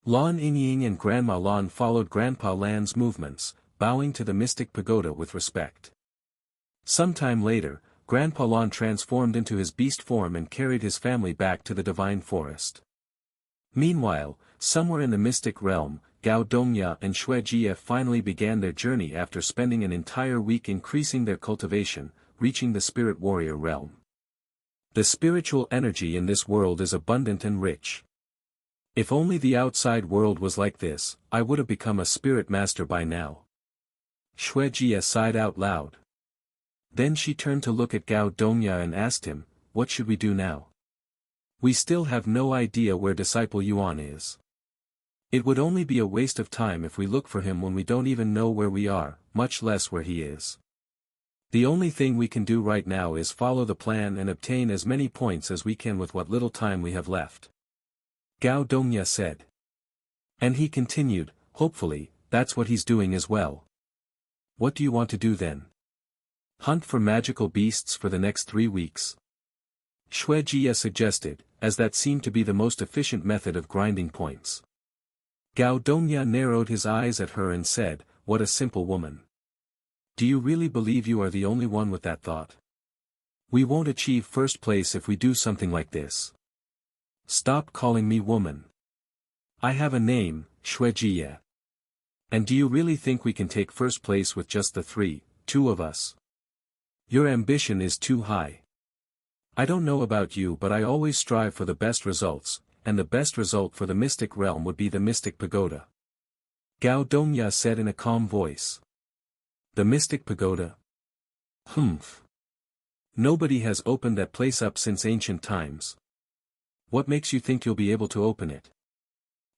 Lan Yingying and Grandma Lan followed Grandpa Lan's movements, bowing to the mystic pagoda with respect. Sometime later, Grandpa Lan transformed into his beast form and carried his family back to the divine forest. Meanwhile, somewhere in the mystic realm, Gao Dongya and Xue Jie finally began their journey after spending an entire week increasing their cultivation, reaching the spirit warrior realm. The spiritual energy in this world is abundant and rich. If only the outside world was like this, I would have become a spirit master by now. Xue Jie sighed out loud. Then she turned to look at Gao Dongya and asked him, "What should we do now? We still have no idea where disciple Yuan is. It would only be a waste of time if we look for him when we don't even know where we are, much less where he is. The only thing we can do right now is follow the plan and obtain as many points as we can with what little time we have left." Gao Dongya said. And he continued, "Hopefully, that's what he's doing as well." "What do you want to do then? Hunt for magical beasts for the next 3 weeks?" Xue Jie suggested, as that seemed to be the most efficient method of grinding points. Gao Dongya narrowed his eyes at her and said, "What a simple woman. Do you really believe you are the only one with that thought? We won't achieve first place if we do something like this. Stop calling me woman. I have a name, Xue Jie. And do you really think we can take first place with just the two of us? Your ambition is too high. I don't know about you, but I always strive for the best results, and the best result for the mystic realm would be the mystic pagoda." Gao Dongya said in a calm voice. "The mystic pagoda? Humph. Nobody has opened that place up since ancient times. What makes you think you'll be able to open it?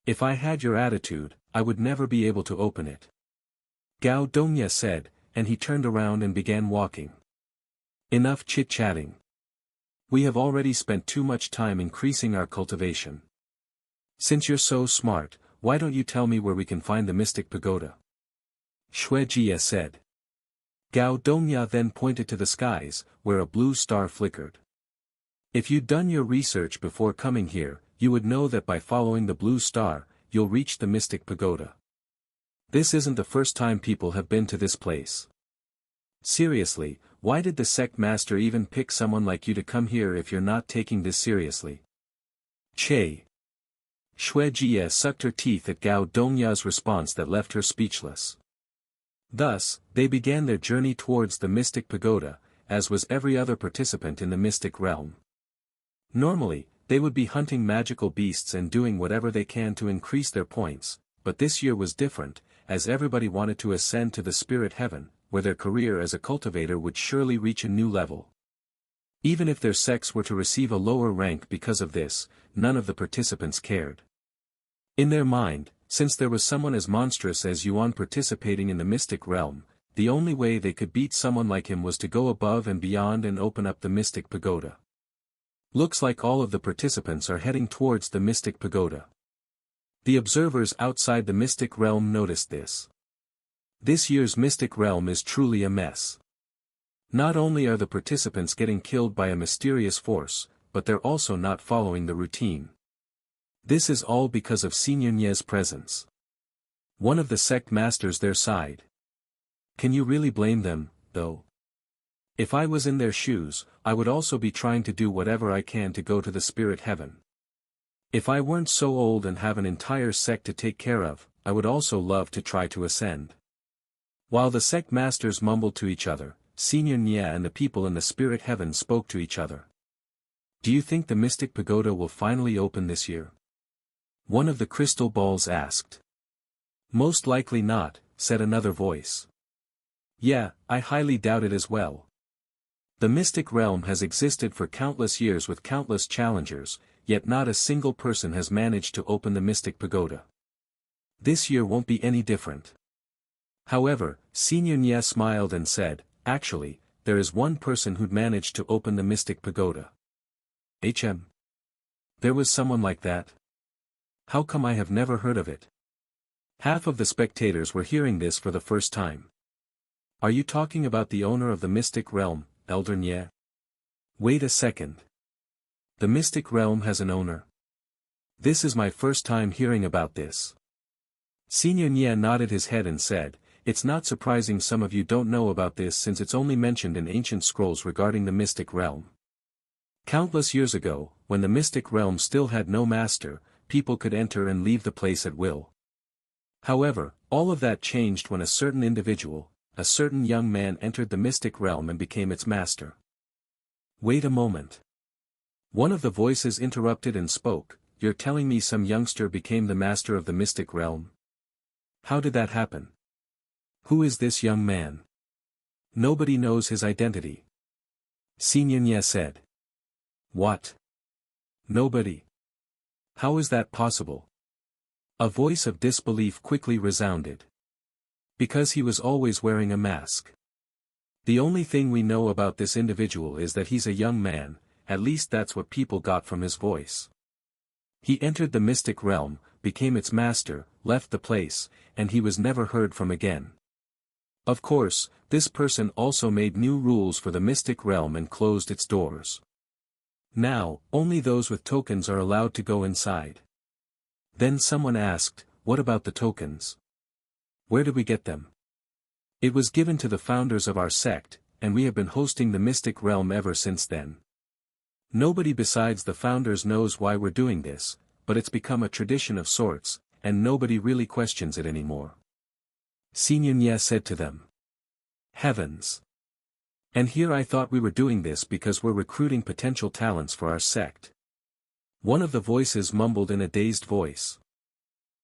If I had your attitude, I would never be able to open it." Gao Dongya said, and he turned around and began walking. "Enough chit-chatting. We have already spent too much time increasing our cultivation. Since you're so smart, why don't you tell me where we can find the mystic pagoda?" Xue Jie said. Gao Dongya then pointed to the skies, where a blue star flickered. "If you'd done your research before coming here, you would know that by following the blue star, you'll reach the mystic pagoda. This isn't the first time people have been to this place. Seriously, why did the sect master even pick someone like you to come here if you're not taking this seriously?" Che. Xue Jie sucked her teeth at Gao Dongya's response that left her speechless. Thus, they began their journey towards the mystic pagoda, as was every other participant in the mystic realm. Normally, they would be hunting magical beasts and doing whatever they can to increase their points, but this year was different, as everybody wanted to ascend to the spirit heaven, where their career as a cultivator would surely reach a new level. Even if their sects were to receive a lower rank because of this, none of the participants cared. In their mind, since there was someone as monstrous as Yuan participating in the mystic realm, the only way they could beat someone like him was to go above and beyond and open up the mystic pagoda. Looks like all of the participants are heading towards the mystic pagoda. The observers outside the mystic realm noticed this. This year's mystic realm is truly a mess. Not only are the participants getting killed by a mysterious force, but they're also not following the routine. This is all because of Senior Nie's presence. One of the sect masters their side. Can you really blame them, though? If I was in their shoes, I would also be trying to do whatever I can to go to the spirit heaven. If I weren't so old and have an entire sect to take care of, I would also love to try to ascend. While the sect masters mumbled to each other, Senior Nie and the people in the spirit heaven spoke to each other. Do you think the mystic pagoda will finally open this year? One of the crystal balls asked. Most likely not, said another voice. Yeah, I highly doubt it as well. The mystic realm has existed for countless years with countless challengers, yet not a single person has managed to open the mystic pagoda. This year won't be any different. However, Senior Nie smiled and said, actually, there is one person who'd managed to open the mystic pagoda. There was someone like that? How come I have never heard of it? Half of the spectators were hearing this for the first time. Are you talking about the owner of the mystic realm, Elder Nie? Wait a second. The mystic realm has an owner. This is my first time hearing about this. Senior Nye nodded his head and said, it's not surprising some of you don't know about this since it's only mentioned in ancient scrolls regarding the mystic realm. Countless years ago, when the mystic realm still had no master, people could enter and leave the place at will. However, all of that changed when a certain individual, a certain young man entered the mystic realm and became its master. Wait a moment. One of the voices interrupted and spoke, you're telling me some youngster became the master of the mystic realm? How did that happen? Who is this young man? Nobody knows his identity. Senior Nye said. What? Nobody? How is that possible? A voice of disbelief quickly resounded. Because he was always wearing a mask. The only thing we know about this individual is that he's a young man, at least that's what people got from his voice. He entered the mystic realm, became its master, left the place, and he was never heard from again. Of course, this person also made new rules for the mystic realm and closed its doors. Now, only those with tokens are allowed to go inside. Then someone asked, what about the tokens? Where did we get them? It was given to the founders of our sect, and we have been hosting the mystic realm ever since then. Nobody besides the founders knows why we're doing this, but it's become a tradition of sorts, and nobody really questions it anymore. Senior Nye said to them. Heavens! And here I thought we were doing this because we're recruiting potential talents for our sect. One of the voices mumbled in a dazed voice.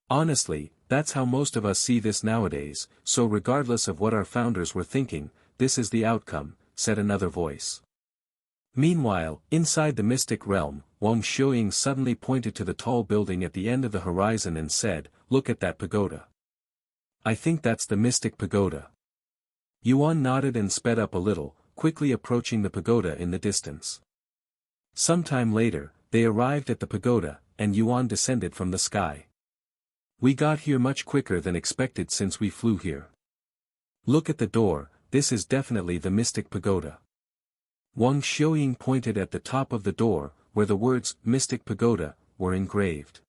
Honestly, that's how most of us see this nowadays, so regardless of what our founders were thinking, this is the outcome, said another voice. Meanwhile, inside the mystic realm, Wang Xiuying suddenly pointed to the tall building at the end of the horizon and said, look at that pagoda. I think that's the mystic pagoda. Yuan nodded and sped up a little, quickly approaching the pagoda in the distance. Sometime later, they arrived at the pagoda, and Yuan descended from the sky. We got here much quicker than expected since we flew here. Look at the door, this is definitely the mystic pagoda. Wang Xiuying pointed at the top of the door, where the words, Mystic Pagoda, were engraved.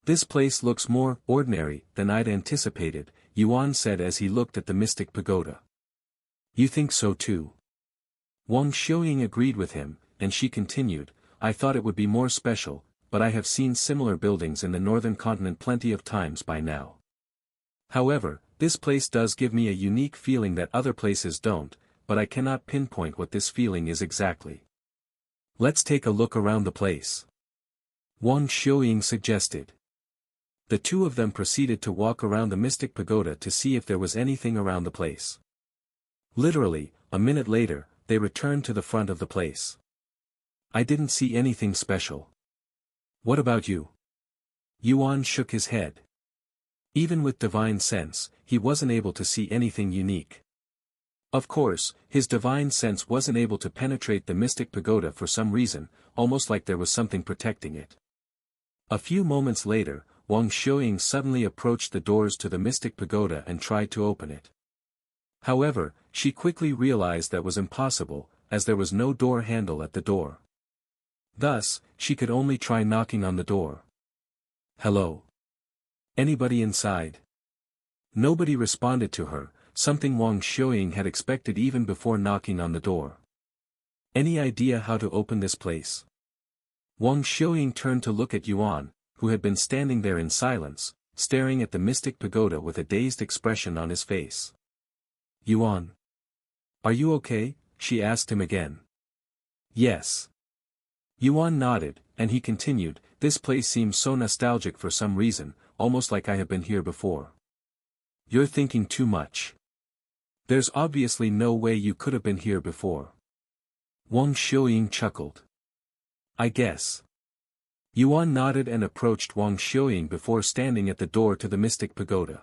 This place looks more ordinary than I'd anticipated, Yuan said as he looked at the Mystic Pagoda. You think so too? Wang Xiuying agreed with him, and she continued, I thought it would be more special, but I have seen similar buildings in the northern continent plenty of times by now. However, this place does give me a unique feeling that other places don't, but I cannot pinpoint what this feeling is exactly. Let's take a look around the place. Wang Xiuying suggested. The two of them proceeded to walk around the mystic pagoda to see if there was anything around the place. Literally, a minute later, they returned to the front of the place. I didn't see anything special. What about you? Yuan shook his head. Even with divine sense, he wasn't able to see anything unique. Of course, his divine sense wasn't able to penetrate the mystic pagoda for some reason, almost like there was something protecting it. A few moments later, Wang Xiuying suddenly approached the doors to the mystic pagoda and tried to open it. However, she quickly realized that was impossible, as there was no door handle at the door. Thus, she could only try knocking on the door. Hello? Anybody inside? Nobody responded to her, something Wang Xiuying had expected even before knocking on the door. Any idea how to open this place? Wang Xiuying turned to look at Yuan, who had been standing there in silence, staring at the mystic pagoda with a dazed expression on his face. Yuan. Are you okay? She asked him again. Yes. Yuan nodded, and he continued, this place seems so nostalgic for some reason, almost like I have been here before. You're thinking too much. There's obviously no way you could have been here before. Wang Xiuying chuckled. I guess. Yuan nodded and approached Wang Xiuying before standing at the door to the mystic pagoda.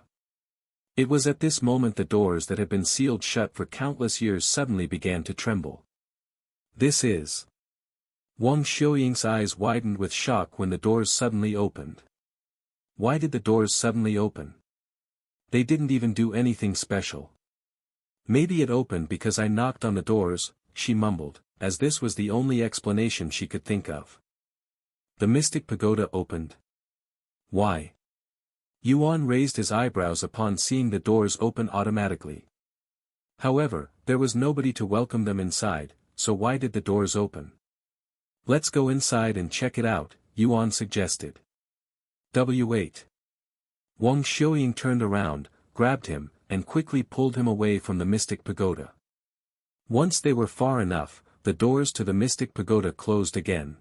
It was at this moment the doors that had been sealed shut for countless years suddenly began to tremble. This is. Wang Xiuying's eyes widened with shock when the doors suddenly opened. Why did the doors suddenly open? They didn't even do anything special. Maybe it opened because I knocked on the doors, she mumbled, as this was the only explanation she could think of. The mystic pagoda opened. Why? Yuan raised his eyebrows upon seeing the doors open automatically. However, there was nobody to welcome them inside, so why did the doors open? Let's go inside and check it out, Yuan suggested. W8. Wang Xiuying turned around, grabbed him, and quickly pulled him away from the mystic pagoda. Once they were far enough, the doors to the mystic pagoda closed again.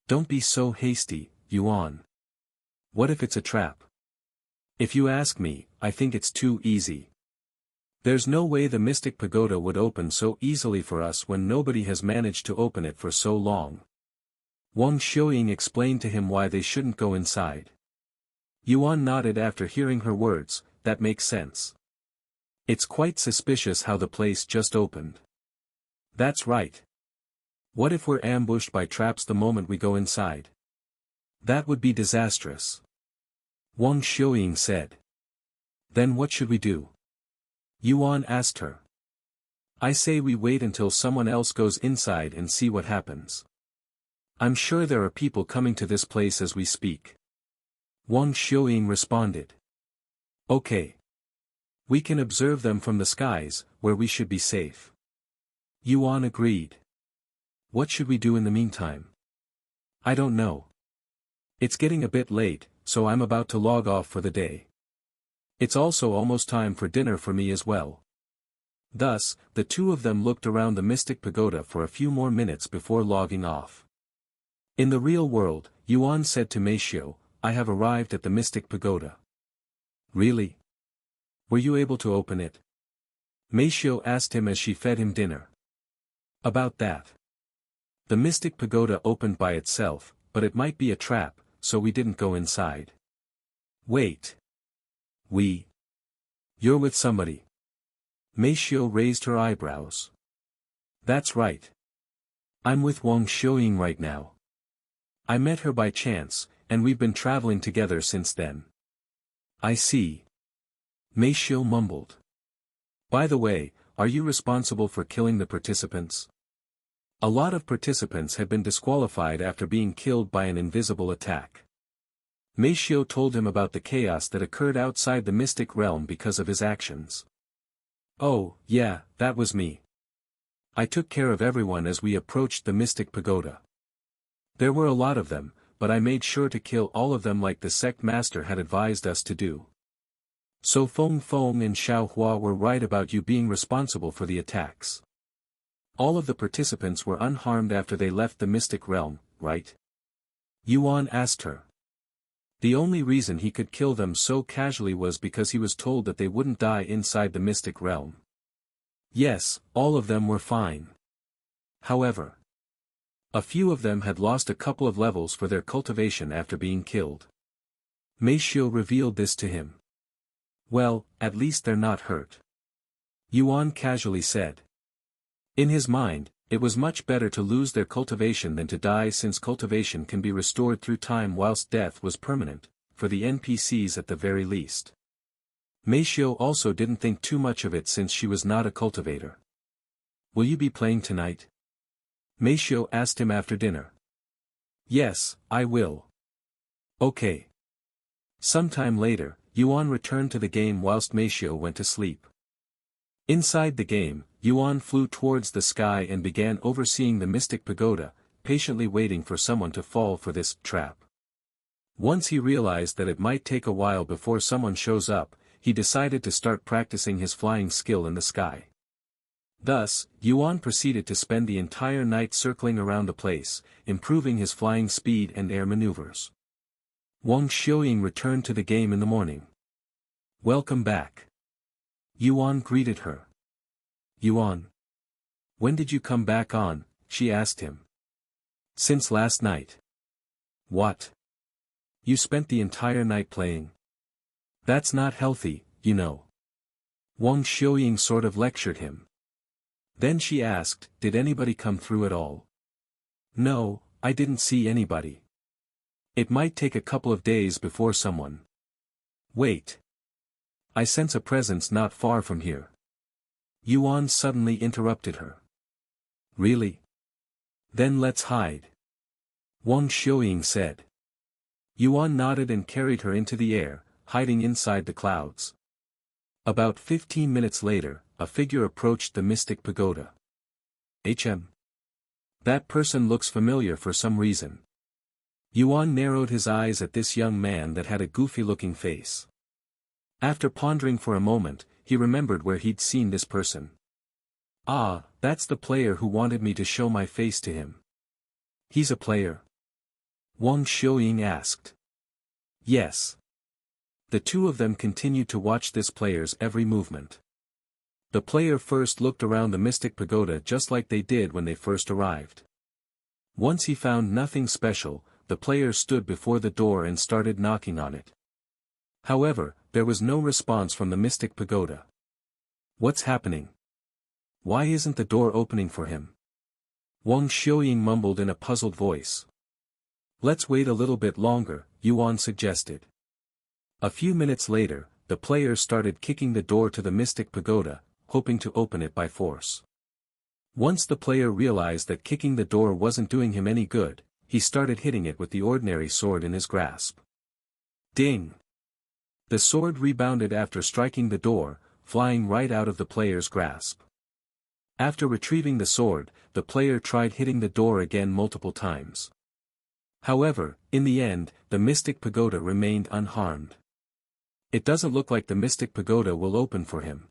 Don't be so hasty, Yuan. What if it's a trap? If you ask me, I think it's too easy. There's no way the mystic pagoda would open so easily for us when nobody has managed to open it for so long. Wang Xiuying explained to him why they shouldn't go inside. Yuan nodded after hearing her words. That makes sense. It's quite suspicious how the place just opened. That's right. What if we're ambushed by traps the moment we go inside? That would be disastrous. Wang Xiuying said. Then what should we do? Yuan asked her. I say we wait until someone else goes inside and see what happens. I'm sure there are people coming to this place as we speak. Wang Xiuying responded. Okay. We can observe them from the skies, where we should be safe. Yuan agreed. What should we do in the meantime? I don't know. It's getting a bit late, so I'm about to log off for the day. It's also almost time for dinner for me as well. Thus, the two of them looked around the mystic pagoda for a few more minutes before logging off. In the real world, Yuan said to Meishiu, I have arrived at the mystic pagoda. Really? Were you able to open it? Meishiu asked him as she fed him dinner. About that. The mystic pagoda opened by itself, but it might be a trap, so we didn't go inside. Wait. You're with somebody. Meishiu raised her eyebrows. That's right. I'm with Wang Xiuying right now. I met her by chance, and we've been traveling together since then. I see. Meishiu mumbled. By the way, are you responsible for killing the participants? A lot of participants have been disqualified after being killed by an invisible attack. Meishiu told him about the chaos that occurred outside the mystic realm because of his actions. Oh, yeah, that was me. I took care of everyone as we approached the mystic pagoda. There were a lot of them, but I made sure to kill all of them like the sect master had advised us to do. So Feng Feng and Xiao Hua were right about you being responsible for the attacks. All of the participants were unharmed after they left the mystic realm, right? Yuan asked her. The only reason he could kill them so casually was because he was told that they wouldn't die inside the mystic realm. Yes, all of them were fine. However, a few of them had lost a couple of levels for their cultivation after being killed. Meishiu revealed this to him. Well, at least they're not hurt. Yuan casually said. In his mind, it was much better to lose their cultivation than to die since cultivation can be restored through time whilst death was permanent, for the NPCs at the very least. Meishiu also didn't think too much of it since she was not a cultivator. Will you be playing tonight? Meishiu asked him after dinner. Yes, I will. Okay. Sometime later, Yuan returned to the game whilst Meishiu went to sleep. Inside the game, Yuan flew towards the sky and began overseeing the mystic pagoda, patiently waiting for someone to fall for this trap. Once he realized that it might take a while before someone shows up, he decided to start practicing his flying skill in the sky. Thus, Yuan proceeded to spend the entire night circling around the place, improving his flying speed and air maneuvers. Wang Xiuying returned to the game in the morning. Welcome back. Yuan greeted her. Yuan. When did you come back on? She asked him. Since last night. What? You spent the entire night playing? That's not healthy, you know. Wang Xiuying sort of lectured him. Then she asked, did anybody come through at all? No, I didn't see anybody. It might take a couple of days before someone. Wait. I sense a presence not far from here. Yuan suddenly interrupted her. Really? Then let's hide. Wang Xiuying said. Yuan nodded and carried her into the air, hiding inside the clouds. About 15 minutes later, a figure approached the mystic pagoda. That person looks familiar for some reason. Yuan narrowed his eyes at this young man that had a goofy-looking face. After pondering for a moment, he remembered where he'd seen this person. Ah, that's the player who wanted me to show my face to him. He's a player? Wang Xiuying asked. Yes. The two of them continued to watch this player's every movement. The player first looked around the mystic pagoda just like they did when they first arrived. Once he found nothing special, the player stood before the door and started knocking on it. However, there was no response from the mystic pagoda. What's happening? Why isn't the door opening for him? Wang Xiuying mumbled in a puzzled voice. Let's wait a little bit longer, Yuan suggested. A few minutes later, the player started kicking the door to the mystic pagoda, hoping to open it by force. Once the player realized that kicking the door wasn't doing him any good, he started hitting it with the ordinary sword in his grasp. Ding! The sword rebounded after striking the door, flying right out of the player's grasp. After retrieving the sword, the player tried hitting the door again multiple times. However, in the end, the mystic pagoda remained unharmed. It doesn't look like the mystic pagoda will open for him.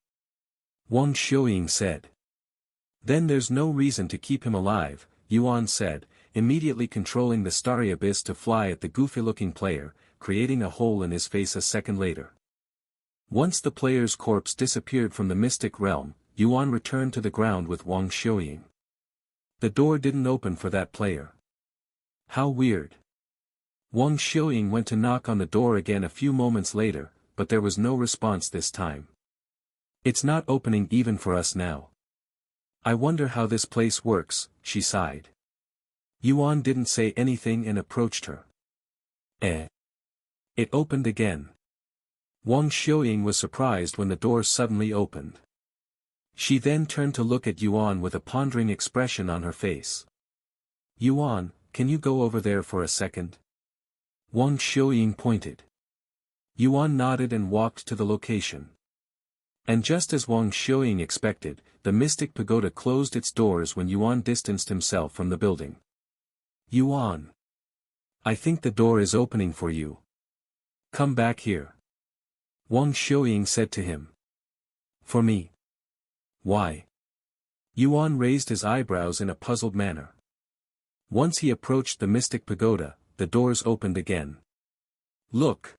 Wang Xiuying said. Then there's no reason to keep him alive, Yuan said, immediately controlling the starry abyss to fly at the goofy-looking player, creating a hole in his face a second later. Once the player's corpse disappeared from the mystic realm, Yuan returned to the ground with Wang Xiuying. The door didn't open for that player. How weird. Wang Xiuying went to knock on the door again a few moments later, but there was no response this time. It's not opening even for us now. I wonder how this place works, she sighed. Yuan didn't say anything and approached her. It opened again. Wang Xiuying was surprised when the door suddenly opened. She then turned to look at Yuan with a pondering expression on her face. Yuan, can you go over there for a second? Wang Xiuying pointed. Yuan nodded and walked to the location. And just as Wang Xiuying expected, the mystic pagoda closed its doors when Yuan distanced himself from the building. Yuan. I think the door is opening for you. Come back here. Wang Xiuying said to him. For me? Why? Yuan raised his eyebrows in a puzzled manner. Once he approached the mystic pagoda, the doors opened again. Look.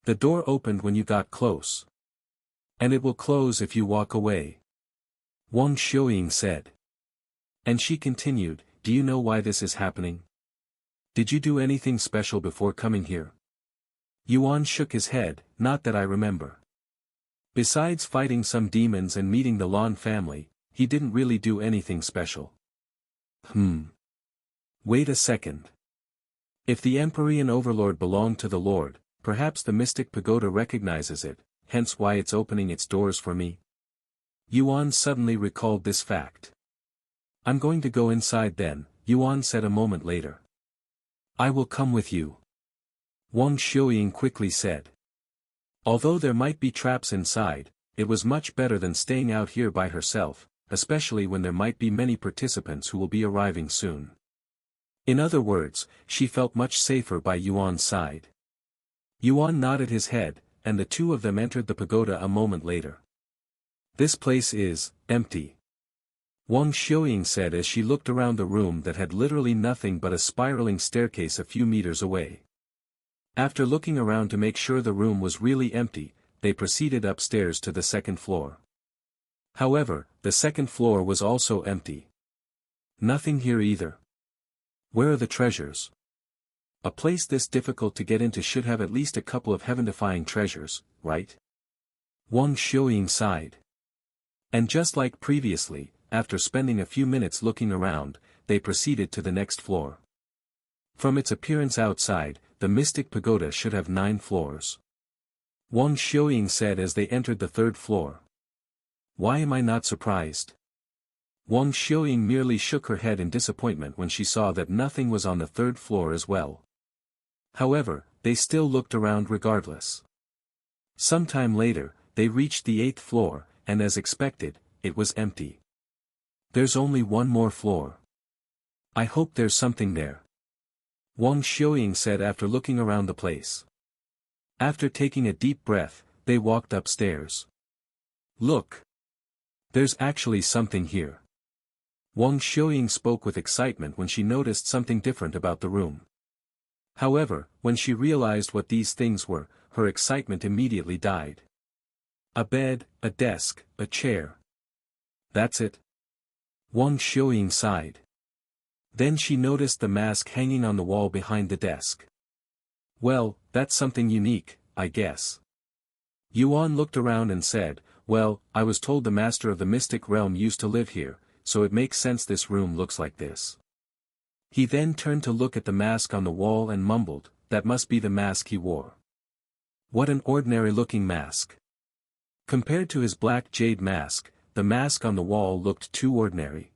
The door opened when you got close. And it will close if you walk away. Wang Xiuying said. And she continued, do you know why this is happening? Did you do anything special before coming here? Yuan shook his head, not that I remember. Besides fighting some demons and meeting the Lan family, he didn't really do anything special. Wait a second. If the Empyrean Overlord belonged to the Lord, perhaps the mystic pagoda recognizes it, hence why it's opening its doors for me. Yuan suddenly recalled this fact. I'm going to go inside then, Yuan said a moment later. I will come with you. Wang Xiuying quickly said. Although there might be traps inside, it was much better than staying out here by herself, especially when there might be many participants who will be arriving soon. In other words, she felt much safer by Yuan's side. Yuan nodded his head, and the two of them entered the pagoda a moment later. This place is empty. Wang Xiuying said as she looked around the room that had literally nothing but a spiraling staircase a few meters away. After looking around to make sure the room was really empty, they proceeded upstairs to the second floor. However, the second floor was also empty. Nothing here either. Where are the treasures? A place this difficult to get into should have at least a couple of heaven-defying treasures, right? Wang Xiuying sighed. And just like previously, after spending a few minutes looking around, they proceeded to the next floor. From its appearance outside, the mystic pagoda should have 9 floors. Wang Xiuying said as they entered the third floor. Why am I not surprised? Wang Xiuying merely shook her head in disappointment when she saw that nothing was on the third floor as well. However, they still looked around regardless. Sometime later, they reached the 8th floor, and as expected, it was empty. There's only one more floor. I hope there's something there, Wang Xiuying said after looking around the place. After taking a deep breath, they walked upstairs. Look! There's actually something here. Wang Xiuying spoke with excitement when she noticed something different about the room. However, when she realized what these things were, her excitement immediately died. A bed, a desk, a chair. That's it? Wang Xiuying sighed. Then she noticed the mask hanging on the wall behind the desk. Well, that's something unique, I guess. Yuan looked around and said, well, I was told the master of the mystic realm used to live here, so it makes sense this room looks like this. He then turned to look at the mask on the wall and mumbled, that must be the mask he wore. What an ordinary-looking mask. Compared to his black jade mask, the mask on the wall looked too ordinary.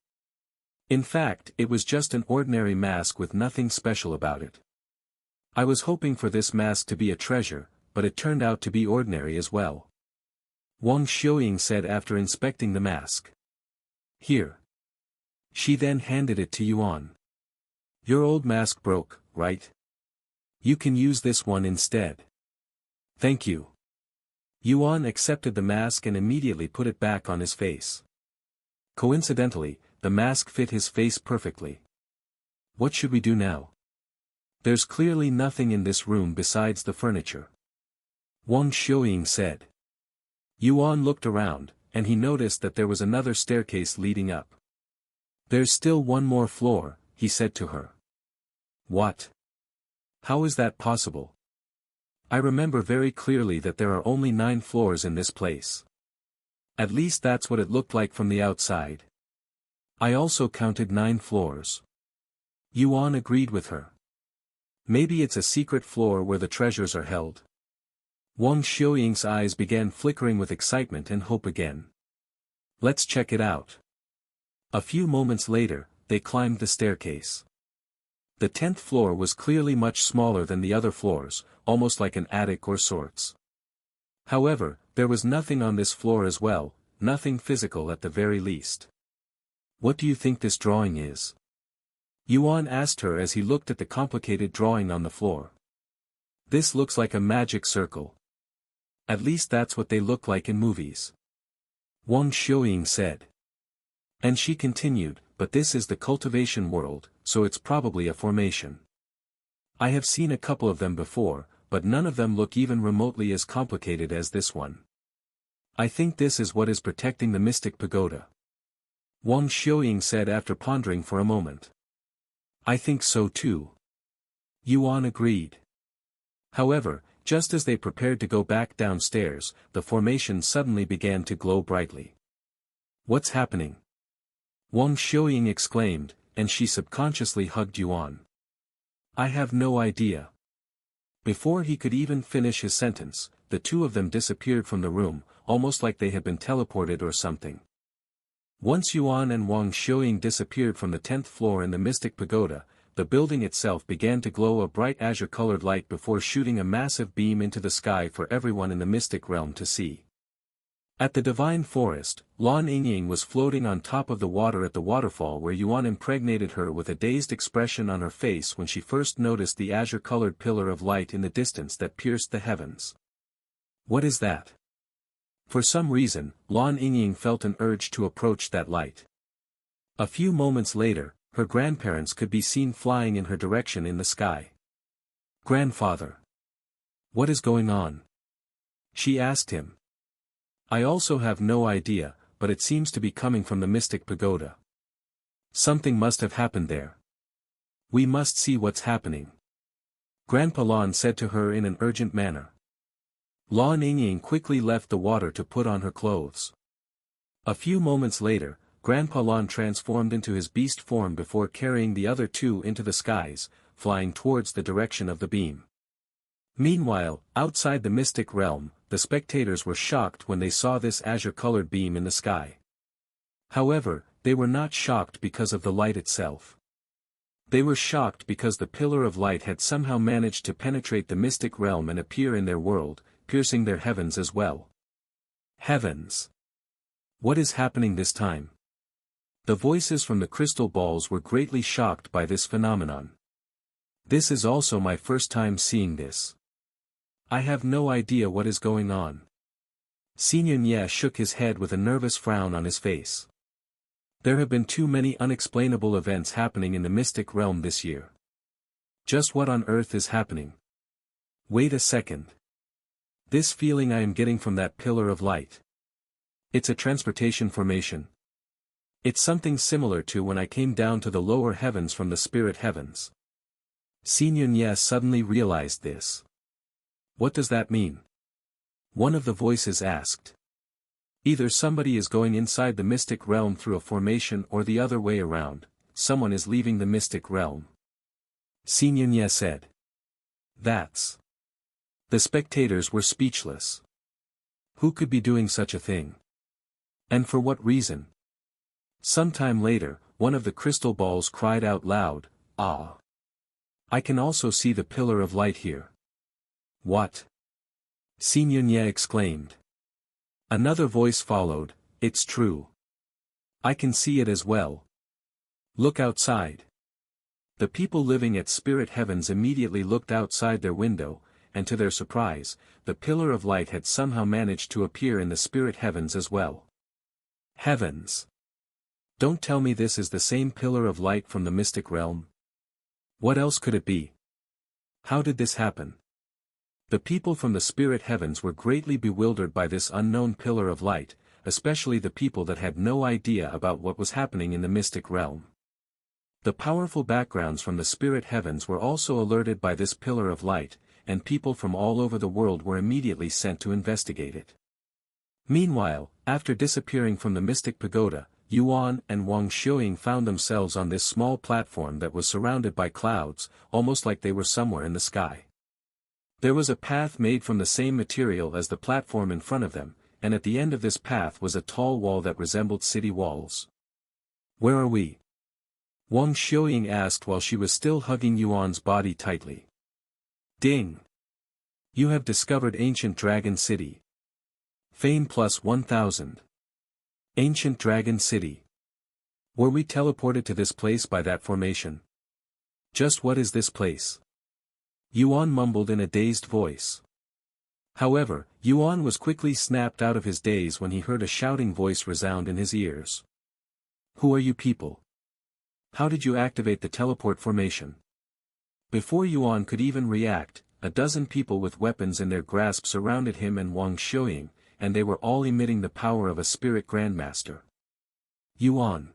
In fact, it was just an ordinary mask with nothing special about it. I was hoping for this mask to be a treasure, but it turned out to be ordinary as well. Wang Xiuying said after inspecting the mask. Here. She then handed it to Yuan. Your old mask broke, right? You can use this one instead. Thank you. Yuan accepted the mask and immediately put it back on his face. Coincidentally, the mask fit his face perfectly. What should we do now? There's clearly nothing in this room besides the furniture. Wang Xiuying said. Yuan looked around, and he noticed that there was another staircase leading up. There's still one more floor, he said to her. What? How is that possible? I remember very clearly that there are only 9 floors in this place. At least that's what it looked like from the outside. I also counted 9 floors. Yuan agreed with her. Maybe it's a secret floor where the treasures are held. Wang Xiuying's eyes began flickering with excitement and hope again. Let's check it out. A few moments later, they climbed the staircase. The 10th floor was clearly much smaller than the other floors, almost like an attic or sorts. However, there was nothing on this floor as well, nothing physical at the very least. What do you think this drawing is? Yuan asked her as he looked at the complicated drawing on the floor. This looks like a magic circle. At least that's what they look like in movies. Wang Xiuying said. And she continued, but this is the cultivation world, so it's probably a formation. I have seen a couple of them before, but none of them look even remotely as complicated as this one. I think this is what is protecting the mystic pagoda. Wang Xiuying said after pondering for a moment. I think so too. Yuan agreed. However, just as they prepared to go back downstairs, the formation suddenly began to glow brightly. What's happening? Wang Xiuying exclaimed, and she subconsciously hugged Yuan. I have no idea. Before he could even finish his sentence, the two of them disappeared from the room, almost like they had been teleported or something. Once Yuan and Wang Xiuying disappeared from the 10th floor in the mystic pagoda, the building itself began to glow a bright azure-colored light before shooting a massive beam into the sky for everyone in the mystic realm to see. At the divine forest, Lan Yingying was floating on top of the water at the waterfall where Yuan impregnated her with a dazed expression on her face when she first noticed the azure-colored pillar of light in the distance that pierced the heavens. What is that? For some reason, Lan Yingying felt an urge to approach that light. A few moments later, her grandparents could be seen flying in her direction in the sky. Grandfather. What is going on? She asked him. I also have no idea, but it seems to be coming from the mystic pagoda. Something must have happened there. We must see what's happening. Grandpa Lan said to her in an urgent manner. Lan Yingying quickly left the water to put on her clothes. A few moments later, Grandpa Lan transformed into his beast form before carrying the other two into the skies, flying towards the direction of the beam. Meanwhile, outside the mystic realm, the spectators were shocked when they saw this azure-colored beam in the sky. However, They were not shocked because of the light itself. They were shocked because the pillar of light had somehow managed to penetrate the mystic realm and appear in their world, piercing their heavens as well. Heavens! What is happening this time? The voices from the crystal balls were greatly shocked by this phenomenon. This is also my first time seeing this. I have no idea what is going on. Senior Nye shook his head with a nervous frown on his face. There have been too many unexplainable events happening in the mystic realm this year. Just what on earth is happening? Wait a second. This feeling I am getting from that pillar of light. It's a transportation formation. It's something similar to when I came down to the lower heavens from the spirit heavens. Senior Nye suddenly realized this. What does that mean? One of the voices asked. Either somebody is going inside the mystic realm through a formation or the other way around, someone is leaving the mystic realm. Senior Nye said. That's. The spectators were speechless. Who could be doing such a thing? And for what reason? Sometime later, one of the crystal balls cried out loud, "Ah! I can also see the pillar of light here." What? Senior Nye exclaimed. Another voice followed, "It's true. I can see it as well. Look outside." The people living at spirit heavens immediately looked outside their window, and to their surprise, the pillar of light had somehow managed to appear in the spirit heavens as well. Heavens! Don't tell me this is the same pillar of light from the mystic realm. What else could it be? How did this happen? The people from the spirit heavens were greatly bewildered by this unknown pillar of light, especially the people that had no idea about what was happening in the mystic realm. The powerful backgrounds from the spirit heavens were also alerted by this pillar of light, and people from all over the world were immediately sent to investigate it. Meanwhile, after disappearing from the mystic pagoda, Yuan and Wang Xiuying found themselves on this small platform that was surrounded by clouds, almost like they were somewhere in the sky. There was a path made from the same material as the platform in front of them, and at the end of this path was a tall wall that resembled city walls. Where are we? Wang Xiuying asked while she was still hugging Yuan's body tightly. Ding! You have discovered Ancient Dragon City. Fame plus 1000. Ancient Dragon City. Were we teleported to this place by that formation? Just what is this place? Yuan mumbled in a dazed voice. However, Yuan was quickly snapped out of his daze when he heard a shouting voice resound in his ears. Who are you people? How did you activate the teleport formation? Before Yuan could even react, a dozen people with weapons in their grasp surrounded him and Wang Xiuying, and they were all emitting the power of a spirit grandmaster. Yuan.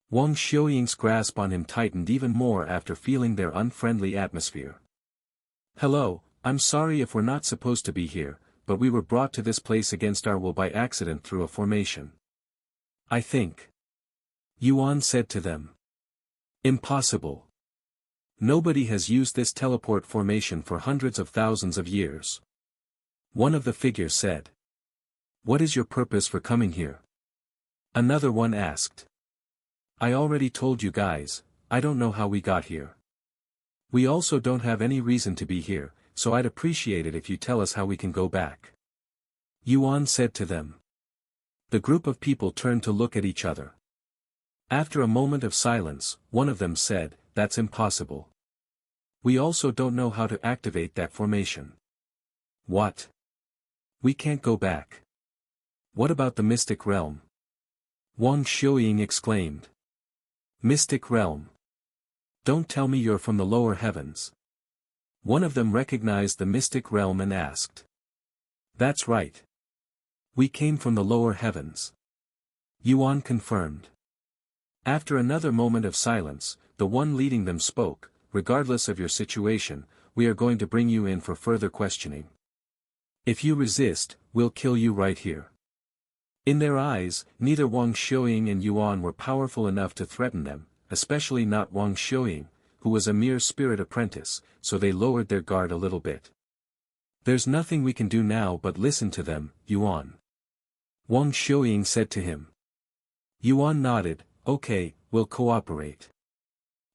Wang Xiuying's grasp on him tightened even more after feeling their unfriendly atmosphere. Hello, I'm sorry if we're not supposed to be here, but we were brought to this place against our will by accident through a formation. I think. Yuan said to them. Impossible. Nobody has used this teleport formation for hundreds of thousands of years. One of the figures said. What is your purpose for coming here? Another one asked. I already told you guys, I don't know how we got here. We also don't have any reason to be here, so I'd appreciate it if you tell us how we can go back. Yuan said to them. The group of people turned to look at each other. After a moment of silence, one of them said, That's impossible. We also don't know how to activate that formation. What? We can't go back. What about the mystic realm? Wang Xiuying exclaimed. Mystic realm. Don't tell me you're from the lower heavens. One of them recognized the mystic realm and asked. That's right. We came from the lower heavens. Yuan confirmed. After another moment of silence, the one leading them spoke, regardless of your situation, we are going to bring you in for further questioning. If you resist, we'll kill you right here. In their eyes, neither Wang Xiuying and Yuan were powerful enough to threaten them, especially not Wang Xiuying, who was a mere spirit apprentice, so they lowered their guard a little bit. There's nothing we can do now but listen to them, Yuan. Wang Xiuying said to him. Yuan nodded, okay, we'll cooperate.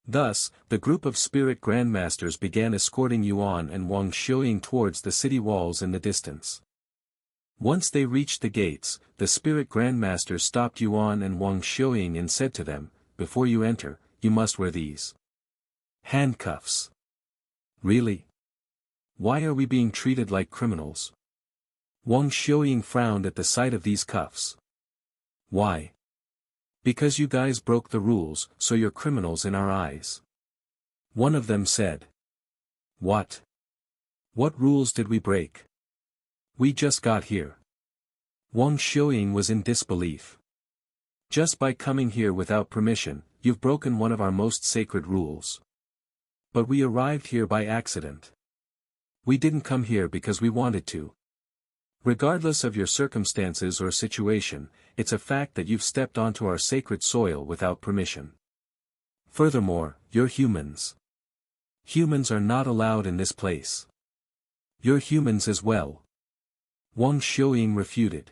Thus, the group of spirit grandmasters began escorting Yuan and Wang Xiuying towards the city walls in the distance. Once they reached the gates, the spirit grandmasters stopped Yuan and Wang Xiuying and said to them, before you enter, you must wear these handcuffs. Really? Why are we being treated like criminals? Wang Xiuying frowned at the sight of these cuffs. Why? Because you guys broke the rules, so you're criminals in our eyes. One of them said. What? What rules did we break? We just got here. Wang Xiuying was in disbelief. Just by coming here without permission, you've broken one of our most sacred rules. But we arrived here by accident. We didn't come here because we wanted to. Regardless of your circumstances or situation, it's a fact that you've stepped onto our sacred soil without permission. Furthermore, you're humans. Humans are not allowed in this place. You're humans as well. Wang Xiuying refuted.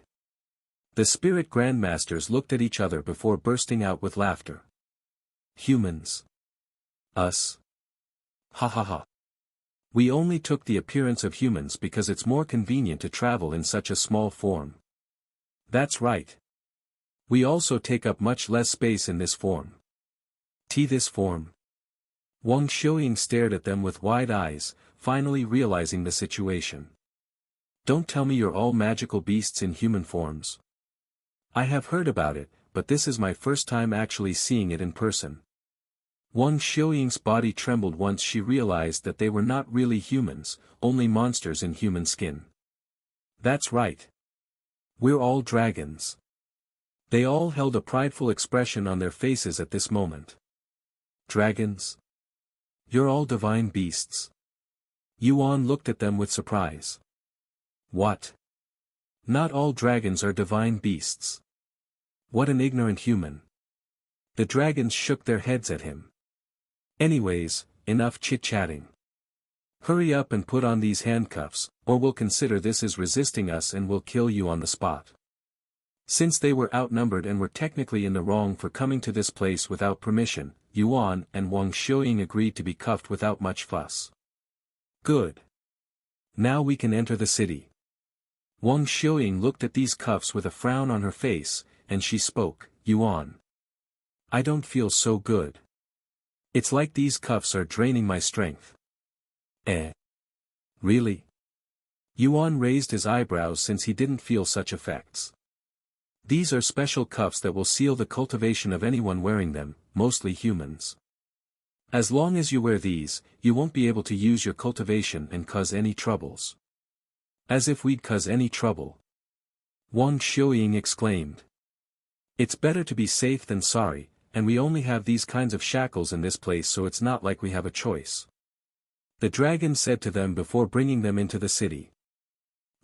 The spirit grandmasters looked at each other before bursting out with laughter. Humans. Us. Ha ha ha. We only took the appearance of humans because it's more convenient to travel in such a small form. That's right. We also take up much less space in this form. This form. Wang Xiuying stared at them with wide eyes, finally realizing the situation. Don't tell me you're all magical beasts in human forms. I have heard about it, but this is my first time actually seeing it in person. Wang Xiuying's body trembled once she realized that they were not really humans, only monsters in human skin. That's right. We're all dragons. They all held a prideful expression on their faces at this moment. Dragons? You're all divine beasts. Yuan looked at them with surprise. What? Not all dragons are divine beasts. What an ignorant human. The dragons shook their heads at him. Anyways, enough chit-chatting. Hurry up and put on these handcuffs, or we'll consider this as resisting us and we'll kill you on the spot. Since they were outnumbered and were technically in the wrong for coming to this place without permission, Yuan and Wang Xiuying agreed to be cuffed without much fuss. Good. Now we can enter the city. Wang Xiuying looked at these cuffs with a frown on her face, and she spoke, Yuan. I don't feel so good. It's like these cuffs are draining my strength. Really? Yuan raised his eyebrows since he didn't feel such effects. These are special cuffs that will seal the cultivation of anyone wearing them, mostly humans. As long as you wear these, you won't be able to use your cultivation and cause any troubles. As if we'd cause any trouble. Wang Xiuying exclaimed. It's better to be safe than sorry, and we only have these kinds of shackles in this place, so it's not like we have a choice. The dragon said to them before bringing them into the city.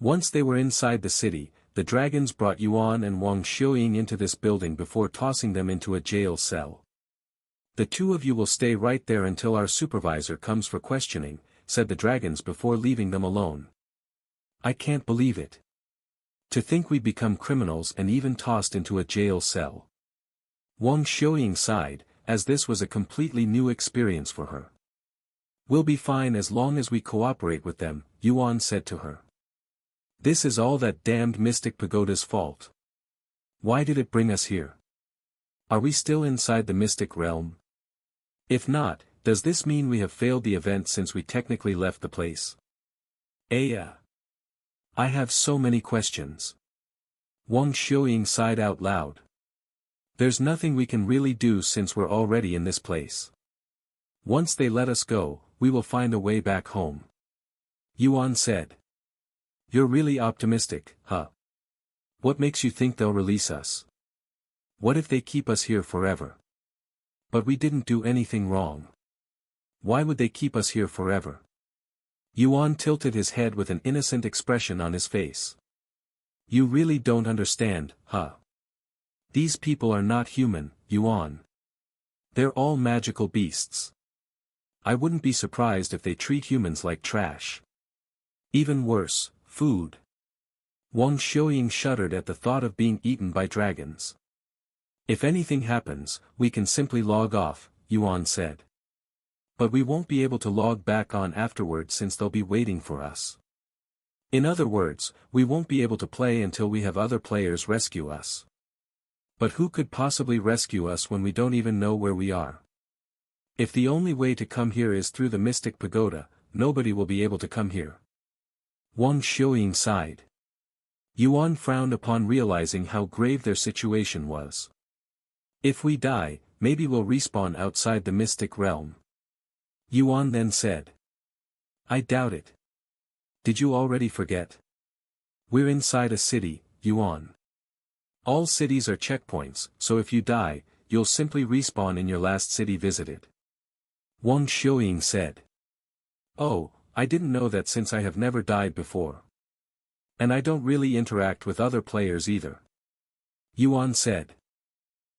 Once they were inside the city, the dragons brought Yuan and Wang Xiuying into this building before tossing them into a jail cell. The two of you will stay right there until our supervisor comes for questioning, said the dragons before leaving them alone. I can't believe it. To think we'd become criminals and even tossed into a jail cell. Wang Xiuying sighed, as this was a completely new experience for her. We'll be fine as long as we cooperate with them, Yuan said to her. This is all that damned Mystic Pagoda's fault. Why did it bring us here? Are we still inside the Mystic Realm? If not, does this mean we have failed the event since we technically left the place? I have so many questions. Wang Xiuying sighed out loud. There's nothing we can really do since we're already in this place. Once they let us go, we will find a way back home. Yuan said. You're really optimistic, huh? What makes you think they'll release us? What if they keep us here forever? But we didn't do anything wrong. Why would they keep us here forever? Yuan tilted his head with an innocent expression on his face. You really don't understand, huh? These people are not human, Yuan. They're all magical beasts. I wouldn't be surprised if they treat humans like trash. Even worse, food. Wang Xiuying shuddered at the thought of being eaten by dragons. If anything happens, we can simply log off, Yuan said. But we won't be able to log back on afterward since they'll be waiting for us. In other words, we won't be able to play until we have other players rescue us. But who could possibly rescue us when we don't even know where we are? If the only way to come here is through the Mystic Pagoda, nobody will be able to come here. Wang Xiuying sighed. Yuan frowned upon realizing how grave their situation was. If we die, maybe we'll respawn outside the mystic realm. Yuan then said. I doubt it. Did you already forget? We're inside a city, Yuan. All cities are checkpoints, so if you die, you'll simply respawn in your last city visited. Wang Xiuying said. Oh, I didn't know that since I have never died before. And I don't really interact with other players either. Yuan said.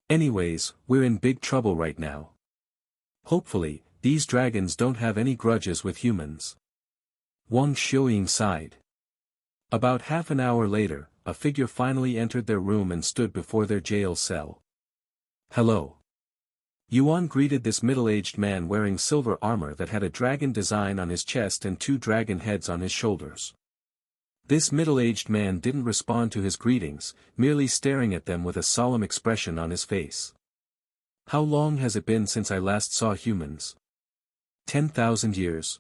Anyways, we're in big trouble right now. Hopefully, these dragons don't have any grudges with humans. Wang Xiuying sighed. About half an hour later, a figure finally entered their room and stood before their jail cell. Hello. Yuan greeted this middle-aged man wearing silver armor that had a dragon design on his chest and 2 dragon heads on his shoulders. This middle-aged man didn't respond to his greetings, merely staring at them with a solemn expression on his face. How long has it been since I last saw humans? 10,000 years?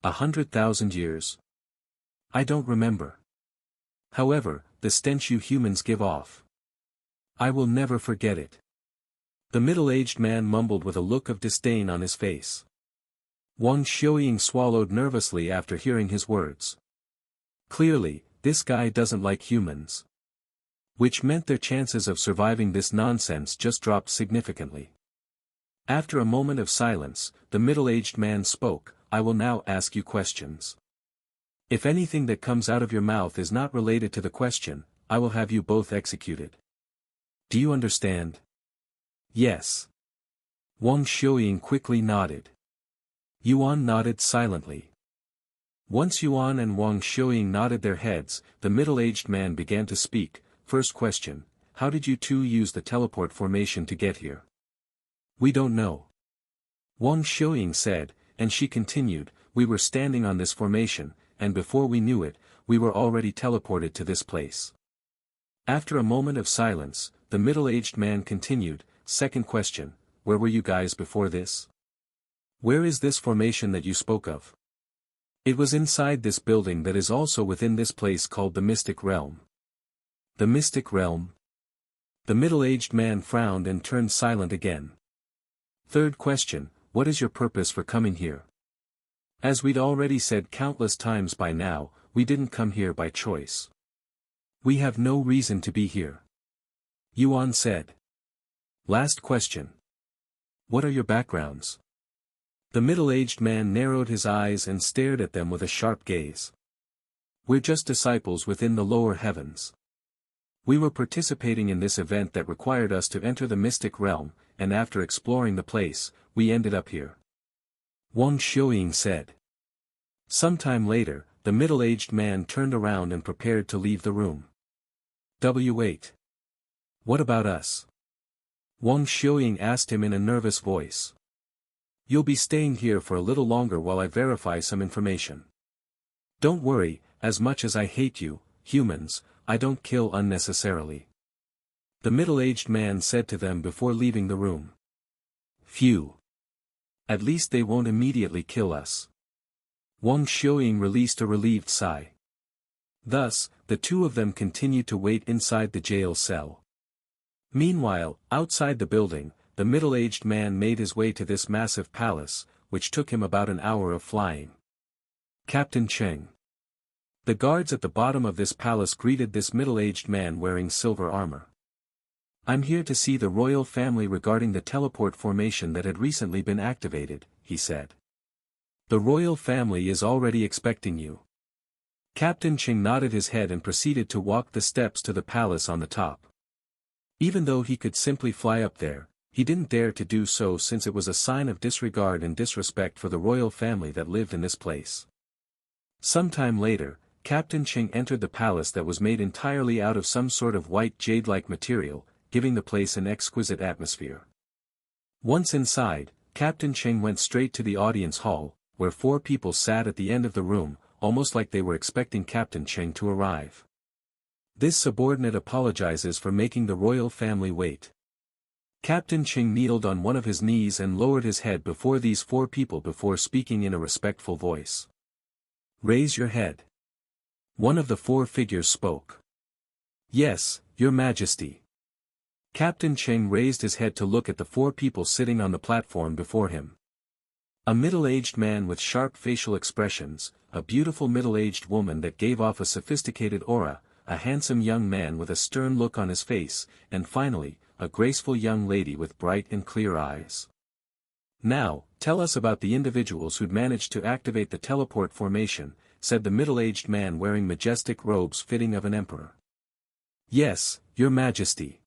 100,000 years? I don't remember. However, the stench you humans give off. I will never forget it. The middle-aged man mumbled with a look of disdain on his face. Wang Xiuying swallowed nervously after hearing his words. Clearly, this guy doesn't like humans. Which meant their chances of surviving this nonsense just dropped significantly. After a moment of silence, the middle-aged man spoke. I will now ask you questions. If anything that comes out of your mouth is not related to the question, I will have you both executed. Do you understand? Yes. Wang Xiuying quickly nodded. Yuan nodded silently. Once Yuan and Wang Xiuying nodded their heads, the middle-aged man began to speak. First question, how did you two use the teleport formation to get here? We don't know. Wang Xiuying said, and she continued, we were standing on this formation, and before we knew it, we were already teleported to this place. After a moment of silence, the middle-aged man continued, second question, where were you guys before this? Where is this formation that you spoke of? It was inside this building that is also within this place called the Mystic Realm. The Mystic Realm? The middle-aged man frowned and turned silent again. Third question, what is your purpose for coming here? As we'd already said countless times by now, we didn't come here by choice. We have no reason to be here. Yuan said. Last question. What are your backgrounds? The middle-aged man narrowed his eyes and stared at them with a sharp gaze. We're just disciples within the lower heavens. We were participating in this event that required us to enter the mystic realm, and after exploring the place, we ended up here. Wang Xiuying said. Sometime later, the middle-aged man turned around and prepared to leave the room. W8. What about us? Wang Xiuying asked him in a nervous voice. You'll be staying here for a little longer while I verify some information. Don't worry, as much as I hate you, humans, I don't kill unnecessarily. The middle-aged man said to them before leaving the room. Phew. At least they won't immediately kill us. Wang Xiuying released a relieved sigh. Thus, the two of them continued to wait inside the jail cell. Meanwhile, outside the building, the middle-aged man made his way to this massive palace, which took him about an hour of flying. Captain Cheng. The guards at the bottom of this palace greeted this middle-aged man wearing silver armor. I'm here to see the royal family regarding the teleport formation that had recently been activated, he said. The royal family is already expecting you. Captain Cheng nodded his head and proceeded to walk the steps to the palace on the top. Even though he could simply fly up there, he didn't dare to do so since it was a sign of disregard and disrespect for the royal family that lived in this place. Sometime later, Captain Cheng entered the palace that was made entirely out of some sort of white jade-like material, giving the place an exquisite atmosphere. Once inside, Captain Cheng went straight to the audience hall, where 4 people sat at the end of the room, almost like they were expecting Captain Cheng to arrive. This subordinate apologizes for making the royal family wait. Captain Cheng kneeled on one of his knees and lowered his head before these 4 people before speaking in a respectful voice. "Raise your head." One of the 4 figures spoke. "Yes, Your Majesty." Captain Cheng raised his head to look at the 4 people sitting on the platform before him. A middle-aged man with sharp facial expressions, a beautiful middle-aged woman that gave off a sophisticated aura, a handsome young man with a stern look on his face, and finally, a graceful young lady with bright and clear eyes. "Now, tell us about the individuals who'd managed to activate the teleport formation," said the middle-aged man wearing majestic robes fitting of an emperor. "Yes, Your Majesty."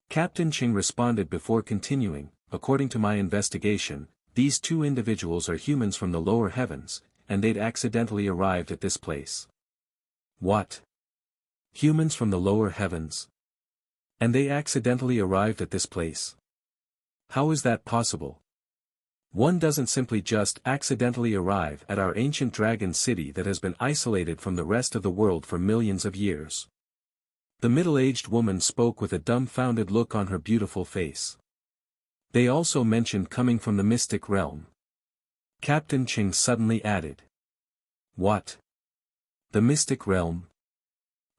Captain Cheng responded before continuing, "According to my investigation, these 2 individuals are humans from the lower heavens, and they'd accidentally arrived at this place." "What? Humans from the lower heavens? And they accidentally arrived at this place? How is that possible? One doesn't simply just accidentally arrive at our ancient dragon city that has been isolated from the rest of the world for millions of years." The middle-aged woman spoke with a dumbfounded look on her beautiful face. "They also mentioned coming from the mystic realm." Captain Cheng suddenly added. "What? The mystic realm?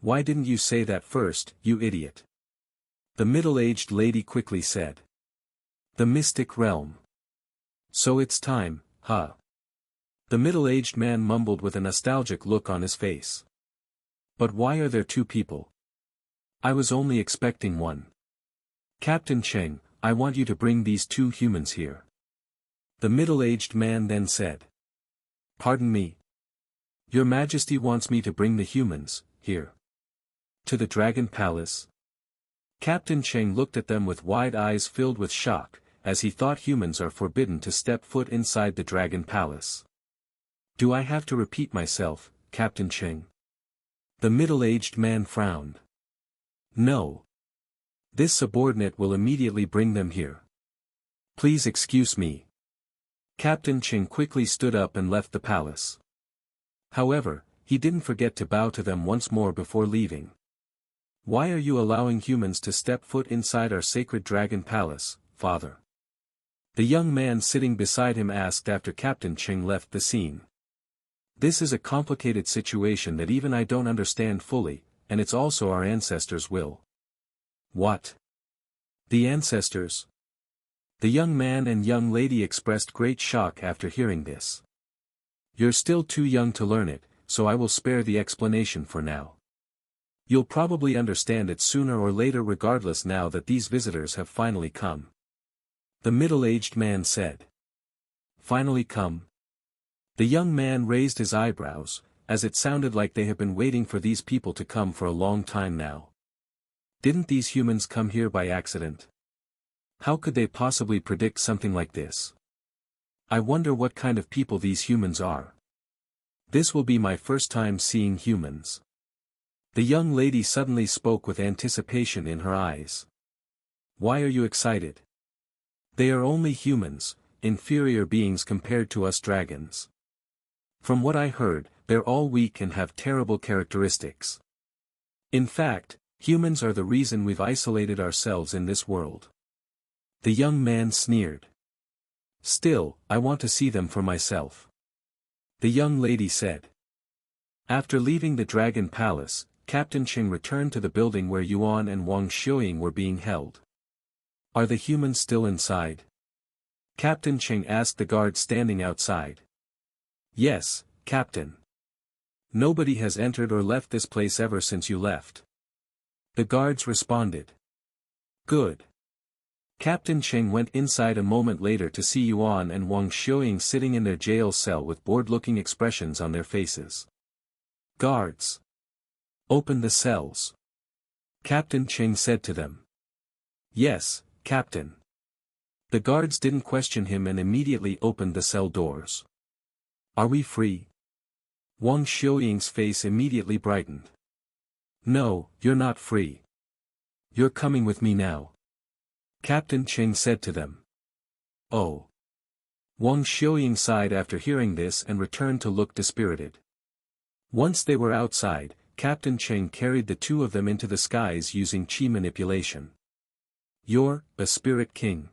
Why didn't you say that first, you idiot?" The middle-aged lady quickly said. "The mystic realm. So it's time, huh?" The middle-aged man mumbled with a nostalgic look on his face. "But why are there 2 people? I was only expecting 1. Captain Cheng, I want you to bring these 2 humans here." The middle-aged man then said. "Pardon me? Your Majesty wants me to bring the humans, here? To the Dragon Palace?" Captain Cheng looked at them with wide eyes filled with shock, as he thought humans are forbidden to step foot inside the Dragon Palace. "Do I have to repeat myself, Captain Cheng?" The middle-aged man frowned. "No. This subordinate will immediately bring them here. Please excuse me." Captain Cheng quickly stood up and left the palace. However, he didn't forget to bow to them once more before leaving. "Why are you allowing humans to step foot inside our sacred dragon palace, Father?" The young man sitting beside him asked after Captain Cheng left the scene. "This is a complicated situation that even I don't understand fully, and it's also our ancestors' will." "What? The ancestors?" The young man and young lady expressed great shock after hearing this. "You're still too young to learn it, so I will spare the explanation for now. You'll probably understand it sooner or later regardless now that these visitors have finally come." The middle-aged man said. "Finally come?" The young man raised his eyebrows, as it sounded like they have been waiting for these people to come for a long time now. Didn't these humans come here by accident? How could they possibly predict something like this? I wonder what kind of people these humans are. This will be my first time seeing humans. The young lady suddenly spoke with anticipation in her eyes. "Why are you excited? They are only humans, inferior beings compared to us dragons. From what I heard, they're all weak and have terrible characteristics. In fact, humans are the reason we've isolated ourselves in this world." The young man sneered. "Still, I want to see them for myself," the young lady said. After leaving the Dragon Palace, Captain Cheng returned to the building where Yuan and Wang Xiuying were being held. "Are the humans still inside?" Captain Cheng asked the guard standing outside. "Yes, Captain. Nobody has entered or left this place ever since you left," the guards responded. "Good." Captain Cheng went inside a moment later to see Yuan and Wang Xiuying sitting in their jail cell with bored-looking expressions on their faces. "Guards! Open the cells," Captain Cheng said to them. "Yes, Captain." The guards didn't question him and immediately opened the cell doors. "Are we free?" Wang Xiuying's face immediately brightened. "No, you're not free. You're coming with me now. Captain Cheng said to them. Oh. Wang Xiuying sighed after hearing this and returned to look dispirited. Once they were outside, Captain Cheng carried the two of them into the skies using qi manipulation. You're a spirit king.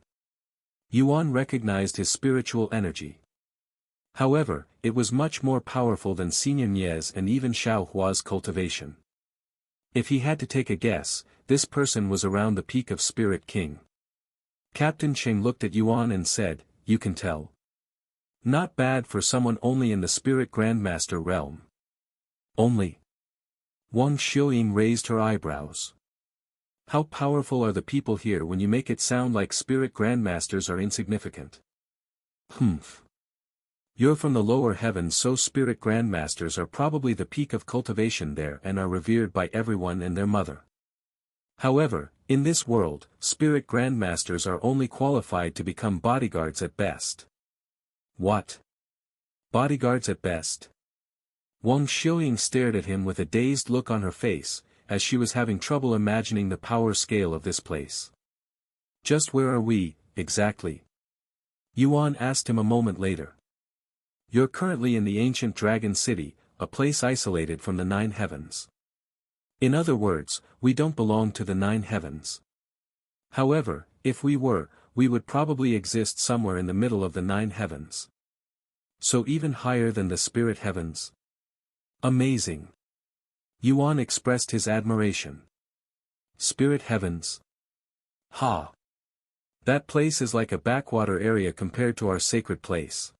Yuan recognized his spiritual energy. However, it was much more powerful than Xinyan Ye's and even Xiao Hua's cultivation. If he had to take a guess, this person was around the peak of Spirit King. Captain Cheng looked at Yuan and said, "You can tell. Not bad for someone only in the Spirit Grandmaster realm." Only? Wang Xiuying raised her eyebrows. How powerful are the people here when you make it sound like Spirit Grandmasters are insignificant? Humph. You're from the lower heavens, so Spirit Grandmasters are probably the peak of cultivation there and are revered by everyone and their mother. However, in this world, Spirit Grandmasters are only qualified to become bodyguards at best. What? Bodyguards at best? Wang Xiuying stared at him with a dazed look on her face, as she was having trouble imagining the power scale of this place. Just where are we, exactly? Yuan asked him a moment later. You're currently in the ancient Dragon City, a place isolated from the 9 heavens. In other words, we don't belong to the 9 heavens. However, if we were, we would probably exist somewhere in the middle of the 9 heavens. So even higher than the spirit heavens? Amazing. Yuan expressed his admiration. Spirit heavens? Ha! That place is like a backwater area compared to our sacred place.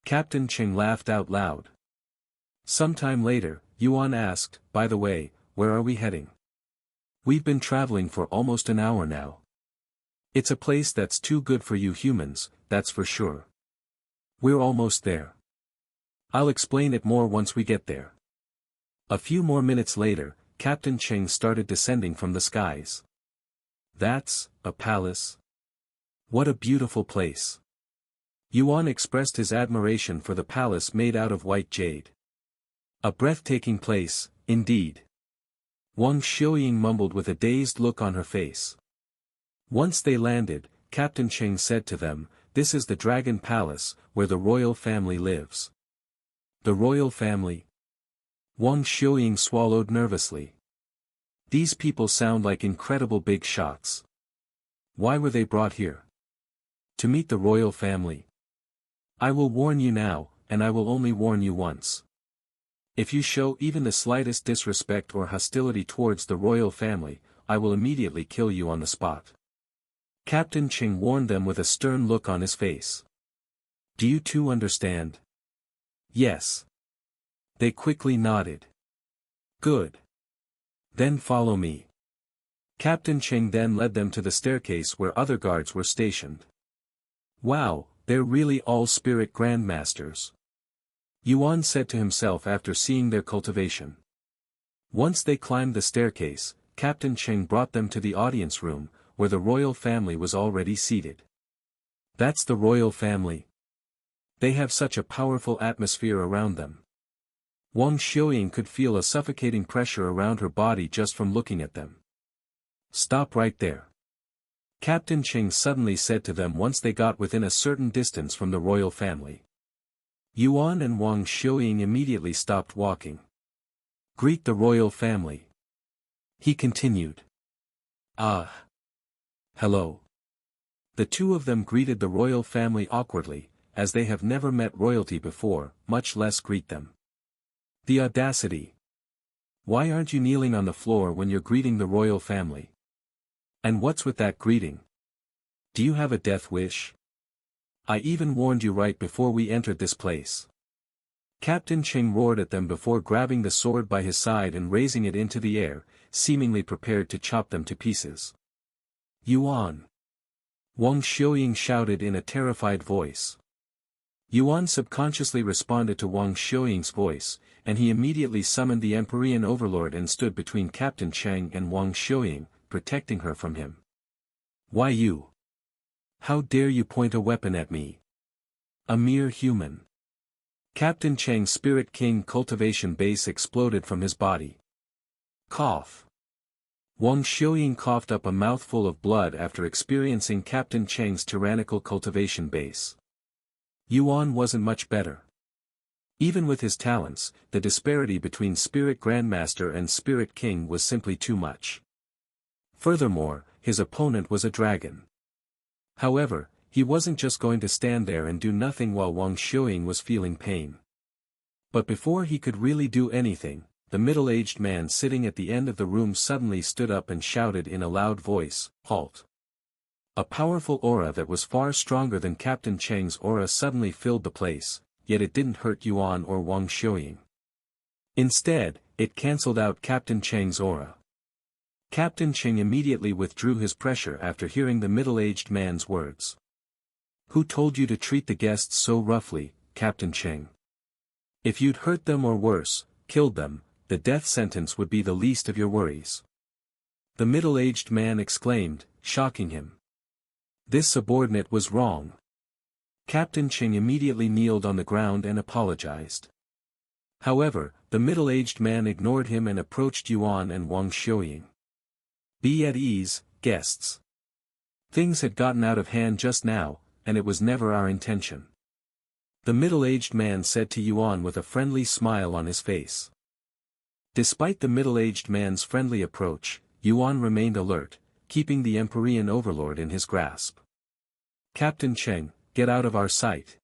Captain Cheng laughed out loud. Sometime later, Yuan asked, "By the way, where are we heading?" "We've been traveling for almost an hour now. It's a place that's too good for you humans, that's for sure. We're almost there. I'll explain it more once we get there." A few more minutes later, Captain Cheng started descending from the skies. That's a palace. What a beautiful place. Yuan expressed his admiration for the palace made out of white jade. A breathtaking place, indeed. Wang Xiuying mumbled with a dazed look on her face. Once they landed, Captain Cheng said to them, "This is the Dragon Palace, where the royal family lives." The royal family? Wang Xiuying swallowed nervously. These people sound like incredible big shots. Why were they brought here? To meet the royal family? I will warn you now, and I will only warn you once. If you show even the slightest disrespect or hostility towards the royal family, I will immediately kill you on the spot. Captain Cheng warned them with a stern look on his face. Do you two understand? Yes. They quickly nodded. Good. Then follow me. Captain Cheng then led them to the staircase where other guards were stationed. Wow, they're really all spirit grandmasters. Yuan said to himself after seeing their cultivation. Once they climbed the staircase, Captain Cheng brought them to the audience room, where the royal family was already seated. That's the royal family. They have such a powerful atmosphere around them. Wang Xiuying could feel a suffocating pressure around her body just from looking at them. Stop right there. Captain Cheng suddenly said to them once they got within a certain distance from the royal family. Yuan and Wang Xiuying immediately stopped walking. Greet the royal family. He continued. Ah. Hello. The two of them greeted the royal family awkwardly, as they have never met royalty before, much less greet them. The audacity. Why aren't you kneeling on the floor when you're greeting the royal family? And what's with that greeting? Do you have a death wish? I even warned you right before we entered this place. Captain Cheng roared at them before grabbing the sword by his side and raising it into the air, seemingly prepared to chop them to pieces. Yuan! Wang Xiuying shouted in a terrified voice. Yuan subconsciously responded to Wang Xiuying's voice, and he immediately summoned the Empyrean Overlord and stood between Captain Cheng and Wang Xiuying, protecting her from him. Why you? How dare you point a weapon at me? A mere human. Captain Cheng's Spirit King cultivation base exploded from his body. Cough. Wang Xiuying coughed up a mouthful of blood after experiencing Captain Cheng's tyrannical cultivation base. Yuan wasn't much better. Even with his talents, the disparity between Spirit Grandmaster and Spirit King was simply too much. Furthermore, his opponent was a dragon. However, he wasn't just going to stand there and do nothing while Wang Xiuying was feeling pain. But before he could really do anything, the middle-aged man sitting at the end of the room suddenly stood up and shouted in a loud voice, "Halt!" A powerful aura that was far stronger than Captain Cheng's aura suddenly filled the place, yet it didn't hurt Yuan or Wang Xiuying. Instead, it cancelled out Captain Cheng's aura. Captain Cheng immediately withdrew his pressure after hearing the middle-aged man's words. "Who told you to treat the guests so roughly, Captain Cheng? If you'd hurt them or worse, killed them, the death sentence would be the least of your worries." The middle-aged man exclaimed, shocking him. This subordinate was wrong. Captain Cheng immediately kneeled on the ground and apologized. However, the middle-aged man ignored him and approached Yuan and Wang Xiuying. "Be at ease, guests. Things had gotten out of hand just now, and it was never our intention." The middle-aged man said to Yuan with a friendly smile on his face. Despite the middle-aged man's friendly approach, Yuan remained alert, keeping the Empyrean overlord in his grasp. "Captain Cheng, get out of our sight."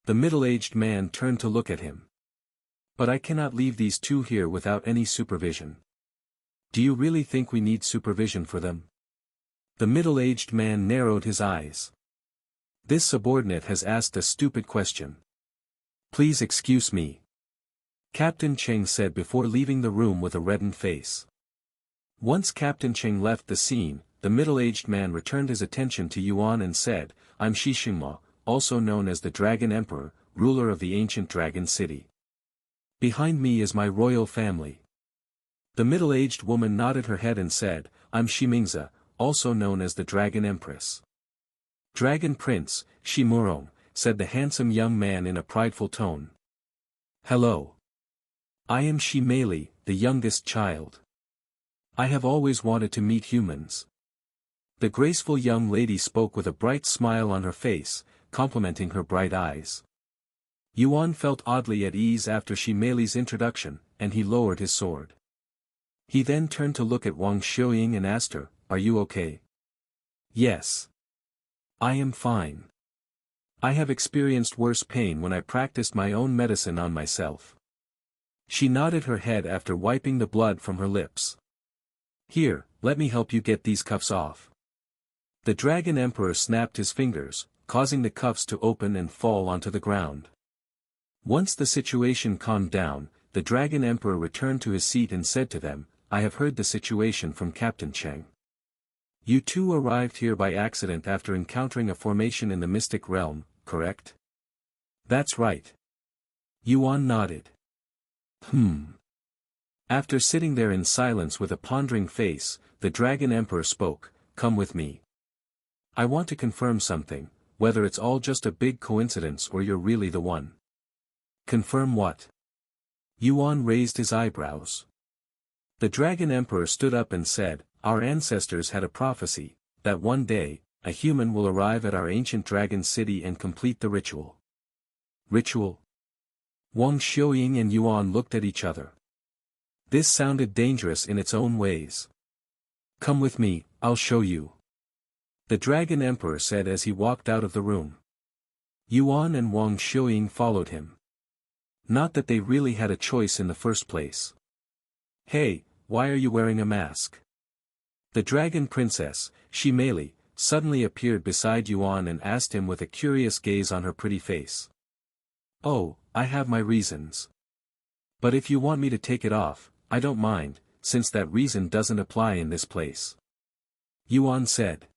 The middle-aged man turned to look at him. "But I cannot leave these two here without any supervision." "Do you really think we need supervision for them?" The middle-aged man narrowed his eyes. "This subordinate has asked a stupid question. Please excuse me," Captain Cheng said before leaving the room with a reddened face. Once Captain Cheng left the scene, the middle-aged man returned his attention to Yuan and said, "I'm Shi Xingma, also known as the Dragon Emperor, ruler of the ancient Dragon City. Behind me is my royal family." The middle-aged woman nodded her head and said, "I'm Shi Mingzi, also known as the Dragon Empress." "Dragon Prince, Shi Murong," said the handsome young man in a prideful tone. "Hello. I am Shi Meili, the youngest child. I have always wanted to meet humans." The graceful young lady spoke with a bright smile on her face, complimenting her bright eyes. Yuan felt oddly at ease after Shi Meili's introduction, and he lowered his sword. He then turned to look at Wang Xiuying and asked her, "Are you okay?" "Yes. I am fine. I have experienced worse pain when I practiced my own medicine on myself." She nodded her head after wiping the blood from her lips. "Here, let me help you get these cuffs off." The Dragon Emperor snapped his fingers, causing the cuffs to open and fall onto the ground. Once the situation calmed down, the Dragon Emperor returned to his seat and said to them, "I have heard the situation from Captain Cheng. You two arrived here by accident after encountering a formation in the mystic realm, correct?" "That's right." Yuan nodded. After sitting there in silence with a pondering face, the Dragon Emperor spoke, "Come with me. I want to confirm something, whether it's all just a big coincidence or you're really the one." "Confirm what?" Yuan raised his eyebrows. The Dragon Emperor stood up and said, "Our ancestors had a prophecy, that one day, a human will arrive at our ancient dragon city and complete the ritual." "Ritual?" Wang Xiuying and Yuan looked at each other. This sounded dangerous in its own ways. "Come with me, I'll show you," the Dragon Emperor said as he walked out of the room. Yuan and Wang Xiuying followed him. Not that they really had a choice in the first place. "Hey, why are you wearing a mask?" The Dragon Princess, Shi Meili, suddenly appeared beside Yuan and asked him with a curious gaze on her pretty face. "Oh, I have my reasons. But if you want me to take it off, I don't mind, since that reason doesn't apply in this place," Yuan said.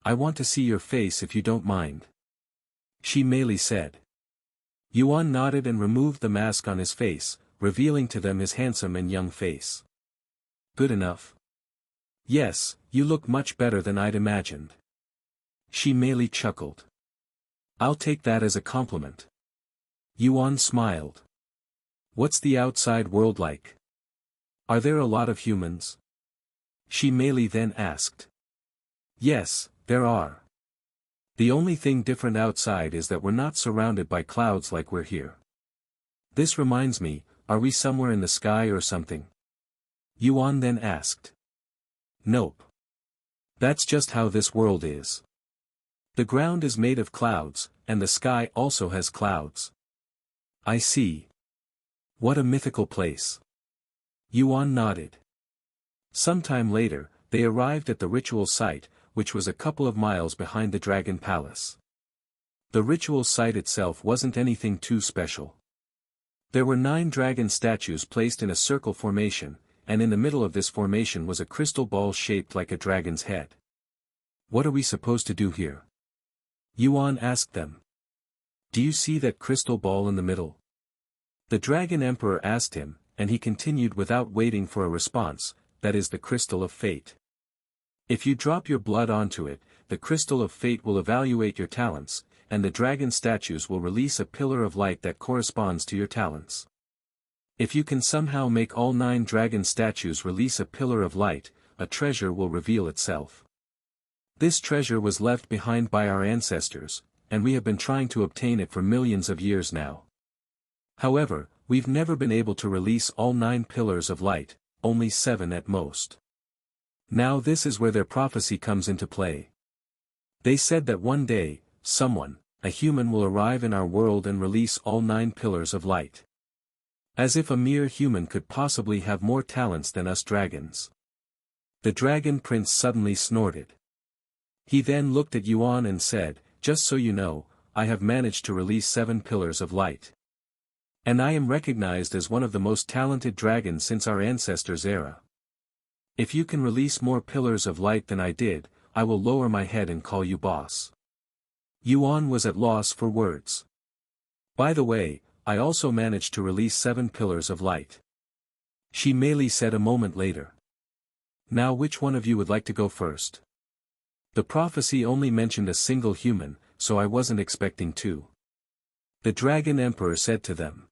"I want to see your face if you don't mind," Shi Meili said. Yuan nodded and removed the mask on his face, revealing to them his handsome and young face. "Good enough." "Yes, you look much better than I'd imagined," Shi Meili chuckled. "I'll take that as a compliment." Yuan smiled. "What's the outside world like? Are there a lot of humans?" Shi Meili then asked. Yes, there are. The only thing different outside is that we're not surrounded by clouds like we're here. This reminds me, are we somewhere in the sky or something? Yuan then asked. Nope. That's just how this world is. The ground is made of clouds, and the sky also has clouds. I see. What a mythical place. Yuan nodded. Sometime later, they arrived at the ritual site, which was a couple of miles behind the Dragon Palace. The ritual site itself wasn't anything too special. There were 9 dragon statues placed in a circle formation, and in the middle of this formation was a crystal ball shaped like a dragon's head. What are we supposed to do here? Yuan asked them. Do you see that crystal ball in the middle? The Dragon Emperor asked him, and he continued without waiting for a response, that is the crystal of fate. If you drop your blood onto it, the crystal of fate will evaluate your talents, and the dragon statues will release a pillar of light that corresponds to your talents. If you can somehow make all 9 dragon statues release a pillar of light, a treasure will reveal itself. This treasure was left behind by our ancestors, and we have been trying to obtain it for millions of years now. However, we've never been able to release all 9 pillars of light, only 7 at most. Now this is where their prophecy comes into play. They said that one day, someone, a human will arrive in our world and release all 9 pillars of light. As if a mere human could possibly have more talents than us dragons. The Dragon Prince suddenly snorted. He then looked at Yuan and said, just so you know, I have managed to release 7 pillars of light. And I am recognized as one of the most talented dragons since our ancestors' era. If you can release more pillars of light than I did, I will lower my head and call you boss. Yuan was at loss for words. By the way, I also managed to release 7 pillars of light. Shi Meili said a moment later. Now which one of you would like to go first? The prophecy only mentioned a single human, so I wasn't expecting 2. The Dragon Emperor said to them.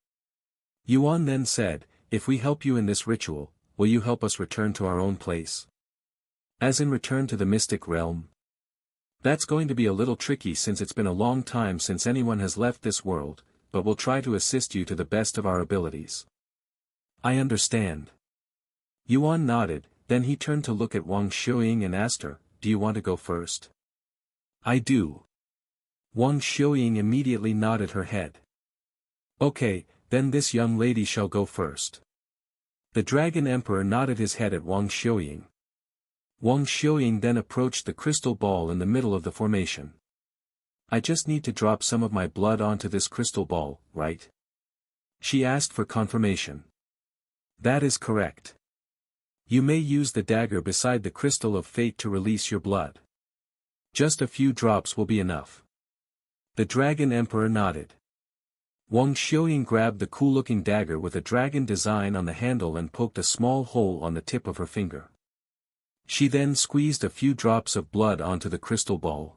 Yuan then said, if we help you in this ritual, will you help us return to our own place? As in return to the mystic realm? That's going to be a little tricky since it's been a long time since anyone has left this world, but we'll try to assist you to the best of our abilities. I understand. Yuan nodded, then he turned to look at Wang Xiuying and asked her, do you want to go first? I do. Wang Xiuying immediately nodded her head. Okay, then this young lady shall go first. The Dragon Emperor nodded his head at Wang Xiuying. Wang Xiuying then approached the crystal ball in the middle of the formation. I just need to drop some of my blood onto this crystal ball, right? She asked for confirmation. That is correct. You may use the dagger beside the crystal of fate to release your blood. Just a few drops will be enough. The Dragon Emperor nodded. Wang Xiuying grabbed the cool-looking dagger with a dragon design on the handle and poked a small hole on the tip of her finger. She then squeezed a few drops of blood onto the crystal ball.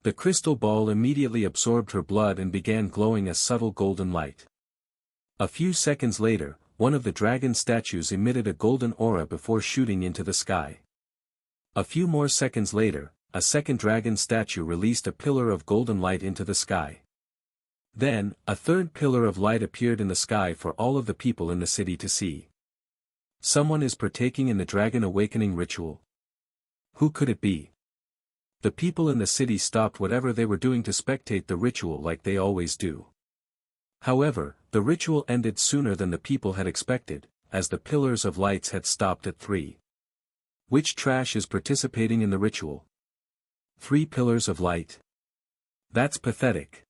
The crystal ball immediately absorbed her blood and began glowing a subtle golden light. A few seconds later, one of the dragon statues emitted a golden aura before shooting into the sky. A few more seconds later, a second dragon statue released a pillar of golden light into the sky. Then, a third pillar of light appeared in the sky for all of the people in the city to see. Someone is partaking in the Dragon Awakening ritual. Who could it be? The people in the city stopped whatever they were doing to spectate the ritual like they always do. However, the ritual ended sooner than the people had expected, as the pillars of lights had stopped at 3. Which trash is participating in the ritual? 3 pillars of light. That's pathetic.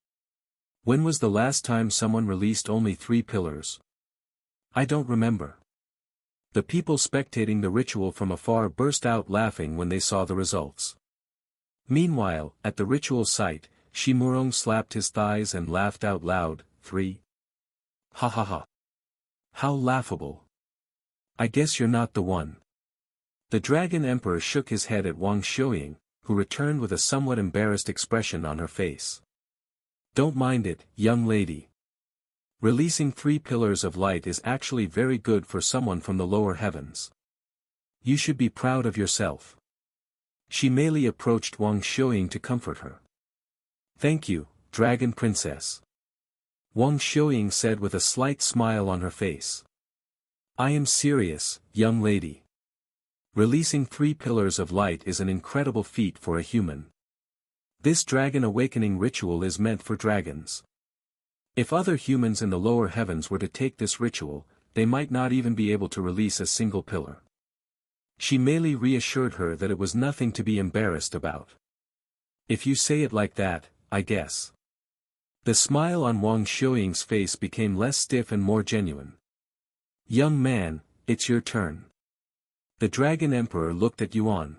When was the last time someone released only 3 pillars? I don't remember. The people spectating the ritual from afar burst out laughing when they saw the results. Meanwhile, at the ritual site, Shi Murong slapped his thighs and laughed out loud, 3. Ha ha ha. How laughable. I guess you're not the one. The Dragon Emperor shook his head at Wang Xiuying, who returned with a somewhat embarrassed expression on her face. Don't mind it, young lady. Releasing 3 pillars of light is actually very good for someone from the lower heavens. You should be proud of yourself. She merely approached Wang Xiuying to comfort her. Thank you, Dragon Princess. Wang Xiuying said with a slight smile on her face. I am serious, young lady. Releasing 3 pillars of light is an incredible feat for a human. This dragon awakening ritual is meant for dragons. If other humans in the lower heavens were to take this ritual, they might not even be able to release a single pillar. She merely reassured her that it was nothing to be embarrassed about. If you say it like that, I guess. The smile on Wang Xiuying's face became less stiff and more genuine. Young man, it's your turn. The Dragon Emperor looked at Yuan.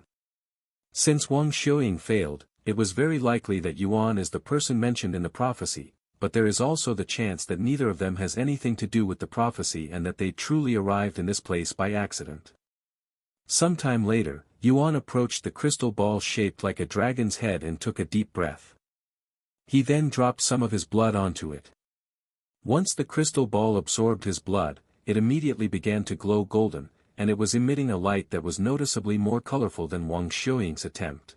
Since Wang Xiuying failed, it was very likely that Yuan is the person mentioned in the prophecy, but there is also the chance that neither of them has anything to do with the prophecy and that they truly arrived in this place by accident. Sometime later, Yuan approached the crystal ball shaped like a dragon's head and took a deep breath. He then dropped some of his blood onto it. Once the crystal ball absorbed his blood, it immediately began to glow golden, and it was emitting a light that was noticeably more colorful than Wang Xiuying's attempt.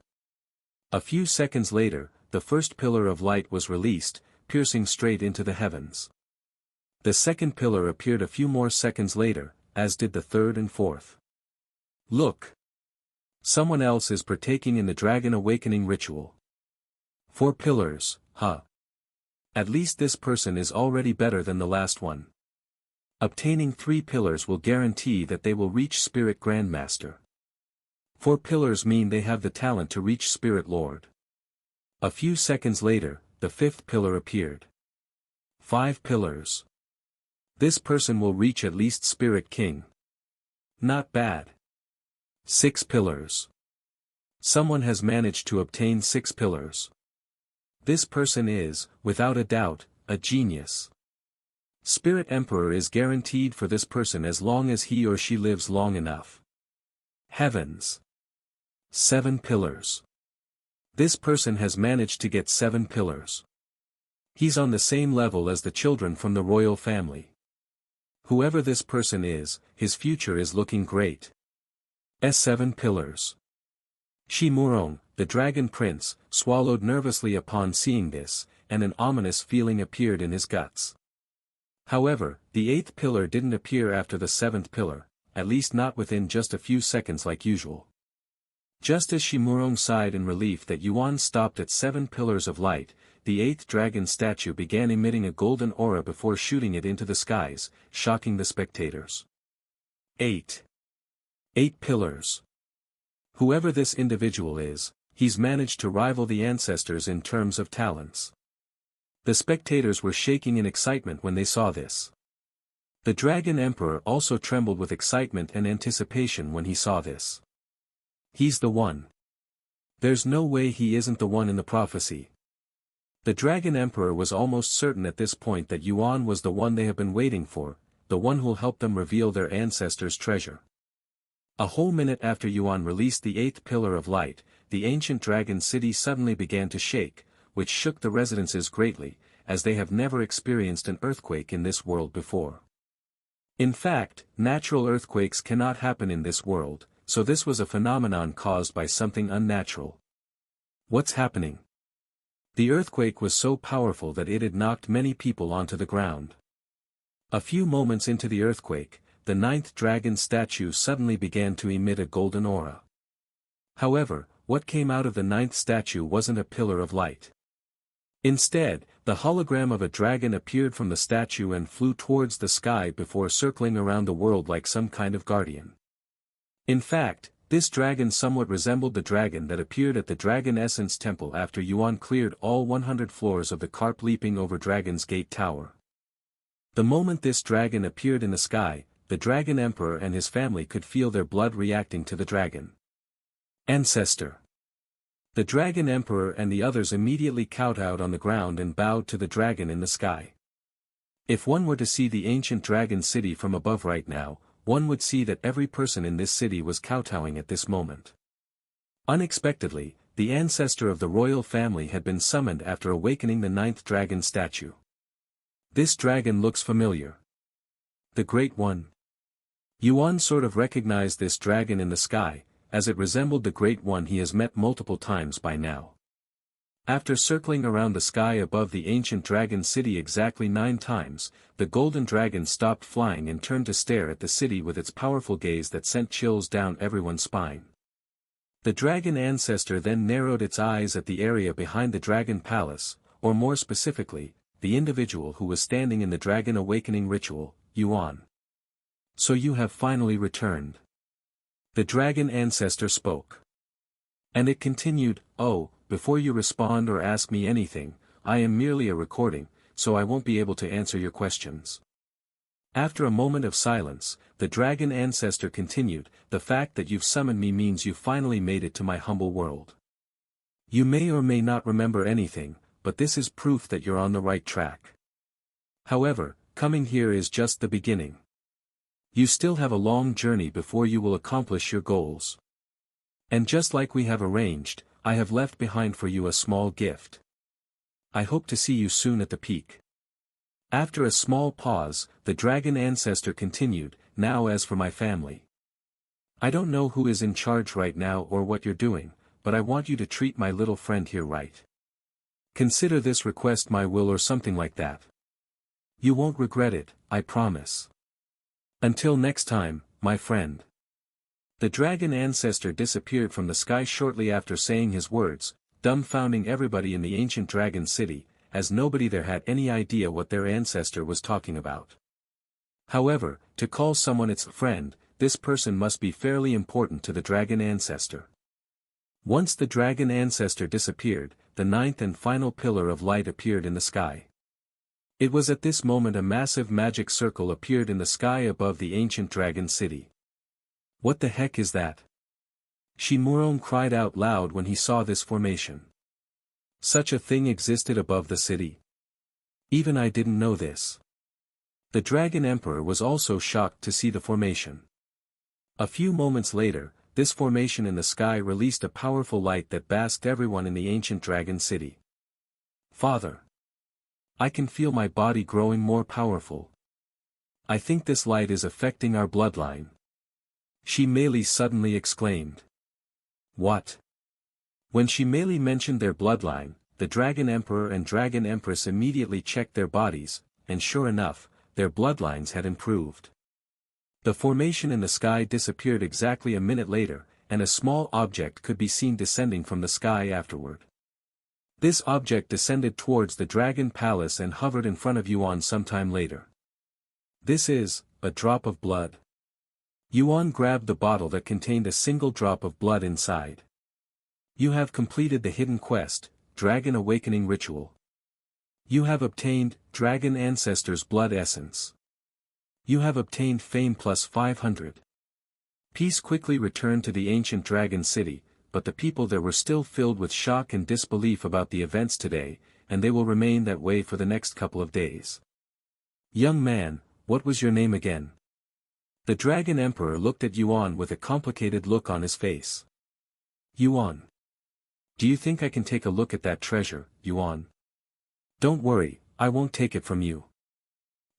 A few seconds later, the first pillar of light was released, piercing straight into the heavens. The second pillar appeared a few more seconds later, as did the third and fourth. Look! Someone else is partaking in the dragon awakening ritual. 4 pillars, huh? At least this person is already better than the last one. Obtaining 3 pillars will guarantee that they will reach Spirit Grandmaster. 4 pillars mean they have the talent to reach Spirit Lord. A few seconds later, the 5th pillar appeared. 5 pillars. This person will reach at least Spirit King. Not bad. 6 pillars. Someone has managed to obtain 6 pillars. This person is, without a doubt, a genius. Spirit Emperor is guaranteed for this person as long as he or she lives long enough. Heavens. 7 pillars. This person has managed to get 7 pillars. He's on the same level as the children from the royal family. Whoever this person is, his future is looking great. 7 pillars. Shi Murong, the dragon prince, swallowed nervously upon seeing this, and an ominous feeling appeared in his guts. However, the 8th pillar didn't appear after the 7th pillar, at least not within just a few seconds like usual. Just as Shi Murong sighed in relief that Yuan stopped at 7 pillars of light, the 8th dragon statue began emitting a golden aura before shooting it into the skies, shocking the spectators. 8 pillars. Whoever this individual is, he's managed to rival the ancestors in terms of talents. The spectators were shaking in excitement when they saw this. The Dragon Emperor also trembled with excitement and anticipation when he saw this. He's the one. There's no way he isn't the one in the prophecy. The Dragon Emperor was almost certain at this point that Yuan was the one they have been waiting for, the one who'll help them reveal their ancestors' treasure. A whole minute after Yuan released the 8th pillar of light, the ancient dragon city suddenly began to shake, which shook the residents greatly, as they have never experienced an earthquake in this world before. In fact, natural earthquakes cannot happen in this world, so this was a phenomenon caused by something unnatural. What's happening? The earthquake was so powerful that it had knocked many people onto the ground. A few moments into the earthquake, the 9th dragon statue suddenly began to emit a golden aura. However, what came out of the 9th statue wasn't a pillar of light. Instead, the hologram of a dragon appeared from the statue and flew towards the sky before circling around the world like some kind of guardian. In fact, this dragon somewhat resembled the dragon that appeared at the Dragon Essence Temple after Yuan cleared all 100 floors of the carp leaping over Dragon's Gate Tower. The moment this dragon appeared in the sky, the Dragon Emperor and his family could feel their blood reacting to the dragon. Ancestor. The Dragon Emperor and the others immediately kowtowed on the ground and bowed to the dragon in the sky. If one were to see the ancient dragon city from above right now, one would see that every person in this city was kowtowing at this moment. Unexpectedly, the ancestor of the royal family had been summoned after awakening the 9th dragon statue. This dragon looks familiar. The Great One. Yuan sort of recognized this dragon in the sky, as it resembled the great one he has met multiple times by now. After circling around the sky above the ancient dragon city exactly 9 times, the golden dragon stopped flying and turned to stare at the city with its powerful gaze that sent chills down everyone's spine. The dragon ancestor then narrowed its eyes at the area behind the dragon palace, or more specifically, the individual who was standing in the dragon awakening ritual, Yuan. So you have finally returned. The dragon ancestor spoke. And it continued, oh, before you respond or ask me anything, I am merely a recording, so I won't be able to answer your questions. After a moment of silence, the dragon ancestor continued, the fact that you've summoned me means you finally made it to my humble world. You may or may not remember anything, but this is proof that you're on the right track. However, coming here is just the beginning. You still have a long journey before you will accomplish your goals. And just like we have arranged, I have left behind for you a small gift. I hope to see you soon at the peak. After a small pause, the dragon ancestor continued, now as for my family. I don't know who is in charge right now or what you're doing, but I want you to treat my little friend here right. Consider this request my will or something like that. You won't regret it, I promise. Until next time, my friend. The dragon ancestor disappeared from the sky shortly after saying his words, dumbfounding everybody in the ancient dragon city, as nobody there had any idea what their ancestor was talking about. However, to call someone its friend, this person must be fairly important to the dragon ancestor. Once the dragon ancestor disappeared, the 9th and final pillar of light appeared in the sky. It was at this moment a massive magic circle appeared in the sky above the ancient dragon city. What the heck is that? Shimurong cried out loud when he saw this formation. Such a thing existed above the city. Even I didn't know this. The Dragon Emperor was also shocked to see the formation. A few moments later, this formation in the sky released a powerful light that basked everyone in the ancient dragon city. Father! I can feel my body growing more powerful. I think this light is affecting our bloodline. Shimeli suddenly exclaimed. What? When Shimeli mentioned their bloodline, the Dragon Emperor and Dragon Empress immediately checked their bodies, and sure enough, their bloodlines had improved. The formation in the sky disappeared exactly a minute later, and a small object could be seen descending from the sky afterward. This object descended towards the Dragon Palace and hovered in front of Yuan sometime later. This is, a drop of blood. Yuan grabbed the bottle that contained a single drop of blood inside. You have completed the hidden quest, Dragon Awakening Ritual. You have obtained, Dragon Ancestor's Blood Essence. You have obtained Fame plus 500. Peace quickly returned to the ancient dragon city, but the people there were still filled with shock and disbelief about the events today, and they will remain that way for the next couple of days. Young man, what was your name again? The Dragon Emperor looked at Yuan with a complicated look on his face. Yuan. Do you think I can take a look at that treasure, Yuan? Don't worry, I won't take it from you.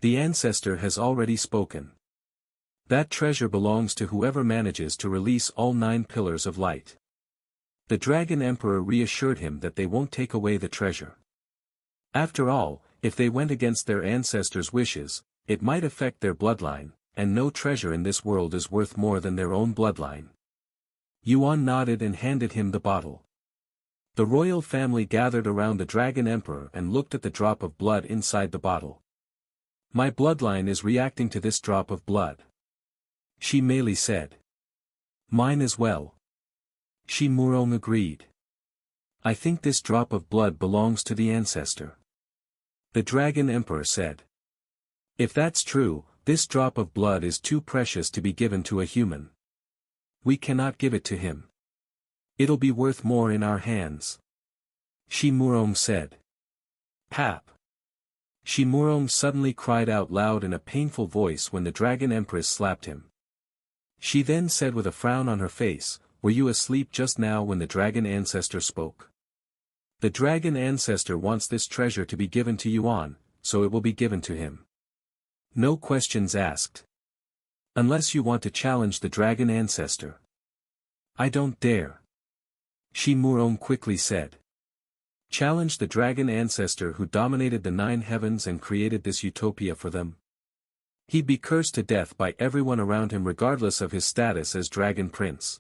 The ancestor has already spoken. That treasure belongs to whoever manages to release all 9 pillars of light. The Dragon Emperor reassured him that they won't take away the treasure. After all, if they went against their ancestors' wishes, it might affect their bloodline, and no treasure in this world is worth more than their own bloodline. Yuan nodded and handed him the bottle. The royal family gathered around the Dragon Emperor and looked at the drop of blood inside the bottle. My bloodline is reacting to this drop of blood. Shimeli said. Mine as well. Shimurong agreed. I think this drop of blood belongs to the ancestor. The Dragon Emperor said. If that's true, this drop of blood is too precious to be given to a human. We cannot give it to him. It'll be worth more in our hands. Shimurong said. Pap. Shimurong suddenly cried out loud in a painful voice when the Dragon Empress slapped him. She then said with a frown on her face, Were you asleep just now when the Dragon Ancestor spoke? The Dragon Ancestor wants this treasure to be given to Yuan, so it will be given to him. No questions asked. Unless you want to challenge the dragon ancestor. I don't dare. Shi Murong quickly said. Challenge the dragon ancestor who dominated the 9 heavens and created this utopia for them? He'd be cursed to death by everyone around him regardless of his status as Dragon Prince.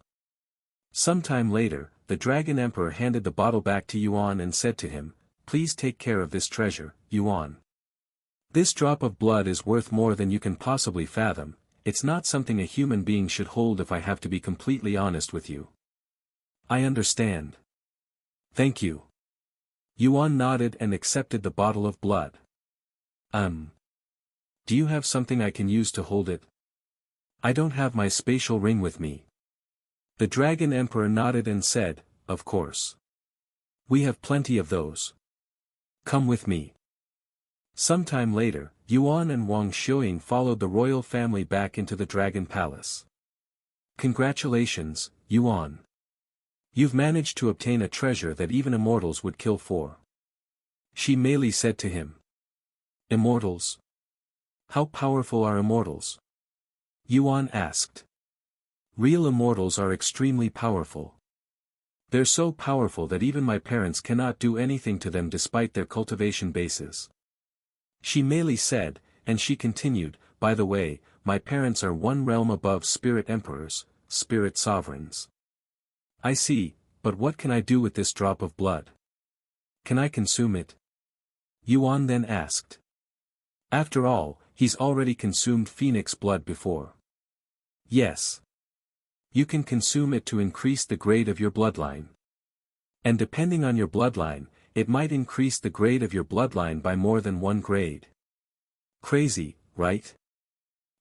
Sometime later, the Dragon Emperor handed the bottle back to Yuan and said to him, "Please take care of this treasure, Yuan. This drop of blood is worth more than you can possibly fathom. It's not something a human being should hold if I have to be completely honest with you." I understand. Thank you. Yuan nodded and accepted the bottle of blood. Do you have something I can use to hold it? I don't have my spatial ring with me. The Dragon Emperor nodded and said, "Of course. We have plenty of those. Come with me." Sometime later, Yuan and Wang Xiuying followed the royal family back into the Dragon Palace. Congratulations, Yuan. You've managed to obtain a treasure that even immortals would kill for. Shi Mei said to him. Immortals? How powerful are immortals? Yuan asked. Real immortals are extremely powerful. They're so powerful that even my parents cannot do anything to them despite their cultivation bases. Shi Mei said, and she continued, by the way, my parents are one realm above spirit emperors, spirit sovereigns. I see, but what can I do with this drop of blood? Can I consume it? Yuan then asked. After all, he's already consumed phoenix blood before. Yes. You can consume it to increase the grade of your bloodline. And depending on your bloodline, it might increase the grade of your bloodline by more than 1 grade. Crazy, right?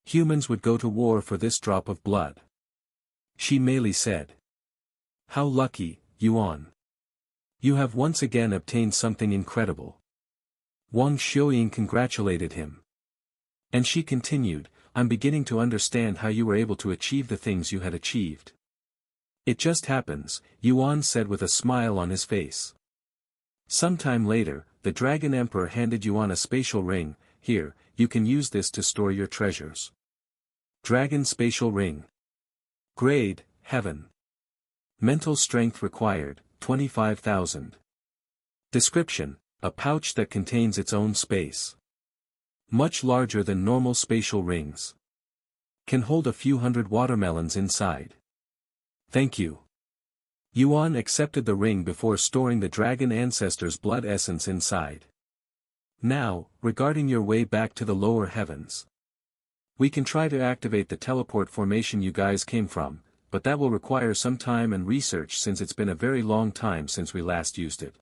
Humans would go to war for this drop of blood. Shi Mei said. How lucky, Yuan. You have once again obtained something incredible. Wang Xiuying congratulated him. And she continued, I'm beginning to understand how you were able to achieve the things you had achieved. It just happens, Yuan said with a smile on his face. Sometime later, the Dragon Emperor handed Yuan a spatial ring. Here, you can use this to store your treasures. Dragon Spatial Ring. Grade, Heaven. Mental strength required, 25,000. Description, a pouch that contains its own space. Much larger than normal spatial rings. Can hold a few hundred watermelons inside. Thank you. Yuan accepted the ring before storing the dragon ancestor's blood essence inside. Now, regarding your way back to the lower heavens. We can try to activate the teleport formation you guys came from, but that will require some time and research since it's been a very long time since we last used it.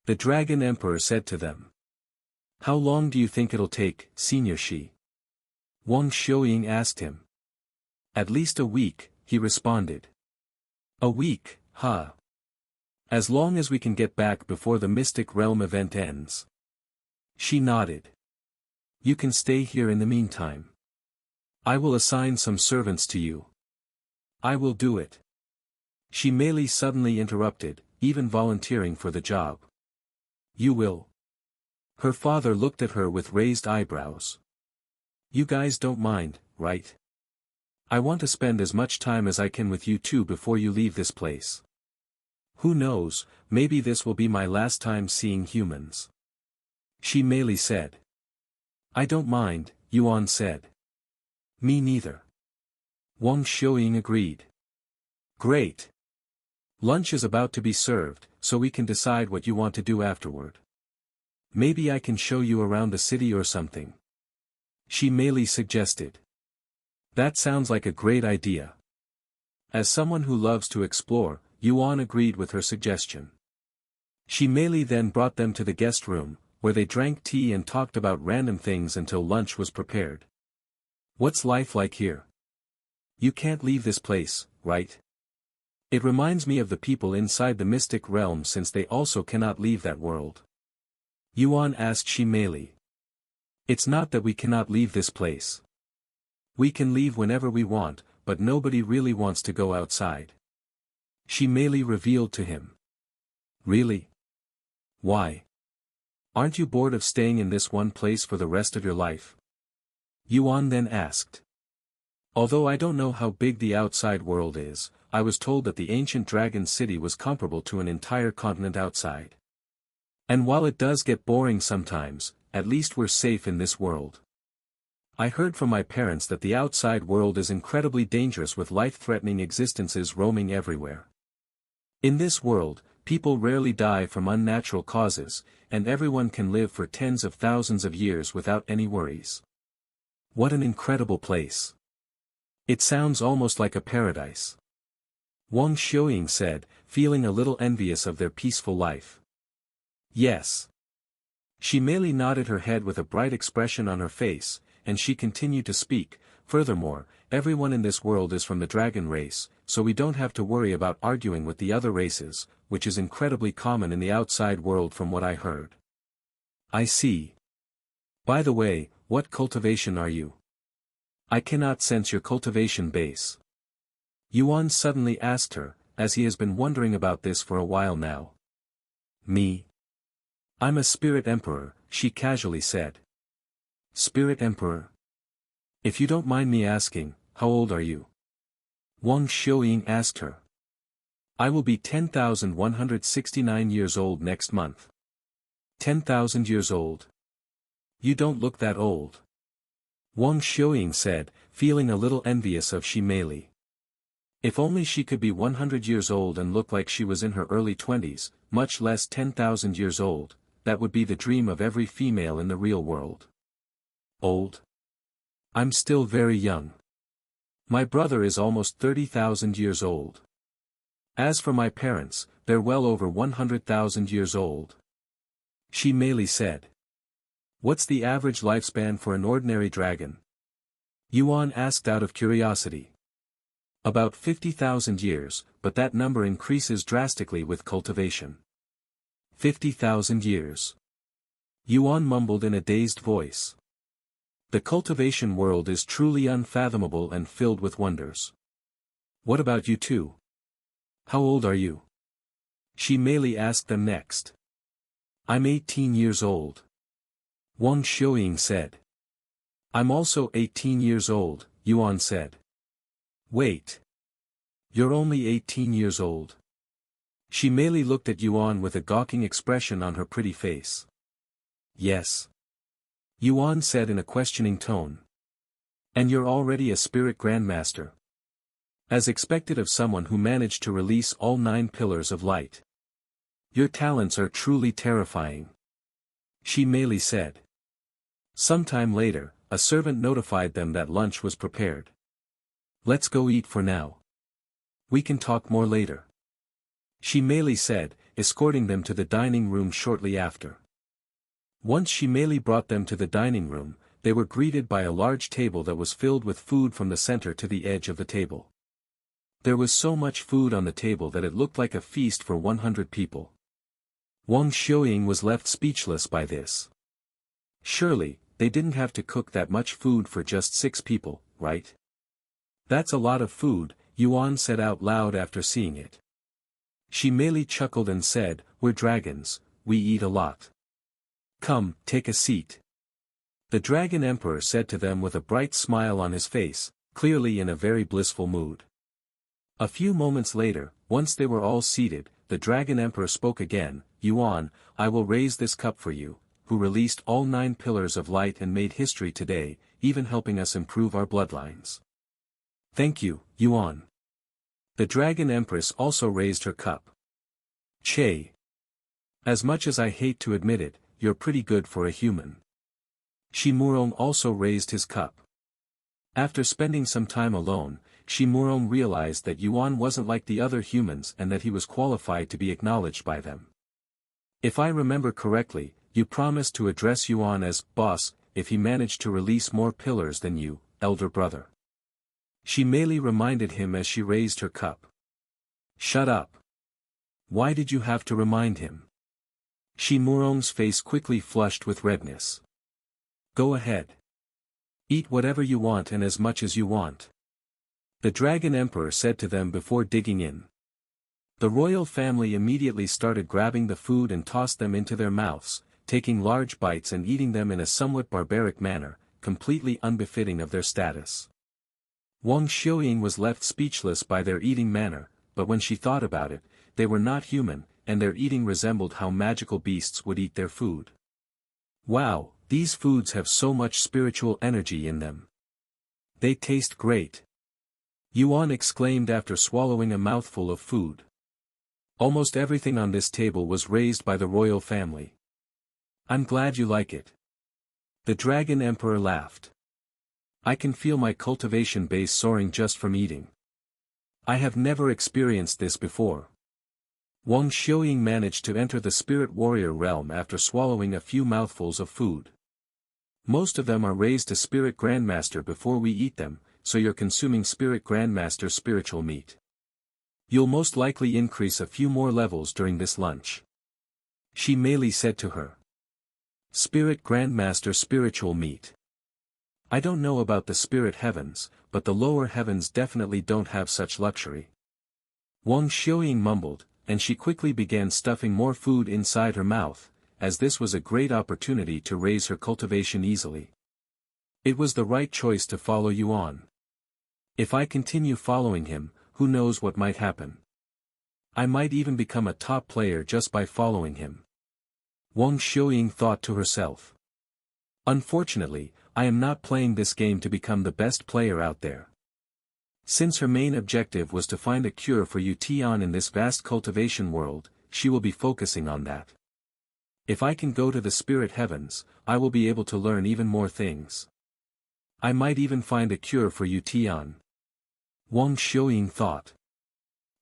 The Dragon Emperor said to them. How long do you think it'll take, Senior Shi? Wang Xiuying asked him. At least a week, he responded. A week, huh? As long as we can get back before the Mystic Realm event ends. She nodded. You can stay here in the meantime. I will assign some servants to you. I will do it. Shi Mei suddenly interrupted, even volunteering for the job. You will. Her father looked at her with raised eyebrows. You guys don't mind, right? I want to spend as much time as I can with you two before you leave this place. Who knows, maybe this will be my last time seeing humans. Shi Mei said. I don't mind, Yuan said. Me neither. Wang Xiuying agreed. Great. Lunch is about to be served, so we can decide what you want to do afterward. Maybe I can show you around the city or something. Shi Mei suggested. That sounds like a great idea. As someone who loves to explore, Yuan agreed with her suggestion. Shi Mei then brought them to the guest room, where they drank tea and talked about random things until lunch was prepared. What's life like here? You can't leave this place, right? It reminds me of the people inside the mystic realm since they also cannot leave that world. Yuan asked Shi Mei. It's not that we cannot leave this place. We can leave whenever we want, but nobody really wants to go outside. Shi Mei revealed to him. Really? Why? Aren't you bored of staying in this one place for the rest of your life? Yuan then asked. Although I don't know how big the outside world is, I was told that the ancient dragon city was comparable to an entire continent outside. And while it does get boring sometimes, at least we're safe in this world. I heard from my parents that the outside world is incredibly dangerous with life-threatening existences roaming everywhere. In this world, people rarely die from unnatural causes, and everyone can live for tens of thousands of years without any worries. What an incredible place. It sounds almost like a paradise. Wang Xiuying said, feeling a little envious of their peaceful life. Yes. She merely nodded her head with a bright expression on her face, and she continued to speak. Furthermore, everyone in this world is from the dragon race, so we don't have to worry about arguing with the other races, which is incredibly common in the outside world from what I heard. I see. By the way, what cultivation are you? I cannot sense your cultivation base. Yuan suddenly asked her, as he has been wondering about this for a while now. Me? I'm a spirit emperor, she casually said. Spirit emperor? If you don't mind me asking, how old are you? Wang Xiuying asked her. I will be 10,169 years old next month. 10,000 years old? You don't look that old. Wang Xiuying said, feeling a little envious of Shi Meili. If only she could be 100 years old and look like she was in her early 20s, much less 10,000 years old, that would be the dream of every female in the real world. Old? I'm still very young. My brother is almost 30,000 years old. As for my parents, they're well over 100,000 years old. Shi Meili said. What's the average lifespan for an ordinary dragon? Yuan asked out of curiosity. About 50,000 years, but that number increases drastically with cultivation. 50,000 years. Yuan mumbled in a dazed voice. The cultivation world is truly unfathomable and filled with wonders. What about you two? How old are you? Shi Meili asked them next. I'm 18 years old. Wang Xiuying said. I'm also 18 years old, Yuan said. Wait. You're only 18 years old. Shi Meili looked at Yuan with a gawking expression on her pretty face. Yes. Yuan said in a questioning tone. And you're already a spirit grandmaster. As expected of someone who managed to release all 9 pillars of light. Your talents are truly terrifying. Shi Meili said. Sometime later, a servant notified them that lunch was prepared. Let's go eat for now. We can talk more later. Shi Meili said, escorting them to the dining room shortly after. Once Shi Meili brought them to the dining room, they were greeted by a large table that was filled with food from the center to the edge of the table. There was so much food on the table that it looked like a feast for 100 people. Wang Xiuying was left speechless by this. Surely, they didn't have to cook that much food for just 6 people, right? That's a lot of food, Yuan said out loud after seeing it. Shi Meili chuckled and said, we're dragons, we eat a lot. Come, take a seat. The Dragon Emperor said to them with a bright smile on his face, clearly in a very blissful mood. A few moments later, once they were all seated, the Dragon Emperor spoke again, Yuan, I will raise this cup for you, who released all 9 pillars of light and made history today, even helping us improve our bloodlines. Thank you, Yuan. The Dragon Empress also raised her cup. Che. As much as I hate to admit it, you're pretty good for a human. Shi Murong also raised his cup. After spending some time alone, Shi Murong realized that Yuan wasn't like the other humans and that he was qualified to be acknowledged by them. If I remember correctly, you promised to address Yuan as boss if he managed to release more pillars than you, elder brother. Shi Meili reminded him as she raised her cup. Shut up. Why did you have to remind him? Shi Murong's face quickly flushed with redness. Go ahead. Eat whatever you want and as much as you want. The Dragon Emperor said to them before digging in. The royal family immediately started grabbing the food and tossed them into their mouths, taking large bites and eating them in a somewhat barbaric manner, completely unbefitting of their status. Wang Xiuying was left speechless by their eating manner, but when she thought about it, they were not human, and their eating resembled how magical beasts would eat their food. Wow, these foods have so much spiritual energy in them. They taste great. Yuan exclaimed after swallowing a mouthful of food. Almost everything on this table was raised by the royal family. I'm glad you like it. The Dragon Emperor laughed. I can feel my cultivation base soaring just from eating. I have never experienced this before. Wang Xiuying managed to enter the spirit warrior realm after swallowing a few mouthfuls of food. Most of them are raised to spirit grandmaster before we eat them, so you're consuming spirit grandmaster spiritual meat. You'll most likely increase a few more levels during this lunch. Shi Meili said to her. Spirit grandmaster spiritual meat. I don't know about the spirit heavens, but the lower heavens definitely don't have such luxury. Wang Xiuying mumbled, and she quickly began stuffing more food inside her mouth, as this was a great opportunity to raise her cultivation easily. It was the right choice to follow Yuan. If I continue following him, who knows what might happen. I might even become a top player just by following him. Wang Xiuying thought to herself. Unfortunately, I am not playing this game to become the best player out there. Since her main objective was to find a cure for Yuan in this vast cultivation world, she will be focusing on that. If I can go to the spirit heavens, I will be able to learn even more things. I might even find a cure for Yuan. Wang Xiuying thought.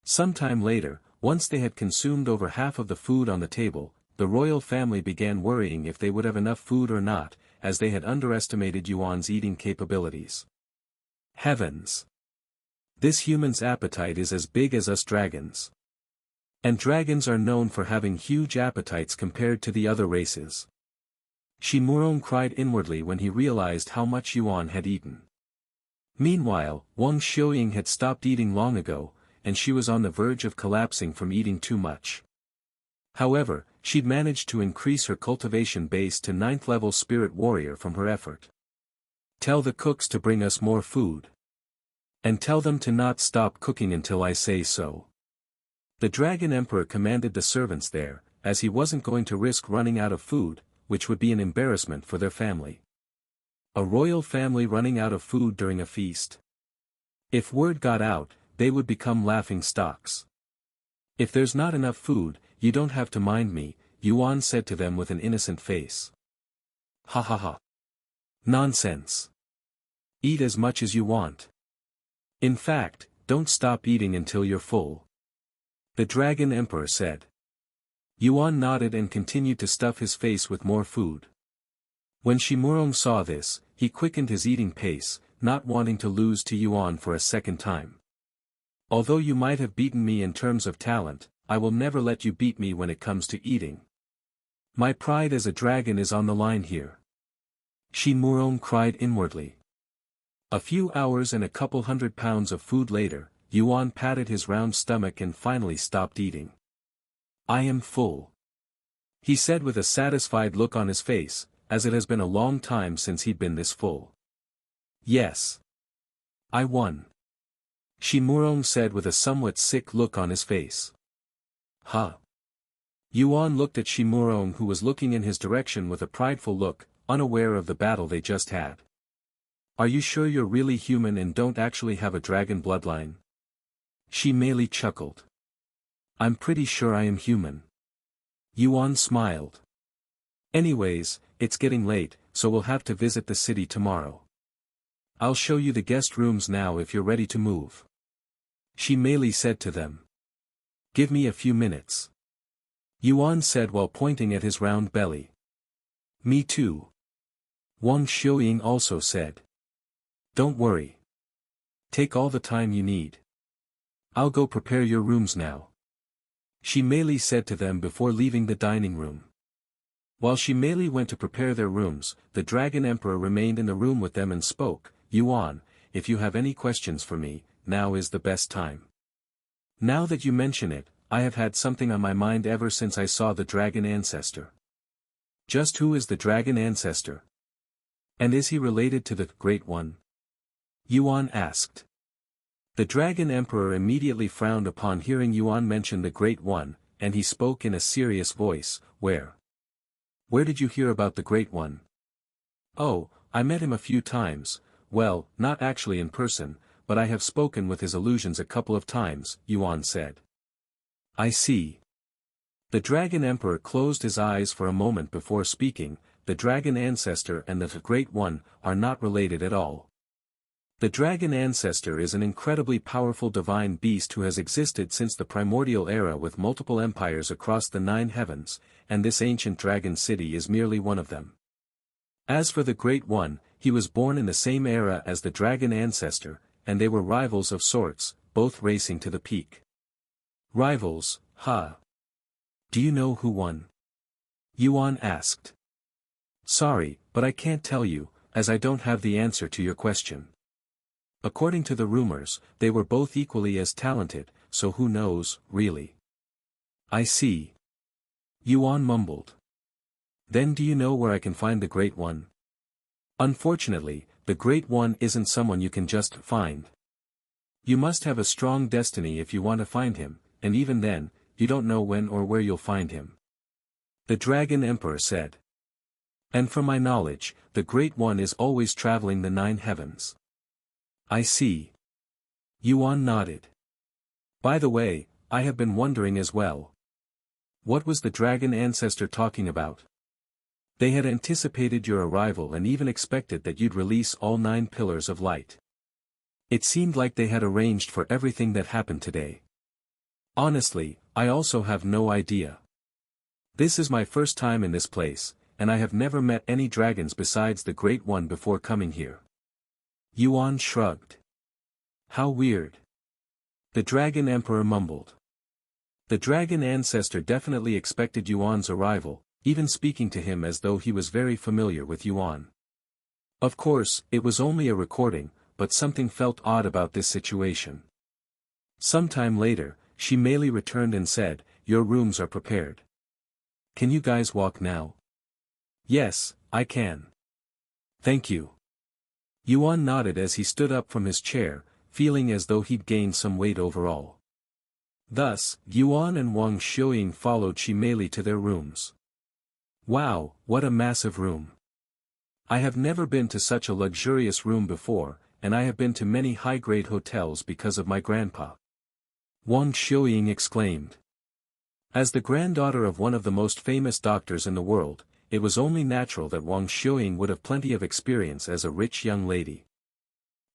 Sometime later, once they had consumed over half of the food on the table, the royal family began worrying if they would have enough food or not, as they had underestimated Yuan's eating capabilities. Heavens! This human's appetite is as big as us dragons. And dragons are known for having huge appetites compared to the other races. Shi Murong cried inwardly when he realized how much Yuan had eaten. Meanwhile, Wang Xiuying had stopped eating long ago, and she was on the verge of collapsing from eating too much. However, she'd managed to increase her cultivation base to 9th level spirit warrior from her effort. Tell the cooks to bring us more food. And tell them to not stop cooking until I say so. The Dragon Emperor commanded the servants there, as he wasn't going to risk running out of food, which would be an embarrassment for their family. A royal family running out of food during a feast. If word got out, they would become laughing stocks. If there's not enough food, you don't have to mind me, Yuan said to them with an innocent face. Ha ha ha. Nonsense. Eat as much as you want. In fact, don't stop eating until you're full. The Dragon Emperor said. Yuan nodded and continued to stuff his face with more food. When Shi Murong saw this, he quickened his eating pace, not wanting to lose to Yuan for a second time. Although you might have beaten me in terms of talent, I will never let you beat me when it comes to eating. My pride as a dragon is on the line here. Shi Murong cried inwardly. A few hours and a couple 100 pounds of food later, Yuan patted his round stomach and finally stopped eating. I am full. He said with a satisfied look on his face, as it has been a long time since he'd been this full. Yes. I won. Shi Murong said with a somewhat sick look on his face. Huh. Yuan looked at Shi Murong, who was looking in his direction with a prideful look, unaware of the battle they just had. Are you sure you're really human and don't actually have a dragon bloodline? Shi Meili chuckled. I'm pretty sure I am human. Yuan smiled. Anyways, it's getting late, so we'll have to visit the city tomorrow. I'll show you the guest rooms now if you're ready to move. Shi Meili said to them. Give me a few minutes. Yuan said while pointing at his round belly. Me too. Wang Xiuying also said. Don't worry. Take all the time you need. I'll go prepare your rooms now. Shi Meili said to them before leaving the dining room. While Shi Meili went to prepare their rooms, the Dragon Emperor remained in the room with them and spoke. Yuan, if you have any questions for me, now is the best time. Now that you mention it, I have had something on my mind ever since I saw the Dragon Ancestor. Just who is the Dragon Ancestor? And is he related to the Great One? Yuan asked. The Dragon Emperor immediately frowned upon hearing Yuan mention the Great One, and he spoke in a serious voice, Where did you hear about the Great One? Oh, I met him a few times, well, not actually in person, but I have spoken with his illusions a couple of times, Yuan said. I see. The Dragon Emperor closed his eyes for a moment before speaking. The Dragon Ancestor and the Great One are not related at all. The Dragon Ancestor is an incredibly powerful divine beast who has existed since the primordial era with multiple empires across the 9 heavens, and this ancient dragon city is merely one of them. As for the Great One, he was born in the same era as the Dragon Ancestor, and they were rivals of sorts, both racing to the peak. Rivals, huh? Do you know who won? Yuan asked. Sorry, but I can't tell you, as I don't have the answer to your question. According to the rumors, they were both equally as talented, so who knows, really? I see. Yuan mumbled. Then do you know where I can find the Great One? Unfortunately, the Great One isn't someone you can just find. You must have a strong destiny if you want to find him, and even then, you don't know when or where you'll find him. The Dragon Emperor said. And from my knowledge, the Great One is always traveling the 9 heavens. I see. Yuan nodded. By the way, I have been wondering as well. What was the Dragon Ancestor talking about? They had anticipated your arrival and even expected that you'd release all 9 pillars of light. It seemed like they had arranged for everything that happened today. Honestly, I also have no idea. This is my first time in this place, and I have never met any dragons besides the Great One before coming here. Yuan shrugged. How weird. The Dragon Emperor mumbled. The Dragon Ancestor definitely expected Yuan's arrival, even speaking to him as though he was very familiar with Yuan. Of course, it was only a recording, but something felt odd about this situation. Sometime later, she merely returned and said, Your rooms are prepared. Can you guys walk now? Yes, I can. Thank you. Yuan nodded as he stood up from his chair, feeling as though he'd gained some weight overall. Thus, Yuan and Wang Xiuying followed Shimeli to their rooms. Wow, what a massive room. I have never been to such a luxurious room before, and I have been to many high-grade hotels because of my grandpa. Wang Xiuying exclaimed. As the granddaughter of one of the most famous doctors in the world, it was only natural that Wang Xiuying would have plenty of experience as a rich young lady.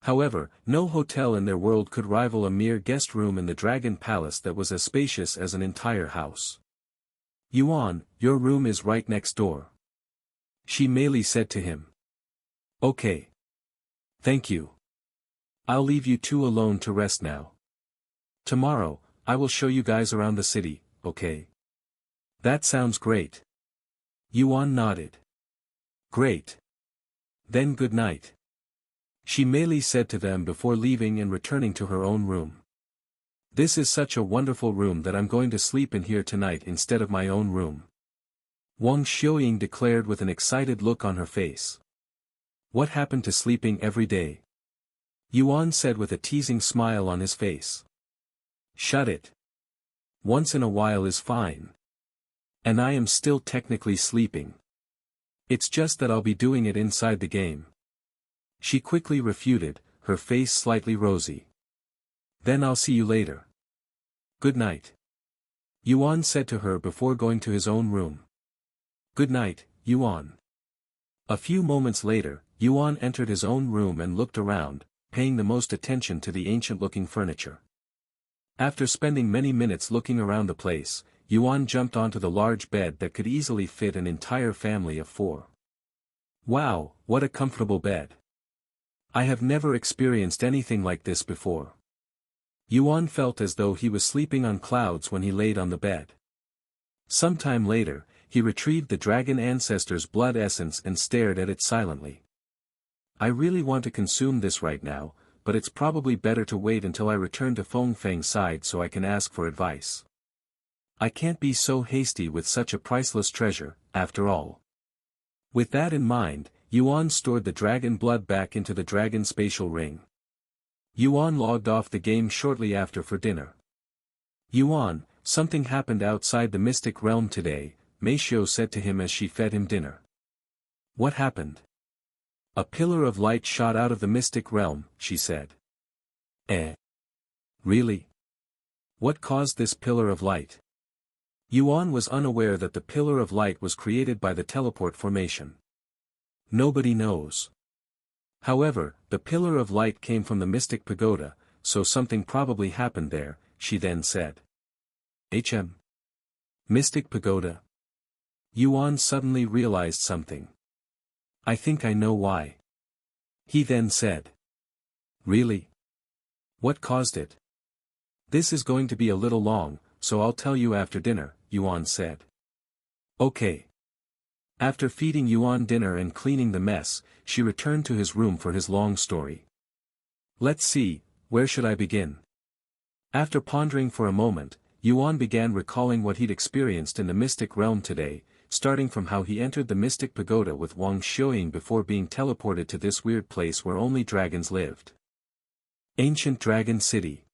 However, no hotel in their world could rival a mere guest room in the Dragon Palace that was as spacious as an entire house. Yuan, your room is right next door. Shimeli said to him. Okay. Thank you. I'll leave you two alone to rest now. Tomorrow, I will show you guys around the city, okay? That sounds great. Yuan nodded. Great. Then good night. Shimeli said to them before leaving and returning to her own room. This is such a wonderful room that I'm going to sleep in here tonight instead of my own room. Wang Xiuying declared with an excited look on her face. What happened to sleeping every day? Yuan said with a teasing smile on his face. Shut it. Once in a while is fine. And I am still technically sleeping. It's just that I'll be doing it inside the game. She quickly refuted, her face slightly rosy. Then I'll see you later. Good night. Yuan said to her before going to his own room. Good night, Yuan. A few moments later, Yuan entered his own room and looked around, paying the most attention to the ancient-looking furniture. After spending many minutes looking around the place, Yuan jumped onto the large bed that could easily fit an entire family of 4. Wow, what a comfortable bed. I have never experienced anything like this before. Yuan felt as though he was sleeping on clouds when he laid on the bed. Sometime later, he retrieved the Dragon Ancestor's blood essence and stared at it silently. I really want to consume this right now, but it's probably better to wait until I return to Fengfeng's side so I can ask for advice. I can't be so hasty with such a priceless treasure, after all. With that in mind, Yuan stored the dragon blood back into the dragon spatial ring. Yuan logged off the game shortly after for dinner. Yuan, something happened outside the mystic realm today, Meishio said to him as she fed him dinner. What happened? A pillar of light shot out of the mystic realm, she said. Eh? Really? What caused this pillar of light? Yuan was unaware that the pillar of light was created by the teleport formation. Nobody knows. However, the pillar of light came from the mystic pagoda, so something probably happened there, she then said. Mystic pagoda? Yuan suddenly realized something. I think I know why. He then said. Really? What caused it? This is going to be a little long, so I'll tell you after dinner, Yuan said. Okay. After feeding Yuan dinner and cleaning the mess, she returned to his room for his long story. Let's see, where should I begin? After pondering for a moment, Yuan began recalling what he'd experienced in the mystic realm today, starting from how he entered the mystic pagoda with Wang Xiuying before being teleported to this weird place where only dragons lived. Ancient Dragon City.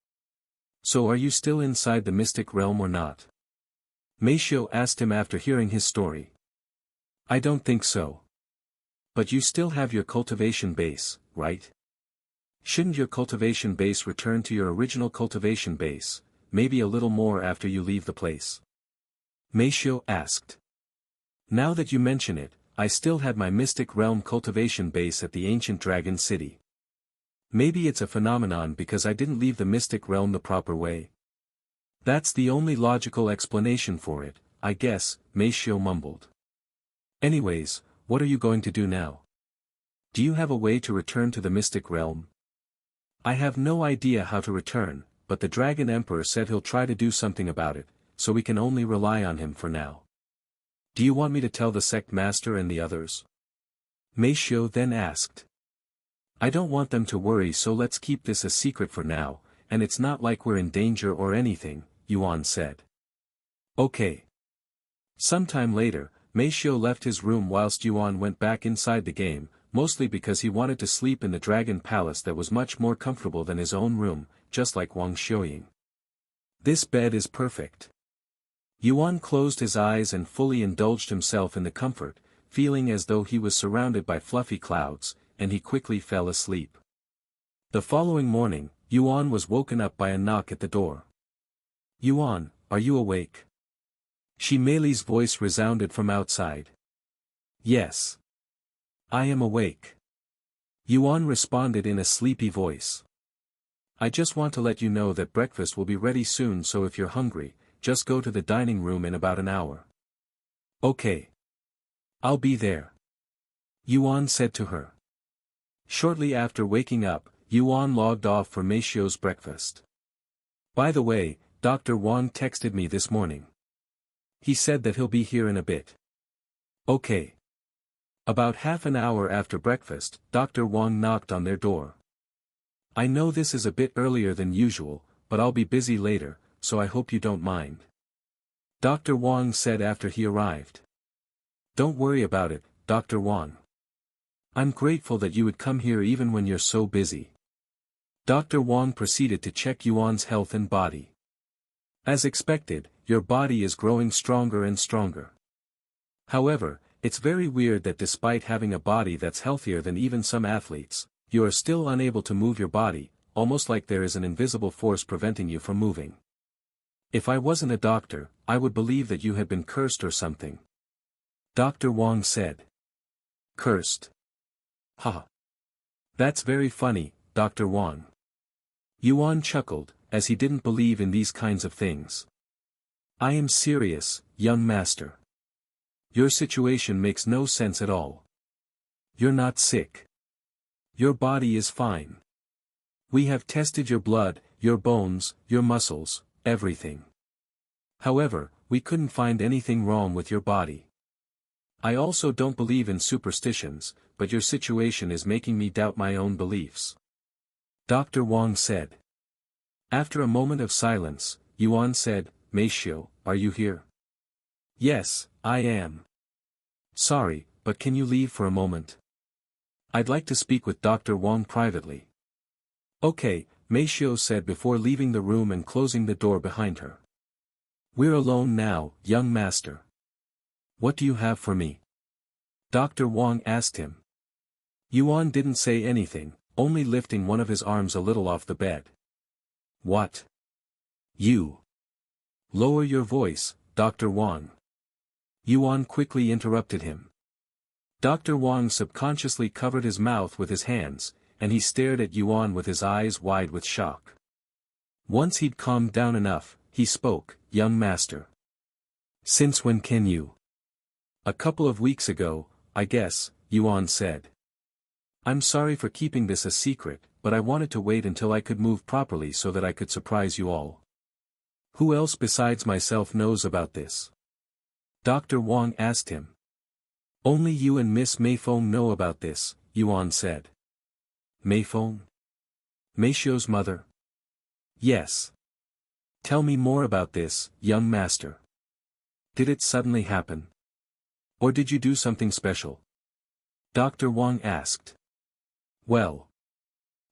So are you still inside the mystic realm or not? Meishio asked him after hearing his story. I don't think so. But you still have your cultivation base, right? Shouldn't your cultivation base return to your original cultivation base, maybe a little more after you leave the place? Meishio asked. Now that you mention it, I still had my mystic realm cultivation base at the ancient dragon city. Maybe it's a phenomenon because I didn't leave the mystic realm the proper way. That's the only logical explanation for it, I guess, Meishio mumbled. Anyways, what are you going to do now? Do you have a way to return to the mystic realm? I have no idea how to return, but the Dragon Emperor said he'll try to do something about it, so we can only rely on him for now. Do you want me to tell the sect master and the others? Meishio then asked. I don't want them to worry, so let's keep this a secret for now, and it's not like we're in danger or anything, Yuan said. Okay. Sometime later, Meishio left his room whilst Yuan went back inside the game, mostly because he wanted to sleep in the dragon palace that was much more comfortable than his own room, just like Wang Xiuying. This bed is perfect. Yuan closed his eyes and fully indulged himself in the comfort, feeling as though he was surrounded by fluffy clouds, and he quickly fell asleep. The following morning, Yuan was woken up by a knock at the door. Yuan, are you awake? Shimei's voice resounded from outside. Yes. I am awake. Yuan responded in a sleepy voice. I just want to let you know that breakfast will be ready soon, so if you're hungry, just go to the dining room in about an hour. Okay. I'll be there. Yuan said to her. Shortly after waking up, Yuan logged off for Meishio's breakfast. By the way, Dr. Wang texted me this morning. He said that he'll be here in a bit. Okay. About half an hour after breakfast, Dr. Wang knocked on their door. I know this is a bit earlier than usual, but I'll be busy later, so I hope you don't mind. Dr. Wang said after he arrived. Don't worry about it, Dr. Wang. I'm grateful that you would come here even when you're so busy. Dr. Wang proceeded to check Yuan's health and body. As expected, your body is growing stronger and stronger. However, it's very weird that despite having a body that's healthier than even some athletes, you are still unable to move your body, almost like there is an invisible force preventing you from moving. If I wasn't a doctor, I would believe that you had been cursed or something. Dr. Wang said. Cursed? Haha. That's very funny, Dr. Wang. Yuan chuckled, as he didn't believe in these kinds of things. I am serious, young master. Your situation makes no sense at all. You're not sick. Your body is fine. We have tested your blood, your bones, your muscles, everything. However, we couldn't find anything wrong with your body. I also don't believe in superstitions, but your situation is making me doubt my own beliefs. Dr. Wang said. After a moment of silence, Yuan said, Meishio, are you here? Yes, I am. Sorry, but can you leave for a moment? I'd like to speak with Dr. Wang privately. Okay, Meishio said before leaving the room and closing the door behind her. We're alone now, young master. What do you have for me? Dr. Wang asked him. Yuan didn't say anything, only lifting one of his arms a little off the bed. What? You. Lower your voice, Dr. Wang. Yuan quickly interrupted him. Dr. Wang subconsciously covered his mouth with his hands, and he stared at Yuan with his eyes wide with shock. Once he'd calmed down enough, he spoke, young master. Since when can you? A couple of weeks ago, I guess, Yuan said. I'm sorry for keeping this a secret, but I wanted to wait until I could move properly so that I could surprise you all. Who else besides myself knows about this? Dr. Wang asked him. Only you and Miss Meifeng know about this, Yuan said. Meifeng? Meishio's mother? Yes. Tell me more about this, young master. Did it suddenly happen? Or did you do something special? Dr. Wang asked. Well.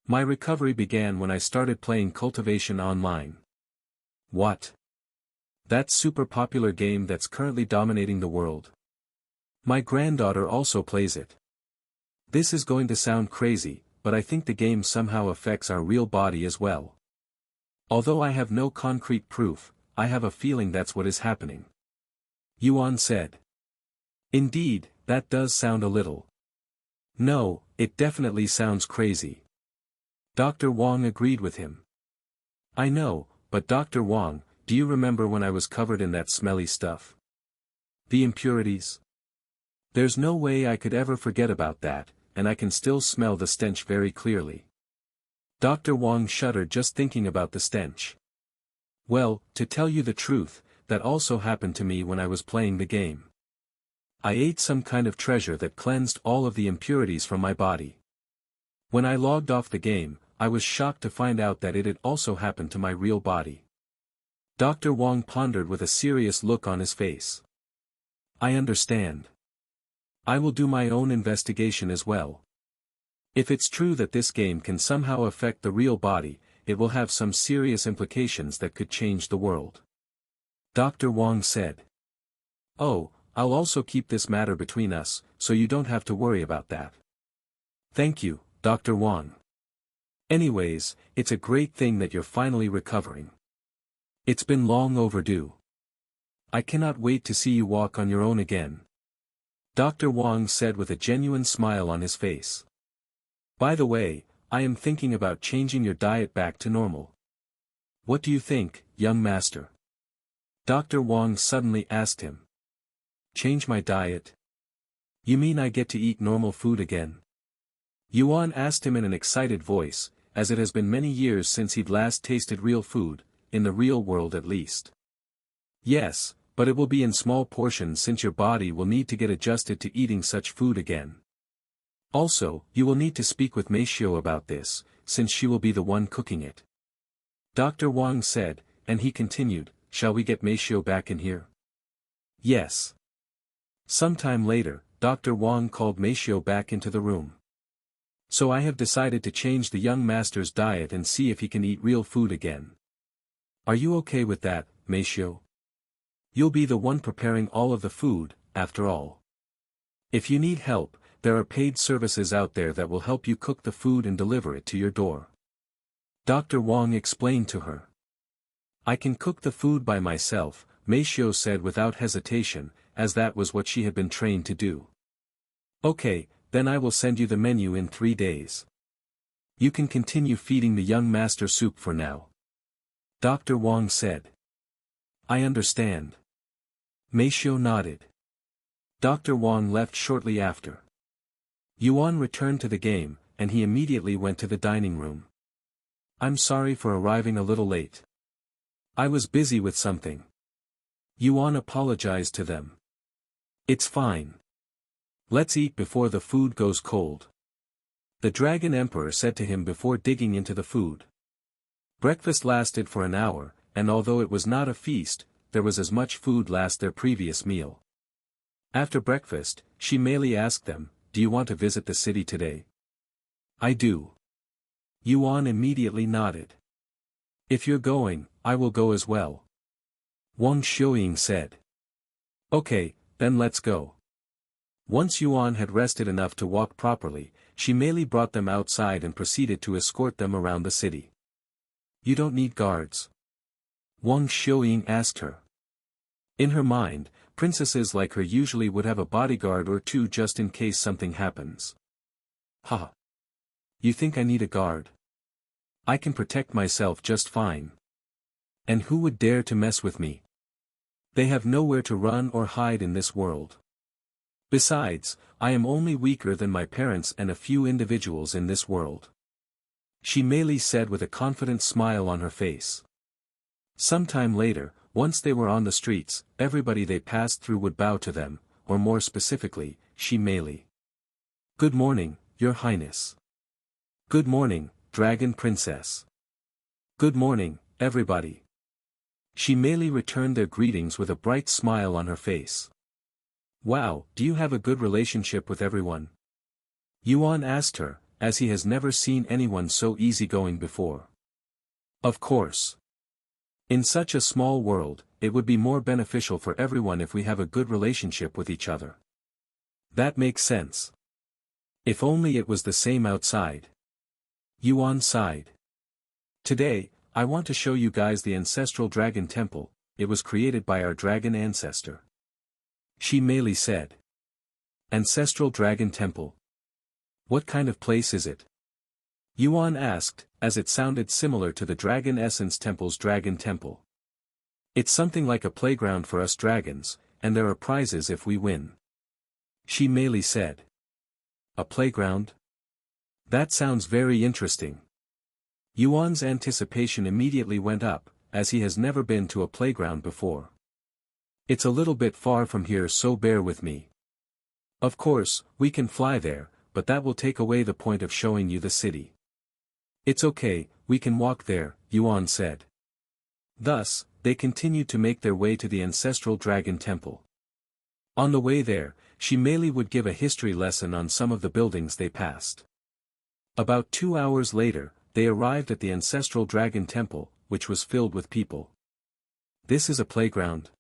My recovery began when I started playing Cultivation Online. What? That super popular game that's currently dominating the world. My granddaughter also plays it. This is going to sound crazy, but I think the game somehow affects our real body as well. Although I have no concrete proof, I have a feeling that's what is happening. Yuan said. Indeed, that does sound a little. No, it definitely sounds crazy. Dr. Wang agreed with him. I know, but Dr. Wang, do you remember when I was covered in that smelly stuff? The impurities? There's no way I could ever forget about that, and I can still smell the stench very clearly. Dr. Wang shuddered just thinking about the stench. Well, to tell you the truth, that also happened to me when I was playing the game. I ate some kind of treasure that cleansed all of the impurities from my body. When I logged off the game, I was shocked to find out that it had also happened to my real body. Dr. Wang pondered with a serious look on his face. I understand. I will do my own investigation as well. If it's true that this game can somehow affect the real body, it will have some serious implications that could change the world. Dr. Wang said. Oh, I'll also keep this matter between us, so you don't have to worry about that. Thank you, Dr. Wang. Anyways, it's a great thing that you're finally recovering. It's been long overdue. I cannot wait to see you walk on your own again. Dr. Wang said with a genuine smile on his face. By the way, I am thinking about changing your diet back to normal. What do you think, young master? Dr. Wang suddenly asked him. Change my diet? You mean I get to eat normal food again? Yuan asked him in an excited voice, as it has been many years since he'd last tasted real food, in the real world at least. Yes, but it will be in small portions since your body will need to get adjusted to eating such food again. Also, you will need to speak with Meishio about this, since she will be the one cooking it. Dr. Wang said, and he continued, shall we get Meishio back in here? Yes. Sometime later, Dr. Wang called Meishio back into the room. So I have decided to change the young master's diet and see if he can eat real food again. Are you okay with that, Meishio? You'll be the one preparing all of the food, after all. If you need help, there are paid services out there that will help you cook the food and deliver it to your door. Dr. Wang explained to her. I can cook the food by myself, Meishio said without hesitation, as that was what she had been trained to do. Okay, then I will send you the menu in 3 days. You can continue feeding the young master soup for now. Dr. Wang said. I understand. Meishio nodded. Dr. Wang left shortly after. Yuan returned to the game, and he immediately went to the dining room. I'm sorry for arriving a little late. I was busy with something. Yuan apologized to them. It's fine. Let's eat before the food goes cold. The Dragon Emperor said to him before digging into the food. Breakfast lasted for an hour, and although it was not a feast, there was as much food last their previous meal. After breakfast, she merely asked them, do you want to visit the city today? I do. Yuan immediately nodded. If you're going, I will go as well. Wang Xiuying said. Okay, then let's go. Once Yuan had rested enough to walk properly, she merely brought them outside and proceeded to escort them around the city. You don't need guards? Wang Xiuying asked her. In her mind, princesses like her usually would have a bodyguard or two just in case something happens. Ha! You think I need a guard? I can protect myself just fine. And who would dare to mess with me? They have nowhere to run or hide in this world. Besides, I am only weaker than my parents and a few individuals in this world. She merely said with a confident smile on her face. Sometime later, once they were on the streets, everybody they passed through would bow to them, or more specifically, she merely. Good morning, Your Highness. Good morning, Dragon Princess. Good morning, everybody. She merely returned their greetings with a bright smile on her face. Wow, do you have a good relationship with everyone? Yuan asked her, as he has never seen anyone so easygoing before. Of course. In such a small world, it would be more beneficial for everyone if we have a good relationship with each other. That makes sense. If only it was the same outside. Yuan sighed. Today, I want to show you guys the ancestral dragon temple. It was created by our dragon ancestor. She merely said. Ancestral Dragon Temple. What kind of place is it? Yuan asked, as it sounded similar to the Dragon Essence Temple's Dragon Temple. It's something like a playground for us dragons, and there are prizes if we win. She merely said. A playground? That sounds very interesting. Yuan's anticipation immediately went up, as he has never been to a playground before. It's a little bit far from here, so bear with me. Of course, we can fly there, but that will take away the point of showing you the city. It's okay, we can walk there, Yuan said. Thus, they continued to make their way to the ancestral dragon temple. On the way there, she merely would give a history lesson on some of the buildings they passed. About 2 hours later, they arrived at the ancestral dragon temple, which was filled with people. This is a playground?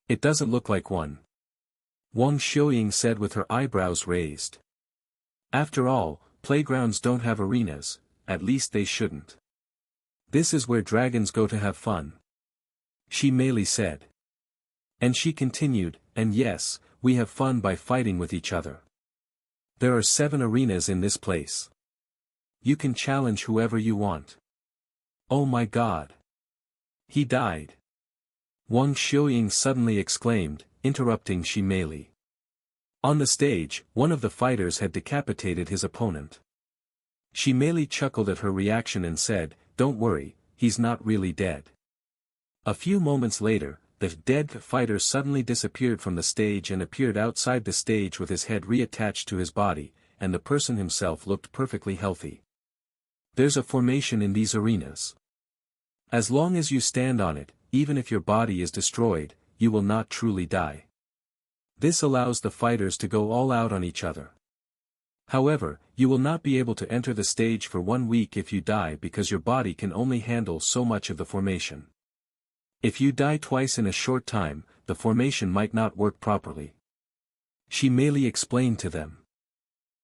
It doesn't look like one. Wang Xiuying said with her eyebrows raised. After all, playgrounds don't have arenas, at least they shouldn't. This is where dragons go to have fun. She merely said. And she continued, and yes, we have fun by fighting with each other. There are 7 arenas in this place. You can challenge whoever you want. Oh my God! He died. Wang Xiuying suddenly exclaimed, interrupting Shi Meili. On the stage, one of the fighters had decapitated his opponent. Shi Meili chuckled at her reaction and said, Don't worry, he's not really dead. A few moments later, the dead fighter suddenly disappeared from the stage and appeared outside the stage with his head reattached to his body, and the person himself looked perfectly healthy. There's a formation in these arenas. As long as you stand on it, even if your body is destroyed, you will not truly die. This allows the fighters to go all out on each other. However, you will not be able to enter the stage for 1 week if you die because your body can only handle so much of the formation. If you die twice in a short time, the formation might not work properly. She merely explained to them.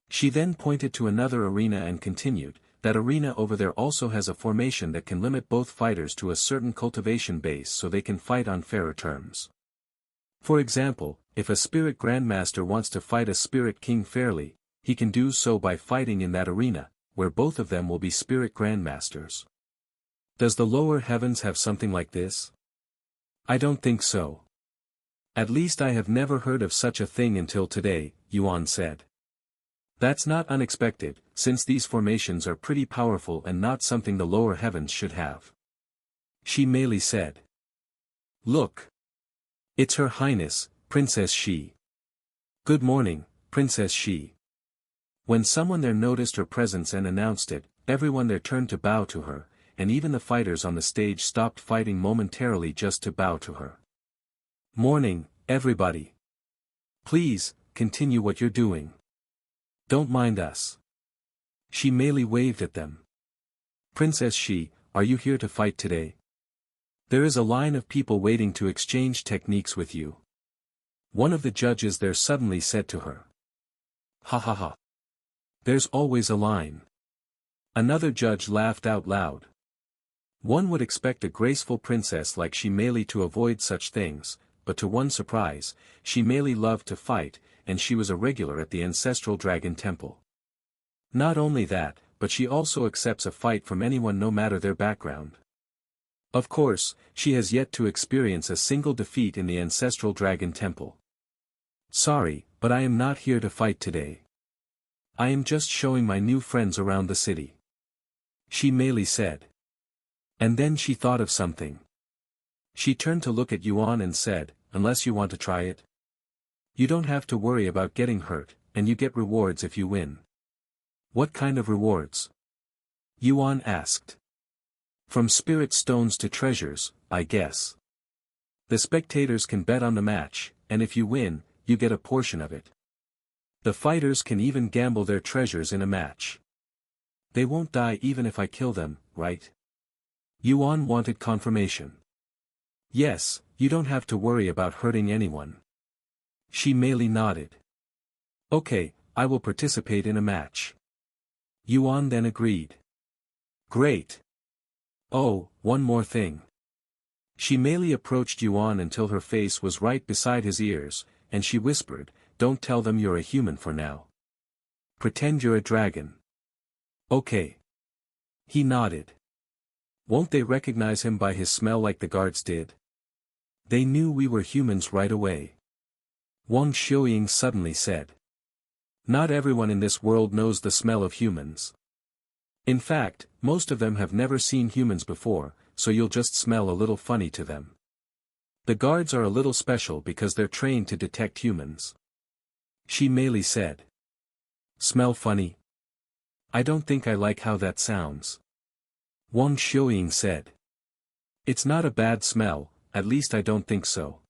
She then pointed to another arena and continued, that arena over there also has a formation that can limit both fighters to a certain cultivation base so they can fight on fairer terms. For example, if a spirit grandmaster wants to fight a spirit king fairly, he can do so by fighting in that arena, where both of them will be spirit grandmasters. Does the lower heavens have something like this? I don't think so. At least I have never heard of such a thing until today, Yuan said. That's not unexpected, since these formations are pretty powerful and not something the lower heavens should have. Shi Meili said. Look. It's Her Highness, Princess Shi. Good morning, Princess Shi. When someone there noticed her presence and announced it, everyone there turned to bow to her, and even the fighters on the stage stopped fighting momentarily just to bow to her. Morning, everybody. Please, continue what you're doing. Don't mind us. Shi Meili waved at them. Princess Shi, are you here to fight today? There is a line of people waiting to exchange techniques with you. One of the judges there suddenly said to her. Ha ha ha. There's always a line. Another judge laughed out loud. One would expect a graceful princess like Shi Mei to avoid such things, but to one's surprise, Shi Mei loved to fight, and she was a regular at the ancestral dragon temple. Not only that, but she also accepts a fight from anyone no matter their background. Of course, she has yet to experience a single defeat in the ancestral dragon temple. Sorry, but I am not here to fight today. I am just showing my new friends around the city. Shi Mei said. And then she thought of something. She turned to look at Yuan and said, unless you want to try it. You don't have to worry about getting hurt, and you get rewards if you win. What kind of rewards? Yuan asked. From spirit stones to treasures, I guess. The spectators can bet on the match, and if you win, you get a portion of it. The fighters can even gamble their treasures in a match. They won't die even if I kill them, right? Yuan wanted confirmation. Yes, you don't have to worry about hurting anyone. Shi Mei nodded. Okay, I will participate in a match. Yuan then agreed. Great. Oh, one more thing. Shi Mei approached Yuan until her face was right beside his ears, and she whispered, don't tell them you're a human for now. Pretend you're a dragon. Okay. He nodded. Won't they recognize him by his smell like the guards did? They knew we were humans right away. Wang Xiuying suddenly said. Not everyone in this world knows the smell of humans. In fact, most of them have never seen humans before, so you'll just smell a little funny to them. The guards are a little special because they're trained to detect humans. Shi Mei said. Smell funny? I don't think I like how that sounds. Wang Xiuying said. It's not a bad smell, at least I don't think so.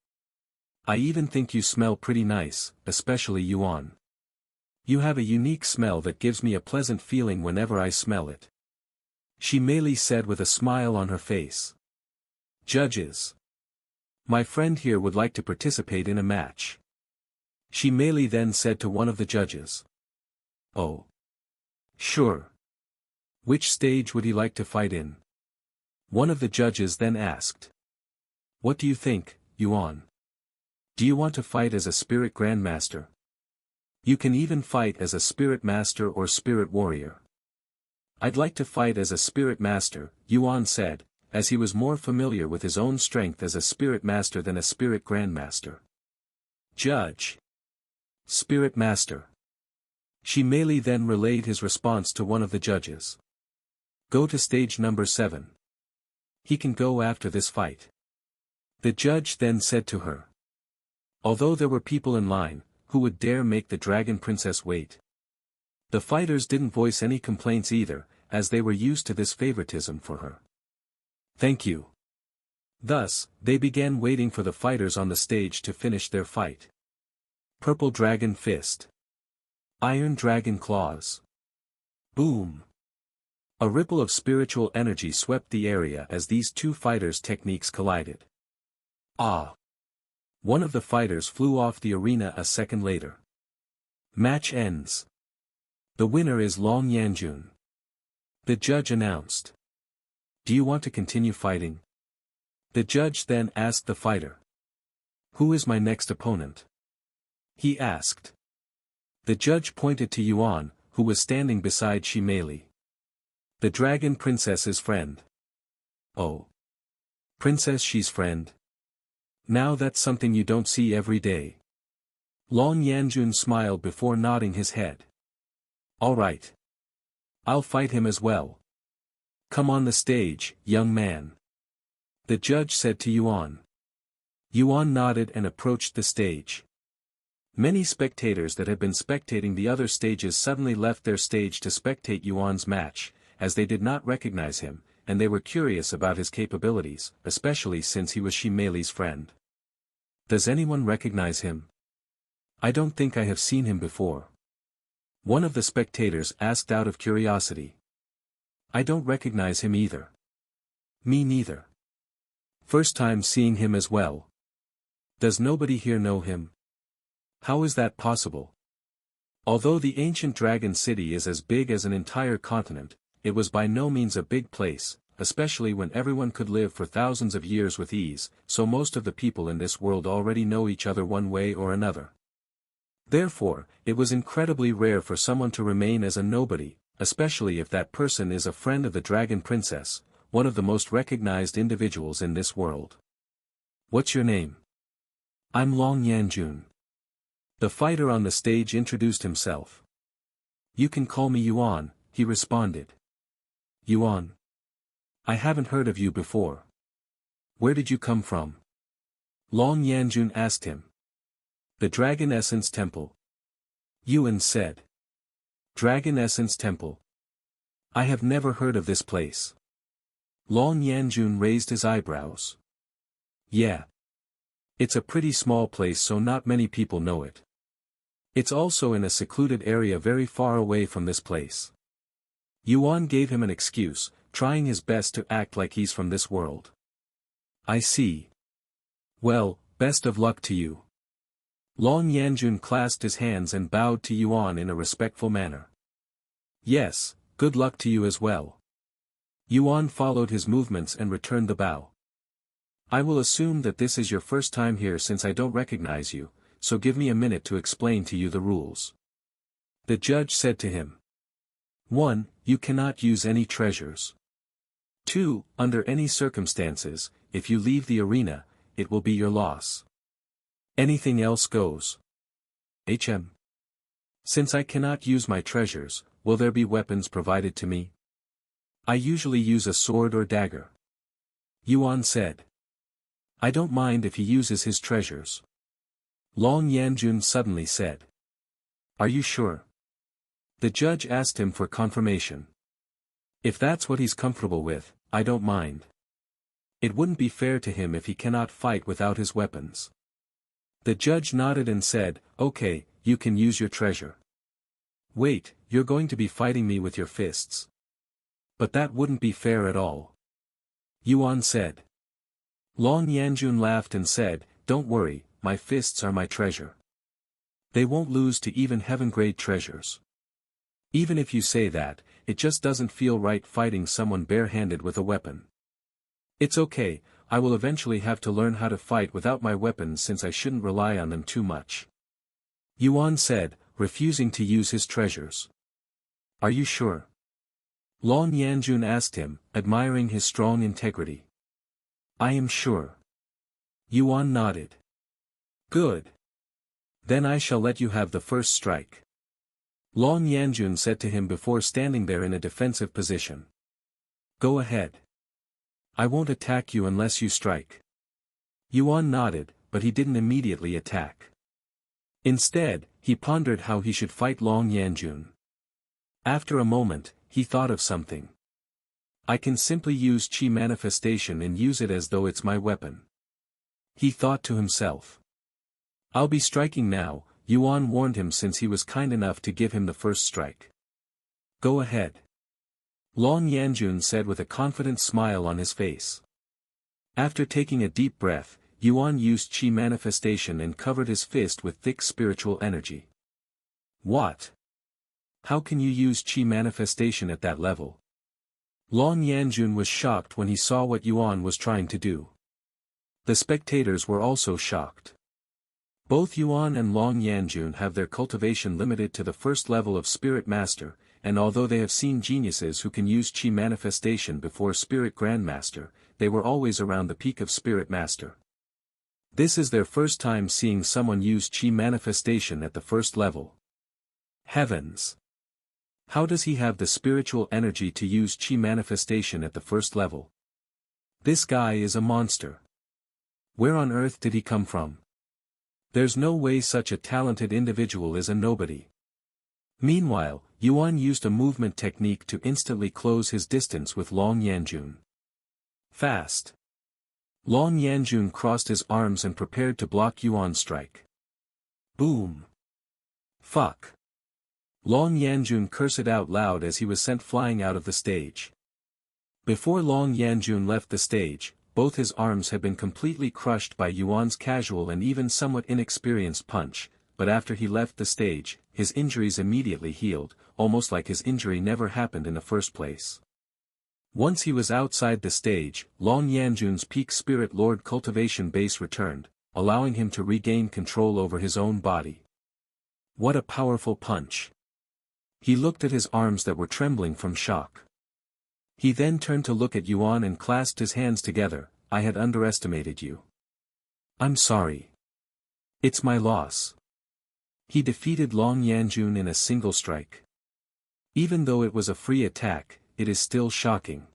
I even think you smell pretty nice, especially Yuan. You have a unique smell that gives me a pleasant feeling whenever I smell it. Shi Mei said with a smile on her face. Judges. My friend here would like to participate in a match. Shi Mei then said to one of the judges. Oh. Sure. Which stage would he like to fight in? One of the judges then asked. What do you think, Yuan? Do you want to fight as a spirit grandmaster? You can even fight as a spirit master or spirit warrior. I'd like to fight as a spirit master, Yuan said, as he was more familiar with his own strength as a spirit master than a spirit grandmaster. Judge. Spirit master. Shi Mei then relayed his response to one of the judges. Go to stage number 7. He can go after this fight. The judge then said to her. Although there were people in line, who would dare make the dragon princess wait? The fighters didn't voice any complaints either, as they were used to this favoritism for her. Thank you. Thus, they began waiting for the fighters on the stage to finish their fight. Purple Dragon Fist. Iron Dragon Claws. Boom. A ripple of spiritual energy swept the area as these two fighters' techniques collided. Ah! One of the fighters flew off the arena a second later. Match ends. The winner is Long Yanjun. The judge announced. Do you want to continue fighting? The judge then asked the fighter. Who is my next opponent? He asked. The judge pointed to Yuan, who was standing beside Shi Mei. The dragon princess's friend. Oh. Princess Shi's friend? Now that's something you don't see every day. Long Yanjun smiled before nodding his head. All right. I'll fight him as well. Come on the stage, young man. The judge said to Yuan. Yuan nodded and approached the stage. Many spectators that had been spectating the other stages suddenly left their stage to spectate Yuan's match, as they did not recognize him, and they were curious about his capabilities, especially since he was Shi Mei's friend. Does anyone recognize him? I don't think I have seen him before. One of the spectators asked out of curiosity. I don't recognize him either. Me neither. First time seeing him as well. Does nobody here know him? How is that possible? Although the ancient dragon city is as big as an entire continent, it was by no means a big place, especially when everyone could live for thousands of years with ease, so most of the people in this world already know each other one way or another. Therefore, it was incredibly rare for someone to remain as a nobody, especially if that person is a friend of the Dragon Princess, one of the most recognized individuals in this world. What's your name? I'm Long Yanjun. The fighter on the stage introduced himself. You can call me Yuan, he responded. Yuan. I haven't heard of you before. Where did you come from? Long Yanjun asked him. The Dragon Essence Temple. Yuan said. Dragon Essence Temple. I have never heard of this place. Long Yanjun raised his eyebrows. Yeah. It's a pretty small place, so not many people know it. It's also in a secluded area very far away from this place. Yuan gave him an excuse, trying his best to act like he's from this world. I see. Well, best of luck to you. Long Yanjun clasped his hands and bowed to Yuan in a respectful manner. Yes, good luck to you as well. Yuan followed his movements and returned the bow. I will assume that this is your first time here since I don't recognize you, so give me a minute to explain to you the rules. The judge said to him. 1. You cannot use any treasures. 2. Under any circumstances, if you leave the arena, it will be your loss. Anything else goes. Since I cannot use my treasures, will there be weapons provided to me? I usually use a sword or dagger. Yuan said. I don't mind if he uses his treasures. Long Yanjun suddenly said. Are you sure? The judge asked him for confirmation. If that's what he's comfortable with, I don't mind. It wouldn't be fair to him if he cannot fight without his weapons. The judge nodded and said, okay, you can use your treasure. Wait, you're going to be fighting me with your fists. But that wouldn't be fair at all. Yuan said. Long Yanjun laughed and said, don't worry, my fists are my treasure. They won't lose to even heaven-grade treasures. Even if you say that, it just doesn't feel right fighting someone bare-handed with a weapon. It's okay, I will eventually have to learn how to fight without my weapons since I shouldn't rely on them too much. Yuan said, refusing to use his treasures. Are you sure? Long Yanjun asked him, admiring his strong integrity. I am sure. Yuan nodded. Good. Then I shall let you have the first strike. Long Yanjun said to him before standing there in a defensive position. Go ahead. I won't attack you unless you strike. Yuan nodded, but he didn't immediately attack. Instead, he pondered how he should fight Long Yanjun. After a moment, he thought of something. I can simply use chi manifestation and use it as though it's my weapon. He thought to himself. I'll be striking now, Yuan warned him since he was kind enough to give him the first strike. Go ahead. Long Yanjun said with a confident smile on his face. After taking a deep breath, Yuan used chi manifestation and covered his fist with thick spiritual energy. What? How can you use chi manifestation at that level? Long Yanjun was shocked when he saw what Yuan was trying to do. The spectators were also shocked. Both Yuan and Long Yanjun have their cultivation limited to the first level of Spirit Master, and although they have seen geniuses who can use chi manifestation before Spirit Grandmaster, they were always around the peak of Spirit Master. This is their first time seeing someone use chi manifestation at the first level. Heavens! How does he have the spiritual energy to use chi manifestation at the first level? This guy is a monster. Where on earth did he come from? There's no way such a talented individual is a nobody. Meanwhile, Yuan used a movement technique to instantly close his distance with Long Yanjun. Fast. Long Yanjun crossed his arms and prepared to block Yuan's strike. Boom. Fuck. Long Yanjun cursed out loud as he was sent flying out of the stage. Before Long Yanjun left the stage, both his arms had been completely crushed by Yuan's casual and even somewhat inexperienced punch, but after he left the stage, his injuries immediately healed, almost like his injury never happened in the first place. Once he was outside the stage, Long Yanjun's peak spirit lord cultivation base returned, allowing him to regain control over his own body. What a powerful punch! He looked at his arms that were trembling from shock. He then turned to look at Yuan and clasped his hands together. I had underestimated you. I'm sorry. It's my loss. He defeated Long Yanjun in a single strike. Even though it was a free attack, it is still shocking.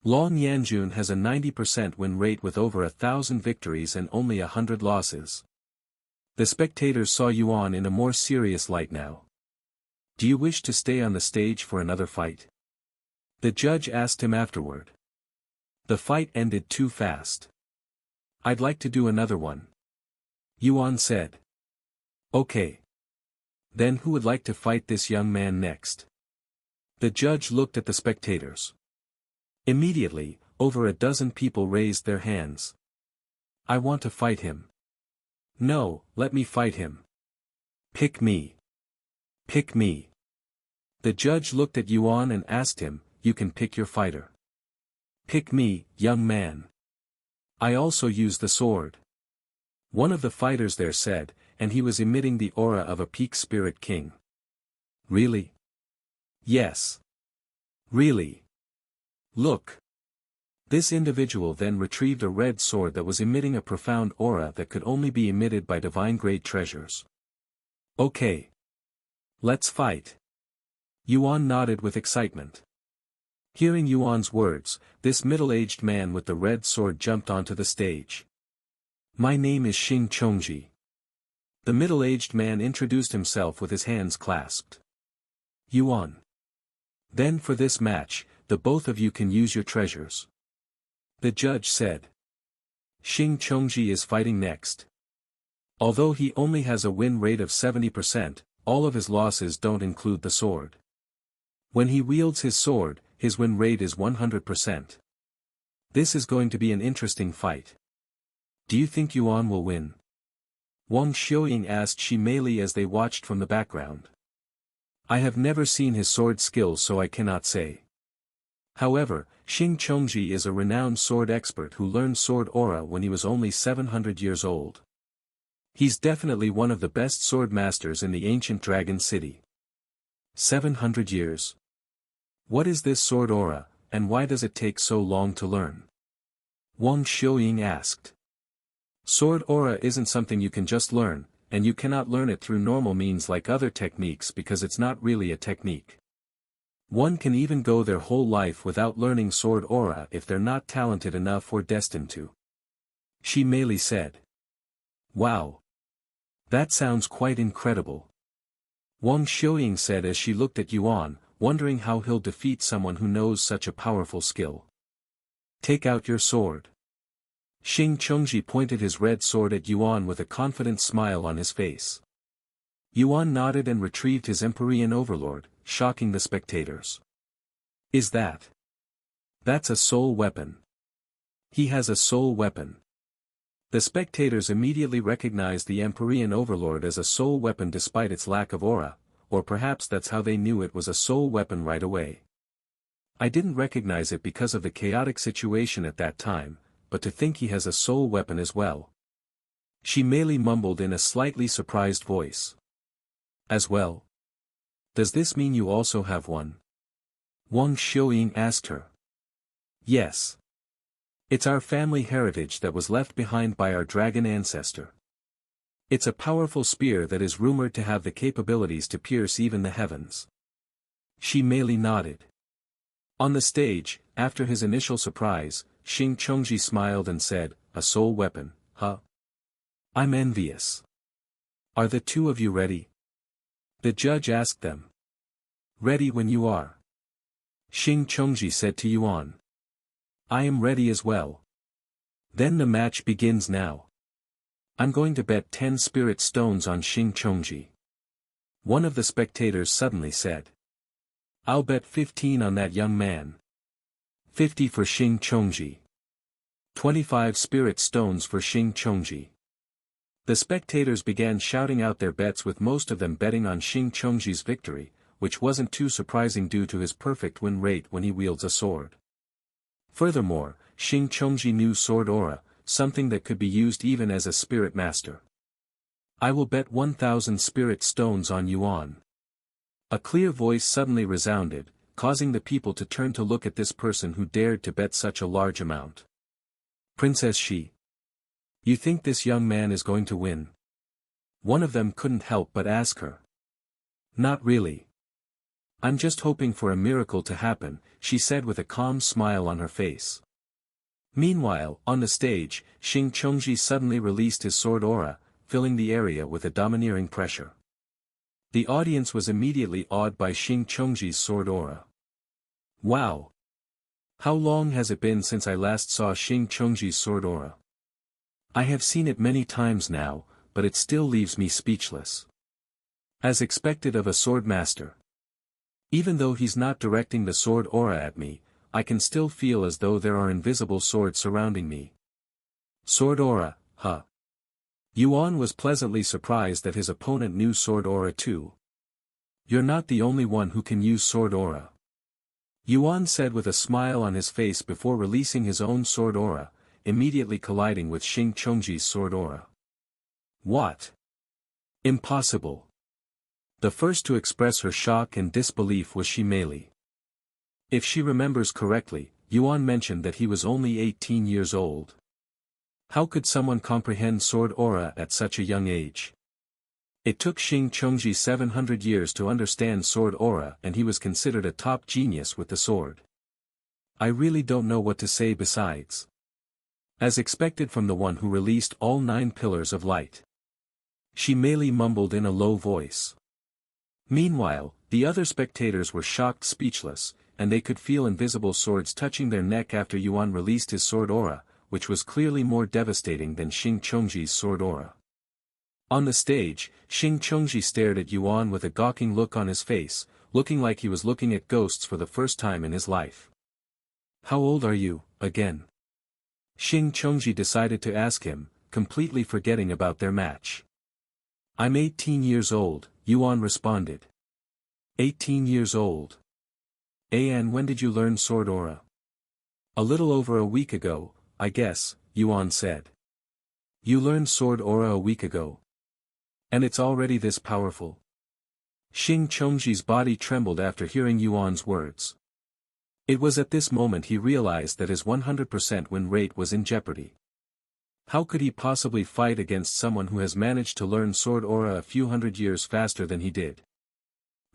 Long Yanjun has a 90% win rate with over 1,000 victories and only 100 losses. The spectators saw Yuan in a more serious light now. Do you wish to stay on the stage for another fight? The judge asked him afterward. The fight ended too fast. I'd like to do another one. Yuan said. Okay. Then who would like to fight this young man next? The judge looked at the spectators. Immediately, over a dozen people raised their hands. I want to fight him. No, let me fight him. Pick me. Pick me. The judge looked at Yuan and asked him, you can pick your fighter. Pick me, young man. I also use the sword. One of the fighters there said, and he was emitting the aura of a peak spirit king. Really? Yes. Really? Look. This individual then retrieved a red sword that was emitting a profound aura that could only be emitted by divine-grade treasures. Okay. Let's fight. Yuan nodded with excitement. Hearing Yuan's words, this middle-aged man with the red sword jumped onto the stage. My name is Xing Chongji. The middle-aged man introduced himself with his hands clasped. Yuan. Then for this match, the both of you can use your treasures. The judge said. Xing Chongji is fighting next. Although he only has a win rate of 70%, all of his losses don't include the sword. When he wields his sword, his win rate is 100%. This is going to be an interesting fight. Do you think Yuan will win? Wang Xiuying asked Shi Meili as they watched from the background. I have never seen his sword skills, so I cannot say. However, Xing Chongji is a renowned sword expert who learned sword aura when he was only 700 years old. He's definitely one of the best sword masters in the ancient dragon city. 700 years. What is this sword aura, and why does it take so long to learn? Wang Xiuying asked. Sword aura isn't something you can just learn, and you cannot learn it through normal means like other techniques because it's not really a technique. One can even go their whole life without learning sword aura if they're not talented enough or destined to. Shi Meili said. Wow. That sounds quite incredible. Wang Xiuying said as she looked at Yuan, wondering how he'll defeat someone who knows such a powerful skill. Take out your sword. Xing Chongji pointed his red sword at Yuan with a confident smile on his face. Yuan nodded and retrieved his Empyrean Overlord, shocking the spectators. Is that? That's a soul weapon. He has a soul weapon. The spectators immediately recognized the Empyrean Overlord as a soul weapon despite its lack of aura, or perhaps that's how they knew it was a soul weapon right away. I didn't recognize it because of the chaotic situation at that time, but to think he has a soul weapon as well. Shi Meili mumbled in a slightly surprised voice. As well? Does this mean you also have one? Wang Xiuying asked her. Yes. It's our family heritage that was left behind by our dragon ancestor. It's a powerful spear that is rumored to have the capabilities to pierce even the heavens. Shi Meili nodded. On the stage, after his initial surprise, Xing Chongji smiled and said, a soul weapon, huh? I'm envious. Are the two of you ready? The judge asked them. Ready when you are. Xing Chongji said to Yuan. I am ready as well. Then the match begins now. I'm going to bet 10 spirit stones on Xing Chongji. One of the spectators suddenly said. I'll bet 15 on that young man. 50 for Xing Chongji. 25 spirit stones for Xing Chongji. The spectators began shouting out their bets, with most of them betting on Xing Chongji's victory, which wasn't too surprising due to his perfect win rate when he wields a sword. Furthermore, Xing Chongji knew sword aura, something that could be used even as a spirit master. I will bet 1,000 spirit stones on Yuan. A clear voice suddenly resounded, causing the people to turn to look at this person who dared to bet such a large amount. Princess Shi. You think this young man is going to win? One of them couldn't help but ask her. Not really. I'm just hoping for a miracle to happen, she said with a calm smile on her face. Meanwhile, on the stage, Xing Chongji suddenly released his sword aura, filling the area with a domineering pressure. The audience was immediately awed by Xing Chongji's sword aura. Wow! How long has it been since I last saw Xing Chongji's sword aura? I have seen it many times now, but it still leaves me speechless. As expected of a sword master. Even though he's not directing the sword aura at me, I can still feel as though there are invisible swords surrounding me. Sword aura, huh? Yuan was pleasantly surprised that his opponent knew sword aura too. You're not the only one who can use sword aura. Yuan said with a smile on his face before releasing his own sword aura, immediately colliding with Xing Chongji's sword aura. What? Impossible. The first to express her shock and disbelief was Shimeli. If she remembers correctly, Yuan mentioned that he was only 18 years old. How could someone comprehend sword aura at such a young age? It took Xing Chongji 700 years to understand sword aura, and he was considered a top genius with the sword. I really don't know what to say besides. As expected from the one who released all 9 pillars of light. Shimeli mumbled in a low voice. Meanwhile, the other spectators were shocked speechless, and they could feel invisible swords touching their neck after Yuan released his sword aura, which was clearly more devastating than Xing Chongji's sword aura. On the stage, Xing Chongji stared at Yuan with a gawking look on his face, looking like he was looking at ghosts for the first time in his life. How old are you, again? Xing Chongji decided to ask him, completely forgetting about their match. I'm 18 years old, Yuan responded. 18 years old. And when did you learn sword aura? A little over a week ago, I guess, Yuan said. You learned sword aura a week ago. And it's already this powerful? Xing Chongji's body trembled after hearing Yuan's words. It was at this moment he realized that his 100% win rate was in jeopardy. How could he possibly fight against someone who has managed to learn sword aura a few hundred years faster than he did?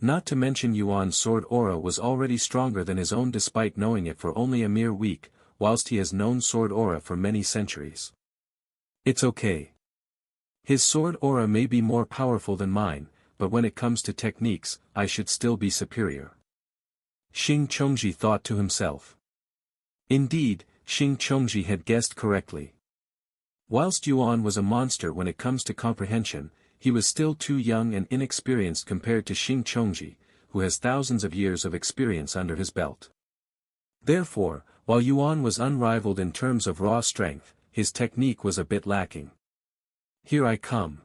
Not to mention Yuan's sword aura was already stronger than his own despite knowing it for only a mere week, whilst he has known sword aura for many centuries. It's okay. His sword aura may be more powerful than mine, but when it comes to techniques, I should still be superior. Xing Chongji thought to himself. Indeed, Xing Chongji had guessed correctly. Whilst Yuan was a monster when it comes to comprehension, he was still too young and inexperienced compared to Xing Chongji, who has thousands of years of experience under his belt. Therefore, while Yuan was unrivaled in terms of raw strength, his technique was a bit lacking. Here I come.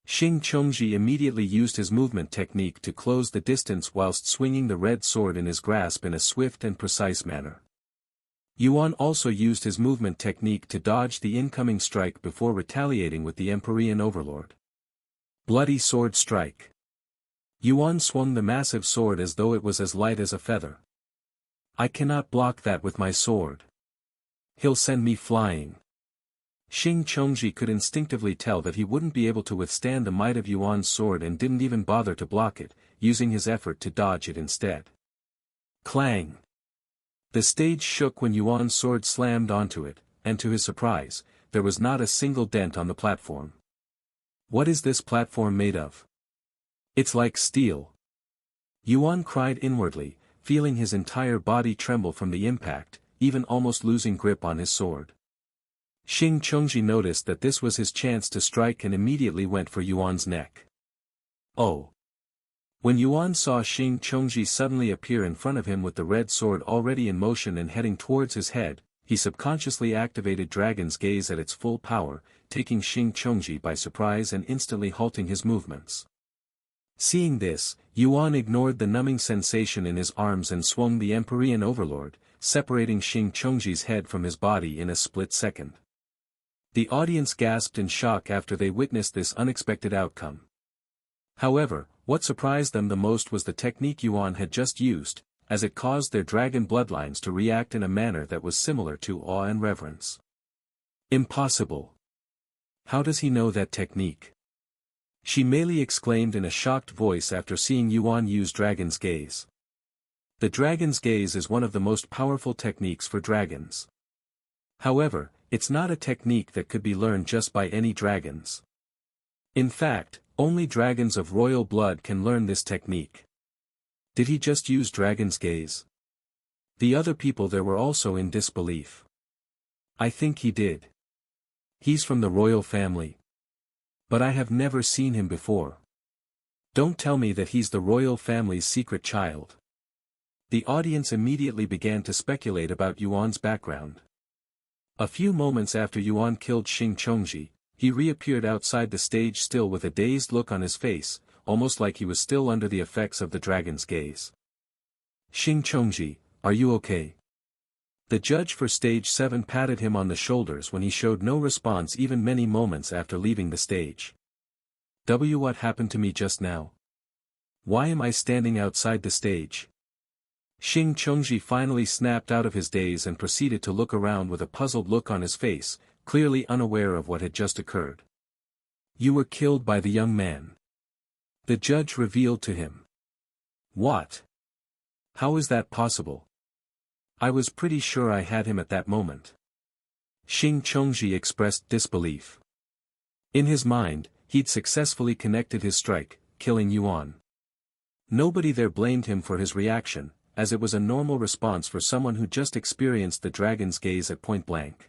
Xing Chongji immediately used his movement technique to close the distance whilst swinging the red sword in his grasp in a swift and precise manner. Yuan also used his movement technique to dodge the incoming strike before retaliating with the Empyrean Overlord. Bloody sword strike. Yuan swung the massive sword as though it was as light as a feather. I cannot block that with my sword. He'll send me flying. Xing Chongji could instinctively tell that he wouldn't be able to withstand the might of Yuan's sword and didn't even bother to block it, using his effort to dodge it instead. Clang! The stage shook when Yuan's sword slammed onto it, and to his surprise, there was not a single dent on the platform. What is this platform made of? It's like steel. Yuan cried inwardly, feeling his entire body tremble from the impact, even almost losing grip on his sword. Xing Chongji noticed that this was his chance to strike and immediately went for Yuan's neck. Oh! When Yuan saw Xing Chongji suddenly appear in front of him with the red sword already in motion and heading towards his head, he subconsciously activated Dragon's Gaze at its full power, taking Xing Chongji by surprise and instantly halting his movements. Seeing this, Yuan ignored the numbing sensation in his arms and swung the Empyrean Overlord, separating Xing Chongji's head from his body in a split second. The audience gasped in shock after they witnessed this unexpected outcome. However, what surprised them the most was the technique Yuan had just used, as it caused their dragon bloodlines to react in a manner that was similar to awe and reverence. Impossible! How does he know that technique? Shimeli exclaimed in a shocked voice after seeing Yuan use Dragon's Gaze. The Dragon's Gaze is one of the most powerful techniques for dragons. However, it's not a technique that could be learned just by any dragons. In fact, only dragons of royal blood can learn this technique. Did he just use Dragon's Gaze? The other people there were also in disbelief. I think he did. He's from the royal family. But I have never seen him before. Don't tell me that he's the royal family's secret child. The audience immediately began to speculate about Yuan's background. A few moments after Yuan killed Xing Chongji, he reappeared outside the stage still with a dazed look on his face, almost like he was still under the effects of the Dragon's Gaze. Xing Chongji, are you okay? The judge for stage 7 patted him on the shoulders when he showed no response even many moments after leaving the stage. What happened to me just now? Why am I standing outside the stage? Xing Chongji finally snapped out of his daze and proceeded to look around with a puzzled look on his face, clearly unaware of what had just occurred. You were killed by the young man. The judge revealed to him. What? How is that possible? I was pretty sure I had him at that moment. Xing Chongji expressed disbelief. In his mind, he'd successfully connected his strike, killing Yuan. Nobody there blamed him for his reaction, as it was a normal response for someone who just experienced the Dragon's Gaze at point blank.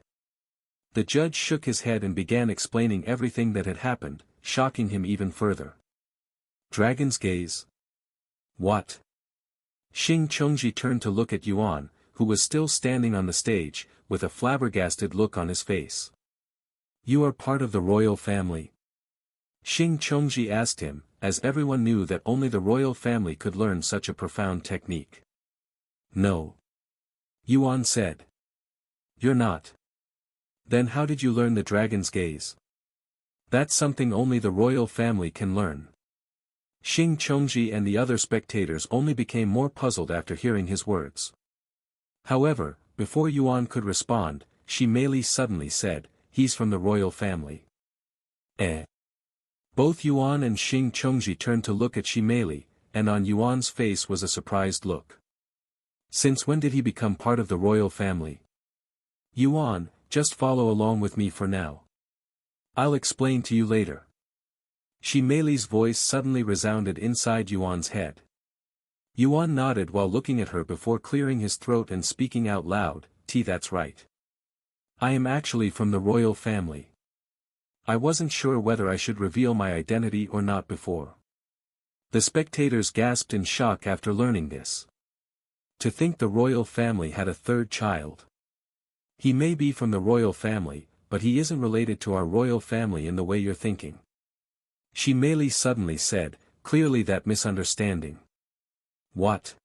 The judge shook his head and began explaining everything that had happened, shocking him even further. Dragon's Gaze? What? Xing Chongji turned to look at Yuan, who was still standing on the stage, with a flabbergasted look on his face. You are part of the royal family? Xing Chongji asked him, as everyone knew that only the royal family could learn such a profound technique. No. Yuan said. You're not. Then how did you learn the Dragon's Gaze? That's something only the royal family can learn. Xing Chongji and the other spectators only became more puzzled after hearing his words. However, before Yuan could respond, Shimeli suddenly said, he's from the royal family. Eh? Both Yuan and Xing Chongji turned to look at Shimeli, and on Yuan's face was a surprised look. Since when did he become part of the royal family? Yuan, just follow along with me for now. I'll explain to you later. Shimeli's voice suddenly resounded inside Yuan's head. Yuan nodded while looking at her before clearing his throat and speaking out loud, That's right. I am actually from the royal family. I wasn't sure whether I should reveal my identity or not before. The spectators gasped in shock after learning this. To think the royal family had a third child. He may be from the royal family, but he isn't related to our royal family in the way you're thinking. Shimeli suddenly said, clearly that misunderstanding. What?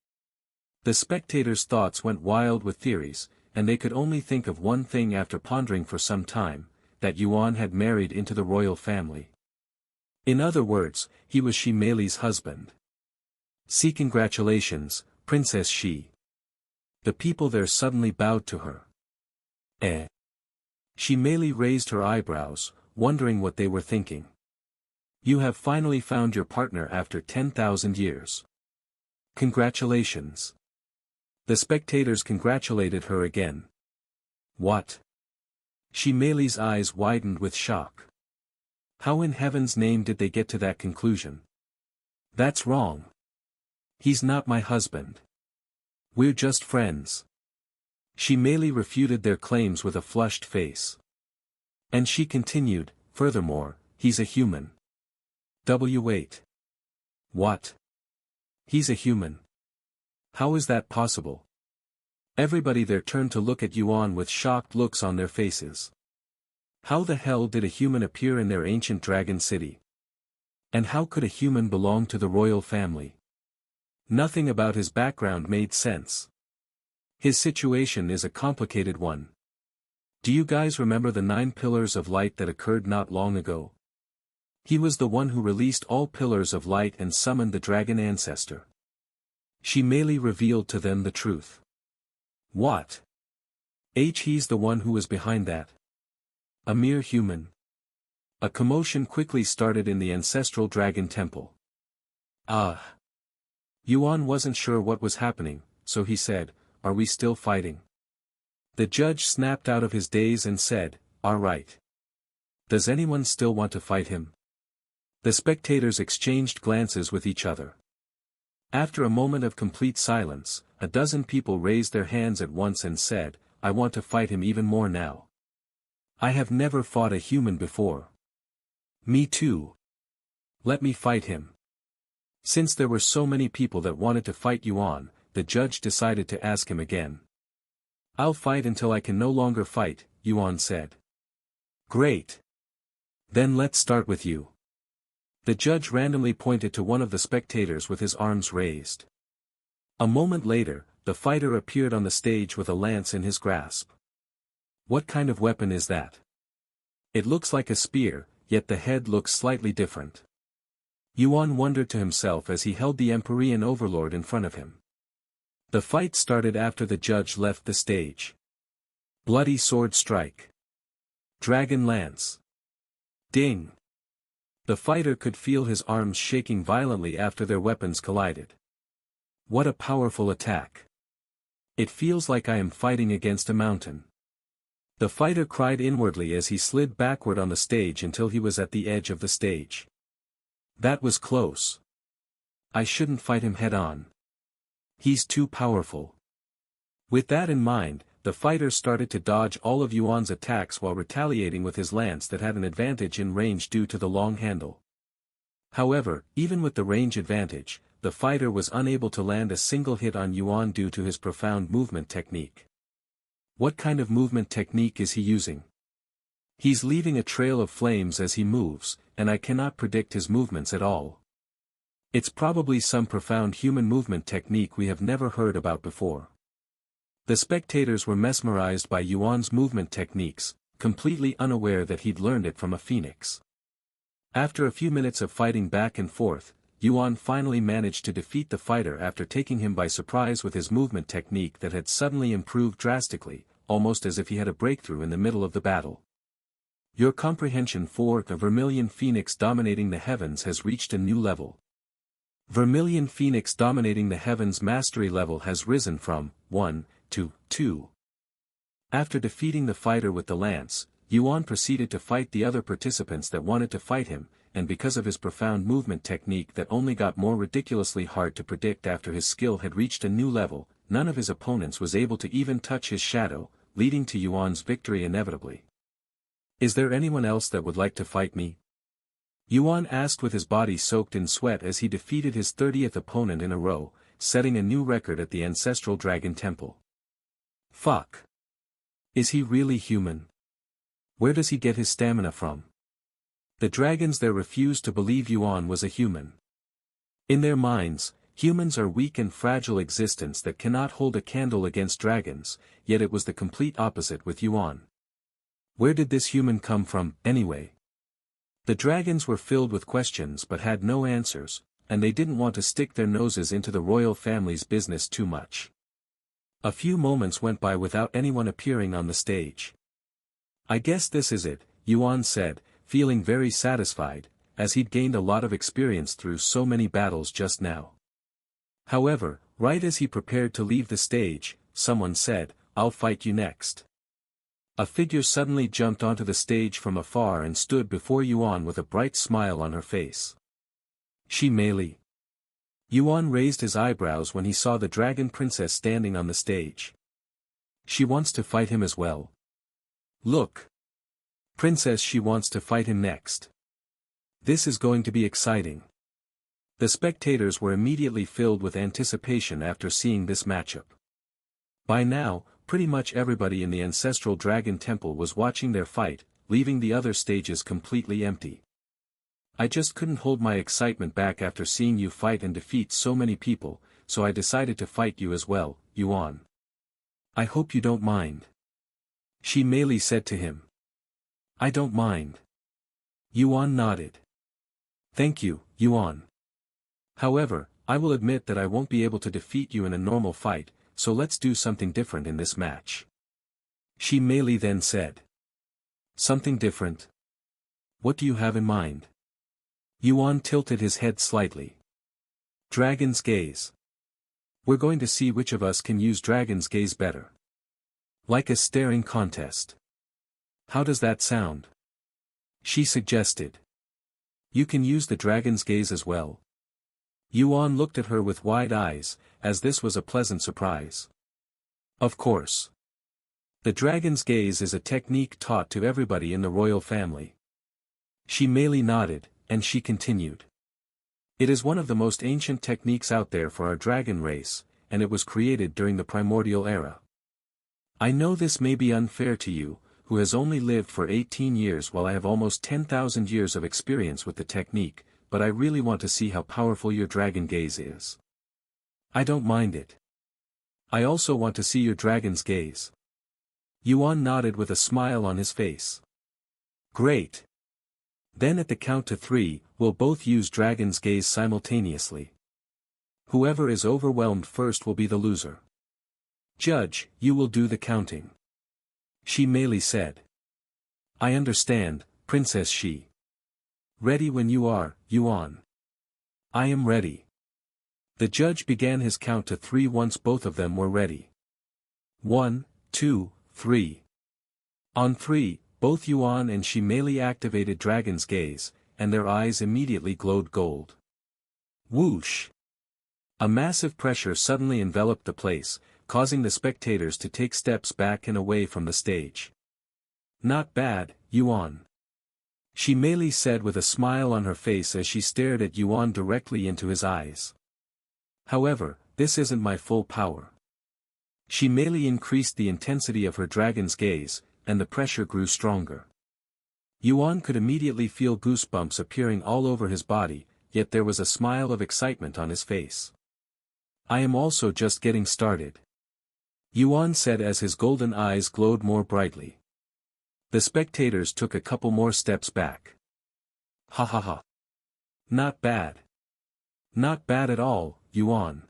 The spectators' thoughts went wild with theories, and they could only think of one thing after pondering for some time, that Yuan had married into the royal family. In other words, he was Shimeli's husband. See, congratulations, Princess Shi. The people there suddenly bowed to her. Eh? Shimeli raised her eyebrows, wondering what they were thinking. You have finally found your partner after 10,000 years. Congratulations. The spectators congratulated her again. What? Shimeli's eyes widened with shock. How in heaven's name did they get to that conclusion? That's wrong. He's not my husband. We're just friends. Shimeli refuted their claims with a flushed face. And she continued, furthermore, he's a human. Wait. What? He's a human. How is that possible? Everybody there turned to look at Yuan with shocked looks on their faces. How the hell did a human appear in their ancient dragon city? And how could a human belong to the royal family? Nothing about his background made sense. His situation is a complicated one. Do you guys remember the 9 pillars of light that occurred not long ago? He was the one who released all pillars of light and summoned the dragon ancestor. She merely revealed to them the truth. What? He's the one who was behind that. A mere human. A commotion quickly started in the ancestral dragon temple. Yuan wasn't sure what was happening, so he said, "Are we still fighting?" The judge snapped out of his daze and said, "All right. Does anyone still want to fight him?" The spectators exchanged glances with each other. After a moment of complete silence, a dozen people raised their hands at once and said, "I want to fight him even more now. I have never fought a human before." "Me too. Let me fight him." Since there were so many people that wanted to fight Yuan, the judge decided to ask him again. "I'll fight until I can no longer fight," Yuan said. "Great. Then let's start with you." The judge randomly pointed to one of the spectators with his arms raised. A moment later, the fighter appeared on the stage with a lance in his grasp. "What kind of weapon is that?" "It looks like a spear, yet the head looks slightly different." Yuan wondered to himself as he held the Empyrean overlord in front of him. The fight started after the judge left the stage. Bloody sword strike. Dragon lance. Ding. The fighter could feel his arms shaking violently after their weapons collided. What a powerful attack. It feels like I am fighting against a mountain. The fighter cried inwardly as he slid backward on the stage until he was at the edge of the stage. That was close. I shouldn't fight him head-on. He's too powerful. With that in mind, the fighter started to dodge all of Yuan's attacks while retaliating with his lance that had an advantage in range due to the long handle. However, even with the range advantage, the fighter was unable to land a single hit on Yuan due to his profound movement technique. What kind of movement technique is he using? He's leaving a trail of flames as he moves, and I cannot predict his movements at all. It's probably some profound human movement technique we have never heard about before. The spectators were mesmerized by Yuan's movement techniques, completely unaware that he'd learned it from a phoenix. After a few minutes of fighting back and forth, Yuan finally managed to defeat the fighter after taking him by surprise with his movement technique that had suddenly improved drastically, almost as if he had a breakthrough in the middle of the battle. Your comprehension for the Vermilion Phoenix dominating the heavens has reached a new level. Vermilion Phoenix dominating the heavens mastery level has risen from 1 to 2. After defeating the fighter with the lance, Yuan proceeded to fight the other participants that wanted to fight him, and because of his profound movement technique that only got more ridiculously hard to predict after his skill had reached a new level, none of his opponents was able to even touch his shadow, leading to Yuan's victory inevitably. "Is there anyone else that would like to fight me?" Yuan asked with his body soaked in sweat as he defeated his 30th opponent in a row, setting a new record at the ancestral dragon temple. Fuck. Is he really human? Where does he get his stamina from? The dragons there refused to believe Yuan was a human. In their minds, humans are weak and fragile existence that cannot hold a candle against dragons, yet it was the complete opposite with Yuan. Where did this human come from, anyway? The dragons were filled with questions but had no answers, and they didn't want to stick their noses into the royal family's business too much. A few moments went by without anyone appearing on the stage. "I guess this is it," Yuan said, feeling very satisfied, as he'd gained a lot of experience through so many battles just now. However, right as he prepared to leave the stage, someone said, "I'll fight you next." A figure suddenly jumped onto the stage from afar and stood before Yuan with a bright smile on her face. She Meili. Yuan raised his eyebrows when he saw the dragon princess standing on the stage. She wants to fight him as well. Look. Princess, she wants to fight him next. This is going to be exciting. The spectators were immediately filled with anticipation after seeing this matchup. By now, pretty much everybody in the ancestral dragon temple was watching their fight, leaving the other stages completely empty. I just couldn't hold my excitement back after seeing you fight and defeat so many people, so I decided to fight you as well, Yuan. I hope you don't mind. Shi Meili said to him. I don't mind. Yuan nodded. Thank you, Yuan. However, I will admit that I won't be able to defeat you in a normal fight, so let's do something different in this match. Shi Meili then said. Something different? What do you have in mind? Yuan tilted his head slightly. Dragon's gaze. We're going to see which of us can use dragon's gaze better. Like a staring contest. How does that sound? She suggested. You can use the dragon's gaze as well. Yuan looked at her with wide eyes, as this was a pleasant surprise. Of course. The dragon's gaze is a technique taught to everybody in the royal family. Shi Meili nodded, and she continued. It is one of the most ancient techniques out there for our dragon race, and it was created during the primordial era. I know this may be unfair to you, who has only lived for 18 years while I have almost 10,000 years of experience with the technique, but I really want to see how powerful your dragon gaze is. I don't mind it. I also want to see your dragon's gaze. Yuan nodded with a smile on his face. Great. Then at the count to 3, we'll both use dragon's gaze simultaneously. Whoever is overwhelmed first will be the loser. Judge, you will do the counting. Shi Meili said. I understand, Princess Shi. Ready when you are, Yuan. I am ready. The judge began his count to 3 once both of them were ready. 1, 2, 3. On 3, both Yuan and Shi Meili activated dragon's gaze, and their eyes immediately glowed gold. Whoosh! A massive pressure suddenly enveloped the place, causing the spectators to take steps back and away from the stage. Not bad, Yuan. Shi Meili said with a smile on her face as she stared at Yuan directly into his eyes. However, this isn't my full power. Shi Meili increased the intensity of her dragon's gaze, and the pressure grew stronger. Yuan could immediately feel goosebumps appearing all over his body, yet there was a smile of excitement on his face. I am also just getting started. Yuan said as his golden eyes glowed more brightly. The spectators took a couple more steps back. Ha ha ha. Not bad. Not bad at all, Yuan.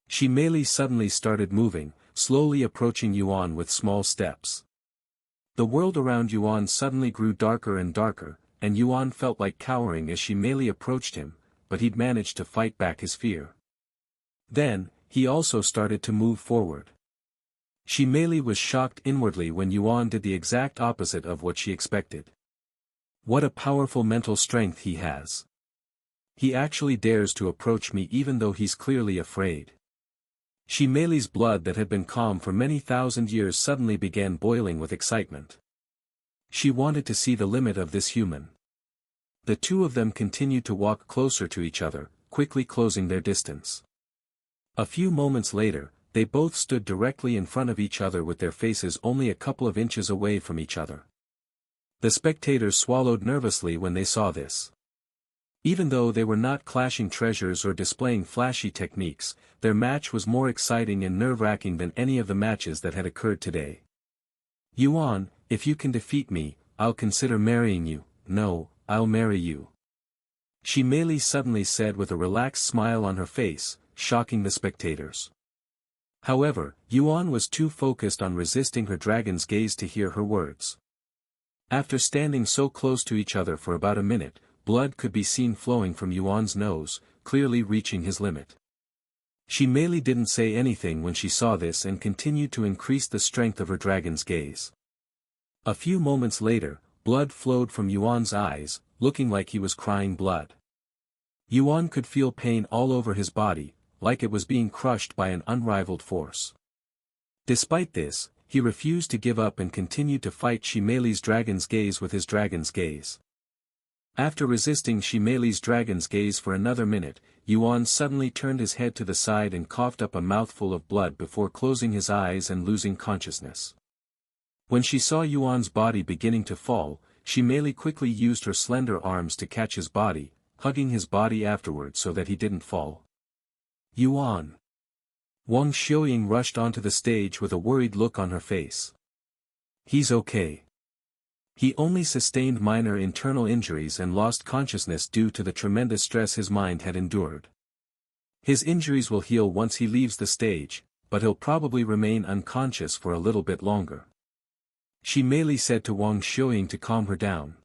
Shi Meili suddenly started moving, slowly approaching Yuan with small steps. The world around Yuan suddenly grew darker and darker, and Yuan felt like cowering as Shi Meili approached him, but he'd managed to fight back his fear. Then, he also started to move forward. Shi Meili was shocked inwardly when Yuan did the exact opposite of what she expected. What a powerful mental strength he has. He actually dares to approach me even though he's clearly afraid. Shi Meili's blood that had been calm for many thousand years suddenly began boiling with excitement. She wanted to see the limit of this human. The two of them continued to walk closer to each other, quickly closing their distance. A few moments later, they both stood directly in front of each other with their faces only a couple of inches away from each other. The spectators swallowed nervously when they saw this. Even though they were not clashing treasures or displaying flashy techniques, their match was more exciting and nerve-wracking than any of the matches that had occurred today. Yuan, if you can defeat me, I'll consider marrying you. No, I'll marry you. Shi Meili suddenly said with a relaxed smile on her face, shocking the spectators. However, Yuan was too focused on resisting her dragon's gaze to hear her words. After standing so close to each other for about a minute, blood could be seen flowing from Yuan's nose, clearly reaching his limit. Shi Meili didn't say anything when she saw this and continued to increase the strength of her dragon's gaze. A few moments later, blood flowed from Yuan's eyes, looking like he was crying blood. Yuan could feel pain all over his body, like it was being crushed by an unrivaled force. Despite this, he refused to give up and continued to fight Shi Meili's dragon's gaze with his dragon's gaze. After resisting Shimeli's dragon's gaze for another minute, Yuan suddenly turned his head to the side and coughed up a mouthful of blood before closing his eyes and losing consciousness. When she saw Yuan's body beginning to fall, Shimeli quickly used her slender arms to catch his body, hugging his body afterward so that he didn't fall. Yuan! Wang Xiuying rushed onto the stage with a worried look on her face. He's okay. He only sustained minor internal injuries and lost consciousness due to the tremendous stress his mind had endured. His injuries will heal once he leaves the stage, but he'll probably remain unconscious for a little bit longer. Shimeli said to Wang Xiuying to calm her down.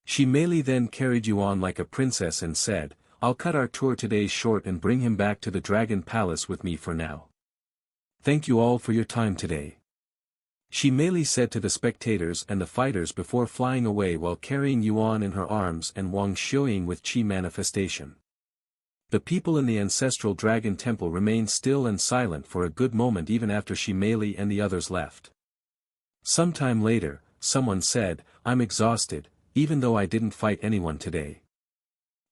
Shimeli then carried Yuan like a princess and said, "I'll cut our tour today short and bring him back to the Dragon Palace with me for now. Thank you all for your time today." Shimeli said to the spectators and the fighters before flying away while carrying Yuan in her arms and Wang Xiuying with Qi manifestation. The people in the ancestral dragon temple remained still and silent for a good moment even after Shimeli and the others left. Sometime later, someone said, "I'm exhausted, even though I didn't fight anyone today.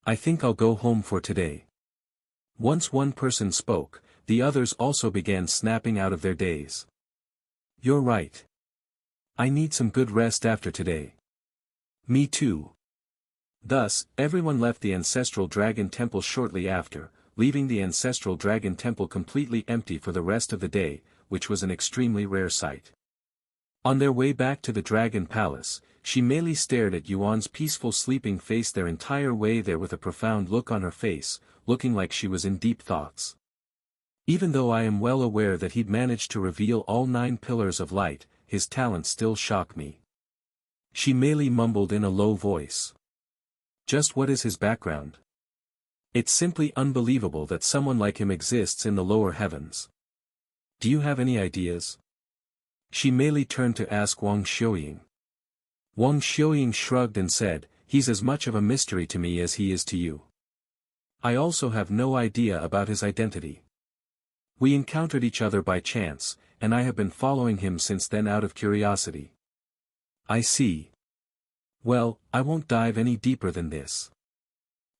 I think I'll go home for today." Once one person spoke, the others also began snapping out of their days. "You're right. I need some good rest after today." "Me too." Thus, everyone left the ancestral dragon temple shortly after, leaving the ancestral dragon temple completely empty for the rest of the day, which was an extremely rare sight. On their way back to the dragon palace, Shimeli stared at Yuan's peaceful sleeping face their entire way there with a profound look on her face, looking like she was in deep thoughts. "Even though I am well aware that he'd managed to reveal all 9 pillars of light, his talents still shock me." Shimeli mumbled in a low voice. "Just what is his background? It's simply unbelievable that someone like him exists in the lower heavens. Do you have any ideas?" Shimeli turned to ask Wang Xiuying. Wang Xiuying shrugged and said, "He's as much of a mystery to me as he is to you. I also have no idea about his identity. We encountered each other by chance, and I have been following him since then out of curiosity." "I see. Well, I won't dive any deeper than this."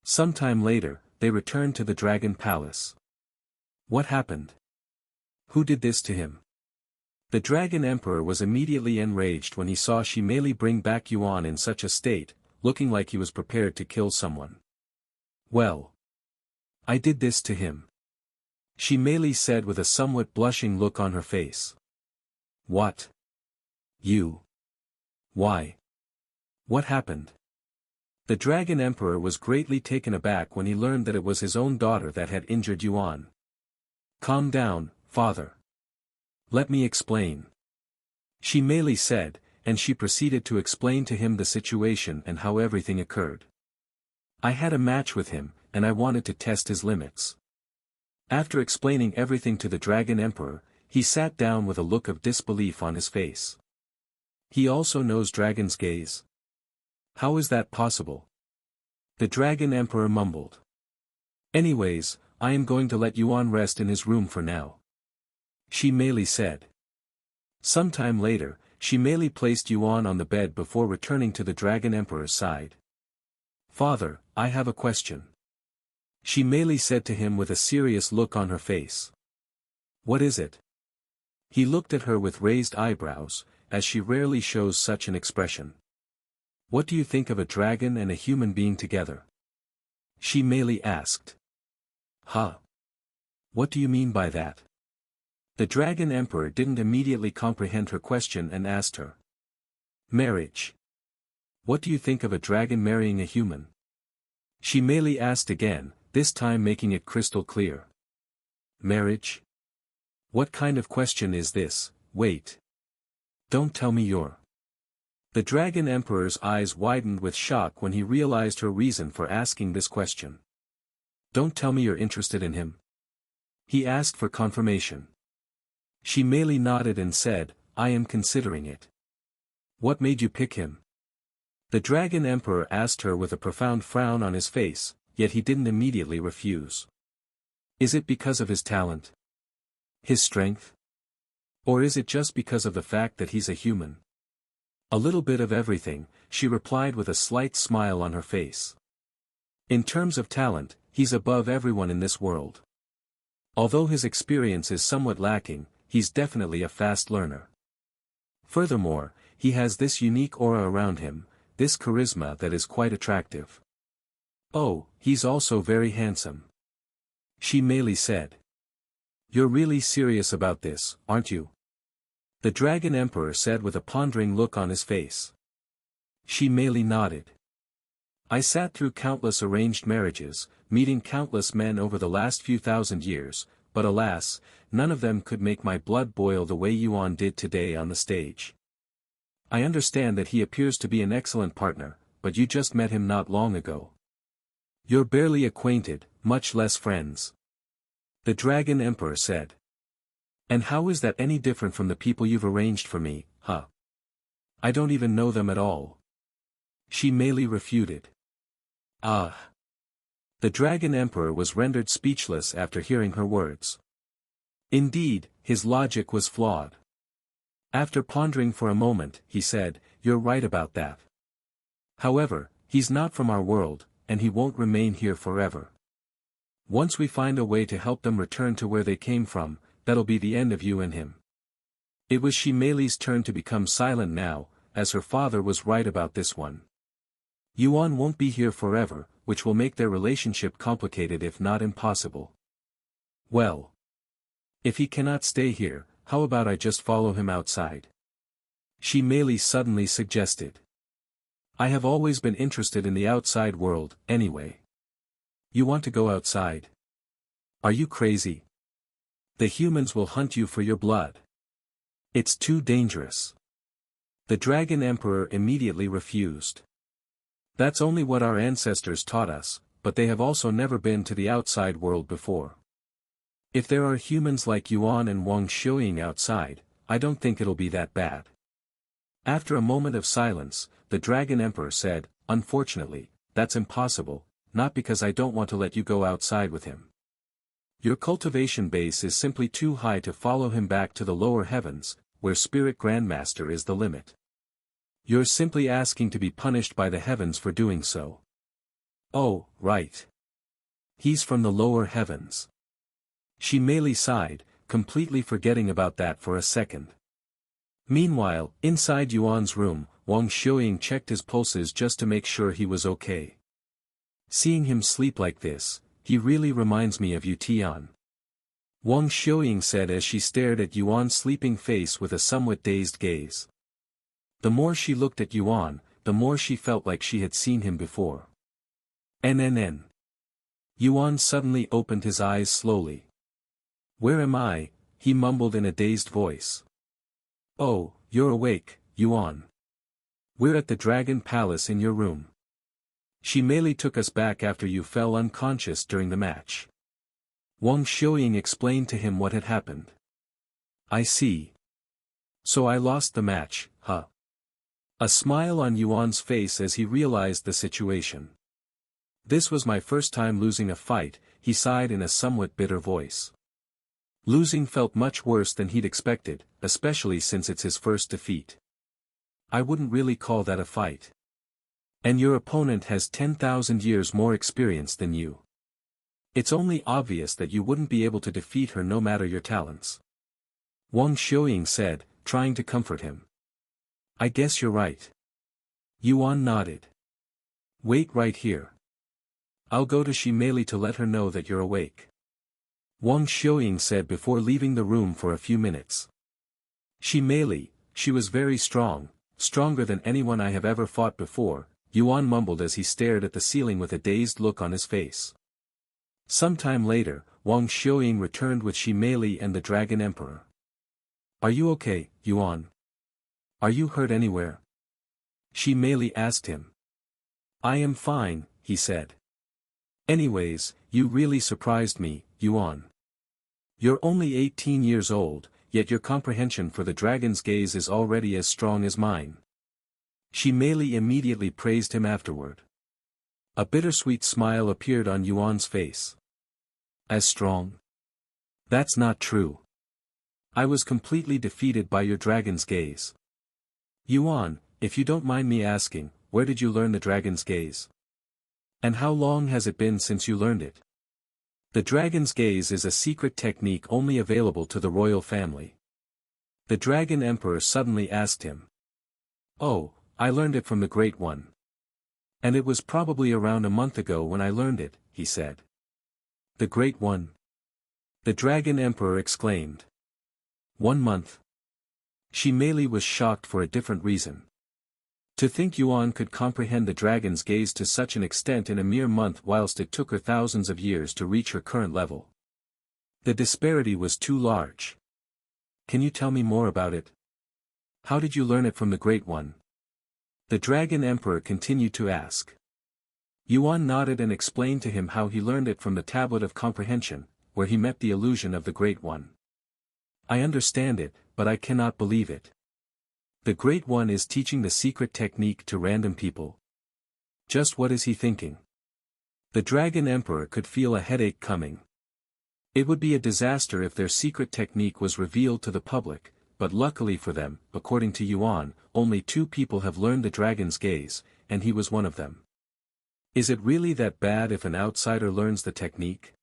Sometime later, they returned to the Dragon Palace. "What happened? Who did this to him?" The Dragon Emperor was immediately enraged when he saw Shimeli bring back Yuan in such a state, looking like he was prepared to kill someone. "Well, I did this to him," Shimeli said with a somewhat blushing look on her face. "What? You? Why? What happened?" The Dragon Emperor was greatly taken aback when he learned that it was his own daughter that had injured Yuan. "Calm down, father. Let me explain," Shimeli said, and she proceeded to explain to him the situation and how everything occurred. "I had a match with him, and I wanted to test his limits." After explaining everything to the Dragon Emperor, he sat down with a look of disbelief on his face. "He also knows Dragon's gaze? How is that possible?" The Dragon Emperor mumbled. "Anyways, I am going to let Yuan rest in his room for now," Shimeli said. Sometime later, Shimeli placed Yuan on the bed before returning to the Dragon Emperor's side. "Father, I have a question," Shimeli said to him with a serious look on her face. "What is it?" He looked at her with raised eyebrows, as she rarely shows such an expression. "What do you think of a dragon and a human being together?" Shimeli asked. "Huh? What do you mean by that?" The Dragon Emperor didn't immediately comprehend her question and asked her. "Marriage. What do you think of a dragon marrying a human?" Shimeli asked again, this time making it crystal clear. "Marriage? What kind of question is this? Wait. Don't tell me you're..." The Dragon Emperor's eyes widened with shock when he realized her reason for asking this question. "Don't tell me you're interested in him?" he asked for confirmation. Shimeli nodded and said, "I am considering it." "What made you pick him?" The Dragon Emperor asked her with a profound frown on his face, yet he didn't immediately refuse. "Is it because of his talent? His strength? Or is it just because of the fact that he's a human?" A little bit of everything, she replied with a slight smile on her face. In terms of talent, he's above everyone in this world. Although his experience is somewhat lacking, he's definitely a fast learner. Furthermore, he has this unique aura around him, this charisma that is quite attractive. Oh, he's also very handsome. She merely said. You're really serious about this, aren't you? The Dragon Emperor said with a pondering look on his face. She merely nodded. I sat through countless arranged marriages, meeting countless men over the last few thousand years, but alas, none of them could make my blood boil the way Yuan did today on the stage. I understand that he appears to be an excellent partner, but you just met him not long ago. You're barely acquainted, much less friends. The Dragon Emperor said. And how is that any different from the people you've arranged for me, huh? I don't even know them at all. She merely refuted. Ah. The Dragon Emperor was rendered speechless after hearing her words. Indeed, his logic was flawed. After pondering for a moment, he said, You're right about that. However, he's not from our world, and he won't remain here forever. Once we find a way to help them return to where they came from, that'll be the end of you and him. It was Shimeli's turn to become silent now, as her father was right about this one. Yuan won't be here forever, which will make their relationship complicated if not impossible. Well. If he cannot stay here, how about I just follow him outside? Shimeli suddenly suggested. I have always been interested in the outside world, anyway. You want to go outside? Are you crazy? The humans will hunt you for your blood. It's too dangerous. The Dragon Emperor immediately refused. That's only what our ancestors taught us, but they have also never been to the outside world before. If there are humans like Yuan and Wang Xiuying outside, I don't think it'll be that bad. After a moment of silence, the Dragon Emperor said, Unfortunately, that's impossible, not because I don't want to let you go outside with him. Your cultivation base is simply too high to follow him back to the lower heavens, where Spirit Grandmaster is the limit. You're simply asking to be punished by the heavens for doing so. Oh, right. He's from the lower heavens. She merely sighed, completely forgetting about that for a second. Meanwhile, inside Yuan's room, Wang Xiuying checked his pulses just to make sure he was okay. Seeing him sleep like this, he really reminds me of you, Tian. Wang Xiuying said as she stared at Yuan's sleeping face with a somewhat dazed gaze. The more she looked at Yuan, the more she felt like she had seen him before. NNN. Yuan suddenly opened his eyes slowly. Where am I? He mumbled in a dazed voice. Oh, you're awake, Yuan. We're at the Dragon Palace in your room. She merely took us back after you fell unconscious during the match. Wang Xiuying explained to him what had happened. I see. So I lost the match, huh? A smile on Yuan's face as he realized the situation. This was my first time losing a fight, he sighed in a somewhat bitter voice. Losing felt much worse than he'd expected, especially since it's his first defeat. I wouldn't really call that a fight. And your opponent has 10,000 years more experience than you. It's only obvious that you wouldn't be able to defeat her no matter your talents. Wang Xiuying said, trying to comfort him. I guess you're right. Yuan nodded. Wait right here. I'll go to Shimeli to let her know that you're awake. Wang Xiuying said before leaving the room for a few minutes. Shimeli, she was very strong, stronger than anyone I have ever fought before, Yuan mumbled as he stared at the ceiling with a dazed look on his face. Some time later, Wang Xiuying returned with Shimeli and the Dragon Emperor. Are you okay, Yuan? Are you hurt anywhere? Shimeli asked him. I am fine, he said. Anyways, you really surprised me, Yuan. You're only 18 years old, yet your comprehension for the dragon's gaze is already as strong as mine. Shimeli immediately praised him afterward. A bittersweet smile appeared on Yuan's face. As strong? That's not true. I was completely defeated by your dragon's gaze. Yuan, if you don't mind me asking, where did you learn the dragon's gaze? And how long has it been since you learned it? The dragon's gaze is a secret technique only available to the royal family. The Dragon Emperor suddenly asked him. Oh, I learned it from the Great One. And it was probably around a month ago when I learned it, he said. The Great One? The Dragon Emperor exclaimed. 1 month? Shimeli was shocked for a different reason. To think Yuan could comprehend the dragon's gaze to such an extent in a mere month whilst it took her thousands of years to reach her current level. The disparity was too large. Can you tell me more about it? How did you learn it from the Great One? The Dragon Emperor continued to ask. Yuan nodded and explained to him how he learned it from the Tablet of Comprehension, where he met the illusion of the Great One. I understand it, but I cannot believe it. The Great One is teaching the secret technique to random people. Just what is he thinking? The Dragon Emperor could feel a headache coming. It would be a disaster if their secret technique was revealed to the public, but luckily for them, according to Yuan, only 2 people have learned the dragon's gaze, and he was one of them. Is it really that bad if an outsider learns the technique?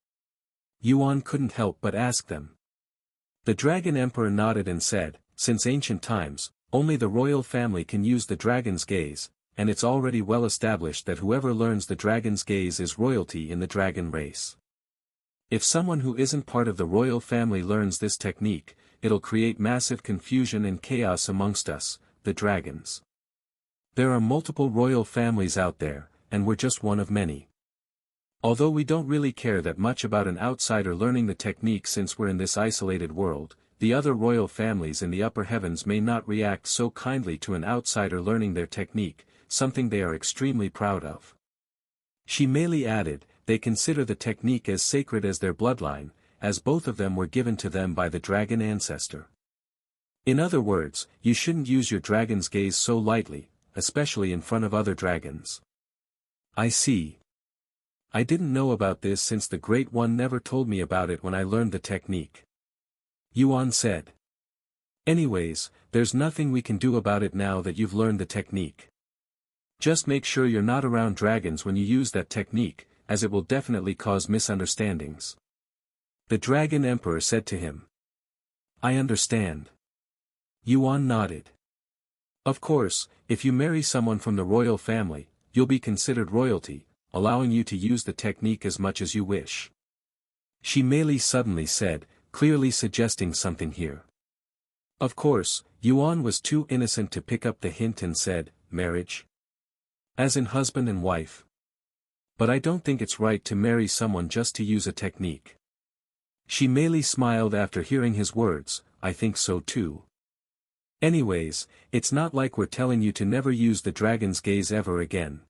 Yuan couldn't help but ask them. The Dragon Emperor nodded and said, since ancient times, only the royal family can use the dragon's gaze, and it's already well established that whoever learns the dragon's gaze is royalty in the dragon race. If someone who isn't part of the royal family learns this technique, it'll create massive confusion and chaos amongst us, the dragons. There are multiple royal families out there, and we're just one of many. Although we don't really care that much about an outsider learning the technique since we're in this isolated world, the other royal families in the upper heavens may not react so kindly to an outsider learning their technique, something they are extremely proud of. Shimeli added, they consider the technique as sacred as their bloodline, as both of them were given to them by the dragon ancestor. In other words, you shouldn't use your dragon's gaze so lightly, especially in front of other dragons. I see. I didn't know about this since the Great One never told me about it when I learned the technique. Yuan said. Anyways, there's nothing we can do about it now that you've learned the technique. Just make sure you're not around dragons when you use that technique, as it will definitely cause misunderstandings. The Dragon Emperor said to him. I understand. Yuan nodded. Of course, if you marry someone from the royal family, you'll be considered royalty, allowing you to use the technique as much as you wish. Shimeli suddenly said, clearly suggesting something here. Of course, Yuan was too innocent to pick up the hint and said, marriage? As in husband and wife. But I don't think it's right to marry someone just to use a technique. Shimeli smiled after hearing his words, I think so too. Anyways, it's not like we're telling you to never use the dragon's gaze ever again.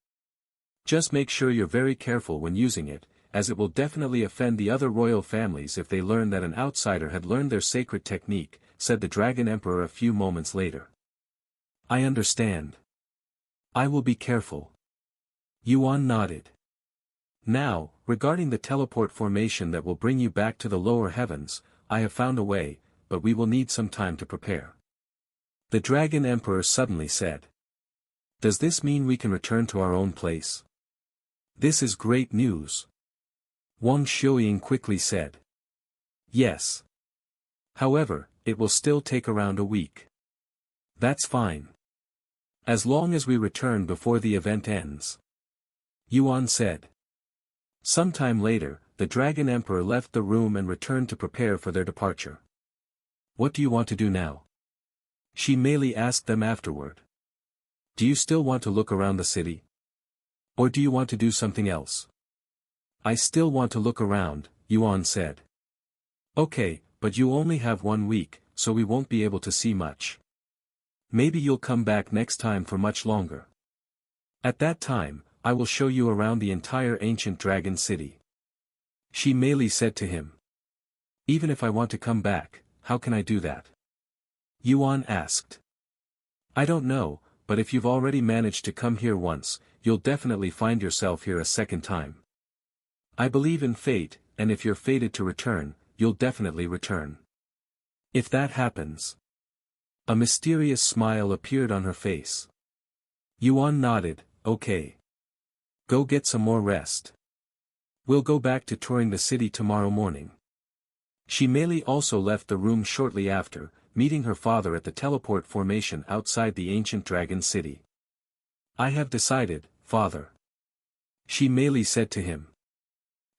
Just make sure you're very careful when using it, as it will definitely offend the other royal families if they learn that an outsider had learned their sacred technique, said the Dragon Emperor a few moments later. I understand. I will be careful. Yuan nodded. Now, regarding the teleport formation that will bring you back to the lower heavens, I have found a way, but we will need some time to prepare. The Dragon Emperor suddenly said. Does this mean we can return to our own place? This is great news. Wang Xiuying quickly said. Yes. However, it will still take around a week. That's fine. As long as we return before the event ends. Yuan said. Sometime later, the Dragon Emperor left the room and returned to prepare for their departure. What do you want to do now? Shimeli asked them afterward. Do you still want to look around the city? Or do you want to do something else? I still want to look around, Yuan said. Okay, but you only have 1 week, so we won't be able to see much. Maybe you'll come back next time for much longer. At that time, I will show you around the entire ancient dragon city. Shimeli said to him. Even if I want to come back, how can I do that? Yuan asked. I don't know, but if you've already managed to come here once, you'll definitely find yourself here a second time. I believe in fate, and if you're fated to return, you'll definitely return. If that happens. A mysterious smile appeared on her face. Yuan nodded, okay. Go get some more rest. We'll go back to touring the city tomorrow morning. Shimeli also left the room shortly after, meeting her father at the teleport formation outside the ancient dragon city. I have decided, father. Shimeli said to him.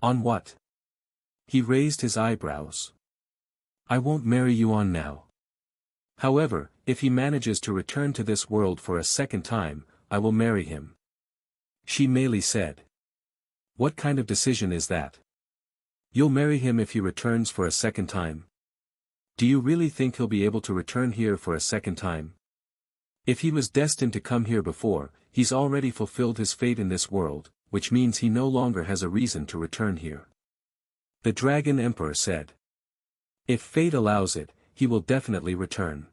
On what? He raised his eyebrows. I won't marry Yuan now. However, if he manages to return to this world for a second time, I will marry him. Shimeli said. What kind of decision is that? You'll marry him if he returns for a second time? Do you really think he'll be able to return here for a second time? If he was destined to come here before, he's already fulfilled his fate in this world, which means he no longer has a reason to return here. The Dragon Emperor said. If fate allows it, he will definitely return.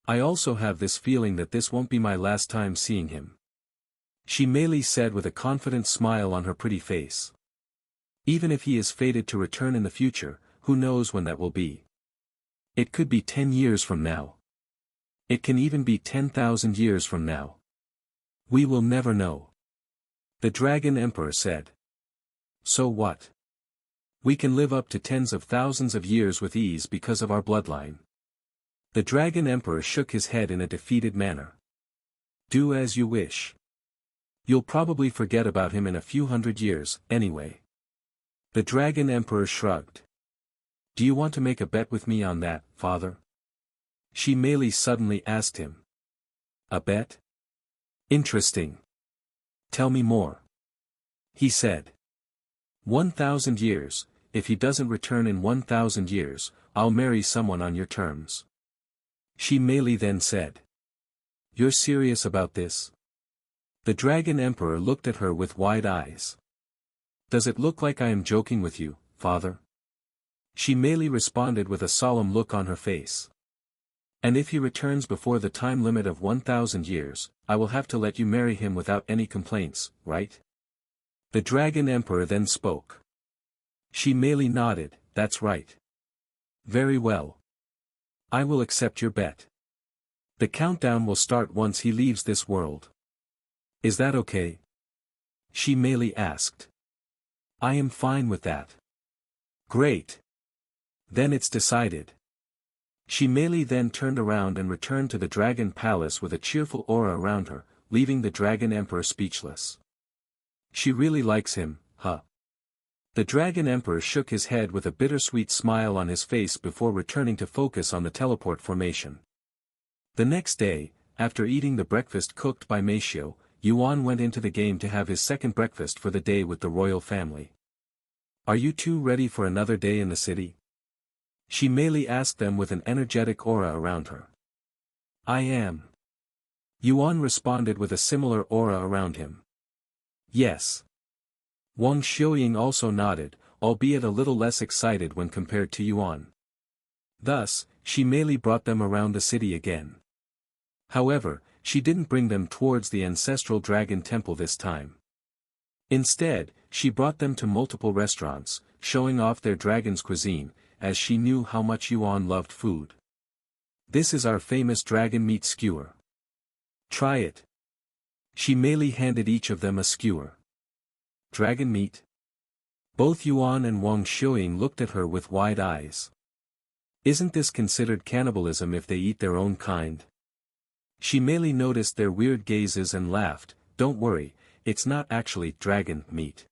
I also have this feeling that this won't be my last time seeing him. Shimeli said with a confident smile on her pretty face. Even if he is fated to return in the future, who knows when that will be? It could be 10 years from now. It can even be 10,000 years from now. We will never know. The Dragon Emperor said. So what? We can live up to tens of thousands of years with ease because of our bloodline. The Dragon Emperor shook his head in a defeated manner. Do as you wish. You'll probably forget about him in a few hundred years, anyway. The Dragon Emperor shrugged. Do you want to make a bet with me on that, father? Shimeli suddenly asked him. A bet? Interesting. Tell me more. He said. 1,000 years, if he doesn't return in 1,000 years, I'll marry someone on your terms. Shimeli then said. You're serious about this? The Dragon Emperor looked at her with wide eyes. Does it look like I am joking with you, father? Shimeli responded with a solemn look on her face. And if he returns before the time limit of 1,000 years, I will have to let you marry him without any complaints, right? The Dragon Emperor then spoke. Shimeli nodded, that's right. Very well. I will accept your bet. The countdown will start once he leaves this world. Is that okay? Shimeli asked. I am fine with that. Great. Then it's decided. Shimeli then turned around and returned to the Dragon Palace with a cheerful aura around her, leaving the Dragon Emperor speechless. She really likes him, huh? The Dragon Emperor shook his head with a bittersweet smile on his face before returning to focus on the teleport formation. The next day, after eating the breakfast cooked by Meishio, Yuan went into the game to have his second breakfast for the day with the royal family. Are you two ready for another day in the city? Shimeli asked them with an energetic aura around her. I am. Yuan responded with a similar aura around him. Yes. Wang Xiuying also nodded, albeit a little less excited when compared to Yuan. Thus, Shimeli brought them around the city again. However, she didn't bring them towards the ancestral dragon temple this time. Instead, she brought them to multiple restaurants, showing off their dragon's cuisine, as she knew how much Yuan loved food. This is our famous dragon meat skewer. Try it. Shimeli handed each of them a skewer. Dragon meat? Both Yuan and Wang Xiuying looked at her with wide eyes. Isn't this considered cannibalism if they eat their own kind? Shimeli noticed their weird gazes and laughed. Don't worry, it's not actually dragon meat.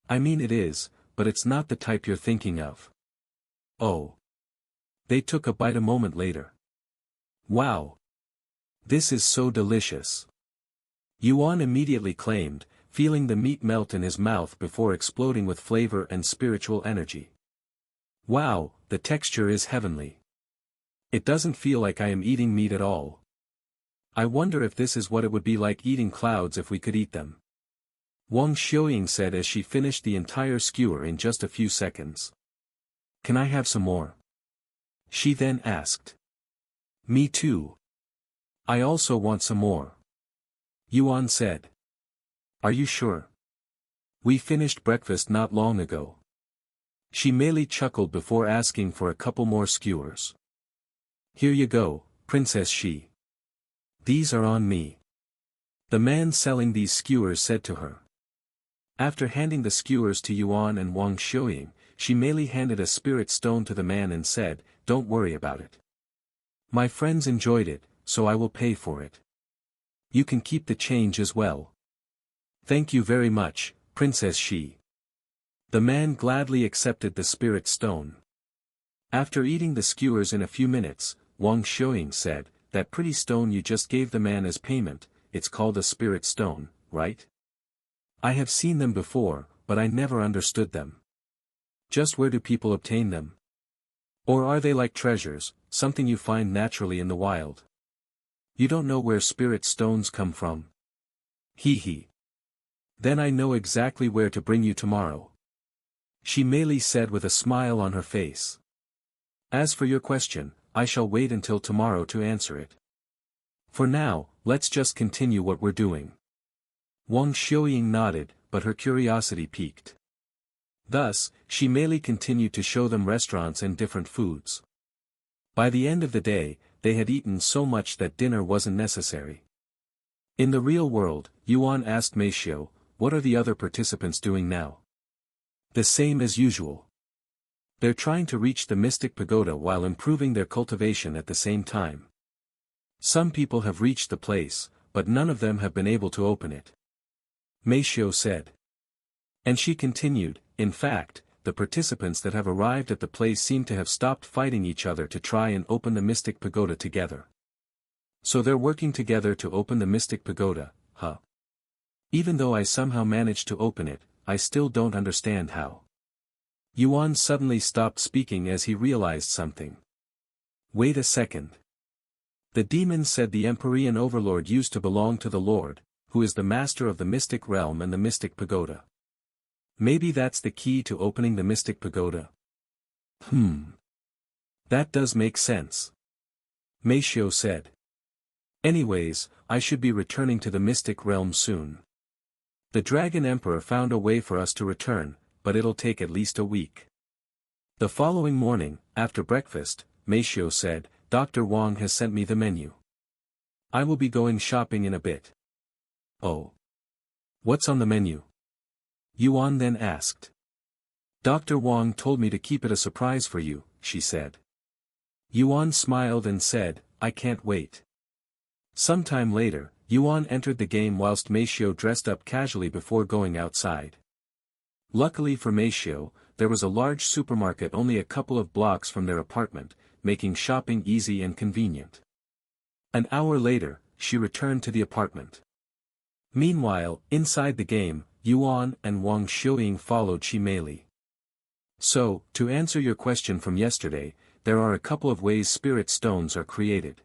I mean it is, but it's not the type you're thinking of. Oh. They took a bite a moment later. Wow. This is so delicious. Yuan immediately claimed, feeling the meat melt in his mouth before exploding with flavor and spiritual energy. Wow, the texture is heavenly. It doesn't feel like I am eating meat at all. I wonder if this is what it would be like eating clouds if we could eat them. Wang Xiuying said as she finished the entire skewer in just a few seconds. Can I have some more? She then asked. Me too. I also want some more. Yuan said. Are you sure? We finished breakfast not long ago. Shimeli chuckled before asking for a couple more skewers. Here you go, Princess Shi. These are on me. The man selling these skewers said to her. After handing the skewers to Yuan and Wang Xiuying, she merely handed a spirit stone to the man and said, "Don't worry about it. My friends enjoyed it, so I will pay for it. You can keep the change as well." "Thank you very much, Princess Shi." The man gladly accepted the spirit stone. After eating the skewers in a few minutes, Wang Xiuying said, "That pretty stone you just gave the man as payment, it's called a spirit stone, right? I have seen them before, but I never understood them. Just where do people obtain them? Or are they like treasures, something you find naturally in the wild? You don't know where spirit stones come from? Hee hee. Then I know exactly where to bring you tomorrow," she merely said with a smile on her face. "As for your question, I shall wait until tomorrow to answer it. For now, let's just continue what we're doing." Wang Xiuying nodded, but her curiosity piqued. Thus, she merely continued to show them restaurants and different foods. By the end of the day, they had eaten so much that dinner wasn't necessary. In the real world, Yuan asked Meishio, "What are the other participants doing now?" "The same as usual. They're trying to reach the mystic pagoda while improving their cultivation at the same time. Some people have reached the place, but none of them have been able to open it," Meishio said. And she continued, "In fact, the participants that have arrived at the place seem to have stopped fighting each other to try and open the mystic pagoda together. So they're working together to open the mystic pagoda, huh? Even though I somehow managed to open it, I still don't understand how." Yuan suddenly stopped speaking as he realized something. "Wait a second. The demon said the Empyrean Overlord used to belong to the Lord, who is the master of the mystic realm and the mystic pagoda. Maybe that's the key to opening the mystic pagoda. That does make sense," Meishio said. "Anyways, I should be returning to the mystic realm soon. The Dragon Emperor found a way for us to return, but it'll take at least a week." The following morning, after breakfast, Meishio said, "Dr. Wang has sent me the menu. I will be going shopping in a bit." "Oh. What's on the menu?" Yuan then asked. "Dr. Wang told me to keep it a surprise for you," she said. Yuan smiled and said, "I can't wait." Sometime later, Yuan entered the game whilst Meishio dressed up casually before going outside. Luckily for Meishio, there was a large supermarket only a couple of blocks from their apartment, making shopping easy and convenient. An hour later, she returned to the apartment. Meanwhile, inside the game, Yuan and Wang Xiuying followed Shimeli. "So, to answer your question from yesterday, there are a couple of ways spirit stones are created,"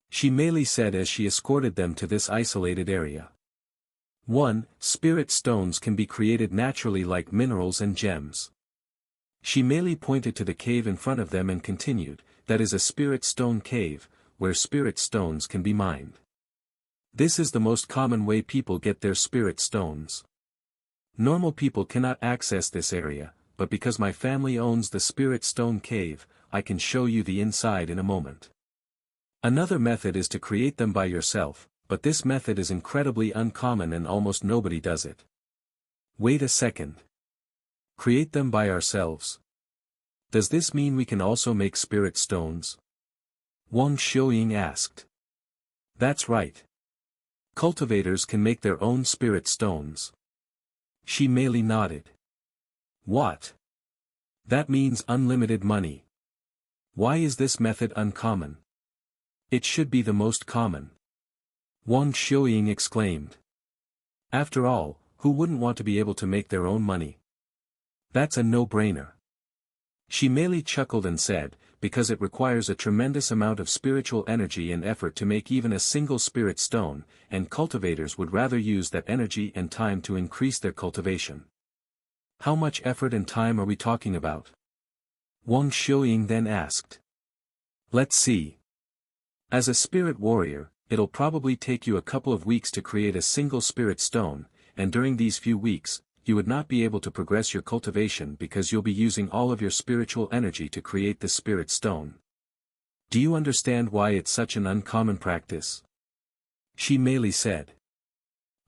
Shimeli said as she escorted them to this isolated area. 1. Spirit stones can be created naturally like minerals and gems. Shimeli pointed to the cave in front of them and continued, "That is a spirit stone cave, where spirit stones can be mined. This is the most common way people get their spirit stones. Normal people cannot access this area, but because my family owns the spirit stone cave, I can show you the inside in a moment. Another method is to create them by yourself, but this method is incredibly uncommon and almost nobody does it." "Wait a second. Create them by ourselves? Does this mean we can also make spirit stones?" Wang Xiuying asked. "That's right. Cultivators can make their own spirit stones." Shimeli nodded. "What? That means unlimited money. Why is this method uncommon? It should be the most common," Wang Xiuying exclaimed. "After all, who wouldn't want to be able to make their own money? That's a no-brainer." Shimeli chuckled and said, "Because it requires a tremendous amount of spiritual energy and effort to make even a single spirit stone, and cultivators would rather use that energy and time to increase their cultivation." "How much effort and time are we talking about?" Wang Xiuying then asked. "Let's see. As a spirit warrior, it'll probably take you a couple of weeks to create a single spirit stone, and during these few weeks, you would not be able to progress your cultivation because you'll be using all of your spiritual energy to create the spirit stone. Do you understand why it's such an uncommon practice?" Shimeli said.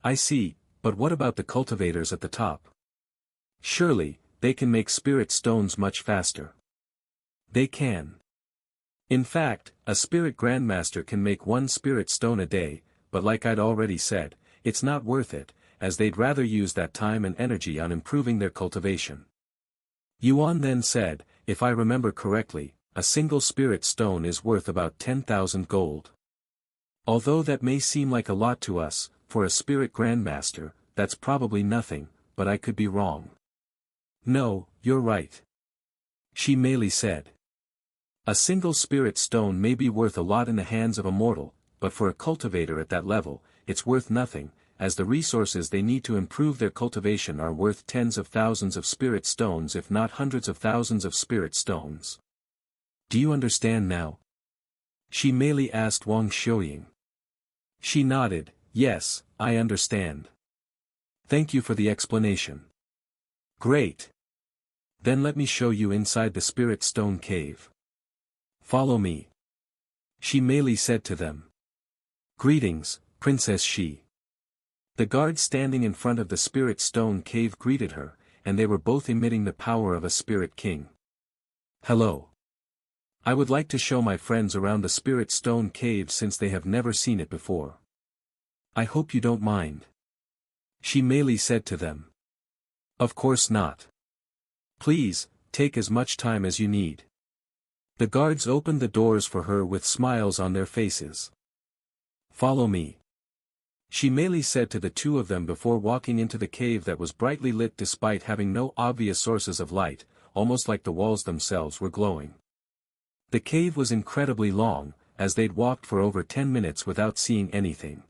I see, but what about the cultivators at the top? Surely, they can make spirit stones much faster. They can. In fact, a spirit grandmaster can make one spirit stone a day, but like I'd already said, it's not worth it, as they'd rather use that time and energy on improving their cultivation. Yuan then said, if I remember correctly, a single spirit stone is worth about 10,000 gold. Although that may seem like a lot to us, for a spirit grandmaster, that's probably nothing, but I could be wrong. No, you're right. She merely said. A single spirit stone may be worth a lot in the hands of a mortal, but for a cultivator at that level, it's worth nothing, as the resources they need to improve their cultivation are worth tens of thousands of spirit stones if not hundreds of thousands of spirit stones. Do you understand now? She merely asked Wang Xiuying. She nodded, yes, I understand. Thank you for the explanation. Great. Then let me show you inside the spirit stone cave. Follow me. She merely said to them. Greetings, Princess Shi. The guards standing in front of the spirit stone cave greeted her, and they were both emitting the power of a spirit king. Hello. I would like to show my friends around the spirit stone cave since they have never seen it before. I hope you don't mind. She merely said to them. Of course not. Please, take as much time as you need. The guards opened the doors for her with smiles on their faces. Follow me. She merely said to the two of them before walking into the cave that was brightly lit despite having no obvious sources of light, almost like the walls themselves were glowing. The cave was incredibly long, as they'd walked for over 10 minutes without seeing anything.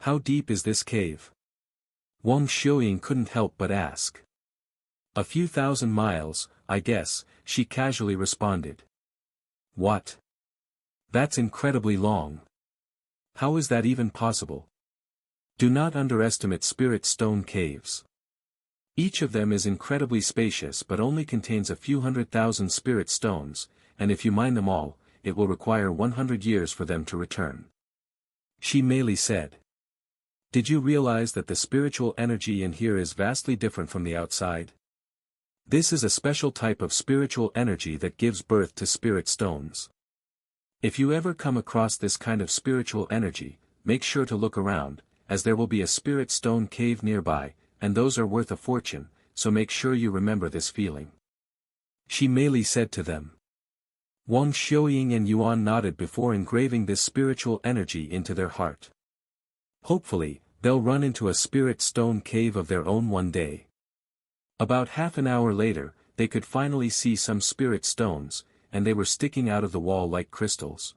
How deep is this cave? Wang Xiuying couldn't help but ask. A few thousand miles, I guess, she casually responded. What? That's incredibly long. How is that even possible? Do not underestimate spirit stone caves. Each of them is incredibly spacious but only contains a few 100,000 spirit stones, and if you mine them all, it will require 100 years for them to return. She merely said. Did you realize that the spiritual energy in here is vastly different from the outside? This is a special type of spiritual energy that gives birth to spirit stones. If you ever come across this kind of spiritual energy, make sure to look around, as there will be a spirit stone cave nearby, and those are worth a fortune, so make sure you remember this feeling. She merely said to them. Wang Xiuying and Yuan nodded before engraving this spiritual energy into their heart. Hopefully, they'll run into a spirit stone cave of their own one day. About half an hour later, they could finally see some spirit stones, and they were sticking out of the wall like crystals.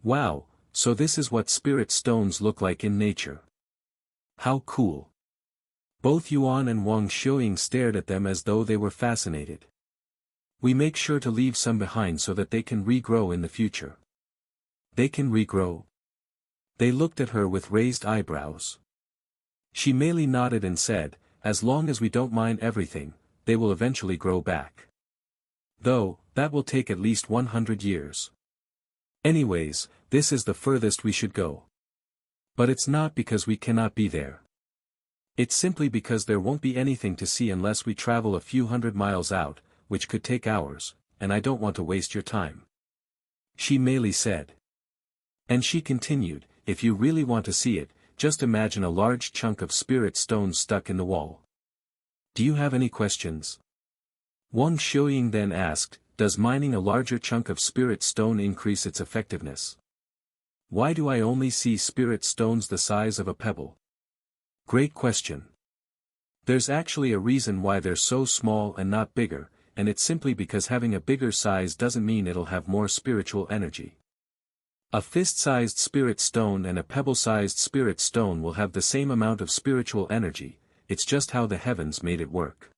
Wow, so this is what spirit stones look like in nature. How cool. Both Yuan and Wang Xiuying stared at them as though they were fascinated. We make sure to leave some behind so that they can regrow in the future. They can regrow? They looked at her with raised eyebrows. She merely nodded and said, as long as we don't mine everything, they will eventually grow back. Though, that will take at least 100 years. Anyways, this is the furthest we should go. But it's not because we cannot be there. It's simply because there won't be anything to see unless we travel a few 100 miles out, which could take hours, and I don't want to waste your time. She merely said. And she continued, if you really want to see it, just imagine a large chunk of spirit stones stuck in the wall. Do you have any questions? Wang Xiuying then asked, does mining a larger chunk of spirit stone increase its effectiveness? Why do I only see spirit stones the size of a pebble? Great question. There's actually a reason why they're so small and not bigger, and it's simply because having a bigger size doesn't mean it'll have more spiritual energy. A fist-sized spirit stone and a pebble-sized spirit stone will have the same amount of spiritual energy, it's just how the heavens made it work.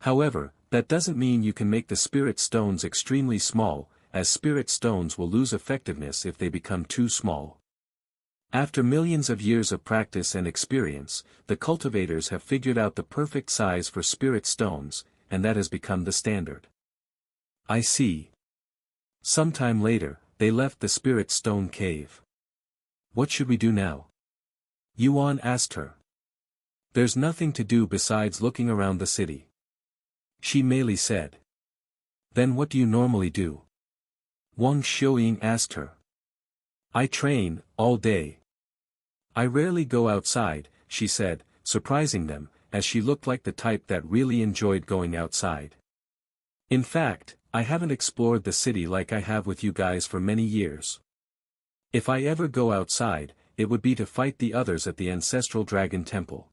However, that doesn't mean you can make the spirit stones extremely small, as spirit stones will lose effectiveness if they become too small. After millions of years of practice and experience, the cultivators have figured out the perfect size for spirit stones, and that has become the standard. I see. Sometime later, they left the spirit stone cave. What should we do now? Yuan asked her. There's nothing to do besides looking around the city. She merely said. Then what do you normally do? Wang Xiuying asked her. I train, all day. I rarely go outside, she said, surprising them, as she looked like the type that really enjoyed going outside. In fact, I haven't explored the city like I have with you guys for many years. If I ever go outside, it would be to fight the others at the ancestral dragon temple.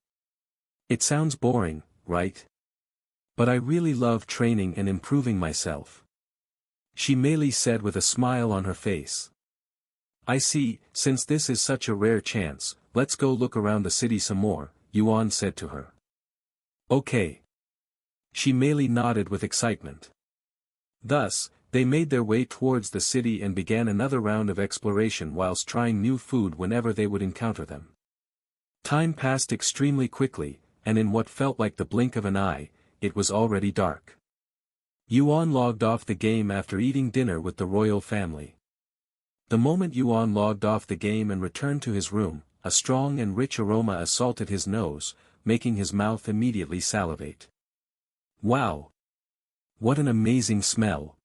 It sounds boring, right? But I really love training and improving myself. She merely said with a smile on her face. I see, since this is such a rare chance, let's go look around the city some more, Yuan said to her. Okay. She merely nodded with excitement. Thus, they made their way towards the city and began another round of exploration whilst trying new food whenever they would encounter them. Time passed extremely quickly, and in what felt like the blink of an eye, it was already dark. Yuan logged off the game after eating dinner with the royal family. The moment Yuan logged off the game and returned to his room, a strong and rich aroma assaulted his nose, making his mouth immediately salivate. Wow! What an amazing smell!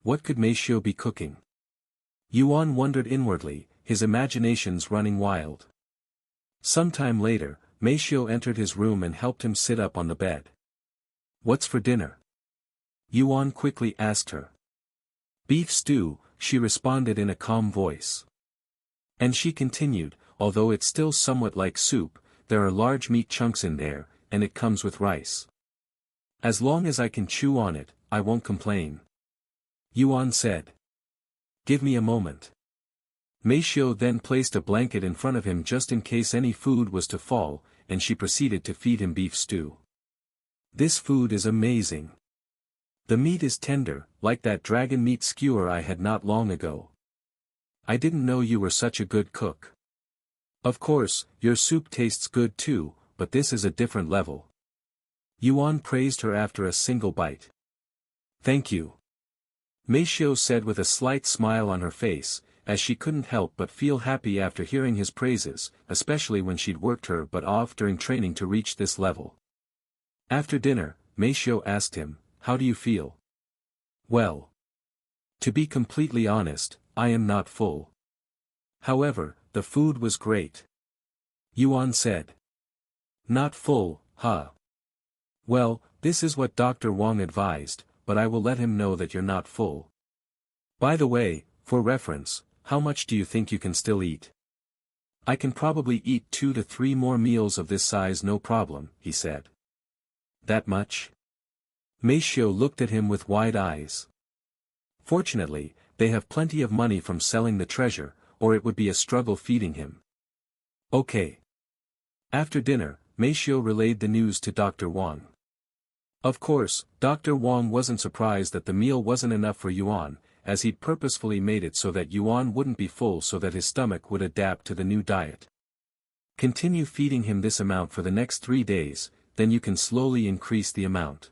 What could Mei Xiu be cooking? Yuan wondered inwardly, his imaginations running wild. Sometime later, Mei Xiu entered his room and helped him sit up on the bed. What's for dinner? Yuan quickly asked her. Beef stew, she responded in a calm voice. And she continued, although it's still somewhat like soup, there are large meat chunks in there, and it comes with rice. As long as I can chew on it, I won't complain. Yuan said. Give me a moment. Mei Xiu then placed a blanket in front of him just in case any food was to fall, and she proceeded to feed him beef stew. This food is amazing. The meat is tender, like that dragon meat skewer I had not long ago. I didn't know you were such a good cook. Of course, your soup tastes good too, but this is a different level. Yuan praised her after a single bite. Thank you. Mei Xiu said with a slight smile on her face, as she couldn't help but feel happy after hearing his praises, especially when she'd worked her butt off during training to reach this level. After dinner, Mei Xiu asked him, how do you feel? Well. To be completely honest, I am not full. However, the food was great. Yuan said. Not full, huh? Well, this is what Dr. Wang advised, but I will let him know that you're not full. By the way, for reference, how much do you think you can still eat? I can probably eat 2 to 3 more meals of this size no problem, he said. That much? Mei Xiu looked at him with wide eyes. Fortunately, they have plenty of money from selling the treasure, or it would be a struggle feeding him. Okay. After dinner, Mei Xiu relayed the news to Dr. Wang. Of course, Dr. Wang wasn't surprised that the meal wasn't enough for Yuan, as he'd purposefully made it so that Yuan wouldn't be full so that his stomach would adapt to the new diet. Continue feeding him this amount for the next 3 days, then you can slowly increase the amount.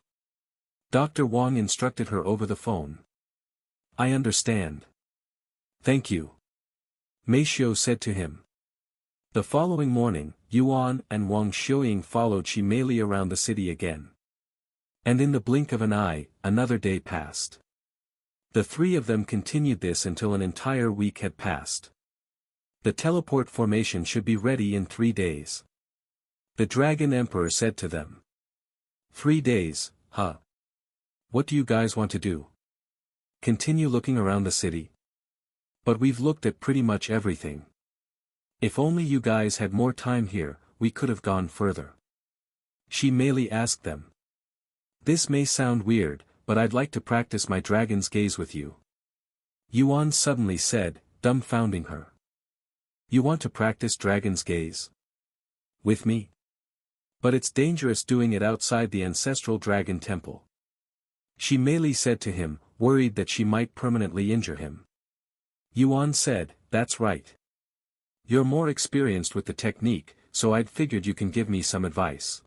Dr. Wang instructed her over the phone. I understand. Thank you. Mei Xiu said to him. The following morning, Yuan and Wang Xiuying followed Shimei around the city again. And in the blink of an eye, another day passed. The 3 of them continued this until an entire week had passed. The teleport formation should be ready in 3 days. The Dragon Emperor said to them. 3 days, huh? What do you guys want to do? Continue looking around the city? But we've looked at pretty much everything. If only you guys had more time here, we could have gone further. She merely asked them. This may sound weird, but I'd like to practice my dragon's gaze with you. Yuan suddenly said, dumbfounding her. You want to practice dragon's gaze? With me? But it's dangerous doing it outside the ancestral dragon temple. She merely said to him, worried that she might permanently injure him. Yuan said, that's right. You're more experienced with the technique, so I'd figured you can give me some advice.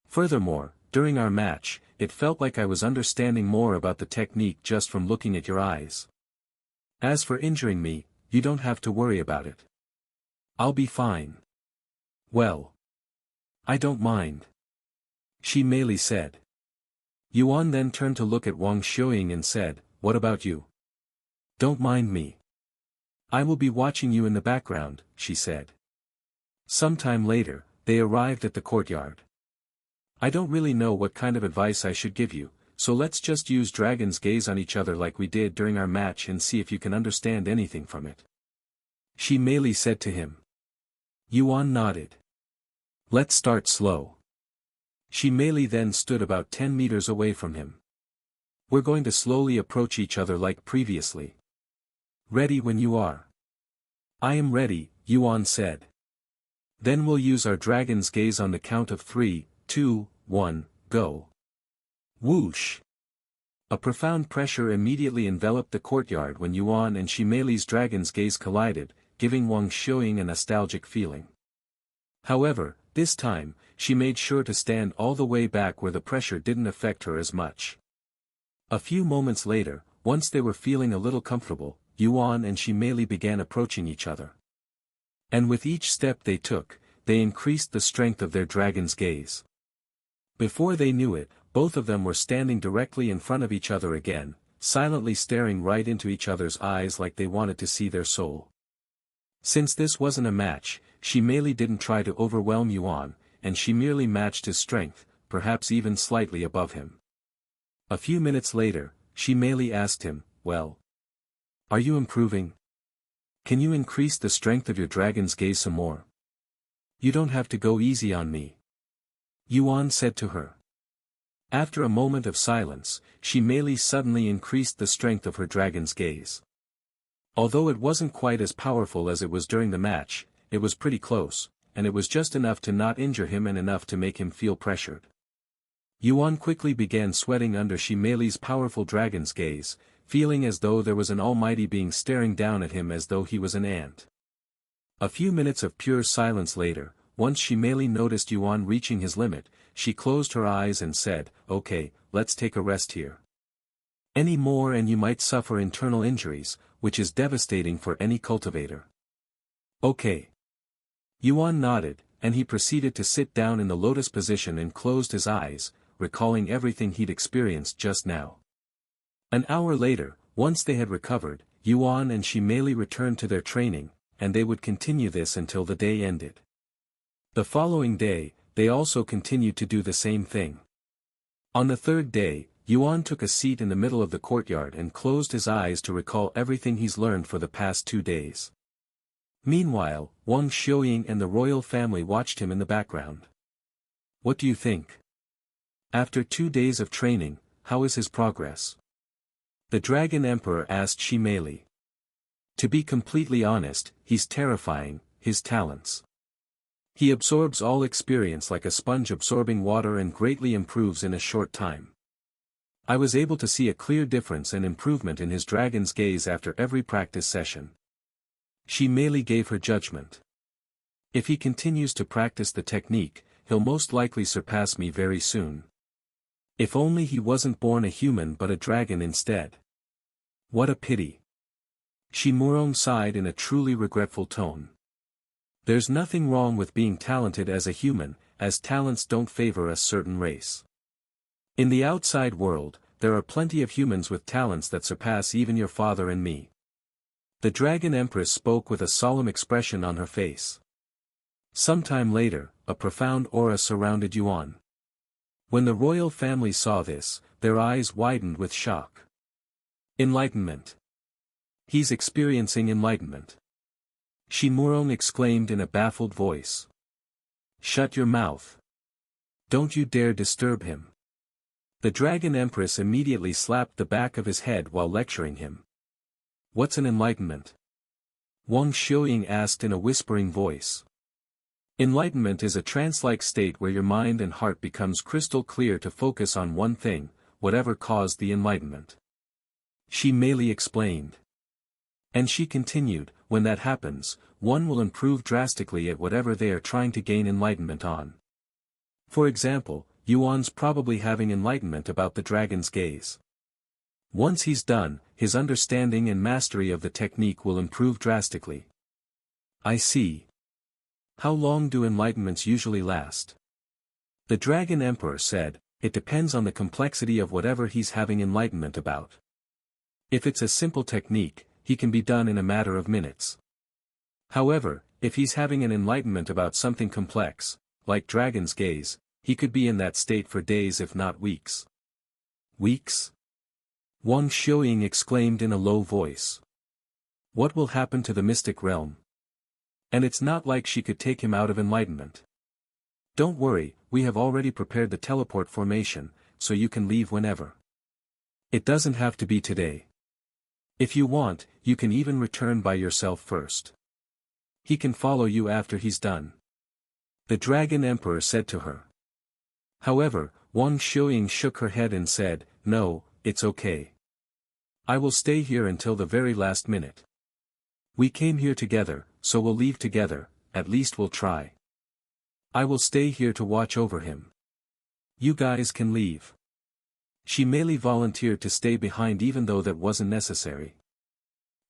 Furthermore, during our match, it felt like I was understanding more about the technique just from looking at your eyes. As for injuring me, you don't have to worry about it. I'll be fine. Well, I don't mind, she merely said. Yuan then turned to look at Wang Xiuying and said, what about you? Don't mind me. I will be watching you in the background, she said. Sometime later, they arrived at the courtyard. I don't really know what kind of advice I should give you, so let's just use dragon's gaze on each other like we did during our match and see if you can understand anything from it. She merely said to him. Yuan nodded. Let's start slow. She merely then stood about 10 meters away from him. We're going to slowly approach each other like previously. Ready when you are. I am ready, Yuan said. Then we'll use our dragon's gaze on the count of 3, 2, 1, go. Whoosh! A profound pressure immediately enveloped the courtyard when Yuan and Shimei's dragon's gaze collided, giving Wang Xiuying a nostalgic feeling. However, this time, she made sure to stand all the way back where the pressure didn't affect her as much. A few moments later, once they were feeling a little comfortable, Yuan and Shimei began approaching each other. And with each step they took, they increased the strength of their dragon's gaze. Before they knew it, both of them were standing directly in front of each other again, silently staring right into each other's eyes like they wanted to see their soul. Since this wasn't a match, Shimei didn't try to overwhelm Yuan, and she merely matched his strength, perhaps even slightly above him. A few minutes later, Shimei asked him, well, are you improving? Can you increase the strength of your dragon's gaze some more? You don't have to go easy on me. Yuan said to her. After a moment of silence, Shimei suddenly increased the strength of her dragon's gaze. Although it wasn't quite as powerful as it was during the match, it was pretty close, and it was just enough to not injure him and enough to make him feel pressured. Yuan quickly began sweating under Shimei's powerful dragon's gaze, feeling as though there was an almighty being staring down at him as though he was an ant. A few minutes of pure silence later, once Shimei noticed Yuan reaching his limit, she closed her eyes and said, okay, let's take a rest here. Any more and you might suffer internal injuries, which is devastating for any cultivator. Okay. Yuan nodded, and he proceeded to sit down in the lotus position and closed his eyes, recalling everything he'd experienced just now. An hour later, once they had recovered, Yuan and Shimei returned to their training, and they would continue this until the day ended. The following day, they also continued to do the same thing. On the third day, Yuan took a seat in the middle of the courtyard and closed his eyes to recall everything he's learned for the past 2 days. Meanwhile, Wang Xiuying and the royal family watched him in the background. What do you think? After 2 days of training, how is his progress? The Dragon Emperor asked Shimei. To be completely honest, he's terrifying, his talents. He absorbs all experience like a sponge absorbing water and greatly improves in a short time. I was able to see a clear difference and improvement in his dragon's gaze after every practice session. Shimei gave her judgment. If he continues to practice the technique, he'll most likely surpass me very soon. If only he wasn't born a human but a dragon instead. What a pity. Shimurong sighed in a truly regretful tone. There's nothing wrong with being talented as a human, as talents don't favor a certain race. In the outside world, there are plenty of humans with talents that surpass even your father and me. The Dragon Empress spoke with a solemn expression on her face. Sometime later, a profound aura surrounded Yuan. When the royal family saw this, their eyes widened with shock. Enlightenment. He's experiencing enlightenment. Shimurong exclaimed in a baffled voice. Shut your mouth. Don't you dare disturb him. The Dragon Empress immediately slapped the back of his head while lecturing him. What's an enlightenment? Wang Xiuying asked in a whispering voice. Enlightenment is a trance-like state where your mind and heart becomes crystal clear to focus on one thing, whatever caused the enlightenment. Shimei explained. And she continued, when that happens, one will improve drastically at whatever they are trying to gain enlightenment on. For example, Yuan's probably having enlightenment about the dragon's gaze. Once he's done, his understanding and mastery of the technique will improve drastically. I see. How long do enlightenments usually last? The Dragon Emperor said, it depends on the complexity of whatever he's having enlightenment about. If it's a simple technique, he can be done in a matter of minutes. However, if he's having an enlightenment about something complex, like dragon's gaze, he could be in that state for days if not weeks. Weeks? Wang Xiuying exclaimed in a low voice. What will happen to the mystic realm? And it's not like she could take him out of enlightenment. Don't worry, we have already prepared the teleport formation, so you can leave whenever. It doesn't have to be today. If you want, you can even return by yourself first. He can follow you after he's done. The Dragon Emperor said to her. However, Wang Xiuying shook her head and said, no, it's okay. I will stay here until the very last minute. We came here together, so we'll leave together, at least we'll try. I will stay here to watch over him. You guys can leave. She merely volunteered to stay behind even though that wasn't necessary.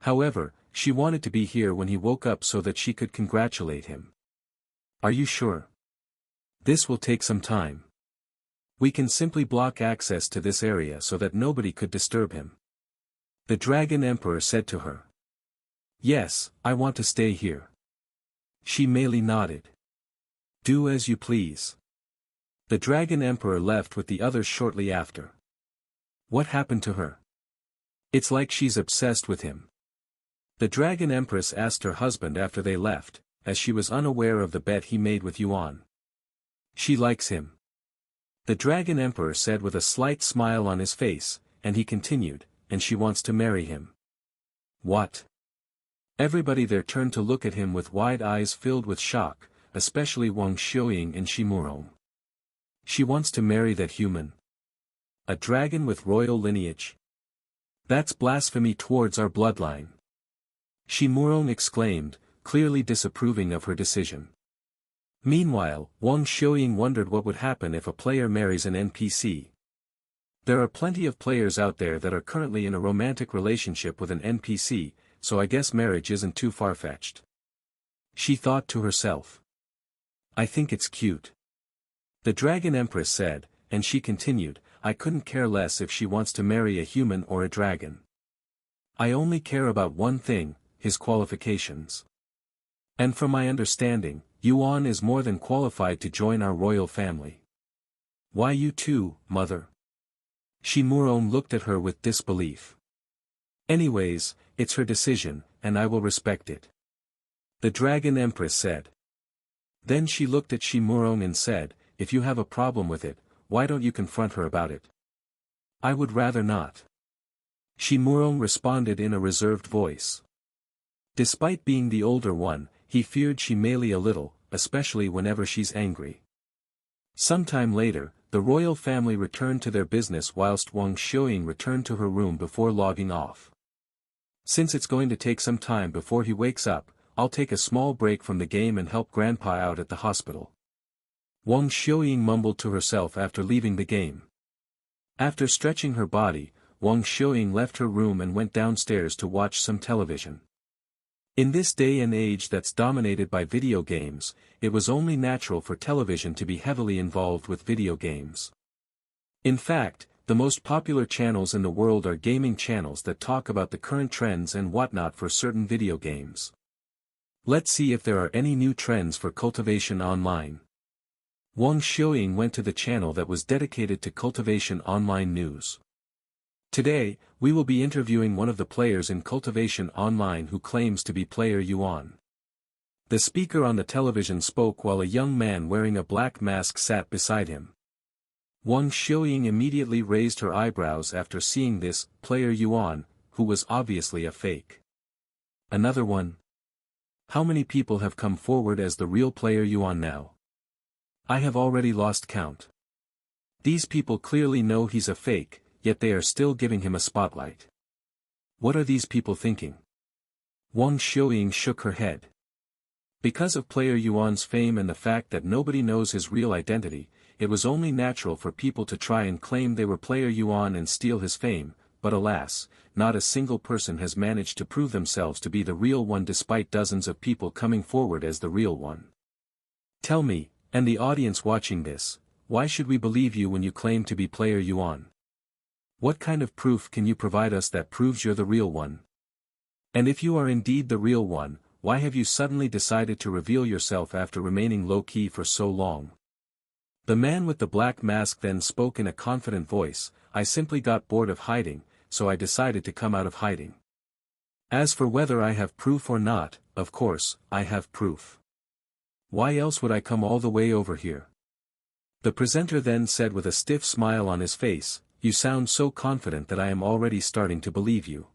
However, she wanted to be here when he woke up so that she could congratulate him. Are you sure? This will take some time. We can simply block access to this area so that nobody could disturb him. The Dragon Emperor said to her. Yes, I want to stay here. She merely nodded. Do as you please. The Dragon Emperor left with the others shortly after. What happened to her? It's like she's obsessed with him. The Dragon Empress asked her husband after they left, as she was unaware of the bet he made with Yuan. She likes him. The Dragon Emperor said with a slight smile on his face, and he continued, and she wants to marry him. What? Everybody there turned to look at him with wide eyes filled with shock, especially Wang Xiuying and Shimurong. She wants to marry that human. A dragon with royal lineage? That's blasphemy towards our bloodline. Shimurong exclaimed, clearly disapproving of her decision. Meanwhile, Wang Xiuying wondered what would happen if a player marries an NPC. There are plenty of players out there that are currently in a romantic relationship with an NPC, so I guess marriage isn't too far-fetched. She thought to herself. I think it's cute. The Dragon Empress said, and she continued, I couldn't care less if she wants to marry a human or a dragon. I only care about one thing, his qualifications. And from my understanding, Yuan is more than qualified to join our royal family. Why you too, mother? Shimurong looked at her with disbelief. Anyways, it's her decision, and I will respect it. The Dragon Empress said. Then she looked at Shimurong and said, if you have a problem with it, why don't you confront her about it? I would rather not. Shimurong responded in a reserved voice. Despite being the older one, he feared Shimeli a little, especially whenever she's angry. Sometime later, the royal family returned to their business whilst Wang Xiuying returned to her room before logging off. Since it's going to take some time before he wakes up, I'll take a small break from the game and help Grandpa out at the hospital. Wang Xiuying mumbled to herself after leaving the game. After stretching her body, Wang Xiuying left her room and went downstairs to watch some television. In this day and age that's dominated by video games, it was only natural for television to be heavily involved with video games. In fact, the most popular channels in the world are gaming channels that talk about the current trends and whatnot for certain video games. Let's see if there are any new trends for Cultivation Online. Wang Xiuying went to the channel that was dedicated to Cultivation Online news. Today, we will be interviewing one of the players in Cultivation Online who claims to be player Yuan. The speaker on the television spoke while a young man wearing a black mask sat beside him. Wang Xiuying immediately raised her eyebrows after seeing this player Yuan, who was obviously a fake. Another one? How many people have come forward as the real player Yuan now? I have already lost count. These people clearly know he's a fake, yet they are still giving him a spotlight. What are these people thinking? Wang Xiuying shook her head. Because of player Yuan's fame and the fact that nobody knows his real identity, it was only natural for people to try and claim they were player Yuan and steal his fame, but alas, not a single person has managed to prove themselves to be the real one despite dozens of people coming forward as the real one. Tell me, and the audience watching this, why should we believe you when you claim to be player Yuan? What kind of proof can you provide us that proves you're the real one? And if you are indeed the real one, why have you suddenly decided to reveal yourself after remaining low-key for so long? The man with the black mask then spoke in a confident voice, I simply got bored of hiding, so I decided to come out of hiding. As for whether I have proof or not, of course, I have proof. Why else would I come all the way over here? The presenter then said with a stiff smile on his face, you sound so confident that I am already starting to believe you.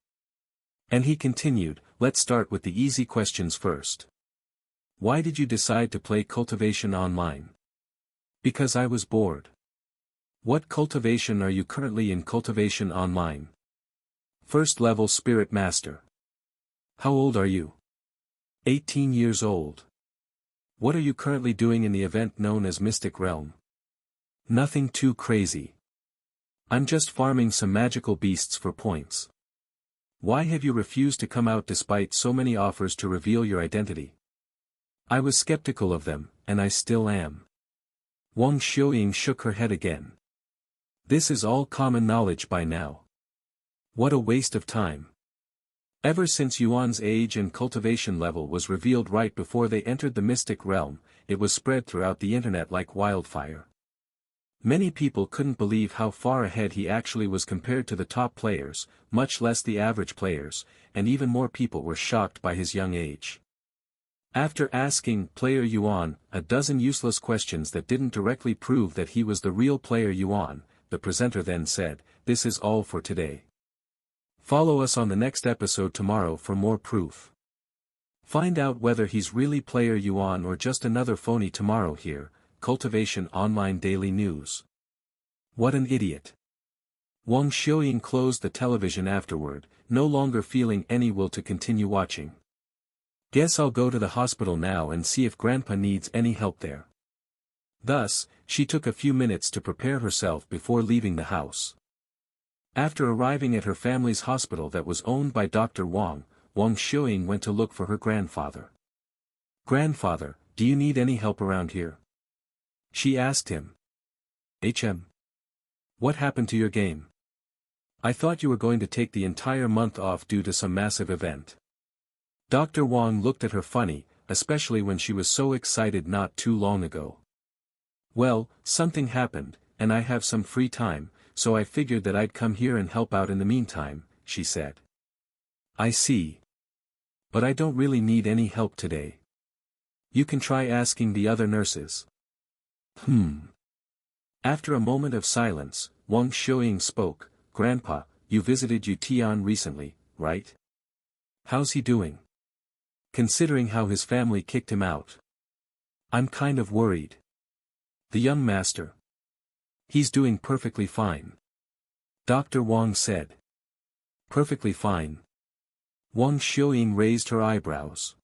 And he continued, let's start with the easy questions first. Why did you decide to play Cultivation Online? Because I was bored. What cultivation are you currently in Cultivation Online? First level Spirit Master. How old are you? 18 years old. What are you currently doing in the event known as Mystic Realm? Nothing too crazy. I'm just farming some magical beasts for points. Why have you refused to come out despite so many offers to reveal your identity? I was skeptical of them, and I still am. Wang Xiuying shook her head again. This is all common knowledge by now. What a waste of time. Ever since Yuan's age and cultivation level was revealed right before they entered the mystic realm, it was spread throughout the internet like wildfire. Many people couldn't believe how far ahead he actually was compared to the top players, much less the average players, and even more people were shocked by his young age. After asking player Yuan a dozen useless questions that didn't directly prove that he was the real player Yuan, the presenter then said, this is all for today. Follow us on the next episode tomorrow for more proof. Find out whether he's really player Yuan or just another phony tomorrow here, Cultivation Online Daily News. What an idiot. Wang Xiuying closed the television afterward, no longer feeling any will to continue watching. Guess I'll go to the hospital now and see if Grandpa needs any help there. Thus, she took a few minutes to prepare herself before leaving the house. After arriving at her family's hospital that was owned by Dr. Wang, Wang Xiuying went to look for her grandfather. Grandfather, do you need any help around here? She asked him. What happened to your game? I thought you were going to take the entire month off due to some massive event. Dr. Wang looked at her funny, especially when she was so excited not too long ago. Well, something happened, and I have some free time, so I figured that I'd come here and help out in the meantime, she said. I see. But I don't really need any help today. You can try asking the other nurses. After a moment of silence, Wang Xiuying spoke, Grandpa, you visited Yuan recently, right? How's he doing? Considering how his family kicked him out. I'm kind of worried. The young master. He's doing perfectly fine. Dr. Wang said. Perfectly fine. Wang Xiuying raised her eyebrows.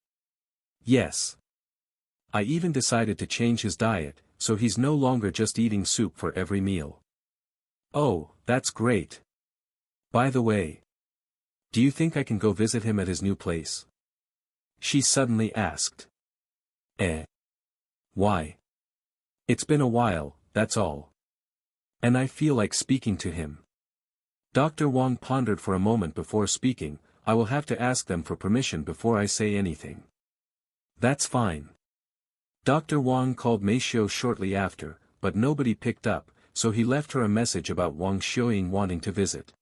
Yes. I even decided to change his diet, so he's no longer just eating soup for every meal. Oh, that's great. By the way. Do you think I can go visit him at his new place? She suddenly asked. Why? It's been a while, that's all. And I feel like speaking to him. Dr. Wang pondered for a moment before speaking, I will have to ask them for permission before I say anything. That's fine. Dr. Wang called Meishou shortly after, but nobody picked up, so he left her a message about Wang Xiuying wanting to visit.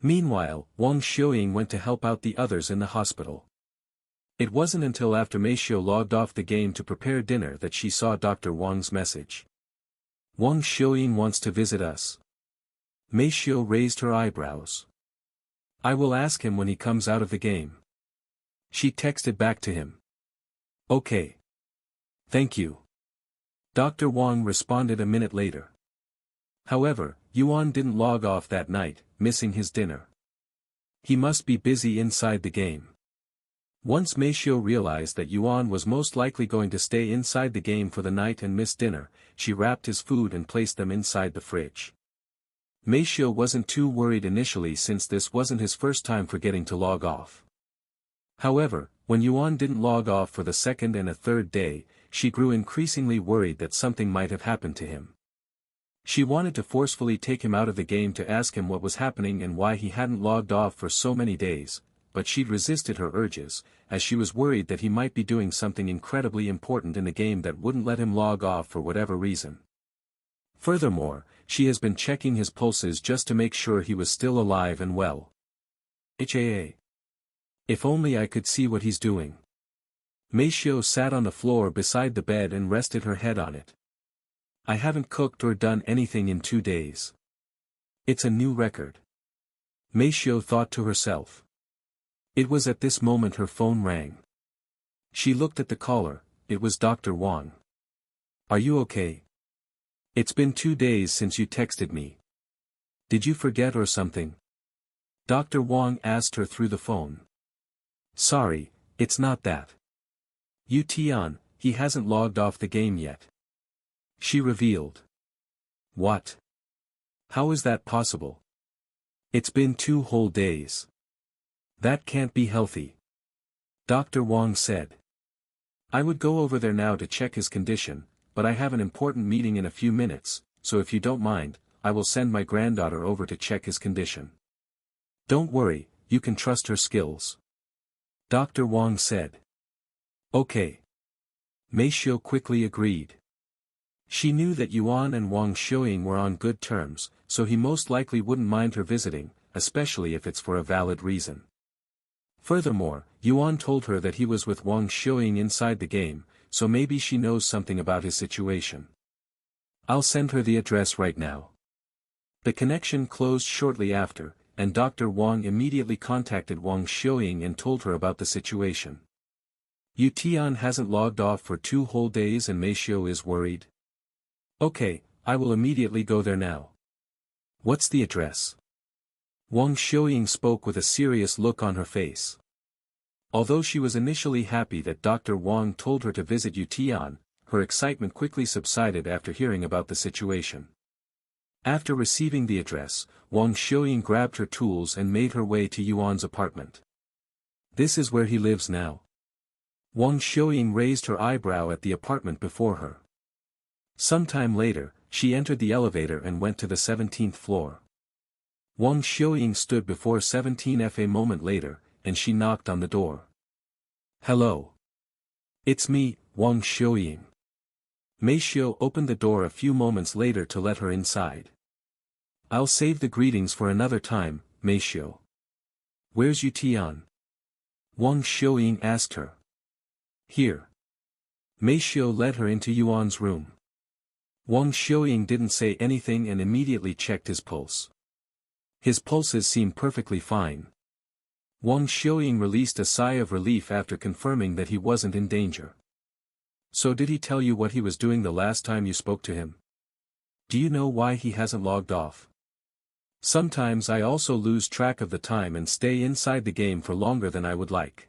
Meanwhile, Wang Xiuying went to help out the others in the hospital. It wasn't until after Meishou logged off the game to prepare dinner that she saw Dr. Wang's message. Wang Xiuying wants to visit us. Meishou raised her eyebrows. I will ask him when he comes out of the game. She texted back to him. Okay. Thank you. Dr. Wang responded a minute later. However, Yuan didn't log off that night, missing his dinner. He must be busy inside the game. Once Meishou realized that Yuan was most likely going to stay inside the game for the night and miss dinner, she wrapped his food and placed them inside the fridge. Meishou wasn't too worried initially since this wasn't his first time forgetting to log off. However, when Yuan didn't log off for the second and a third day, she grew increasingly worried that something might have happened to him. She wanted to forcefully take him out of the game to ask him what was happening and why he hadn't logged off for so many days, but she'd resisted her urges, as she was worried that he might be doing something incredibly important in the game that wouldn't let him log off for whatever reason. Furthermore, she has been checking his pulses just to make sure he was still alive and well. HAA. If only I could see what he's doing. Meishio sat on the floor beside the bed and rested her head on it. I haven't cooked or done anything in 2 days. It's a new record. Meishio thought to herself. It was at this moment her phone rang. She looked at the caller. It was Dr. Wang. Are you okay? It's been 2 days since you texted me. Did you forget or something? Dr. Wang asked her through the phone. Sorry, it's not that. Yuan, he hasn't logged off the game yet. She revealed. What? How is that possible? It's been 2 whole days. That can't be healthy. Dr. Wang said. I would go over there now to check his condition, but I have an important meeting in a few minutes, so if you don't mind, I will send my granddaughter over to check his condition. Don't worry, you can trust her skills. Dr. Wang said. Okay. Meishio quickly agreed. She knew that Yuan and Wang Xiuying were on good terms, so he most likely wouldn't mind her visiting, especially if it's for a valid reason. Furthermore, Yuan told her that he was with Wang Xiuying inside the game, so maybe she knows something about his situation. I'll send her the address right now. The connection closed shortly after, and Dr. Wang immediately contacted Wang Xiuying and told her about the situation. Yuan hasn't logged off for 2 whole days and Meishio is worried. Okay, I will immediately go there now. What's the address? Wang Xiuying spoke with a serious look on her face. Although she was initially happy that Dr. Wang told her to visit Yuan, her excitement quickly subsided after hearing about the situation. After receiving the address, Wang Xiuying grabbed her tools and made her way to Yuan's apartment. This is where he lives now. Wang Xiuying raised her eyebrow at the apartment before her. Sometime later, she entered the elevator and went to the 17th floor. Wang Xiuying stood before 17F a moment later, and she knocked on the door. Hello. It's me, Wang Xiuying. Meishio opened the door a few moments later to let her inside. I'll save the greetings for another time, Meishio. Where's Yuan? Wang Xiuying asked her. Here. Meishio led her into Yuan's room. Wang Xiuying didn't say anything and immediately checked his pulse. His pulses seemed perfectly fine. Wang Xiuying released a sigh of relief after confirming that he wasn't in danger. So did he tell you what he was doing the last time you spoke to him? Do you know why he hasn't logged off? Sometimes I also lose track of the time and stay inside the game for longer than I would like.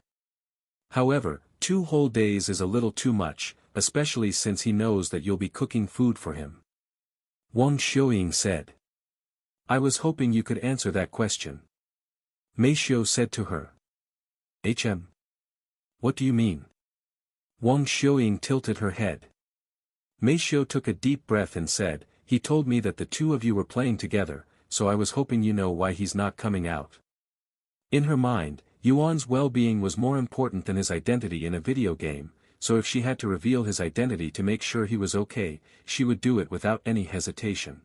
However, 2 whole days is a little too much, especially since he knows that you'll be cooking food for him. Wang Xiuying said. I was hoping you could answer that question. Meishio said to her. What do you mean? Wang Xiuying tilted her head. Meishio took a deep breath and said, he told me that the 2 of you were playing together, so I was hoping you know why he's not coming out. In her mind, Yuan's well-being was more important than his identity in a video game, so if she had to reveal his identity to make sure he was okay, she would do it without any hesitation.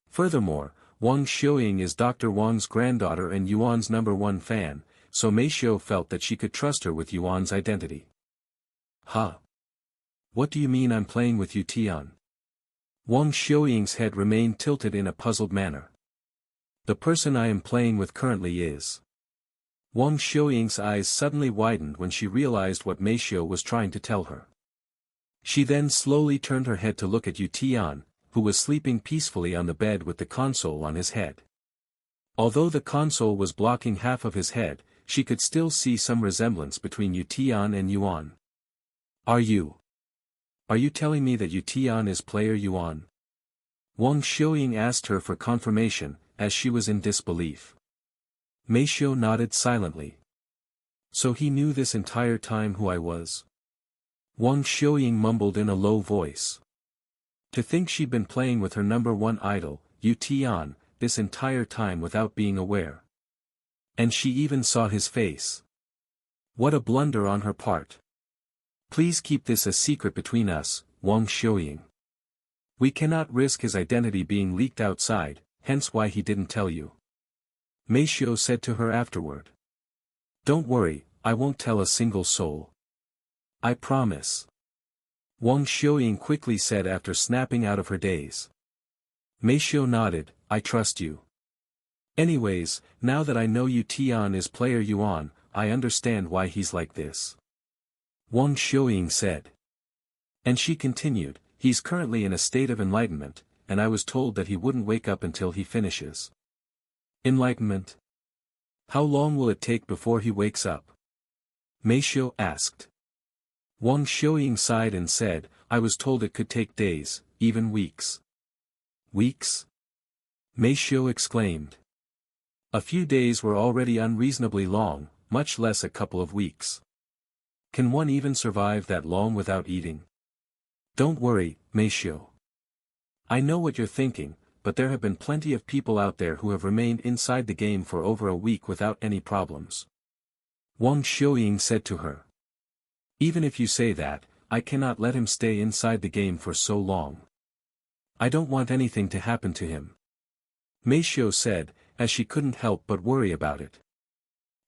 Furthermore, Wang Xiuying is Dr. Wang's granddaughter and Yuan's #1 fan, so Meishio felt that she could trust her with Yuan's identity. Huh? What do you mean I'm playing with Yuan? Wang Xiuying's head remained tilted in a puzzled manner. The person I am playing with currently is. Wang Xiuying's eyes suddenly widened when she realized what Meishio was trying to tell her. She then slowly turned her head to look at Yuan, who was sleeping peacefully on the bed with the console on his head. Although the console was blocking half of his head, she could still see some resemblance between Yuan and Yuan. Are you telling me that Yuan is player Yuan? Wang Xiuying asked her for confirmation, as she was in disbelief. Meishio nodded silently. So he knew this entire time who I was? Wang Xiuying mumbled in a low voice. To think she'd been playing with her number one idol, Yuan, this entire time without being aware. And she even saw his face. What a blunder on her part. Please keep this a secret between us, Wang Xiuying. We cannot risk his identity being leaked outside, hence why he didn't tell you. Mei Xiu said to her afterward. Don't worry, I won't tell a single soul. I promise. Wang Xiuying quickly said after snapping out of her daze. Mei Xiu nodded, I trust you. Anyways, now that I know Yuan is player Yuan, I understand why he's like this. Wang Xiuying said. And she continued, he's currently in a state of enlightenment, and I was told that he wouldn't wake up until he finishes. Enlightenment? How long will it take before he wakes up? Mei Xiu asked. Wang Xiuying sighed and said, I was told it could take days, even weeks. Weeks? Mei Xiu exclaimed. A few days were already unreasonably long, much less a couple of weeks. Can one even survive that long without eating? Don't worry, Mei Xiu. I know what you're thinking, but there have been plenty of people out there who have remained inside the game for over a week without any problems. Wang Xiuying said to her. Even if you say that, I cannot let him stay inside the game for so long. I don't want anything to happen to him. Mei Xiu said, as she couldn't help but worry about it.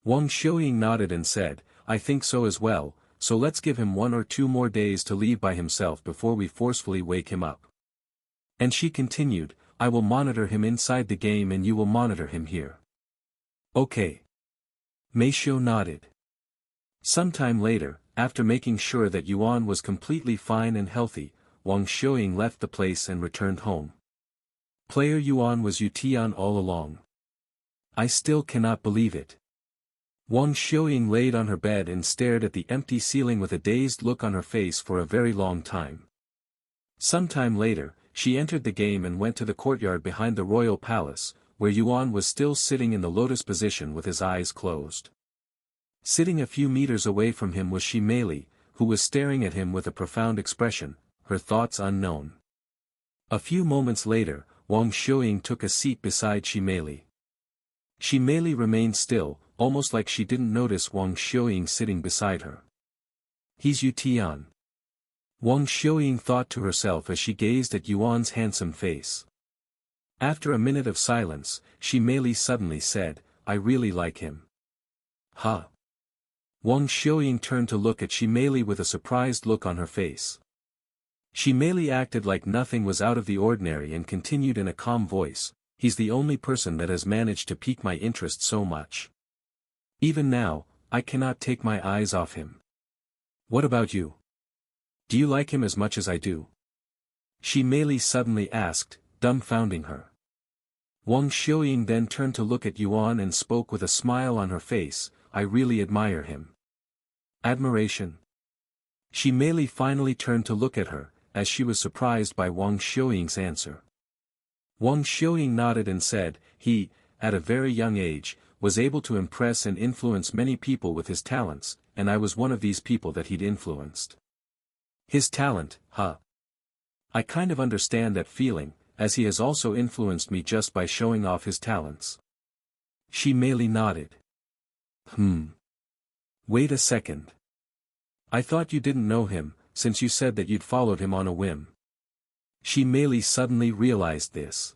Wang Xiuying nodded and said, I think so as well, so let's give him 1 or 2 more days to leave by himself before we forcefully wake him up. And she continued, I will monitor him inside the game and you will monitor him here. Okay. Mei Xiu nodded. Sometime later, after making sure that Yuan was completely fine and healthy, Wang Xiuying left the place and returned home. Player Yuan was Yuan all along. I still cannot believe it. Wang Xiuying laid on her bed and stared at the empty ceiling with a dazed look on her face for a very long time. Sometime later, she entered the game and went to the courtyard behind the royal palace, where Yuan was still sitting in the lotus position with his eyes closed. Sitting a few meters away from him was Shimeli, who was staring at him with a profound expression, her thoughts unknown. A few moments later, Wang Xiuying took a seat beside Shimeli. Shimeli remained still, almost like she didn't notice Wang Xiuying sitting beside her. He's Yuan. Wang Xiuying thought to herself as she gazed at Yuan's handsome face. After a minute of silence, Shimeli suddenly said, I really like him. Huh? Wang Xiuying turned to look at Shimeli with a surprised look on her face. Shimeli acted like nothing was out of the ordinary and continued in a calm voice, he's the only person that has managed to pique my interest so much. Even now, I cannot take my eyes off him. What about you? Do you like him as much as I do? Shimeli suddenly asked, dumbfounding her. Wang Xiuying then turned to look at Yuan and spoke with a smile on her face, I really admire him. Admiration? Shimeli finally turned to look at her, as she was surprised by Wang Xiuying's answer. Wang Xiuying nodded and said, he, at a very young age, was able to impress and influence many people with his talents, and I was one of these people that he'd influenced. His talent, huh? I kind of understand that feeling, as he has also influenced me just by showing off his talents. Shimeli nodded. Wait a second. I thought you didn't know him, since you said that you'd followed him on a whim. Shimeli suddenly realized this.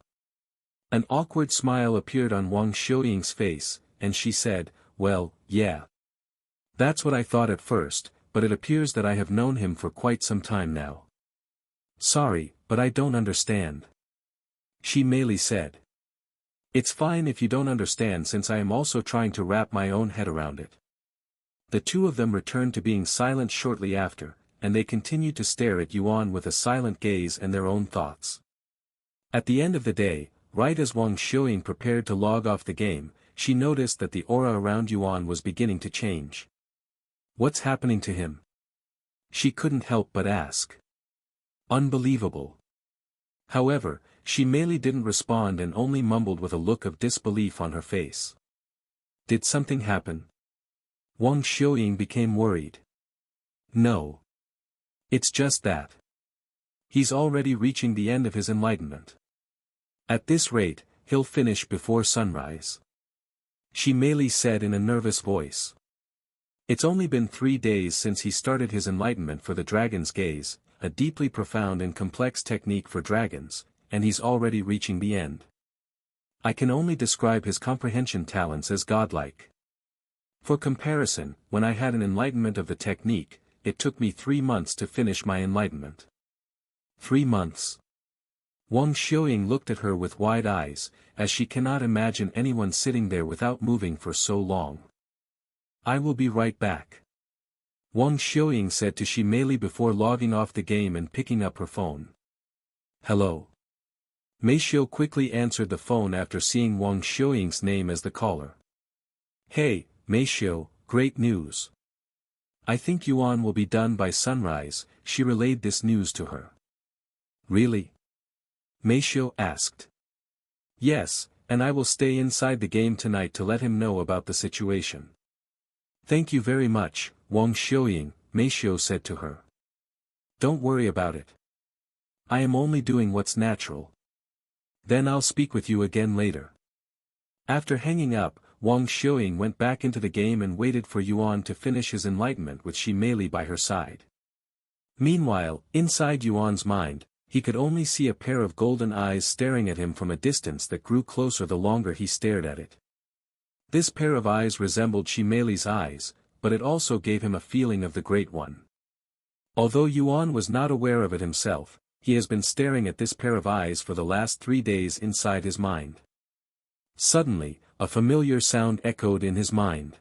An awkward smile appeared on Wang Xiuying's face, and she said, well, yeah. That's what I thought at first, but it appears that I have known him for quite some time now. Sorry, but I don't understand. Shimeli said. It's fine if you don't understand since I am also trying to wrap my own head around it. The two of them returned to being silent shortly after, and they continued to stare at Yuan with a silent gaze and their own thoughts. At the end of the day, right as Wang Xiuying prepared to log off the game, she noticed that the aura around Yuan was beginning to change. What's happening to him? She couldn't help but ask. Unbelievable. However, Shimeli didn't respond and only mumbled with a look of disbelief on her face. Did something happen? Wang Xiuying became worried. No. It's just that. He's already reaching the end of his enlightenment. At this rate, he'll finish before sunrise. She merely said in a nervous voice. It's only been 3 days since he started his enlightenment for the dragon's gaze, a deeply profound and complex technique for dragons, and he's already reaching the end. I can only describe his comprehension talents as godlike. For comparison, when I had an enlightenment of the technique, it took me 3 months to finish my enlightenment. 3 months. Wang Xiuying looked at her with wide eyes, as she cannot imagine anyone sitting there without moving for so long. I will be right back. Wang Xiuying said to Shi Meili before logging off the game and picking up her phone. Hello. Mei Xiu quickly answered the phone after seeing Wang Xiuying's name as the caller. Hey, Mei Xiu, great news. I think Yuan will be done by sunrise, she relayed this news to her. Really? Mei Xiu asked. Yes, and I will stay inside the game tonight to let him know about the situation. Thank you very much, Wang Xiuying, Mei Xiu said to her. Don't worry about it. I am only doing what's natural. Then I'll speak with you again later. After hanging up, Wang Xiuying went back into the game and waited for Yuan to finish his enlightenment with Shi Meili by her side. Meanwhile, inside Yuan's mind, he could only see a pair of golden eyes staring at him from a distance that grew closer the longer he stared at it. This pair of eyes resembled Shi Meili's eyes, but it also gave him a feeling of the Great One. Although Yuan was not aware of it himself, he has been staring at this pair of eyes for the last 3 days inside his mind. Suddenly, a familiar sound echoed in his mind.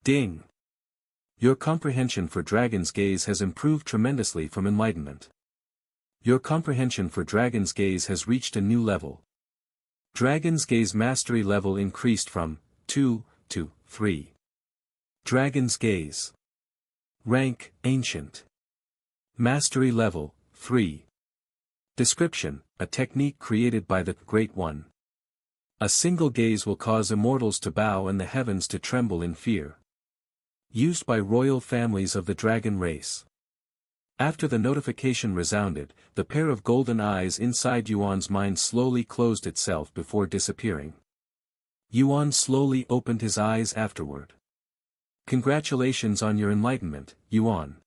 Ding! Your comprehension for Dragon's Gaze has improved tremendously from enlightenment. Your comprehension for Dragon's Gaze has reached a new level. Dragon's Gaze mastery level increased from 2 to 3. Dragon's Gaze. Rank, Ancient. Mastery level, 3. Description, a technique created by the Great One. A single gaze will cause immortals to bow and the heavens to tremble in fear. Used by royal families of the dragon race. After the notification resounded, the pair of golden eyes inside Yuan's mind slowly closed itself before disappearing. Yuan slowly opened his eyes afterward. Congratulations on your enlightenment, Yuan.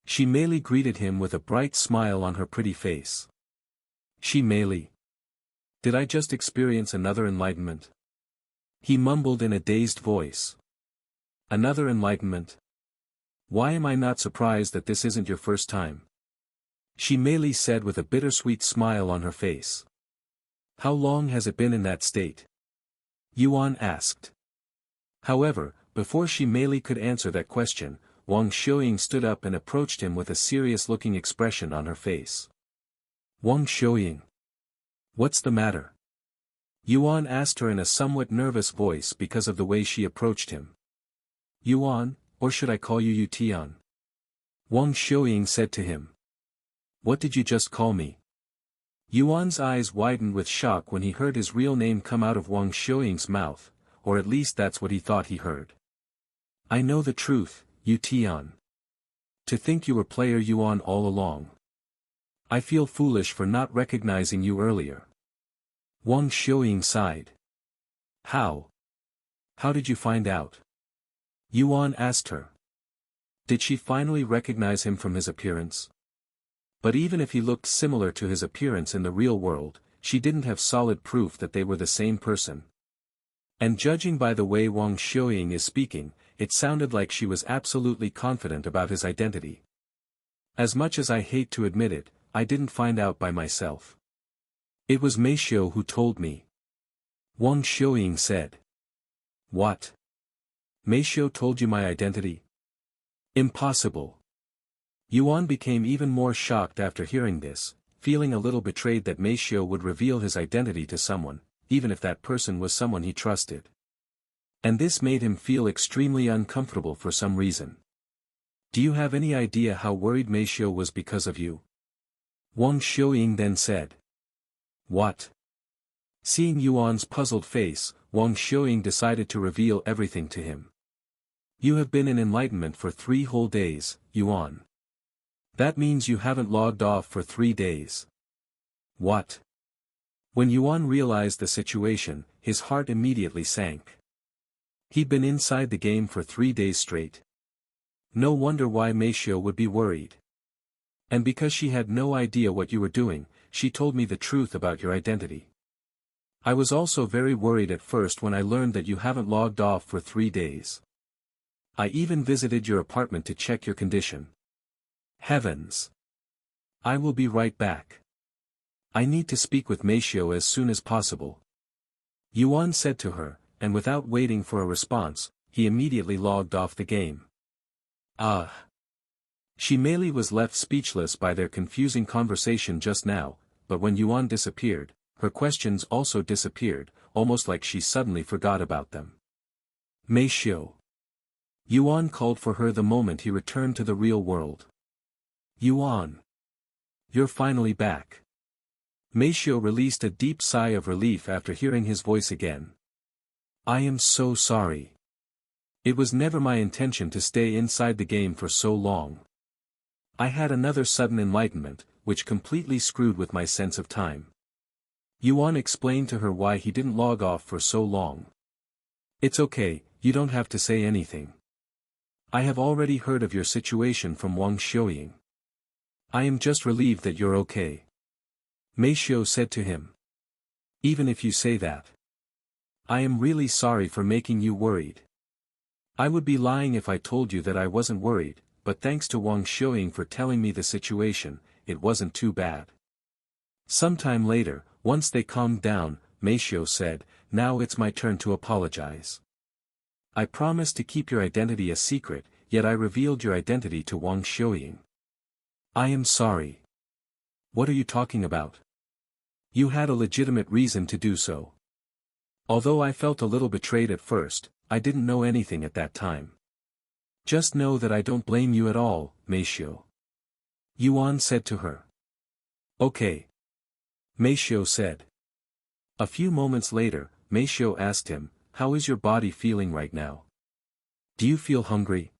Shi Meili greeted him with a bright smile on her pretty face. Shi Meili. Did I just experience another enlightenment? He mumbled in a dazed voice. Another enlightenment? Why am I not surprised that this isn't your first time? Shi Meili said with a bittersweet smile on her face. How long has it been in that state? Yuan asked. However, before Shi Meili could answer that question, Wang Xiuying stood up and approached him with a serious-looking expression on her face. Wang Xiuying. What's the matter? Yuan asked her in a somewhat nervous voice because of the way she approached him. Yuan, or should I call you Tian? Wang Xiuying said to him. What did you just call me? Yuan's eyes widened with shock when he heard his real name come out of Wang Xiuying's mouth, or at least that's what he thought he heard. I know the truth, Tian. To think you were player Yuan all along. I feel foolish for not recognizing you earlier. Wang Xiuying sighed. How? How did you find out? Yuan asked her. Did she finally recognize him from his appearance? But even if he looked similar to his appearance in the real world, she didn't have solid proof that they were the same person. And judging by the way Wang Xiuying is speaking, it sounded like she was absolutely confident about his identity. As much as I hate to admit it, I didn't find out by myself. It was Mei Xiu who told me. Wang Xiuying said. What? Mei Xiu told you my identity? Impossible. Yuan became even more shocked after hearing this, feeling a little betrayed that Mei Xiu would reveal his identity to someone, even if that person was someone he trusted. And this made him feel extremely uncomfortable for some reason. Do you have any idea how worried Mei Xiu was because of you? Wang Xiuying then said. What? Seeing Yuan's puzzled face, Wang Xiuying decided to reveal everything to him. You have been in enlightenment for 3 whole days, Yuan. That means you haven't logged off for 3 days. What? When Yuan realized the situation, his heart immediately sank. He'd been inside the game for 3 days straight. No wonder why Meishio would be worried. And because she had no idea what you were doing, she told me the truth about your identity. I was also very worried at first when I learned that you haven't logged off for 3 days. I even visited your apartment to check your condition. Heavens! I will be right back. I need to speak with Meishio as soon as possible. Yuan said to her, and without waiting for a response, he immediately logged off the game. Ah! Shimeli was left speechless by their confusing conversation just now, but when Yuan disappeared, her questions also disappeared, almost like she suddenly forgot about them. Meishio. Yuan called for her the moment he returned to the real world. Yuan. You're finally back. Meishio released a deep sigh of relief after hearing his voice again. I am so sorry. It was never my intention to stay inside the game for so long. I had another sudden enlightenment, which completely screwed with my sense of time. Yuan explained to her why he didn't log off for so long. It's okay, you don't have to say anything. I have already heard of your situation from Wang Xiuying. I am just relieved that you're okay. Meishio said to him. Even if you say that. I am really sorry for making you worried. I would be lying if I told you that I wasn't worried, but thanks to Wang Xiuying for telling me the situation, it wasn't too bad. Sometime later, once they calmed down, Meishio said, now it's my turn to apologize. I promised to keep your identity a secret, yet I revealed your identity to Wang Xiuying. I am sorry. What are you talking about? You had a legitimate reason to do so. Although I felt a little betrayed at first, I didn't know anything at that time. Just know that I don't blame you at all, Meishio. Yuan said to her. Okay. Meishio said. A few moments later, Meishio asked him, how is your body feeling right now? Do you feel hungry?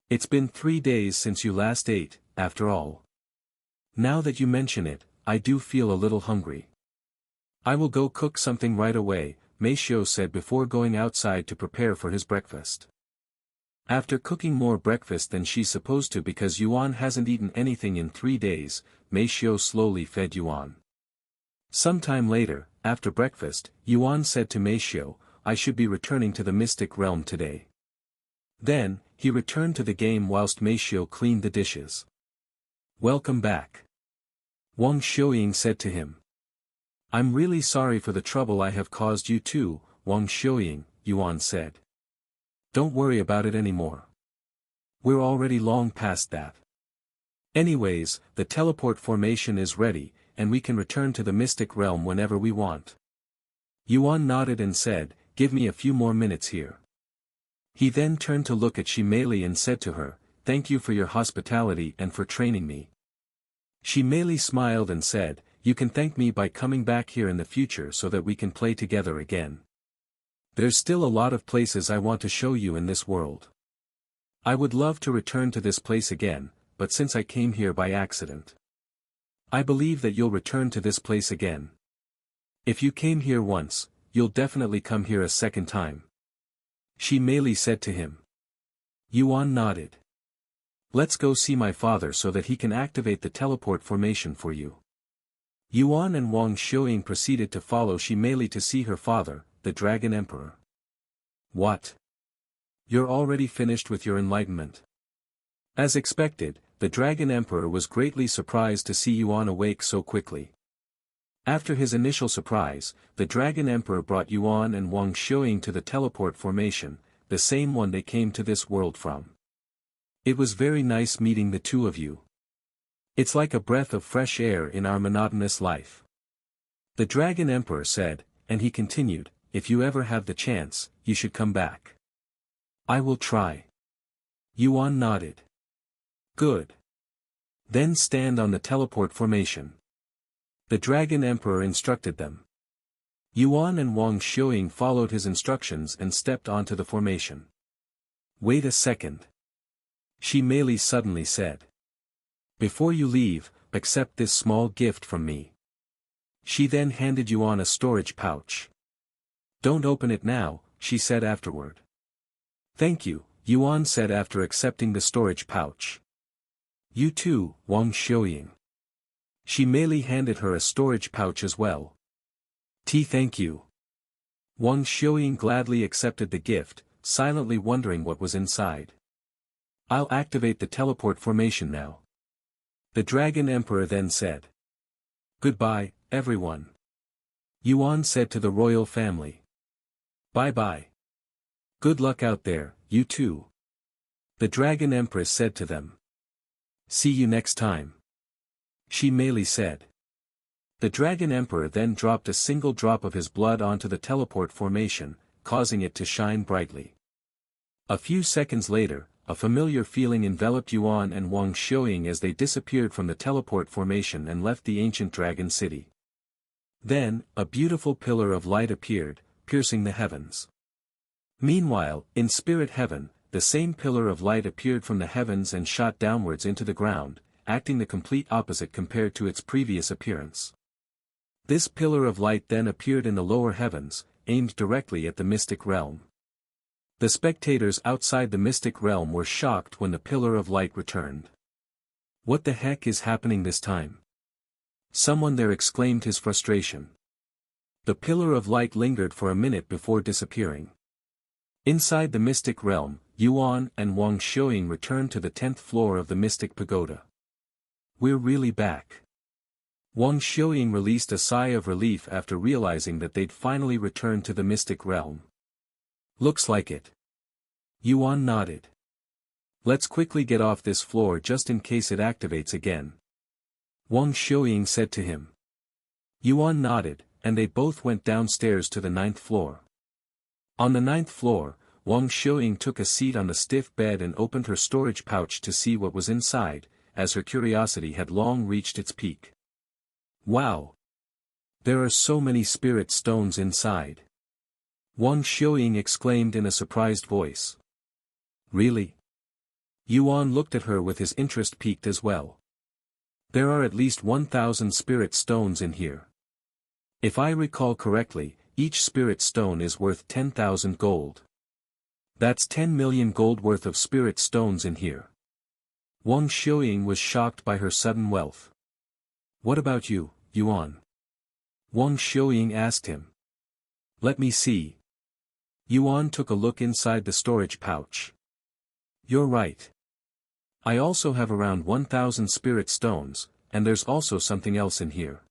It's been 3 days since you last ate, after all. Now that you mention it, I do feel a little hungry. I will go cook something right away, Meishio said before going outside to prepare for his breakfast. After cooking more breakfast than she's supposed to because Yuan hasn't eaten anything in 3 days, Meishio slowly fed Yuan. Sometime later, after breakfast, Yuan said to Meishio, I should be returning to the mystic realm today. Then, he returned to the game whilst Meishio cleaned the dishes. Welcome back. Wang Xiuying said to him. I'm really sorry for the trouble I have caused you too, Wang Xiuying, Yuan said. Don't worry about it anymore. We're already long past that. Anyways, the teleport formation is ready, and we can return to the mystic realm whenever we want. Yuan nodded and said, give me a few more minutes here. He then turned to look at Shimeli and said to her, thank you for your hospitality and for training me. Shimeli smiled and said, you can thank me by coming back here in the future so that we can play together again. There's still a lot of places I want to show you in this world. I would love to return to this place again, but since I came here by accident. I believe that you'll return to this place again. If you came here once, you'll definitely come here a second time. Shimeli said to him. Yuan nodded. Let's go see my father so that he can activate the teleport formation for you. Yuan and Wang Xiuying proceeded to follow Shimeli to see her father, the Dragon Emperor. What? You're already finished with your enlightenment. As expected, the Dragon Emperor was greatly surprised to see Yuan awake so quickly. After his initial surprise, the Dragon Emperor brought Yuan and Wang Xiuying to the teleport formation, the same one they came to this world from. It was very nice meeting the two of you. It's like a breath of fresh air in our monotonous life. The Dragon Emperor said, and he continued, if you ever have the chance, you should come back. I will try. Yuan nodded. Good. Then stand on the teleport formation. The Dragon Emperor instructed them. Yuan and Wang Xiuying followed his instructions and stepped onto the formation. Wait a second. Shimeli suddenly said. Before you leave, accept this small gift from me. She then handed Yuan a storage pouch. Don't open it now, she said afterward. Thank you, Yuan said after accepting the storage pouch. You too, Wang Xiuying. She merely handed her a storage pouch as well. Thank you. Wang Xiuying gladly accepted the gift, silently wondering what was inside. I'll activate the teleport formation now. The Dragon Emperor then said. Goodbye, everyone. Yuan said to the royal family. Bye-bye. Good luck out there, you too. The Dragon Empress said to them. See you next time. She merely said. The Dragon Emperor then dropped a single drop of his blood onto the teleport formation, causing it to shine brightly. A few seconds later, a familiar feeling enveloped Yuan and Wang Xiuying as they disappeared from the teleport formation and left the ancient dragon city. Then, a beautiful pillar of light appeared, piercing the heavens. Meanwhile, in spirit heaven, the same pillar of light appeared from the heavens and shot downwards into the ground, acting the complete opposite compared to its previous appearance. This pillar of light then appeared in the lower heavens, aimed directly at the mystic realm. The spectators outside the mystic realm were shocked when the pillar of light returned. What the heck is happening this time? Someone there exclaimed his frustration. The pillar of light lingered for a minute before disappearing. Inside the mystic realm, Yuan and Wang Xiuying returned to the 10th floor of the mystic pagoda. We're really back. Wang Xiuying released a sigh of relief after realizing that they'd finally returned to the mystic realm. Looks like it. Yuan nodded. Let's quickly get off this floor just in case it activates again. Wang Xiuying said to him. Yuan nodded, and they both went downstairs to the 9th floor. On the 9th floor, Wang Xiuying took a seat on the stiff bed and opened her storage pouch to see what was inside, as her curiosity had long reached its peak. Wow! There are so many spirit stones inside. Wang Xiuying exclaimed in a surprised voice. Really? Yuan looked at her with his interest piqued as well. There are at least 1,000 spirit stones in here. If I recall correctly, each spirit stone is worth 10,000 gold. That's 10 million gold worth of spirit stones in here. Wang Xiuying was shocked by her sudden wealth. What about you, Yuan? Wang Xiuying asked him. Let me see. Yuan took a look inside the storage pouch. You're right. I also have around 1,000 spirit stones, and there's also something else in here.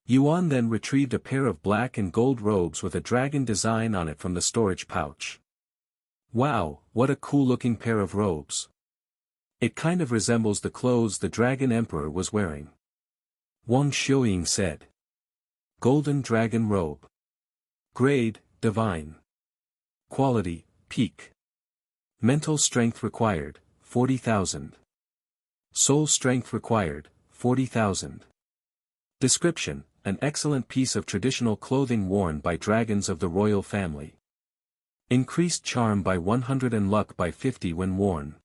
Yuan then retrieved a pair of black and gold robes with a dragon design on it from the storage pouch. Wow, what a cool-looking pair of robes. It kind of resembles the clothes the Dragon Emperor was wearing. Wang Xiuying said. Golden Dragon Robe. Grade, Divine. Quality, Peak. Mental Strength required, 40,000. Soul Strength required, 40,000. Description, an excellent piece of traditional clothing worn by dragons of the royal family. Increased charm by 100 and luck by 50 when worn.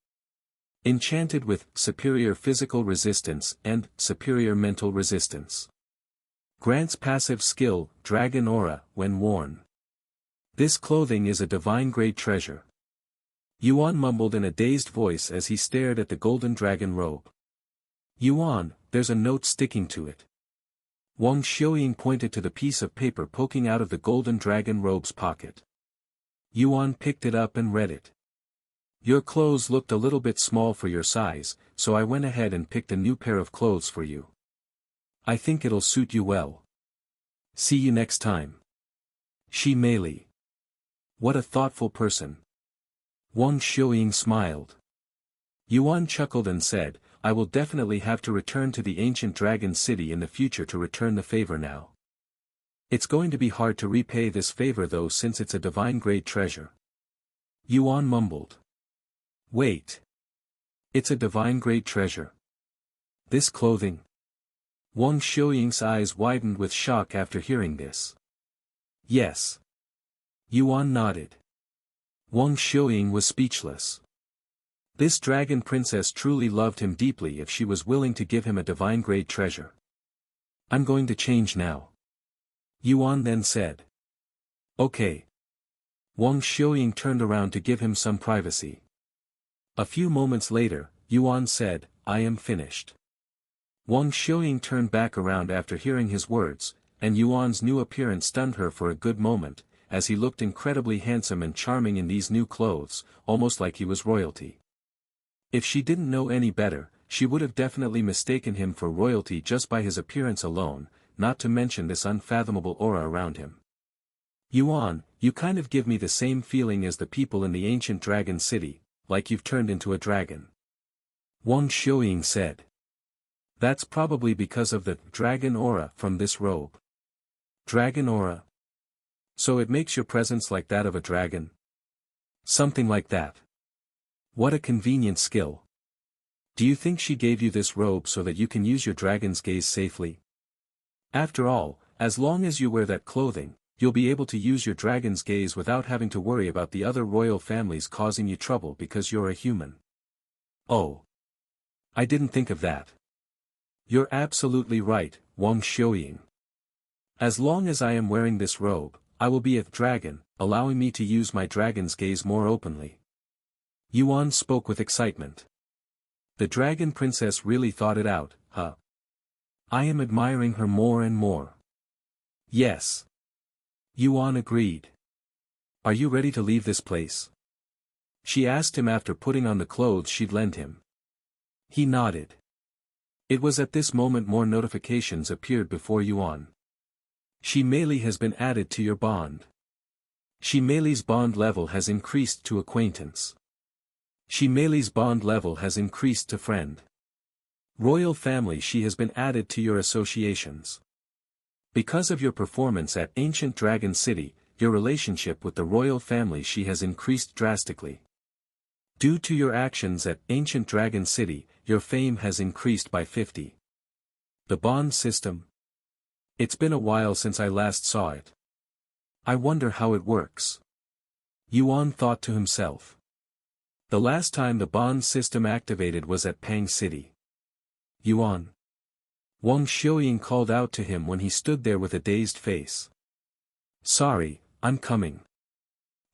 Enchanted with superior physical resistance and superior mental resistance. Grants passive skill, Dragon Aura, when worn. This clothing is a divine-grade treasure. Yuan mumbled in a dazed voice as he stared at the golden dragon robe. Yuan, there's a note sticking to it. Wang Xiuying pointed to the piece of paper poking out of the golden dragon robe's pocket. Yuan picked it up and read it. Your clothes looked a little bit small for your size, so I went ahead and picked a new pair of clothes for you. I think it'll suit you well. See you next time. Shi Meili. What a thoughtful person. Wang Xiuying smiled. Yuan chuckled and said, I will definitely have to return to the ancient dragon city in the future to return the favor now. It's going to be hard to repay this favor though since it's a divine-grade treasure. Yuan mumbled. Wait. It's a divine-grade treasure. This clothing? Wang Xiuying's eyes widened with shock after hearing this. Yes. Yuan nodded. Wang Xiuying was speechless. This dragon princess truly loved him deeply if she was willing to give him a divine-grade treasure. I'm going to change now. Yuan then said. Okay. Wang Xiuying turned around to give him some privacy. A few moments later, Yuan said, I am finished. Wang Xiuying turned back around after hearing his words, and Yuan's new appearance stunned her for a good moment, as he looked incredibly handsome and charming in these new clothes, almost like he was royalty. If she didn't know any better, she would have definitely mistaken him for royalty just by his appearance alone, not to mention this unfathomable aura around him. Yuan, you kind of give me the same feeling as the people in the ancient dragon city, like you've turned into a dragon. Wang Xiuying said. That's probably because of the dragon aura from this robe. Dragon aura? So it makes your presence like that of a dragon? Something like that. What a convenient skill. Do you think she gave you this robe so that you can use your dragon's gaze safely? After all, as long as you wear that clothing, you'll be able to use your dragon's gaze without having to worry about the other royal families causing you trouble because you're a human. Oh. I didn't think of that. You're absolutely right, Wang Xiuying. As long as I am wearing this robe, I will be a dragon, allowing me to use my dragon's gaze more openly. Yuan spoke with excitement. The dragon princess really thought it out, huh? I am admiring her more and more. Yes. Yuan agreed. Are you ready to leave this place? She asked him after putting on the clothes she'd lent him. He nodded. It was at this moment more notifications appeared before Yuan. Shimei has been added to your bond. Shimei's bond level has increased to acquaintance. Shimei's bond level has increased to friend. Royal family, she has been added to your associations. Because of your performance at Ancient Dragon City, your relationship with the royal family, she has increased drastically. Due to your actions at Ancient Dragon City, your fame has increased by 50. The bond system? It's been a while since I last saw it. I wonder how it works. Yuan thought to himself. The last time the bond system activated was at Pang City. Yuan. Wang Xiuying called out to him when he stood there with a dazed face. Sorry, I'm coming.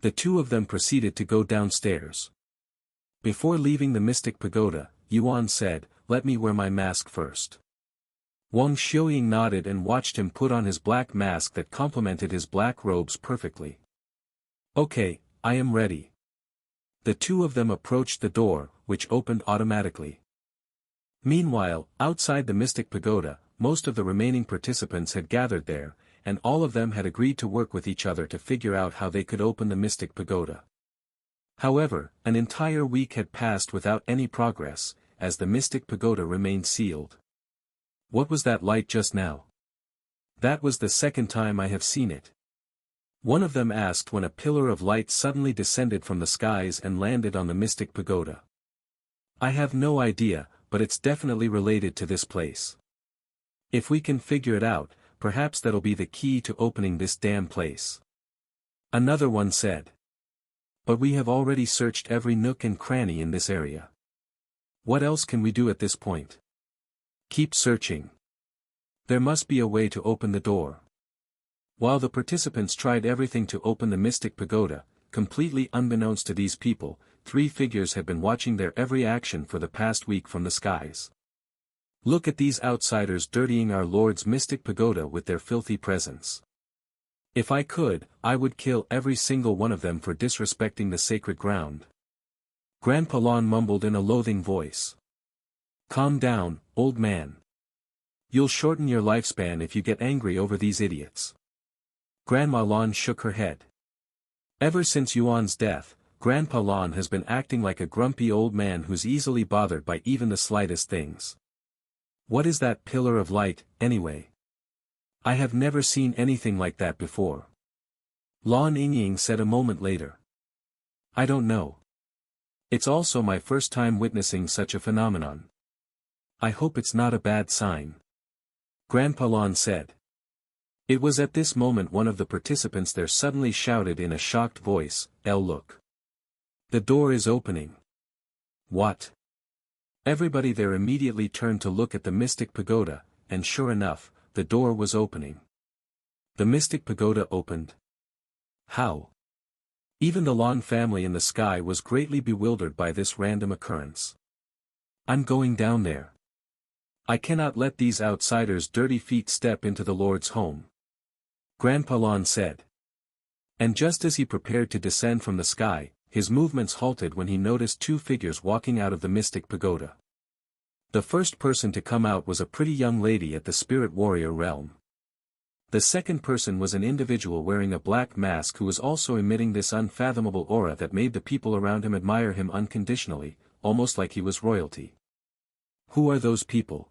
The two of them proceeded to go downstairs. Before leaving the Mystic Pagoda, Yuan said, let me wear my mask first. Wang Xiuying nodded and watched him put on his black mask that complemented his black robes perfectly. Okay, I am ready. The two of them approached the door, which opened automatically. Meanwhile, outside the Mystic Pagoda, most of the remaining participants had gathered there, and all of them had agreed to work with each other to figure out how they could open the Mystic Pagoda. However, an entire week had passed without any progress, as the Mystic Pagoda remained sealed. What was that light just now? That was the second time I have seen it. One of them asked when a pillar of light suddenly descended from the skies and landed on the Mystic Pagoda. I have no idea, but it's definitely related to this place. If we can figure it out, perhaps that'll be the key to opening this damn place. Another one said. But we have already searched every nook and cranny in this area. What else can we do at this point? Keep searching. There must be a way to open the door. While the participants tried everything to open the Mystic Pagoda, completely unbeknownst to these people, 3 figures had been watching their every action for the past week from the skies. Look at these outsiders dirtying our Lord's Mystic Pagoda with their filthy presence. If I could, I would kill every single one of them for disrespecting the sacred ground. Grandpa Lon mumbled in a loathing voice. Calm down, old man. You'll shorten your lifespan if you get angry over these idiots. Grandma Lon shook her head. Ever since Yuan's death, Grandpa Lon has been acting like a grumpy old man who's easily bothered by even the slightest things. What is that pillar of light, anyway? I have never seen anything like that before. Lon Yingying said a moment later. I don't know. It's also my first time witnessing such a phenomenon. I hope it's not a bad sign. Grandpa Lon said. It was at this moment one of the participants there suddenly shouted in a shocked voice, look. The door is opening. What? Everybody there immediately turned to look at the mystic pagoda, and sure enough, the door was opening. The mystic pagoda opened. How? Even the Lan family in the sky was greatly bewildered by this random occurrence. I'm going down there. I cannot let these outsiders' dirty feet step into the Lord's home. Grandpa Lan said. And just as he prepared to descend from the sky, his movements halted when he noticed two figures walking out of the mystic pagoda. The first person to come out was a pretty young lady at the spirit warrior realm. The second person was an individual wearing a black mask who was also emitting this unfathomable aura that made the people around him admire him unconditionally, almost like he was royalty. Who are those people?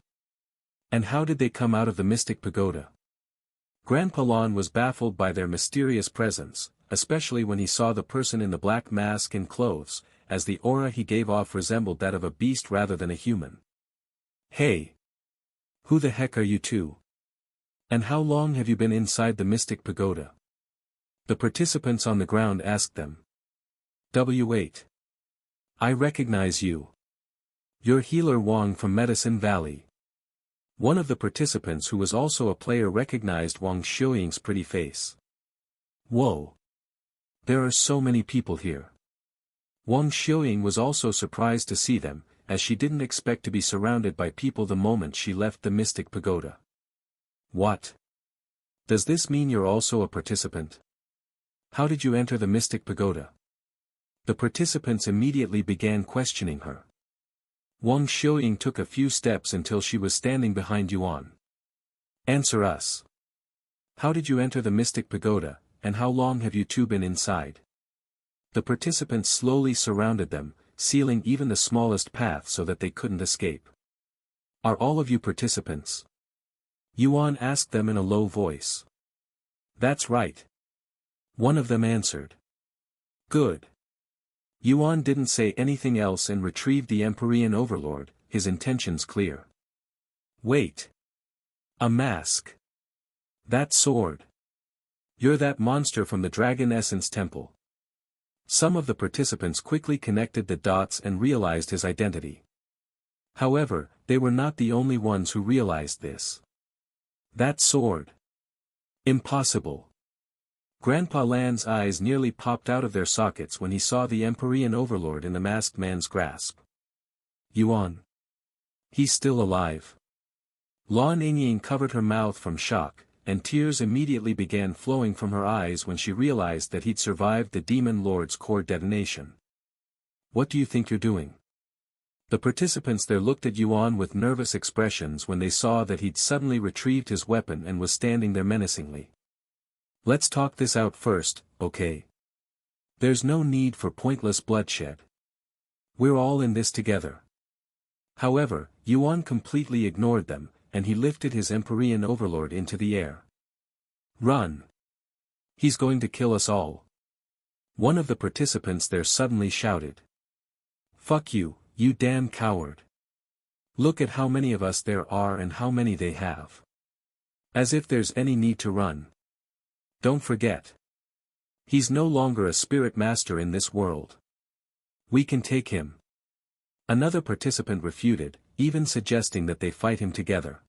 And how did they come out of the mystic pagoda? Grandpa Lan was baffled by their mysterious presence, especially when he saw the person in the black mask and clothes, as the aura he gave off resembled that of a beast rather than a human. Hey! Who the heck are you two? And how long have you been inside the mystic pagoda? The participants on the ground asked them. W8. I recognize you. You're Healer Wang from Medicine Valley. One of the participants who was also a player recognized Wang Xiuying's pretty face. Whoa! There are so many people here. Wang Xiuying was also surprised to see them, as she didn't expect to be surrounded by people the moment she left the mystic pagoda. What? Does this mean you're also a participant? How did you enter the mystic pagoda? The participants immediately began questioning her. Wang Xiuying took a few steps until she was standing behind Yuan. Answer us. How did you enter the mystic pagoda, and how long have you two been inside? The participants slowly surrounded them, sealing even the smallest path so that they couldn't escape. Are all of you participants? Yuan asked them in a low voice. That's right. One of them answered. Good. Yuan didn't say anything else and retrieved the Empyrean Overlord, his intentions clear. Wait. A mask. That sword. You're that monster from the Dragon Essence Temple. Some of the participants quickly connected the dots and realized his identity. However, they were not the only ones who realized this. That sword. Impossible. Grandpa Lan's eyes nearly popped out of their sockets when he saw the Empyrean Overlord in the masked man's grasp. Yuan. He's still alive. Lan Yingying covered her mouth from shock, and tears immediately began flowing from her eyes when she realized that he'd survived the Demon Lord's core detonation. What do you think you're doing? The participants there looked at Yuan with nervous expressions when they saw that he'd suddenly retrieved his weapon and was standing there menacingly. Let's talk this out first, okay? There's no need for pointless bloodshed. We're all in this together. However, Yuan completely ignored them, and he lifted his Empyrean Overlord into the air. Run! He's going to kill us all. One of the participants there suddenly shouted. Fuck you, you damn coward. Look at how many of us there are and how many they have. As if there's any need to run. Don't forget. He's no longer a spirit master in this world. We can take him. Another participant refuted, even suggesting that they fight him together.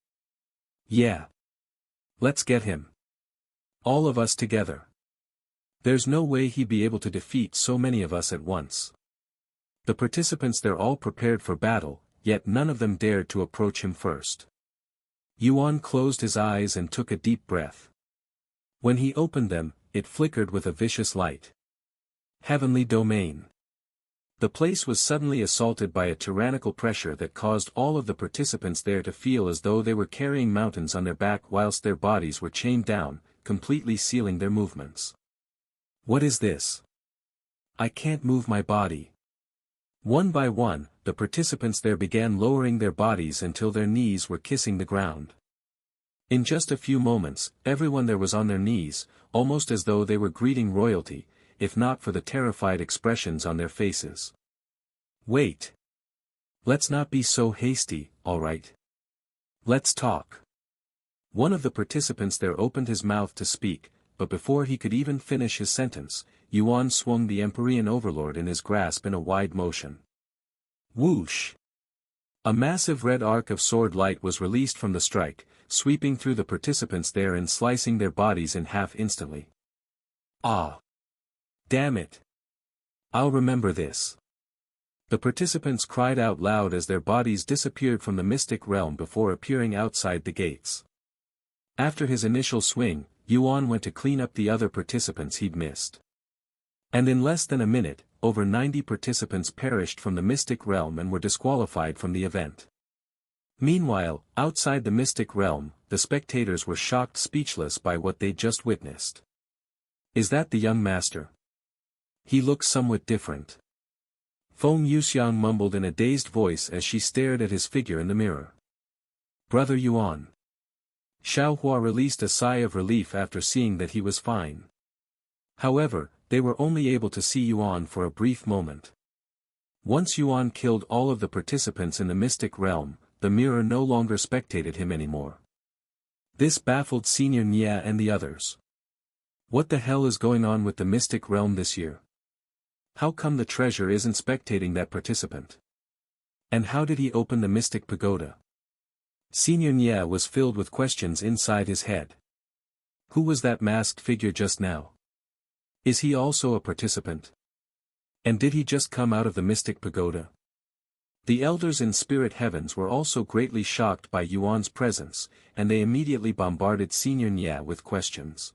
Yeah. Let's get him. All of us together. There's no way he'd be able to defeat so many of us at once. The participants there all prepared for battle, yet none of them dared to approach him first. Yuan closed his eyes and took a deep breath. When he opened them, it flickered with a vicious light. Heavenly Domain. The place was suddenly assaulted by a tyrannical pressure that caused all of the participants there to feel as though they were carrying mountains on their back whilst their bodies were chained down, completely sealing their movements. What is this? I can't move my body. One by one, the participants there began lowering their bodies until their knees were kissing the ground. In just a few moments, everyone there was on their knees, almost as though they were greeting royalty, if not for the terrified expressions on their faces. Wait. Let's not be so hasty, alright? Let's talk. One of the participants there opened his mouth to speak, but before he could even finish his sentence, Yuan swung the Empyrean Overlord in his grasp in a wide motion. Whoosh! A massive red arc of sword light was released from the strike, sweeping through the participants there and slicing their bodies in half instantly. Ah! Damn it! I'll remember this. The participants cried out loud as their bodies disappeared from the mystic realm before appearing outside the gates. After his initial swing, Yuan went to clean up the other participants he'd missed. And in less than a minute, over 90 participants perished from the mystic realm and were disqualified from the event. Meanwhile, outside the mystic realm, the spectators were shocked speechless by what they'd just witnessed. Is that the young master? He looks somewhat different. Feng Yuxiang mumbled in a dazed voice as she stared at his figure in the mirror. Brother Yuan. Xiaohua released a sigh of relief after seeing that he was fine. However, they were only able to see Yuan for a brief moment. Once Yuan killed all of the participants in the mystic realm, the mirror no longer spectated him anymore. This baffled Senior Nia and the others. What the hell is going on with the mystic realm this year? How come the treasure isn't spectating that participant? And how did he open the mystic pagoda? Senior Nia was filled with questions inside his head. Who was that masked figure just now? Is he also a participant? And did he just come out of the mystic pagoda? The elders in spirit heavens were also greatly shocked by Yuan's presence, and they immediately bombarded Senior Nia with questions.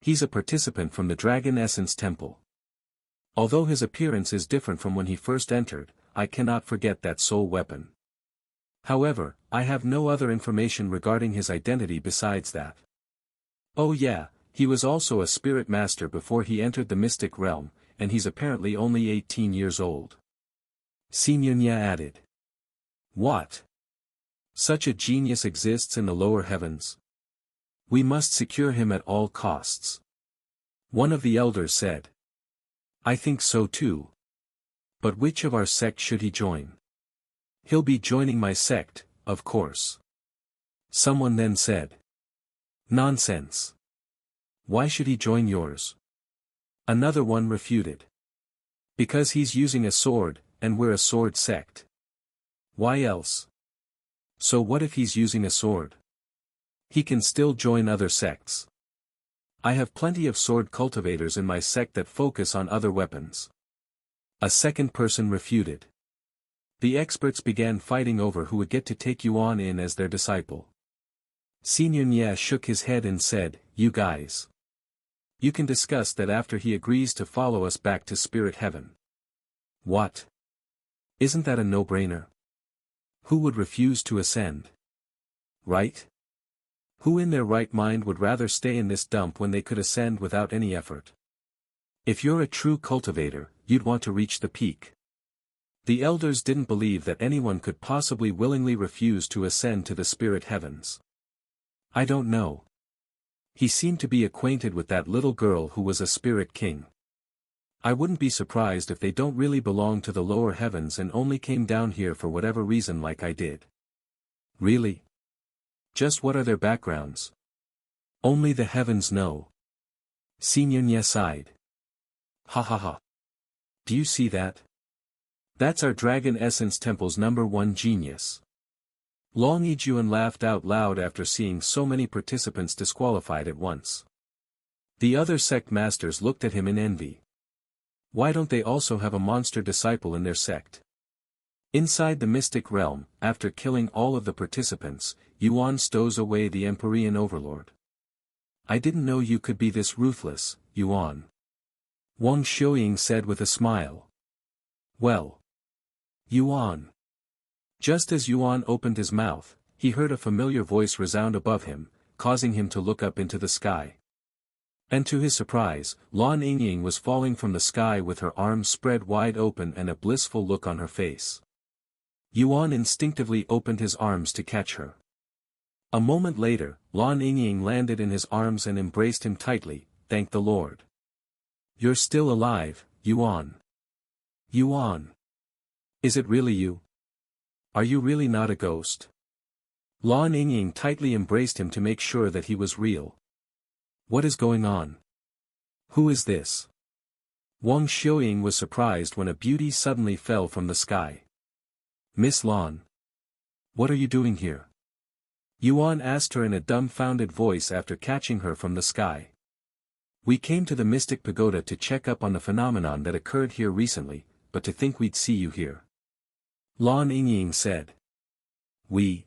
He's a participant from the Dragon Essence Temple. Although his appearance is different from when he first entered, I cannot forget that soul weapon. However, I have no other information regarding his identity besides that. Oh yeah, he was also a spirit master before he entered the mystic realm, and he's apparently only 18 years old. Senior Nia added. What? Such a genius exists in the lower heavens? We must secure him at all costs. One of the elders said. I think so too. But which of our sect should he join? He'll be joining my sect, of course. Someone then said. Nonsense. Why should he join yours? Another one refuted. Because he's using a sword, and we're a sword sect. Why else? So what if he's using a sword? He can still join other sects. I have plenty of sword cultivators in my sect that focus on other weapons. A second person refuted. The experts began fighting over who would get to take Yuan in as their disciple. Senior Nia shook his head and said, You guys. You can discuss that after he agrees to follow us back to spirit heaven. What? Isn't that a no-brainer? Who would refuse to ascend? Right? Who in their right mind would rather stay in this dump when they could ascend without any effort? If you're a true cultivator, you'd want to reach the peak. The elders didn't believe that anyone could possibly willingly refuse to ascend to the spirit heavens. I don't know. He seemed to be acquainted with that little girl who was a spirit king. I wouldn't be surprised if they don't really belong to the lower heavens and only came down here for whatever reason like I did. Really? Just what are their backgrounds? Only the heavens know. Senior Nia sighed. Ha ha ha. Do you see that? That's our Dragon Essence Temple's #1 genius. Long Yuan laughed out loud after seeing so many participants disqualified at once. The other sect masters looked at him in envy. Why don't they also have a monster disciple in their sect? Inside the mystic realm, after killing all of the participants, Yuan stows away the Empyrean overlord. I didn't know you could be this ruthless, Yuan. Wang Xiuying said with a smile. Well. Yuan. Just as Yuan opened his mouth, he heard a familiar voice resound above him, causing him to look up into the sky. And to his surprise, Lan Yingying was falling from the sky with her arms spread wide open and a blissful look on her face. Yuan instinctively opened his arms to catch her. A moment later, Lan Yingying landed in his arms and embraced him tightly, thank the Lord. You're still alive, Yuan. Yuan. Is it really you? Are you really not a ghost? Lan Yingying tightly embraced him to make sure that he was real. What is going on? Who is this? Wang Xiuying was surprised when a beauty suddenly fell from the sky. Miss Lan. What are you doing here? Yuan asked her in a dumbfounded voice after catching her from the sky. We came to the Mystic Pagoda to check up on the phenomenon that occurred here recently, but to think we'd see you here. Lan Yingying said. We?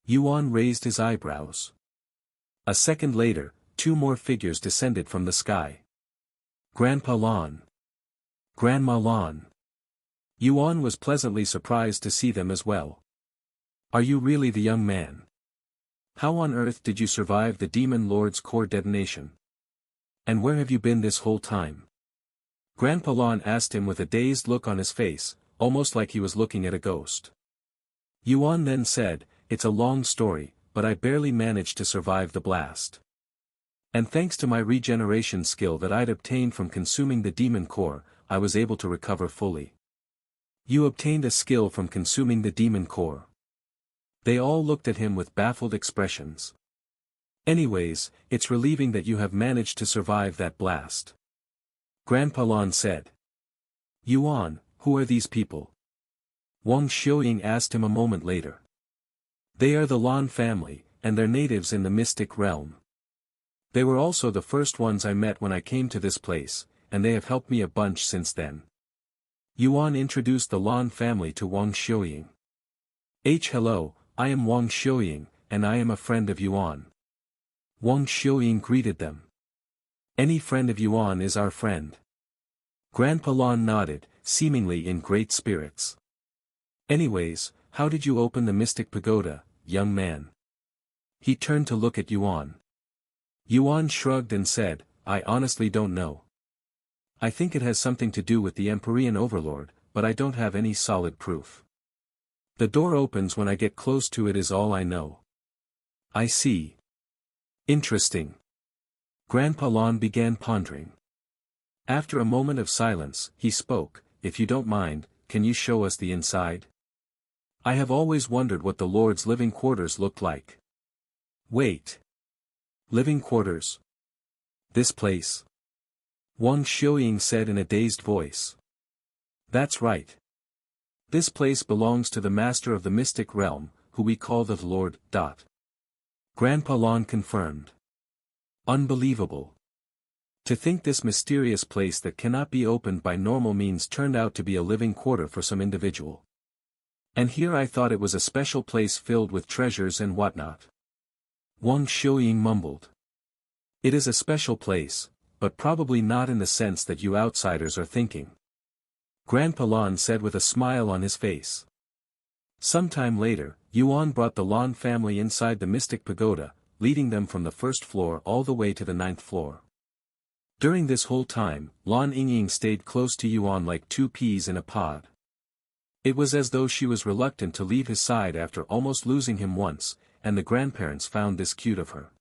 Yuan raised his eyebrows. A second later, two more figures descended from the sky. Grandpa Lan. Grandma Lan. Yuan was pleasantly surprised to see them as well. Are you really the young man? How on earth did you survive the Demon Lord's core detonation? And where have you been this whole time? Grandpa Lan asked him with a dazed look on his face, almost like he was looking at a ghost. Yuan then said, It's a long story, but I barely managed to survive the blast. And thanks to my regeneration skill that I'd obtained from consuming the demon core, I was able to recover fully. You obtained a skill from consuming the demon core. They all looked at him with baffled expressions. Anyways, it's relieving that you have managed to survive that blast. Grandpa Lan said. Yuan, who are these people? Wang Xiuying asked him a moment later. They are the Lan family, and they're natives in the mystic realm. They were also the first ones I met when I came to this place, and they have helped me a bunch since then. Yuan introduced the Lan family to Wang Xiuying. Hello, I am Wang Xiuying, and I am a friend of Yuan. Wang Xiuying greeted them. Any friend of Yuan is our friend. Grandpa Lan nodded, seemingly in great spirits. Anyways, how did you open the Mystic Pagoda, young man? He turned to look at Yuan. Yuan shrugged and said, I honestly don't know. I think it has something to do with the Empyrean Overlord, but I don't have any solid proof. The door opens when I get close to it is all I know. I see. Interesting. Grandpa Lan began pondering. After a moment of silence, he spoke, If you don't mind, can you show us the inside? I have always wondered what the Lord's living quarters looked like. Wait. Living quarters? This place? Wang Xiuying said in a dazed voice. That's right. This place belongs to the master of the mystic realm, who we call the Lord. Grandpa Lan confirmed. Unbelievable. To think this mysterious place that cannot be opened by normal means turned out to be a living quarter for some individual. And here I thought it was a special place filled with treasures and whatnot. Wang Xiuying mumbled. It is a special place, but probably not in the sense that you outsiders are thinking. Grandpa Lan said with a smile on his face. Sometime later, Yuan brought the Lan family inside the Mystic Pagoda, leading them from the first floor all the way to the 9th floor. During this whole time, Lan Yingying stayed close to Yuan like two peas in a pod. It was as though she was reluctant to leave his side after almost losing him once, and the grandparents found this cute of her.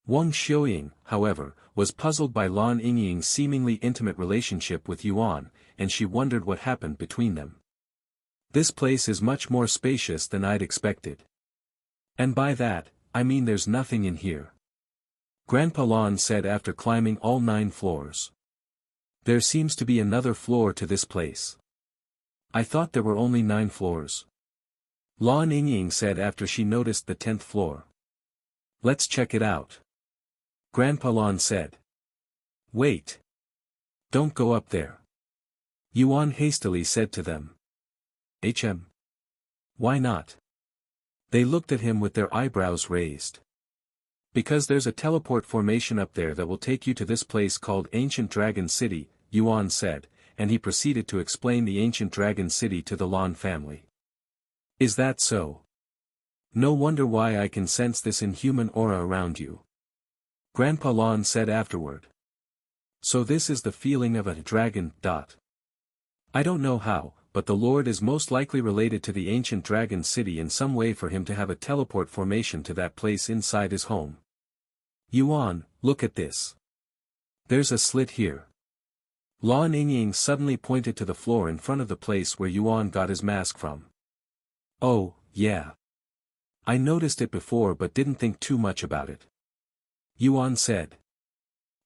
Wang Xiuying, however, was puzzled by Lan Yingying's seemingly intimate relationship with Yuan, and she wondered what happened between them. This place is much more spacious than I'd expected. And by that, I mean there's nothing in here. Grandpa Lan said after climbing all 9 floors. There seems to be another floor to this place. I thought there were only 9 floors. Lan Yingying said after she noticed the 10th floor. Let's check it out. Grandpa Lan said. Wait. Don't go up there. Yuan hastily said to them. Why not? They looked at him with their eyebrows raised. Because there's a teleport formation up there that will take you to this place called Ancient Dragon City, Yuan said, and he proceeded to explain the Ancient Dragon City to the Lan family. Is that so? No wonder why I can sense this inhuman aura around you. Grandpa Lan said afterward. So this is the feeling of a dragon. I don't know how, but the Lord is most likely related to the ancient dragon city in some way for him to have a teleport formation to that place inside his home. Yuan, look at this. There's a slit here. Lan Yingying suddenly pointed to the floor in front of the place where Yuan got his mask from. Oh, yeah. I noticed it before but didn't think too much about it. Yuan said.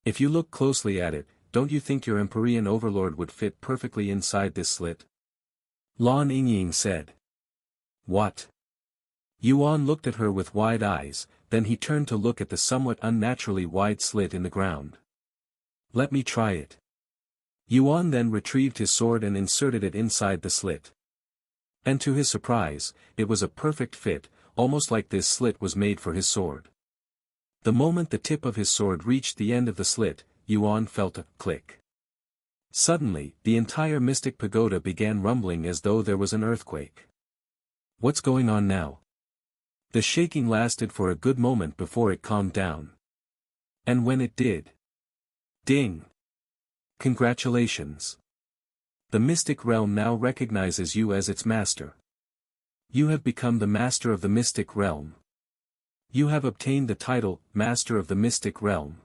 If you look closely at it, don't you think your Empyrean Overlord would fit perfectly inside this slit? Lan Yingying said. What? Yuan looked at her with wide eyes, then he turned to look at the somewhat unnaturally wide slit in the ground. Let me try it. Yuan then retrieved his sword and inserted it inside the slit. And to his surprise, it was a perfect fit, almost like this slit was made for his sword. The moment the tip of his sword reached the end of the slit, Yuan felt a click. Suddenly, the entire mystic pagoda began rumbling as though there was an earthquake. What's going on now? The shaking lasted for a good moment before it calmed down. And when it did. Ding! Congratulations! The mystic realm now recognizes you as its master. You have become the master of the mystic realm. You have obtained the title, Master of the Mystic Realm.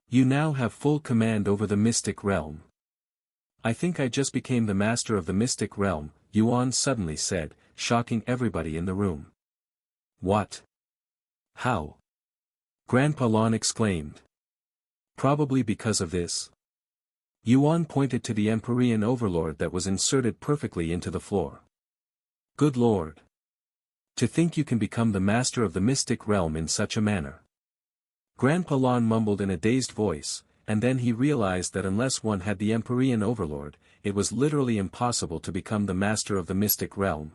You now have full command over the mystic realm. I think I just became the master of the mystic realm, Yuan suddenly said, shocking everybody in the room. What? How? Grandpa Lan exclaimed. Probably because of this. Yuan pointed to the Empyrean overlord that was inserted perfectly into the floor. Good lord! To think you can become the master of the mystic realm in such a manner. Grandpa Lan mumbled in a dazed voice, and then he realized that unless one had the Empyrean overlord, it was literally impossible to become the master of the mystic realm.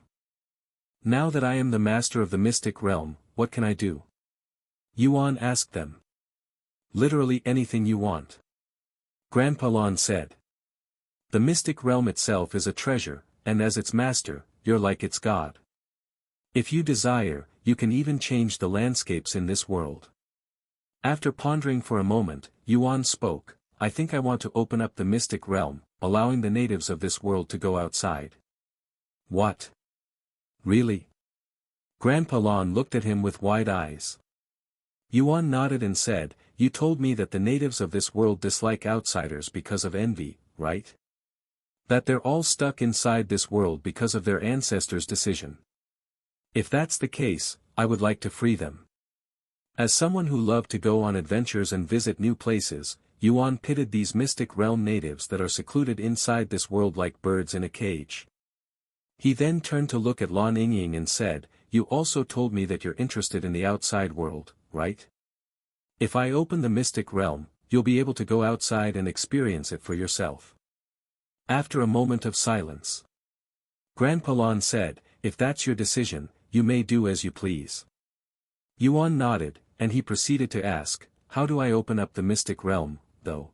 Now that I am the master of the mystic realm, what can I do? Yuan asked them. Literally anything you want. Grandpa Lan said. The mystic realm itself is a treasure, and as its master, you're like its god. If you desire, you can even change the landscapes in this world. After pondering for a moment, Yuan spoke, I think I want to open up the mystic realm, allowing the natives of this world to go outside. What? Really? Grandpa Lan looked at him with wide eyes. Yuan nodded and said, You told me that the natives of this world dislike outsiders because of envy, right? That they're all stuck inside this world because of their ancestors' decision. If that's the case, I would like to free them. As someone who loved to go on adventures and visit new places, Yuan pitted these mystic realm natives that are secluded inside this world like birds in a cage. He then turned to look at Lan Yingying and said, You also told me that you're interested in the outside world, right? If I open the mystic realm, you'll be able to go outside and experience it for yourself. After a moment of silence, Grandpa Lan said, If that's your decision, you may do as you please. Yuan nodded, and he proceeded to ask, How do I open up the mystic realm, though?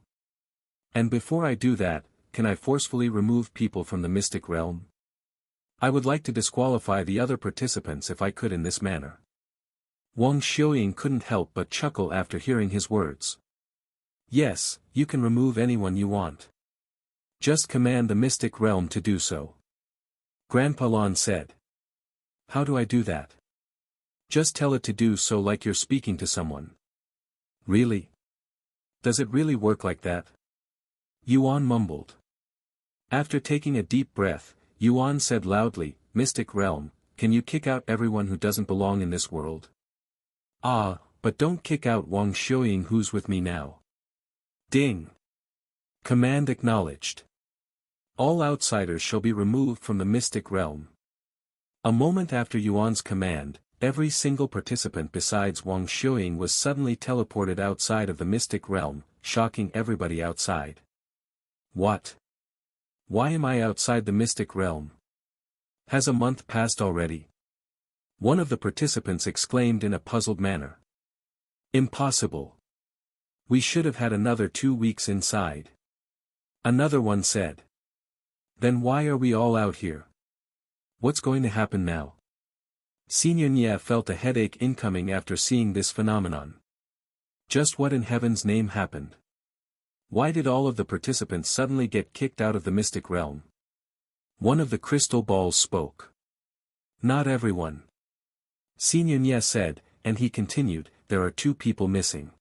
And before I do that, can I forcefully remove people from the mystic realm? I would like to disqualify the other participants if I could in this manner. Wang Xiuying couldn't help but chuckle after hearing his words. Yes, you can remove anyone you want. Just command the mystic realm to do so. Grandpa Lan said. How do I do that? Just tell it to do so like you're speaking to someone. Really? Does it really work like that? Yuan mumbled. After taking a deep breath, Yuan said loudly, Mystic realm, can you kick out everyone who doesn't belong in this world? Ah, but don't kick out Wang Xiuying who's with me now. Ding! Command acknowledged. All outsiders shall be removed from the mystic realm. A moment after Yuan's command, every single participant besides Wang Xiuying was suddenly teleported outside of the mystic realm, shocking everybody outside. What? Why am I outside the mystic realm? Has a month passed already? One of the participants exclaimed in a puzzled manner. Impossible. We should have had another 2 weeks inside. Another one said. Then why are we all out here? What's going to happen now? Senior Nia felt a headache incoming after seeing this phenomenon. Just what in heaven's name happened? Why did all of the participants suddenly get kicked out of the mystic realm? One of the crystal balls spoke. Not everyone. Senior Nia said, and he continued, there are 2 people missing.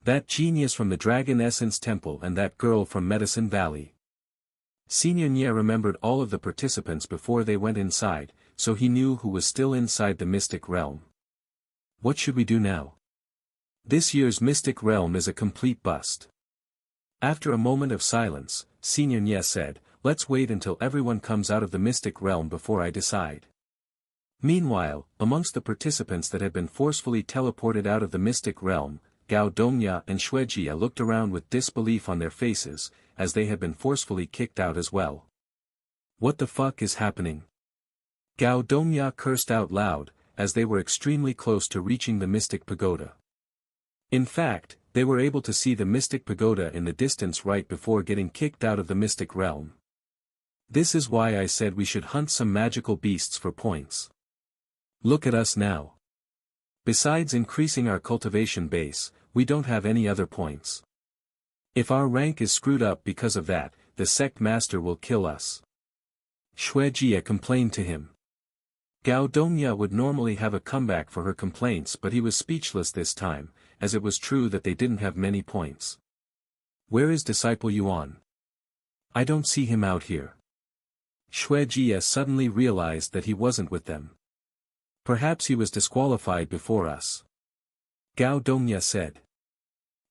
That genius from the Dragon Essence Temple and that girl from Medicine Valley. Senior Nia remembered all of the participants before they went inside, so he knew who was still inside the mystic realm. What should we do now? This year's mystic realm is a complete bust. After a moment of silence, Senior Nia said, let's wait until everyone comes out of the mystic realm before I decide. Meanwhile, amongst the participants that had been forcefully teleported out of the mystic realm, Gao Dongya and Xuejia looked around with disbelief on their faces, as they had been forcefully kicked out as well. What the fuck is happening? Gao Dongya cursed out loud, as they were extremely close to reaching the mystic pagoda. In fact, they were able to see the mystic pagoda in the distance right before getting kicked out of the mystic realm. This is why I said we should hunt some magical beasts for points. Look at us now. Besides increasing our cultivation base, we don't have any other points. If our rank is screwed up because of that, the sect master will kill us. Xuejia complained to him. Gao Dongya would normally have a comeback for her complaints, but he was speechless this time, as it was true that they didn't have many points. Where is disciple Yuan? I don't see him out here. Xuejia suddenly realized that he wasn't with them. Perhaps he was disqualified before us. Gao Dongya said.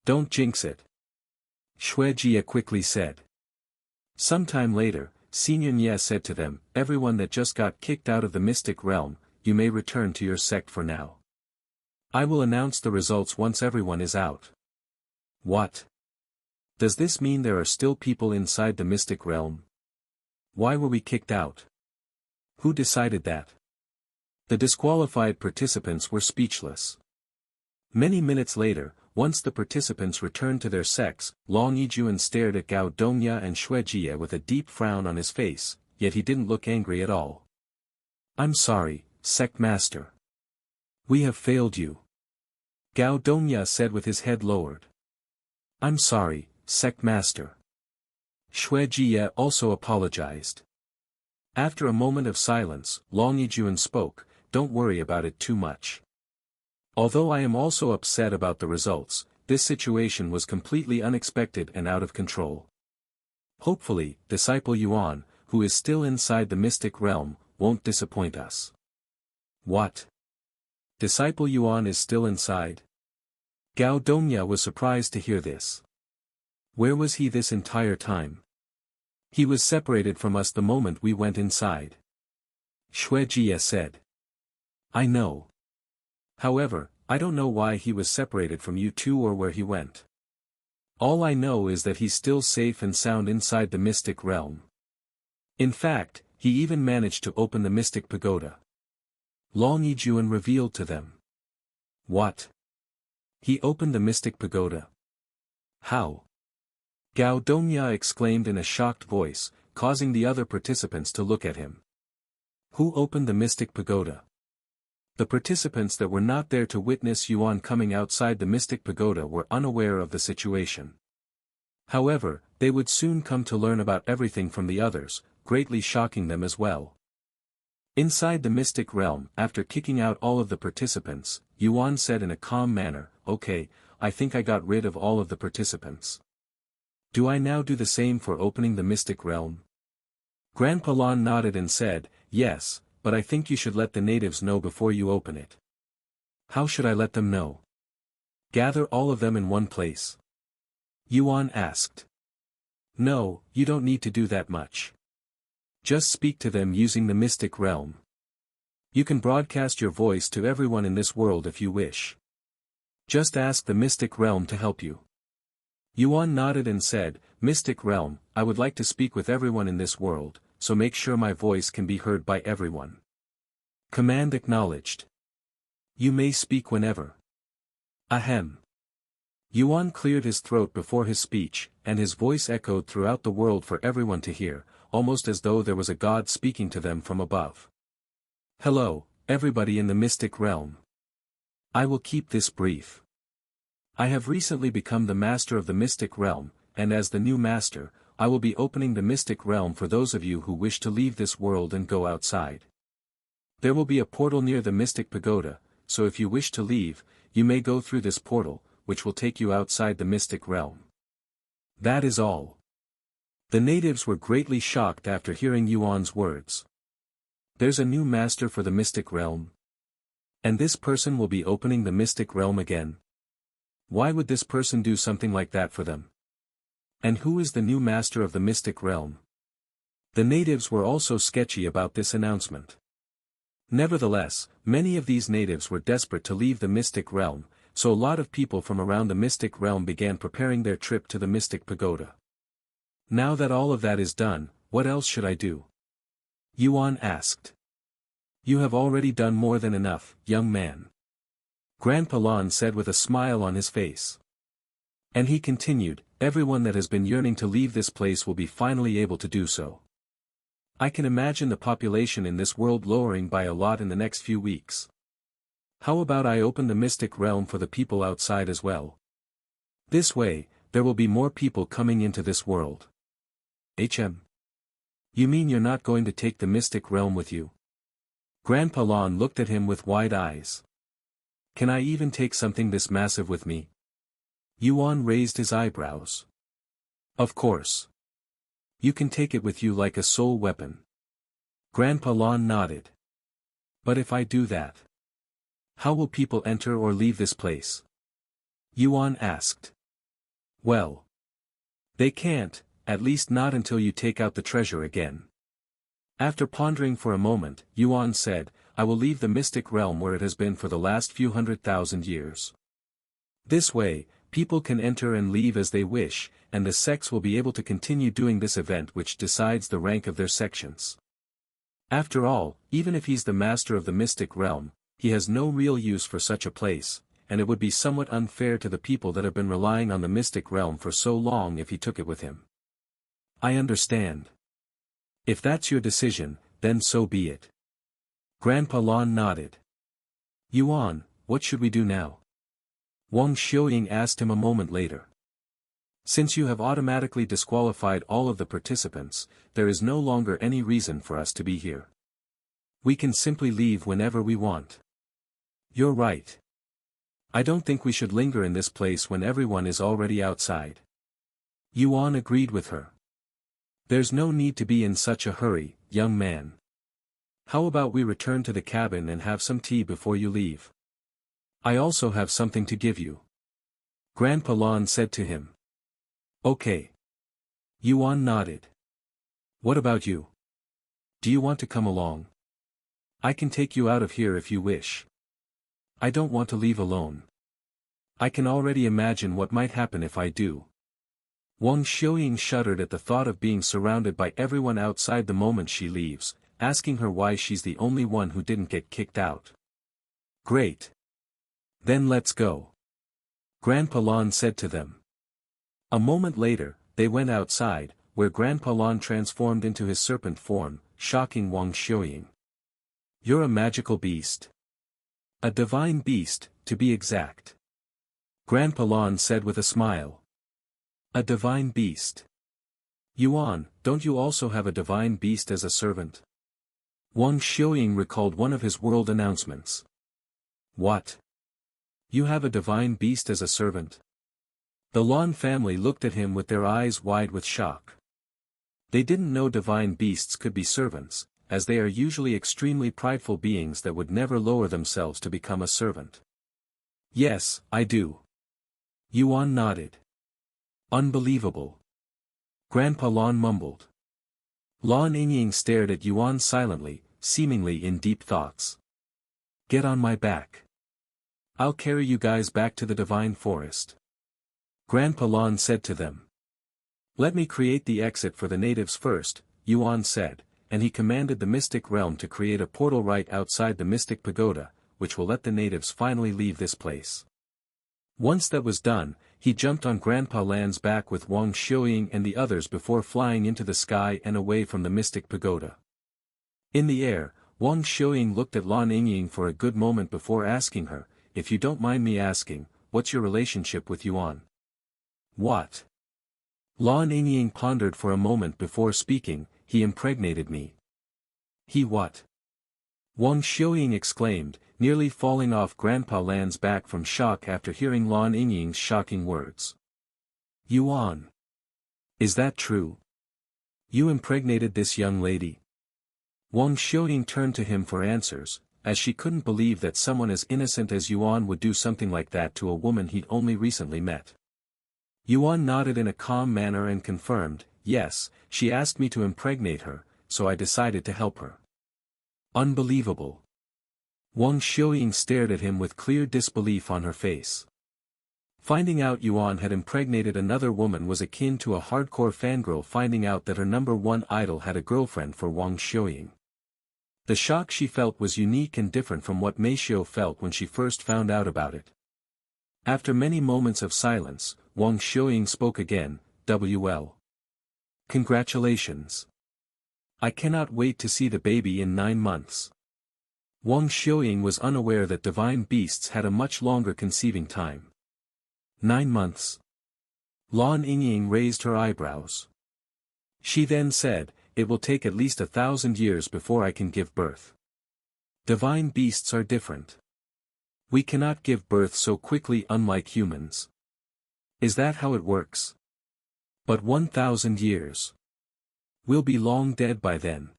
Don't jinx it. Xuejia quickly said. Sometime later, Senior Nye said to them, everyone that just got kicked out of the mystic realm, you may return to your sect for now. I will announce the results once everyone is out. What? Does this mean there are still people inside the mystic realm? Why were we kicked out? Who decided that? The disqualified participants were speechless. Many minutes later, once the participants returned to their sects, Long Yijuan stared at Gao Dongya and Xuejia with a deep frown on his face, yet he didn't look angry at all. I'm sorry, sect master. We have failed you. Gao Dongya said with his head lowered. I'm sorry, sect master. Xuejia also apologized. After a moment of silence, Long Yijuan spoke, don't worry about it too much. Although I am also upset about the results, this situation was completely unexpected and out of control. Hopefully, disciple Yuan, who is still inside the mystic realm, won't disappoint us. What? Disciple Yuan is still inside? Gao Dongya was surprised to hear this. Where was he this entire time? He was separated from us the moment we went inside. Xuejia said. I know. However, I don't know why he was separated from you two or where he went. All I know is that he's still safe and sound inside the mystic realm. In fact, he even managed to open the mystic pagoda. Long Yijuan revealed to them. What? He opened the mystic pagoda. How? Gao Dongya exclaimed in a shocked voice, causing the other participants to look at him. Who opened the mystic pagoda? The participants that were not there to witness Yuan coming outside the mystic pagoda were unaware of the situation. However, they would soon come to learn about everything from the others, greatly shocking them as well. Inside the mystic realm, after kicking out all of the participants, Yuan said in a calm manner, okay, I think I got rid of all of the participants. Do I now do the same for opening the mystic realm? Grandpa Lan nodded and said, yes, but I think you should let the natives know before you open it. How should I let them know? Gather all of them in one place. Yuan asked. No, you don't need to do that much. Just speak to them using the mystic realm. You can broadcast your voice to everyone in this world if you wish. Just ask the mystic realm to help you. Yuan nodded and said, Mystic realm, I would like to speak with everyone in this world, so make sure my voice can be heard by everyone. Command acknowledged. You may speak whenever. Ahem. Yuan cleared his throat before his speech, and his voice echoed throughout the world for everyone to hear, almost as though there was a god speaking to them from above. Hello, everybody in the mystic realm. I will keep this brief. I have recently become the master of the mystic realm, and as the new master, I will be opening the mystic realm for those of you who wish to leave this world and go outside. There will be a portal near the mystic pagoda, so if you wish to leave, you may go through this portal, which will take you outside the mystic realm. That is all. The natives were greatly shocked after hearing Yuan's words. There's a new master for the mystic realm. And this person will be opening the mystic realm again. Why would this person do something like that for them? And who is the new master of the mystic realm? The natives were also sketchy about this announcement. Nevertheless, many of these natives were desperate to leave the mystic realm, so a lot of people from around the mystic realm began preparing their trip to the mystic pagoda. Now that all of that is done, what else should I do? Yuan asked. You have already done more than enough, young man. Grandpa Lon said with a smile on his face. And he continued, everyone that has been yearning to leave this place will be finally able to do so. I can imagine the population in this world lowering by a lot in the next few weeks. How about I open the mystic realm for the people outside as well? This way, there will be more people coming into this world. You mean you're not going to take the mystic realm with you? Grandpa Lon looked at him with wide eyes. Can I even take something this massive with me? Yuan raised his eyebrows. Of course. You can take it with you like a soul weapon. Grandpa Lon nodded. But if I do that, how will people enter or leave this place? Yuan asked. Well, they can't, at least not until you take out the treasure again. After pondering for a moment, Yuan said, I will leave the mystic realm where it has been for the last few 100,000 years. This way, people can enter and leave as they wish, and the sects will be able to continue doing this event which decides the rank of their sections. After all, even if he's the master of the mystic realm, he has no real use for such a place, and it would be somewhat unfair to the people that have been relying on the mystic realm for so long if he took it with him. I understand. If that's your decision, then so be it. Grandpa Lon nodded. Yuan, what should we do now? Wang Xiuying asked him a moment later. Since you have automatically disqualified all of the participants, there is no longer any reason for us to be here. We can simply leave whenever we want. You're right. I don't think we should linger in this place when everyone is already outside. Yuan agreed with her. There's no need to be in such a hurry, young man. How about we return to the cabin and have some tea before you leave? I also have something to give you. Grandpa Lon said to him. Okay. Yuan nodded. What about you? Do you want to come along? I can take you out of here if you wish. I don't want to leave alone. I can already imagine what might happen if I do. Wang Xiuying shuddered at the thought of being surrounded by everyone outside the moment she leaves, asking her why she's the only one who didn't get kicked out. Great. Then let's go. Grandpa Lon said to them. A moment later, they went outside, where Grandpa Lon transformed into his serpent form, shocking Wang Xiuying. You're a magical beast. A divine beast, to be exact. Grandpa Lon said with a smile. A divine beast. Yuan, don't you also have a divine beast as a servant? Wang Xiuying recalled one of his world announcements. What? You have a divine beast as a servant? The Lon family looked at him with their eyes wide with shock. They didn't know divine beasts could be servants, as they are usually extremely prideful beings that would never lower themselves to become a servant. Yes, I do. Yuan nodded. Unbelievable. Grandpa Lon mumbled. Lon Yingying stared at Yuan silently, seemingly in deep thoughts. Get on my back. I'll carry you guys back to the divine forest. Grandpa Lon said to them. Let me create the exit for the natives first, Yuan said, and he commanded the mystic realm to create a portal right outside the mystic pagoda, which will let the natives finally leave this place. Once that was done, he jumped on Grandpa Lan's back with Wang Xiuying and the others before flying into the sky and away from the mystic pagoda. In the air, Wang Xiuying looked at Lon Yingying for a good moment before asking her, if you don't mind me asking, what's your relationship with Yuan? What? Lon Yingying pondered for a moment before speaking, he impregnated me. He what? Wang Xiuying exclaimed, nearly falling off Grandpa Lan's back from shock after hearing Lon Yingying's shocking words. Yuan. Is that true? You impregnated this young lady? Wang Xiuying turned to him for answers, as she couldn't believe that someone as innocent as Yuan would do something like that to a woman he'd only recently met. Yuan nodded in a calm manner and confirmed, yes, she asked me to impregnate her, so I decided to help her. Unbelievable. Wang Xiuying stared at him with clear disbelief on her face. Finding out Yuan had impregnated another woman was akin to a hardcore fangirl finding out that her number one idol had a girlfriend for Wang Xiuying. The shock she felt was unique and different from what Mei Xiu felt when she first found out about it. After many moments of silence, Wang Xiuying spoke again, "WL. Congratulations. I cannot wait to see the baby in 9 months." Wang Xiuying was unaware that divine beasts had a much longer conceiving time. 9 months. Lan Yingying raised her eyebrows. She then said, "It will take at least 1,000 years before I can give birth. Divine beasts are different. We cannot give birth so quickly unlike humans." "Is that how it works?" "But 1,000 years. We'll be long dead by then.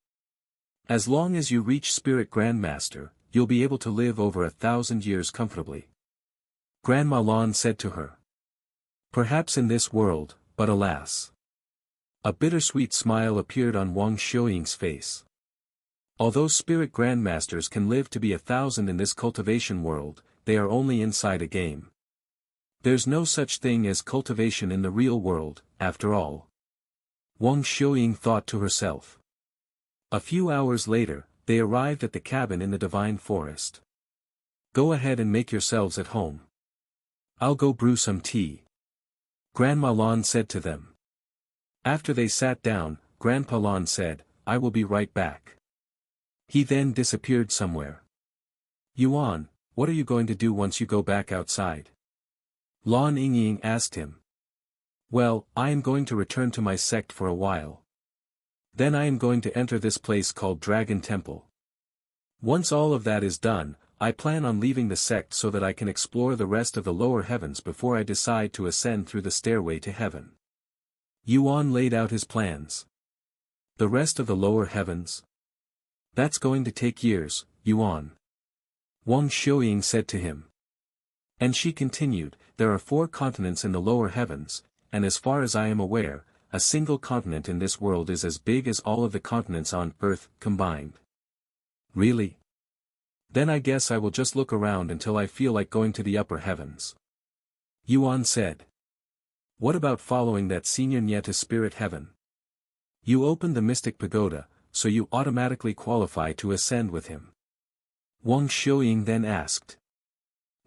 As long as you reach Spirit Grandmaster, you'll be able to live over 1,000 years comfortably." Grandma Lan said to her. "Perhaps in this world, but alas." A bittersweet smile appeared on Wang Xiuying's face. Although Spirit Grandmasters can live to be 1,000 in this cultivation world, they are only inside a game. There's no such thing as cultivation in the real world, after all. Wang Xiuying thought to herself. A few hours later, they arrived at the cabin in the Divine Forest. "Go ahead and make yourselves at home. I'll go brew some tea," Grandma Lan said to them. After they sat down, Grandpa Lan said, "I will be right back." He then disappeared somewhere. "Yuan, what are you going to do once you go back outside?" Lan Yingying asked him. "Well, I am going to return to my sect for a while. Then I am going to enter this place called Dragon Temple. Once all of that is done, I plan on leaving the sect so that I can explore the rest of the lower heavens before I decide to ascend through the stairway to heaven." Yuan laid out his plans. "The rest of the lower heavens? That's going to take years, Yuan," Wang Xiuying said to him. And she continued, "There are 4 continents in the lower heavens, and as far as I am aware, a single continent in this world is as big as all of the continents on Earth combined." "Really? Then I guess I will just look around until I feel like going to the upper heavens," Yuan said. "What about following that senior Nye to spirit heaven? You opened the mystic pagoda, so you automatically qualify to ascend with him." Wang Xiuying then asked.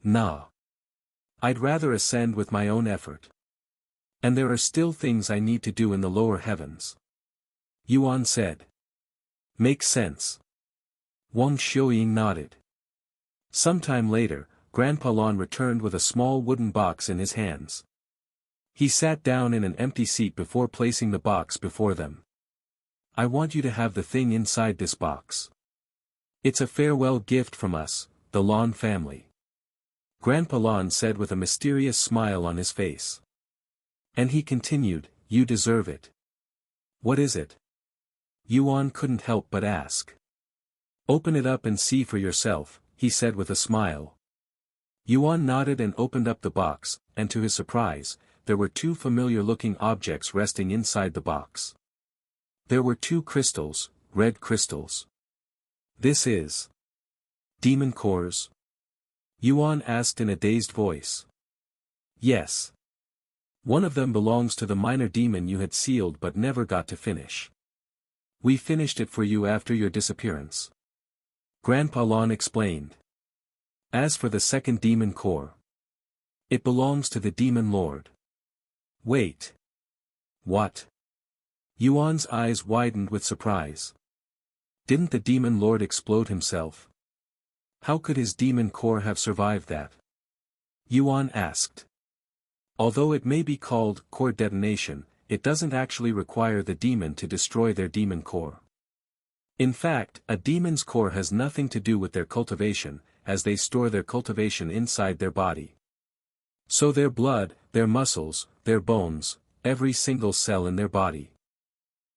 "Nah. I'd rather ascend with my own effort. And there are still things I need to do in the lower heavens," Yuan said. "Makes sense." Wang Xiuying nodded. Sometime later, Grandpa Lan returned with a small wooden box in his hands. He sat down in an empty seat before placing the box before them. "I want you to have the thing inside this box. It's a farewell gift from us, the Lan family," Grandpa Lan said with a mysterious smile on his face. And he continued, "You deserve it." "What is it?" Yuan couldn't help but ask. "Open it up and see for yourself," he said with a smile. Yuan nodded and opened up the box, and to his surprise, there were 2 familiar-looking objects resting inside the box. There were 2 crystals, red crystals. "This is demon cores?" Yuan asked in a dazed voice. "Yes. One of them belongs to the minor demon you had sealed but never got to finish. We finished it for you after your disappearance," Grandpa Lan explained. "As for the second demon core, it belongs to the demon lord." "Wait. What?" Yuan's eyes widened with surprise. "Didn't the demon lord explode himself? How could his demon core have survived that?" Yuan asked. "Although it may be called core detonation, it doesn't actually require the demon to destroy their demon core. In fact, a demon's core has nothing to do with their cultivation, as they store their cultivation inside their body. So their blood, their muscles, their bones, every single cell in their body.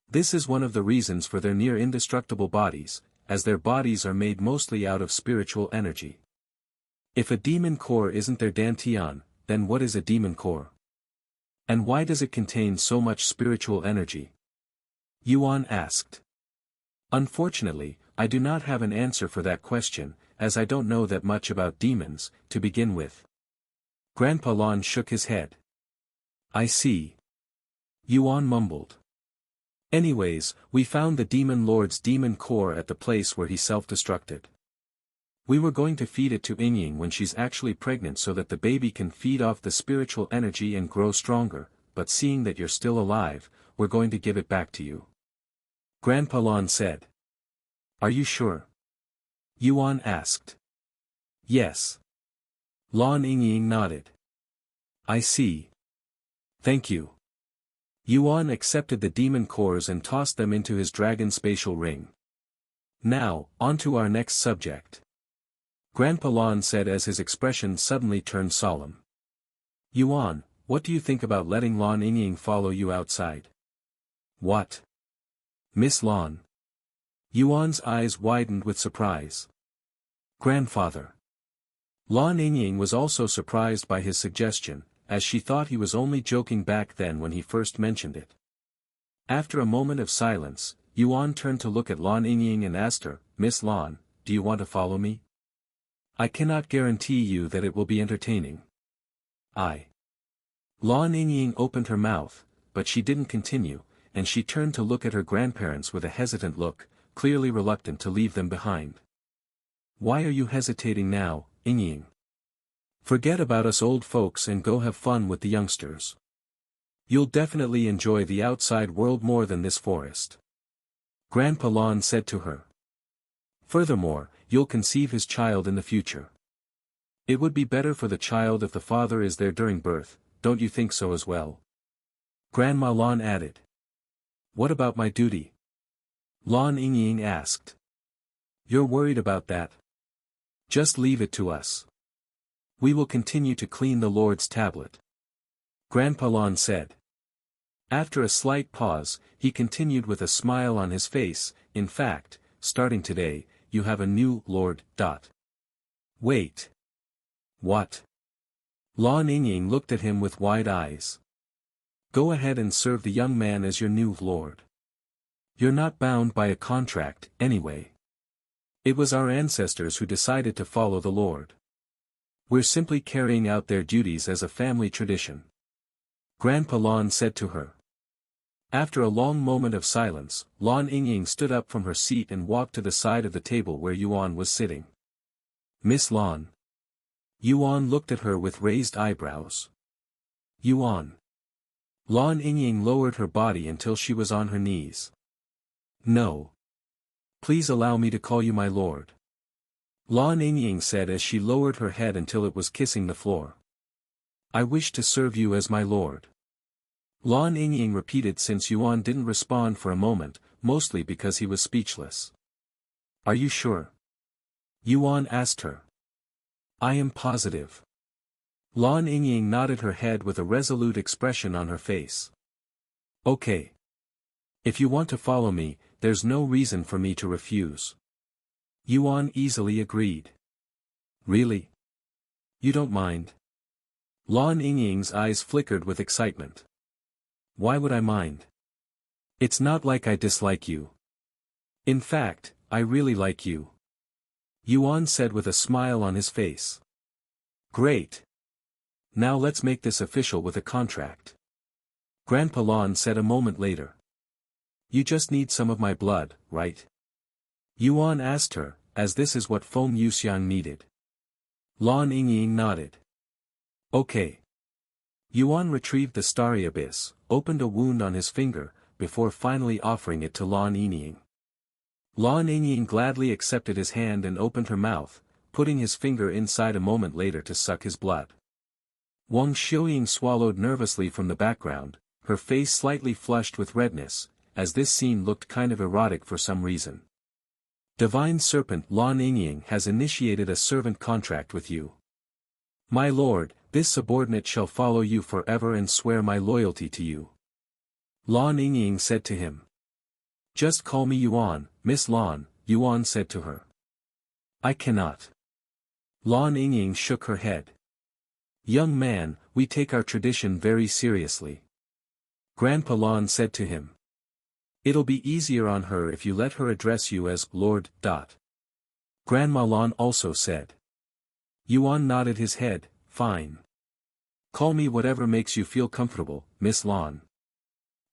This is one of the reasons for their near indestructible bodies, as their bodies are made mostly out of spiritual energy. If a demon core isn't their dantian, then what is a demon core? And why does it contain so much spiritual energy? Yuan asked. Unfortunately, I do not have an answer for that question, as I don't know that much about demons, to begin with. Grandpa Lon shook his head. I see. Yuan mumbled. Anyways, we found the demon lord's demon core at the place where he self-destructed. We were going to feed it to Ying when she's actually pregnant so that the baby can feed off the spiritual energy and grow stronger, but seeing that you're still alive, we're going to give it back to you. Grandpa Lon said. Are you sure? Yuan asked. Yes. Lon Ying nodded. I see. Thank you. Yuan accepted the demon cores and tossed them into his dragon spatial ring. Now, on to our next subject. Grandpa Lon said as his expression suddenly turned solemn. Yuan, what do you think about letting Lon Ying follow you outside? What? Miss Lon. Yuan's eyes widened with surprise. Grandfather. Lon Ying was also surprised by his suggestion, as she thought he was only joking back then when he first mentioned it. After a moment of silence, Yuan turned to look at Lon Ying and asked her, Miss Lon, do you want to follow me? I cannot guarantee you that it will be entertaining. Lon Ying opened her mouth, but she didn't continue, and she turned to look at her grandparents with a hesitant look, clearly reluctant to leave them behind. Why are you hesitating now, Ying? Forget about us old folks and go have fun with the youngsters. You'll definitely enjoy the outside world more than this forest. Grandpa Lon said to her. Furthermore, you'll conceive his child in the future. It would be better for the child if the father is there during birth, don't you think so as well? Grandma Lon added. What about my duty? Lon Ying asked. You're worried about that? Just leave it to us. We will continue to clean the Lord's tablet. Grandpa Lon said. After a slight pause, he continued with a smile on his face, in fact, starting today, you have a new Lord. Wait. What? Lon Ying looked at him with wide eyes. Go ahead and serve the young man as your new Lord. You're not bound by a contract, anyway. It was our ancestors who decided to follow the Lord. We're simply carrying out their duties as a family tradition. Grandpa Lon said to her. After a long moment of silence, Lon Ying stood up from her seat and walked to the side of the table where Yuan was sitting. Miss Lon. Yuan looked at her with raised eyebrows. Yuan. Lon Ying lowered her body until she was on her knees. No. Please allow me to call you my lord. Lon Ying said as she lowered her head until it was kissing the floor. I wish to serve you as my lord. Lon Ying repeated since Yuan didn't respond for a moment, mostly because he was speechless. Are you sure? Yuan asked her. I am positive. Lon Ying nodded her head with a resolute expression on her face. Okay. If you want to follow me, there's no reason for me to refuse. Yuan easily agreed. Really? You don't mind? Lon Ying's eyes flickered with excitement. Why would I mind? It's not like I dislike you. In fact, I really like you. Yuan said with a smile on his face. Great. Now let's make this official with a contract. Grandpa Lon said a moment later. You just need some of my blood, right? Yuan asked her, as this is what Feng Yuxiang needed. Lon Ying nodded. Okay. Yuan retrieved the starry abyss, opened a wound on his finger, before finally offering it to Lon Ying. Lon Ying gladly accepted his hand and opened her mouth, putting his finger inside a moment later to suck his blood. Wang Xiuying swallowed nervously from the background, her face slightly flushed with redness, as this scene looked kind of erotic for some reason. Divine Serpent Lon Ying has initiated a servant contract with you. My lord, this subordinate shall follow you forever and swear my loyalty to you. Lon Ying said to him. Just call me Yuan, Miss Lon, Yuan said to her. I cannot. Lon Ying shook her head. Young man, we take our tradition very seriously. Grandpa Lon said to him. It'll be easier on her if you let her address you as Lord. Grandma Lon also said. Yuan nodded his head, fine. Call me whatever makes you feel comfortable, Miss Lon.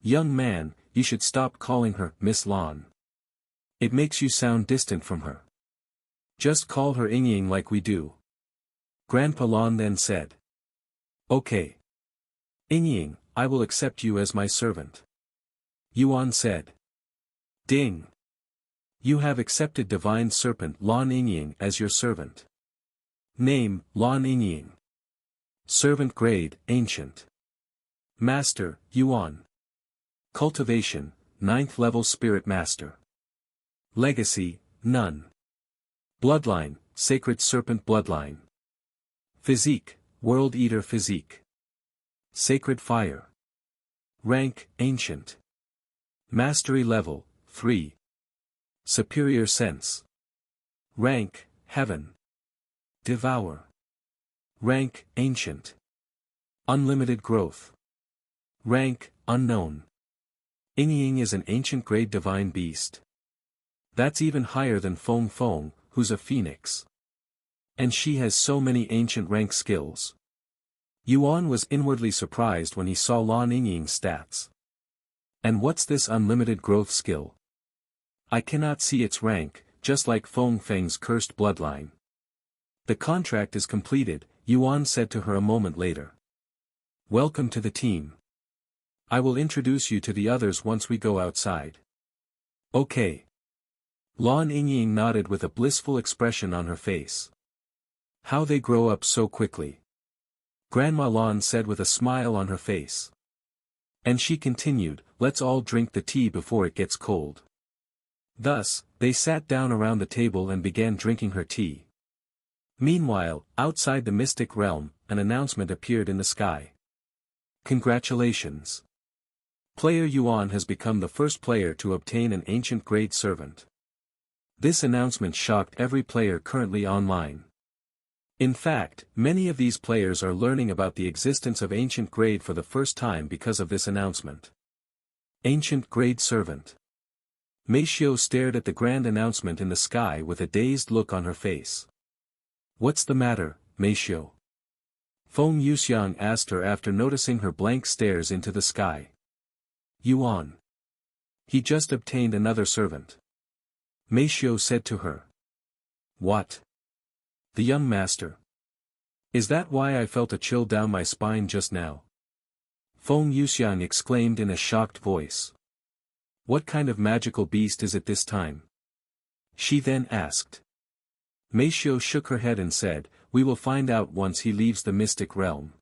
Young man, you should stop calling her Miss Lon. It makes you sound distant from her. Just call her Ying like we do. Grandpa Lon then said. Okay. Ying, I will accept you as my servant. Yuan said. Ding. You have accepted Divine Serpent Lon Ying as your servant. Name, Lon Ying. Servant grade, Ancient. Master, Yuan. Cultivation, 9th level Spirit Master. Legacy, none. Bloodline, Sacred Serpent Bloodline. Physique, World Eater Physique. Sacred Fire. Rank, Ancient. Mastery level, 3. Superior Sense. Rank, Heaven. Devour. Rank, Ancient. Unlimited Growth. Rank, Unknown. Ying is an ancient grade divine beast. That's even higher than Feng Feng, who's a phoenix. And she has so many ancient rank skills. Yuan was inwardly surprised when he saw Lon Ying's stats. And what's this unlimited growth skill? I cannot see its rank, just like Feng Feng's cursed bloodline. The contract is completed, Yuan said to her a moment later. Welcome to the team. I will introduce you to the others once we go outside. Okay. Lon Ying nodded with a blissful expression on her face. How they grow up so quickly. Grandma Lon said with a smile on her face. And she continued, let's all drink the tea before it gets cold. Thus, they sat down around the table and began drinking her tea. Meanwhile, outside the mystic realm, an announcement appeared in the sky. Congratulations! Player Yuan has become the first player to obtain an ancient grade servant. This announcement shocked every player currently online. In fact, many of these players are learning about the existence of ancient grade for the first time because of this announcement. Ancient grade servant. Meishio stared at the grand announcement in the sky with a dazed look on her face. What's the matter, Meishio? Feng Yuxiang asked her after noticing her blank stares into the sky. Yuan. He just obtained another servant. Meishio said to her. What? The young master. Is that why I felt a chill down my spine just now? Feng Yuxiang exclaimed in a shocked voice. What kind of magical beast is it this time? She then asked. Meishio shook her head and said, we will find out once he leaves the mystic realm.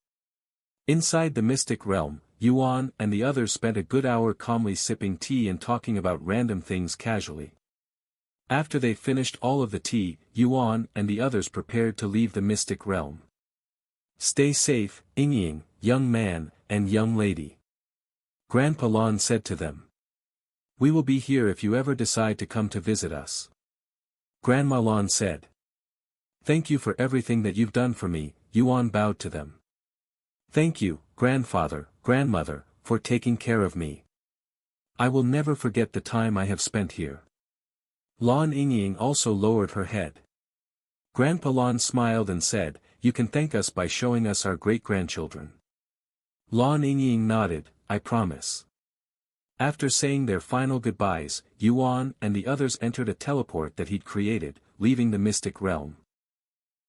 Inside the mystic realm, Yuan and the others spent a good hour calmly sipping tea and talking about random things casually. After they finished all of the tea, Yuan and the others prepared to leave the mystic realm. Stay safe, Ying, young man, and young lady. Grandpa Lon said to them. We will be here if you ever decide to come to visit us. Grandma Lon said. Thank you for everything that you've done for me, Yuan bowed to them. Thank you, grandfather, grandmother, for taking care of me. I will never forget the time I have spent here. Lon Ying also lowered her head. Grandpa Lon smiled and said, you can thank us by showing us our great-grandchildren. Lon Ying nodded, I promise. After saying their final goodbyes, Yuan and the others entered a teleport that he'd created, leaving the mystic realm.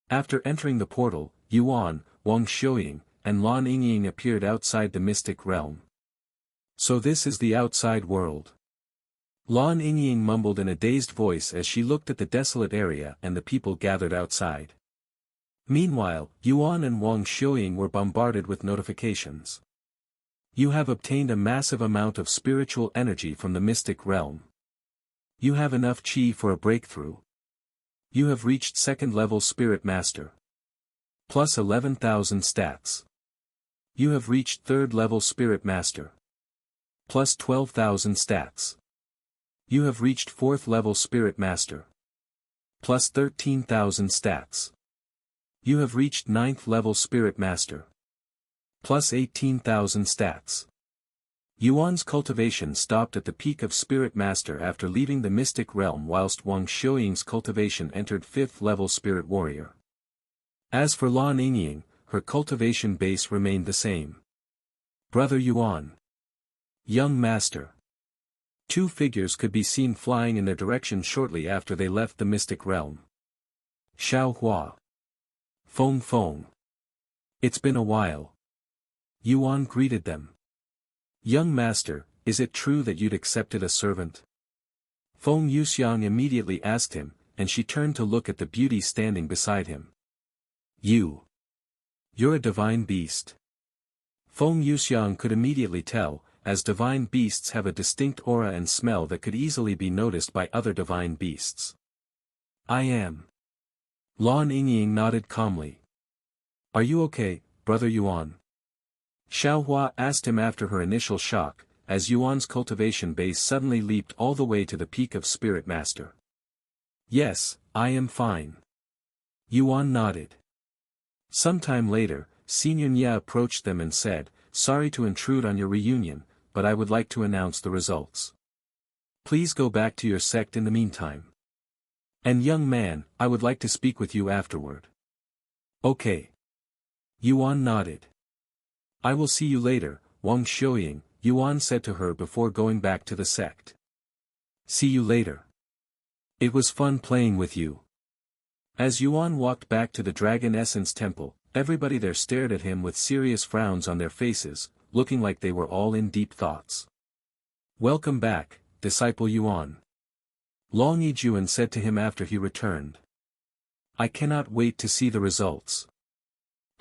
After entering the portal, Yuan, Wang Xiuying, and Lon Ying appeared outside the mystic realm. So this is the outside world. Lon Ying mumbled in a dazed voice as she looked at the desolate area and the people gathered outside. Meanwhile, Yuan and Wang Xiuying were bombarded with notifications. You have obtained a massive amount of spiritual energy from the mystic realm. You have enough chi for a breakthrough. You have reached 2nd level Spirit Master. Plus 11,000 stats. You have reached 3rd level Spirit Master. Plus 12,000 stats. You have reached 4th level Spirit Master. Plus 13,000 stats. You have reached 9th level Spirit Master. Plus 18,000 stats. Yuan's cultivation stopped at the peak of Spirit Master after leaving the mystic realm, whilst Wang Xiuying's cultivation entered 5th level Spirit Warrior. As for Lan Yingying, her cultivation base remained the same. Brother Yuan. Young Master. Two figures could be seen flying in their direction shortly after they left the mystic realm. Xiao Hua. Feng Feng. It's been a while. Yuan greeted them. Young Master, is it true that you'd accepted a servant? Feng Yuxiang immediately asked him, and she turned to look at the beauty standing beside him. You're a divine beast. Feng Yuxiang could immediately tell, as divine beasts have a distinct aura and smell that could easily be noticed by other divine beasts. I am. Lan Yingying nodded calmly. Are you okay, Brother Yuan? Xiaohua asked him after her initial shock, as Yuan's cultivation base suddenly leaped all the way to the peak of Spirit Master. Yes, I am fine. Yuan nodded. Sometime later, Senior Nye approached them and said, Sorry to intrude on your reunion, but I would like to announce the results. Please go back to your sect in the meantime. And young man, I would like to speak with you afterward. Okay. Yuan nodded. I will see you later, Wang Xiuying, Yuan said to her before going back to the sect. See you later. It was fun playing with you. As Yuan walked back to the Dragon Essence Temple, everybody there stared at him with serious frowns on their faces, looking like they were all in deep thoughts. Welcome back, disciple Yuan. Long Yijuan said to him after he returned. I cannot wait to see the results.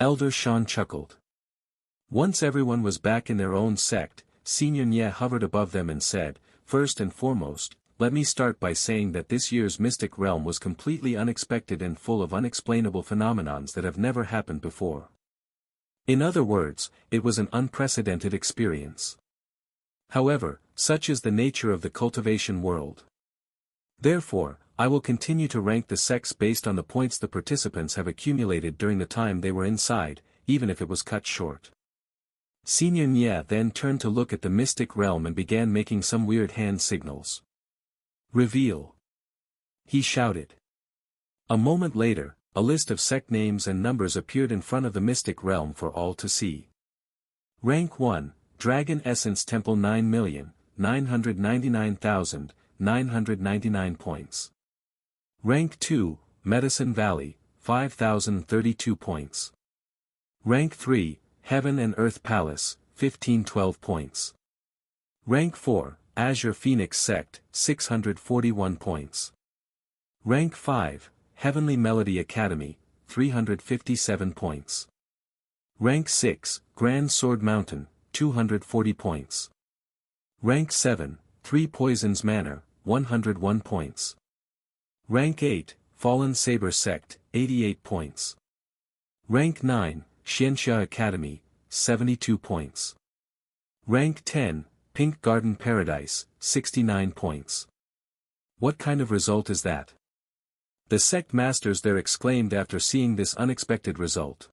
Elder Shan chuckled. Once everyone was back in their own sect, Senior Nye hovered above them and said, First and foremost, let me start by saying that this year's Mystic Realm was completely unexpected and full of unexplainable phenomenons that have never happened before. In other words, it was an unprecedented experience. However, such is the nature of the cultivation world. Therefore, I will continue to rank the sects based on the points the participants have accumulated during the time they were inside, even if it was cut short. Senior Nye then turned to look at the Mystic Realm and began making some weird hand signals. Reveal. He shouted. A moment later, a list of sect names and numbers appeared in front of the Mystic Realm for all to see. Rank 1, Dragon Essence Temple 9,999,999 points. Rank 2, Medicine Valley, 5,032 points. Rank 3, Heaven and Earth Palace, 1512 points. Rank 4, Azure Phoenix Sect, 641 points. Rank 5, Heavenly Melody Academy, 357 points. Rank 6, Grand Sword Mountain, 240 points. Rank 7, Three Poisons Manor, 101 points. Rank 8, Fallen Saber Sect, 88 points. Rank 9, Xianxia Academy, 72 points. Rank 10, Pink Garden Paradise, 69 points. What kind of result is that? The sect masters there exclaimed after seeing this unexpected result.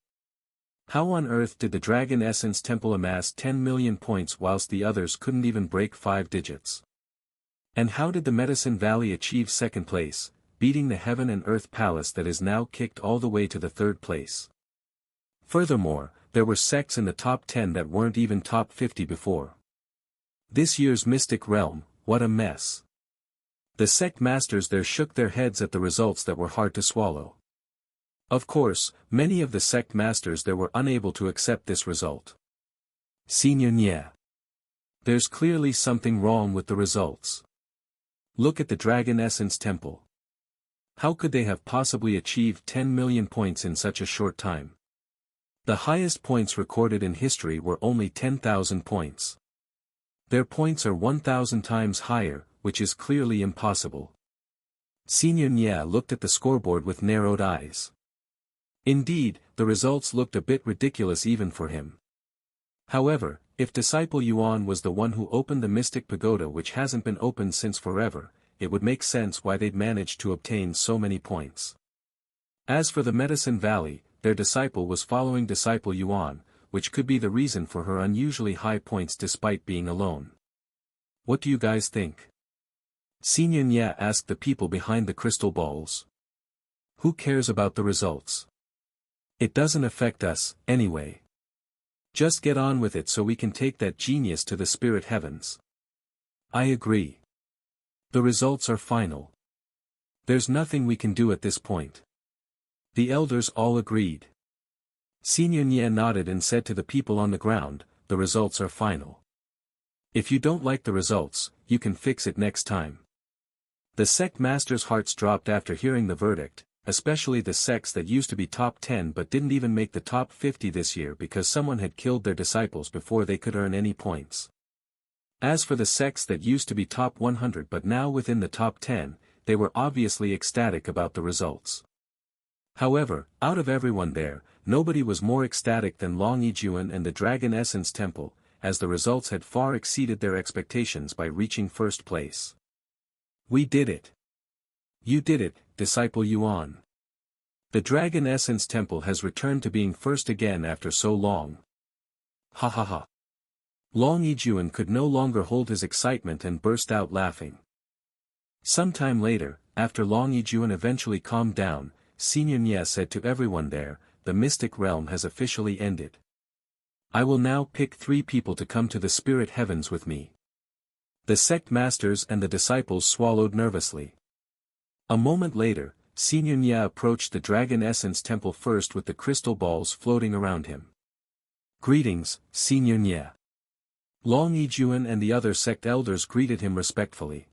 How on earth did the Dragon Essence Temple amass 10 million points whilst the others couldn't even break 5 digits? And how did the Medicine Valley achieve second place, beating the Heaven and Earth Palace that is now kicked all the way to the third place? Furthermore, there were sects in the top 10 that weren't even top 50 before. This year's Mystic Realm, what a mess. The sect masters there shook their heads at the results that were hard to swallow. Of course, many of the sect masters there were unable to accept this result. Senior Nye. There's clearly something wrong with the results. Look at the Dragon Essence Temple. How could they have possibly achieved 10 million points in such a short time? The highest points recorded in history were only 10,000 points. Their points are 1,000 times higher, which is clearly impossible. Senior Nye looked at the scoreboard with narrowed eyes. Indeed, the results looked a bit ridiculous even for him. However, if Disciple Yuan was the one who opened the Mystic Pagoda which hasn't been opened since forever, it would make sense why they'd managed to obtain so many points. As for the Medicine Valley, their disciple was following disciple Yuan, which could be the reason for her unusually high points despite being alone. What do you guys think? Xinyan Ye asked the people behind the crystal balls. Who cares about the results? It doesn't affect us, anyway. Just get on with it so we can take that genius to the spirit heavens. I agree. The results are final. There's nothing we can do at this point. The elders all agreed. Xinyan Ye nodded and said to the people on the ground, the results are final. If you don't like the results, you can fix it next time. The sect masters' hearts dropped after hearing the verdict, especially the sects that used to be top 10 but didn't even make the top 50 this year because someone had killed their disciples before they could earn any points. As for the sects that used to be top 100 but now within the top 10, they were obviously ecstatic about the results. However, out of everyone there, nobody was more ecstatic than Yuan and the Dragon Essence Temple, as the results had far exceeded their expectations by reaching first place. We did it. You did it, disciple Yuan. The Dragon Essence Temple has returned to being first again after so long. Ha ha ha. Yuan could no longer hold his excitement and burst out laughing. Sometime later, after Yuan eventually calmed down, Xinyan Ye said to everyone there, the mystic realm has officially ended. I will now pick 3 people to come to the spirit heavens with me. The sect masters and the disciples swallowed nervously. A moment later, Xinyan Ye approached the Dragon Essence Temple first with the crystal balls floating around him. Greetings, Xinyan Ye. Yuan and the other sect elders greeted him respectfully.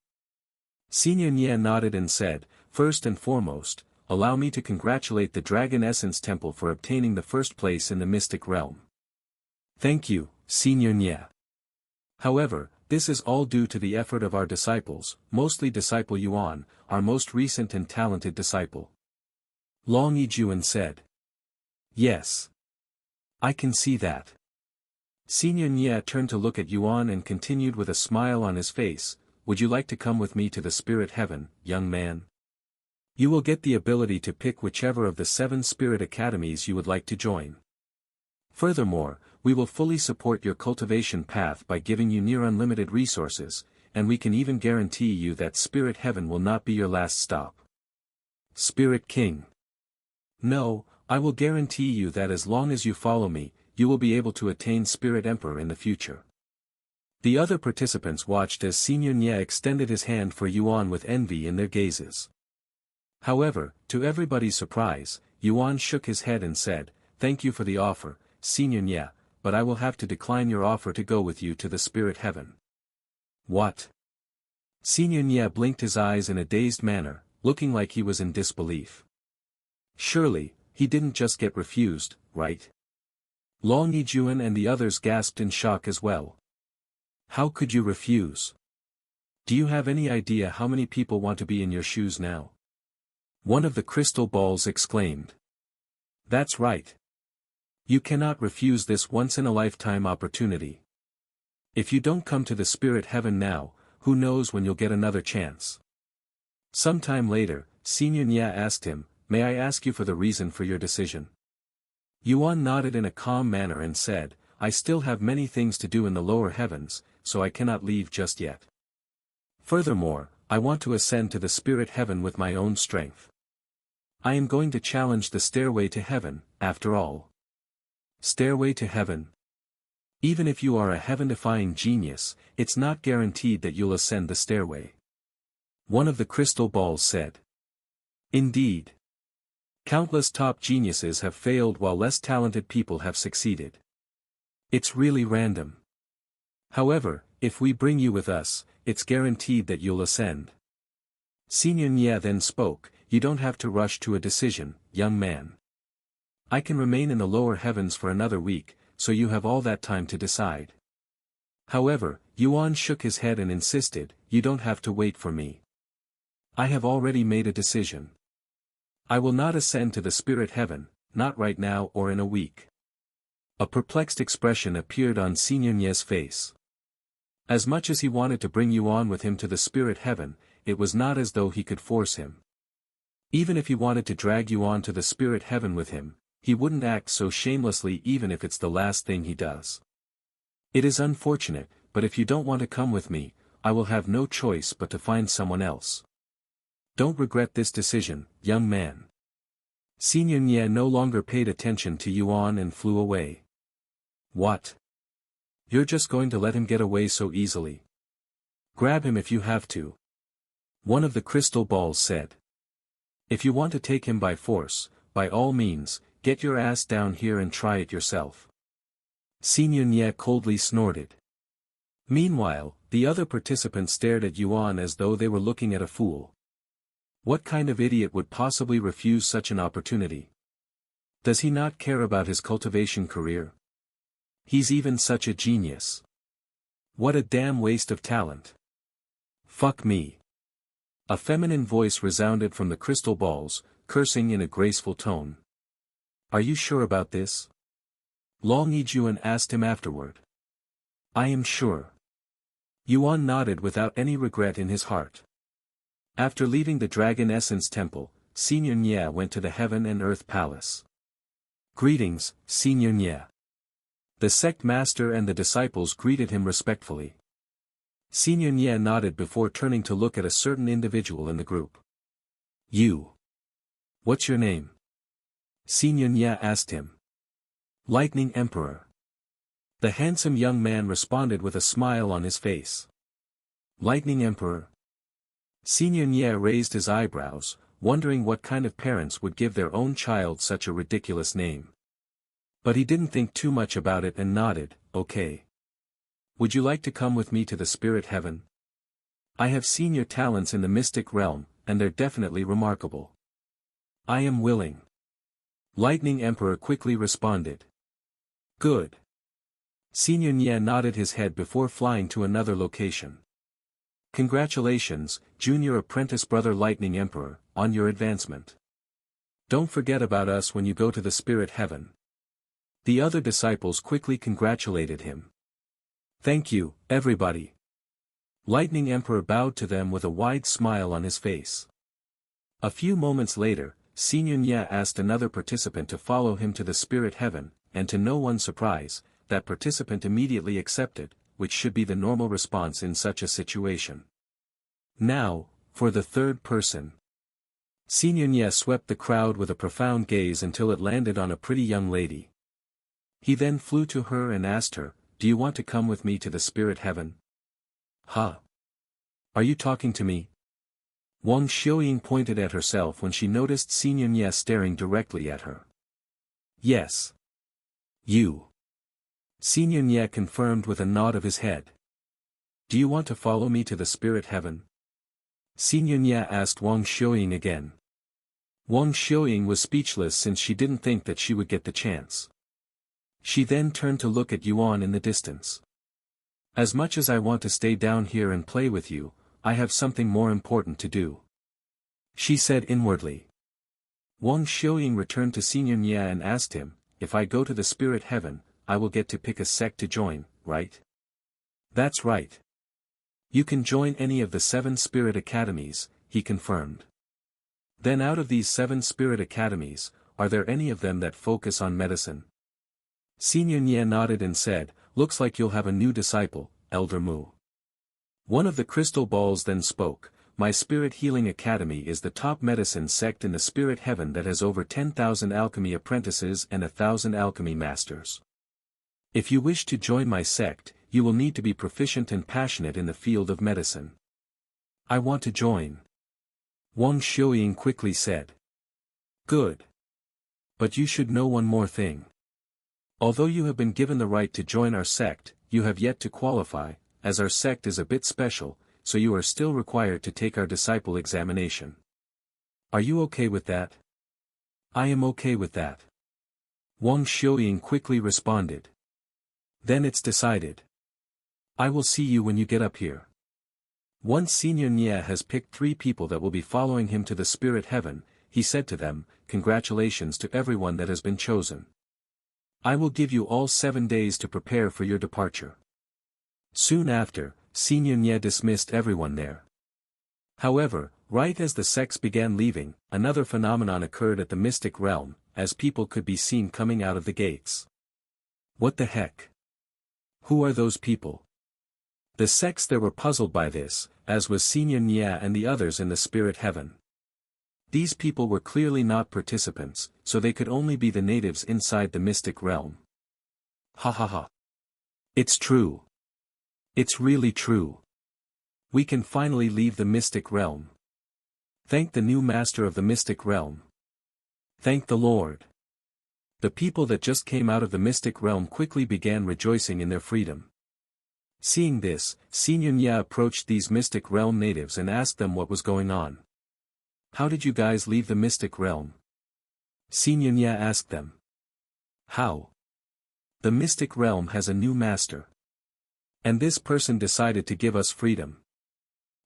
Xinyan Ye nodded and said, first and foremost, allow me to congratulate the Dragon Essence Temple for obtaining the first place in the mystic realm. Thank you, Xinyan Ye. However, this is all due to the effort of our disciples, mostly disciple Yuan, our most recent and talented disciple. Yuan said. Yes. I can see that. Xinyan Ye turned to look at Yuan and continued with a smile on his face, would you like to come with me to the spirit heaven, young man? You will get the ability to pick whichever of the 7 spirit academies you would like to join. Furthermore, we will fully support your cultivation path by giving you near unlimited resources, and we can even guarantee you that spirit heaven will not be your last stop. Spirit King. No, I will guarantee you that as long as you follow me, you will be able to attain Spirit Emperor in the future. The other participants watched as Xinyan Ye extended his hand for Yuan with envy in their gazes. However, to everybody's surprise, Yuan shook his head and said, thank you for the offer, Xinyan Ye, but I will have to decline your offer to go with you to the spirit heaven. What? Xinyan Ye blinked his eyes in a dazed manner, looking like he was in disbelief. Surely, he didn't just get refused, right? Yuan and the others gasped in shock as well. How could you refuse? Do you have any idea how many people want to be in your shoes now? One of the crystal balls exclaimed. That's right. You cannot refuse this once-in-a-lifetime opportunity. If you don't come to the spirit heaven now, who knows when you'll get another chance. Sometime later, Xinyan Ye asked him, may I ask you for the reason for your decision? Yuan nodded in a calm manner and said, I still have many things to do in the lower heavens, so I cannot leave just yet. Furthermore, I want to ascend to the spirit heaven with my own strength. I am going to challenge the stairway to heaven, after all. Stairway to heaven. Even if you are a heaven-defying genius, it's not guaranteed that you'll ascend the stairway. One of the crystal balls said. Indeed. Countless top geniuses have failed while less talented people have succeeded. It's really random. However, if we bring you with us, it's guaranteed that you'll ascend. Xinyan Ye then spoke, you don't have to rush to a decision, young man. I can remain in the lower heavens for another week, so you have all that time to decide. However, Yuan shook his head and insisted, you don't have to wait for me. I have already made a decision. I will not ascend to the spirit heaven, not right now or in a week. A perplexed expression appeared on Xinyan Ye's face. As much as he wanted to bring Yuan with him to the spirit heaven, it was not as though he could force him. Even if he wanted to drag Yuan to the spirit heaven with him, He wouldn't act so shamelessly even if it's the last thing he does. It is unfortunate, but if you don't want to come with me, I will have no choice but to find someone else. Don't regret this decision, young man. Senior Nye no longer paid attention to Yuan and flew away. What? You're just going to let him get away so easily? Grab him if you have to. One of the crystal balls said. If you want to take him by force, by all means, get your ass down here and try it yourself. Senior Nye coldly snorted. Meanwhile, the other participants stared at Yuan as though they were looking at a fool. What kind of idiot would possibly refuse such an opportunity? Does he not care about his cultivation career? He's even such a genius. What a damn waste of talent. Fuck me. A feminine voice resounded from the crystal balls, cursing in a graceful tone. Are you sure about this? Long Yuan asked him afterward. I am sure. Yuan nodded without any regret in his heart. After leaving the Dragon Essence Temple, Senior Nye went to the Heaven and Earth Palace. Greetings, Senior Nye. The sect master and the disciples greeted him respectfully. Senior Nye nodded before turning to look at a certain individual in the group. You. What's your name? Senior Nye asked him. Lightning Emperor. The handsome young man responded with a smile on his face. Lightning Emperor. Senior Nye raised his eyebrows, wondering what kind of parents would give their own child such a ridiculous name. But he didn't think too much about it and nodded, okay. Would you like to come with me to the spirit heaven? I have seen your talents in the mystic realm, and they're definitely remarkable. I am willing. Lightning Emperor quickly responded. Good. Senior Nye nodded his head before flying to another location. Congratulations, Junior Apprentice Brother Lightning Emperor, on your advancement. Don't forget about us when you go to the spirit heaven. The other disciples quickly congratulated him. Thank you, everybody. Lightning Emperor bowed to them with a wide smile on his face. A few moments later, Senior Nye asked another participant to follow him to the spirit heaven, and to no one's surprise, that participant immediately accepted, which should be the normal response in such a situation. Now, for the third person. Senior Nye swept the crowd with a profound gaze until it landed on a pretty young lady. He then flew to her and asked her, do you want to come with me to the spirit heaven? Huh? Are you talking to me? Wang Xiuying pointed at herself when she noticed Senior Nye staring directly at her. Yes. You. Senior Nye confirmed with a nod of his head. Do you want to follow me to the spirit heaven? Senior Nye asked Wang Xiuying again. Wang Xiuying was speechless since she didn't think that she would get the chance. She then turned to look at Yuan in the distance. As much as I want to stay down here and play with you, I have something more important to do. She said inwardly. Wang Xiuying returned to Senior Nye and asked him, if I go to the spirit heaven, I will get to pick a sect to join, right? That's right. You can join any of the 7 spirit academies, he confirmed. Then out of these 7 spirit academies, are there any of them that focus on medicine? Senior Nye nodded and said, looks like you'll have a new disciple, Elder Mu. One of the crystal balls then spoke, my spirit healing academy is the top medicine sect in the spirit heaven that has over 10,000 alchemy apprentices and 1,000 alchemy masters. If you wish to join my sect, you will need to be proficient and passionate in the field of medicine. I want to join. Wang Xiuying quickly said. Good. But you should know one more thing. Although you have been given the right to join our sect, you have yet to qualify, as our sect is a bit special, so you are still required to take our disciple examination. Are you okay with that? I am okay with that. Wang Xiuying quickly responded. Then it's decided. I will see you when you get up here. Once Senior Nye has picked 3 people that will be following him to the spirit heaven, he said to them, congratulations to everyone that has been chosen. I will give you all 7 days to prepare for your departure. Soon after, Senior Nye dismissed everyone there. However, right as the sects began leaving, another phenomenon occurred at the mystic realm, as people could be seen coming out of the gates. What the heck? Who are those people? The sects there were puzzled by this, as was Senior Nya and the others in the spirit heaven. These people were clearly not participants, so they could only be the natives inside the mystic realm. Ha ha ha. It's true. It's really true. We can finally leave the mystic realm. Thank the new master of the mystic realm. Thank the Lord. The people that just came out of the mystic realm quickly began rejoicing in their freedom. Seeing this, Senior Nya approached these mystic realm natives and asked them what was going on. How did you guys leave the mystic realm? Senior Nya asked them. How? The mystic realm has a new master. And this person decided to give us freedom.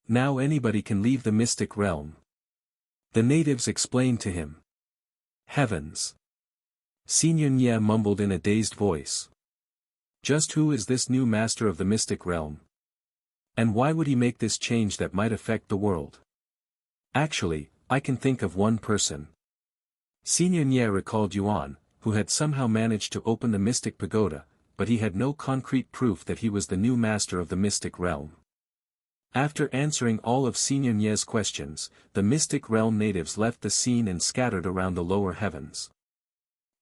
Now anybody can leave the mystic realm. The natives explained to him. Heavens! Senior Nya mumbled in a dazed voice. Just who is this new master of the mystic realm? And why would he make this change that might affect the world? Actually, I can think of one person. Senior Nya recalled Yuan, who had somehow managed to open the mystic pagoda, but he had no concrete proof that he was the new master of the mystic realm. After answering all of Senior Nya's questions, the mystic realm natives left the scene and scattered around the lower heavens.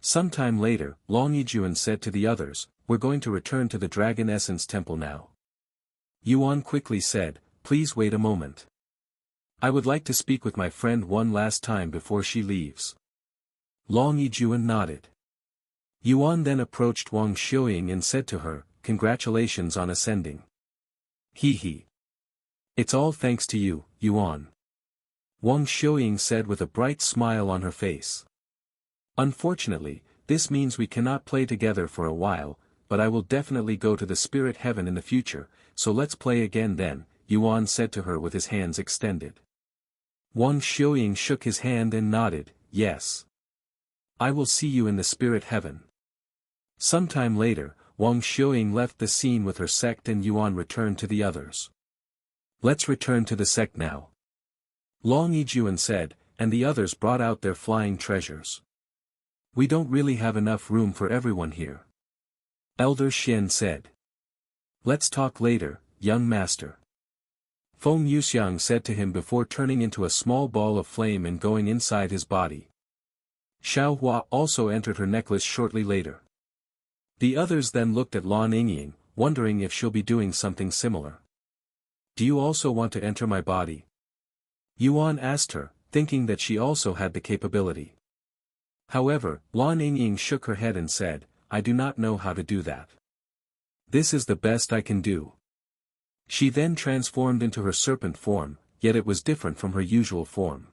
Sometime later, Long Yuan said to the others, "We're going to return to the Dragon Essence Temple now." Yuan quickly said, "Please wait a moment. I would like to speak with my friend one last time before she leaves." Long Yuan nodded. Yuan then approached Wang Xiuying and said to her, "Congratulations on ascending." He. It's all thanks to you, Yuan. Wang Xiuying said with a bright smile on her face. Unfortunately, this means we cannot play together for a while, but I will definitely go to the spirit heaven in the future, so let's play again then, Yuan said to her with his hands extended. Wang Xiuying shook his hand and nodded, "Yes. I will see you in the spirit heaven." Sometime later, Wang Xiuying left the scene with her sect and Yuan returned to the others. Let's return to the sect now. Long Yuan said, and the others brought out their flying treasures. We don't really have enough room for everyone here. Elder Xian said. Let's talk later, young master. Feng Yuxiang said to him before turning into a small ball of flame and going inside his body. Xiao Hua also entered her necklace shortly later. The others then looked at Lan Yingying, wondering if she'll be doing something similar. Do you also want to enter my body? Yuan asked her, thinking that she also had the capability. However, Lan Yingying shook her head and said, I do not know how to do that. This is the best I can do. She then transformed into her serpent form, yet it was different from her usual form.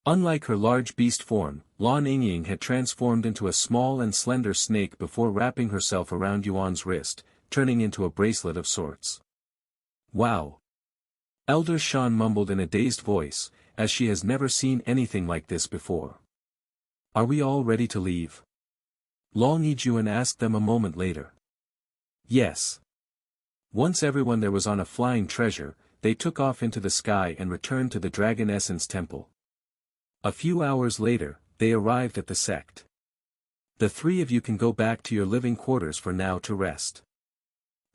Unlike her large beast form, Lan Yingying had transformed into a small and slender snake before wrapping herself around Yuan's wrist, turning into a bracelet of sorts. Wow! Elder Shan mumbled in a dazed voice, as she has never seen anything like this before. Are we all ready to leave? Long Yuan asked them a moment later. Yes. Once everyone there was on a flying treasure, they took off into the sky and returned to the Dragon Essence Temple. A few hours later, they arrived at the sect. The three of you can go back to your living quarters for now to rest.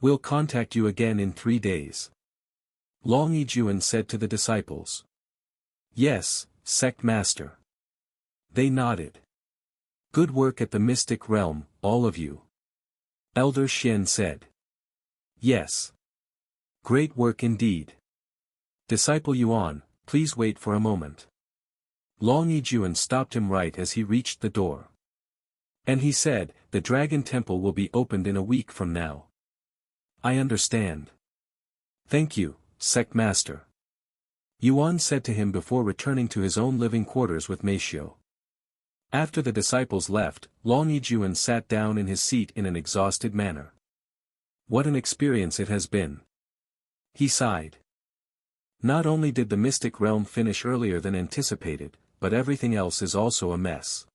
We'll contact you again in 3 days. Long Yuan said to the disciples. Yes, sect master. They nodded. Good work at the mystic realm, all of you. Elder Xian said. Yes. Great work indeed. Disciple Yuan, please wait for a moment. Long Yuan stopped him right as he reached the door. And he said, the Dragon Temple will be opened in a week from now. I understand. Thank you, sect master. Yuan said to him before returning to his own living quarters with Meishio. After the disciples left, Long Yuan sat down in his seat in an exhausted manner. What an experience it has been. He sighed. Not only did the mystic realm finish earlier than anticipated, but everything else is also a mess.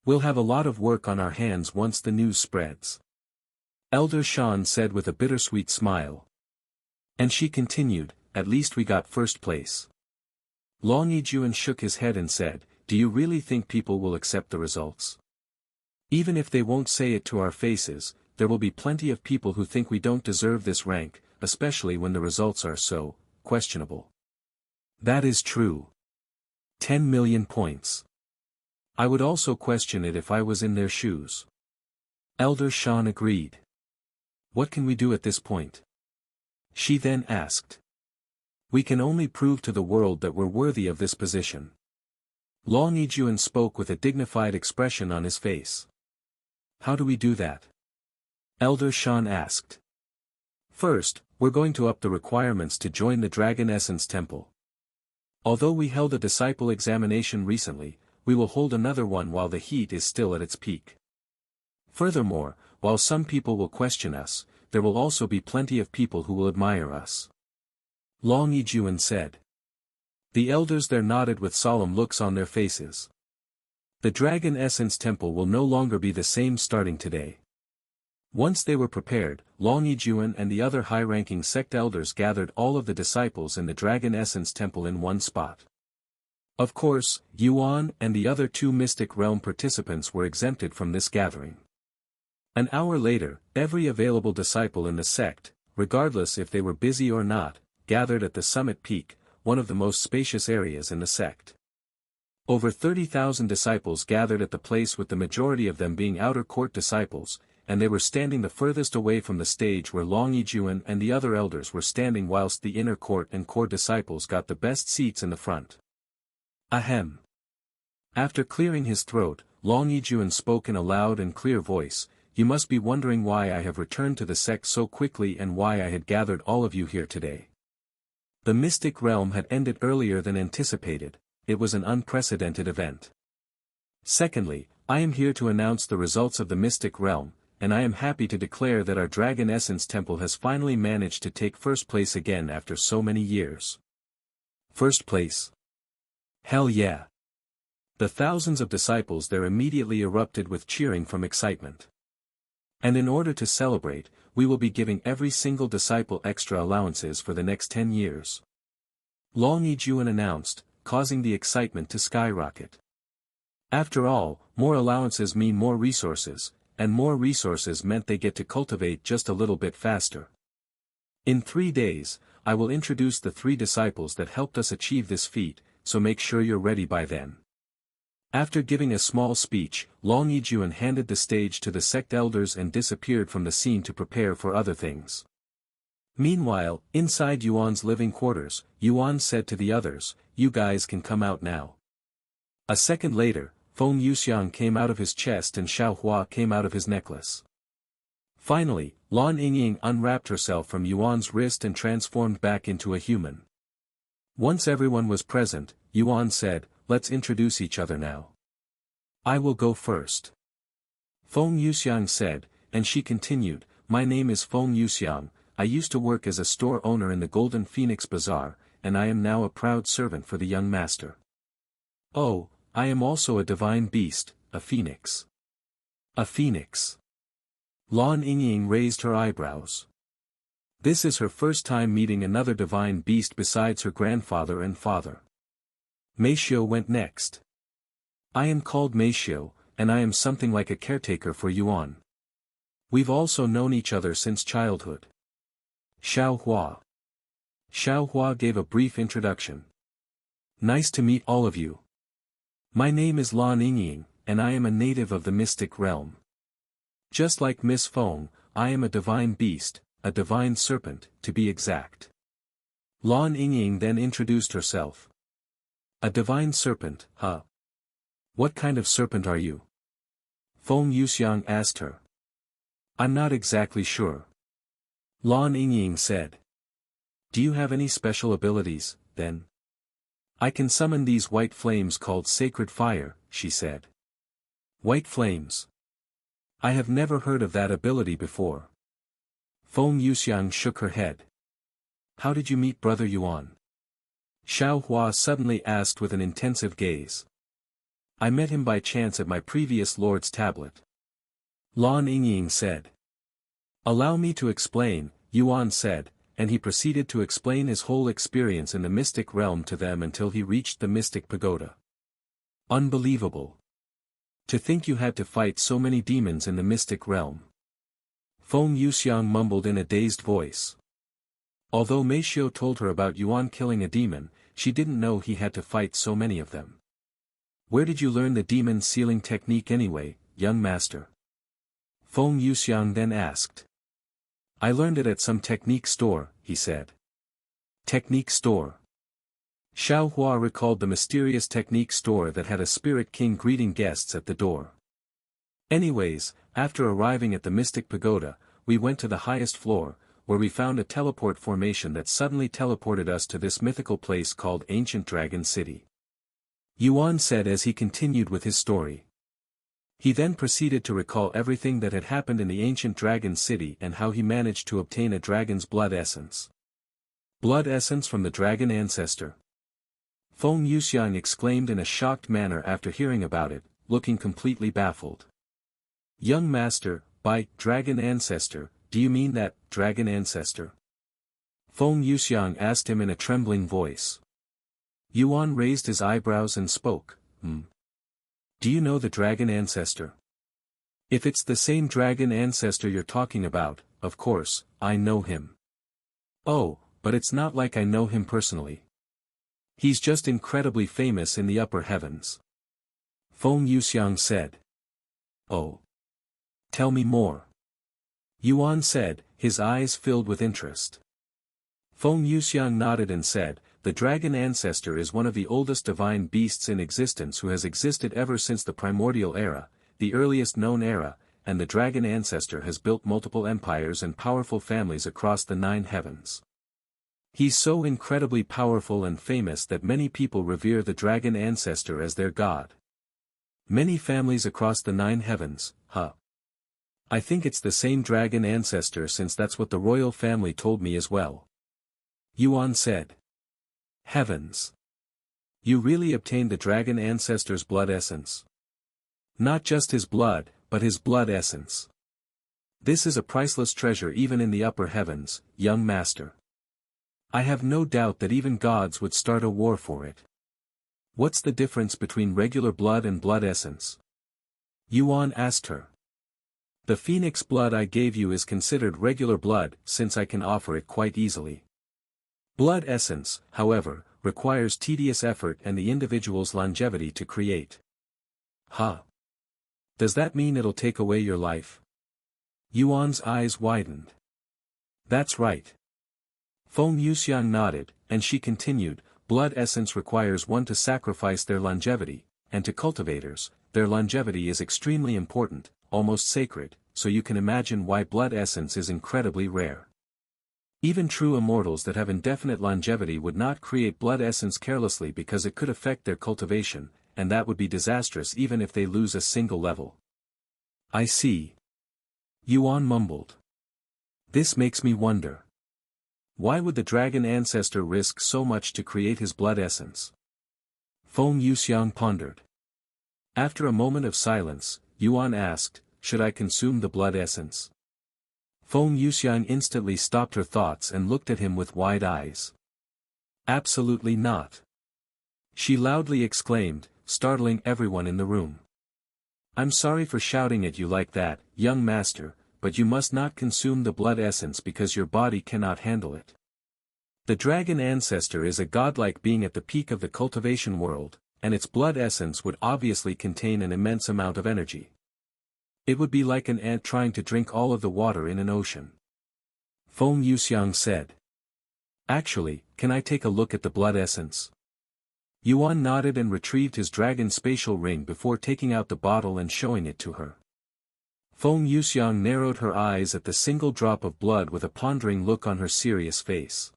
We'll have a lot of work on our hands once the news spreads. Elder Shan said with a bittersweet smile. And she continued, at least we got first place. Long Yuan shook his head and said, do you really think people will accept the results? Even if they won't say it to our faces, there will be plenty of people who think we don't deserve this rank, especially when the results are so questionable. That is true. 10 million points. I would also question it if I was in their shoes. Elder Shan agreed. What can we do at this point? She then asked. We can only prove to the world that we're worthy of this position. Long Yijuan spoke with a dignified expression on his face. How do we do that? Elder Shan asked. First, we're going to up the requirements to join the Dragon Essence Temple. Although we held a disciple examination recently, we will hold another one while the heat is still at its peak. Furthermore, while some people will question us, there will also be plenty of people who will admire us. Long Yijuan said. The elders there nodded with solemn looks on their faces. The Dragon Essence Temple will no longer be the same starting today. Once they were prepared, Long Yijuan and the other high-ranking sect elders gathered all of the disciples in the Dragon Essence Temple in one spot. Of course, Yuan and the other 2 Mystic Realm participants were exempted from this gathering. An hour later, every available disciple in the sect, regardless if they were busy or not, gathered at the summit peak, one of the most spacious areas in the sect. Over 30,000 disciples gathered at the place, with the majority of them being outer court disciples, and they were standing the furthest away from the stage where Long Yijuan and the other elders were standing, whilst the inner court and core disciples got the best seats in the front. Ahem. After clearing his throat, Long Yijuan spoke in a loud and clear voice. You must be wondering why I have returned to the sect so quickly and why I had gathered all of you here today. The mystic realm had ended earlier than anticipated. It was an unprecedented event. Secondly, I am here to announce the results of the mystic realm, and I am happy to declare that our Dragon Essence Temple has finally managed to take first place again after so many years. First place? Hell yeah! The thousands of disciples there immediately erupted with cheering from excitement. And in order to celebrate, we will be giving every single disciple extra allowances for the next 10 years. Long Yijuan announced, causing the excitement to skyrocket. After all, more allowances mean more resources, and more resources meant they get to cultivate just a little bit faster. In 3 days, I will introduce the 3 disciples that helped us achieve this feat, so make sure you're ready by then. After giving a small speech, Long Yijuan handed the stage to the sect elders and disappeared from the scene to prepare for other things. Meanwhile, inside Yuan's living quarters, Yuan said to the others, "You guys can come out now." A second later, Feng Yuxiang came out of his chest and Xiao Hua came out of his necklace. Finally, Lan Yingying unwrapped herself from Yuan's wrist and transformed back into a human. Once everyone was present, Yuan said, "Let's introduce each other now. I will go first." Feng Yuxiang said, and she continued, "My name is Feng Yuxiang, I used to work as a store owner in the Golden Phoenix Bazaar, and I am now a proud servant for the young master. Oh, I am also a divine beast, a phoenix." A phoenix. Lan Yingying raised her eyebrows. This is her first time meeting another divine beast besides her grandfather and father. Meishio went next. "I am called Meishio, and I am something like a caretaker for Yuan. We've also known each other since childhood." Xiao Hua. Xiao Hua gave a brief introduction. "Nice to meet all of you. My name is Lan Yingying, and I am a native of the mystic realm. Just like Miss Feng, I am a divine beast, a divine serpent, to be exact." Lan Yingying then introduced herself. "A divine serpent, huh? What kind of serpent are you?" Feng Yuxiang asked her. "I'm not exactly sure." Lan Yingying said. "Do you have any special abilities, then?" "I can summon these white flames called sacred fire," she said. "White flames? I have never heard of that ability before." Feng Yuxiang shook her head. "How did you meet Brother Yuan?" Xiao Hua suddenly asked with an intensive gaze. "I met him by chance at my previous lord's tablet." Lan Yingying said. "Allow me to explain," Yuan said, and he proceeded to explain his whole experience in the mystic realm to them until he reached the mystic pagoda. Unbelievable. To think you had to fight so many demons in the mystic realm. Feng Yuxiang mumbled in a dazed voice. Although Meishio told her about Yuan killing a demon, she didn't know he had to fight so many of them. Where did you learn the demon sealing technique anyway, young master? Feng Yuxiang then asked. I learned it at some technique store, he said. Technique store. Xiao Hua recalled the mysterious technique store that had a spirit king greeting guests at the door. Anyways, after arriving at the mystic pagoda, we went to the highest floor, where we found a teleport formation that suddenly teleported us to this mythical place called Ancient Dragon City. Yuan said as he continued with his story. He then proceeded to recall everything that had happened in the Ancient Dragon City and how he managed to obtain a dragon's blood essence. Blood essence from the dragon ancestor. Feng Yuxiang exclaimed in a shocked manner after hearing about it, looking completely baffled. Young master, by dragon ancestor, do you mean that dragon ancestor? Feng Yuxiang asked him in a trembling voice. Yuan raised his eyebrows and spoke, Do you know the dragon ancestor? If it's the same dragon ancestor you're talking about, of course, I know him. Oh, but it's not like I know him personally. He's just incredibly famous in the upper heavens. Feng Yuxiang said. Oh. Tell me more. Yuan said, his eyes filled with interest. Feng Yuxiang nodded and said, the dragon ancestor is one of the oldest divine beasts in existence who has existed ever since the primordial era, the earliest known era, and the dragon ancestor has built multiple empires and powerful families across the 9 heavens. He's so incredibly powerful and famous that many people revere the dragon ancestor as their god. Many families across the 9 heavens, huh? I think it's the same dragon ancestor since that's what the royal family told me as well. Yuan said. Heavens! You really obtained the dragon ancestor's blood essence. Not just his blood, but his blood essence. This is a priceless treasure even in the upper heavens, young master. I have no doubt that even gods would start a war for it. What's the difference between regular blood and blood essence? Yuan asked her. The phoenix blood I gave you is considered regular blood since I can offer it quite easily. Blood essence, however, requires tedious effort and the individual's longevity to create. Huh? Does that mean it'll take away your life? Yuan's eyes widened. That's right. Feng Yuxiang nodded, and she continued, blood essence requires one to sacrifice their longevity, and to cultivators, their longevity is extremely important, almost sacred, so you can imagine why blood essence is incredibly rare. Even true immortals that have indefinite longevity would not create blood essence carelessly because it could affect their cultivation, and that would be disastrous even if they lose a single level. I see. Yuan mumbled. This makes me wonder. Why would the dragon ancestor risk so much to create his blood essence? Feng Yuxiang pondered. After a moment of silence, Yuan asked, should I consume the blood essence? Feng Yuxiang instantly stopped her thoughts and looked at him with wide eyes. Absolutely not. She loudly exclaimed, startling everyone in the room. I'm sorry for shouting at you like that, young master, but you must not consume the blood essence because your body cannot handle it. The dragon ancestor is a godlike being at the peak of the cultivation world, and its blood essence would obviously contain an immense amount of energy. It would be like an ant trying to drink all of the water in an ocean. Feng Yuxiang said. Actually, can I take a look at the blood essence? Yuan nodded and retrieved his dragon spatial ring before taking out the bottle and showing it to her. Feng Yuxiang narrowed her eyes at the single drop of blood with a pondering look on her serious face.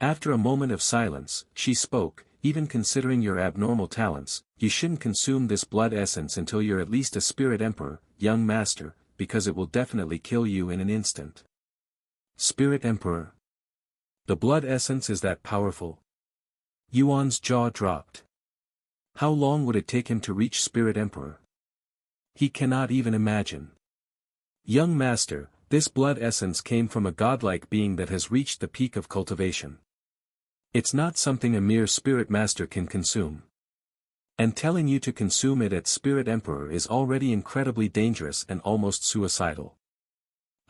After a moment of silence, she spoke, even considering your abnormal talents, you shouldn't consume this blood essence until you're at least a spirit emperor, young master, because it will definitely kill you in an instant. Spirit emperor? The blood essence is that powerful? Yuan's jaw dropped. How long would it take him to reach spirit emperor? He cannot even imagine. Young master, this blood essence came from a godlike being that has reached the peak of cultivation. It's not something a mere spirit master can consume. And telling you to consume it at Spirit Emperor is already incredibly dangerous and almost suicidal.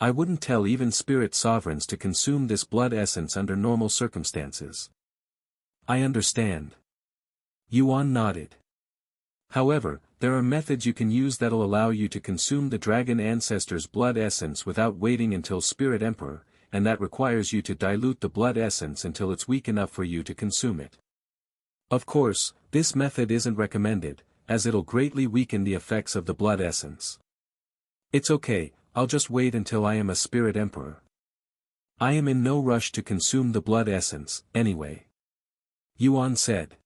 I wouldn't tell even Spirit Sovereigns to consume this blood essence under normal circumstances. I understand. Yuan nodded. However, there are methods you can use that'll allow you to consume the dragon ancestor's blood essence without waiting until Spirit Emperor, and that requires you to dilute the blood essence until it's weak enough for you to consume it. Of course, this method isn't recommended, as it'll greatly weaken the effects of the blood essence. It's okay, I'll just wait until I am a Spirit Emperor. I am in no rush to consume the blood essence, anyway. Yuan said.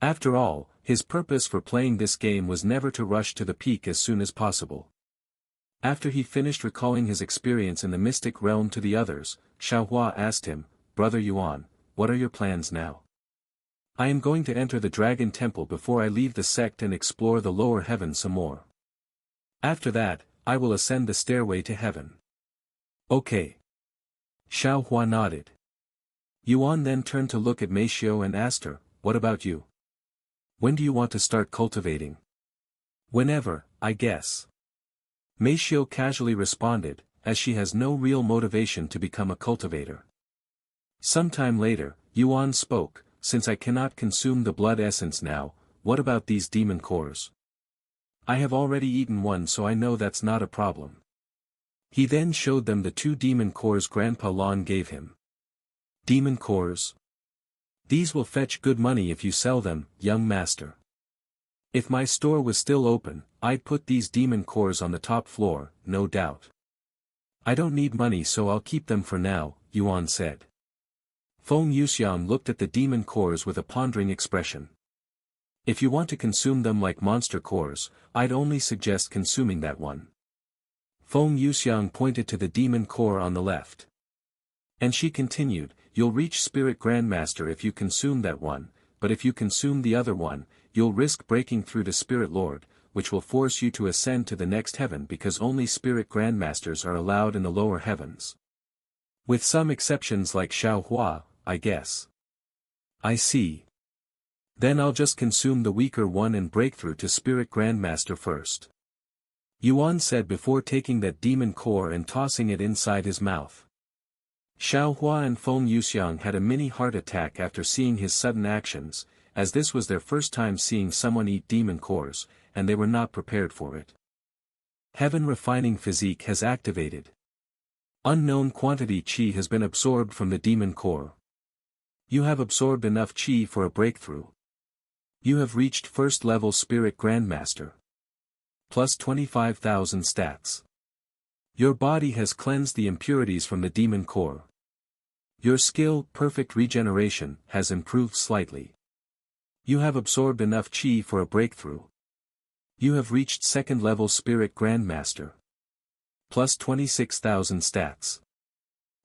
After all, his purpose for playing this game was never to rush to the peak as soon as possible. After he finished recalling his experience in the mystic realm to the others, Xiaohua asked him, "Brother Yuan, what are your plans now?" "I am going to enter the Dragon Temple before I leave the sect and explore the lower heaven some more. After that, I will ascend the stairway to heaven." "Okay." Xiaohua nodded. Yuan then turned to look at Meishio and asked her, "What about you? When do you want to start cultivating?" "Whenever, I guess." Meishio casually responded, as she has no real motivation to become a cultivator. Sometime later, Yuan spoke, "Since I cannot consume the blood essence now, what about these demon cores? I have already eaten one, so I know that's not a problem." He then showed them the 2 demon cores Grandpa Lon gave him. "Demon cores? These will fetch good money if you sell them, young master. If my store was still open, I'd put these demon cores on the top floor, no doubt. I don't need money, so I'll keep them for now," Yuan said. Feng Yuxiang looked at the demon cores with a pondering expression. "If you want to consume them like monster cores, I'd only suggest consuming that one." Feng Yuxiang pointed to the demon core on the left. And she continued, "You'll reach Spirit Grandmaster if you consume that one, but if you consume the other one, you'll risk breaking through to Spirit Lord, which will force you to ascend to the next heaven because only Spirit Grandmasters are allowed in the lower heavens. With some exceptions like Xiaohua, I guess." "I see. Then I'll just consume the weaker one and break through to Spirit Grandmaster first," Yuan said before taking that demon core and tossing it inside his mouth. Xiaohua and Feng Yuxiang had a mini heart attack after seeing his sudden actions, as this was their first time seeing someone eat demon cores, and they were not prepared for it. Heaven refining physique has activated. Unknown quantity qi has been absorbed from the demon core. You have absorbed enough qi for a breakthrough. You have reached first level Spirit Grandmaster. Plus 25,000 stats. Your body has cleansed the impurities from the demon core. Your skill, Perfect Regeneration, has improved slightly. You have absorbed enough qi for a breakthrough. You have reached second level Spirit Grandmaster. Plus 26,000 stats.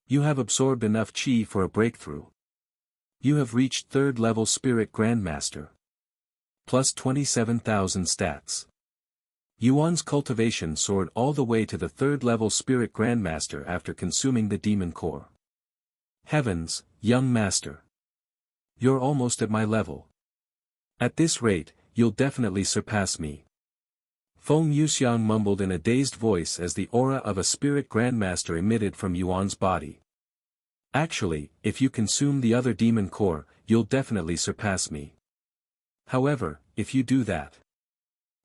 You have absorbed enough qi for a breakthrough. You have reached third level Spirit Grandmaster. Plus 27,000 stats. Yuan's cultivation soared all the way to the third level Spirit Grandmaster after consuming the demon core. Heavens, young master. You're almost at my level. At this rate, you'll definitely surpass me. Feng Yuxiang mumbled in a dazed voice as the aura of a Spirit Grandmaster emitted from Yuan's body. Actually, if you consume the other demon core, you'll definitely surpass me. However, if you do that.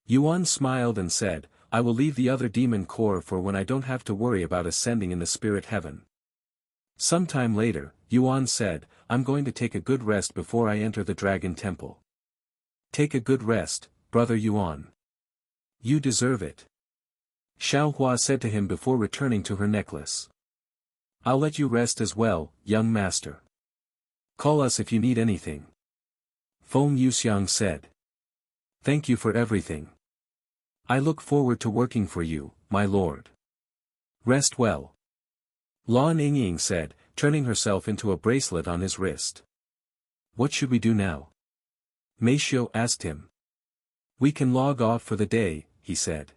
Yuan smiled and said, "I will leave the other demon core for when I don't have to worry about ascending in the spirit heaven." Sometime later, Yuan said, "I'm going to take a good rest before I enter the Dragon Temple." "Take a good rest, brother Yuan. You deserve it," Xiaohua said to him before returning to her necklace. "I'll let you rest as well, young master. Call us if you need anything," Feng Yuxiang said. "Thank you for everything. I look forward to working for you, my lord. Rest well," Lan Yingying said, turning herself into a bracelet on his wrist. "What should we do now?" Meishio asked him. "We can log off for the day," he said.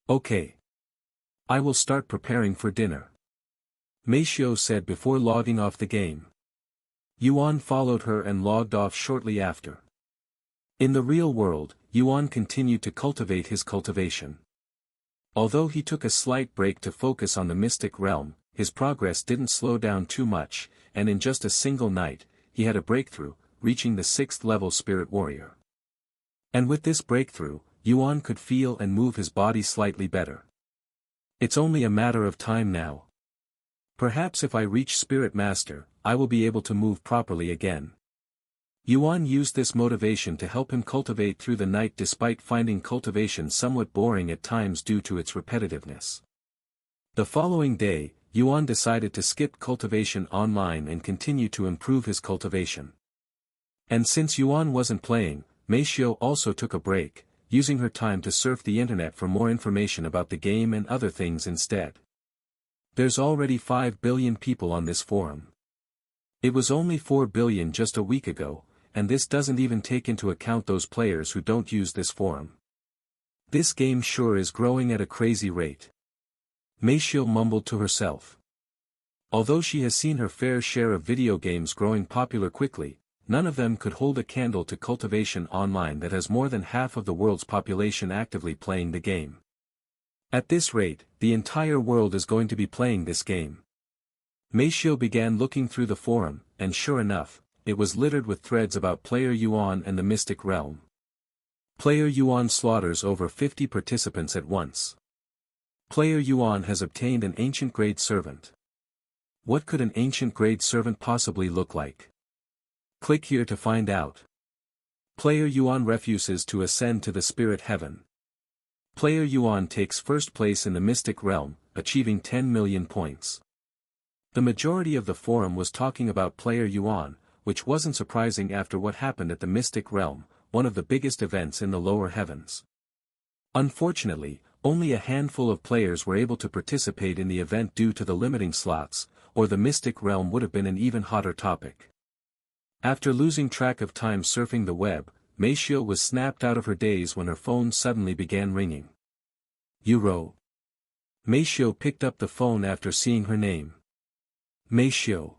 "Okay. I will start preparing for dinner," Meishio said before logging off the game. Yuan followed her and logged off shortly after. In the real world, Yuan continued to cultivate his cultivation. Although he took a slight break to focus on the mystic realm, his progress didn't slow down too much, and in just a single night, he had a breakthrough, reaching the 6th level spirit warrior. And with this breakthrough, Yuan could feel and move his body slightly better. It's only a matter of time now. Perhaps if I reach Spirit Master, I will be able to move properly again. Yuan used this motivation to help him cultivate through the night despite finding cultivation somewhat boring at times due to its repetitiveness. The following day, Yuan decided to skip Cultivation Online and continue to improve his cultivation. And since Yuan wasn't playing, Meishio also took a break, using her time to surf the internet for more information about the game and other things instead. There's already 5 billion people on this forum. It was only 4 billion just a week ago, and this doesn't even take into account those players who don't use this forum. This game sure is growing at a crazy rate. Meishio mumbled to herself. Although she has seen her fair share of video games growing popular quickly, none of them could hold a candle to Cultivation Online that has more than half of the world's population actively playing the game. At this rate, the entire world is going to be playing this game. Meishio began looking through the forum, and sure enough, it was littered with threads about player Yuan and the mystic realm. Player Yuan slaughters over 50 participants at once. Player Yuan has obtained an ancient grade servant. What could an ancient grade servant possibly look like? Click here to find out. Player Yuan refuses to ascend to the spirit heaven. Player Yuan takes first place in the mystic realm, achieving 10 million points. The majority of the forum was talking about player Yuan, which wasn't surprising after what happened at the mystic realm, one of the biggest events in the lower heavens. Unfortunately, only a handful of players were able to participate in the event due to the limiting slots, or the mystic realm would have been an even hotter topic. After losing track of time surfing the web, Meishio was snapped out of her daze when her phone suddenly began ringing. Yuro. Meishio picked up the phone after seeing her name. Meishio.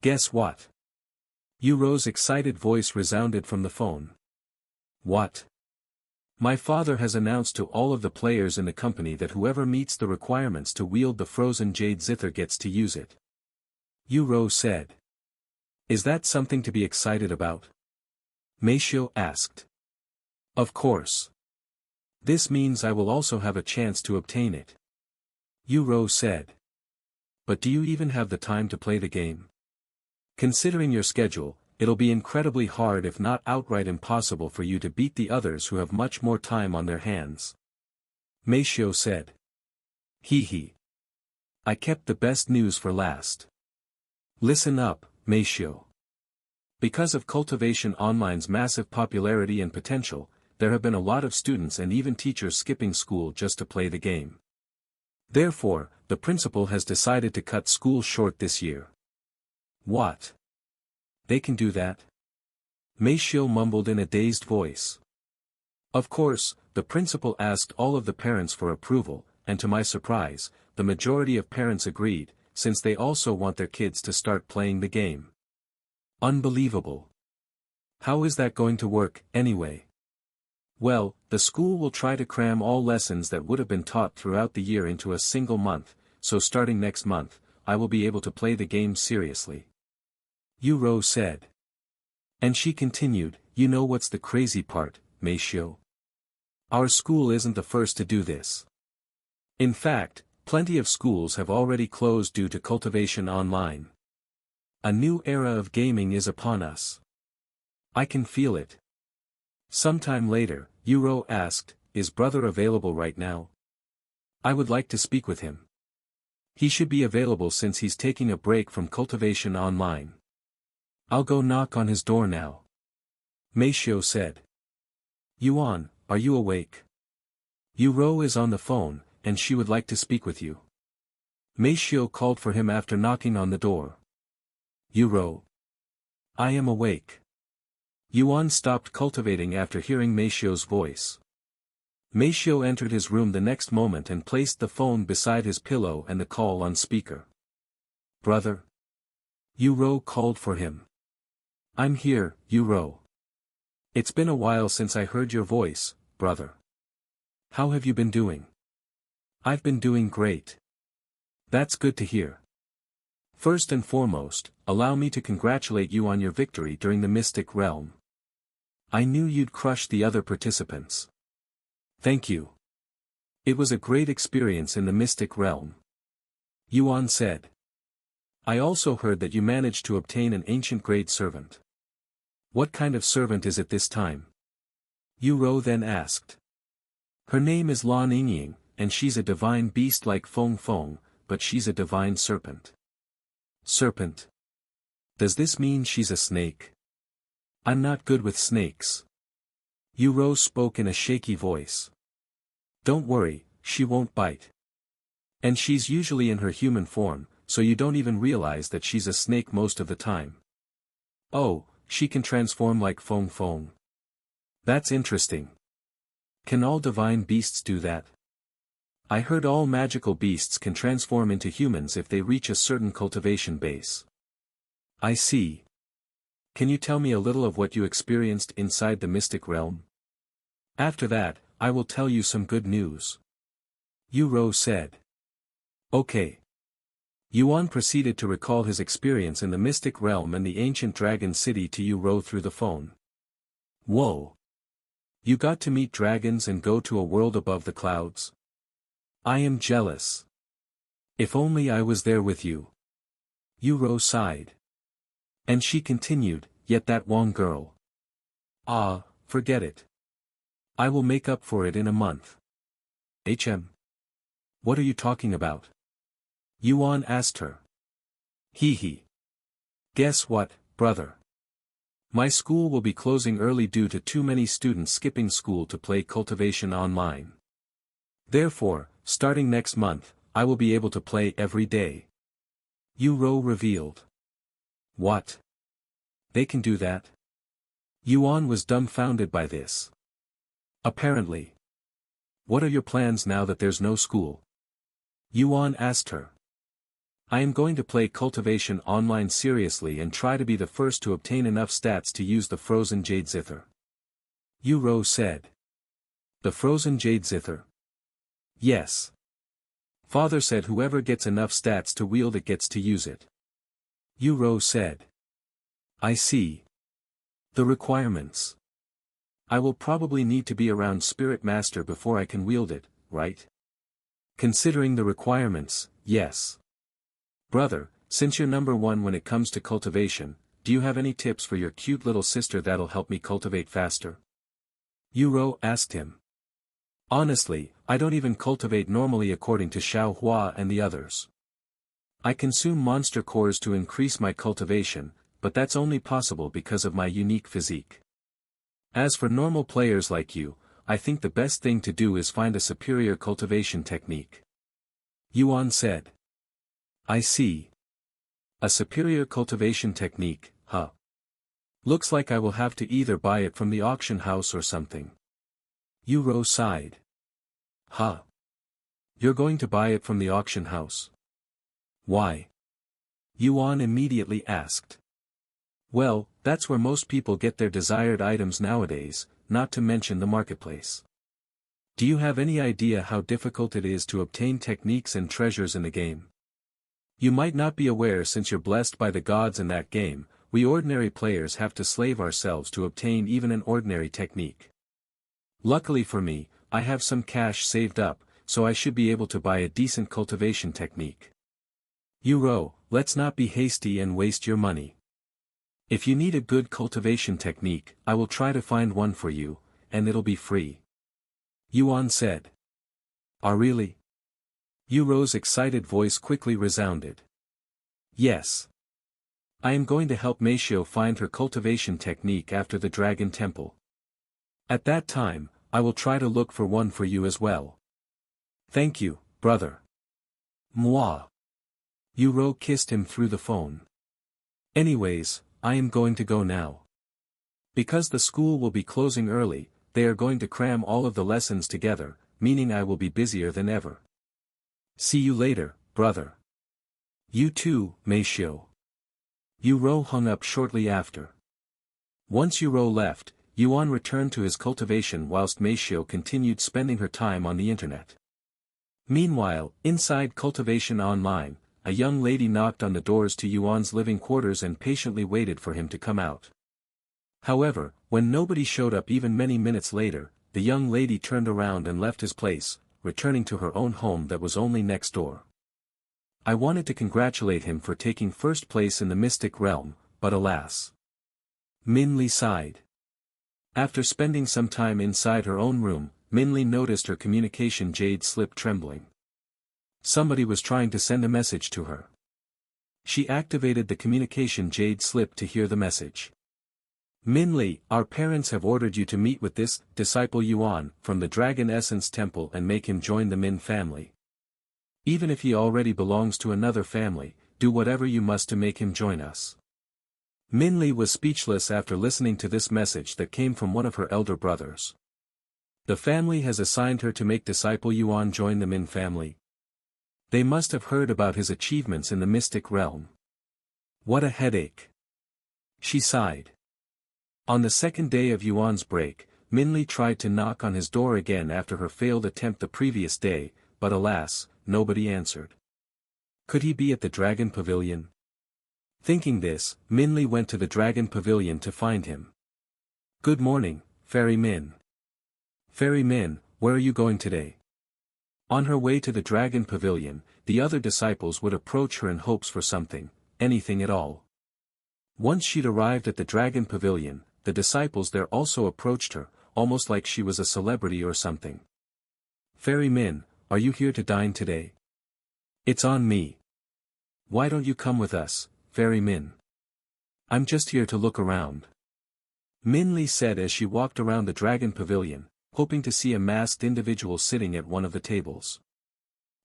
Guess what? Yuro's excited voice resounded from the phone. What? My father has announced to all of the players in the company that whoever meets the requirements to wield the frozen jade zither gets to use it. Yuro said. Is that something to be excited about? Meishio asked. Of course. This means I will also have a chance to obtain it. Yuro said. But do you even have the time to play the game? Considering your schedule, it'll be incredibly hard if not outright impossible for you to beat the others who have much more time on their hands. Meishio said. Hee hee. I kept the best news for last. Listen up, Meishio. Because of Cultivation Online's massive popularity and potential, there have been a lot of students and even teachers skipping school just to play the game. Therefore, the principal has decided to cut school short this year. What? They can do that? Meishio mumbled in a dazed voice. Of course, the principal asked all of the parents for approval, and to my surprise, the majority of parents agreed, since they also want their kids to start playing the game. Unbelievable. How is that going to work, anyway? Well, the school will try to cram all lessons that would have been taught throughout the year into a single month, so starting next month, I will be able to play the game seriously. Yuro said. And she continued, you know what's the crazy part, Meishio? Our school isn't the first to do this. In fact, plenty of schools have already closed due to Cultivation Online. A new era of gaming is upon us. I can feel it. Sometime later, Yuro asked, is brother available right now? I would like to speak with him. He should be available since he's taking a break from Cultivation Online. I'll go knock on his door now. Meishio said. Yuan, are you awake? Yuro is on the phone, and she would like to speak with you. Meishio called for him after knocking on the door. Yuro. I am awake. Yuan stopped cultivating after hearing Meishio's voice. Meishio entered his room the next moment and placed the phone beside his pillow and the call on speaker. Brother? Yuro called for him. I'm here, Yuro. It's been a while since I heard your voice, brother. How have you been doing? I've been doing great. That's good to hear. First and foremost, allow me to congratulate you on your victory during the Mystic Realm. I knew you'd crush the other participants. Thank you. It was a great experience in the Mystic Realm. Yuan said. I also heard that you managed to obtain an ancient grade servant. What kind of servant is it this time? Yu then asked. Her name is Lan Yingying, and she's a divine beast like Feng Feng, but she's a divine serpent. Serpent? Does this mean she's a snake? I'm not good with snakes. Yu spoke in a shaky voice. Don't worry, she won't bite. And she's usually in her human form, so you don't even realize that she's a snake most of the time. Oh, she can transform like Feng Feng. That's interesting. Can all divine beasts do that? I heard all magical beasts can transform into humans if they reach a certain cultivation base. I see. Can you tell me a little of what you experienced inside the Mystic Realm? After that, I will tell you some good news. Yu said. Okay. Yuan proceeded to recall his experience in the Mystic Realm and the ancient dragon city to Yu through the phone. Whoa! You got to meet dragons and go to a world above the clouds? I am jealous. If only I was there with you. Yu sighed. And she continued, yet that one girl. Ah, forget it. I will make up for it in a month. What are you talking about? Yuan asked her. Hee. Guess what, brother? My school will be closing early due to too many students skipping school to play Cultivation Online. Therefore, starting next month, I will be able to play every day. Yu revealed. What? They can do that? Yuan was dumbfounded by this. Apparently. What are your plans now that there's no school? Yuan asked her. I am going to play Cultivation Online seriously and try to be the first to obtain enough stats to use the Frozen Jade Zither. Yu said. The Frozen Jade Zither? Yes. Father said whoever gets enough stats to wield it gets to use it. Yu said. I see. The requirements. I will probably need to be around Spirit Master before I can wield it, right? Considering the requirements, yes. Brother, since you're number one when it comes to cultivation, do you have any tips for your cute little sister that'll help me cultivate faster? Yu asked him. Honestly, I don't even cultivate normally according to Xiao Hua and the others. I consume monster cores to increase my cultivation, but that's only possible because of my unique physique. As for normal players like you, I think the best thing to do is find a superior cultivation technique. Yuan said. I see. A superior cultivation technique, huh? Looks like I will have to either buy it from the auction house or something. Yu sighed. Huh? You're going to buy it from the auction house? Why? Yuan immediately asked. Well, that's where most people get their desired items nowadays, not to mention the marketplace. Do you have any idea how difficult it is to obtain techniques and treasures in the game? You might not be aware since you're blessed by the gods in that game, we ordinary players have to slave ourselves to obtain even an ordinary technique. Luckily for me, I have some cash saved up, so I should be able to buy a decent cultivation technique. Yu, let's not be hasty and waste your money. If you need a good cultivation technique, I will try to find one for you, and it'll be free. Yuan said. Ah really? Yu's excited voice quickly resounded. Yes. I am going to help Meishio find her cultivation technique after the Dragon Temple. At that time, I will try to look for one for you as well. Thank you, brother. Moi. Yu kissed him through the phone. Anyways, I am going to go now. Because the school will be closing early, they are going to cram all of the lessons together, meaning I will be busier than ever. See you later, brother. You too, Meishio. Yu hung up shortly after. Once Yu left, Yuan returned to his cultivation whilst Meishio continued spending her time on the internet. Meanwhile, inside Cultivation Online, a young lady knocked on the doors to Yuan's living quarters and patiently waited for him to come out. However, when nobody showed up even many minutes later, the young lady turned around and left his place, returning to her own home that was only next door. I wanted to congratulate him for taking first place in the mystic realm, but alas. Min Li sighed. After spending some time inside her own room, Min Li noticed her communication jade slip trembling. Somebody was trying to send a message to her. She activated the communication jade slip to hear the message. Min Li, our parents have ordered you to meet with this disciple Yuan from the Dragon Essence Temple and make him join the Min family. Even if he already belongs to another family, do whatever you must to make him join us. Min Li was speechless after listening to this message that came from one of her elder brothers. The family has assigned her to make disciple Yuan join the Min family. They must have heard about his achievements in the mystic realm. What a headache. She sighed. On the second day of Yuan's break, Min Li tried to knock on his door again after her failed attempt the previous day, but alas, nobody answered. Could he be at the Dragon Pavilion? Thinking this, Min Li went to the Dragon Pavilion to find him. Good morning, Fairy Min. Fairy Min, where are you going today? On her way to the Dragon Pavilion, the other disciples would approach her in hopes for something, anything at all. Once she'd arrived at the Dragon Pavilion, the disciples there also approached her, almost like she was a celebrity or something. Fairy Min, are you here to dine today? It's on me. Why don't you come with us, Fairy Min? I'm just here to look around. Min Li said as she walked around the Dragon Pavilion, hoping to see a masked individual sitting at one of the tables.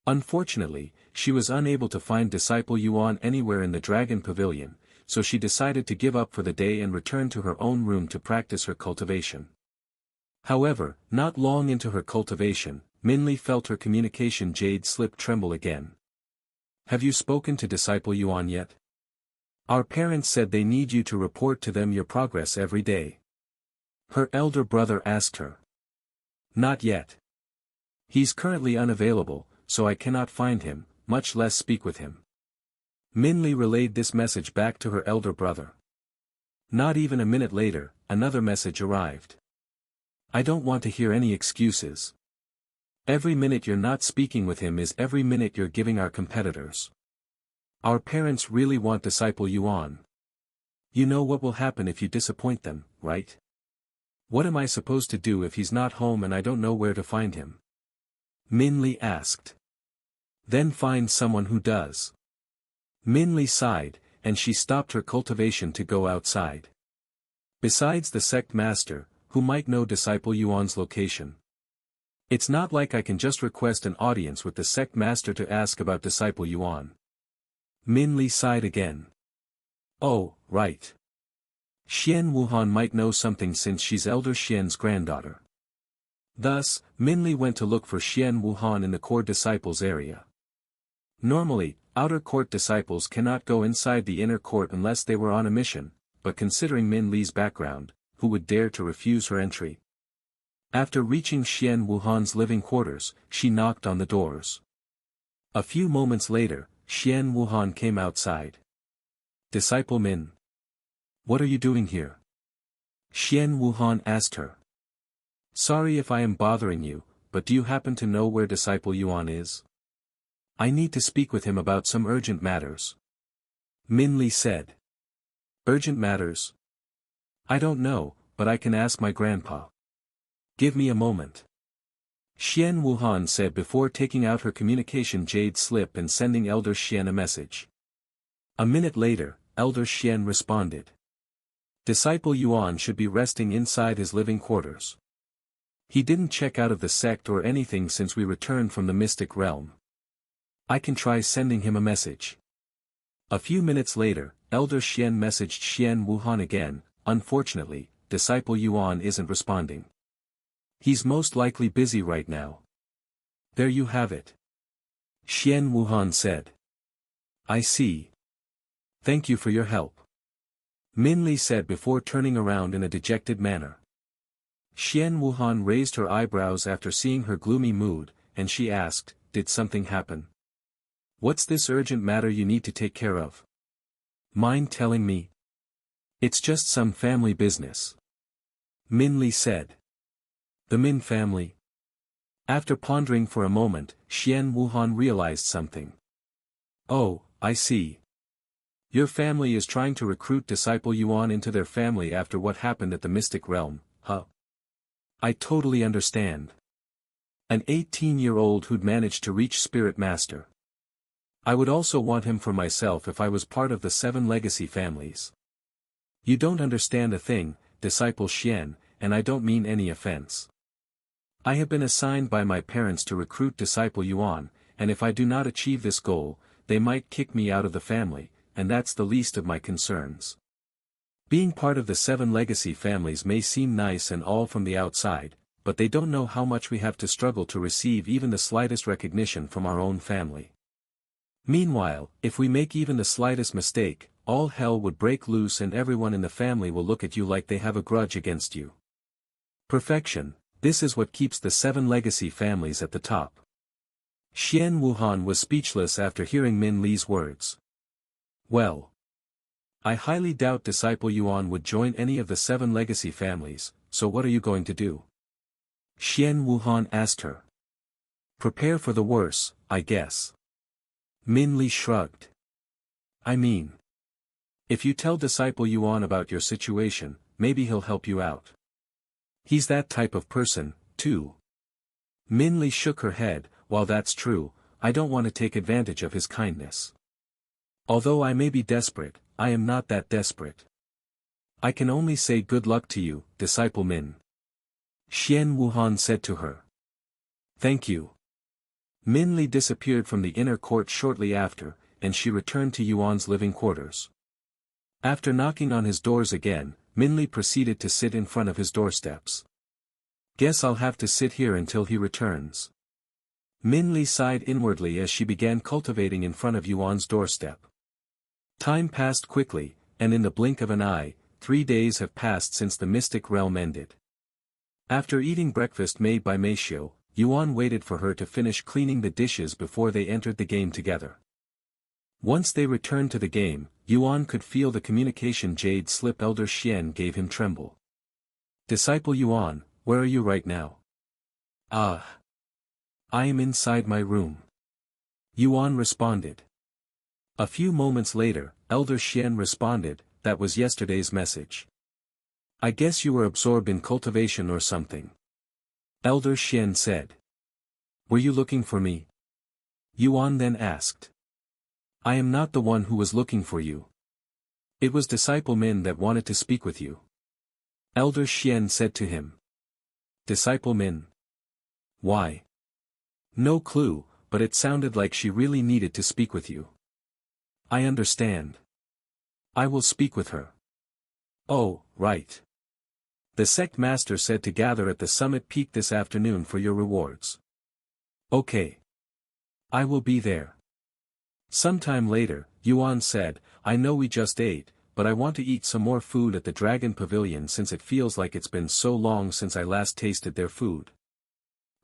Unfortunately, she was unable to find disciple Yuan anywhere in the Dragon Pavilion, so she decided to give up for the day and return to her own room to practice her cultivation. However, not long into her cultivation, Min Li felt her communication jade slip tremble again. Have you spoken to disciple Yuan yet? Our parents said they need you to report to them your progress every day. Her elder brother asked her. Not yet. He's currently unavailable, so I cannot find him, much less speak with him. Min Li relayed this message back to her elder brother. Not even a minute later, another message arrived. I don't want to hear any excuses. Every minute you're not speaking with him is every minute you're giving our competitors. Our parents really want disciple Yuan. You know what will happen if you disappoint them, right? What am I supposed to do if he's not home and I don't know where to find him? Min Li asked. Then find someone who does. Min Li sighed, and she stopped her cultivation to go outside. Besides the sect master, who might know disciple Yuan's location. It's not like I can just request an audience with the sect master to ask about disciple Yuan. Min Li sighed again. Oh, right. Xian Wuhan might know something since she's elder Xian's granddaughter. Thus, Min Li went to look for Xian Wuhan in the core disciples area. Normally, outer court disciples cannot go inside the inner court unless they were on a mission, but considering Min Li's background, who would dare to refuse her entry? After reaching Xian Wuhan's living quarters, she knocked on the doors. A few moments later, Xian Wuhan came outside. Disciple Min. What are you doing here? Xian Wuhan asked her. Sorry if I am bothering you, but do you happen to know where disciple Yuan is? I need to speak with him about some urgent matters. Min Li said. Urgent matters? I don't know, but I can ask my grandpa. Give me a moment. Xian Wuhan said before taking out her communication jade slip and sending Elder Xian a message. A minute later, Elder Xian responded. Disciple Yuan should be resting inside his living quarters. He didn't check out of the sect or anything since we returned from the mystic realm. I can try sending him a message. A few minutes later, Elder Xian messaged Xian Wuhan again. Unfortunately, disciple Yuan isn't responding. He's most likely busy right now. There you have it. Xian Wuhan said. I see. Thank you for your help. Min Li said before turning around in a dejected manner. Xian Wuhan raised her eyebrows after seeing her gloomy mood, and she asked, "Did something happen? What's this urgent matter you need to take care of? Mind telling me?" "It's just some family business," Min Li said. "The Min family?" After pondering for a moment, Xian Wuhan realized something. "Oh, I see. Your family is trying to recruit disciple Yuan into their family after what happened at the mystic realm, huh? I totally understand. An 18-year-old who'd managed to reach Spirit Master. I would also want him for myself if I was part of the 7 legacy families. You don't understand a thing, disciple Xian, and I don't mean any offense. I have been assigned by my parents to recruit disciple Yuan, and if I do not achieve this goal, they might kick me out of the family, and that's the least of my concerns. Being part of the 7 legacy families may seem nice and all from the outside, but they don't know how much we have to struggle to receive even the slightest recognition from our own family. Meanwhile, if we make even the slightest mistake, all hell would break loose and everyone in the family will look at you like they have a grudge against you. Perfection, this is what keeps the 7 legacy families at the top." Xian Wuhan was speechless after hearing Min Li's words. "Well, I highly doubt disciple Yuan would join any of the 7 legacy families, so what are you going to do?" Xian Wuhan asked her. "Prepare for the worst, I guess." Min Li shrugged. "I mean, if you tell disciple Yuan about your situation, maybe he'll help you out. He's that type of person, too." Min Li shook her head. "While that's true, I don't want to take advantage of his kindness. Although I may be desperate, I am not that desperate. I can only say good luck to you, disciple Min." Xian Wuhan said to her. "Thank you." Min Li disappeared from the inner court shortly after, and she returned to Yuan's living quarters. After knocking on his doors again, Min Li proceeded to sit in front of his doorsteps. "Guess I'll have to sit here until he returns." Min Li sighed inwardly as she began cultivating in front of Yuan's doorstep. Time passed quickly, and in the blink of an eye, 3 days have passed since the mystic realm ended. After eating breakfast made by Meishio, Yuan waited for her to finish cleaning the dishes before they entered the game together. Once they returned to the game, Yuan could feel the communication jade slip Elder Xian gave him tremble. "Disciple Yuan, where are you right now?" "Ah. I am inside my room," Yuan responded. A few moments later, Elder Xian responded, "That was yesterday's message. I guess you were absorbed in cultivation or something." Elder Xian said. "Were you looking for me?" Yuan then asked. "I am not the one who was looking for you. It was disciple Min that wanted to speak with you." Elder Xian said to him. "Disciple Min? Why?" "No clue, but it sounded like she really needed to speak with you." "I understand. I will speak with her." "Oh, right. The sect master said to gather at the summit peak this afternoon for your rewards." "Okay. I will be there." Sometime later, Yuan said, "I know we just ate, but I want to eat some more food at the Dragon Pavilion since it feels like it's been so long since I last tasted their food."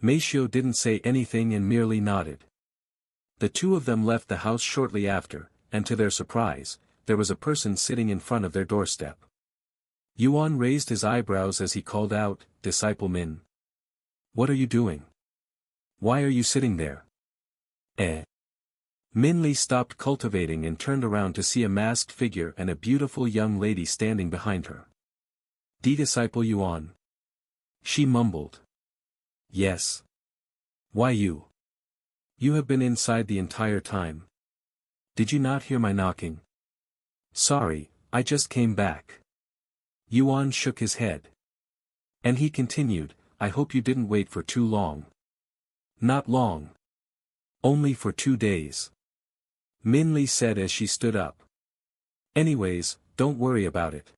Meishio didn't say anything and merely nodded. The two of them left the house shortly after, and to their surprise, there was a person sitting in front of their doorstep. Yuan raised his eyebrows as he called out, "Disciple Min. What are you doing? Why are you sitting there?" Min Li stopped cultivating and turned around to see a masked figure and a beautiful young lady standing behind her. "Disciple Yuan?" she mumbled. "Yes. Why you? You have been inside the entire time. Did you not hear my knocking?" "Sorry, I just came back." Yuan shook his head. And he continued, "I hope you didn't wait for too long." "Not long. Only for 2 days." Min Li said as she stood up. "Anyways, don't worry about it.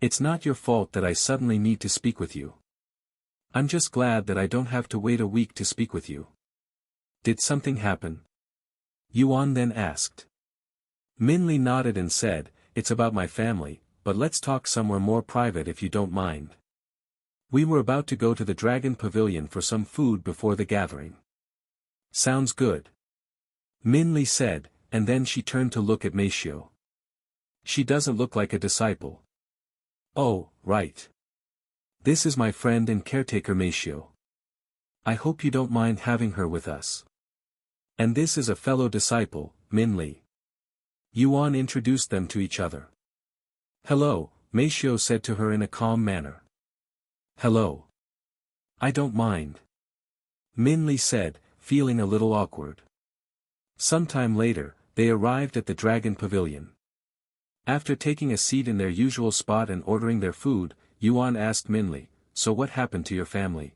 It's not your fault that I suddenly need to speak with you. I'm just glad that I don't have to wait a week to speak with you." "Did something happen?" Yuan then asked. Min Li nodded and said, "It's about my family, but let's talk somewhere more private if you don't mind." We were about to go to the Dragon Pavilion for some food before the gathering. Sounds good. Min Li said, and then she turned to look at Meishio. She doesn't look like a disciple. Oh, right. This is my friend and caretaker Meishio. I hope you don't mind having her with us. And this is a fellow disciple, Min Li. Yuan introduced them to each other. Hello, Meishio said to her in a calm manner. Hello. I don't mind. Min Li said, feeling a little awkward. Sometime later, they arrived at the Dragon Pavilion. After taking a seat in their usual spot and ordering their food, Yuan asked Min Li, "So what happened to your family?"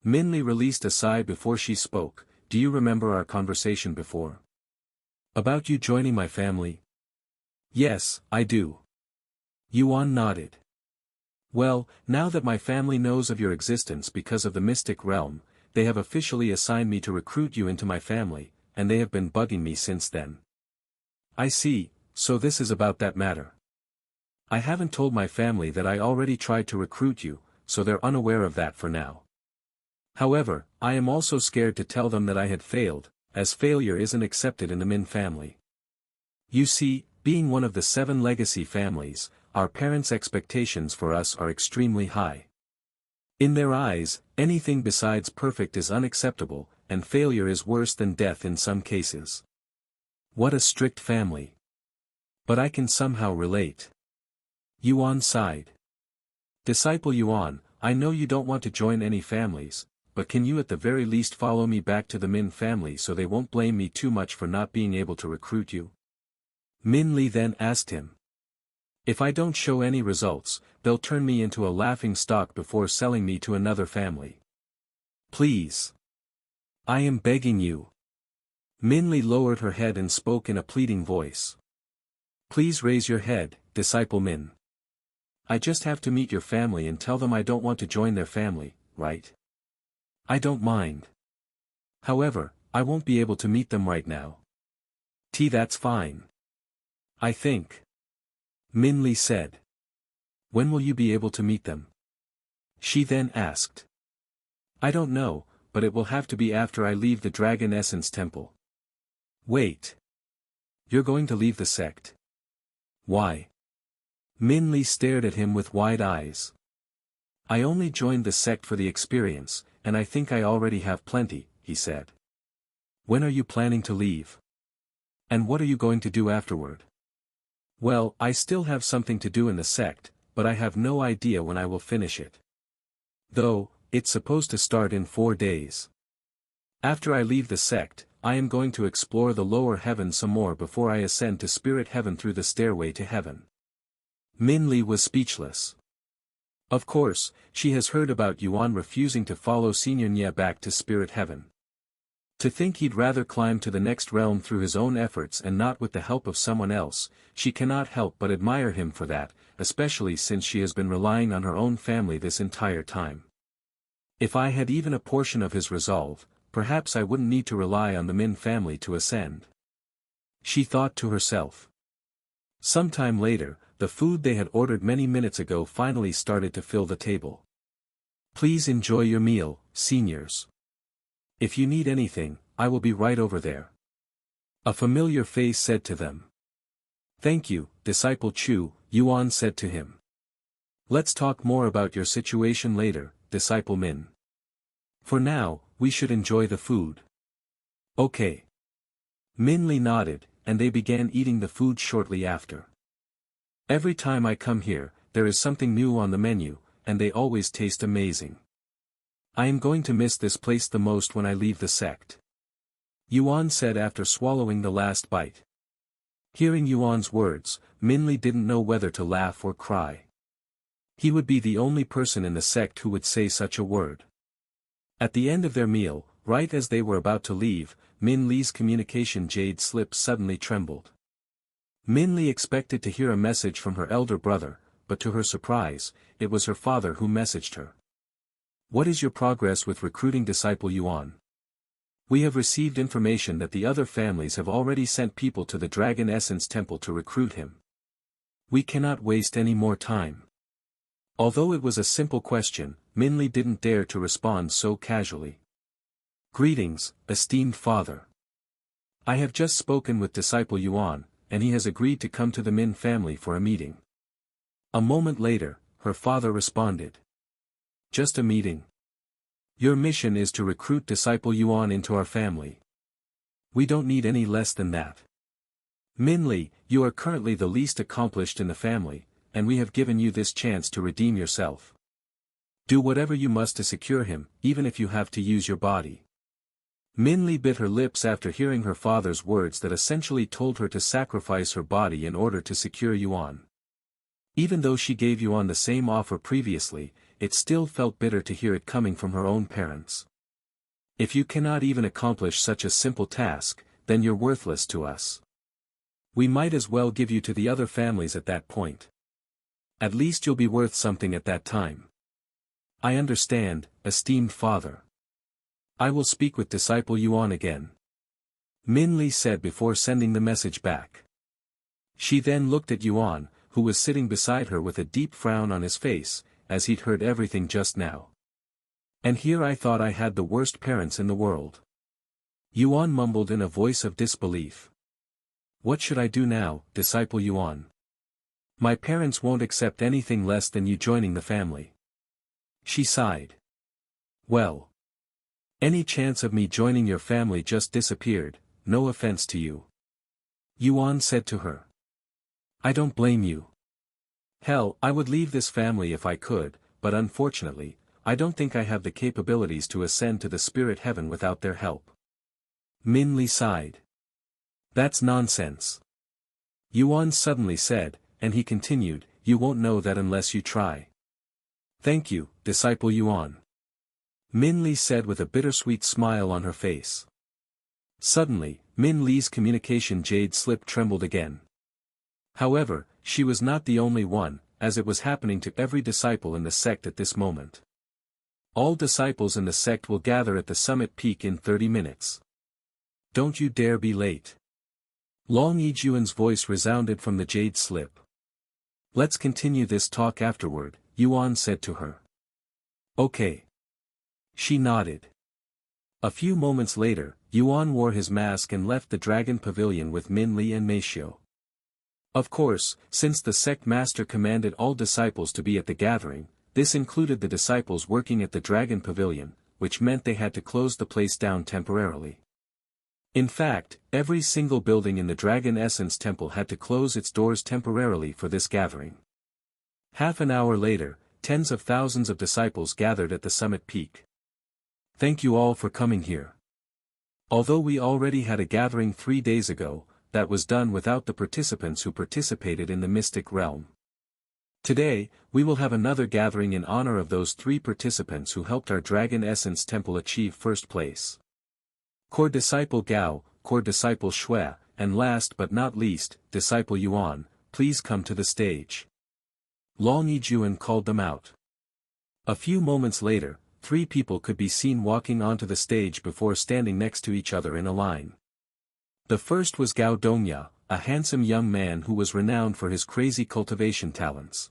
Min Li released a sigh before she spoke. "Do you remember our conversation before? About you joining my family?" "Yes, I do." Yuan nodded. "Well, now that my family knows of your existence because of the mystic realm, they have officially assigned me to recruit you into my family, and they have been bugging me since then." "I see, so this is about that matter." "I haven't told my family that I already tried to recruit you, so they're unaware of that for now. However, I am also scared to tell them that I had failed, as failure isn't accepted in the Min family. You see, being one of the 7 legacy families, our parents' expectations for us are extremely high. In their eyes, anything besides perfect is unacceptable, and failure is worse than death in some cases. What a strict family. But I can somehow relate." Yuan sighed. "Disciple Yuan, I know you don't want to join any families, but can you at the very least follow me back to the Min family so they won't blame me too much for not being able to recruit you?" Min Li then asked him. "If I don't show any results, they'll turn me into a laughing stock before selling me to another family. Please. I am begging you." Min Li lowered her head and spoke in a pleading voice. "Please raise your head, Disciple Min. I just have to meet your family and tell them I don't want to join their family, right? I don't mind. However, I won't be able to meet them right now." That's fine. I think." Min Li said. "When will you be able to meet them?" She then asked. "I don't know, but it will have to be after I leave the Dragon Essence Temple." "Wait. You're going to leave the sect? Why?" Min Li stared at him with wide eyes. "I only joined the sect for the experience, and I think I already have plenty," he said. "When are you planning to leave? And what are you going to do afterward?" "Well, I still have something to do in the sect, but I have no idea when I will finish it. Though, it's supposed to start in 4 days. After I leave the sect, I am going to explore the lower heaven some more before I ascend to spirit heaven through the stairway to heaven." Min Li was speechless. Of course, she has heard about Yuan refusing to follow Senior Nye back to spirit heaven. To think he'd rather climb to the next realm through his own efforts and not with the help of someone else, she cannot help but admire him for that, especially since she has been relying on her own family this entire time. If I had even a portion of his resolve, perhaps I wouldn't need to rely on the Min family to ascend. She thought to herself. Sometime later, the food they had ordered many minutes ago finally started to fill the table. "Please enjoy your meal, seniors. If you need anything, I will be right over there." A familiar face said to them. "Thank you, Disciple Chu," Yuan said to him. "Let's talk more about your situation later, Disciple Min. For now, we should enjoy the food." "Okay." Min Li nodded, and they began eating the food shortly after. "Every time I come here, there is something new on the menu, and they always taste amazing. I am going to miss this place the most when I leave the sect," Yuan said after swallowing the last bite. Hearing Yuan's words, Min Li didn't know whether to laugh or cry. He would be the only person in the sect who would say such a word. At the end of their meal, right as they were about to leave, Min Li's communication jade slip suddenly trembled. Min Li expected to hear a message from her elder brother, but to her surprise, it was her father who messaged her. "What is your progress with recruiting Disciple Yuan? We have received information that the other families have already sent people to the Dragon Essence Temple to recruit him. We cannot waste any more time. Although it was a simple question, Minli didn't dare to respond so casually. Greetings, esteemed father. I have just spoken with disciple Yuan, and he has agreed to come to the Min family for a meeting. A moment later, her father responded. Just a meeting. Your mission is to recruit disciple Yuan into our family. We don't need any less than that. Minli, you are currently the least accomplished in the family, and we have given you this chance to redeem yourself. Do whatever you must to secure him, even if you have to use your body. Minli bit her lips after hearing her father's words that essentially told her to sacrifice her body in order to secure Yuan. Even though she gave Yuan the same offer previously, it still felt bitter to hear it coming from her own parents. If you cannot even accomplish such a simple task, then you're worthless to us. We might as well give you to the other families at that point. At least you'll be worth something at that time. I understand, esteemed father. I will speak with disciple Yuan again. Minli said before sending the message back. She then looked at Yuan, who was sitting beside her with a deep frown on his face, as he'd heard everything just now. And here I thought I had the worst parents in the world. Yuan mumbled in a voice of disbelief. What should I do now, disciple Yuan? My parents won't accept anything less than you joining the family. She sighed. Well. Any chance of me joining your family just disappeared, no offense to you. Yuan said to her. I don't blame you. Hell, I would leave this family if I could, but unfortunately, I don't think I have the capabilities to ascend to the spirit heaven without their help. Minli sighed. That's nonsense. Yuan suddenly said, and he continued, you won't know that unless you try. Thank you, disciple Yuan. Minli said with a bittersweet smile on her face. Suddenly, Minli's communication jade slip trembled again. However, she was not the only one, as it was happening to every disciple in the sect at this moment. All disciples in the sect will gather at the summit peak in 30 minutes. Don't you dare be late. Long Yijuan's voice resounded from the jade slip. Let's continue this talk afterward, Yuan said to her. Okay. She nodded. A few moments later, Yuan wore his mask and left the dragon pavilion with Minli and Meishio. Of course, since the sect master commanded all disciples to be at the gathering, this included the disciples working at the dragon pavilion, which meant they had to close the place down temporarily. In fact, every single building in the Dragon Essence Temple had to close its doors temporarily for this gathering. Half an hour later, tens of thousands of disciples gathered at the summit peak. Thank you all for coming here. Although we already had a gathering 3 days ago, that was done without the participants who participated in the mystic realm. Today, we will have another gathering in honor of those 3 participants who helped our Dragon Essence Temple achieve first place. Core Disciple Gao, Core Disciple Shui, and last but not least, Disciple Yuan, please come to the stage. Long Yijuan called them out. A few moments later, 3 people could be seen walking onto the stage before standing next to each other in a line. The first was Gao Dongya, a handsome young man who was renowned for his crazy cultivation talents.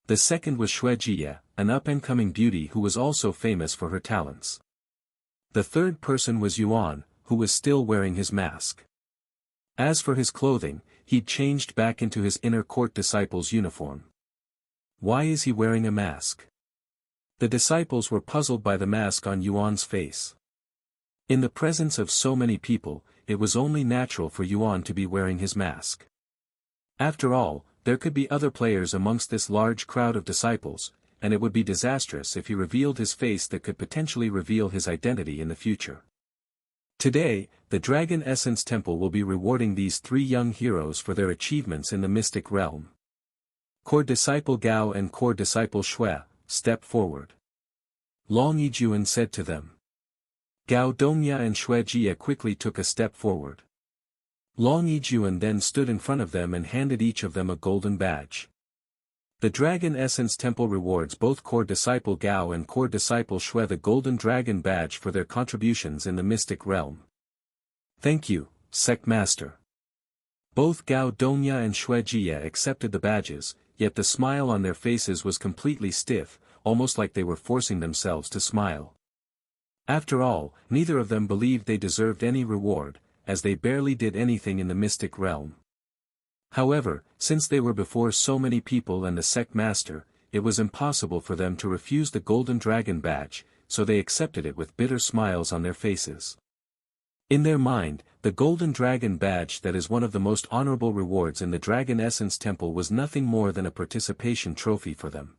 The second was Shui Jie, an up-and-coming beauty who was also famous for her talents. The third person was Yuan, who was still wearing his mask. As for his clothing, he'd changed back into his inner court disciple's uniform. Why is he wearing a mask? The disciples were puzzled by the mask on Yuan's face. In the presence of so many people, it was only natural for Yuan to be wearing his mask. After all, there could be other players amongst this large crowd of disciples, and it would be disastrous if he revealed his face that could potentially reveal his identity in the future. Today, the Dragon Essence Temple will be rewarding these 3 young heroes for their achievements in the mystic realm. Core Disciple Gao and Core Disciple Shui, step forward. Long Yijuan said to them. Gao Dongya and Shui Jie quickly took a step forward. Long Yijuan then stood in front of them and handed each of them a golden badge. The Dragon Essence Temple rewards both Core Disciple Gao and Core Disciple Shui the Golden Dragon Badge for their contributions in the mystic realm. Thank you, Sect Master. Both Gao Dongya and Shui Jie accepted the badges, yet the smile on their faces was completely stiff, almost like they were forcing themselves to smile. After all, neither of them believed they deserved any reward, as they barely did anything in the mystic realm. However, since they were before so many people and the sect master, it was impossible for them to refuse the golden dragon badge, so they accepted it with bitter smiles on their faces. In their mind, the golden dragon badge, that is one of the most honorable rewards in the Dragon Essence Temple, was nothing more than a participation trophy for them.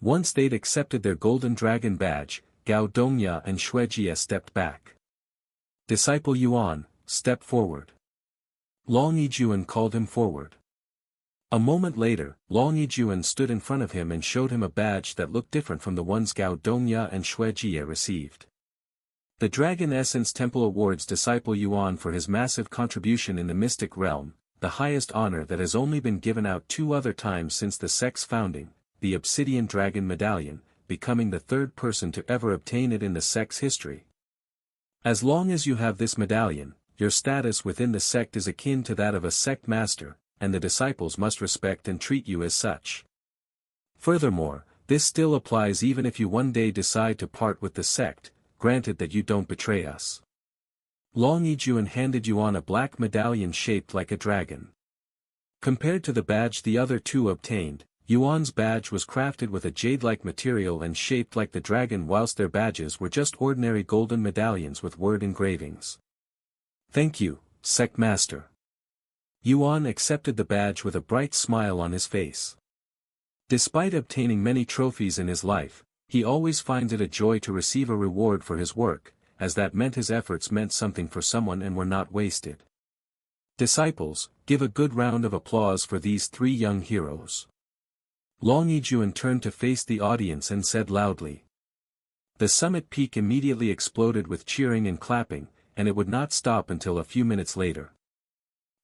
Once they'd accepted their golden dragon badge, Gao Dongya and Xuejie stepped back. Disciple Yuan, step forward. Long Yijuan called him forward. A moment later, Long Yijuan stood in front of him and showed him a badge that looked different from the ones Gao Dongya and Xuejie received. The Dragon Essence Temple awards Disciple Yuan for his massive contribution in the mystic realm, the highest honor that has only been given out 2 other times since the sect's founding, the Obsidian Dragon Medallion, becoming the 3rd person to ever obtain it in the sect's history. As long as you have this medallion, your status within the sect is akin to that of a sect master, and the disciples must respect and treat you as such. Furthermore, this still applies even if you one day decide to part with the sect, granted that you don't betray us. Long Yijuan handed Yuan a black medallion shaped like a dragon. Compared to the badge the other 2 obtained, Yuan's badge was crafted with a jade-like material and shaped like the dragon, whilst their badges were just ordinary golden medallions with word engravings. Thank you, sect master. Yuan accepted the badge with a bright smile on his face. Despite obtaining many trophies in his life, he always finds it a joy to receive a reward for his work, as that meant his efforts meant something for someone and were not wasted. Disciples, give a good round of applause for these 3 young heroes. Long Yijuan turned to face the audience and said loudly. The summit peak immediately exploded with cheering and clapping, and it would not stop until a few minutes later.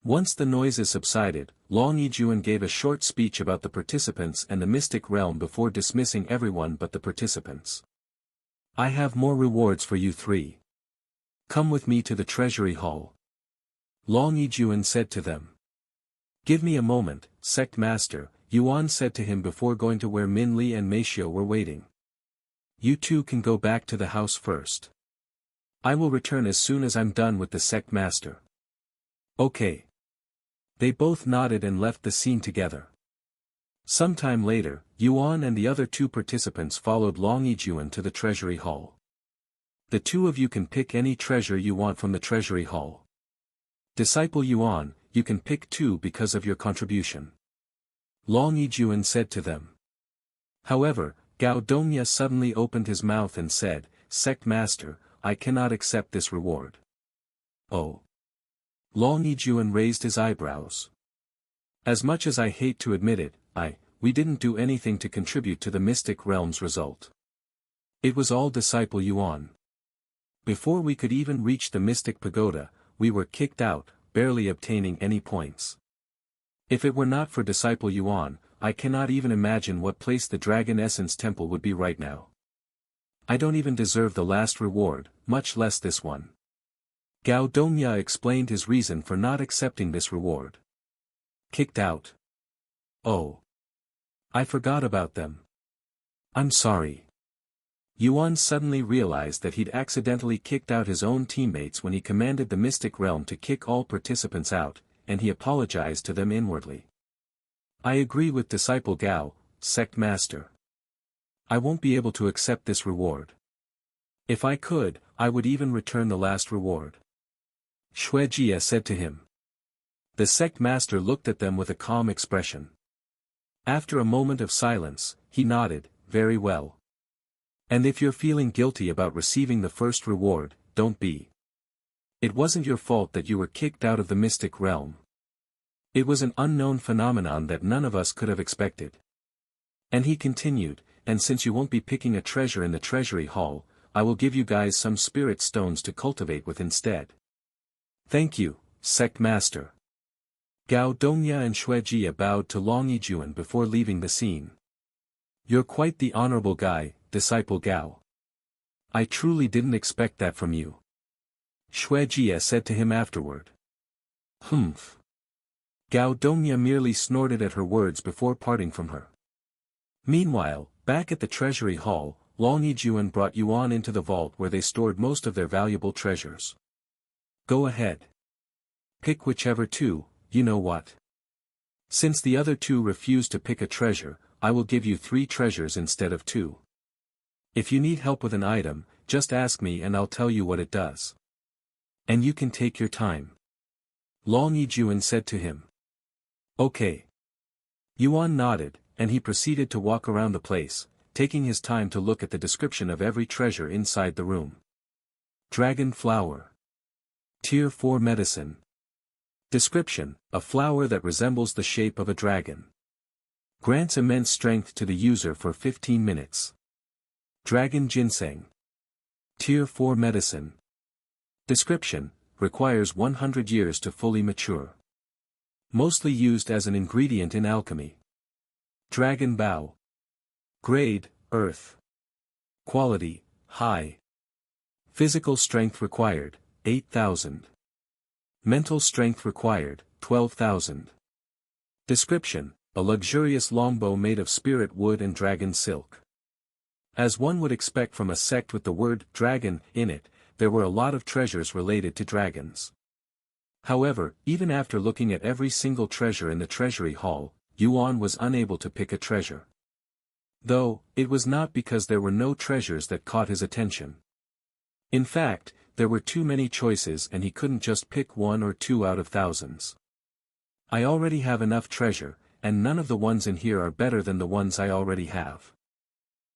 Once the noises subsided, Long Yijuan gave a short speech about the participants and the mystic realm before dismissing everyone but the participants. I have more rewards for you 3. Come with me to the treasury hall. Long Yijuan said to them. Give me a moment, sect master, Yuan said to him before going to where Min Li and Meishio were waiting. You 2 can go back to the house first. I will return as soon as I'm done with the sect master. Okay. They both nodded and left the scene together. Sometime later, Yuan and the other 2 participants followed Long Yijuan to the treasury hall. The 2 of you can pick any treasure you want from the treasury hall. Disciple Yuan, you can pick 2 because of your contribution. Long Yijuan said to them. However, Gao Dongya suddenly opened his mouth and said, Sect master, I cannot accept this reward. Oh. Long Yijuan raised his eyebrows. As much as I hate to admit it, we didn't do anything to contribute to the mystic realm's result. It was all Disciple Yuan. Before we could even reach the mystic pagoda, we were kicked out, barely obtaining any points. If it were not for Disciple Yuan, I cannot even imagine what place the Dragon Essence Temple would be right now. I don't even deserve the last reward, much less this one. Gao Dongya explained his reason for not accepting this reward. Kicked out. Oh. I forgot about them. I'm sorry. Yuan suddenly realized that he'd accidentally kicked out his own teammates when he commanded the mystic realm to kick all participants out, and he apologized to them inwardly. I agree with Disciple Gao, sect master. I won't be able to accept this reward. If I could, I would even return the last reward. Xuejie said to him. The sect master looked at them with a calm expression. After a moment of silence, he nodded, very well. And if you're feeling guilty about receiving the first reward, don't be. It wasn't your fault that you were kicked out of the mystic realm. It was an unknown phenomenon that none of us could have expected. And he continued, and since you won't be picking a treasure in the treasury hall, I will give you guys some spirit stones to cultivate with instead. Thank you, sect master. Gao Dongya and Xuejie bowed to Long Yijuan before leaving the scene. You're quite the honorable guy, Disciple Gao. I truly didn't expect that from you. Xuejie said to him afterward. Humph. Gao Dongya merely snorted at her words before parting from her. Meanwhile, back at the treasury hall, Long Yijuan brought Yuan into the vault where they stored most of their valuable treasures. Go ahead. Pick whichever two, you know what. Since the other two refuse to pick a treasure, I will give you 3 treasures instead of 2. If you need help with an item, just ask me and I'll tell you what it does. And you can take your time. Long Yijuan said to him. Okay. Yuan nodded, and he proceeded to walk around the place, taking his time to look at the description of every treasure inside the room. Dragon flower. Tier 4 medicine. Description: a flower that resembles the shape of a dragon. Grants immense strength to the user for 15 minutes. Dragon ginseng. Tier 4 medicine. Description: requires 100 years to fully mature. Mostly used as an ingredient in alchemy. Dragon bough. Grade: earth. Quality: high. Physical strength required: 8,000. Mental strength required: 12,000. Description: a luxurious longbow made of spirit wood and dragon silk. As one would expect from a sect with the word dragon in it, there were a lot of treasures related to dragons. However, even after looking at every single treasure in the treasury hall, Yuan was unable to pick a treasure. Though, it was not because there were no treasures that caught his attention. In fact, there were too many choices and he couldn't just pick 1 or 2 out of thousands. I already have enough treasure, and none of the ones in here are better than the ones I already have.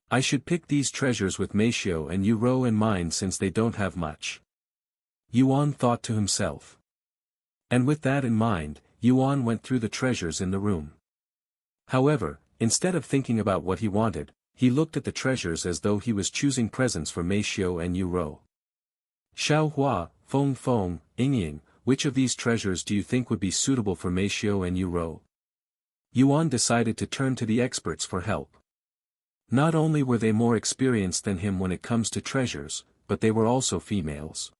I should pick these treasures with Meishio and Yuro in mind since they don't have much. Yuan thought to himself. And with that in mind, Yuan went through the treasures in the room. However, instead of thinking about what he wanted, he looked at the treasures as though he was choosing presents for Meishio and Yuro. Xiao Hua, Feng Feng, Yingying, which of these treasures do you think would be suitable for Meishio and Yuro? Yuan decided to turn to the experts for help. Not only were they more experienced than him when it comes to treasures, but they were also females.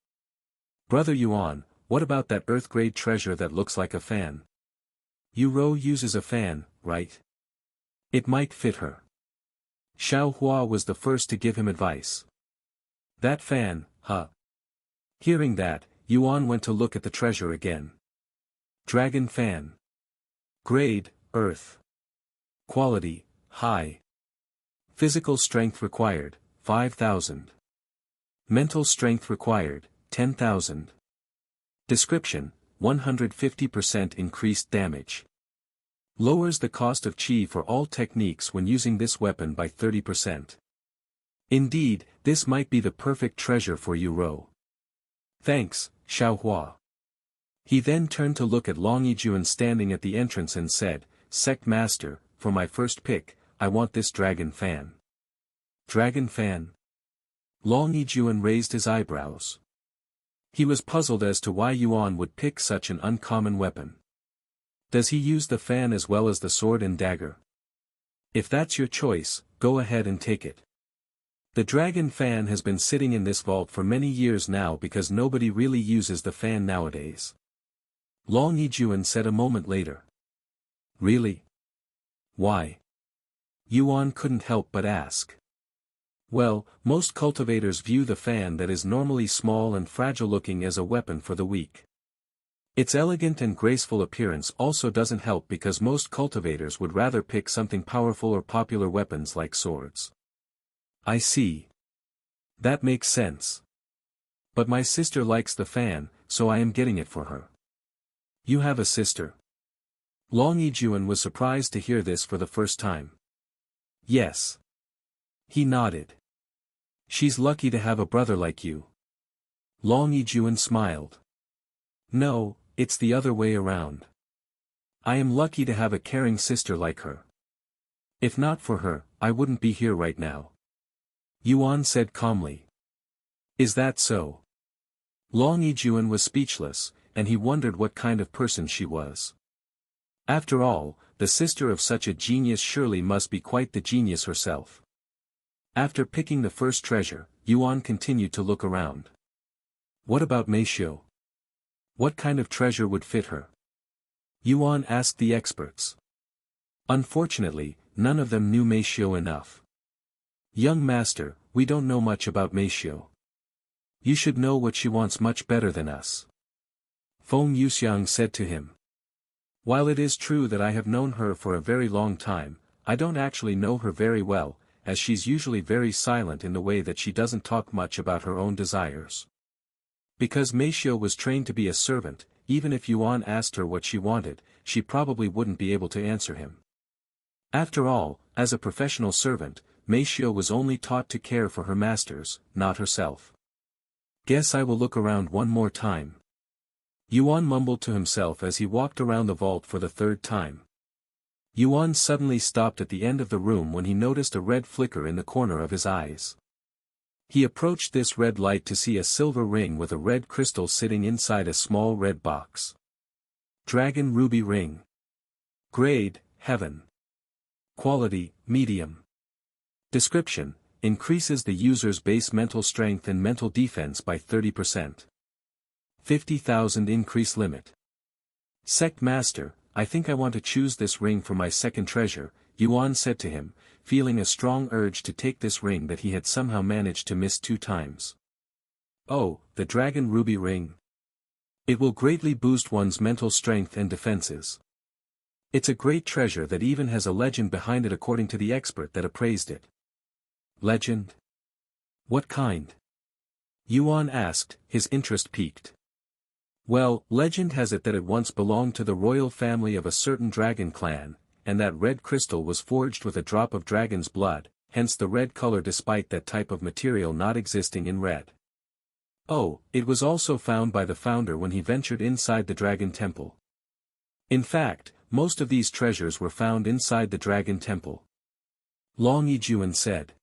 Brother Yuan, what about that earth-grade treasure that looks like a fan? Yuro uses a fan, right? It might fit her. Xiao Hua was the first to give him advice. That fan, huh? Hearing that, Yuan went to look at the treasure again. Dragon fan. Grade: earth. Quality: high. Physical strength required: 5,000. Mental strength required: 10,000. Description: 150% increased damage. Lowers the cost of chi for all techniques when using this weapon by 30%. Indeed, this might be the perfect treasure for Yuro. Thanks, Xiao Hua. He then turned to look at Long Yijuan standing at the entrance and said, Sect Master, for my first pick, I want this dragon fan. Dragon fan? Long Yijuan raised his eyebrows. He was puzzled as to why Yuan would pick such an uncommon weapon. Does he use the fan as well as the sword and dagger? If that's your choice, go ahead and take it. The dragon fan has been sitting in this vault for many years now because nobody really uses the fan nowadays. Long Yijuan said a moment later. Really? Why? Yuan couldn't help but ask. Well, most cultivators view the fan that is normally small and fragile-looking as a weapon for the weak. Its elegant and graceful appearance also doesn't help because most cultivators would rather pick something powerful or popular weapons like swords. I see. That makes sense. But my sister likes the fan, so I am getting it for her. You have a sister? Long Yijuan was surprised to hear this for the first time. Yes. He nodded. She's lucky to have a brother like you. Long Yijuan smiled. No, it's the other way around. I am lucky to have a caring sister like her. If not for her, I wouldn't be here right now. Yuan said calmly. Is that so? Long Yijuan was speechless, and he wondered what kind of person she was. After all, the sister of such a genius surely must be quite the genius herself. After picking the first treasure, Yuan continued to look around. What about Meishio? What kind of treasure would fit her? Yuan asked the experts. Unfortunately, none of them knew Meishio enough. Young master, we don't know much about Meishio. You should know what she wants much better than us. Feng Yuxiang said to him. While it is true that I have known her for a very long time, I don't actually know her very well, as she's usually very silent in the way that she doesn't talk much about her own desires. Because Meishio was trained to be a servant, even if Yuan asked her what she wanted, she probably wouldn't be able to answer him. After all, as a professional servant, Meishio was only taught to care for her masters, not herself. Guess I will look around one more time. Yuan mumbled to himself as he walked around the vault for the third time. Yuan suddenly stopped at the end of the room when he noticed a red flicker in the corner of his eyes. He approached this red light to see a silver ring with a red crystal sitting inside a small red box. Dragon Ruby Ring. Grade, Heaven. Quality, Medium. Description, increases the user's base mental strength and mental defense by 30%. 50,000 increase limit. Sect Master, I think I want to choose this ring for my second treasure, Yuan said to him, feeling a strong urge to take this ring that he had somehow managed to miss 2 times. Oh, the Dragon Ruby Ring. It will greatly boost one's mental strength and defenses. It's a great treasure that even has a legend behind it according to the expert that appraised it. Legend? What kind? Yuan asked, his interest piqued. Well, legend has it that it once belonged to the royal family of a certain dragon clan, and that red crystal was forged with a drop of dragon's blood, hence the red color despite that type of material not existing in red. Oh, it was also found by the founder when he ventured inside the dragon temple. In fact, most of these treasures were found inside the dragon temple. Long Yijuan said.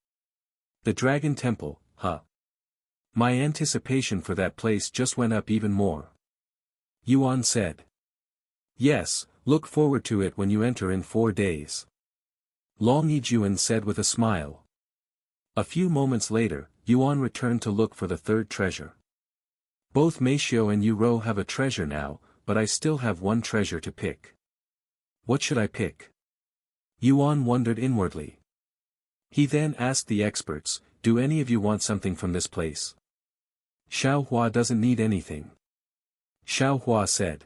The dragon temple, huh? My anticipation for that place just went up even more. Yuan said. Yes, look forward to it when you enter in 4 days. Long Yijuan said with a smile. A few moments later, Yuan returned to look for the third treasure. Both Meishio and Yuro have a treasure now, but I still have one treasure to pick. What should I pick? Yuan wondered inwardly. He then asked the experts, do any of you want something from this place? Xiaohua doesn't need anything. Xiaohua said.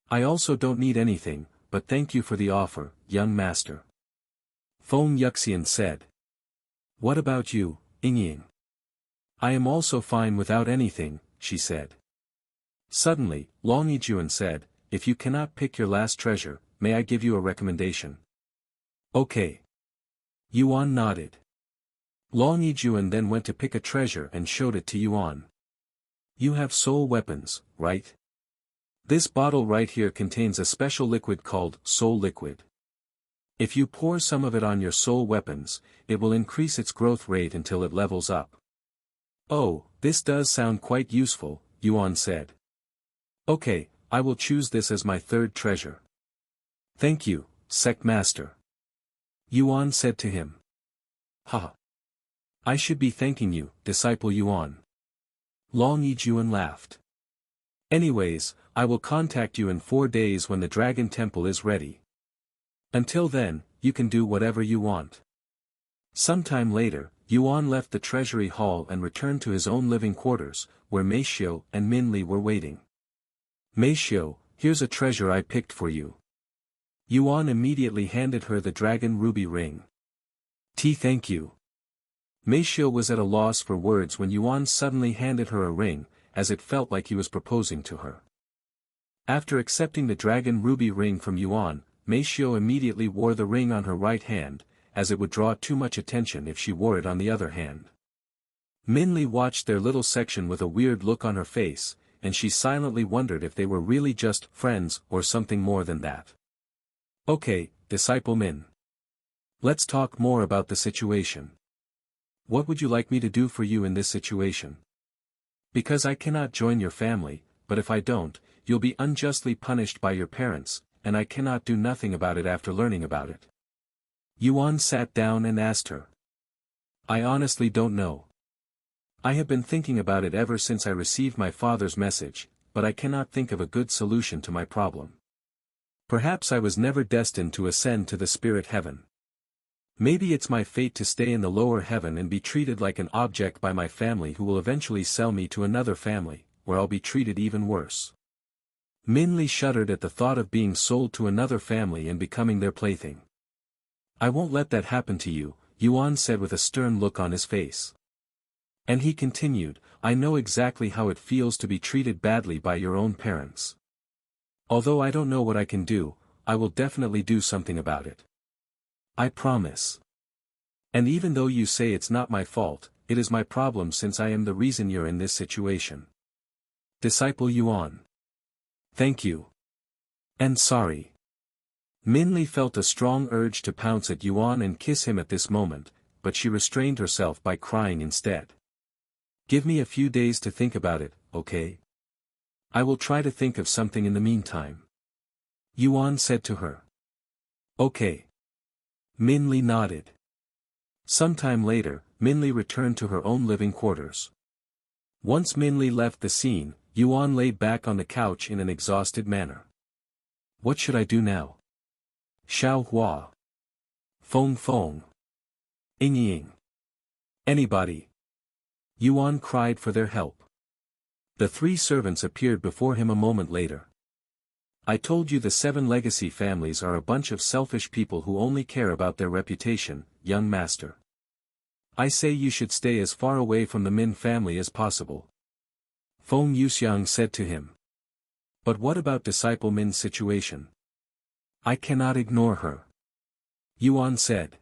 I also don't need anything, but thank you for the offer, young master. Feng Yuxian said. What about you, Yingying? I am also fine without anything, she said. Suddenly, Long Yijuan said, if you cannot pick your last treasure, may I give you a recommendation? Okay. Yuan nodded. Long Yijuan then went to pick a treasure and showed it to Yuan. You have soul weapons, right? This bottle right here contains a special liquid called soul liquid. If you pour some of it on your soul weapons, it will increase its growth rate until it levels up. Oh, this does sound quite useful, Yuan said. Okay, I will choose this as my third treasure. Thank you, Sect Master. Yuan said to him. Haha. I should be thanking you, disciple Yuan. Long Yijuan laughed. Anyways, I will contact you in 4 days when the Dragon Temple is ready. Until then, you can do whatever you want. Sometime later, Yuan left the treasury hall and returned to his own living quarters, where Meishio and Minli were waiting. Meishio, here's a treasure I picked for you. Yuan immediately handed her the dragon ruby ring. Thank you. Meishio was at a loss for words when Yuan suddenly handed her a ring, as it felt like he was proposing to her. After accepting the dragon ruby ring from Yuan, Meishio immediately wore the ring on her right hand, as it would draw too much attention if she wore it on the other hand. Minli watched their little section with a weird look on her face, and she silently wondered if they were really just friends or something more than that. Okay, Disciple Min. Let's talk more about the situation. What would you like me to do for you in this situation? Because I cannot join your family, but if I don't, you'll be unjustly punished by your parents, and I cannot do nothing about it after learning about it. Yuan sat down and asked her. I honestly don't know. I have been thinking about it ever since I received my father's message, but I cannot think of a good solution to my problem. Perhaps I was never destined to ascend to the spirit heaven. Maybe it's my fate to stay in the lower heaven and be treated like an object by my family who will eventually sell me to another family, where I'll be treated even worse. Min Li shuddered at the thought of being sold to another family and becoming their plaything. I won't let that happen to you, Yuan said with a stern look on his face. And he continued, I know exactly how it feels to be treated badly by your own parents. Although I don't know what I can do, I will definitely do something about it. I promise. And even though you say it's not my fault, it is my problem since I am the reason you're in this situation. Disciple Yuan. Thank you. And sorry. Min Li felt a strong urge to pounce at Yuan and kiss him at this moment, but she restrained herself by crying instead. Give me a few days to think about it, okay? I will try to think of something in the meantime. Yuan said to her. Okay. Min Li nodded. Sometime later, Min Li returned to her own living quarters. Once Min Li left the scene, Yuan lay back on the couch in an exhausted manner. What should I do now? Xiao Hua. Feng Feng. Ying Ying. Anybody. Yuan cried for their help. The three servants appeared before him a moment later. I told you the 7 legacy families are a bunch of selfish people who only care about their reputation, young master. I say you should stay as far away from the Min family as possible. Feng Yuxiang said to him. But what about disciple Min's situation? I cannot ignore her. Yuan said.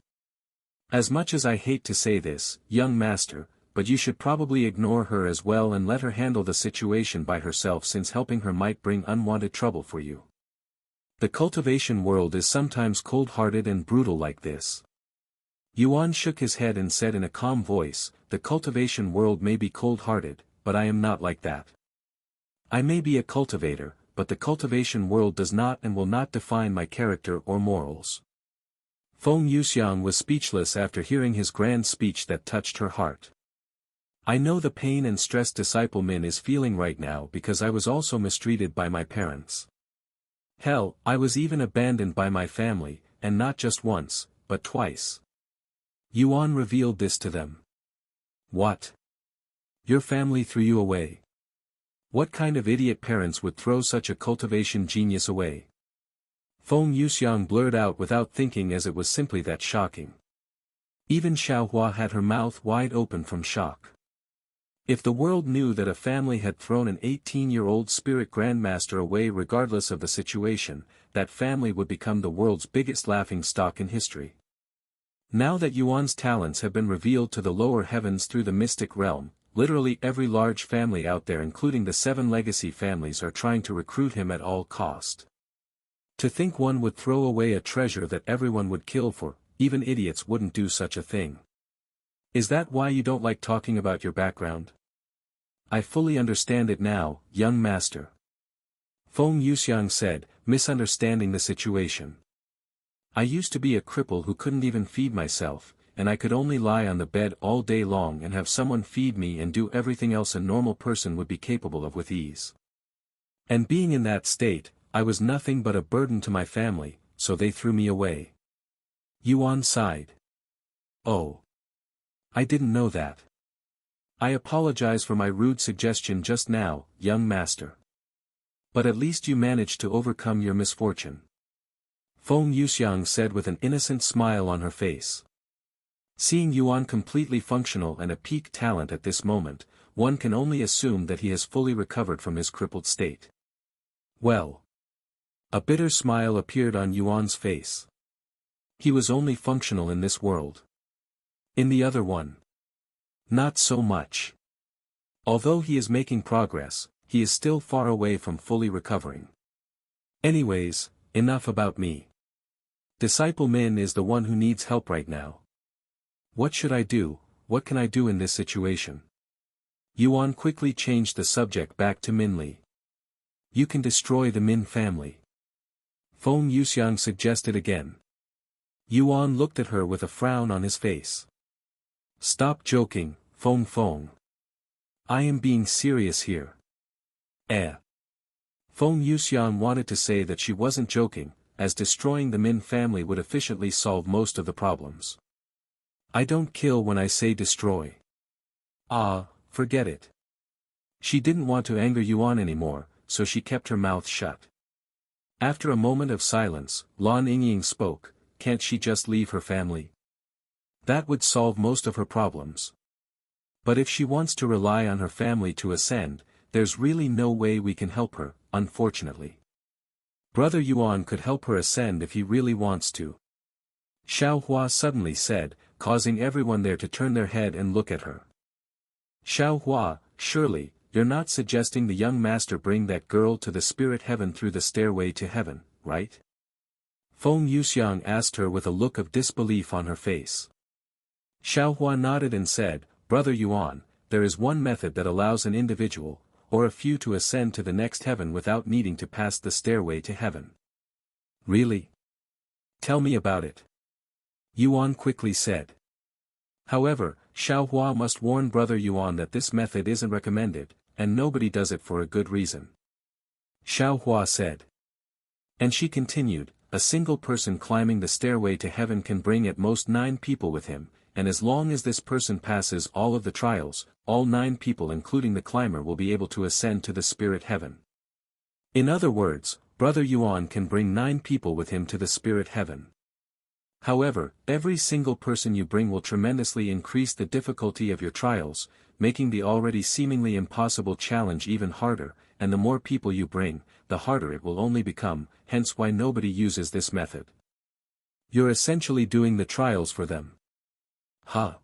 As much as I hate to say this, young master, but you should probably ignore her as well and let her handle the situation by herself since helping her might bring unwanted trouble for you. The cultivation world is sometimes cold-hearted and brutal like this. Yuan shook his head and said in a calm voice, the cultivation world may be cold-hearted, but I am not like that. I may be a cultivator, but the cultivation world does not and will not define my character or morals. Feng Yuxiang was speechless after hearing his grand speech that touched her heart. I know the pain and stress disciple Min is feeling right now because I was also mistreated by my parents. Hell, I was even abandoned by my family, and not just once, but twice. Yuan revealed this to them. What? Your family threw you away? What kind of idiot parents would throw such a cultivation genius away? Feng Yuxiang blurred out without thinking as it was simply that shocking. Even Xiaohua had her mouth wide open from shock. If the world knew that a family had thrown an 18-year-old spirit grandmaster away regardless of the situation, that family would become the world's biggest laughingstock in history. Now that Yuan's talents have been revealed to the lower heavens through the mystic realm, literally every large family out there including the 7 legacy families are trying to recruit him at all cost. To think one would throw away a treasure that everyone would kill for, even idiots wouldn't do such a thing. Is that why you don't like talking about your background? I fully understand it now, young master. Feng Yuxiang said, misunderstanding the situation. I used to be a cripple who couldn't even feed myself, and I could only lie on the bed all day long and have someone feed me and do everything else a normal person would be capable of with ease. And being in that state, I was nothing but a burden to my family, so they threw me away. Yuan sighed. Oh. I didn't know that. I apologize for my rude suggestion just now, young master. But at least you managed to overcome your misfortune. Feng Yuxiang said with an innocent smile on her face. Seeing Yuan completely functional and a peak talent at this moment, one can only assume that he has fully recovered from his crippled state. Well. A bitter smile appeared on Yuan's face. He was only functional in this world. In the other one. Not so much. Although he is making progress, he is still far away from fully recovering. Anyways, enough about me. Disciple Min is the one who needs help right now. What should I do? What can I do in this situation? Yuan quickly changed the subject back to Min Li. You can destroy the Min family. Feng Yuxiang suggested again. Yuan looked at her with a frown on his face. Stop joking, Feng Feng. I am being serious here. Feng Yuxiang wanted to say that she wasn't joking, as destroying the Min family would efficiently solve most of the problems. I don't kill when I say destroy. Ah, forget it. She didn't want to anger Yuan anymore, so she kept her mouth shut. After a moment of silence, Lan Yingying spoke, can't she just leave her family? That would solve most of her problems. But if she wants to rely on her family to ascend, there's really no way we can help her, unfortunately. Brother Yuan could help her ascend if he really wants to. Xiao Hua suddenly said, causing everyone there to turn their head and look at her. Xiao Hua, surely, you're not suggesting the young master bring that girl to the spirit heaven through the stairway to heaven, right? Feng Yuxiang asked her with a look of disbelief on her face. Xiao Hua nodded and said, Brother Yuan, there is one method that allows an individual, or a few to ascend to the next heaven without needing to pass the stairway to heaven. Really? Tell me about it. Yuan quickly said. However, Xiao Hua must warn Brother Yuan that this method isn't recommended, and nobody does it for a good reason. Xiao Hua said. And she continued, a single person climbing the stairway to heaven can bring at most 9 people with him, and as long as this person passes all of the trials, all 9 people including the climber will be able to ascend to the spirit heaven. In other words, Brother Yuan can bring 9 people with him to the spirit heaven. However, every single person you bring will tremendously increase the difficulty of your trials, making the already seemingly impossible challenge even harder, and the more people you bring, the harder it will only become, hence why nobody uses this method. You're essentially doing the trials for them. Huh?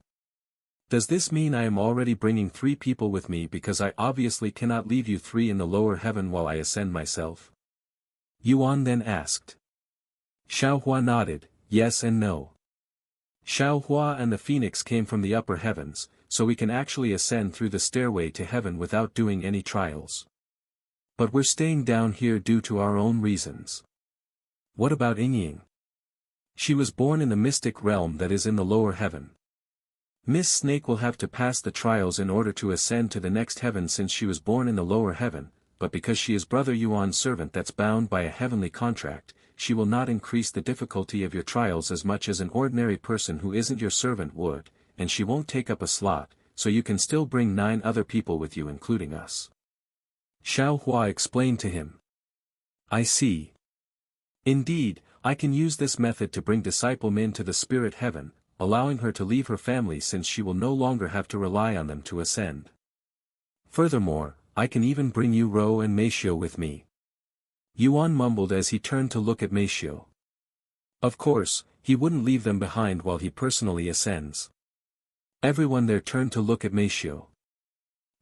Does this mean I am already bringing 3 people with me because I obviously cannot leave you 3 in the lower heaven while I ascend myself? Yuan then asked. Xiao Hua nodded, yes and no. Xiao Hua and the phoenix came from the upper heavens, so we can actually ascend through the stairway to heaven without doing any trials. But we're staying down here due to our own reasons. What about Yingying? She was born in the mystic realm that is in the lower heaven. Miss Snake will have to pass the trials in order to ascend to the next heaven since she was born in the lower heaven, but because she is Brother Yuan's servant that's bound by a heavenly contract, she will not increase the difficulty of your trials as much as an ordinary person who isn't your servant would, and she won't take up a slot, so you can still bring 9 other people with you including us. Xiao Hua explained to him. I see. Indeed, I can use this method to bring disciple Min to the spirit heaven, allowing her to leave her family since she will no longer have to rely on them to ascend. Furthermore, I can even bring Yu Rou and Meishio with me. Yuan mumbled as he turned to look at Meishio. Of course, he wouldn't leave them behind while he personally ascends. Everyone there turned to look at Meishio.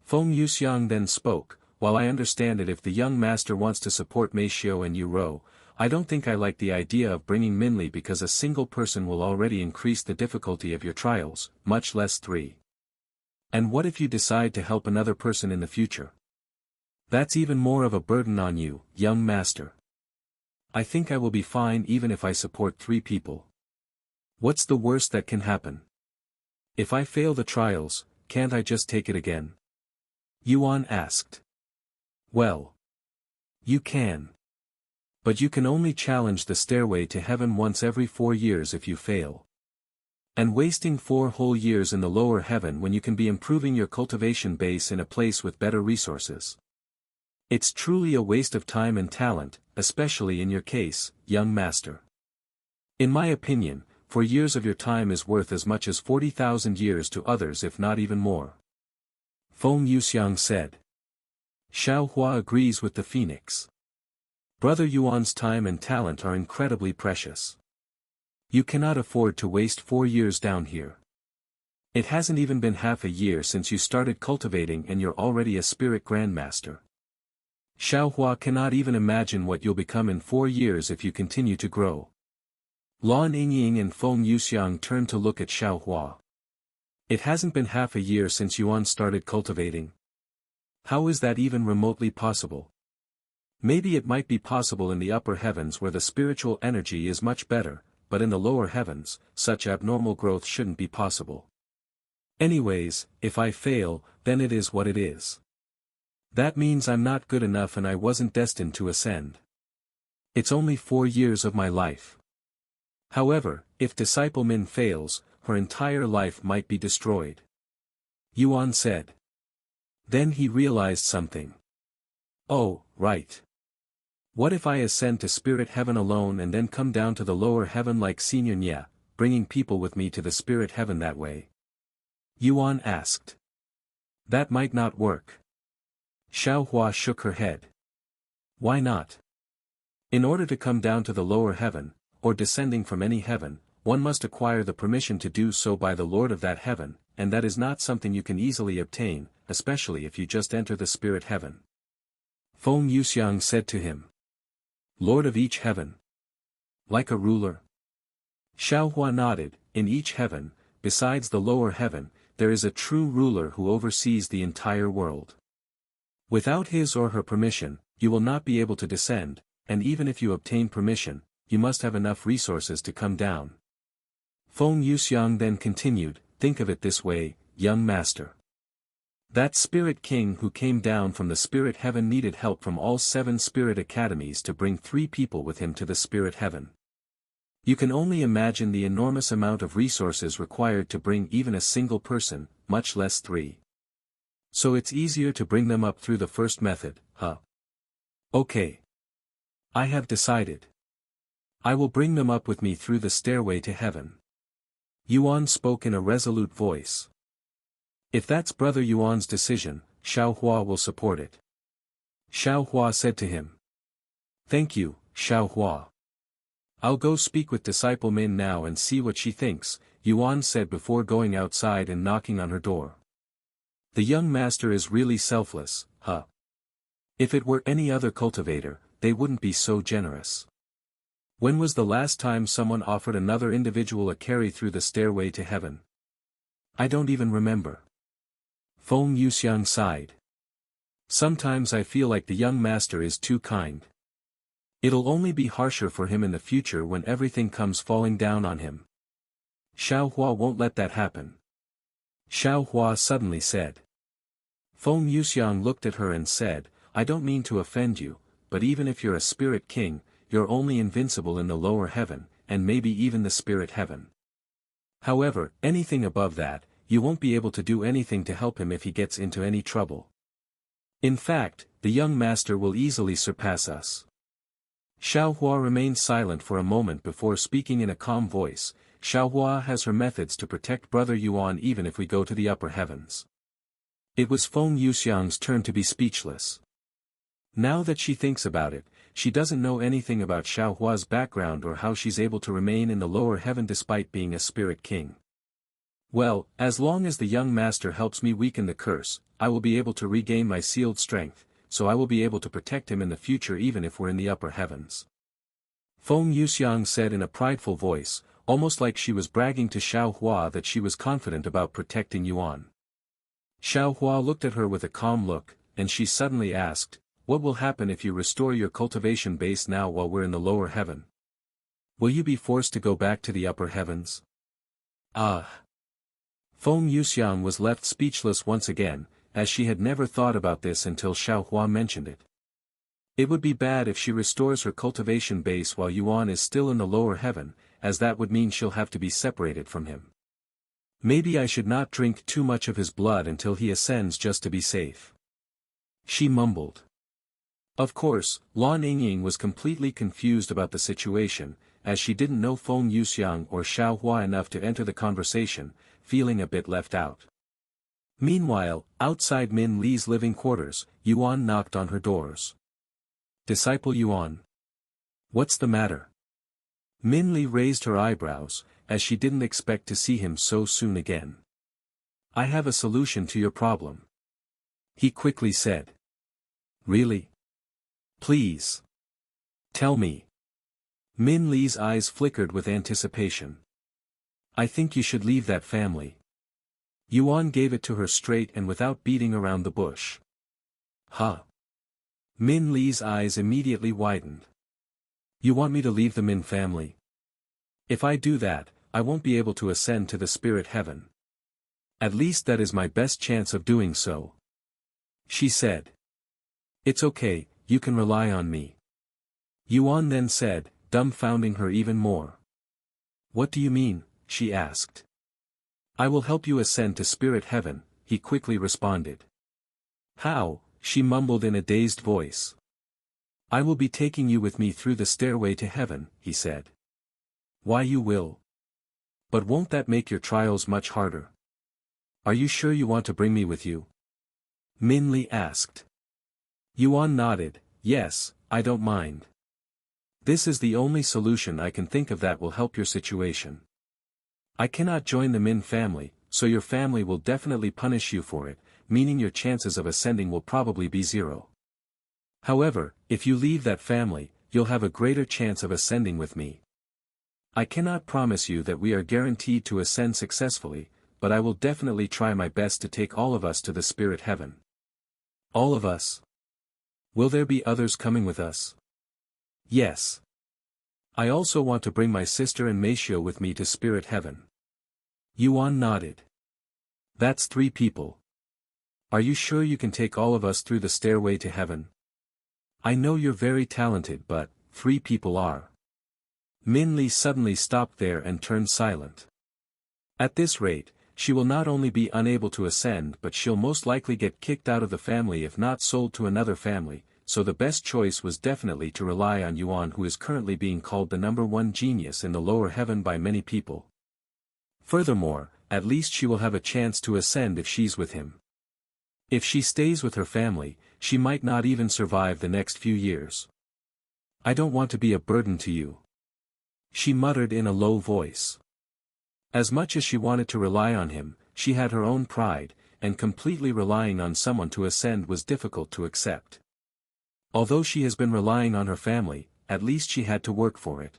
Feng Yuxiang then spoke, while I understand it if the young master wants to support Meishio and Yu Rou, I don't think I like the idea of bringing Minli because a single person will already increase the difficulty of your trials, much less 3. And what if you decide to help another person in the future? That's even more of a burden on you, young master. I think I will be fine even if I support 3 people. What's the worst that can happen? If I fail the trials, can't I just take it again? Yuan asked. Well. You can. But you can only challenge the stairway to heaven once every 4 years if you fail. And wasting 4 whole years in the lower heaven when you can be improving your cultivation base in a place with better resources. It's truly a waste of time and talent, especially in your case, young master. In my opinion, 4 years of your time is worth as much as 40,000 years to others if not even more. Feng Yuxiang said. Xiao Hua agrees with the phoenix. Brother Yuan's time and talent are incredibly precious. You cannot afford to waste 4 years down here. It hasn't even been half a year since you started cultivating and you're already a spirit grandmaster. Xiao Hua cannot even imagine what you'll become in 4 years if you continue to grow. Lan Yingying and Feng Yuxiang turned to look at Xiao Hua. It hasn't been half a year since Yuan started cultivating. How is that even remotely possible? Maybe it might be possible in the upper heavens where the spiritual energy is much better, but in the lower heavens, such abnormal growth shouldn't be possible. Anyways, if I fail, then it is what it is. That means I'm not good enough and I wasn't destined to ascend. It's only 4 years of my life. However, if disciple Min fails, her entire life might be destroyed. Yuan said. Then he realized something. Oh, right. What if I ascend to spirit heaven alone and then come down to the lower heaven like Senior Nya, bringing people with me to the spirit heaven that way? Yuan asked. That might not work. Xiaohua shook her head. Why not? In order to come down to the lower heaven, or descending from any heaven, one must acquire the permission to do so by the Lord of that heaven, and that is not something you can easily obtain, especially if you just enter the spirit heaven. Feng Yuxiang said to him. Lord of each heaven. Like a ruler? Xiaohua nodded. In each heaven, besides the lower heaven, there is a true ruler who oversees the entire world. Without his or her permission, you will not be able to descend, and even if you obtain permission, you must have enough resources to come down. Feng Yuxiang then continued, think of it this way, young master. That spirit king who came down from the spirit heaven needed help from all 7 spirit academies to bring 3 people with him to the spirit heaven. You can only imagine the enormous amount of resources required to bring even a single person, much less 3. So it's easier to bring them up through the first method, huh? Okay. I have decided. I will bring them up with me through the stairway to heaven. Yuan spoke in a resolute voice. If that's Brother Yuan's decision, Xiaohua will support it. Xiaohua said to him. Thank you, Xiaohua. I'll go speak with disciple Min now and see what she thinks, Yuan said before going outside and knocking on her door. The young master is really selfless, huh? If it were any other cultivator, they wouldn't be so generous. When was the last time someone offered another individual a carry through the stairway to heaven? I don't even remember. Feng Yuxiang sighed. Sometimes I feel like the young master is too kind. It'll only be harsher for him in the future when everything comes falling down on him. Xiaohua won't let that happen. Xiaohua suddenly said. Feng Yuxiang looked at her and said, I don't mean to offend you, but even if you're a spirit king, you're only invincible in the lower heaven, and maybe even the spirit heaven. However, anything above that, you won't be able to do anything to help him if he gets into any trouble. In fact, the young master will easily surpass us. Xiaohua remained silent for a moment before speaking in a calm voice. Xiaohua has her methods to protect Brother Yuan even if we go to the upper heavens. It was Feng Yuxiang's turn to be speechless. Now that she thinks about it, she doesn't know anything about Xiaohua's background or how she's able to remain in the lower heaven despite being a spirit king. Well, as long as the young master helps me weaken the curse, I will be able to regain my sealed strength, so I will be able to protect him in the future even if we're in the upper heavens. Feng Yuxiang said in a prideful voice, almost like she was bragging to Xiaohua that she was confident about protecting Yuan. Xiaohua looked at her with a calm look, and she suddenly asked, what will happen if you restore your cultivation base now while we're in the lower heaven? Will you be forced to go back to the upper heavens? Ah! Feng Yuxiang was left speechless once again, as she had never thought about this until Xiaohua mentioned it. It would be bad if she restores her cultivation base while Yuan is still in the lower heaven, as that would mean she'll have to be separated from him. Maybe I should not drink too much of his blood until he ascends just to be safe. She mumbled. Of course, Lan Yingying was completely confused about the situation, as she didn't know Feng Yuxiang or Xiaohua enough to enter the conversation, feeling a bit left out. Meanwhile, outside Min Li's living quarters, Yuan knocked on her doors. Disciple Yuan. What's the matter? Min Li raised her eyebrows, as she didn't expect to see him so soon again. I have a solution to your problem. He quickly said. Really? Please. Tell me. Min Li's eyes flickered with anticipation. I think you should leave that family. Yuan gave it to her straight and without beating around the bush. Huh? Min Li's eyes immediately widened. You want me to leave the Min family? If I do that, I won't be able to ascend to the spirit heaven. At least that is my best chance of doing so. She said. It's okay, you can rely on me. Yuan then said, dumbfounding her even more. What do you mean? She asked. I will help you ascend to spirit heaven, he quickly responded. How? She mumbled in a dazed voice. I will be taking you with me through the stairway to heaven, he said. Why you will? But won't that make your trials much harder? Are you sure you want to bring me with you? Min Li asked. Yuan nodded, yes, I don't mind. This is the only solution I can think of that will help your situation. I cannot join the Min family, so your family will definitely punish you for it, meaning your chances of ascending will probably be 0. However, if you leave that family, you'll have a greater chance of ascending with me. I cannot promise you that we are guaranteed to ascend successfully, but I will definitely try my best to take all of us to the spirit heaven. All of us? Will there be others coming with us? Yes. I also want to bring my sister and Meishio with me to spirit heaven. Yuan nodded. That's 3 people. Are you sure you can take all of us through the stairway to heaven? I know you're very talented, but 3 people are. Min Li suddenly stopped there and turned silent. At this rate, she will not only be unable to ascend but she'll most likely get kicked out of the family if not sold to another family, so the best choice was definitely to rely on Yuan, who is currently being called the #1 genius in the lower heaven by many people. Furthermore, at least she will have a chance to ascend if she's with him. If she stays with her family, she might not even survive the next few years. I don't want to be a burden to you. She muttered in a low voice. As much as she wanted to rely on him, she had her own pride, and completely relying on someone to ascend was difficult to accept. Although she has been relying on her family, at least she had to work for it.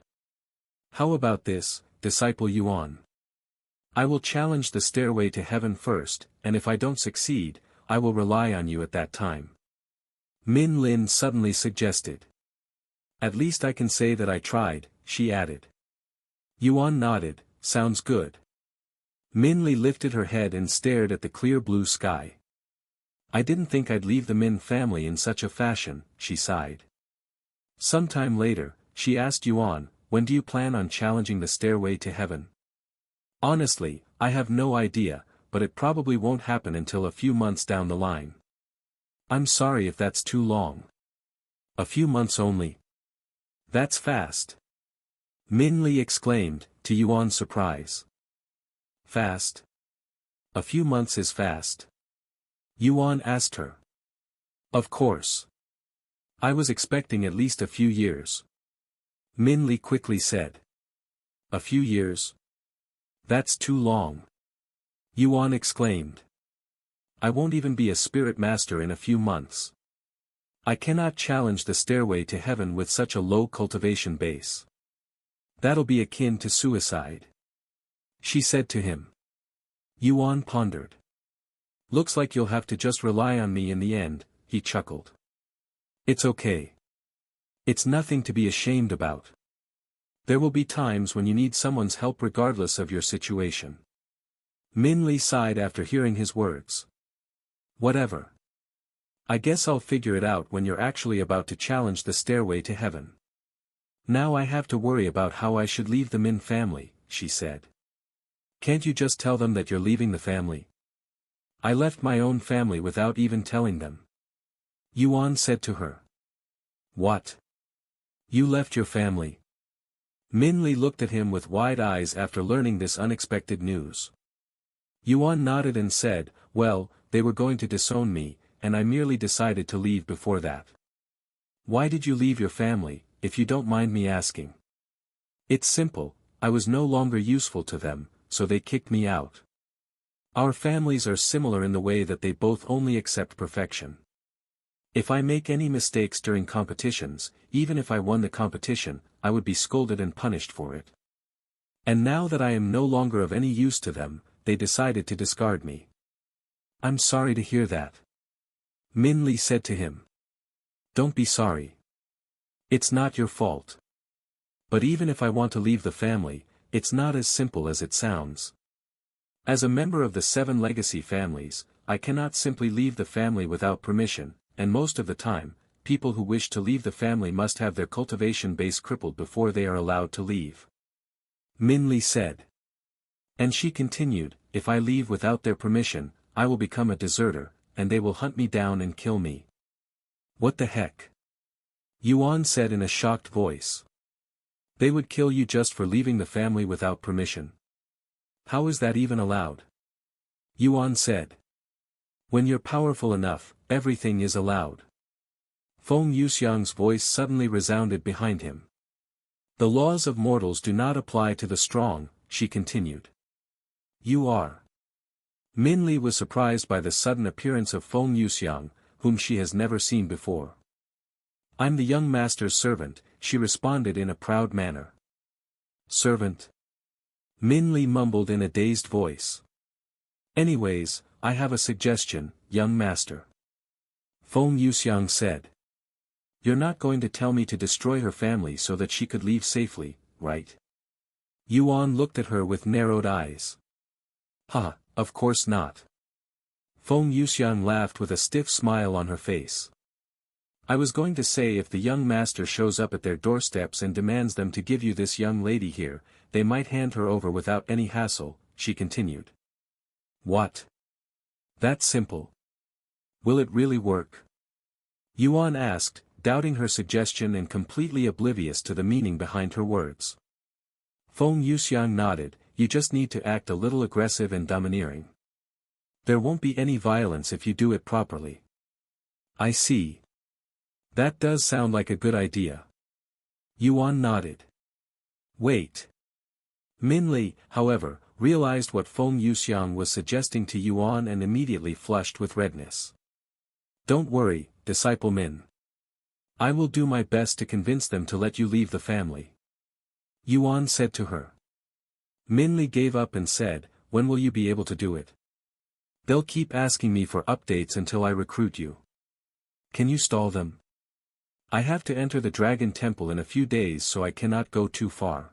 How about this, disciple Yuan? I will challenge the stairway to heaven first, and if I don't succeed, I will rely on you at that time. Min Lin suddenly suggested. At least I can say that I tried, she added. Yuan nodded, sounds good. Min Li lifted her head and stared at the clear blue sky. I didn't think I'd leave the Min family in such a fashion, she sighed. Sometime later, she asked Yuan, when do you plan on challenging the stairway to heaven? Honestly, I have no idea, but it probably won't happen until a few months down the line. I'm sorry if that's too long. A few months only? That's fast. Min Li exclaimed, to Yuan's surprise. Fast? A few months is fast. Yuan asked her. Of course. I was expecting at least a few years. Min Li quickly said. A few years? That's too long. Yuan exclaimed. I won't even be a spirit master in a few months. I cannot challenge the stairway to heaven with such a low cultivation base. That'll be akin to suicide. She said to him. Yuan pondered. Looks like you'll have to just rely on me in the end, he chuckled. It's okay. It's nothing to be ashamed about. There will be times when you need someone's help regardless of your situation. Min Li sighed after hearing his words. Whatever. I guess I'll figure it out when you're actually about to challenge the stairway to heaven. Now I have to worry about how I should leave the Min family, she said. Can't you just tell them that you're leaving the family? I left my own family without even telling them. Yuan said to her. What? You left your family? Min Li looked at him with wide eyes after learning this unexpected news. Yuan nodded and said, well, they were going to disown me, and I merely decided to leave before that. Why did you leave your family, if you don't mind me asking? It's simple, I was no longer useful to them, so they kicked me out. Our families are similar in the way that they both only accept perfection. If I make any mistakes during competitions, even if I won the competition, I would be scolded and punished for it. And now that I am no longer of any use to them, they decided to discard me. I'm sorry to hear that. Min Li said to him. Don't be sorry. It's not your fault. But even if I want to leave the family, it's not as simple as it sounds. As a member of the 7 legacy families, I cannot simply leave the family without permission, and most of the time, people who wish to leave the family must have their cultivation base crippled before they are allowed to leave. Min Li said. And she continued, if I leave without their permission, I will become a deserter, and they will hunt me down and kill me. What the heck? Yuan said in a shocked voice. They would kill you just for leaving the family without permission. How is that even allowed? Yuan said. When you're powerful enough, everything is allowed. Feng Yuxiang's voice suddenly resounded behind him. The laws of mortals do not apply to the strong, she continued. You are. Min Li was surprised by the sudden appearance of Feng Yuxiang, whom she has never seen before. I'm the young master's servant, she responded in a proud manner. Servant? Min Li mumbled in a dazed voice. Anyways, I have a suggestion, young master. Feng Yuxiang said. You're not going to tell me to destroy her family so that she could leave safely, right? Yuan looked at her with narrowed eyes. Of course not. Feng Yuxiang laughed with a stiff smile on her face. I was going to say if the young master shows up at their doorsteps and demands them to give you this young lady here, they might hand her over without any hassle, she continued. What? That simple. Will it really work? Yuan asked, doubting her suggestion and completely oblivious to the meaning behind her words. Feng Yuxiang nodded, you just need to act a little aggressive and domineering. There won't be any violence if you do it properly. I see. That does sound like a good idea. Yuan nodded. Wait. Min Li, however, realized what Feng Yuxiang was suggesting to Yuan and immediately flushed with redness. Don't worry, disciple Min. I will do my best to convince them to let you leave the family. Yuan said to her. Min Li gave up and said, when will you be able to do it? They'll keep asking me for updates until I recruit you. Can you stall them? I have to enter the Dragon Temple in a few days so I cannot go too far.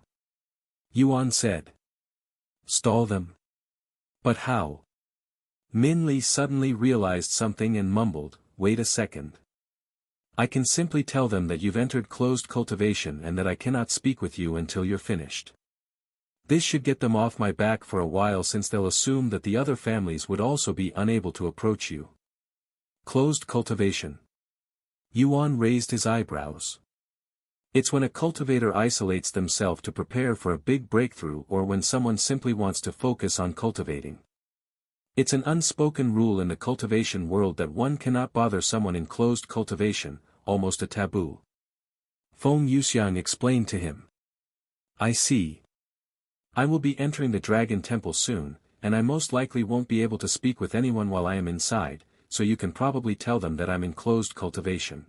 Yuan said. Stall them? But how? Min Li suddenly realized something and mumbled, wait a second. I can simply tell them that you've entered closed cultivation and that I cannot speak with you until you're finished. This should get them off my back for a while since they'll assume that the other families would also be unable to approach you. Closed cultivation. Yuan raised his eyebrows. It's when a cultivator isolates themselves to prepare for a big breakthrough or when someone simply wants to focus on cultivating. It's an unspoken rule in the cultivation world that one cannot bother someone in closed cultivation, almost a taboo. Feng Yuxiang explained to him. I see. I will be entering the Dragon Temple soon, and I most likely won't be able to speak with anyone while I am inside, so you can probably tell them that I'm in closed cultivation.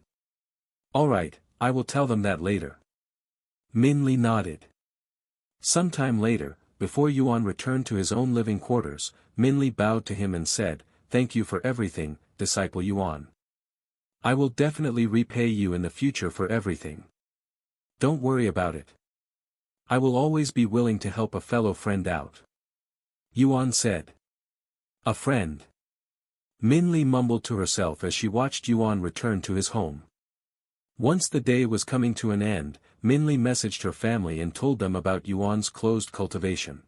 Alright, I will tell them that later. Min Li nodded. Sometime later, before Yuan returned to his own living quarters, Min Li bowed to him and said, thank you for everything, disciple Yuan. I will definitely repay you in the future for everything. Don't worry about it. I will always be willing to help a fellow friend out. Yuan said. A friend. Min Li mumbled to herself as she watched Yuan return to his home. Once the day was coming to an end, Min Li messaged her family and told them about Yuan's closed cultivation.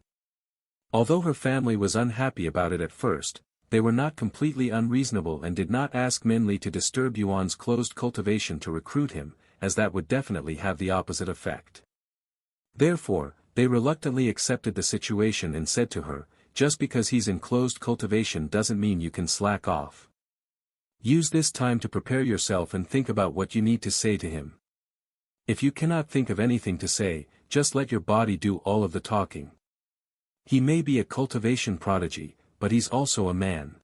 Although her family was unhappy about it at first, they were not completely unreasonable and did not ask Min Li to disturb Yuan's closed cultivation to recruit him, as that would definitely have the opposite effect. Therefore, they reluctantly accepted the situation and said to her, just because he's in closed cultivation doesn't mean you can slack off. Use this time to prepare yourself and think about what you need to say to him. If you cannot think of anything to say, just let your body do all of the talking. He may be a cultivation prodigy, but he's also a man.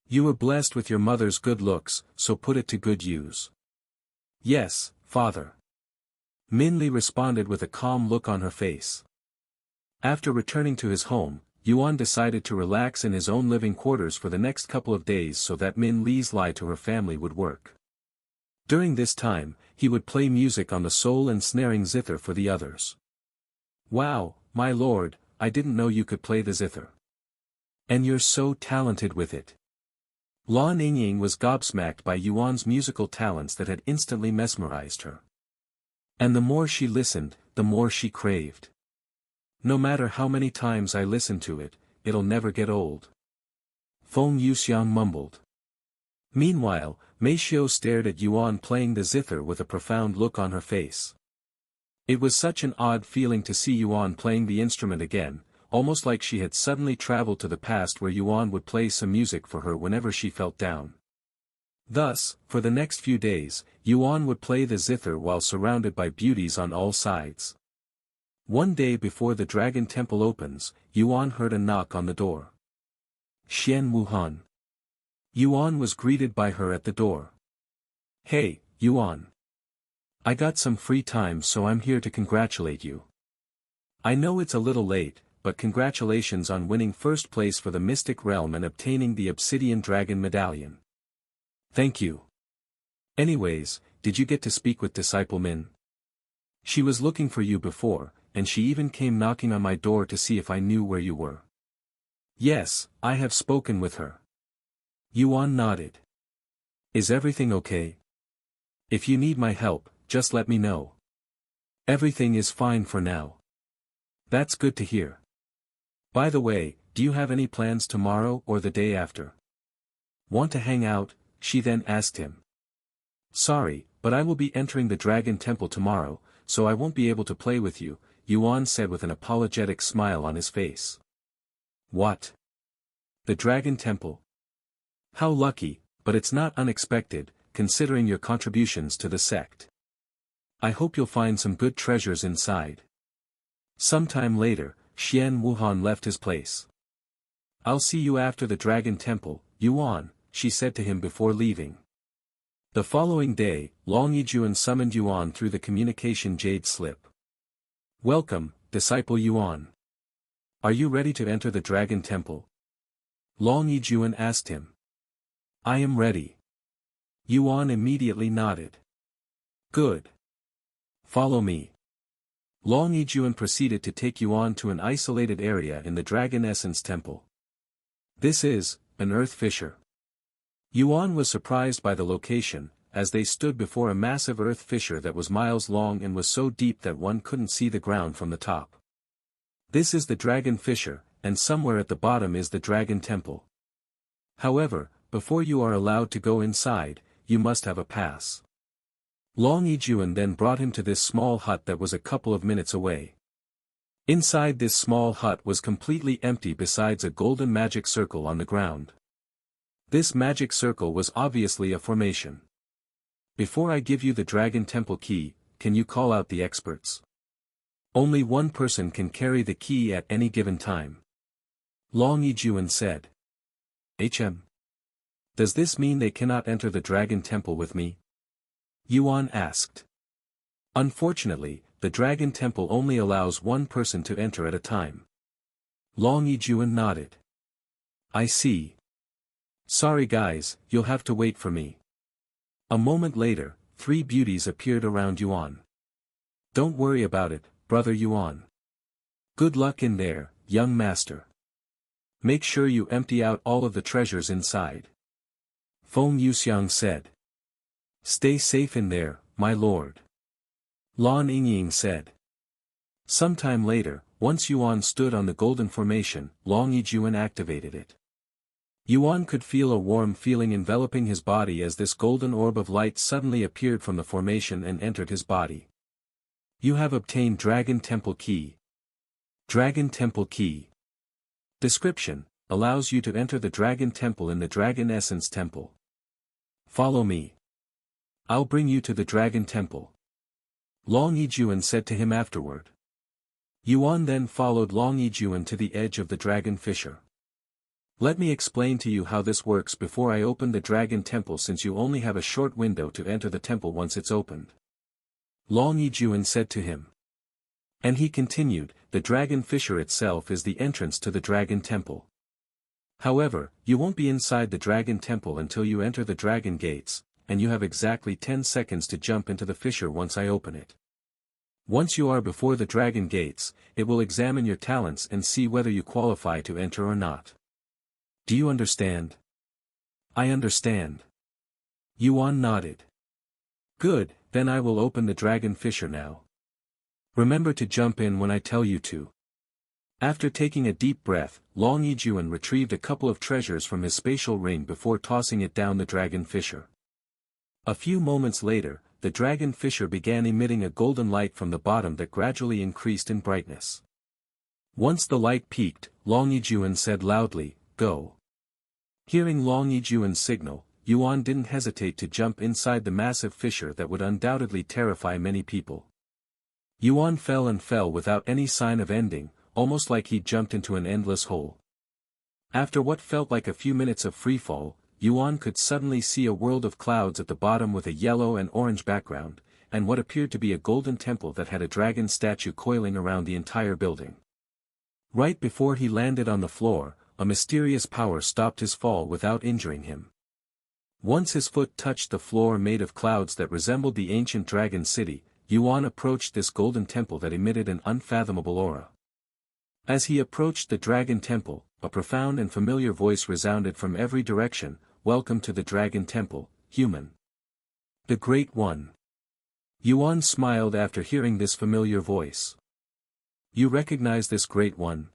You were blessed with your mother's good looks, so put it to good use. Yes, father. Min Li responded with a calm look on her face. After returning to his home, Yuan decided to relax in his own living quarters for the next couple of days so that Min Li's lie to her family would work. During this time, he would play music on the soul and snaring zither for the others. Wow, my lord, I didn't know you could play the zither. And you're so talented with it. Lan Yingying was gobsmacked by Yuan's musical talents that had instantly mesmerized her. And the more she listened, the more she craved. No matter how many times I listen to it, it'll never get old. Feng Yuxiang mumbled. Meanwhile, Mei Xiao stared at Yuan playing the zither with a profound look on her face. It was such an odd feeling to see Yuan playing the instrument again, almost like she had suddenly traveled to the past where Yuan would play some music for her whenever she felt down. Thus, for the next few days, Yuan would play the zither while surrounded by beauties on all sides. One day before the Dragon Temple opens, Yuan heard a knock on the door. Xian Wuhan. Yuan was greeted by her at the door. Hey, Yuan. I got some free time so I'm here to congratulate you. I know it's a little late, but congratulations on winning first place for the Mystic Realm and obtaining the Obsidian Dragon Medallion. Thank you. Anyways, did you get to speak with Disciple Min? She was looking for you before, and she even came knocking on my door to see if I knew where you were. Yes, I have spoken with her. Yuan nodded. Is everything okay? If you need my help, just let me know. Everything is fine for now. That's good to hear. By the way, do you have any plans tomorrow or the day after? Want to hang out? She then asked him. Sorry, but I will be entering the Dragon Temple tomorrow, so I won't be able to play with you, Yuan said with an apologetic smile on his face. What? The Dragon Temple? How lucky, but it's not unexpected, considering your contributions to the sect. I hope you'll find some good treasures inside. Sometime later, Xian Wuhan left his place. I'll see you after the Dragon Temple, Yuan, she said to him before leaving. The following day, Long Yijuan summoned Yuan through the communication jade slip. Welcome, Disciple Yuan. Are you ready to enter the Dragon Temple? Long Yijuan asked him. I am ready. Yuan immediately nodded. Good. Follow me. Long Yijuan proceeded to take Yuan to an isolated area in the Dragon Essence Temple. This is an earth fissure. Yuan was surprised by the location, as they stood before a massive earth fissure that was miles long and was so deep that one couldn't see the ground from the top. This is the Dragon Fissure, and somewhere at the bottom is the Dragon Temple. However, before you are allowed to go inside, you must have a pass. Long Yijuan then brought him to this small hut that was a couple of minutes away. Inside this small hut was completely empty besides a golden magic circle on the ground. This magic circle was obviously a formation. Before I give you the Dragon Temple key, can you call out the experts? Only one person can carry the key at any given time. Long Yijuan said. Does this mean they cannot enter the Dragon Temple with me? Yuan asked. Unfortunately, the Dragon Temple only allows one person to enter at a time. Long Yijuan nodded. I see. Sorry guys, you'll have to wait for me. A moment later, 3 beauties appeared around Yuan. Don't worry about it, brother Yuan. Good luck in there, young master. Make sure you empty out all of the treasures inside. Feng Yuxiang said. Stay safe in there, my lord. Lan Yingying said. Sometime later, once Yuan stood on the golden formation, Long Yijuan activated it. Yuan could feel a warm feeling enveloping his body as this golden orb of light suddenly appeared from the formation and entered his body. You have obtained Dragon Temple Key. Dragon Temple Key. Description: allows you to enter the Dragon Temple in the Dragon Essence Temple. Follow me. I'll bring you to the Dragon Temple. Long Yijuan said to him afterward. Yuan then followed Long Yijuan to the edge of the Dragon Fissure. Let me explain to you how this works before I open the Dragon Temple, since you only have a short window to enter the temple once it's opened. Long Yijuan said to him. And he continued, the Dragon Fissure itself is the entrance to the Dragon Temple. However, you won't be inside the Dragon Temple until you enter the Dragon Gates, and you have exactly 10 seconds to jump into the fissure once I open it. Once you are before the Dragon Gates, it will examine your talents and see whether you qualify to enter or not. Do you understand? I understand. Yuan nodded. Good, then I will open the dragon fissure now. Remember to jump in when I tell you to. After taking a deep breath, Yuan retrieved a couple of treasures from his spatial ring before tossing it down the dragon fissure. A few moments later, the dragon fissure began emitting a golden light from the bottom that gradually increased in brightness. Once the light peaked, Yuan said loudly, "Go." Hearing Yuan's signal, Yuan didn't hesitate to jump inside the massive fissure that would undoubtedly terrify many people. Yuan fell and fell without any sign of ending, almost like he'd jumped into an endless hole. After what felt like a few minutes of freefall, Yuan could suddenly see a world of clouds at the bottom with a yellow and orange background, and what appeared to be a golden temple that had a dragon statue coiling around the entire building. Right before he landed on the floor, a mysterious power stopped his fall without injuring him. Once his foot touched the floor made of clouds that resembled the ancient dragon city, Yuan approached this golden temple that emitted an unfathomable aura. As he approached the dragon temple, a profound and familiar voice resounded from every direction, "Welcome to the dragon temple, human." The Great One. Yuan smiled after hearing this familiar voice. You recognize this Great One?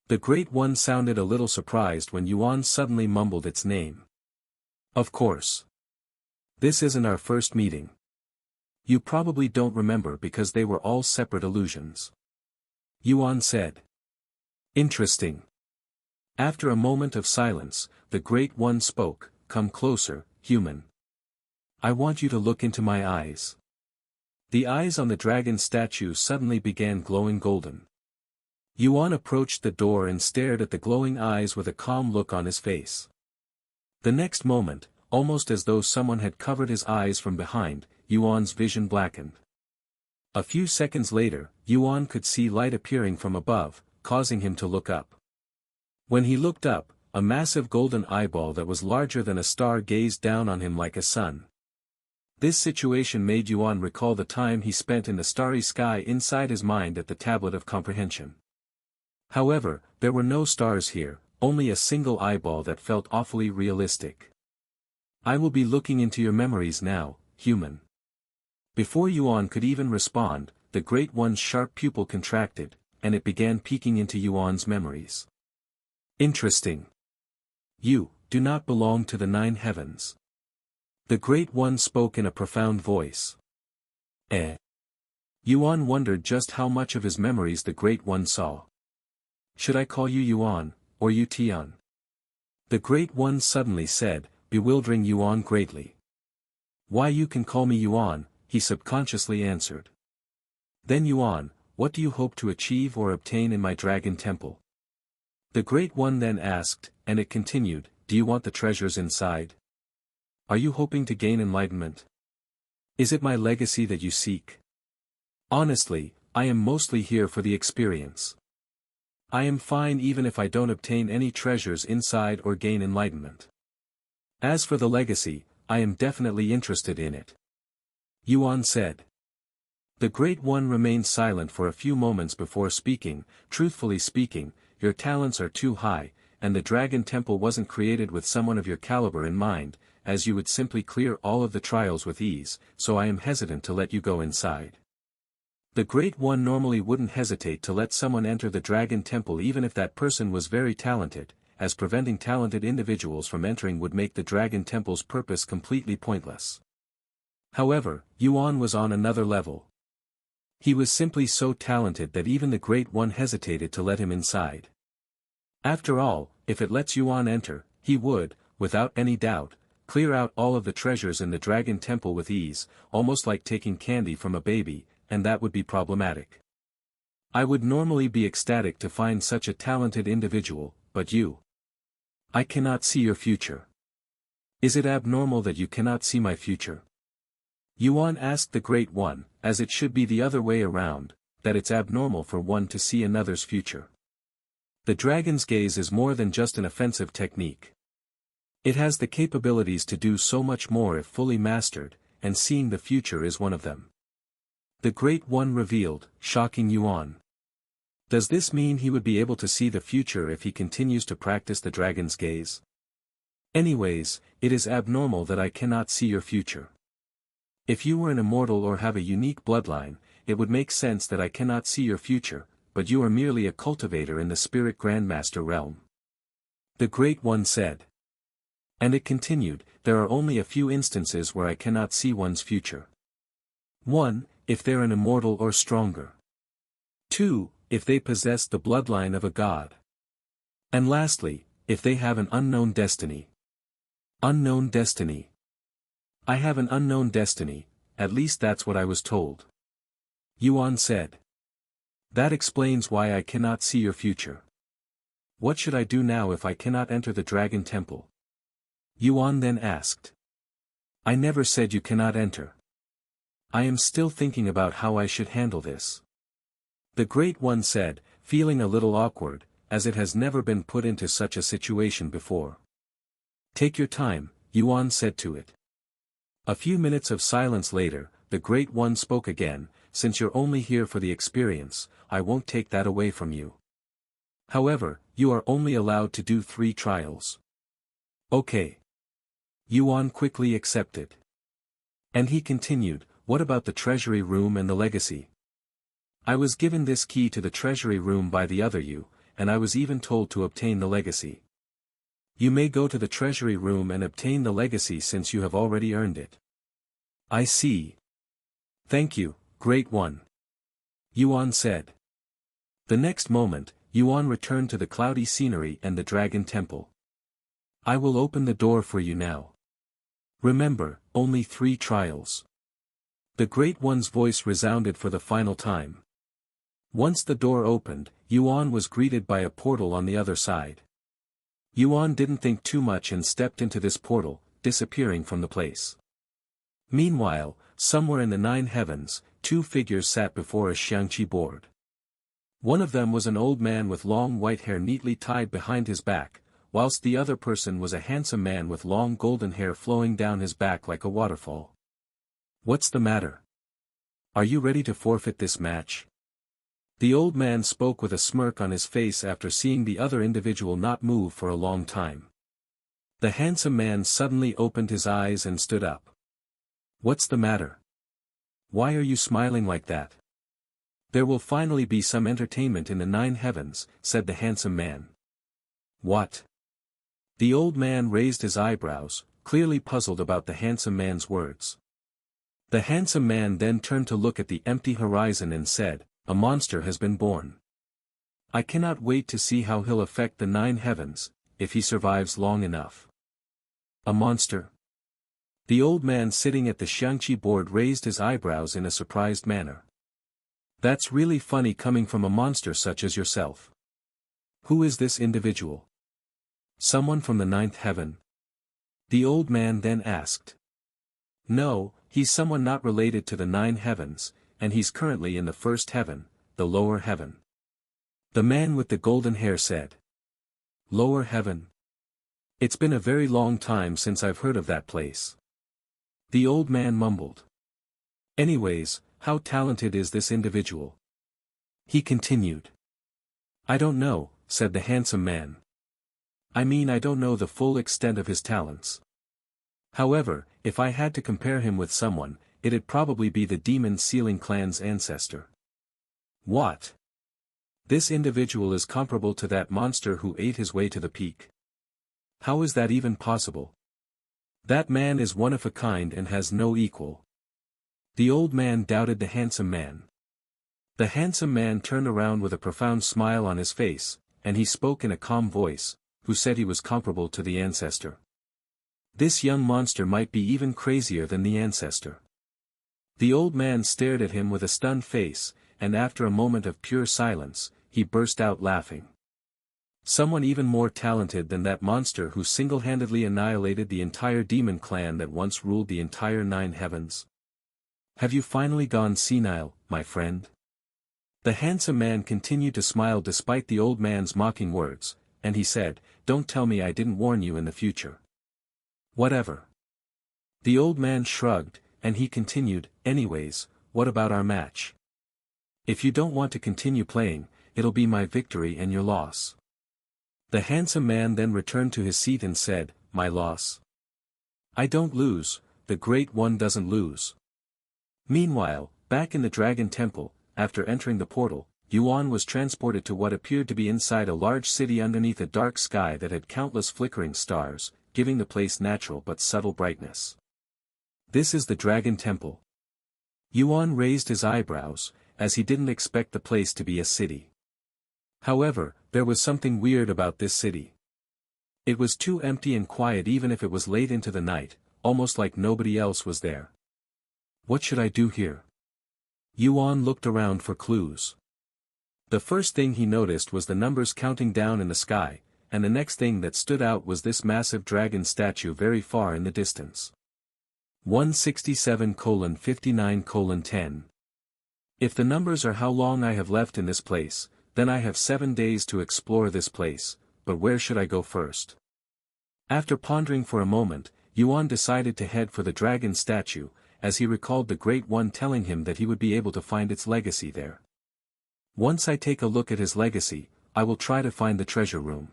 The Great One sounded a little surprised when Yuan suddenly mumbled its name. Of course. This isn't our first meeting. You probably don't remember because they were all separate illusions. Yuan said. Interesting. After a moment of silence, the Great One spoke, "Come closer, human. I want you to look into my eyes." The eyes on the dragon statue suddenly began glowing golden. Yuan approached the door and stared at the glowing eyes with a calm look on his face. The next moment, almost as though someone had covered his eyes from behind, Yuan's vision blackened. A few seconds later, Yuan could see light appearing from above, causing him to look up. When he looked up, a massive golden eyeball that was larger than a star gazed down on him like a sun. This situation made Yuan recall the time he spent in the starry sky inside his mind at the Tablet of Comprehension. However, there were no stars here, only a single eyeball that felt awfully realistic. I will be looking into your memories now, human. Before Yuan could even respond, the Great One's sharp pupil contracted, and it began peeking into Yuan's memories. Interesting. You do not belong to the 9 heavens. The Great One spoke in a profound voice. Yuan wondered just how much of his memories the Great One saw. Should I call you Yuan, or you Tian? The Great One suddenly said, bewildering Yuan greatly. Why, you can call me Yuan, he subconsciously answered. Then Yuan, what do you hope to achieve or obtain in my dragon temple? The Great One then asked, and it continued, do you want the treasures inside? Are you hoping to gain enlightenment? Is it my legacy that you seek? Honestly, I am mostly here for the experience. I am fine even if I don't obtain any treasures inside or gain enlightenment. As for the legacy, I am definitely interested in it. Yuan said. The Great One remained silent for a few moments before speaking. Truthfully speaking, your talents are too high, and the Dragon Temple wasn't created with someone of your caliber in mind, as you would simply clear all of the trials with ease, so I am hesitant to let you go inside. The Great One normally wouldn't hesitate to let someone enter the Dragon Temple even if that person was very talented, as preventing talented individuals from entering would make the Dragon Temple's purpose completely pointless. However, Yuan was on another level. He was simply so talented that even the Great One hesitated to let him inside. After all, if it lets Yuan enter, he would, without any doubt, clear out all of the treasures in the Dragon Temple with ease, almost like taking candy from a baby, and that would be problematic. I would normally be ecstatic to find such a talented individual, but you. I cannot see your future. Is it abnormal that you cannot see my future? Yuan asked the Great One, as it should be the other way around, that it's abnormal for one to see another's future. The dragon's gaze is more than just an offensive technique. It has the capabilities to do so much more if fully mastered, and seeing the future is one of them. The Great One revealed, shocking Yuan. Does this mean he would be able to see the future if he continues to practice the dragon's gaze? Anyways, it is abnormal that I cannot see your future. If you were an immortal or have a unique bloodline, it would make sense that I cannot see your future, but you are merely a cultivator in the spirit grandmaster realm. The Great One said. And it continued, there are only a few instances where I cannot see one's future. 1. If they're an immortal or stronger. 2. If they possess the bloodline of a god. And lastly, if they have an unknown destiny. Unknown destiny. I have an unknown destiny, at least that's what I was told. Yuan said. That explains why I cannot see your future. What should I do now if I cannot enter the Dragon Temple? Yuan then asked. I never said you cannot enter. I am still thinking about how I should handle this. The Great One said, feeling a little awkward, as it has never been put into such a situation before. Take your time, Yuan said to it. A few minutes of silence later, the Great One spoke again, since you're only here for the experience, I won't take that away from you. However, you are only allowed to do 3 trials. Okay. Yuan quickly accepted. And he continued, what about the treasury room and the legacy? I was given this key to the treasury room by the other you, and I was even told to obtain the legacy. You may go to the treasury room and obtain the legacy since you have already earned it. I see. Thank you, Great One. Yuan said. The next moment, Yuan returned to the cloudy scenery and the Dragon Temple. I will open the door for you now. Remember, only 3 trials. The Great One's voice resounded for the final time. Once the door opened, Yuan was greeted by a portal on the other side. Yuan didn't think too much and stepped into this portal, disappearing from the place. Meanwhile, somewhere in the 9 heavens, 2 figures sat before a xiangqi board. One of them was an old man with long white hair neatly tied behind his back, whilst the other person was a handsome man with long golden hair flowing down his back like a waterfall. What's the matter? Are you ready to forfeit this match? The old man spoke with a smirk on his face after seeing the other individual not move for a long time. The handsome man suddenly opened his eyes and stood up. What's the matter? Why are you smiling like that? There will finally be some entertainment in the 9 heavens, said the handsome man. What? The old man raised his eyebrows, clearly puzzled about the handsome man's words. The handsome man then turned to look at the empty horizon and said, a monster has been born. I cannot wait to see how he'll affect the 9 heavens, if he survives long enough. A monster? The old man sitting at the xiangqi board raised his eyebrows in a surprised manner. That's really funny coming from a monster such as yourself. Who is this individual? Someone from the 9th heaven? The old man then asked. No, he's someone not related to the 9 heavens, and he's currently in the 1st heaven, the lower heaven. The man with the golden hair said. Lower heaven? It's been a very long time since I've heard of that place. The old man mumbled. Anyways, how talented is this individual? He continued. I don't know, said the handsome man. I mean, I don't know the full extent of his talents. However, if I had to compare him with someone, it'd probably be the demon Sealing clan's ancestor. What? This individual is comparable to that monster who ate his way to the peak. How is that even possible? That man is one of a kind and has no equal. The old man doubted the handsome man. The handsome man turned around with a profound smile on his face, and he spoke in a calm voice, who said he was comparable to the ancestor. This young monster might be even crazier than the ancestor. The old man stared at him with a stunned face, and after a moment of pure silence, he burst out laughing. Someone even more talented than that monster who single-handedly annihilated the entire demon clan that once ruled the entire 9 heavens. Have you finally gone senile, my friend? The handsome man continued to smile despite the old man's mocking words, and he said, don't tell me I didn't warn you in the future. Whatever. The old man shrugged, and he continued, anyways, what about our match? If you don't want to continue playing, it'll be my victory and your loss. The handsome man then returned to his seat and said, my loss. I don't lose, the Great One doesn't lose. Meanwhile, back in the Dragon Temple, after entering the portal, Yuan was transported to what appeared to be inside a large city underneath a dark sky that had countless flickering stars, giving the place natural but subtle brightness. This is the Dragon Temple. Yuan raised his eyebrows, as he didn't expect the place to be a city. However, there was something weird about this city. It was too empty and quiet even if it was late into the night, almost like nobody else was there. What should I do here? Yuan looked around for clues. The first thing he noticed was the numbers counting down in the sky, and the next thing that stood out was this massive dragon statue very far in the distance. 167:59:10. If the numbers are how long I have left in this place, then I have 7 days to explore this place, but where should I go first? After pondering for a moment, Yuan decided to head for the dragon statue, as he recalled the Great One telling him that he would be able to find its legacy there. Once I take a look at his legacy, I will try to find the treasure room.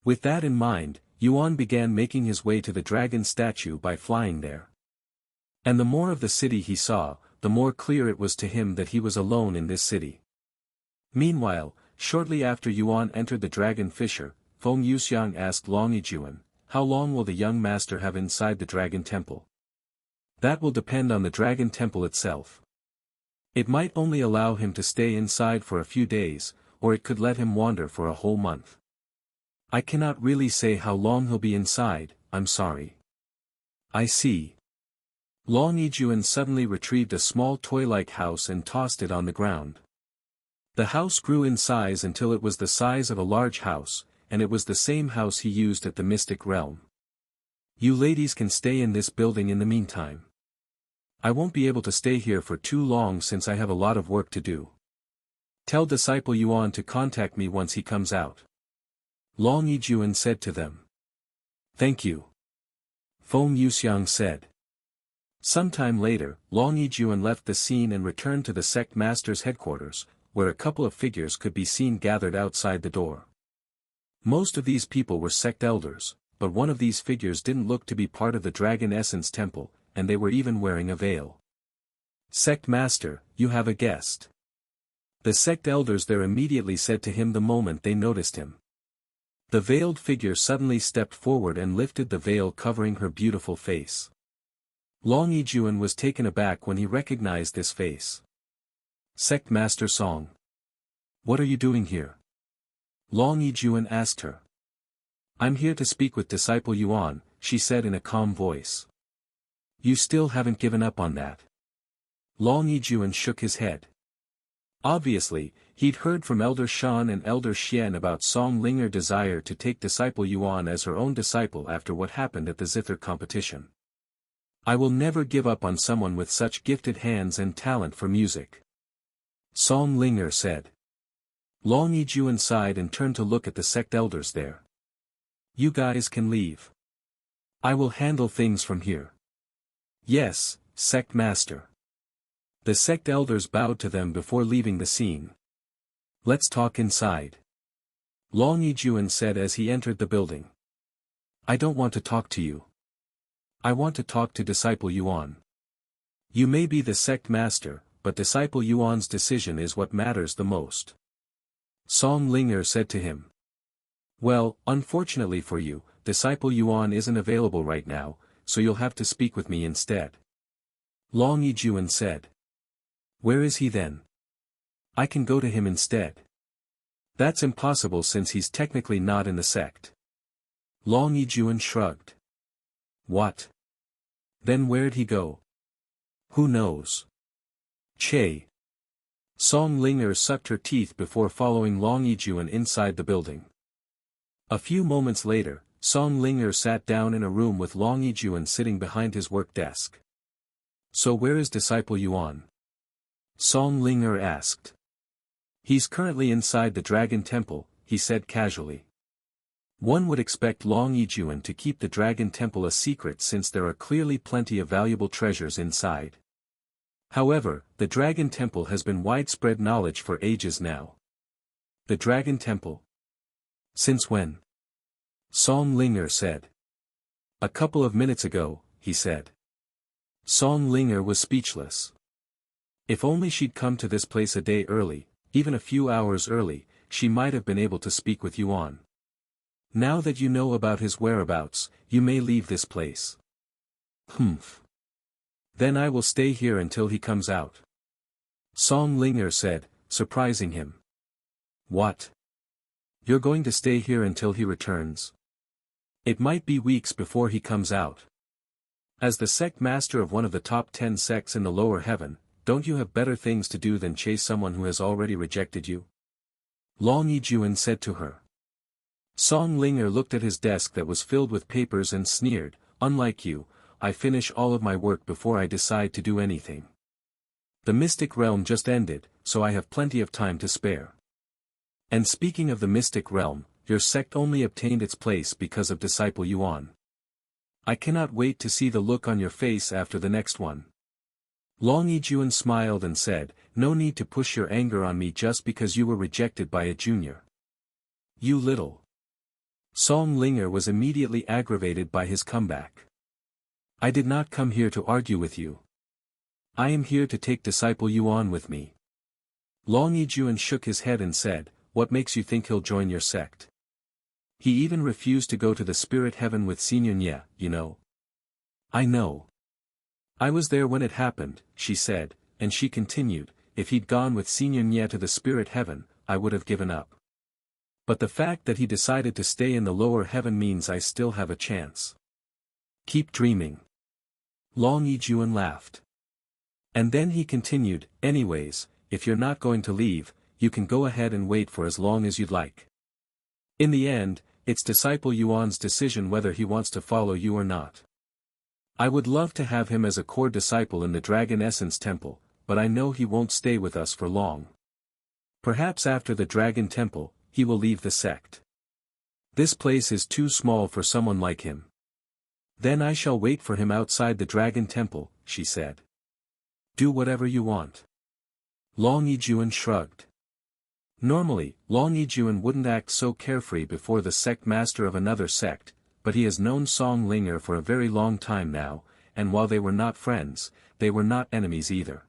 With that in mind, Yuan began making his way to the dragon statue by flying there. And the more of the city he saw, the more clear it was to him that he was alone in this city. Meanwhile, shortly after Yuan entered the dragon fissure, Feng Yuxiang asked Long Yijuan, "How long will the young master have inside the dragon temple?" "That will depend on the dragon temple itself. It might only allow him to stay inside for a few days, or it could let him wander for a whole month. I cannot really say how long he'll be inside, I'm sorry." "I see." Long Yijuan suddenly retrieved a small toy-like house and tossed it on the ground. The house grew in size until it was the size of a large house, and it was the same house he used at the mystic realm. "You ladies can stay in this building in the meantime. I won't be able to stay here for too long since I have a lot of work to do. Tell disciple Yuan to contact me once he comes out." Long Yijuan said to them. "Thank you." Feng Yuxiang said. Sometime later, Long Yijuan left the scene and returned to the sect master's headquarters, where a couple of figures could be seen gathered outside the door. Most of these people were sect elders, but one of these figures didn't look to be part of the Dragon Essence Temple, and they were even wearing a veil. "Sect Master, you have a guest." The sect elders there immediately said to him the moment they noticed him. The veiled figure suddenly stepped forward and lifted the veil covering her beautiful face. Long Yijuan was taken aback when he recognized this face. "Sect Master Song. What are you doing here?" Long Yijuan asked her. "I'm here to speak with disciple Yuan," she said in a calm voice. "You still haven't given up on that?" Long Yijuan shook his head. Obviously, he'd heard from Elder Shan and Elder Xian about Song Linger's desire to take disciple Yuan as her own disciple after what happened at the zither competition. "I will never give up on someone with such gifted hands and talent for music," Song Linger said. Long Yijuan sighed and turned to look at the sect elders there. "You guys can leave. I will handle things from here." "Yes, sect master." The sect elders bowed to them before leaving the scene. "Let's talk inside," Long Yijuan said as he entered the building. "I don't want to talk to you. I want to talk to disciple Yuan. You may be the sect master, but disciple Yuan's decision is what matters the most," Song Linger said to him. "Well, unfortunately for you, disciple Yuan isn't available right now, so you'll have to speak with me instead," Long Yijuan said. "Where is he then? I can go to him instead." "That's impossible since he's technically not in the sect." Long Yijuan shrugged. "What? Then where'd he go?" "Who knows?" Che. Song Linger sucked her teeth before following Long Yijuan inside the building. A few moments later, Song Linger sat down in a room with Long Yijuan sitting behind his work desk. "So where is disciple Yuan?" Song Linger asked. "He's currently inside the Dragon Temple," he said casually. One would expect Long Yijuan to keep the Dragon Temple a secret since there are clearly plenty of valuable treasures inside. However, the Dragon Temple has been widespread knowledge for ages now. "The Dragon Temple? Since when?" Song Linger said. A couple of minutes ago, he said. Song Linger was speechless. If only she'd come to this place a day early, even a few hours early, she might have been able to speak with Yuan. Now that you know about his whereabouts, you may leave this place. Humph. Then I will stay here until he comes out. Song Linger said, surprising him. What? You're going to stay here until he returns? It might be weeks before he comes out. As the sect master of one of the top 10 sects in the lower heaven, don't you have better things to do than chase someone who has already rejected you? Long Yuan said to her. Song Linger looked at his desk that was filled with papers and sneered, unlike you, I finish all of my work before I decide to do anything. The mystic realm just ended, so I have plenty of time to spare. And speaking of the mystic realm, your sect only obtained its place because of disciple Yuan. I cannot wait to see the look on your face after the next one. Long Yuan smiled and said, no need to push your anger on me just because you were rejected by a junior. You little. Song Linger was immediately aggravated by his comeback. I did not come here to argue with you. I am here to take disciple Yuan with me. Long Yuan shook his head and said, what makes you think he'll join your sect? He even refused to go to the spirit heaven with Xinyan, you know. I know. I was there when it happened, she said, and she continued, if he'd gone with Xinyan to the spirit heaven, I would have given up. But the fact that he decided to stay in the lower heaven means I still have a chance. Keep dreaming. Long Yuan laughed. And then he continued, anyways, if you're not going to leave, you can go ahead and wait for as long as you'd like. In the end, it's disciple Yuan's decision whether he wants to follow you or not. I would love to have him as a core disciple in the Dragon Essence Temple, but I know he won't stay with us for long. Perhaps after the Dragon Temple, he will leave the sect. This place is too small for someone like him. Then I shall wait for him outside the Dragon Temple, she said. Do whatever you want. Long Yuan shrugged. Normally, Long Yuan wouldn't act so carefree before the sect master of another sect, but he has known Song Linger for a very long time now, and while they were not friends, they were not enemies either.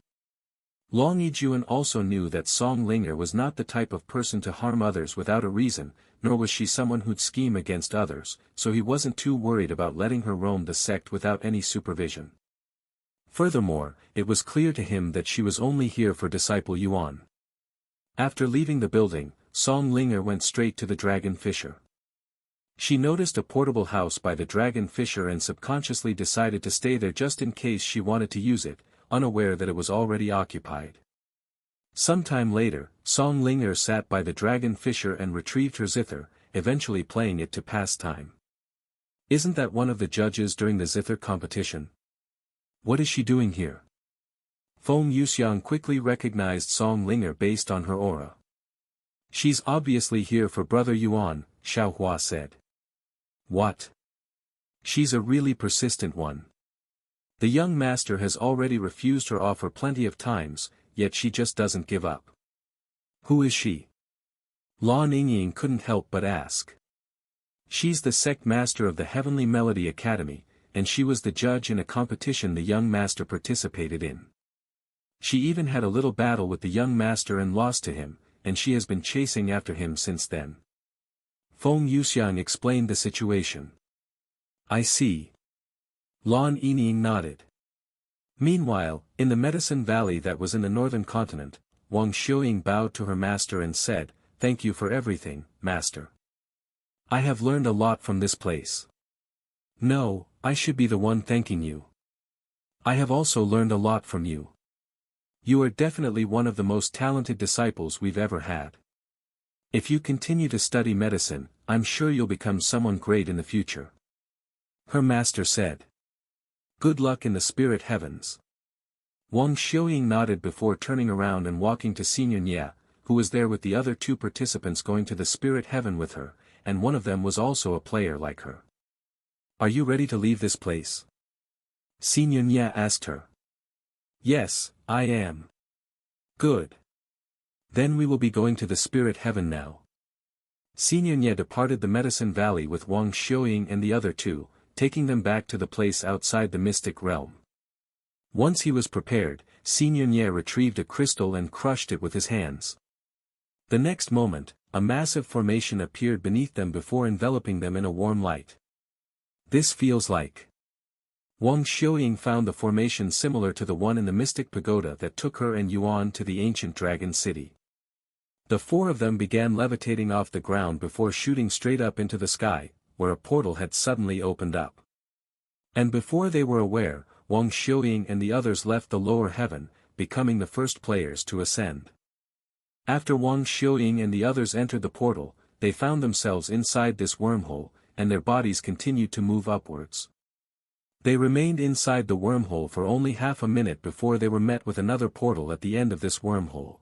Long Yuan also knew that Song Linger was not the type of person to harm others without a reason, nor was she someone who'd scheme against others, so he wasn't too worried about letting her roam the sect without any supervision. Furthermore, it was clear to him that she was only here for disciple Yuan. After leaving the building, Song Linger went straight to the Dragon Fisher. She noticed a portable house by the Dragon Fisher and subconsciously decided to stay there just in case she wanted to use it, unaware that it was already occupied. Sometime later, Song Linger sat by the Dragon Fisher and retrieved her zither, eventually playing it to pass time. Isn't that one of the judges during the zither competition? What is she doing here? Feng Yuxiang quickly recognized Song Linger based on her aura. She's obviously here for Brother Yuan, Xiaohua said. What? She's a really persistent one. The young master has already refused her offer plenty of times, yet she just doesn't give up. Who is she? Lan Yingying couldn't help but ask. She's the sect master of the Heavenly Melody Academy, and she was the judge in a competition the young master participated in. She even had a little battle with the young master and lost to him, and she has been chasing after him since then. Feng Yuxiang explained the situation. I see. Lan Yingying nodded. Meanwhile, in the Medicine Valley that was in the northern continent, Wang Xiuying bowed to her master and said, Thank you for everything, master. I have learned a lot from this place. No, I should be the one thanking you. I have also learned a lot from you. You are definitely one of the most talented disciples we've ever had. If you continue to study medicine, I'm sure you'll become someone great in the future. Her master said. Good luck in the spirit heavens. Wang Xiuying nodded before turning around and walking to Xinyan, who was there with the other two participants going to the spirit heaven with her, and one of them was also a player like her. Are you ready to leave this place? Xinyan asked her. Yes, I am. Good. Then we will be going to the spirit heaven now. Xinyan departed the Medicine Valley with Wang Xiuying and the other two, taking them back to the place outside the mystic realm. Once he was prepared, Yuan retrieved a crystal and crushed it with his hands. The next moment, a massive formation appeared beneath them before enveloping them in a warm light. This feels like. Wang Xiuying found the formation similar to the one in the mystic pagoda that took her and Yuan to the ancient dragon city. The four of them began levitating off the ground before shooting straight up into the sky, where a portal had suddenly opened up. And before they were aware, Wang Xiuying and the others left the lower heaven, becoming the first players to ascend. After Wang Xiuying and the others entered the portal, they found themselves inside this wormhole, and their bodies continued to move upwards. They remained inside the wormhole for only half a minute before they were met with another portal at the end of this wormhole.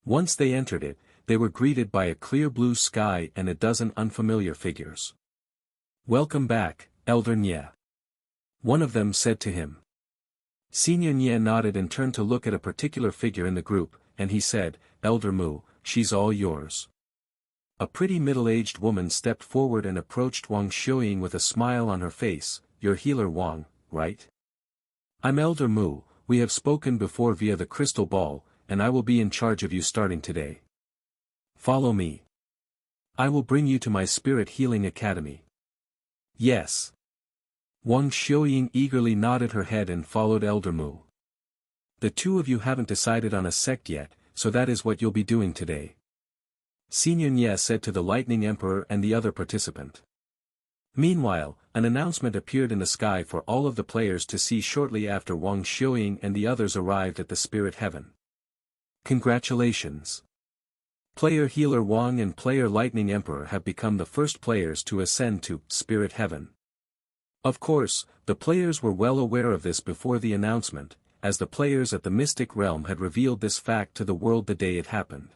Once they entered it, they were greeted by a clear blue sky and a dozen unfamiliar figures. "Welcome back, Elder Nye," one of them said to him. Senior Nye nodded and turned to look at a particular figure in the group, and he said, "Elder Mu, she's all yours." A pretty middle-aged woman stepped forward and approached Wang Xiuying with a smile on her face. "You're Healer Wang, right? I'm Elder Mu, we have spoken before via the crystal ball, and I will be in charge of you starting today. Follow me. I will bring you to my Spirit Healing Academy." "Yes." Wang Xiuying eagerly nodded her head and followed Elder Mu. "The two of you haven't decided on a sect yet, so that is what you'll be doing today," Senior Nye said to the Lightning Emperor and the other participant. Meanwhile, an announcement appeared in the sky for all of the players to see shortly after Wang Xiuying and the others arrived at the Spirit Heaven. Congratulations! Player Healer Wang and Player Lightning Emperor have become the first players to ascend to Spirit Heaven. Of course, the players were well aware of this before the announcement, as the players at the Mystic Realm had revealed this fact to the world the day it happened.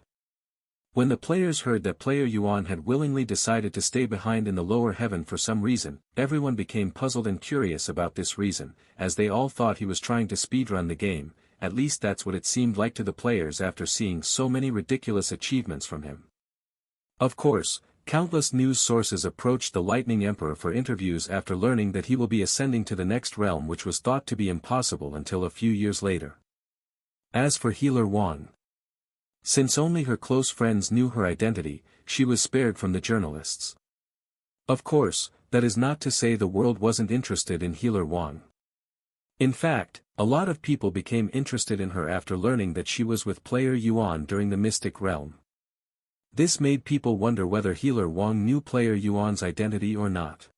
When the players heard that player Yuan had willingly decided to stay behind in the lower heaven for some reason, everyone became puzzled and curious about this reason, as they all thought he was trying to speedrun the game. At least that's what it seemed like to the players after seeing so many ridiculous achievements from him. Of course, countless news sources approached the Lightning Emperor for interviews after learning that he will be ascending to the next realm, which was thought to be impossible until a few years later. As for Healer Wang, since only her close friends knew her identity, she was spared from the journalists. Of course, that is not to say the world wasn't interested in Healer Wang. In fact, a lot of people became interested in her after learning that she was with player Yuan during the Mystic Realm. This made people wonder whether Healer Wang knew player Yuan's identity or not.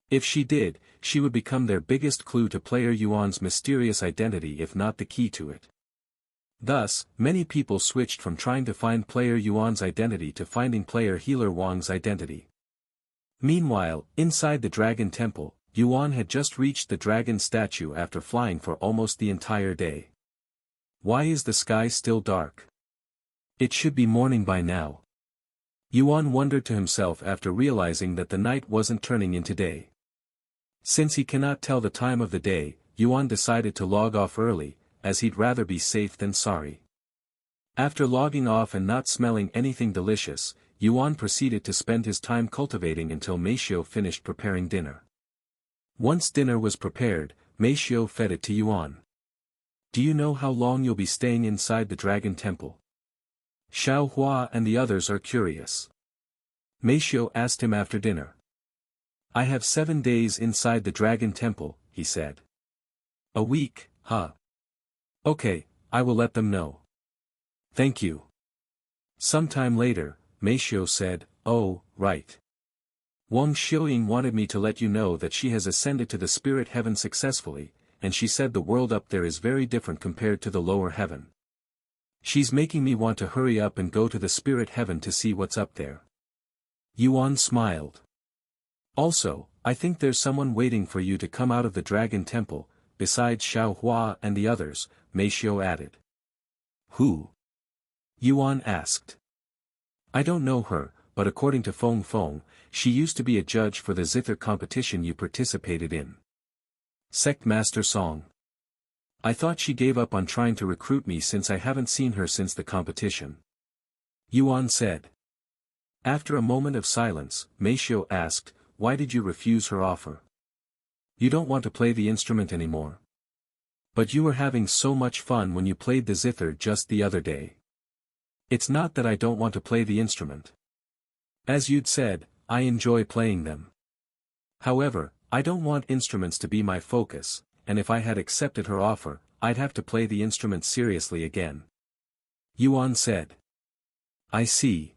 If she did, she would become their biggest clue to player Yuan's mysterious identity, if not the key to it. Thus, many people switched from trying to find player Yuan's identity to finding player Healer Wang's identity. Meanwhile, inside the Dragon Temple, Yuan had just reached the dragon statue after flying for almost the entire day. Why is the sky still dark? It should be morning by now. Yuan wondered to himself after realizing that the night wasn't turning into day. Since he cannot tell the time of the day, Yuan decided to log off early, as he'd rather be safe than sorry. After logging off and not smelling anything delicious, Yuan proceeded to spend his time cultivating until Meishio finished preparing dinner. Once dinner was prepared, Meishio fed it to Yuan. "Do you know how long you'll be staying inside the Dragon Temple?" Xiao Hua and the others are curious. Meishio asked him after dinner. "I have 7 days inside the Dragon Temple," he said. "A week, huh? Okay, I will let them know." "Thank you." Sometime later, Meishio said, "Oh, right. Wang Xiuying wanted me to let you know that she has ascended to the spirit heaven successfully, and she said the world up there is very different compared to the lower heaven. She's making me want to hurry up and go to the spirit heaven to see what's up there." Yuan smiled. "Also, I think there's someone waiting for you to come out of the Dragon Temple, besides Xiao Hua and the others," Meishio added. "Who?" Yuan asked. "I don't know her, but according to Feng Feng, she used to be a judge for the zither competition you participated in." Sect Master Song. "I thought she gave up on trying to recruit me since I haven't seen her since the competition," Yuan said. After a moment of silence, Meishio asked, "Why did you refuse her offer?" You don't want to play the instrument anymore. But you were having so much fun when you played the zither just the other day. It's not that I don't want to play the instrument. As you'd said, I enjoy playing them. However, I don't want instruments to be my focus, and if I had accepted her offer, I'd have to play the instrument seriously again. Yuan said. I see.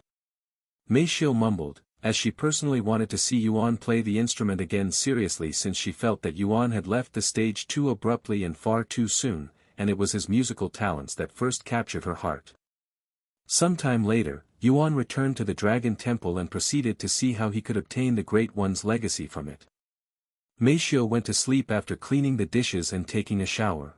Meishio mumbled, as she personally wanted to see Yuan play the instrument again seriously since she felt that Yuan had left the stage too abruptly and far too soon, and it was his musical talents that first captured her heart. Sometime later, Yuan returned to the Dragon Temple and proceeded to see how he could obtain the Great One's legacy from it. Meishio went to sleep after cleaning the dishes and taking a shower.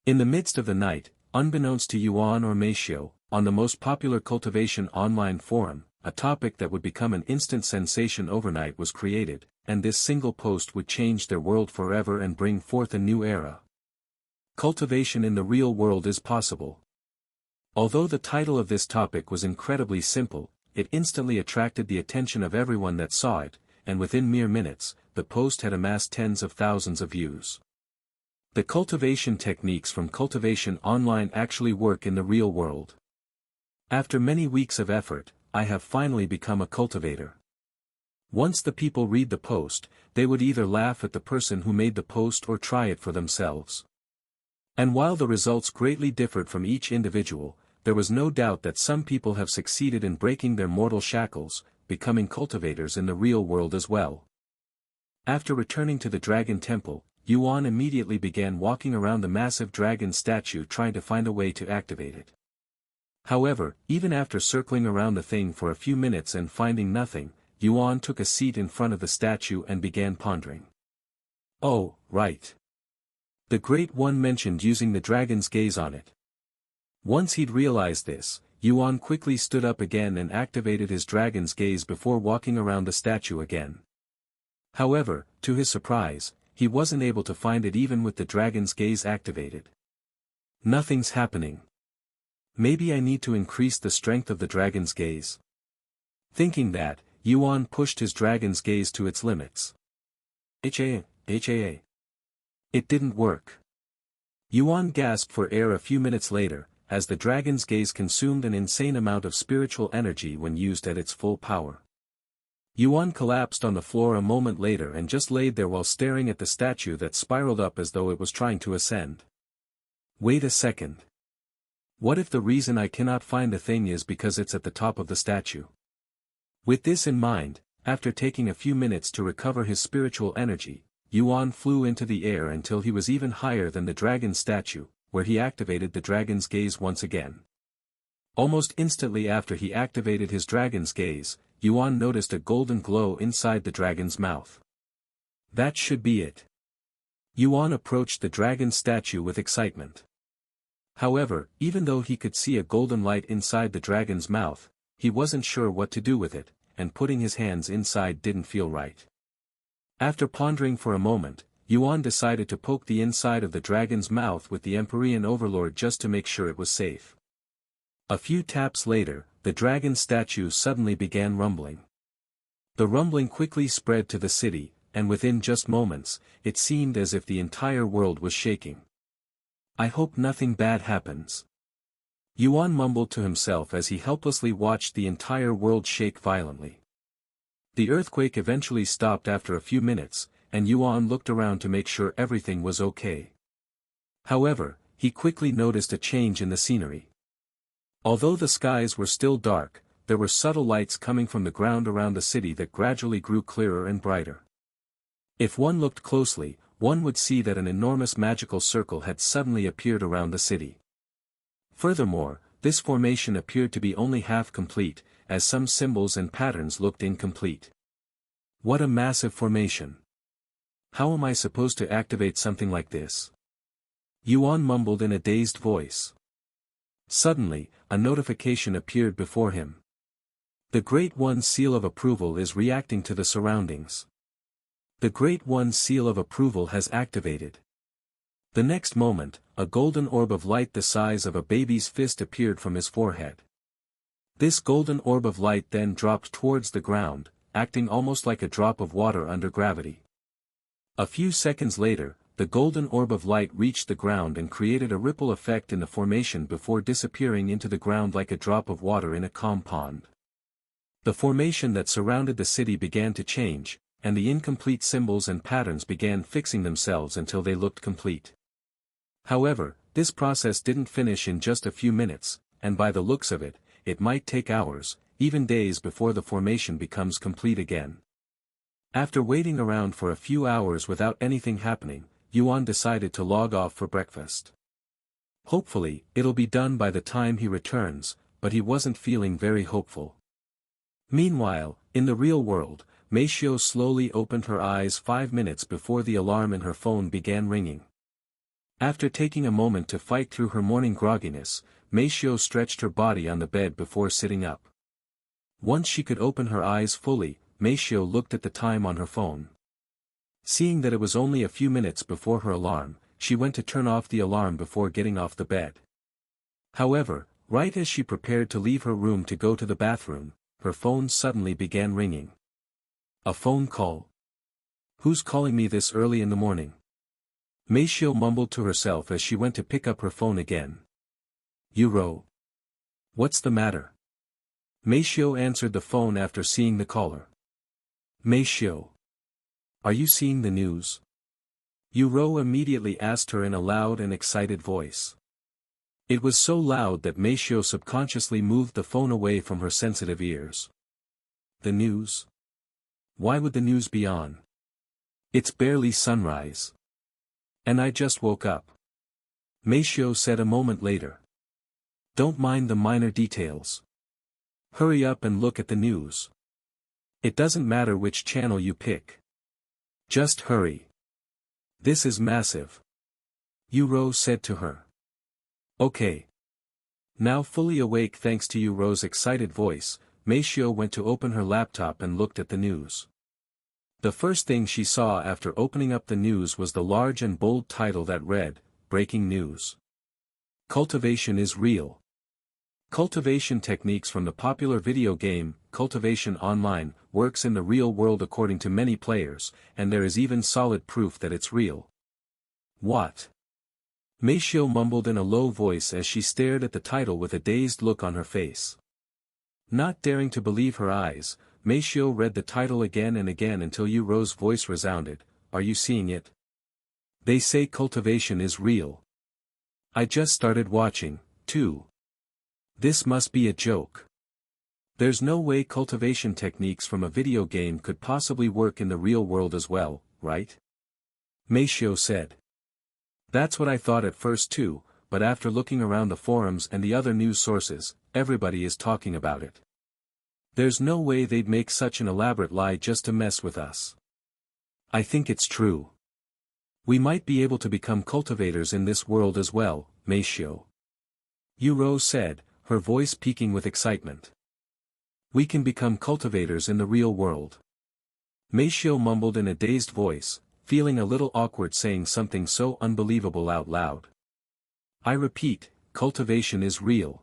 In the midst of the night, unbeknownst to Yuan or Meishio, on the most popular Cultivation Online forum, a topic that would become an instant sensation overnight was created, and this single post would change their world forever and bring forth a new era. Cultivation in the real world is possible. Although the title of this topic was incredibly simple, it instantly attracted the attention of everyone that saw it, and within mere minutes, the post had amassed tens of thousands of views. The cultivation techniques from Cultivation Online actually work in the real world. After many weeks of effort, I have finally become a cultivator. Once the people read the post, they would either laugh at the person who made the post or try it for themselves. And while the results greatly differed from each individual, there was no doubt that some people have succeeded in breaking their mortal shackles, becoming cultivators in the real world as well. After returning to the Dragon Temple, Yuan immediately began walking around the massive dragon statue trying to find a way to activate it. However, even after circling around the thing for a few minutes and finding nothing, Yuan took a seat in front of the statue and began pondering. Oh, right. The Great One mentioned using the dragon's gaze on it. Once he'd realized this, Yuan quickly stood up again and activated his dragon's gaze before walking around the statue again. However, to his surprise, he wasn't able to find it even with the dragon's gaze activated. Nothing's happening. Maybe I need to increase the strength of the dragon's gaze. Thinking that, Yuan pushed his dragon's gaze to its limits. It didn't work. Yuan gasped for air a few minutes later, as the dragon's gaze consumed an insane amount of spiritual energy when used at its full power. Yuan collapsed on the floor a moment later and just laid there while staring at the statue that spiraled up as though it was trying to ascend. Wait a second. What if the reason I cannot find the thing is because it's at the top of the statue? With this in mind, after taking a few minutes to recover his spiritual energy, Yuan flew into the air until he was even higher than the dragon statue, where he activated the dragon's gaze once again. Almost instantly after he activated his dragon's gaze, Yuan noticed a golden glow inside the dragon's mouth. That should be it. Yuan approached the dragon statue with excitement. However, even though he could see a golden light inside the dragon's mouth, he wasn't sure what to do with it, and putting his hands inside didn't feel right. After pondering for a moment, Yuan decided to poke the inside of the dragon's mouth with the Empyrean Overlord just to make sure it was safe. A few taps later, the dragon statue suddenly began rumbling. The rumbling quickly spread to the city, and within just moments, it seemed as if the entire world was shaking. I hope nothing bad happens. Yuan mumbled to himself as he helplessly watched the entire world shake violently. The earthquake eventually stopped after a few minutes, and Yuan looked around to make sure everything was okay. However, he quickly noticed a change in the scenery. Although the skies were still dark, there were subtle lights coming from the ground around the city that gradually grew clearer and brighter. If one looked closely, one would see that an enormous magical circle had suddenly appeared around the city. Furthermore, this formation appeared to be only half complete, as some symbols and patterns looked incomplete. What a massive formation! How am I supposed to activate something like this? Yuan mumbled in a dazed voice. Suddenly, a notification appeared before him. The Great One's seal of approval is reacting to the surroundings. The Great One's seal of approval has activated. The next moment, a golden orb of light the size of a baby's fist appeared from his forehead. This golden orb of light then dropped towards the ground, acting almost like a drop of water under gravity. A few seconds later, the golden orb of light reached the ground and created a ripple effect in the formation before disappearing into the ground like a drop of water in a calm pond. The formation that surrounded the city began to change, and the incomplete symbols and patterns began fixing themselves until they looked complete. However, this process didn't finish in just a few minutes, and by the looks of it, it might take hours, even days before the formation becomes complete again. After waiting around for a few hours without anything happening, Yuan decided to log off for breakfast. Hopefully, it'll be done by the time he returns, but he wasn't feeling very hopeful. Meanwhile, in the real world, Meishio slowly opened her eyes 5 minutes before the alarm in her phone began ringing. After taking a moment to fight through her morning grogginess, Meishio stretched her body on the bed before sitting up. Once she could open her eyes fully, Meishio looked at the time on her phone. Seeing that it was only a few minutes before her alarm, she went to turn off the alarm before getting off the bed. However, right as she prepared to leave her room to go to the bathroom, her phone suddenly began ringing. A phone call? Who's calling me this early in the morning? Meishio mumbled to herself as she went to pick up her phone again. Yuro. What's the matter? Meishio answered the phone after seeing the caller. Meishio. Are you seeing the news? Yuro immediately asked her in a loud and excited voice. It was so loud that Meishio subconsciously moved the phone away from her sensitive ears. The news? Why would the news be on? It's barely sunrise. And I just woke up. Meishio said a moment later. Don't mind the minor details. Hurry up and look at the news. It doesn't matter which channel you pick. Just hurry. This is massive. Yuro said to her. Okay. Now fully awake thanks to Yuro's excited voice, Meishio went to open her laptop and looked at the news. The first thing she saw after opening up the news was the large and bold title that read, Breaking News. Cultivation is real. Cultivation techniques from the popular video game, Cultivation Online, works in the real world according to many players, and there is even solid proof that it's real. What? Meishio mumbled in a low voice as she stared at the title with a dazed look on her face. Not daring to believe her eyes, Meishio read the title again and again until Yuro's voice resounded, Are you seeing it? They say cultivation is real. I just started watching, too. This must be a joke. There's no way cultivation techniques from a video game could possibly work in the real world as well, right? Meishio said. That's what I thought at first too, but after looking around the forums and the other news sources, everybody is talking about it. There's no way they'd make such an elaborate lie just to mess with us. I think it's true. We might be able to become cultivators in this world as well, Meishio. Yuro said, her voice peaking with excitement. We can become cultivators in the real world. Meishio mumbled in a dazed voice, feeling a little awkward saying something so unbelievable out loud. I repeat, cultivation is real.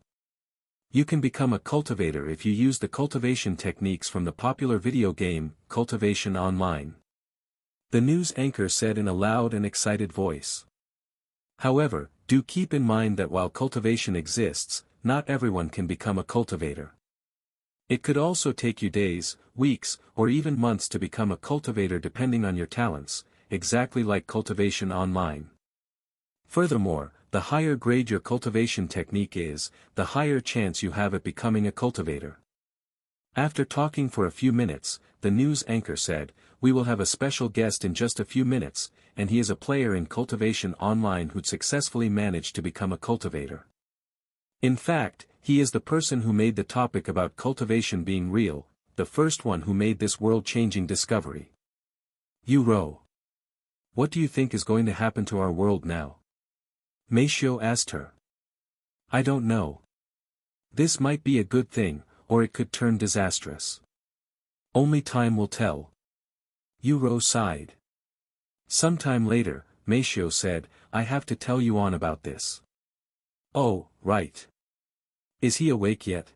You can become a cultivator if you use the cultivation techniques from the popular video game, Cultivation Online. The news anchor said in a loud and excited voice. However, do keep in mind that while cultivation exists, not everyone can become a cultivator. It could also take you days, weeks, or even months to become a cultivator depending on your talents, exactly like Cultivation Online. Furthermore, the higher grade your cultivation technique is, the higher chance you have at becoming a cultivator. After talking for a few minutes, the news anchor said, We will have a special guest in just a few minutes, and he is a player in Cultivation Online who'd successfully managed to become a cultivator. In fact, he is the person who made the topic about cultivation being real, the first one who made this world-changing discovery. Yuro. What do you think is going to happen to our world now? Meishio asked her. I don't know. This might be a good thing, or it could turn disastrous. Only time will tell. Yuro sighed. Sometime later, Meishio said, I have to tell Yuan about this. Oh, right. Is he awake yet?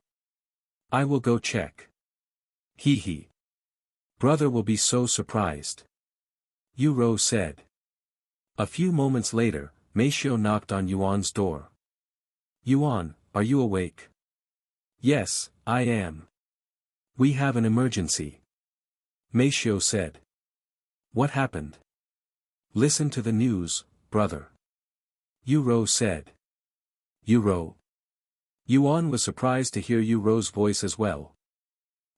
I will go check. Hee hee. Brother will be so surprised. Yu Rou said. A few moments later, Mei Xiu knocked on Yuan's door. Yuan, are you awake? Yes, I am. We have an emergency. Mei Xiu said. What happened? Listen to the news, brother. Yu Rou said. Yu Rou. Yuan was surprised to hear Yu Rou's voice as well.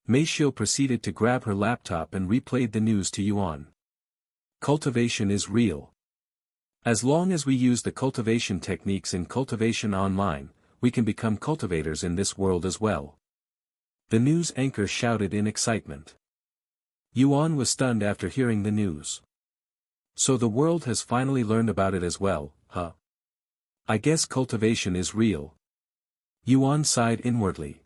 Mei Xiu proceeded to grab her laptop and replayed the news to Yuan. Cultivation is real. As long as we use the cultivation techniques in Cultivation Online, we can become cultivators in this world as well. The news anchor shouted in excitement. Yuan was stunned after hearing the news. So the world has finally learned about it as well, huh? I guess cultivation is real. Yuan sighed inwardly.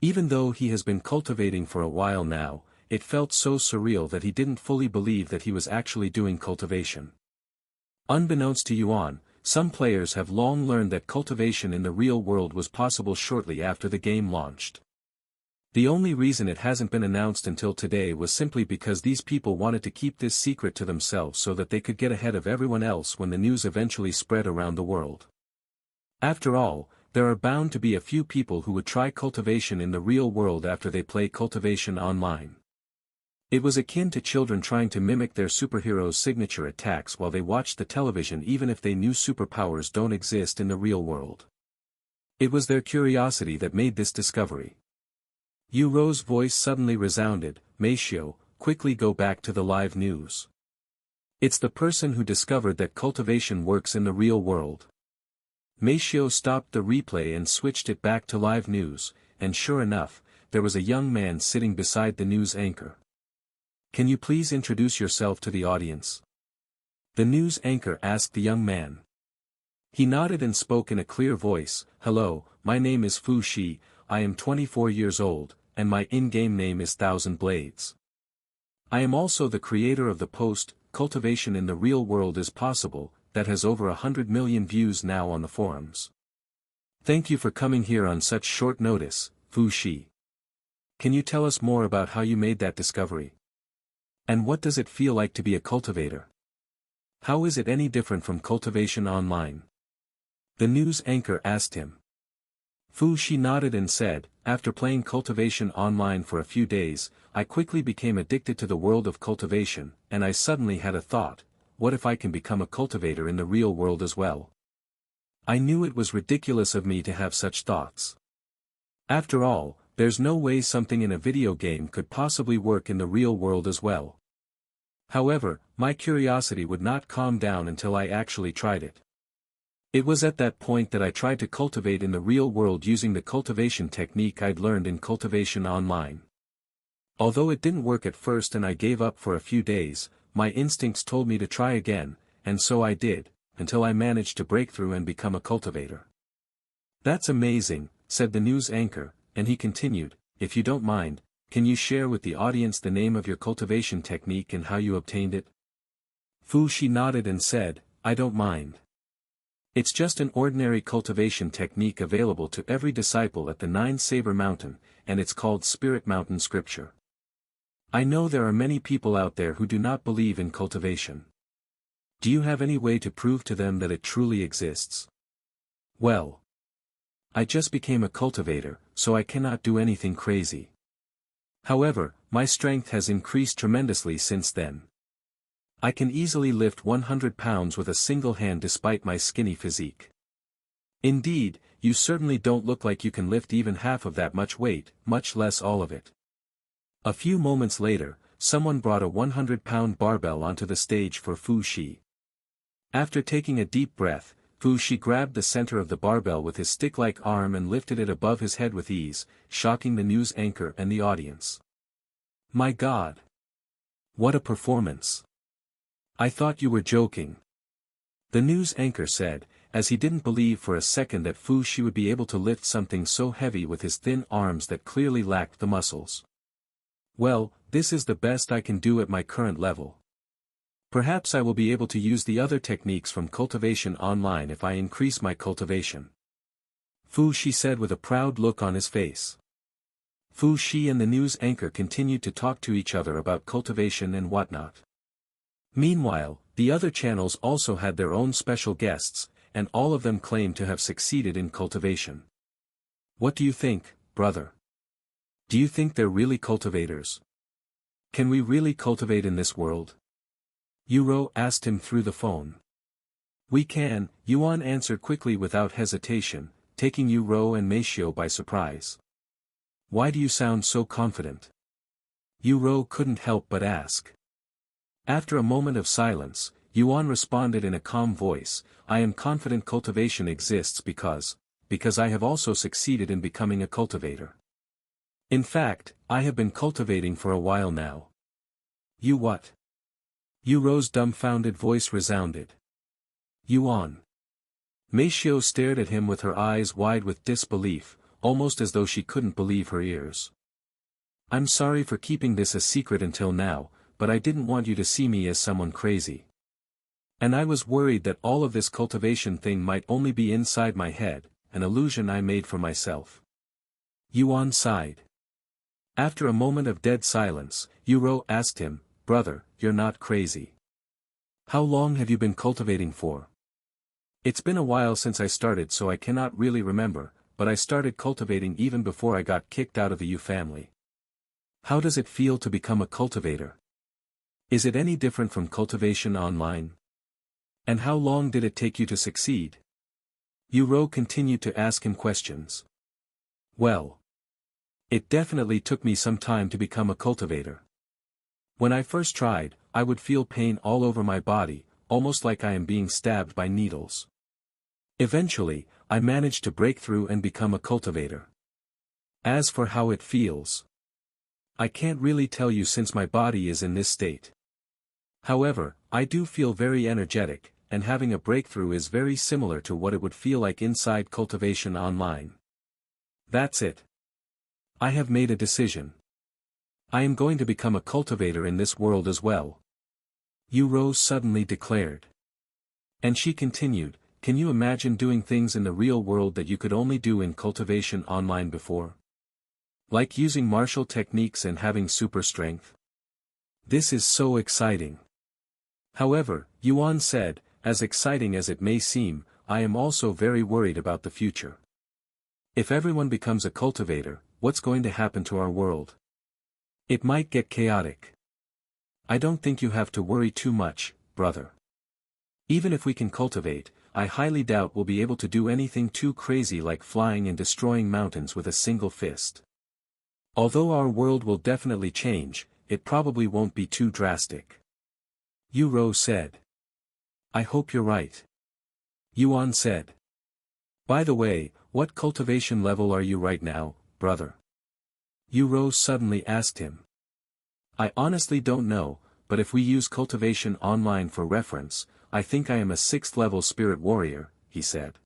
Even though he has been cultivating for a while now, it felt so surreal that he didn't fully believe that he was actually doing cultivation. Unbeknownst to Yuan, some players have long learned that cultivation in the real world was possible shortly after the game launched. The only reason it hasn't been announced until today was simply because these people wanted to keep this secret to themselves so that they could get ahead of everyone else when the news eventually spread around the world. After all, there are bound to be a few people who would try cultivation in the real world after they play Cultivation Online. It was akin to children trying to mimic their superheroes' signature attacks while they watched the television even if they knew superpowers don't exist in the real world. It was their curiosity that made this discovery. Yu Rou's voice suddenly resounded, Mei Xiu, quickly go back to the live news. It's the person who discovered that cultivation works in the real world. Mei Xiu stopped the replay and switched it back to live news, and sure enough, there was a young man sitting beside the news anchor. Can you please introduce yourself to the audience? The news anchor asked the young man. He nodded and spoke in a clear voice, Hello, my name is Fu Shi, I am 24 years old, and my in-game name is Thousand Blades. I am also the creator of the post, Cultivation in the Real World is Possible, that has over 100 million views now on the forums. Thank you for coming here on such short notice, Fu Shi. Can you tell us more about how you made that discovery? And what does it feel like to be a cultivator? How is it any different from Cultivation Online? The news anchor asked him. Fu Shi nodded and said, after playing Cultivation Online for a few days, I quickly became addicted to the world of cultivation, and I suddenly had a thought, what if I can become a cultivator in the real world as well? I knew it was ridiculous of me to have such thoughts. After all, there's no way something in a video game could possibly work in the real world as well. However, my curiosity would not calm down until I actually tried it. It was at that point that I tried to cultivate in the real world using the cultivation technique I'd learned in Cultivation Online. Although it didn't work at first and I gave up for a few days, my instincts told me to try again, and so I did, until I managed to break through and become a cultivator. That's amazing, said the news anchor, and he continued, if you don't mind, can you share with the audience the name of your cultivation technique and how you obtained it? Fu Shi nodded and said, I don't mind. It's just an ordinary cultivation technique available to every disciple at the Nine Saber Mountain, and it's called Spirit Mountain Scripture. I know there are many people out there who do not believe in cultivation. Do you have any way to prove to them that it truly exists? Well, I just became a cultivator, so I cannot do anything crazy. However, my strength has increased tremendously since then. I can easily lift 100 pounds with a single hand despite my skinny physique. Indeed, you certainly don't look like you can lift even half of that much weight, much less all of it. A few moments later, someone brought a 100-pound barbell onto the stage for Fu Shi. After taking a deep breath, Fu Shi grabbed the center of the barbell with his stick-like arm and lifted it above his head with ease, shocking the news anchor and the audience. My God! What a performance! I thought you were joking. The news anchor said, as he didn't believe for a second that Fu Shi would be able to lift something so heavy with his thin arms that clearly lacked the muscles. Well, this is the best I can do at my current level. Perhaps I will be able to use the other techniques from Cultivation Online if I increase my cultivation. Fu Shi said with a proud look on his face. Fu Shi and the news anchor continued to talk to each other about cultivation and whatnot. Meanwhile, the other channels also had their own special guests, and all of them claimed to have succeeded in cultivation. What do you think, brother? Do you think they're really cultivators? Can we really cultivate in this world? Yuro asked him through the phone. We can, Yuan answered quickly without hesitation, taking Yuro and Meishio by surprise. Why do you sound so confident? Yuro couldn't help but ask. After a moment of silence, Yuan responded in a calm voice, I am confident cultivation exists because I have also succeeded in becoming a cultivator. In fact, I have been cultivating for a while now. You what? Yuro's dumbfounded voice resounded. Yuan. Meishio stared at him with her eyes wide with disbelief, almost as though she couldn't believe her ears. I'm sorry for keeping this a secret until now, but I didn't want you to see me as someone crazy. And I was worried that all of this cultivation thing might only be inside my head, an illusion I made for myself. Yuan sighed. After a moment of dead silence, Yuro asked him, Brother, you're not crazy. How long have you been cultivating for? It's been a while since I started, so I cannot really remember, but I started cultivating even before I got kicked out of the Yu family. How does it feel to become a cultivator? Is it any different from Cultivation Online? And how long did it take you to succeed? Yuro continued to ask him questions. Well, it definitely took me some time to become a cultivator. When I first tried, I would feel pain all over my body, almost like I am being stabbed by needles. Eventually, I managed to break through and become a cultivator. As for how it feels, I can't really tell you since my body is in this state. However, I do feel very energetic, and having a breakthrough is very similar to what it would feel like inside Cultivation Online. That's it. I have made a decision. I am going to become a cultivator in this world as well. Yuro suddenly declared. And she continued, can you imagine doing things in the real world that you could only do in Cultivation Online before? Like using martial techniques and having super strength? This is so exciting. However, Yuan said, as exciting as it may seem, I am also very worried about the future. If everyone becomes a cultivator, what's going to happen to our world? It might get chaotic. I don't think you have to worry too much, brother. Even if we can cultivate, I highly doubt we'll be able to do anything too crazy like flying and destroying mountains with a single fist. Although our world will definitely change, it probably won't be too drastic. Yuro said. I hope you're right. Yuan said. By the way, what cultivation level are you right now, brother? Yuro suddenly asked him. I honestly don't know, but if we use Cultivation Online for reference, I think I am a 6th level spirit warrior, he said.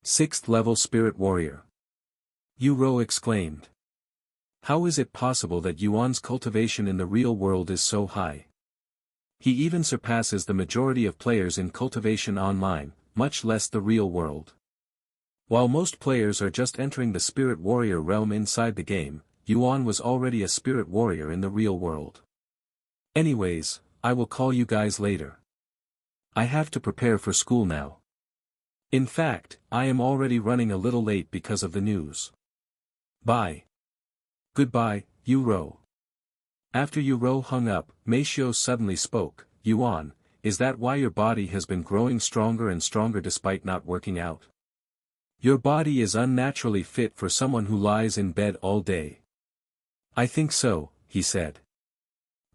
6th level spirit warrior. Yuro exclaimed. How is it possible that Yuan's cultivation in the real world is so high? He even surpasses the majority of players in Cultivation Online, much less the real world. While most players are just entering the spirit warrior realm inside the game, Yuan was already a spirit warrior in the real world. Anyways, I will call you guys later. I have to prepare for school now. In fact, I am already running a little late because of the news. Bye. Goodbye, Yuro. After Yuro hung up, Meishio suddenly spoke, Yuan, is that why your body has been growing stronger and stronger despite not working out? Your body is unnaturally fit for someone who lies in bed all day. I think so, he said.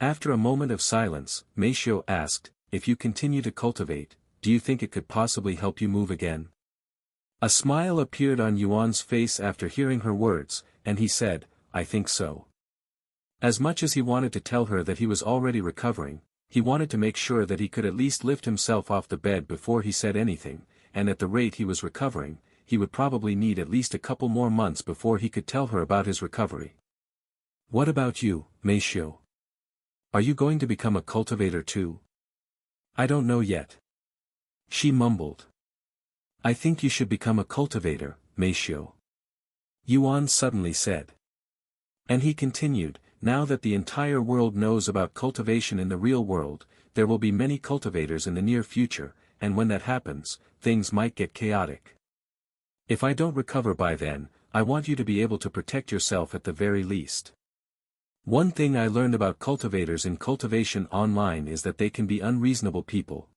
After a moment of silence, Meishio asked, if you continue to cultivate, do you think it could possibly help you move again? A smile appeared on Yuan's face after hearing her words, and he said, I think so. As much as he wanted to tell her that he was already recovering, he wanted to make sure that he could at least lift himself off the bed before he said anything, and at the rate he was recovering, he would probably need at least a couple more months before he could tell her about his recovery. What about you, Meishio? Are you going to become a cultivator too? I don't know yet. She mumbled. I think you should become a cultivator, Meishio. Yuan suddenly said. And he continued, now that the entire world knows about cultivation in the real world, there will be many cultivators in the near future, and when that happens, things might get chaotic. If I don't recover by then, I want you to be able to protect yourself at the very least. One thing I learned about cultivators in Cultivation Online is that they can be unreasonable people.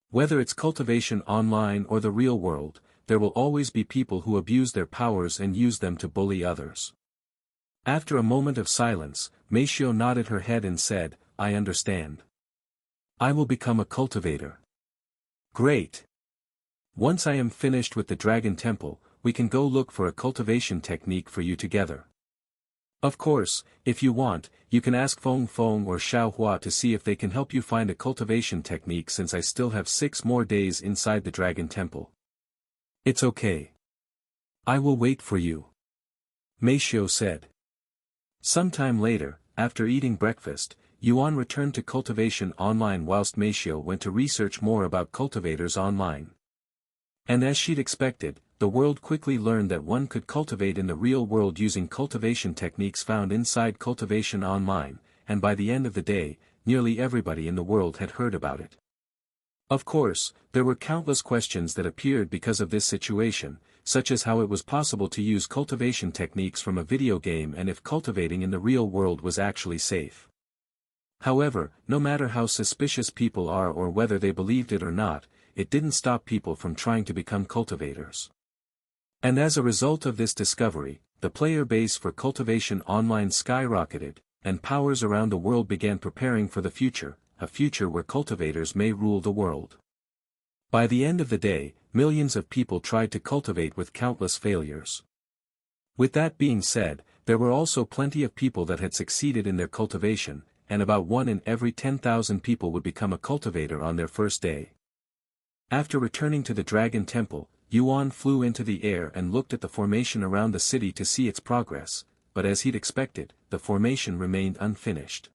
Whether it's Cultivation Online or the real world, there will always be people who abuse their powers and use them to bully others. After a moment of silence, Meishio nodded her head and said, I understand. I will become a cultivator. Great. Once I am finished with the Dragon Temple, we can go look for a cultivation technique for you together. Of course, if you want, you can ask Feng Feng or Xiao Hua to see if they can help you find a cultivation technique since I still have 6 more days inside the Dragon Temple. It's okay. I will wait for you. Meishio said. Sometime later, after eating breakfast, Yuan returned to Cultivation Online whilst Meishio went to research more about Cultivators Online. And as she'd expected, the world quickly learned that one could cultivate in the real world using cultivation techniques found inside Cultivation Online, and by the end of the day, nearly everybody in the world had heard about it. Of course, there were countless questions that appeared because of this situation, such as how it was possible to use cultivation techniques from a video game and if cultivating in the real world was actually safe. However, no matter how suspicious people are or whether they believed it or not, it didn't stop people from trying to become cultivators. And as a result of this discovery, the player base for Cultivation Online skyrocketed, and powers around the world began preparing for the future, a future where cultivators may rule the world. By the end of the day, millions of people tried to cultivate with countless failures. With that being said, there were also plenty of people that had succeeded in their cultivation, and about 1 in every 10,000 people would become a cultivator on their first day. After returning to the Dragon Temple, Yuan flew into the air and looked at the formation around the city to see its progress, but as he'd expected, the formation remained unfinished.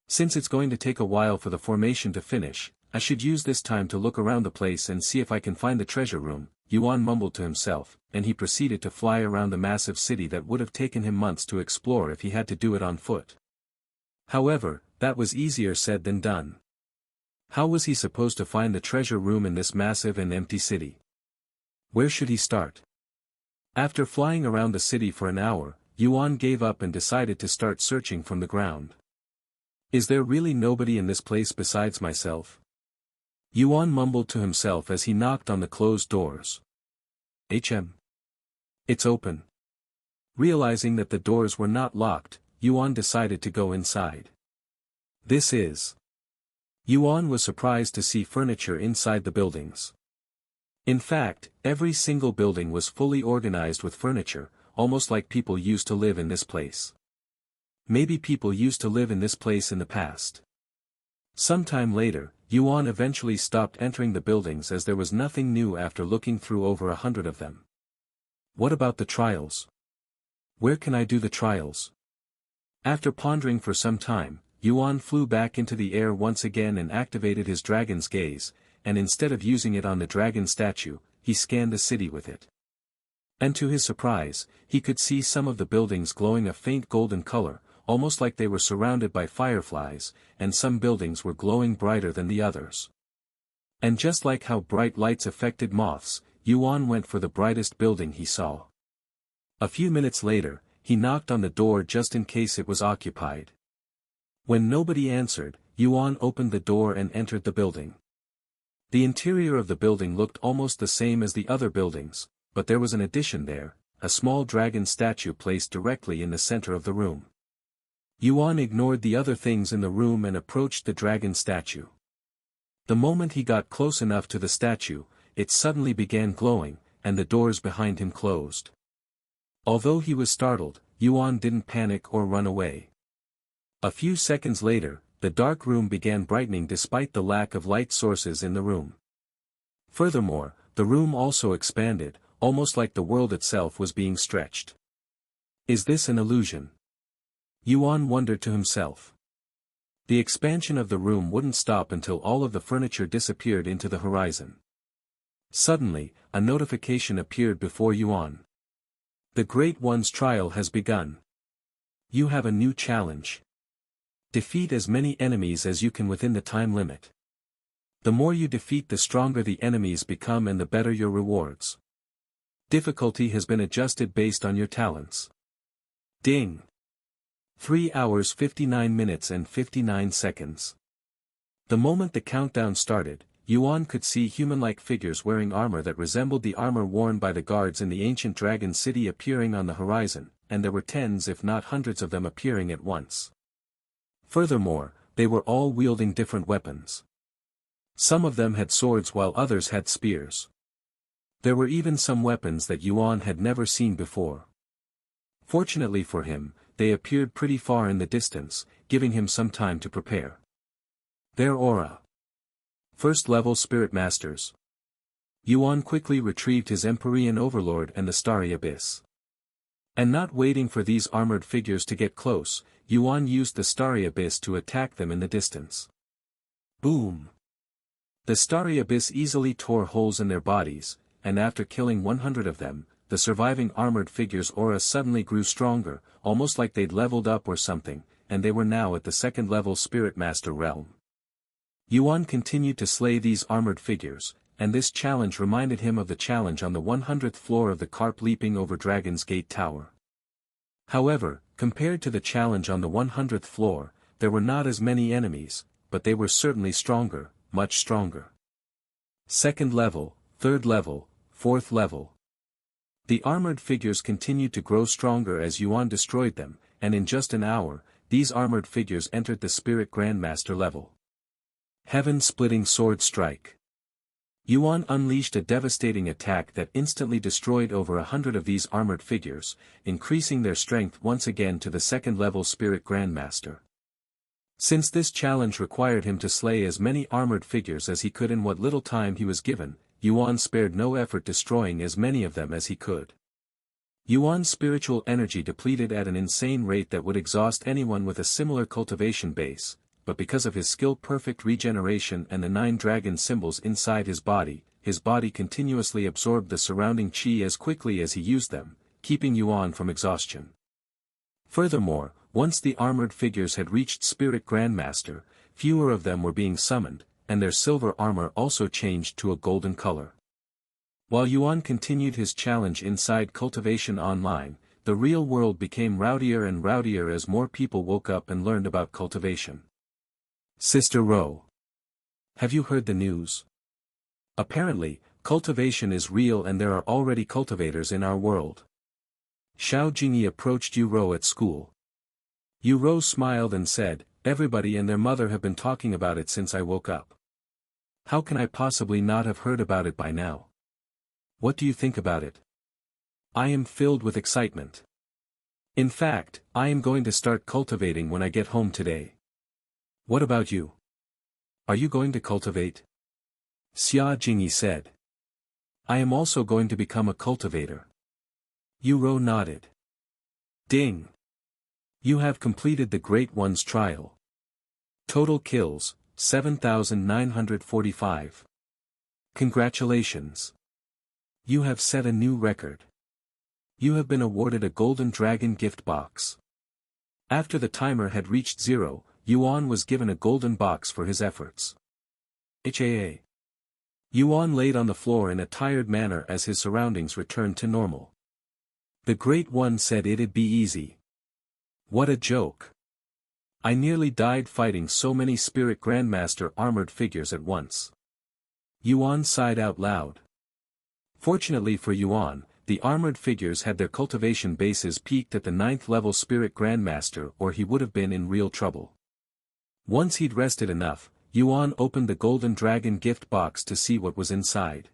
Since it's going to take a while for the formation to finish, I should use this time to look around the place and see if I can find the treasure room, Yuan mumbled to himself, and he proceeded to fly around the massive city that would have taken him months to explore if he had to do it on foot. However, that was easier said than done. How was he supposed to find the treasure room in this massive and empty city? Where should he start? After flying around the city for an hour, Yuan gave up and decided to start searching from the ground. Is there really nobody in this place besides myself? Yuan mumbled to himself as he knocked on the closed doors. It's open. Realizing that the doors were not locked, Yuan decided to go inside. This is. Yuan was surprised to see furniture inside the buildings. In fact, every single building was fully organized with furniture, almost like people used to live in this place. Maybe people used to live in this place in the past. Sometime later, Yuan eventually stopped entering the buildings as there was nothing new after looking through over 100 of them. What about the trials? Where can I do the trials? After pondering for some time, Yuan flew back into the air once again and activated his dragon's gaze, and instead of using it on the dragon statue, he scanned the city with it. And to his surprise, he could see some of the buildings glowing a faint golden color, almost like they were surrounded by fireflies, and some buildings were glowing brighter than the others. And just like how bright lights affected moths, Yuan went for the brightest building he saw. A few minutes later, he knocked on the door just in case it was occupied. When nobody answered, Yuan opened the door and entered the building. The interior of the building looked almost the same as the other buildings, but there was an addition there, a small dragon statue placed directly in the center of the room. Yuan ignored the other things in the room and approached the dragon statue. The moment he got close enough to the statue, it suddenly began glowing, and the doors behind him closed. Although he was startled, Yuan didn't panic or run away. A few seconds later, the dark room began brightening despite the lack of light sources in the room. Furthermore, the room also expanded, almost like the world itself was being stretched. Is this an illusion? Yuan wondered to himself. The expansion of the room wouldn't stop until all of the furniture disappeared into the horizon. Suddenly, a notification appeared before Yuan. The Great One's trial has begun. You have a new challenge. Defeat as many enemies as you can within the time limit. The more you defeat, the stronger the enemies become and the better your rewards. Difficulty has been adjusted based on your talents. Ding! 3 hours 59 minutes and 59 seconds. The moment the countdown started, Yuan could see human-like figures wearing armor that resembled the armor worn by the guards in the ancient dragon city appearing on the horizon, and there were tens if not hundreds of them appearing at once. Furthermore, they were all wielding different weapons. Some of them had swords while others had spears. There were even some weapons that Yuan had never seen before. Fortunately for him, they appeared pretty far in the distance, giving him some time to prepare. Their aura. First-level Spirit Masters. Yuan quickly retrieved his Empyrean Overlord and the Starry Abyss. And not waiting for these armored figures to get close, Yuan used the Starry Abyss to attack them in the distance. Boom! The Starry Abyss easily tore holes in their bodies, and after killing 100 of them, the surviving armored figures' aura suddenly grew stronger, almost like they'd leveled up or something, and they were now at the second-level Spirit Master realm. Yuan continued to slay these armored figures, and this challenge reminded him of the challenge on the 100th floor of the Carp leaping over Dragon's Gate Tower. However, compared to the challenge on the 100th floor, there were not as many enemies, but they were certainly stronger, much stronger. Second level, third level, fourth level. The armored figures continued to grow stronger as Yuan destroyed them, and in just an hour, these armored figures entered the Spirit Grandmaster level. Heaven-splitting sword strike. Yuan unleashed a devastating attack that instantly destroyed over 100 of these armored figures, increasing their strength once again to the second-level Spirit Grandmaster. Since this challenge required him to slay as many armored figures as he could in what little time he was given, Yuan spared no effort destroying as many of them as he could. Yuan's spiritual energy depleted at an insane rate that would exhaust anyone with a similar cultivation base, but because of his skill-perfect regeneration and the 9 dragon symbols inside his body continuously absorbed the surrounding chi as quickly as he used them, keeping Yuan from exhaustion. Furthermore, once the armored figures had reached Spirit Grandmaster, fewer of them were being summoned, and their silver armor also changed to a golden color. While Yuan continued his challenge inside Cultivation Online, the real world became rowdier and rowdier as more people woke up and learned about cultivation. Sister Ro. Have you heard the news? Apparently, cultivation is real and there are already cultivators in our world. Xiao Jingyi approached Yu Ro at school. Yu Ro smiled and said, "Everybody and their mother have been talking about it since I woke up. How can I possibly not have heard about it by now? What do you think about it?" I am filled with excitement. In fact, I am going to start cultivating when I get home today. What about you? Are you going to cultivate? Xia Jingyi said. I am also going to become a cultivator. Yu Ro nodded. Ding! You have completed the Great One's trial. Total kills, 7,945. Congratulations. You have set a new record. You have been awarded a golden dragon gift box. After the timer had reached 0, Yuan was given a golden box for his efforts. HAA. Yuan laid on the floor in a tired manner as his surroundings returned to normal. The Great One said it'd be easy. What a joke. I nearly died fighting so many Spirit Grandmaster armored figures at once. Yuan sighed out loud. Fortunately for Yuan, the armored figures had their cultivation bases peaked at the 9th level Spirit Grandmaster or he would have been in real trouble. Once he'd rested enough, Yuan opened the golden dragon gift box to see what was inside.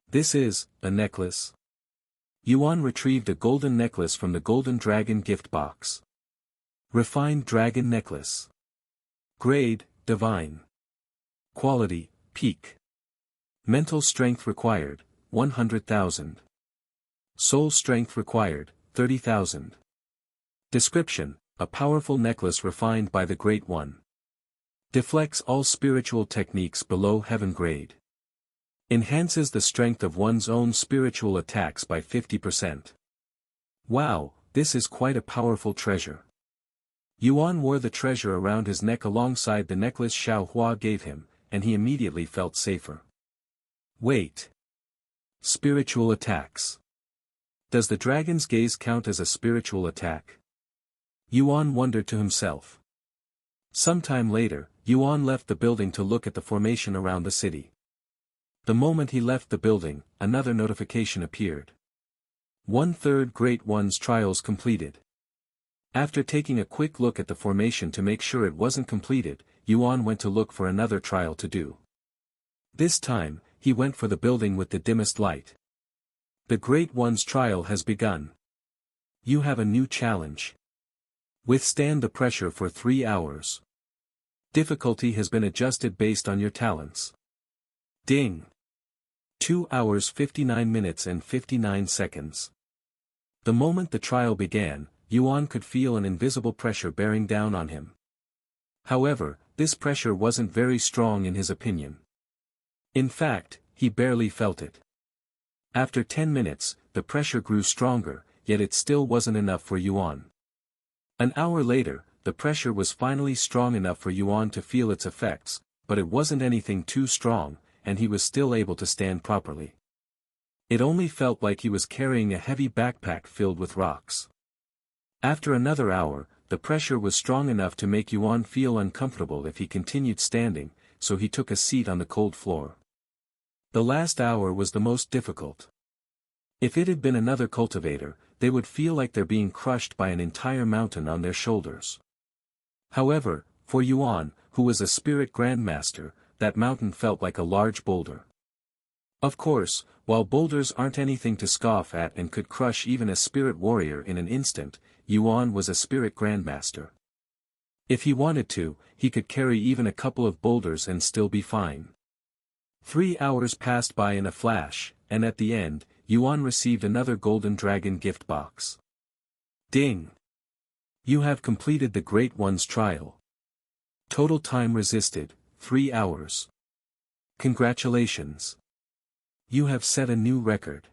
This is a necklace. Yuan retrieved a golden necklace from the golden dragon gift box. Refined dragon necklace. Grade, divine. Quality, peak. Mental strength required, 100,000. Soul strength required, 30,000. Description: a powerful necklace refined by the Great One. Deflects all spiritual techniques below heaven grade. Enhances the strength of one's own spiritual attacks by 50%. Wow, this is quite a powerful treasure. Yuan wore the treasure around his neck alongside the necklace Xiao Hua gave him, and he immediately felt safer. Wait. Spiritual attacks. Does the dragon's gaze count as a spiritual attack? Yuan wondered to himself. Sometime later, Yuan left the building to look at the formation around the city. The moment he left the building, another notification appeared. 1/3 Great One's trials completed. After taking a quick look at the formation to make sure it wasn't completed, Yuan went to look for another trial to do. This time, he went for the building with the dimmest light. The Great One's trial has begun. You have a new challenge. Withstand the pressure for 3 hours. Difficulty has been adjusted based on your talents. Ding! 2 hours 59 minutes and 59 seconds. The moment the trial began, Yuan could feel an invisible pressure bearing down on him. However, this pressure wasn't very strong in his opinion. In fact, he barely felt it. After 10 minutes, the pressure grew stronger, yet it still wasn't enough for Yuan. An hour later, the pressure was finally strong enough for Yuan to feel its effects, but it wasn't anything too strong, and he was still able to stand properly. It only felt like he was carrying a heavy backpack filled with rocks. After another hour, the pressure was strong enough to make Yuan feel uncomfortable if he continued standing, so he took a seat on the cold floor. The last hour was the most difficult. If it had been another cultivator, they would feel like they're being crushed by an entire mountain on their shoulders. However, for Yuan, who was a spirit grandmaster, that mountain felt like a large boulder. Of course, while boulders aren't anything to scoff at and could crush even a spirit warrior in an instant, Yuan was a spirit grandmaster. If he wanted to, he could carry even a couple of boulders and still be fine. 3 hours passed by in a flash, and at the end, Yuan received another golden dragon gift box. Ding! You have completed the Great One's trial. Total time resisted, 3 hours. Congratulations! You have set a new record.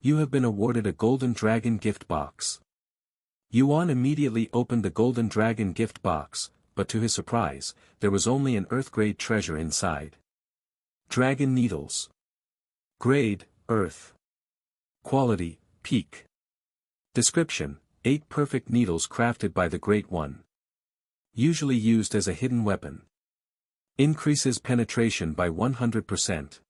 You have been awarded a golden dragon gift box. Yuan immediately opened the golden dragon gift box, but to his surprise, there was only an Earth-grade treasure inside. Dragon needles. Grade, Earth. Quality, Peak. Description, 8 perfect needles crafted by the Great One. Usually used as a hidden weapon. Increases penetration by 100%.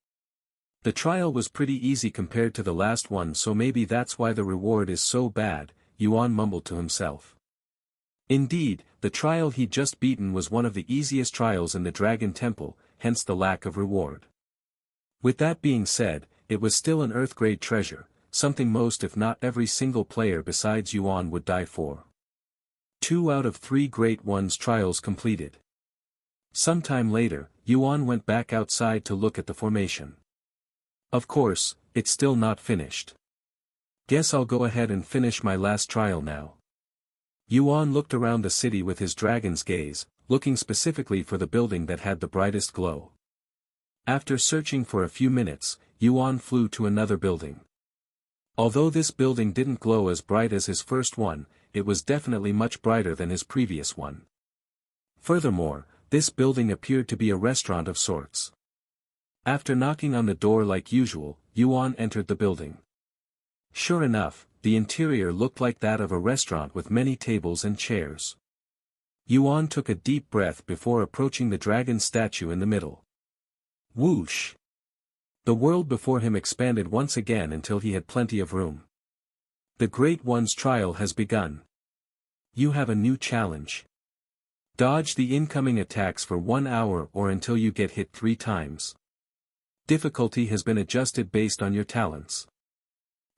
The trial was pretty easy compared to the last one, so maybe that's why the reward is so bad, Yuan mumbled to himself. Indeed, the trial he'd just beaten was one of the easiest trials in the Dragon Temple, hence the lack of reward. With that being said, it was still an Earth-grade treasure, something most if not every single player besides Yuan would die for. 2 out of 3 Great One's trials completed. Sometime later, Yuan went back outside to look at the formation. Of course, it's still not finished. Guess I'll go ahead and finish my last trial now. Yuan looked around the city with his dragon's gaze, looking specifically for the building that had the brightest glow. After searching for a few minutes, Yuan flew to another building. Although this building didn't glow as bright as his first one, it was definitely much brighter than his previous one. Furthermore, this building appeared to be a restaurant of sorts. After knocking on the door like usual, Yuan entered the building. Sure enough, the interior looked like that of a restaurant with many tables and chairs. Yuan took a deep breath before approaching the dragon statue in the middle. Whoosh! The world before him expanded once again until he had plenty of room. The Great One's trial has begun. You have a new challenge. Dodge the incoming attacks for 1 hour or until you get hit 3 times. Difficulty has been adjusted based on your talents.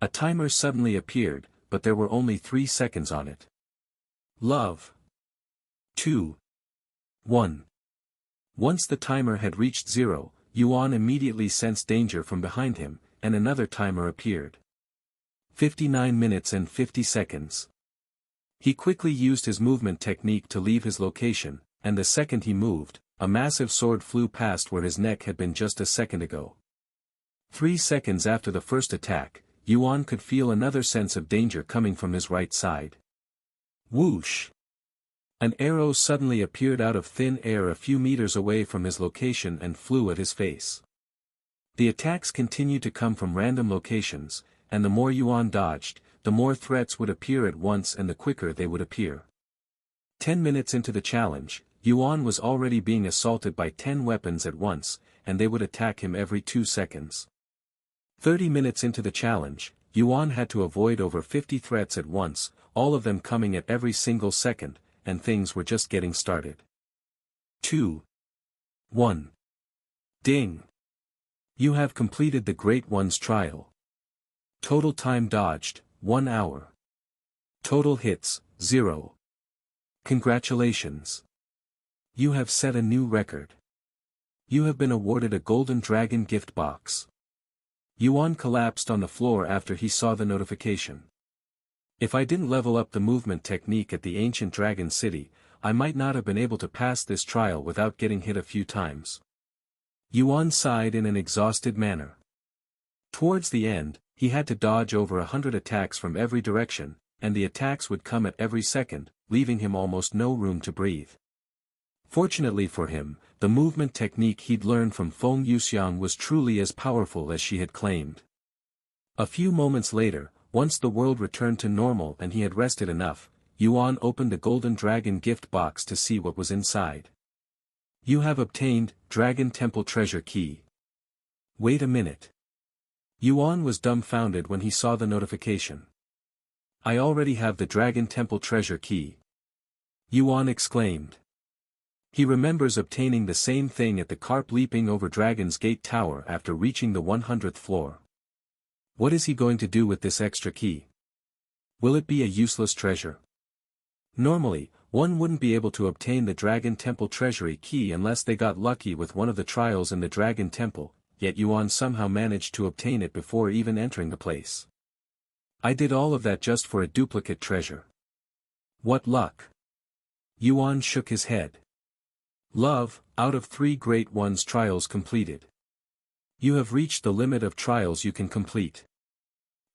A timer suddenly appeared, but there were only 3 seconds on it. Love. 2. 1. Once the timer had reached 0, Yuan immediately sensed danger from behind him, and another timer appeared. 59 minutes and 50 seconds. He quickly used his movement technique to leave his location, and the second he moved, a massive sword flew past where his neck had been just a second ago. 3 seconds after the first attack, Yuan could feel another sense of danger coming from his right side. Whoosh! An arrow suddenly appeared out of thin air a few meters away from his location and flew at his face. The attacks continued to come from random locations, and the more Yuan dodged, the more threats would appear at once and the quicker they would appear. 10 minutes into the challenge, Yuan was already being assaulted by 10 weapons at once, and they would attack him every 2 seconds. 30 minutes into the challenge, Yuan had to avoid over 50 threats at once, all of them coming at every single second, and things were just getting started. 2. 1. Ding! You have completed the Great One's trial. Total time dodged, 1 hour. Total hits, 0. Congratulations. You have set a new record. You have been awarded a Golden Dragon gift box. Yuan collapsed on the floor after he saw the notification. If I didn't level up the movement technique at the ancient dragon city, I might not have been able to pass this trial without getting hit a few times. Yuan sighed in an exhausted manner. Towards the end, he had to dodge over 100 attacks from every direction, and the attacks would come at every second, leaving him almost no room to breathe. Fortunately for him, the movement technique he'd learned from Feng Yuxiang was truly as powerful as she had claimed. A few moments later, once the world returned to normal and he had rested enough, Yuan opened the Golden Dragon gift box to see what was inside. You have obtained Dragon Temple Treasure Key. Wait a minute. Yuan was dumbfounded when he saw the notification. I already have the Dragon Temple Treasure Key. Yuan exclaimed. He remembers obtaining the same thing at the Carp Leaping Over Dragon's Gate Tower after reaching the 100th floor. What is he going to do with this extra key? Will it be a useless treasure? Normally, one wouldn't be able to obtain the Dragon Temple Treasury Key unless they got lucky with one of the trials in the Dragon Temple, yet Yuan somehow managed to obtain it before even entering the place. I did all of that just for a duplicate treasure. What luck! Yuan shook his head. Love, out of 3 Great One's trials completed. You have reached the limit of trials you can complete.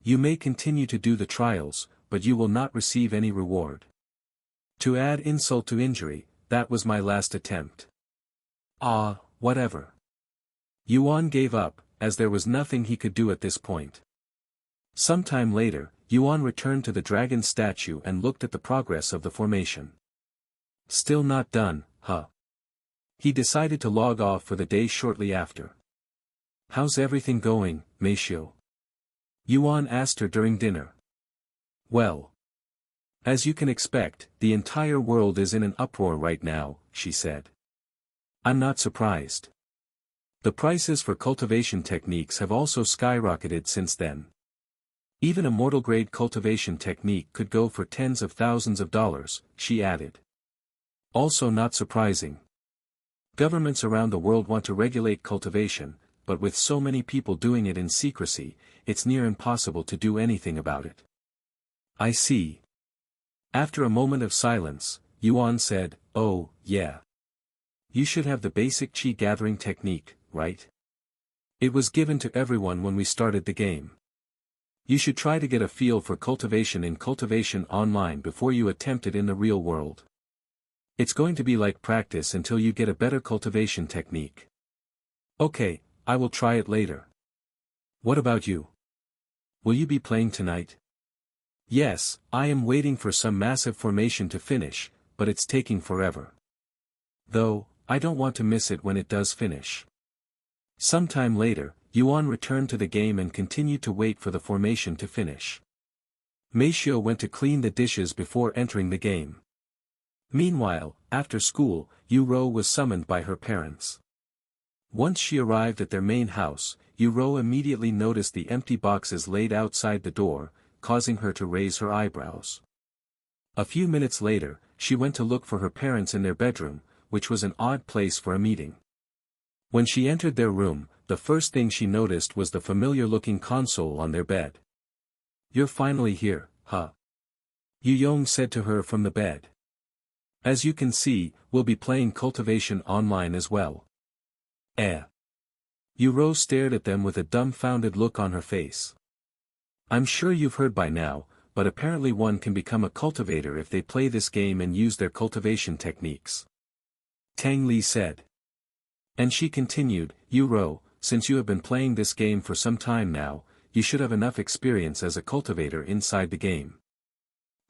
You may continue to do the trials, but you will not receive any reward. To add insult to injury, that was my last attempt. Ah, whatever. Yuan gave up, as there was nothing he could do at this point. Sometime later, Yuan returned to the dragon statue and looked at the progress of the formation. Still not done, huh? He decided to log off for the day shortly after. How's everything going, Meishio? Yuan asked her during dinner. Well. As you can expect, the entire world is in an uproar right now, she said. I'm not surprised. The prices for cultivation techniques have also skyrocketed since then. Even a mortal-grade cultivation technique could go for tens of thousands of dollars, she added. Also not surprising. Governments around the world want to regulate cultivation, but with so many people doing it in secrecy, it's near impossible to do anything about it. I see. After a moment of silence, Yuan said, oh, yeah. You should have the basic qi gathering technique, right? It was given to everyone when we started the game. You should try to get a feel for cultivation in Cultivation Online before you attempt it in the real world. It's going to be like practice until you get a better cultivation technique. Okay, I will try it later. What about you? Will you be playing tonight? Yes, I am waiting for some massive formation to finish, but it's taking forever. Though, I don't want to miss it when it does finish. Sometime later, Yuan returned to the game and continued to wait for the formation to finish. Meishio went to clean the dishes before entering the game. Meanwhile, after school, Yu-Ro was summoned by her parents. Once she arrived at their main house, Yu-Ro immediately noticed the empty boxes laid outside the door, causing her to raise her eyebrows. A few minutes later, she went to look for her parents in their bedroom, which was an odd place for a meeting. When she entered their room, the first thing she noticed was the familiar-looking console on their bed. You're finally here, huh? Yu-Yong said to her from the bed. As you can see, we'll be playing Cultivation Online as well. Yu-Ro stared at them with a dumbfounded look on her face. I'm sure you've heard by now, but apparently one can become a cultivator if they play this game and use their cultivation techniques. Tang Li said. And she continued, Yu, since you have been playing this game for some time now, you should have enough experience as a cultivator inside the game.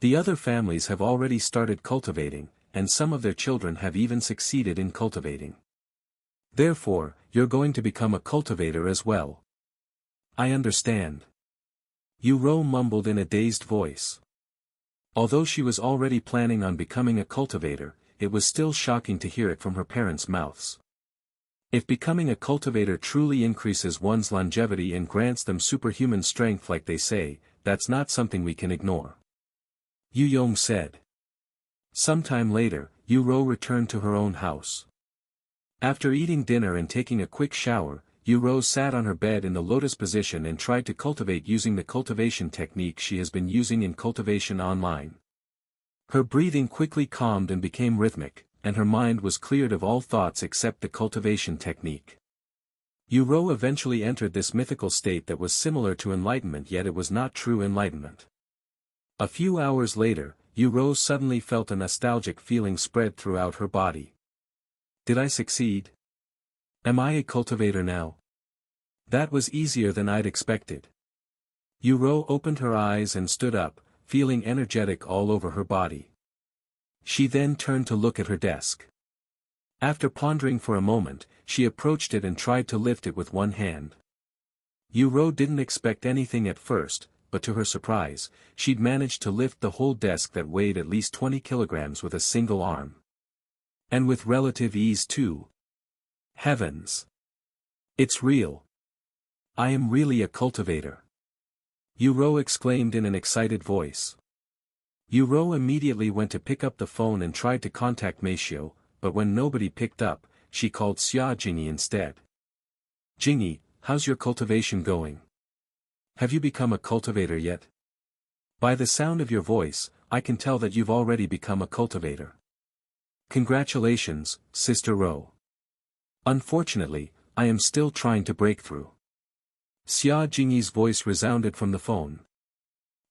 The other families have already started cultivating, and some of their children have even succeeded in cultivating. Therefore, you're going to become a cultivator as well. I understand. Yu mumbled in a dazed voice. Although she was already planning on becoming a cultivator, it was still shocking to hear it from her parents' mouths. If becoming a cultivator truly increases one's longevity and grants them superhuman strength like they say, that's not something we can ignore. Yu Yong said. Sometime later, Yu returned to her own house. After eating dinner and taking a quick shower, Yu sat on her bed in the lotus position and tried to cultivate using the cultivation technique she has been using in Cultivation Online. Her breathing quickly calmed and became rhythmic, and her mind was cleared of all thoughts except the cultivation technique. Yu eventually entered this mythical state that was similar to enlightenment, yet it was not true enlightenment. A few hours later, Yu suddenly felt a nostalgic feeling spread throughout her body. Did I succeed? Am I a cultivator now? That was easier than I'd expected. Yu opened her eyes and stood up, feeling energetic all over her body. She then turned to look at her desk. After pondering for a moment, she approached it and tried to lift it with one hand. Yu didn't expect anything at first, but to her surprise, she'd managed to lift the whole desk that weighed at least 20 kilograms with a single arm. And with relative ease too. Heavens! It's real. I am really a cultivator. Yu exclaimed in an excited voice. Yu immediately went to pick up the phone and tried to contact Meishio, but when nobody picked up, she called Xia Jingyi instead. Jingyi, how's your cultivation going? Have you become a cultivator yet? By the sound of your voice, I can tell that you've already become a cultivator. Congratulations, Sister Ro. Unfortunately, I am still trying to break through. Xia Jingyi's voice resounded from the phone.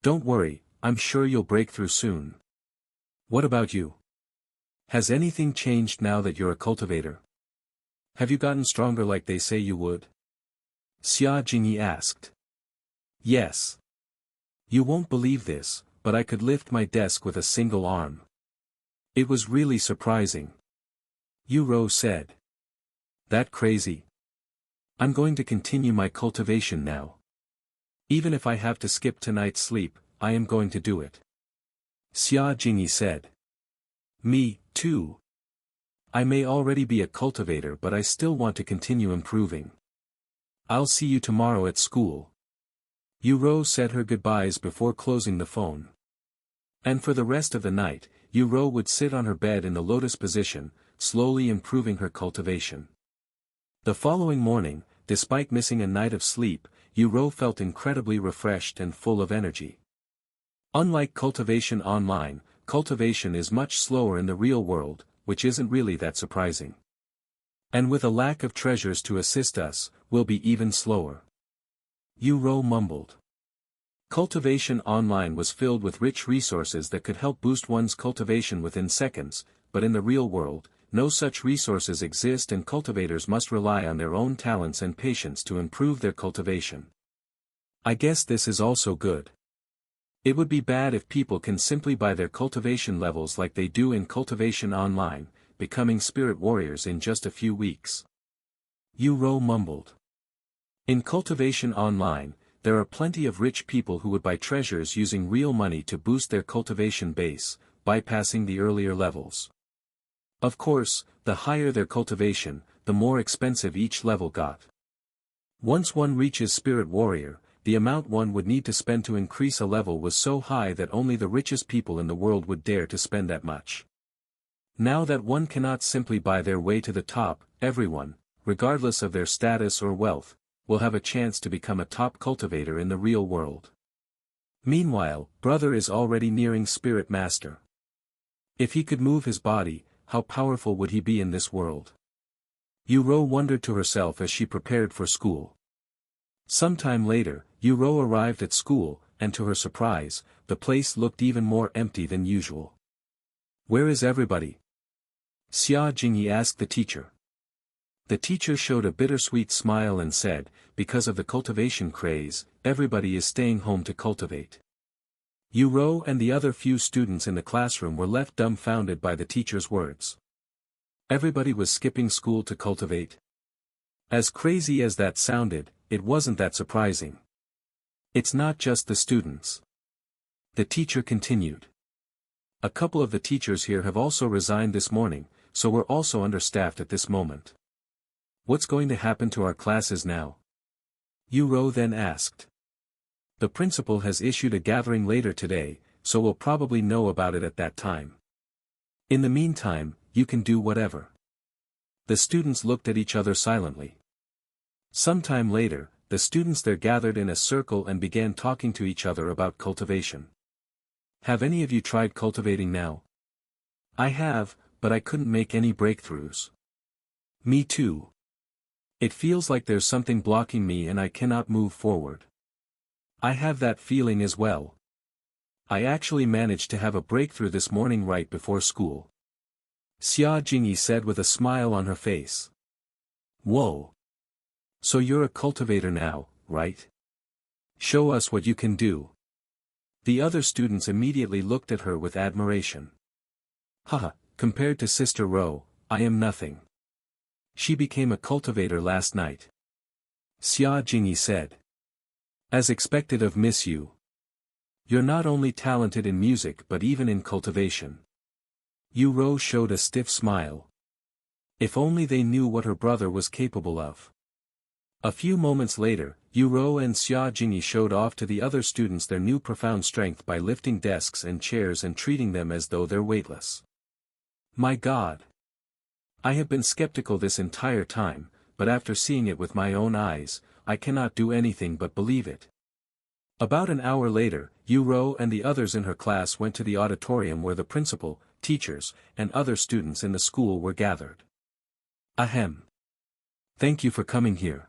Don't worry, I'm sure you'll break through soon. What about you? Has anything changed now that you're a cultivator? Have you gotten stronger like they say you would? Xia Jingyi asked. Yes. You won't believe this, but I could lift my desk with a single arm. It was really surprising. Yu said. That crazy? I'm going to continue my cultivation now. Even if I have to skip tonight's sleep, I am going to do it. Xia Jingyi said. Me, too. I may already be a cultivator, but I still want to continue improving. I'll see you tomorrow at school. Yu said her goodbyes before closing the phone. And for the rest of the night, Yu would sit on her bed in the lotus position, slowly improving her cultivation. The following morning, despite missing a night of sleep, Yu felt incredibly refreshed and full of energy. Unlike Cultivation Online, cultivation is much slower in the real world, which isn't really that surprising. And with a lack of treasures to assist us, we'll be even slower. Yu mumbled. Cultivation Online was filled with rich resources that could help boost one's cultivation within seconds, but in the real world, no such resources exist and cultivators must rely on their own talents and patience to improve their cultivation. I guess this is also good. It would be bad if people can simply buy their cultivation levels like they do in Cultivation Online, becoming spirit warriors in just a few weeks. Yu mumbled. In Cultivation Online, there are plenty of rich people who would buy treasures using real money to boost their cultivation base, bypassing the earlier levels. Of course, the higher their cultivation, the more expensive each level got. Once one reaches Spirit Warrior, the amount one would need to spend to increase a level was so high that only the richest people in the world would dare to spend that much. Now that one cannot simply buy their way to the top, everyone, regardless of their status or wealth, will have a chance to become a top cultivator in the real world. Meanwhile, brother is already nearing Spirit Master. If he could move his body, how powerful would he be in this world? Yu wondered to herself as she prepared for school. Sometime later, Yu arrived at school, and to her surprise, the place looked even more empty than usual. "Where is everybody?" Xia Jingyi asked the teacher. The teacher showed a bittersweet smile and said, "Because of the cultivation craze, everybody is staying home to cultivate." Yu Rou and the other few students in the classroom were left dumbfounded by the teacher's words. Everybody was skipping school to cultivate. As crazy as that sounded, it wasn't that surprising. It's not just the students. The teacher continued. A couple of the teachers here have also resigned this morning, so we're also understaffed at this moment. What's going to happen to our classes now? Yu Rou then asked. The principal has issued a gathering later today, so we'll probably know about it at that time. In the meantime, you can do whatever. The students looked at each other silently. Sometime later, the students there gathered in a circle and began talking to each other about cultivation. Have any of you tried cultivating now? I have, but I couldn't make any breakthroughs. Me too. It feels like there's something blocking me and I cannot move forward. I have that feeling as well. I actually managed to have a breakthrough this morning right before school. Xia Jingyi said with a smile on her face. Whoa. So you're a cultivator now, right? Show us what you can do. The other students immediately looked at her with admiration. Haha, compared to Sister Rou, I am nothing. She became a cultivator last night. Xia Jingyi said. As expected of Miss Yu. You're not only talented in music but even in cultivation. Yu Rou showed a stiff smile. If only they knew what her brother was capable of. A few moments later, Yu Rou and Xia Jingyi showed off to the other students their new profound strength by lifting desks and chairs and treating them as though they're weightless. My God! I have been skeptical this entire time, but after seeing it with my own eyes, I cannot do anything but believe it. About an hour later, Yu Rou and the others in her class went to the auditorium where the principal, teachers, and other students in the school were gathered. Ahem. Thank you for coming here.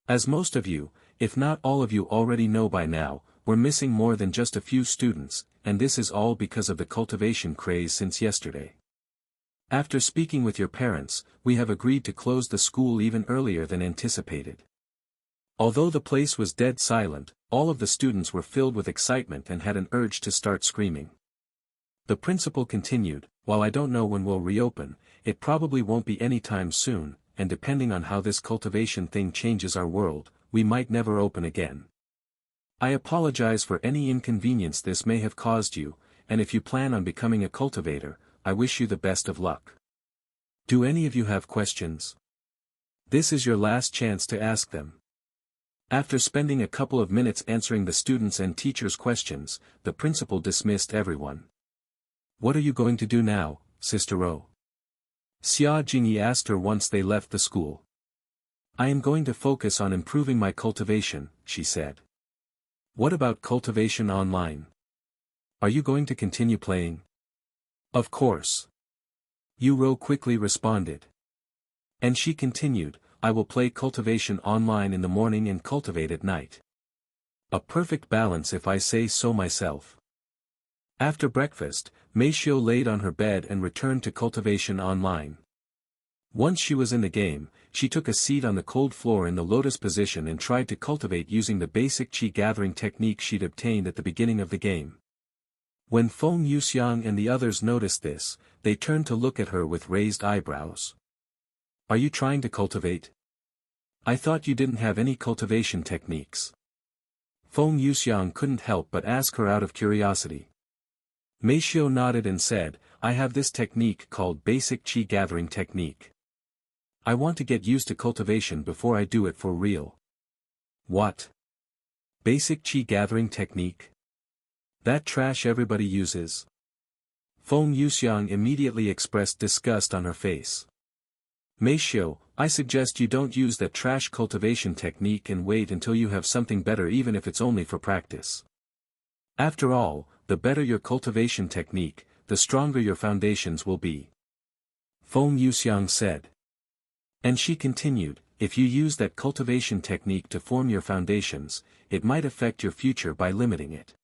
As most of you, if not all of you already know by now, we're missing more than just a few students, and this is all because of the cultivation craze since yesterday. After speaking with your parents, we have agreed to close the school even earlier than anticipated. Although the place was dead silent, all of the students were filled with excitement and had an urge to start screaming. The principal continued, while I don't know when we'll reopen, it probably won't be anytime soon, and depending on how this cultivation thing changes our world, we might never open again. I apologize for any inconvenience this may have caused you, and if you plan on becoming a cultivator, I wish you the best of luck. Do any of you have questions? This is your last chance to ask them. After spending a couple of minutes answering the students' and teachers' questions, the principal dismissed everyone. What are you going to do now, Sister Rou? Xia Jingyi asked her once they left the school. I am going to focus on improving my cultivation, she said. What about Cultivation Online? Are you going to continue playing? Of course. Yu Rou quickly responded. And she continued, I will play Cultivation Online in the morning and cultivate at night. A perfect balance if I say so myself. After breakfast, Mei Xiu laid on her bed and returned to Cultivation Online. Once she was in the game, she took a seat on the cold floor in the lotus position and tried to cultivate using the basic qi gathering technique she'd obtained at the beginning of the game. When Feng Yuxiang and the others noticed this, they turned to look at her with raised eyebrows. Are you trying to cultivate? I thought you didn't have any cultivation techniques. Feng Yuxiang couldn't help but ask her out of curiosity. Mei Xiu nodded and said, I have this technique called basic qi gathering technique. I want to get used to cultivation before I do it for real. What? Basic qi gathering technique? That trash everybody uses? Feng Yuxiang immediately expressed disgust on her face. Mei Xiu, I suggest you don't use that trash cultivation technique and wait until you have something better even if it's only for practice. After all, the better your cultivation technique, the stronger your foundations will be. Feng Yuxiang said. And she continued, if you use that cultivation technique to form your foundations, it might affect your future by limiting it.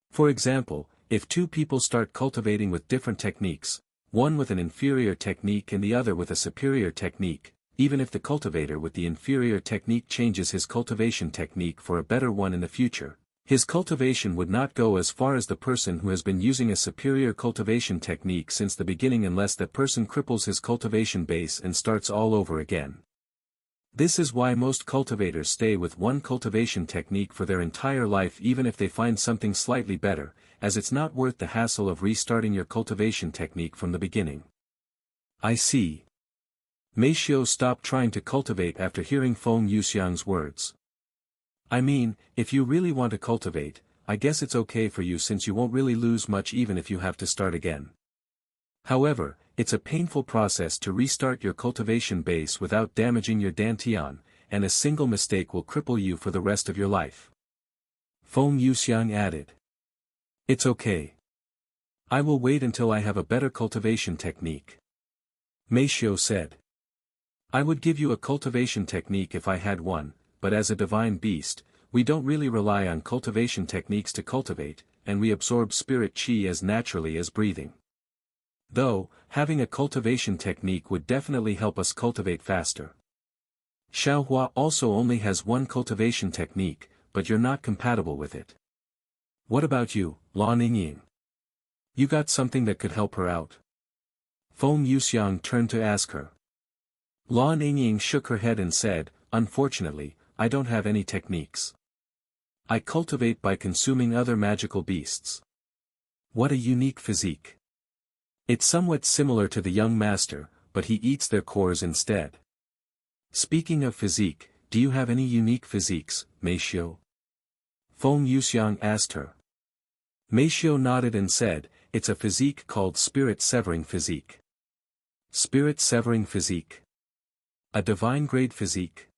For example, if two people start cultivating with different techniques, one with an inferior technique and the other with a superior technique, even if the cultivator with the inferior technique changes his cultivation technique for a better one in the future, his cultivation would not go as far as the person who has been using a superior cultivation technique since the beginning unless that person cripples his cultivation base and starts all over again. This is why most cultivators stay with one cultivation technique for their entire life even if they find something slightly better, as it's not worth the hassle of restarting your cultivation technique from the beginning. I see. Meishio stopped trying to cultivate after hearing Feng Yuxiang's words. I mean, if you really want to cultivate, I guess it's okay for you since you won't really lose much even if you have to start again. However, it's a painful process to restart your cultivation base without damaging your dantian, and a single mistake will cripple you for the rest of your life. Feng Yuxiang added. It's okay. I will wait until I have a better cultivation technique. Meishio said. I would give you a cultivation technique if I had one, but as a divine beast, we don't really rely on cultivation techniques to cultivate, and we absorb spirit qi as naturally as breathing. Though, having a cultivation technique would definitely help us cultivate faster. Xiaohua also only has one cultivation technique, but you're not compatible with it. What about you, Lan Yingying? You got something that could help her out? Feng Yuxiang turned to ask her. Lan Yingying shook her head and said, unfortunately, I don't have any techniques. I cultivate by consuming other magical beasts. What a unique physique. It's somewhat similar to the young master, but he eats their cores instead. Speaking of physique, do you have any unique physiques, Meishio? Feng Yuxiang asked her. Meishio nodded and said, it's a physique called spirit-severing physique. Spirit-severing physique. A divine-grade physique?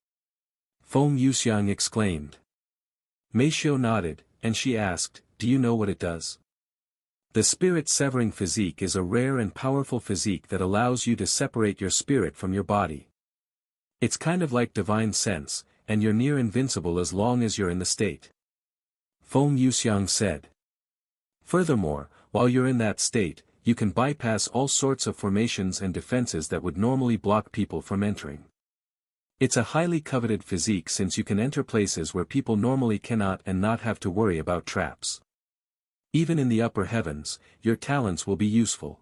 Feng Yuxiang exclaimed. Meishio nodded, and she asked, do you know what it does? The spirit-severing physique is a rare and powerful physique that allows you to separate your spirit from your body. It's kind of like divine sense, and you're near invincible as long as you're in the state. Feng Yuxiang said. Furthermore, while you're in that state, you can bypass all sorts of formations and defenses that would normally block people from entering. It's a highly coveted physique since you can enter places where people normally cannot and not have to worry about traps. Even in the upper heavens, your talents will be useful.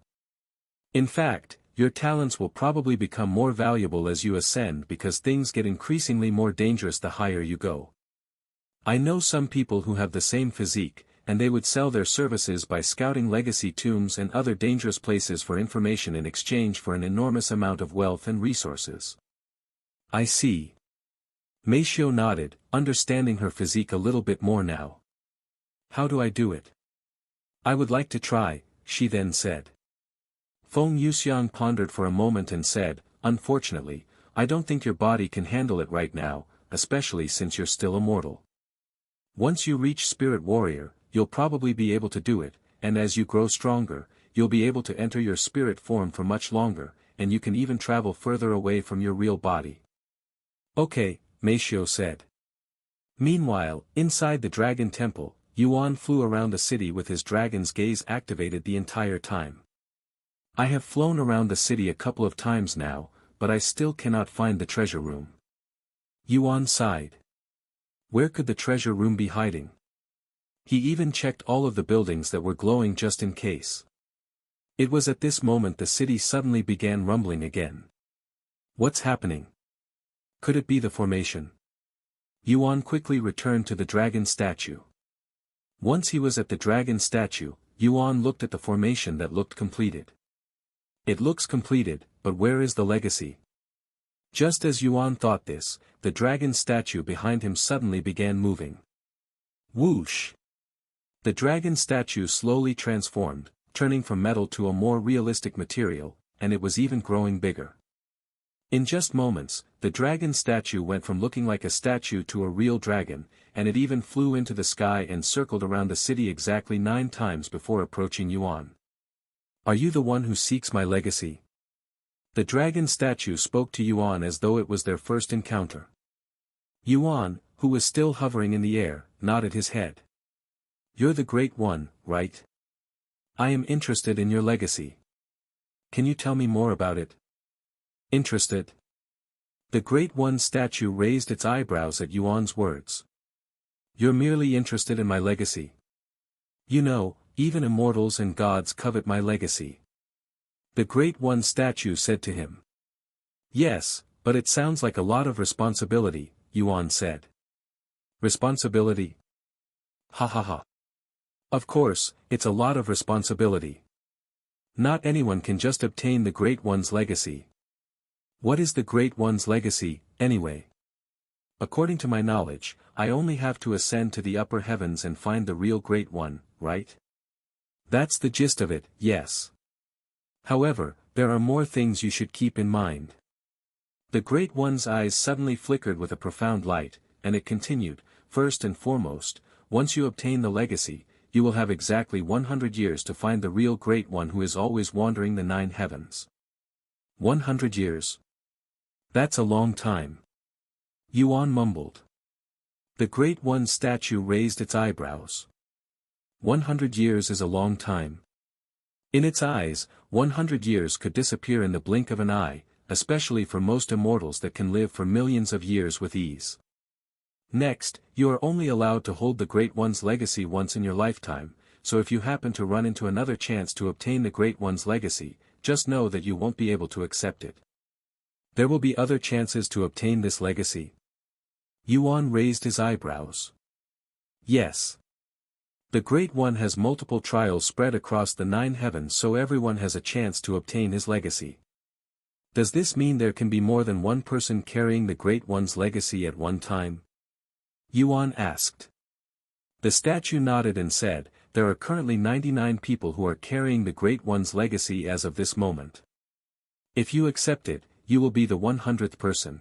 In fact, your talents will probably become more valuable as you ascend because things get increasingly more dangerous the higher you go. I know some people who have the same physique, and they would sell their services by scouting legacy tombs and other dangerous places for information in exchange for an enormous amount of wealth and resources. I see. Meishio nodded, understanding her physique a little bit more now. How do I do it? I would like to try, she then said. Feng Yuxiang pondered for a moment and said, unfortunately, I don't think your body can handle it right now, especially since you're still immortal. Once you reach Spirit Warrior, you'll probably be able to do it, and as you grow stronger, you'll be able to enter your spirit form for much longer, and you can even travel further away from your real body. Okay, Meishio said. Meanwhile, inside the Dragon Temple, Yuan flew around the city with his dragon's gaze activated the entire time. I have flown around the city a couple of times now, but I still cannot find the treasure room. Yuan sighed. Where could the treasure room be hiding? He even checked all of the buildings that were glowing just in case. It was at this moment the city suddenly began rumbling again. What's happening? Could it be the formation? Yuan quickly returned to the dragon statue. Once he was at the dragon statue, Yuan looked at the formation that looked completed. It looks completed, but where is the legacy? Just as Yuan thought this, the dragon statue behind him suddenly began moving. Whoosh! The dragon statue slowly transformed, turning from metal to a more realistic material, and it was even growing bigger. In just moments, the dragon statue went from looking like a statue to a real dragon, and it even flew into the sky and circled around the city exactly 9 times before approaching Yuan. Are you the one who seeks my legacy? The dragon statue spoke to Yuan as though it was their first encounter. Yuan, who was still hovering in the air, nodded his head. You're the Great One, right? I am interested in your legacy. Can you tell me more about it? Interested? The Great One statue raised its eyebrows at Yuan's words. You're merely interested in my legacy. You know, even immortals and gods covet my legacy. The Great One statue said to him. Yes, but it sounds like a lot of responsibility, Yuan said. Responsibility? Ha ha ha. Of course, it's a lot of responsibility. Not anyone can just obtain the Great One's legacy. What is the Great One's legacy, anyway? According to my knowledge, I only have to ascend to the upper heavens and find the real Great One, right? That's the gist of it, yes. However, there are more things you should keep in mind. The Great One's eyes suddenly flickered with a profound light, and it continued, first and foremost, once you obtain the legacy, you will have exactly 100 years to find the real Great One who is always wandering the 9 heavens. 100 years? That's a long time. Yuan mumbled. The Great One's statue raised its eyebrows. 100 years is a long time. In its eyes, 100 years could disappear in the blink of an eye, especially for most immortals that can live for millions of years with ease. Next, you are only allowed to hold the Great One's legacy once in your lifetime, so if you happen to run into another chance to obtain the Great One's legacy, just know that you won't be able to accept it. There will be other chances to obtain this legacy? Yuan raised his eyebrows. Yes. The Great One has multiple trials spread across the 9 heavens, so everyone has a chance to obtain his legacy. Does this mean there can be more than one person carrying the Great One's legacy at one time? Yuan asked. The statue nodded and said, there are currently 99 people who are carrying the Great One's legacy as of this moment. If you accept it, you will be the 100th person.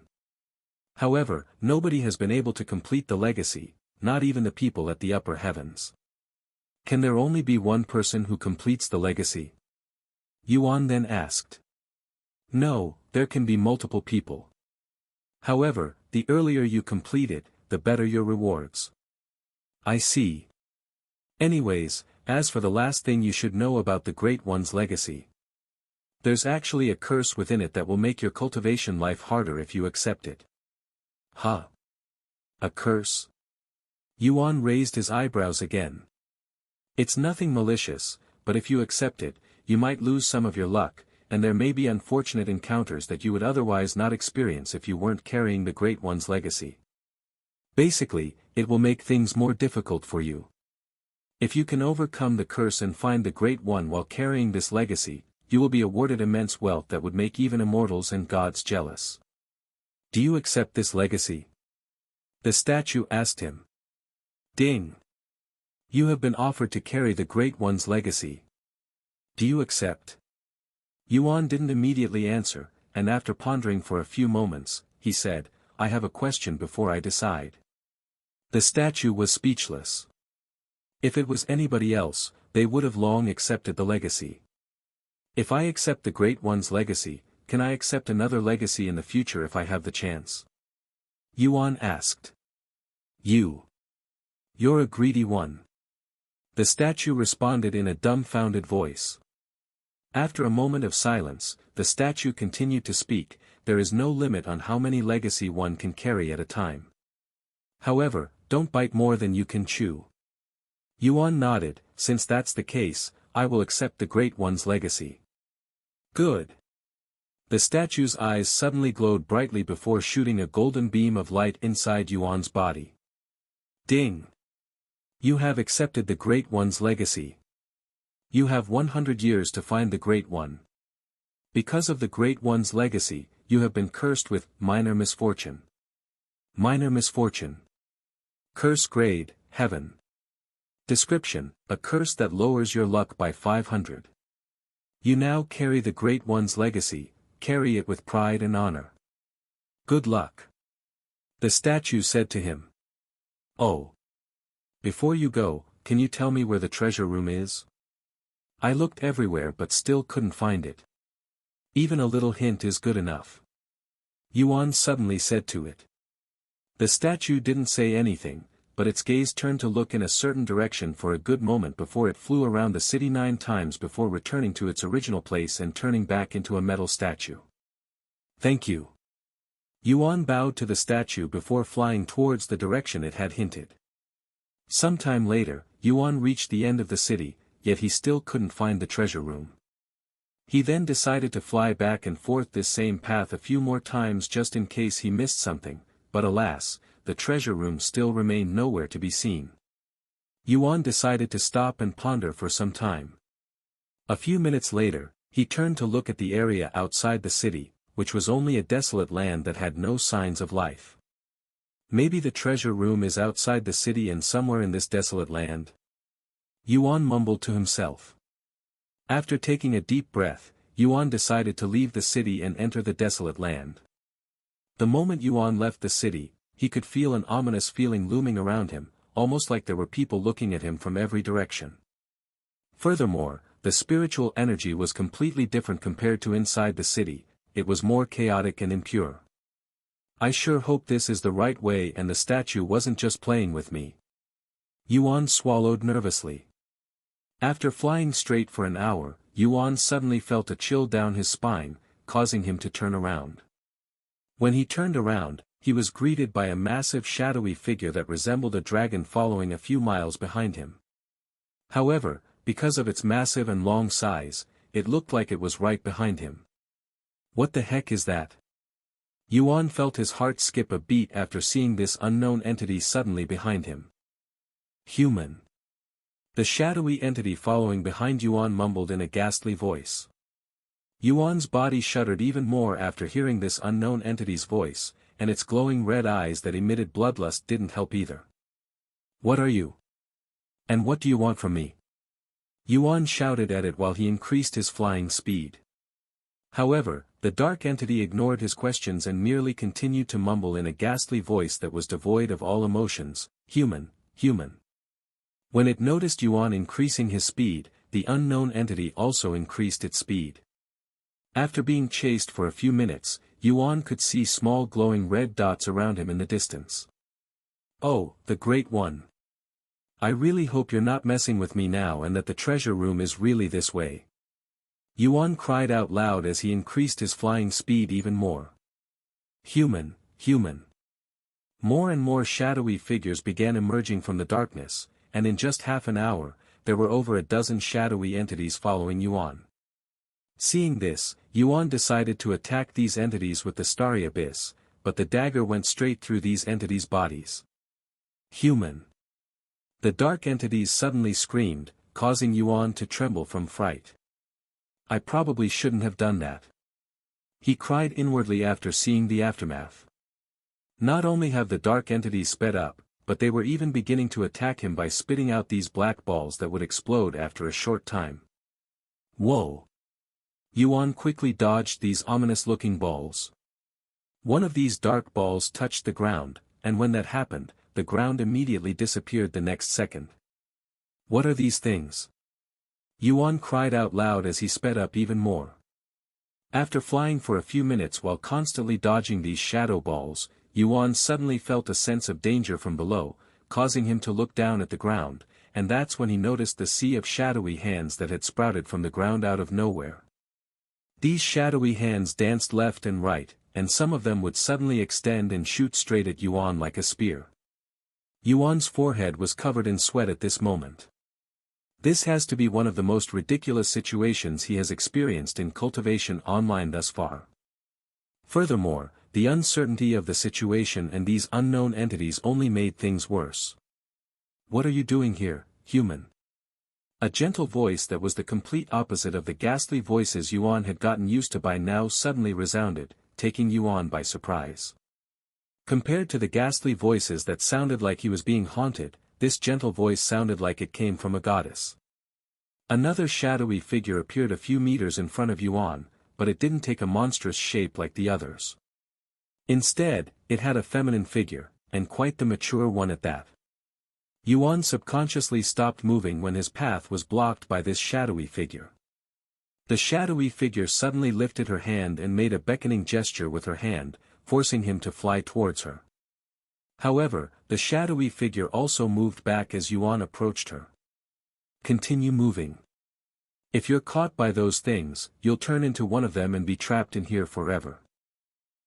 However, nobody has been able to complete the legacy, not even the people at the upper heavens. Can there only be one person who completes the legacy? Yuan then asked. No, there can be multiple people. However, the earlier you complete it, the better your rewards. I see. Anyways, as for the last thing you should know about the Great One's legacy. There's actually a curse within it that will make your cultivation life harder if you accept it. Huh? A curse? Yuan raised his eyebrows again. It's nothing malicious, but if you accept it, you might lose some of your luck, and there may be unfortunate encounters that you would otherwise not experience if you weren't carrying the Great One's legacy. Basically, it will make things more difficult for you. If you can overcome the curse and find the Great One while carrying this legacy, you will be awarded immense wealth that would make even immortals and gods jealous. Do you accept this legacy? The statue asked him. Ding! You have been offered to carry the Great One's legacy. Do you accept? Yuan didn't immediately answer, and after pondering for a few moments, he said, I have a question before I decide. The statue was speechless. If it was anybody else, they would have long accepted the legacy. If I accept the Great One's legacy, can I accept another legacy in the future if I have the chance? Yuan asked. You're a greedy one. The statue responded in a dumbfounded voice. After a moment of silence, the statue continued to speak, there is no limit on how many legacy one can carry at a time. However, don't bite more than you can chew. Yuan nodded, since that's the case, I will accept the Great One's legacy. Good. The statue's eyes suddenly glowed brightly before shooting a golden beam of light inside Yuan's body. Ding! You have accepted the Great One's legacy. You have 100 years to find the Great One. Because of the Great One's legacy, you have been cursed with minor misfortune. Minor misfortune. Curse grade, heaven. Description, a curse that lowers your luck by 500. You now carry the Great One's legacy, carry it with pride and honor. Good luck. The statue said to him. Oh. Before you go, can you tell me where the treasure room is? I looked everywhere but still couldn't find it. Even a little hint is good enough. Yuan suddenly said to it. The statue didn't say anything, but its gaze turned to look in a certain direction for a good moment before it flew around the city 9 times before returning to its original place and turning back into a metal statue. Thank you. Yuan bowed to the statue before flying towards the direction it had hinted. Sometime later, Yuan reached the end of the city, yet he still couldn't find the treasure room. He then decided to fly back and forth this same path a few more times just in case he missed something, but alas, the treasure room still remained nowhere to be seen. Yuan decided to stop and ponder for some time. A few minutes later, he turned to look at the area outside the city, which was only a desolate land that had no signs of life. Maybe the treasure room is outside the city and somewhere in this desolate land? Yuan mumbled to himself. After taking a deep breath, Yuan decided to leave the city and enter the desolate land. The moment Yuan left the city, he could feel an ominous feeling looming around him, almost like there were people looking at him from every direction. Furthermore, the spiritual energy was completely different compared to inside the city, it was more chaotic and impure. I sure hope this is the right way and the statue wasn't just playing with me. Yuan swallowed nervously. After flying straight for an hour, Yuan suddenly felt a chill down his spine, causing him to turn around. When he turned around, he was greeted by a massive shadowy figure that resembled a dragon following a few miles behind him. However, because of its massive and long size, it looked like it was right behind him. What the heck is that? Yuan felt his heart skip a beat after seeing this unknown entity suddenly behind him. Human. The shadowy entity following behind Yuan mumbled in a ghastly voice. Yuan's body shuddered even more after hearing this unknown entity's voice, and its glowing red eyes that emitted bloodlust didn't help either. What are you? And what do you want from me? Yuan shouted at it while he increased his flying speed. However, the dark entity ignored his questions and merely continued to mumble in a ghastly voice that was devoid of all emotions, human, human. When it noticed Yuan increasing his speed, the unknown entity also increased its speed. After being chased for a few minutes, Yuan could see small glowing red dots around him in the distance. Oh, the Great One. I really hope you're not messing with me now and that the treasure room is really this way. Yuan cried out loud as he increased his flying speed even more. Human, human. More and more shadowy figures began emerging from the darkness, and in just half an hour, there were over a dozen shadowy entities following Yuan. Seeing this, Yuan decided to attack these entities with the starry abyss, but the dagger went straight through these entities' bodies. Human. The dark entities suddenly screamed, causing Yuan to tremble from fright. I probably shouldn't have done that. He cried inwardly after seeing the aftermath. Not only have the dark entities sped up, but they were even beginning to attack him by spitting out these black balls that would explode after a short time. Whoa! Yuan quickly dodged these ominous-looking balls. One of these dark balls touched the ground, and when that happened, the ground immediately disappeared the next second. What are these things? Yuan cried out loud as he sped up even more. After flying for a few minutes while constantly dodging these shadow balls, Yuan suddenly felt a sense of danger from below, causing him to look down at the ground, and that's when he noticed the sea of shadowy hands that had sprouted from the ground out of nowhere. These shadowy hands danced left and right, and some of them would suddenly extend and shoot straight at Yuan like a spear. Yuan's forehead was covered in sweat at this moment. This has to be one of the most ridiculous situations he has experienced in Cultivation Online thus far. Furthermore, the uncertainty of the situation and these unknown entities only made things worse. What are you doing here, human? A gentle voice that was the complete opposite of the ghastly voices Yuan had gotten used to by now suddenly resounded, taking Yuan by surprise. Compared to the ghastly voices that sounded like he was being haunted, this gentle voice sounded like it came from a goddess. Another shadowy figure appeared a few meters in front of Yuan, but it didn't take a monstrous shape like the others. Instead, it had a feminine figure, and quite the mature one at that. Yuan subconsciously stopped moving when his path was blocked by this shadowy figure. The shadowy figure suddenly lifted her hand and made a beckoning gesture with her hand, forcing him to fly towards her. However, the shadowy figure also moved back as Yuan approached her. Continue moving. If you're caught by those things, you'll turn into one of them and be trapped in here forever.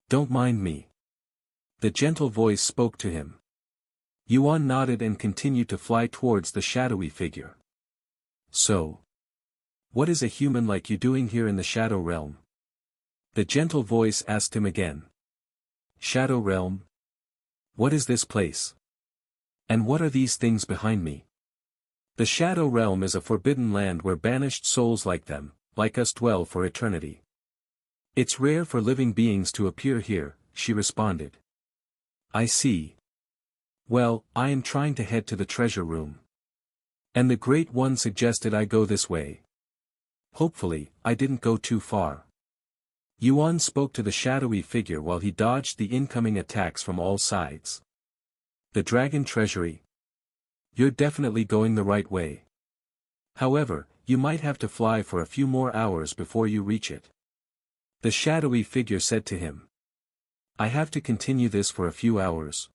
Don't mind me. The gentle voice spoke to him. Yuan nodded and continued to fly towards the shadowy figure. So, what is a human like you doing here in the Shadow Realm? The gentle voice asked him again. Shadow Realm? What is this place? And what are these things behind me? The Shadow Realm is a forbidden land where banished souls like them, like us, dwell for eternity. It's rare for living beings to appear here, she responded. I see. Well, I am trying to head to the treasure room. And the Great One suggested I go this way. Hopefully, I didn't go too far. Yuan spoke to the shadowy figure while he dodged the incoming attacks from all sides. The Dragon Treasury? You're definitely going the right way. However, you might have to fly for a few more hours before you reach it. The shadowy figure said to him. I have to continue this for a few hours.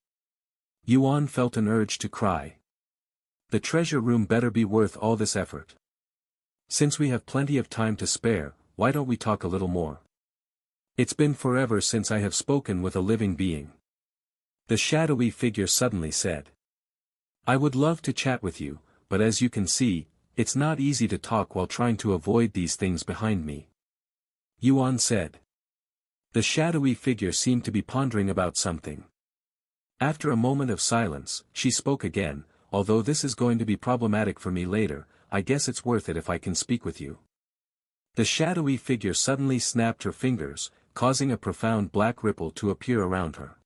Yuan felt an urge to cry. The treasure room better be worth all this effort. Since we have plenty of time to spare, why don't we talk a little more? It's been forever since I have spoken with a living being. The shadowy figure suddenly said. I would love to chat with you, but as you can see, it's not easy to talk while trying to avoid these things behind me. Yuan said. The shadowy figure seemed to be pondering about something. After a moment of silence, she spoke again, although this is going to be problematic for me later, I guess it's worth it if I can speak with you. The shadowy figure suddenly snapped her fingers, causing a profound black ripple to appear around her.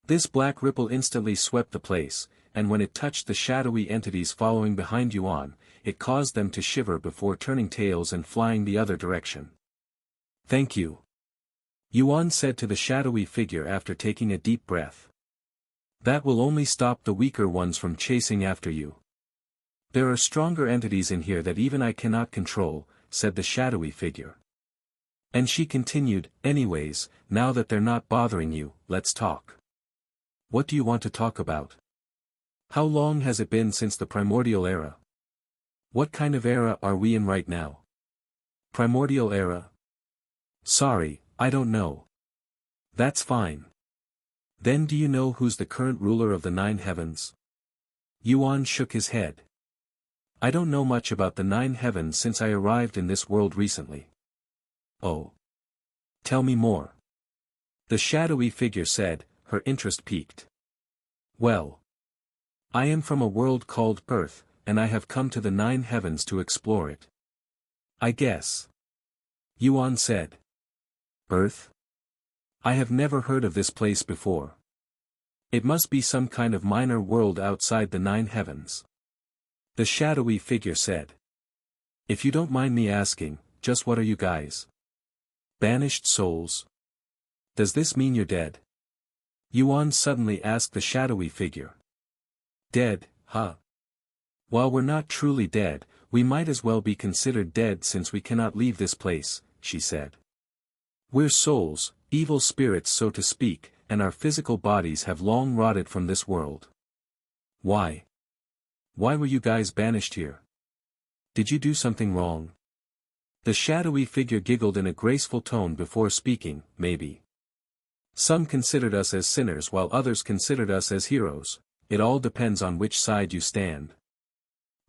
This black ripple instantly swept the place, and when it touched the shadowy entities following behind Yuan, it caused them to shiver before turning tails and flying the other direction. Thank you. Yuan said to the shadowy figure after taking a deep breath. That will only stop the weaker ones from chasing after you. There are stronger entities in here that even I cannot control, said the shadowy figure. And she continued, anyways, now that they're not bothering you, let's talk. What do you want to talk about? How long has it been since the primordial era? What kind of era are we in right now? Primordial era? Sorry, I don't know. That's fine. Then do you know who's the current ruler of the 9 heavens? Yuan shook his head. I don't know much about the 9 heavens since I arrived in this world recently. Oh. Tell me more. The shadowy figure said, her interest piqued. Well. I am from a world called Earth, and I have come to the 9 heavens to explore it. I guess. Yuan said. Earth? I have never heard of this place before. It must be some kind of minor world outside the 9 heavens. The shadowy figure said. If you don't mind me asking, just what are you guys? Banished souls? Does this mean you're dead? Yuan suddenly asked the shadowy figure. Dead, huh? While we're not truly dead, we might as well be considered dead since we cannot leave this place, she said. We're souls, evil spirits so to speak, and our physical bodies have long rotted from this world. Why? Why were you guys banished here? Did you do something wrong? The shadowy figure giggled in a graceful tone before speaking, maybe. Some considered us as sinners while others considered us as heroes, it all depends on which side you stand.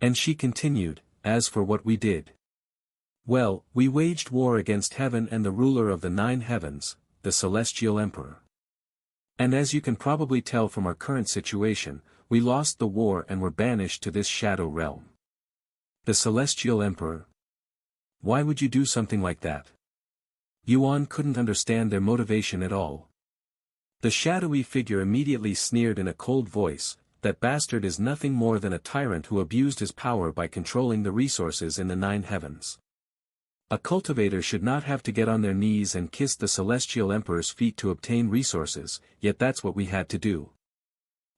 And she continued, as for what we did. Well, we waged war against heaven and the ruler of the 9 heavens, the celestial emperor. And as you can probably tell from our current situation, we lost the war and were banished to this shadow realm. The celestial emperor? Why would you do something like that? Yuan couldn't understand their motivation at all. The shadowy figure immediately sneered in a cold voice, that bastard is nothing more than a tyrant who abused his power by controlling the resources in the 9 heavens. A cultivator should not have to get on their knees and kiss the celestial emperor's feet to obtain resources, yet that's what we had to do.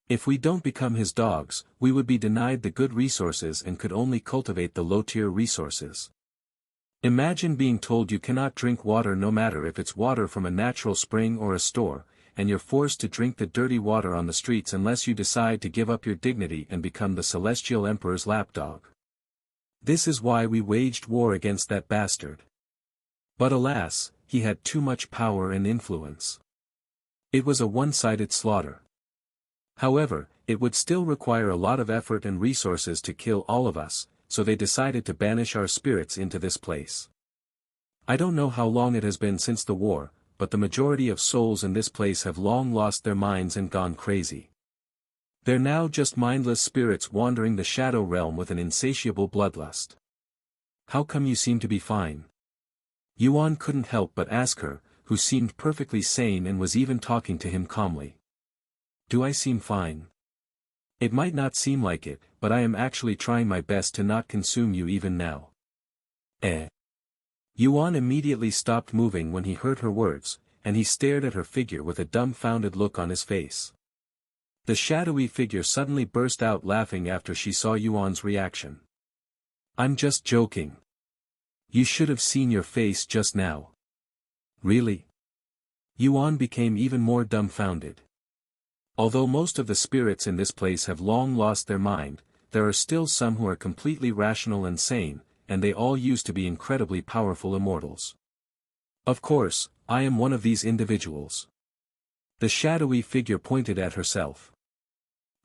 If we don't become his dogs, we would be denied the good resources and could only cultivate the low-tier resources. Imagine being told you cannot drink water no matter if it's water from a natural spring or a store, and you're forced to drink the dirty water on the streets unless you decide to give up your dignity and become the Celestial Emperor's lapdog. This is why we waged war against that bastard. But alas, he had too much power and influence. It was a one-sided slaughter. However, it would still require a lot of effort and resources to kill all of us, so they decided to banish our spirits into this place. I don't know how long it has been since the war, but the majority of souls in this place have long lost their minds and gone crazy. They're now just mindless spirits wandering the shadow realm with an insatiable bloodlust. How come you seem to be fine? Yuan couldn't help but ask her, who seemed perfectly sane and was even talking to him calmly. Do I seem fine? It might not seem like it, but I am actually trying my best to not consume you even now. Yuan immediately stopped moving when he heard her words, and he stared at her figure with a dumbfounded look on his face. The shadowy figure suddenly burst out laughing after she saw Yuan's reaction. I'm just joking. You should have seen your face just now. Really? Yuan became even more dumbfounded. Although most of the spirits in this place have long lost their mind, there are still some who are completely rational and sane, and they all used to be incredibly powerful immortals. Of course, I am one of these individuals. The shadowy figure pointed at herself.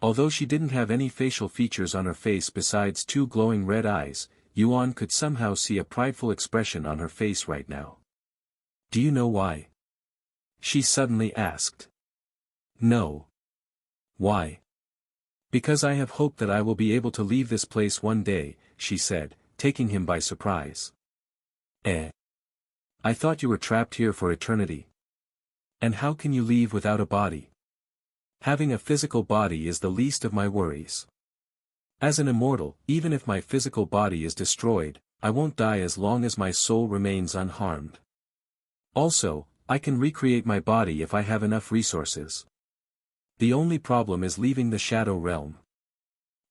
Although she didn't have any facial features on her face besides two glowing red eyes, Yuan could somehow see a prideful expression on her face right now. Do you know why? She suddenly asked. No. Why? Because I have hoped that I will be able to leave this place one day, she said, taking him by surprise. I thought you were trapped here for eternity. And how can you leave without a body? Having a physical body is the least of my worries. As an immortal, even if my physical body is destroyed, I won't die as long as my soul remains unharmed. Also, I can recreate my body if I have enough resources. The only problem is leaving the shadow realm.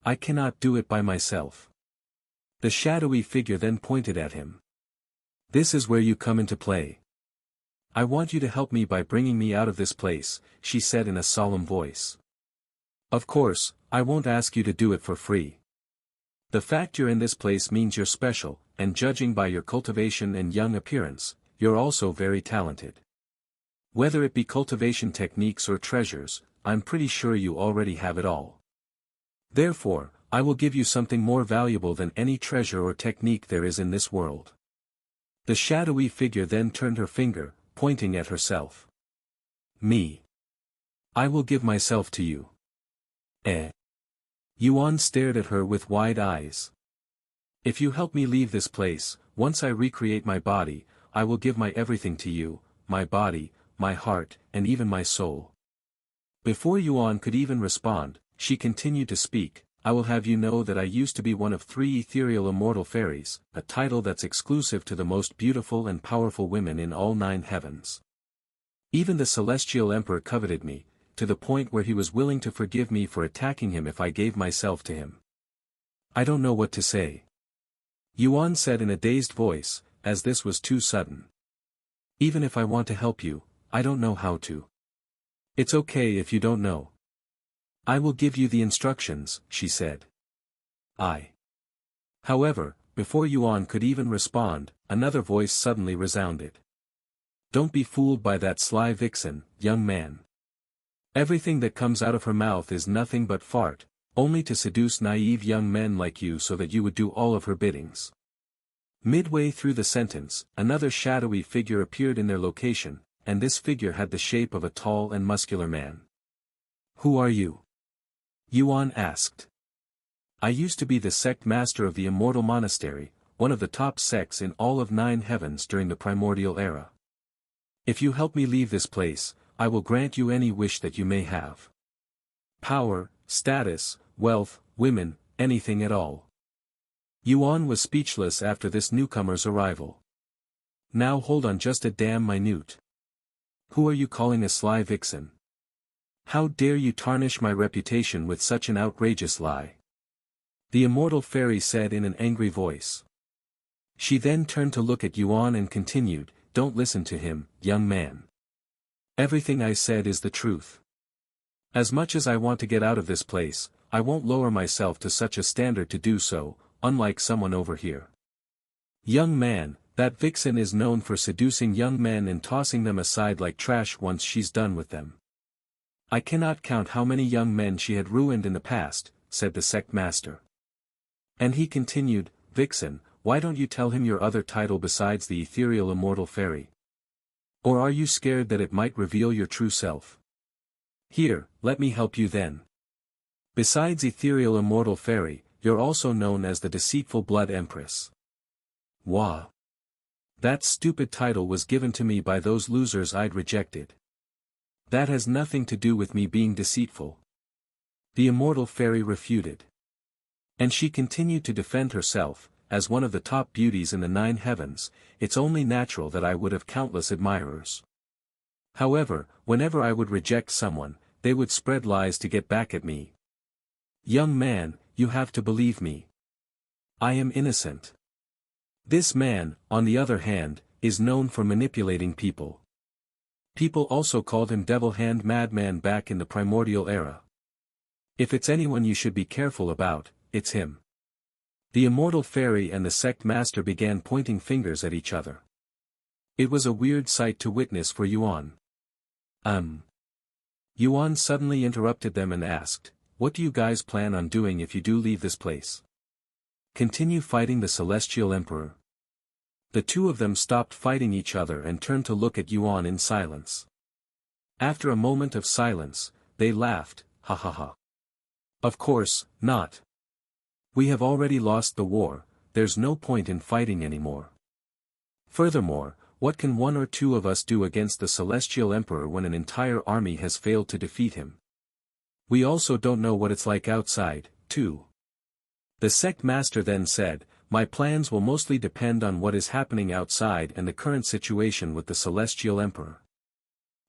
I cannot do it by myself. The shadowy figure then pointed at him. This is where you come into play. I want you to help me by bringing me out of this place, she said in a solemn voice. Of course, I won't ask you to do it for free. The fact you're in this place means you're special, and judging by your cultivation and young appearance, you're also very talented. Whether it be cultivation techniques or treasures, I'm pretty sure you already have it all. Therefore, I will give you something more valuable than any treasure or technique there is in this world. The shadowy figure then turned her finger, pointing at herself. Me. I will give myself to you. Yuan stared at her with wide eyes. If you help me leave this place, once I recreate my body, I will give my everything to you, my body, my heart, and even my soul. Before Yuan could even respond, she continued to speak. I will have you know that I used to be one of 3 ethereal immortal fairies, a title that's exclusive to the most beautiful and powerful women in all 9 heavens. Even the Celestial Emperor coveted me, to the point where he was willing to forgive me for attacking him if I gave myself to him. I don't know what to say. Yuan said in a dazed voice, as this was too sudden. Even if I want to help you, I don't know how to. It's okay if you don't know. I will give you the instructions, she said. However, before Yuan could even respond, another voice suddenly resounded. Don't be fooled by that sly vixen, young man. Everything that comes out of her mouth is nothing but fart, only to seduce naive young men like you so that you would do all of her biddings. Midway through the sentence, another shadowy figure appeared in their location, and this figure had the shape of a tall and muscular man. Who are you? Yuan asked. I used to be the sect master of the Immortal Monastery, one of the top sects in all of 9 heavens during the primordial era. If you help me leave this place, I will grant you any wish that you may have. Power, status, wealth, women, anything at all. Yuan was speechless after this newcomer's arrival. Now hold on just a damn minute. Who are you calling a sly vixen? How dare you tarnish my reputation with such an outrageous lie? The immortal fairy said in an angry voice. She then turned to look at Yuan and continued, "Don't listen to him, young man. Everything I said is the truth. As much as I want to get out of this place, I won't lower myself to such a standard to do so, unlike someone over here. Young man, that vixen is known for seducing young men and tossing them aside like trash once she's done with them. I cannot count how many young men she had ruined in the past," said the sect master. And he continued, "Vixen, why don't you tell him your other title besides the ethereal immortal fairy? Or are you scared that it might reveal your true self? Here, let me help you then. Besides ethereal immortal fairy, you're also known as the deceitful blood empress." Wah! That stupid title was given to me by those losers I'd rejected. That has nothing to do with me being deceitful. The immortal fairy refuted. And she continued to defend herself, as one of the top beauties in the 9 heavens, it's only natural that I would have countless admirers. However, whenever I would reject someone, they would spread lies to get back at me. Young man, you have to believe me. I am innocent. This man, on the other hand, is known for manipulating people. People also called him Devil Hand Madman back in the primordial era. If it's anyone you should be careful about, it's him. The immortal fairy and the sect master began pointing fingers at each other. It was a weird sight to witness for Yuan. Yuan suddenly interrupted them and asked, "What do you guys plan on doing if you do leave this place? Continue fighting the Celestial Emperor?" The two of them stopped fighting each other and turned to look at Yuan in silence. After a moment of silence, they laughed, "Ha ha ha. Of course, not. We have already lost the war, there's no point in fighting anymore. Furthermore, what can one or two of us do against the Celestial Emperor when an entire army has failed to defeat him? We also don't know what it's like outside, too." The sect master then said, "My plans will mostly depend on what is happening outside and the current situation with the Celestial Emperor.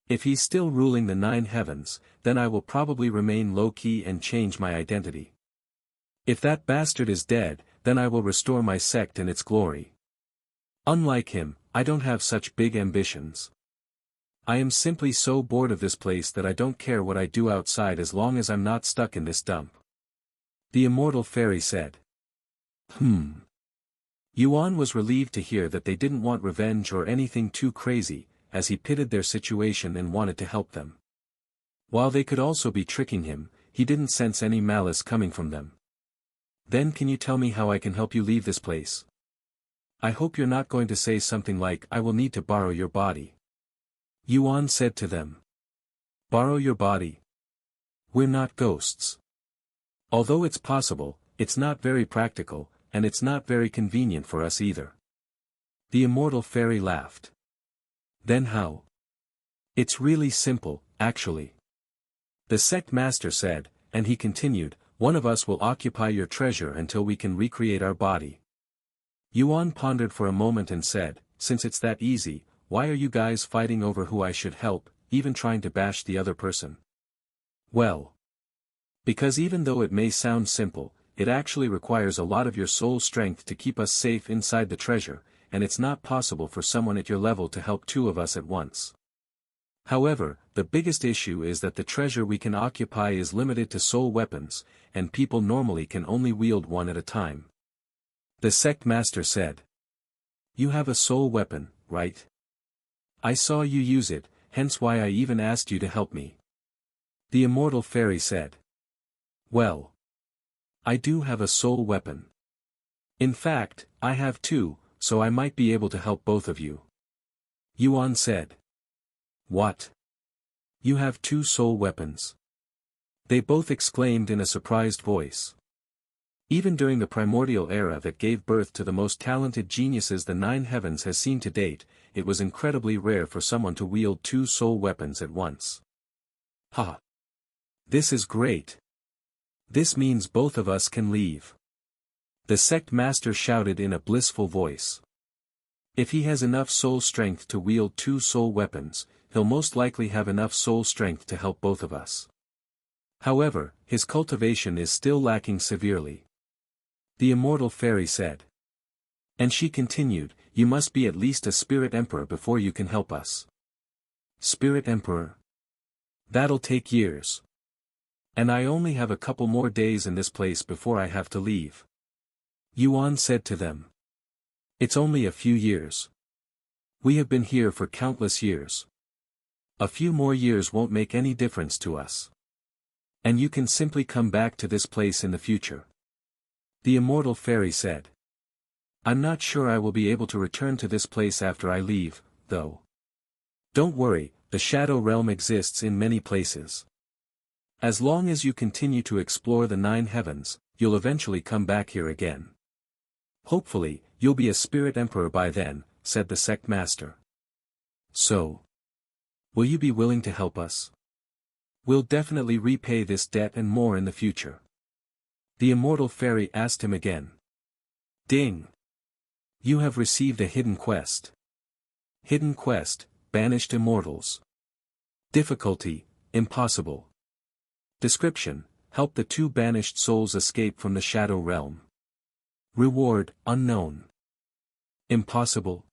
If he's still ruling the 9 heavens, then I will probably remain low-key and change my identity. If that bastard is dead, then I will restore my sect and its glory. Unlike him, I don't have such big ambitions. I am simply so bored of this place that I don't care what I do outside as long as I'm not stuck in this dump." The immortal fairy said. Yuan was relieved to hear that they didn't want revenge or anything too crazy, as he pitied their situation and wanted to help them. While they could also be tricking him, he didn't sense any malice coming from them. "Then can you tell me how I can help you leave this place? I hope you're not going to say something like, 'I will need to borrow your body.'" Yuan said to them. "Borrow your body? We're not ghosts. Although it's possible, it's not very practical, and it's not very convenient for us either." The immortal fairy laughed. "Then how?" "It's really simple, actually," the sect master said, and he continued, "One of us will occupy your treasure until we can recreate our body." Yuan pondered for a moment and said, "Since it's that easy, why are you guys fighting over who I should help, even trying to bash the other person?" "Well, because even though it may sound simple, it actually requires a lot of your soul strength to keep us safe inside the treasure, and it's not possible for someone at your level to help 2 of us at once. However, the biggest issue is that the treasure we can occupy is limited to soul weapons, and people normally can only wield one at a time." The sect master said. "You have a soul weapon, right? I saw you use it, hence why I even asked you to help me." The immortal fairy said. "Well, I do have a soul weapon. In fact, I have 2, so I might be able to help both of you." Yuan said. "What? You have 2 soul weapons?" They both exclaimed in a surprised voice. Even during the primordial era that gave birth to the most talented geniuses the 9 heavens has seen to date, it was incredibly rare for someone to wield 2 soul weapons at once. "Ha! This is great. This means both of us can leave," the sect master shouted in a blissful voice. "If he has enough soul strength to wield 2 soul weapons, he'll most likely have enough soul strength to help both of us. However, his cultivation is still lacking severely." The immortal fairy said. And she continued, "You must be at least a spirit emperor before you can help us." "Spirit emperor? That'll take years. And I only have a couple more days in this place before I have to leave." Yuan said to them. "It's only a few years. We have been here for countless years. A few more years won't make any difference to us. And you can simply come back to this place in the future." The immortal fairy said. "I'm not sure I will be able to return to this place after I leave, though. Don't worry, the shadow realm exists in many places. As long as you continue to explore the 9 heavens, you'll eventually come back here again. Hopefully, you'll be a spirit emperor by then," said the sect master. "So, will you be willing to help us? We'll definitely repay this debt and more in the future." The immortal fairy asked him again. Ding! You have received a hidden quest. Hidden quest, banished immortals. Difficulty, impossible. Description, help the 2 banished souls escape from the shadow realm. Reward, unknown. Impossible?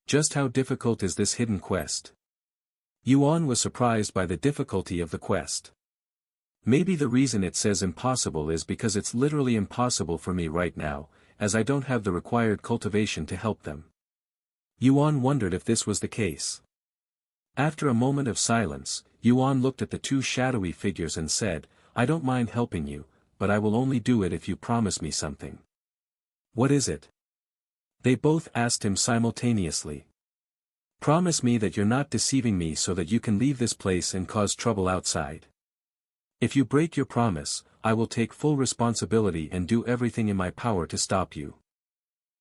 Just how difficult is this hidden quest? Yuan was surprised by the difficulty of the quest. Maybe the reason it says impossible is because it's literally impossible for me right now, as I don't have the required cultivation to help them. Yuan wondered if this was the case. After a moment of silence, Yuan looked at the 2 shadowy figures and said, "I don't mind helping you, but I will only do it if you promise me something." "What is it?" They both asked him simultaneously. "Promise me that you're not deceiving me so that you can leave this place and cause trouble outside. If you break your promise, I will take full responsibility and do everything in my power to stop you."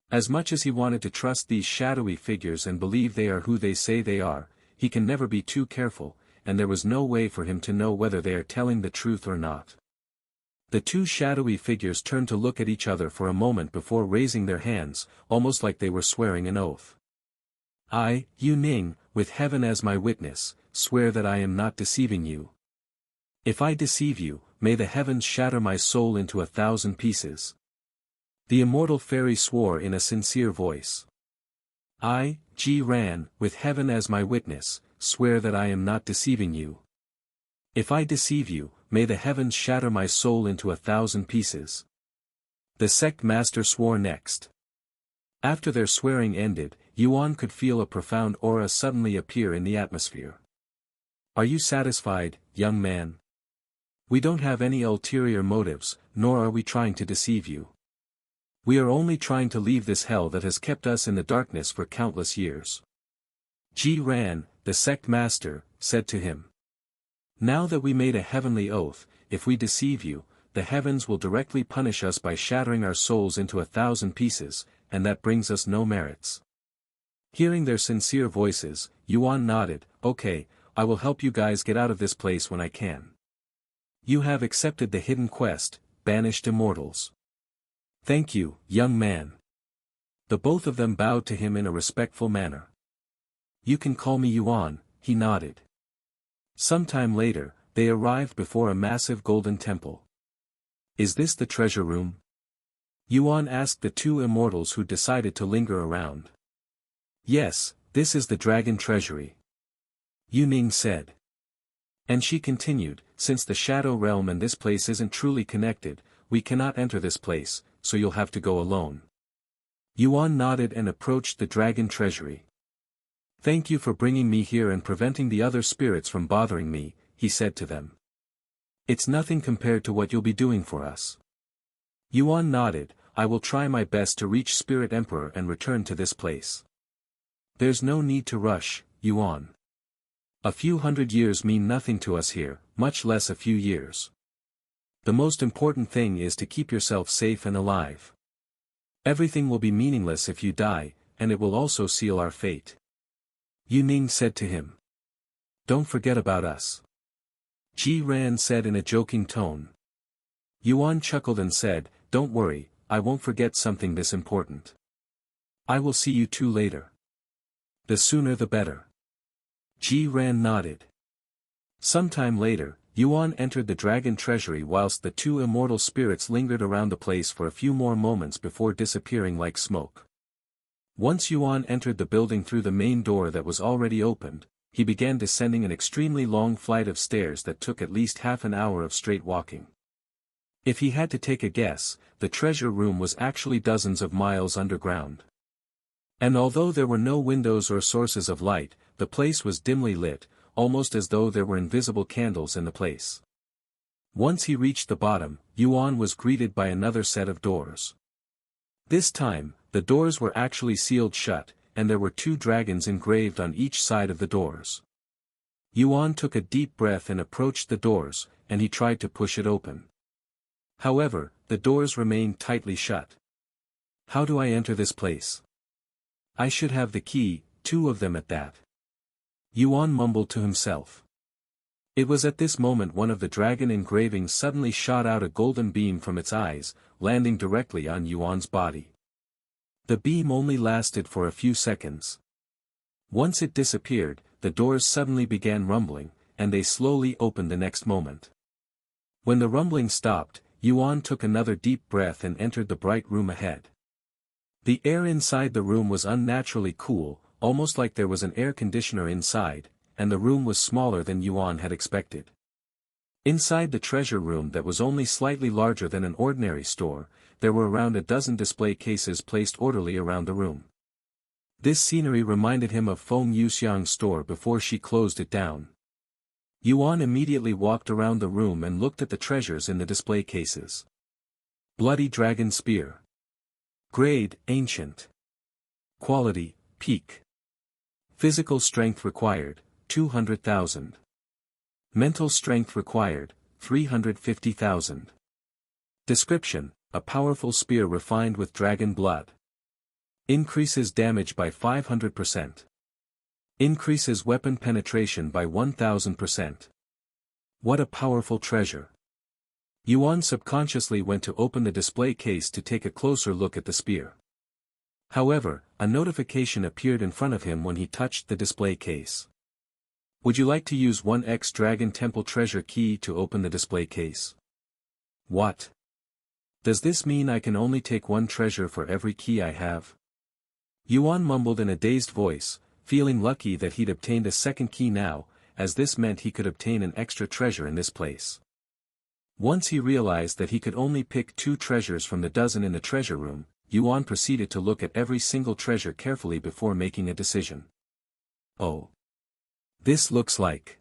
As much as he wanted to trust these shadowy figures and believe they are who they say they are, he can never be too careful, and there was no way for him to know whether they are telling the truth or not. The 2 shadowy figures turned to look at each other for a moment before raising their hands, almost like they were swearing an oath. "I, Yuning, with heaven as my witness, swear that I am not deceiving you. If I deceive you, may the heavens shatter my soul into 1,000 pieces." The immortal fairy swore in a sincere voice. "I, Ran, with heaven as my witness, swear that I am not deceiving you. If I deceive you, may the heavens shatter my soul into 1,000 pieces." The sect master swore next. After their swearing ended, Yuan could feel a profound aura suddenly appear in the atmosphere. "Are you satisfied, young man? We don't have any ulterior motives, nor are we trying to deceive you. We are only trying to leave this hell that has kept us in the darkness for countless years." Ran, the sect master, said to him. "Now that we made a heavenly oath, if we deceive you, the heavens will directly punish us by shattering our souls into 1,000 pieces, and that brings us no merits." Hearing their sincere voices, Yuan nodded, "Okay, I will help you guys get out of this place when I can. You have accepted the hidden quest, banished immortals. Thank you, young man." The both of them bowed to him in a respectful manner. "You can call me Yuan," he nodded. Sometime later, they arrived before a massive golden temple. "Is this the treasure room?" Yuan asked the 2 immortals who decided to linger around. "Yes, this is the dragon treasury," Yuning said. And she continued, "Since the shadow realm and this place isn't truly connected, we cannot enter this place, so you'll have to go alone." Yuan nodded and approached the dragon treasury. "Thank you for bringing me here and preventing the other spirits from bothering me," he said to them. "It's nothing compared to what you'll be doing for us." Yuan nodded, "I will try my best to reach Spirit Emperor and return to this place." "There's no need to rush, Yuan. A few hundred years mean nothing to us here, much less a few years. The most important thing is to keep yourself safe and alive. Everything will be meaningless if you die, and it will also seal our fate." Yuning said to him. "Don't forget about us," Ran said in a joking tone. Yuan chuckled and said, "Don't worry, I won't forget something this important. I will see you 2 later. The sooner the better." Ran nodded. Sometime later, Yuan entered the dragon treasury whilst the 2 immortal spirits lingered around the place for a few more moments before disappearing like smoke. Once Yuan entered the building through the main door that was already opened, he began descending an extremely long flight of stairs that took at least half an hour of straight walking. If he had to take a guess, the treasure room was actually dozens of miles underground. And although there were no windows or sources of light, the place was dimly lit, almost as though there were invisible candles in the place. Once he reached the bottom, Yuan was greeted by another set of doors. This time, the doors were actually sealed shut, and there were 2 dragons engraved on each side of the doors. Yuan took a deep breath and approached the doors, and he tried to push it open. However, the doors remained tightly shut. How do I enter this place? I should have the key, 2 of them at that. Yuan mumbled to himself. It was at this moment one of the dragon engravings suddenly shot out a golden beam from its eyes, landing directly on Yuan's body. The beam only lasted for a few seconds. Once it disappeared, the doors suddenly began rumbling, and they slowly opened the next moment. When the rumbling stopped, Yuan took another deep breath and entered the bright room ahead. The air inside the room was unnaturally cool, almost like there was an air conditioner inside, and the room was smaller than Yuan had expected. Inside the treasure room that was only slightly larger than an ordinary store, there were around a dozen display cases placed orderly around the room. This scenery reminded him of Feng Yuxiang's store before she closed it down. Yuan immediately walked around the room and looked at the treasures in the display cases. Bloody Dragon Spear. Grade, Ancient. Quality, Peak. Physical strength required, 200,000. Mental strength required, 350,000. Description, a powerful spear refined with dragon blood. Increases damage by 500%. Increases weapon penetration by 1000%. What a powerful treasure. Yuan subconsciously went to open the display case to take a closer look at the spear. However, a notification appeared in front of him when he touched the display case. Would you like to use 1x Dragon Temple treasure key to open the display case? What? Does this mean I can only take 1 treasure for every key I have? Yuan mumbled in a dazed voice, feeling lucky that he'd obtained a second key now, as this meant he could obtain an extra treasure in this place. Once he realized that he could only pick 2 treasures from the dozen in the treasure room, Yuan proceeded to look at every single treasure carefully before making a decision. Oh. This looks like.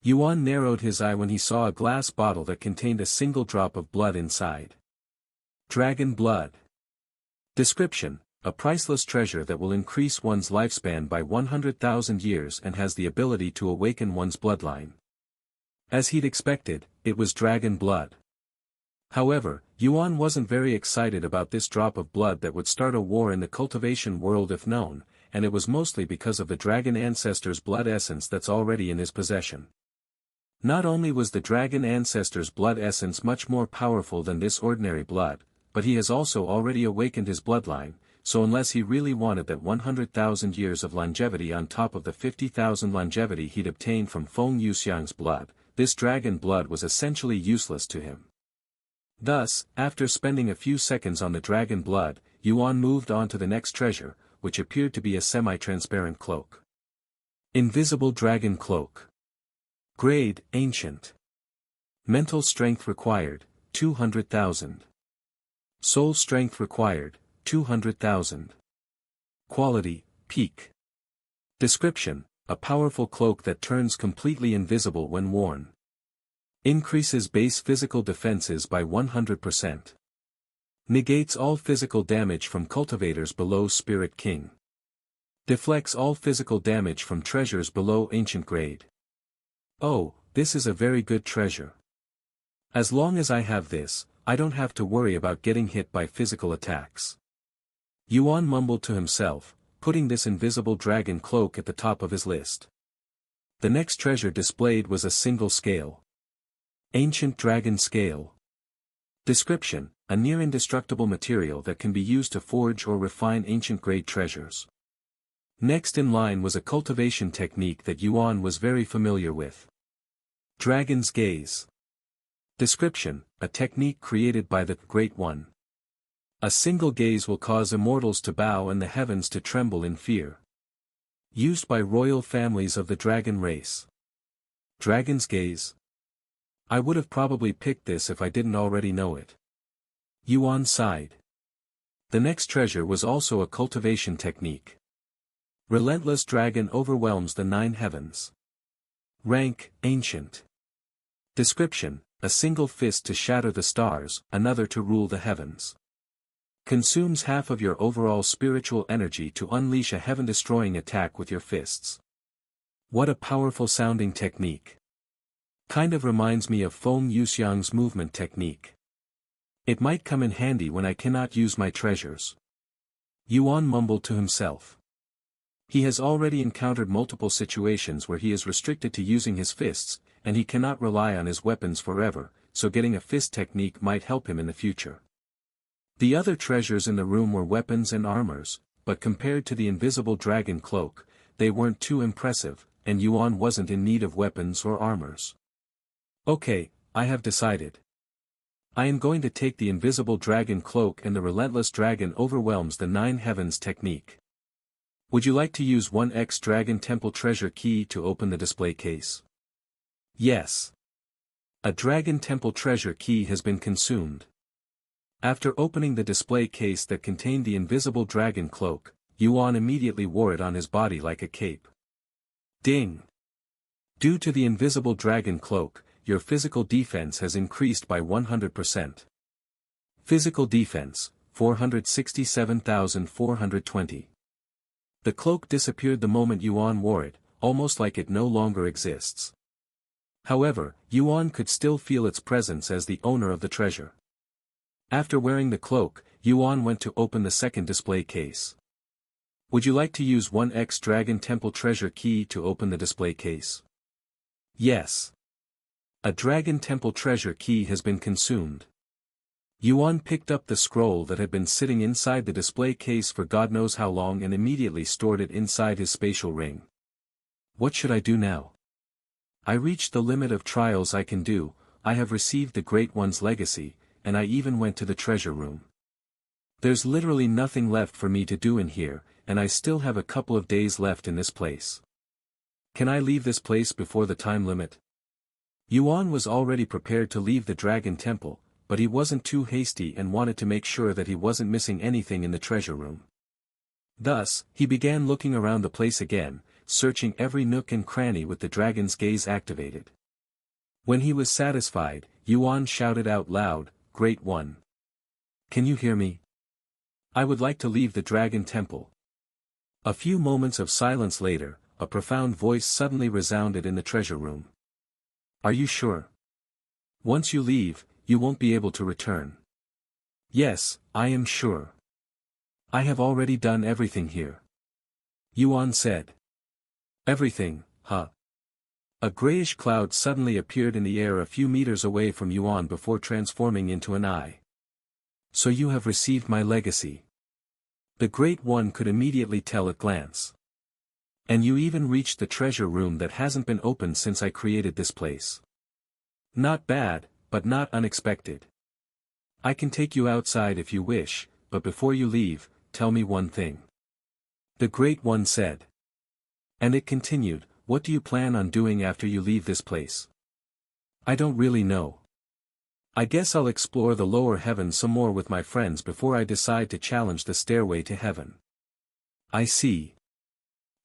Yuan narrowed his eye when he saw a glass bottle that contained a single drop of blood inside. Dragon blood. Description, a priceless treasure that will increase one's lifespan by 100,000 years and has the ability to awaken one's bloodline. As he'd expected, it was dragon blood. However, Yuan wasn't very excited about this drop of blood that would start a war in the cultivation world if known, and it was mostly because of the dragon ancestor's blood essence that's already in his possession. Not only was the dragon ancestor's blood essence much more powerful than this ordinary blood, but he has also already awakened his bloodline, so unless he really wanted that 100,000 years of longevity on top of the 50,000 longevity he'd obtained from Feng Yuxiang's blood, this dragon blood was essentially useless to him. Thus, after spending a few seconds on the dragon blood, Yuan moved on to the next treasure, which appeared to be a semi-transparent cloak. Invisible Dragon Cloak. Grade, Ancient. Mental strength required, 200,000. Soul strength required, 200,000. Quality, Peak. Description, a powerful cloak that turns completely invisible when worn. Increases base physical defenses by 100%. Negates all physical damage from cultivators below Spirit King. Deflects all physical damage from treasures below Ancient Grade. Oh, this is a very good treasure. As long as I have this, I don't have to worry about getting hit by physical attacks. Yuan mumbled to himself, putting this invisible dragon cloak at the top of his list. The next treasure displayed was a single scale. Ancient Dragon Scale. Description, a near indestructible material that can be used to forge or refine ancient-grade treasures. Next in line was a cultivation technique that Yuan was very familiar with. Dragon's Gaze. Description, a technique created by the Great One. A single gaze will cause immortals to bow and the heavens to tremble in fear. Used by royal families of the dragon race. Dragon's gaze? I would have probably picked this if I didn't already know it. Yuan sighed. The next treasure was also a cultivation technique. Relentless dragon overwhelms the 9 heavens. Rank, ancient. Description, a single fist to shatter the stars, another to rule the heavens. Consumes half of your overall spiritual energy to unleash a heaven-destroying attack with your fists. What a powerful sounding technique. Kind of reminds me of Feng Yuxiang's movement technique. It might come in handy when I cannot use my treasures. Yuan mumbled to himself. He has already encountered multiple situations where he is restricted to using his fists, and he cannot rely on his weapons forever, so getting a fist technique might help him in the future. The other treasures in the room were weapons and armors, but compared to the invisible dragon cloak, they weren't too impressive, and Yuan wasn't in need of weapons or armors. Okay, I have decided. I am going to take the invisible dragon cloak and the relentless dragon overwhelms the 9 heavens technique. Would you like to use 1x Dragon Temple treasure key to open the display case? Yes. A Dragon Temple treasure key has been consumed. After opening the display case that contained the invisible dragon cloak, Yuan immediately wore it on his body like a cape. Ding! Due to the invisible dragon cloak, your physical defense has increased by 100%. Physical defense, 467,420. The cloak disappeared the moment Yuan wore it, almost like it no longer exists. However, Yuan could still feel its presence as the owner of the treasure. After wearing the cloak, Yuan went to open the second display case. Would you like to use 1x Dragon Temple treasure key to open the display case? Yes. A Dragon Temple treasure key has been consumed. Yuan picked up the scroll that had been sitting inside the display case for God knows how long and immediately stored it inside his spatial ring. What should I do now? I reached the limit of trials I can do, I have received the Great One's legacy, and I even went to the treasure room. There's literally nothing left for me to do in here, and I still have a couple of days left in this place. Can I leave this place before the time limit? Yuan was already prepared to leave the Dragon Temple, but he wasn't too hasty and wanted to make sure that he wasn't missing anything in the treasure room. Thus, he began looking around the place again, searching every nook and cranny with the dragon's gaze activated. When he was satisfied, Yuan shouted out loud, "Great One! Can you hear me? I would like to leave the Dragon Temple." A few moments of silence later, a profound voice suddenly resounded in the treasure room. Are you sure? Once you leave, you won't be able to return. Yes, I am sure. I have already done everything here. Yuan said. Everything, huh? A grayish cloud suddenly appeared in the air a few meters away from Yuan before transforming into an eye. So you have received my legacy. The Great One could immediately tell at glance. And you even reached the treasure room that hasn't been opened since I created this place. Not bad, but not unexpected. I can take you outside if you wish, but before you leave, tell me one thing. The Great One said. And it continued, what do you plan on doing after you leave this place? I don't really know. I guess I'll explore the lower heavens some more with my friends before I decide to challenge the stairway to heaven. I see.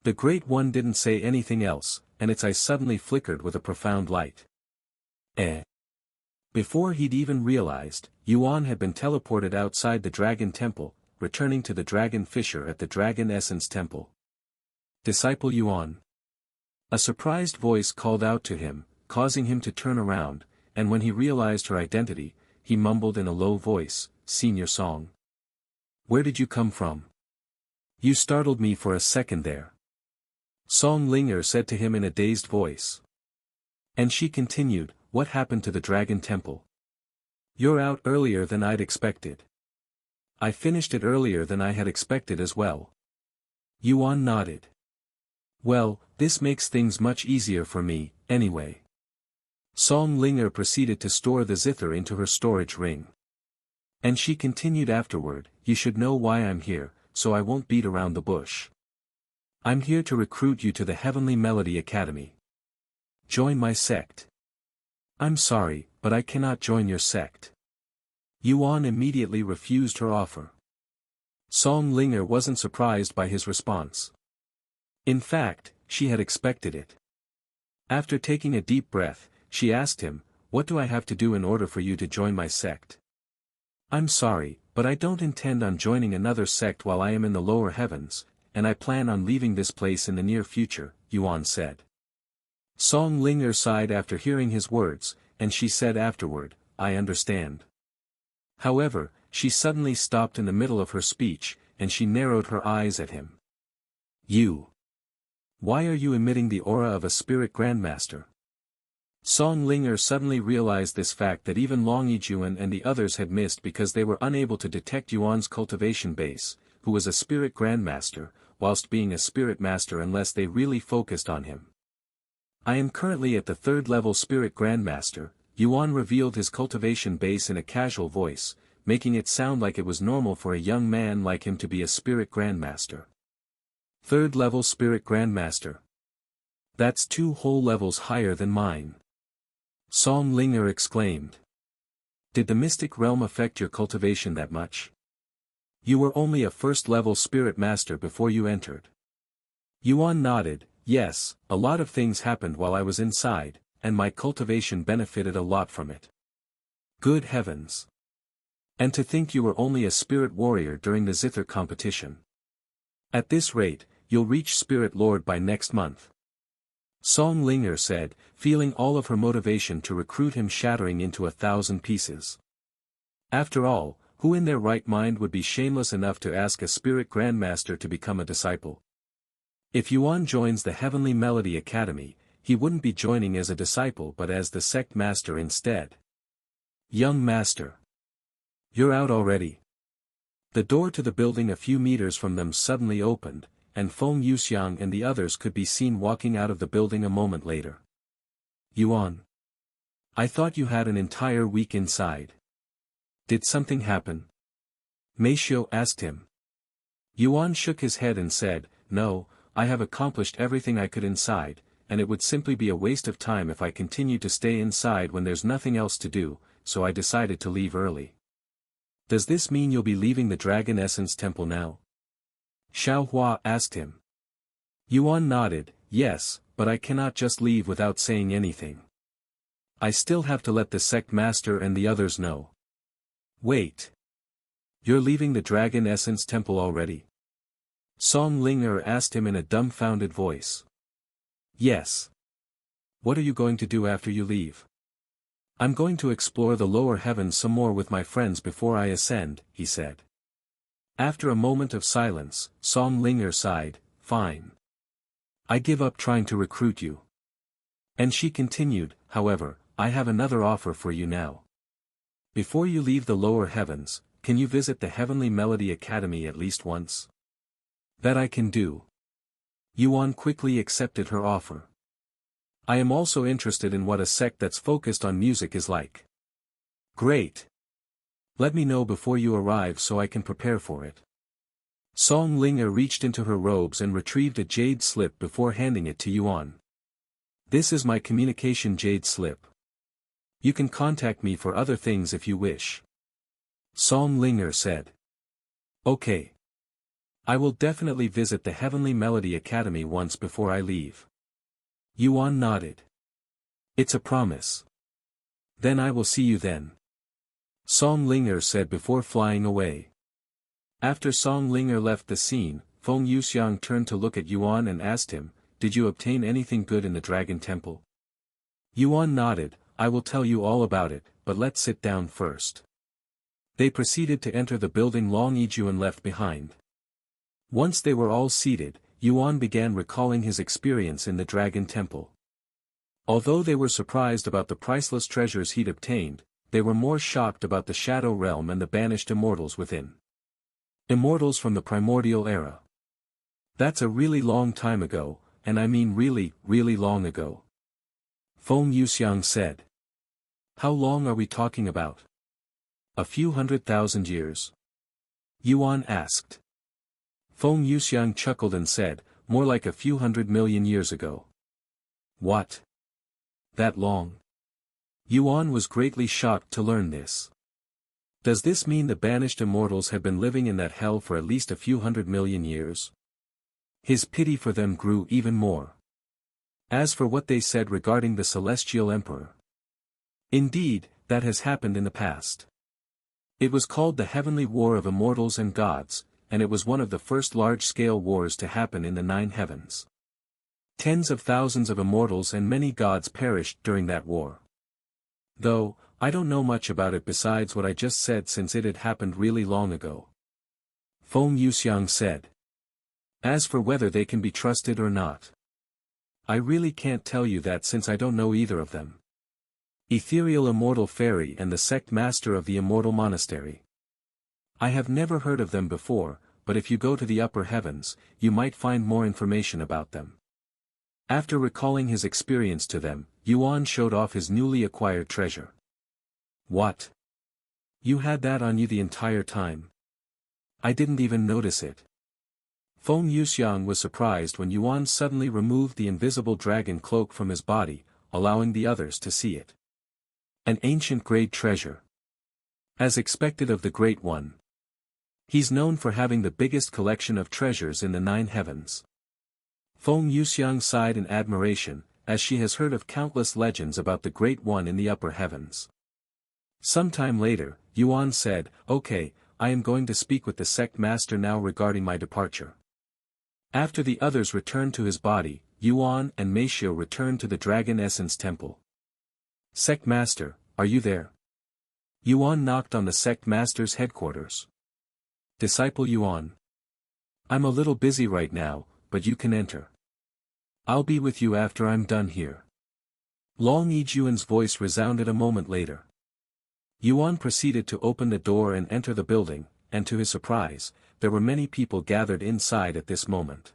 The Great One didn't say anything else, and its eyes suddenly flickered with a profound light. Before he'd even realized, Yuan had been teleported outside the Dragon Temple, returning to the Dragon Fisher at the Dragon Essence Temple. Disciple Yuan. A surprised voice called out to him, causing him to turn around, and when he realized her identity, he mumbled in a low voice, Senior Song. Where did you come from? You startled me for a second there. Song Linger said to him in a dazed voice. And she continued, what happened to the Dragon Temple? You're out earlier than I'd expected. I finished it earlier than I had expected as well. Yuan nodded. Well, this makes things much easier for me, anyway. Song Linger proceeded to store the zither into her storage ring. And she continued afterward, you should know why I'm here, so I won't beat around the bush. I'm here to recruit you to the Heavenly Melody Academy. Join my sect. I'm sorry, but I cannot join your sect. Yuan immediately refused her offer. Song Linger wasn't surprised by his response. In fact, she had expected it. After taking a deep breath, she asked him, what do I have to do in order for you to join my sect? I'm sorry, but I don't intend on joining another sect while I am in the lower heavens, and I plan on leaving this place in the near future, Yuan said. Song Linger sighed after hearing his words, and she said afterward, I understand. However, she suddenly stopped in the middle of her speech, and she narrowed her eyes at him. You. Why are you emitting the aura of a spirit grandmaster? Song Linger suddenly realized this fact that even Yuan and the others had missed because they were unable to detect Yuan's cultivation base, who was a spirit grandmaster, whilst being a spirit master unless they really focused on him. I am currently at the 3rd level spirit grandmaster, Yuan revealed his cultivation base in a casual voice, making it sound like it was normal for a young man like him to be a spirit grandmaster. 3rd level spirit grandmaster. That's 2 whole levels higher than mine. Song Linger exclaimed. Did the mystic realm affect your cultivation that much? You were only a 1st level spirit master before you entered. Yuan nodded, yes, a lot of things happened while I was inside, and my cultivation benefited a lot from it. Good heavens. And to think you were only a spirit warrior during the Zither competition. At this rate, you'll reach Spirit Lord by next month. Song Linger said, feeling all of her motivation to recruit him shattering into 1,000 pieces. After all, who in their right mind would be shameless enough to ask a spirit grandmaster to become a disciple? If Yuan joins the Heavenly Melody Academy, he wouldn't be joining as a disciple but as the sect master instead. Young master. You're out already. The door to the building a few meters from them suddenly opened, and Feng Yuxiang and the others could be seen walking out of the building a moment later. Yuan. I thought you had an entire week inside. Did something happen? Meishou asked him. Yuan shook his head and said, no, I have accomplished everything I could inside, and it would simply be a waste of time if I continued to stay inside when there's nothing else to do, so I decided to leave early. Does this mean you'll be leaving the Dragon Essence Temple now? Xiao Hua asked him. Yuan nodded, yes, but I cannot just leave without saying anything. I still have to let the sect master and the others know. Wait. You're leaving the Dragon Essence Temple already? Song Linger asked him in a dumbfounded voice. Yes. What are you going to do after you leave? I'm going to explore the lower heavens some more with my friends before I ascend, he said. After a moment of silence, Song Linger sighed, fine. I give up trying to recruit you. And she continued, however, I have another offer for you now. Before you leave the lower heavens, can you visit the Heavenly Melody Academy at least once? That I can do. Yuan quickly accepted her offer. I am also interested in what a sect that's focused on music is like. Great. Let me know before you arrive so I can prepare for it. Song Linger reached into her robes and retrieved a jade slip before handing it to Yuan. This is my communication jade slip. You can contact me for other things if you wish. Song Linger said. Okay. I will definitely visit the Heavenly Melody Academy once before I leave. Yuan nodded. It's a promise. Then I will see you then. Song Linger said before flying away. After Song Linger left the scene, Feng Yuxiang turned to look at Yuan and asked him, did you obtain anything good in the Dragon Temple? Yuan nodded, I will tell you all about it, but let's sit down first. They proceeded to enter the building Yuan left behind. Once they were all seated, Yuan began recalling his experience in the Dragon Temple. Although they were surprised about the priceless treasures he'd obtained, they were more shocked about the Shadow Realm and the banished immortals within. Immortals from the primordial era. That's a really long time ago, and I mean really, really long ago. Feng Yuxiang said. How long are we talking about? A few 100,000 years? Yuan asked. Feng Yuxiang chuckled and said, more like a few 100 million years ago. What? That long? Yuan was greatly shocked to learn this. Does this mean the banished immortals had been living in that hell for at least a few 100 million years? His pity for them grew even more. As for what they said regarding the Celestial Emperor. Indeed, that has happened in the past. It was called the Heavenly War of Immortals and Gods, and it was one of the first large-scale wars to happen in the 9 heavens. Tens of thousands of immortals and many gods perished during that war. Though, I don't know much about it besides what I just said since it had happened really long ago. Feng Yuxiang said. As for whether they can be trusted or not. I really can't tell you that since I don't know either of them. Ethereal Immortal Fairy and the Sect Master of the Immortal Monastery. I have never heard of them before, but if you go to the upper heavens, you might find more information about them. After recalling his experience to them, Yuan showed off his newly acquired treasure. What? You had that on you the entire time? I didn't even notice it. Feng Yuxiang was surprised when Yuan suddenly removed the invisible dragon cloak from his body, allowing the others to see it. An ancient grade treasure. As expected of the Great One. He's known for having the biggest collection of treasures in the 9 heavens. Feng Yuxiang sighed in admiration, as she has heard of countless legends about the Great One in the upper heavens. Sometime later, Yuan said, okay, I am going to speak with the sect master now regarding my departure. After the others returned to his body, Yuan and Meishio returned to the Dragon Essence Temple. Sect Master, are you there? Yuan knocked on the sect master's headquarters. Disciple Yuan. I'm a little busy right now, but you can enter. I'll be with you after I'm done here. Long Yijuan's voice resounded a moment later. Yuan proceeded to open the door and enter the building, and to his surprise, there were many people gathered inside at this moment.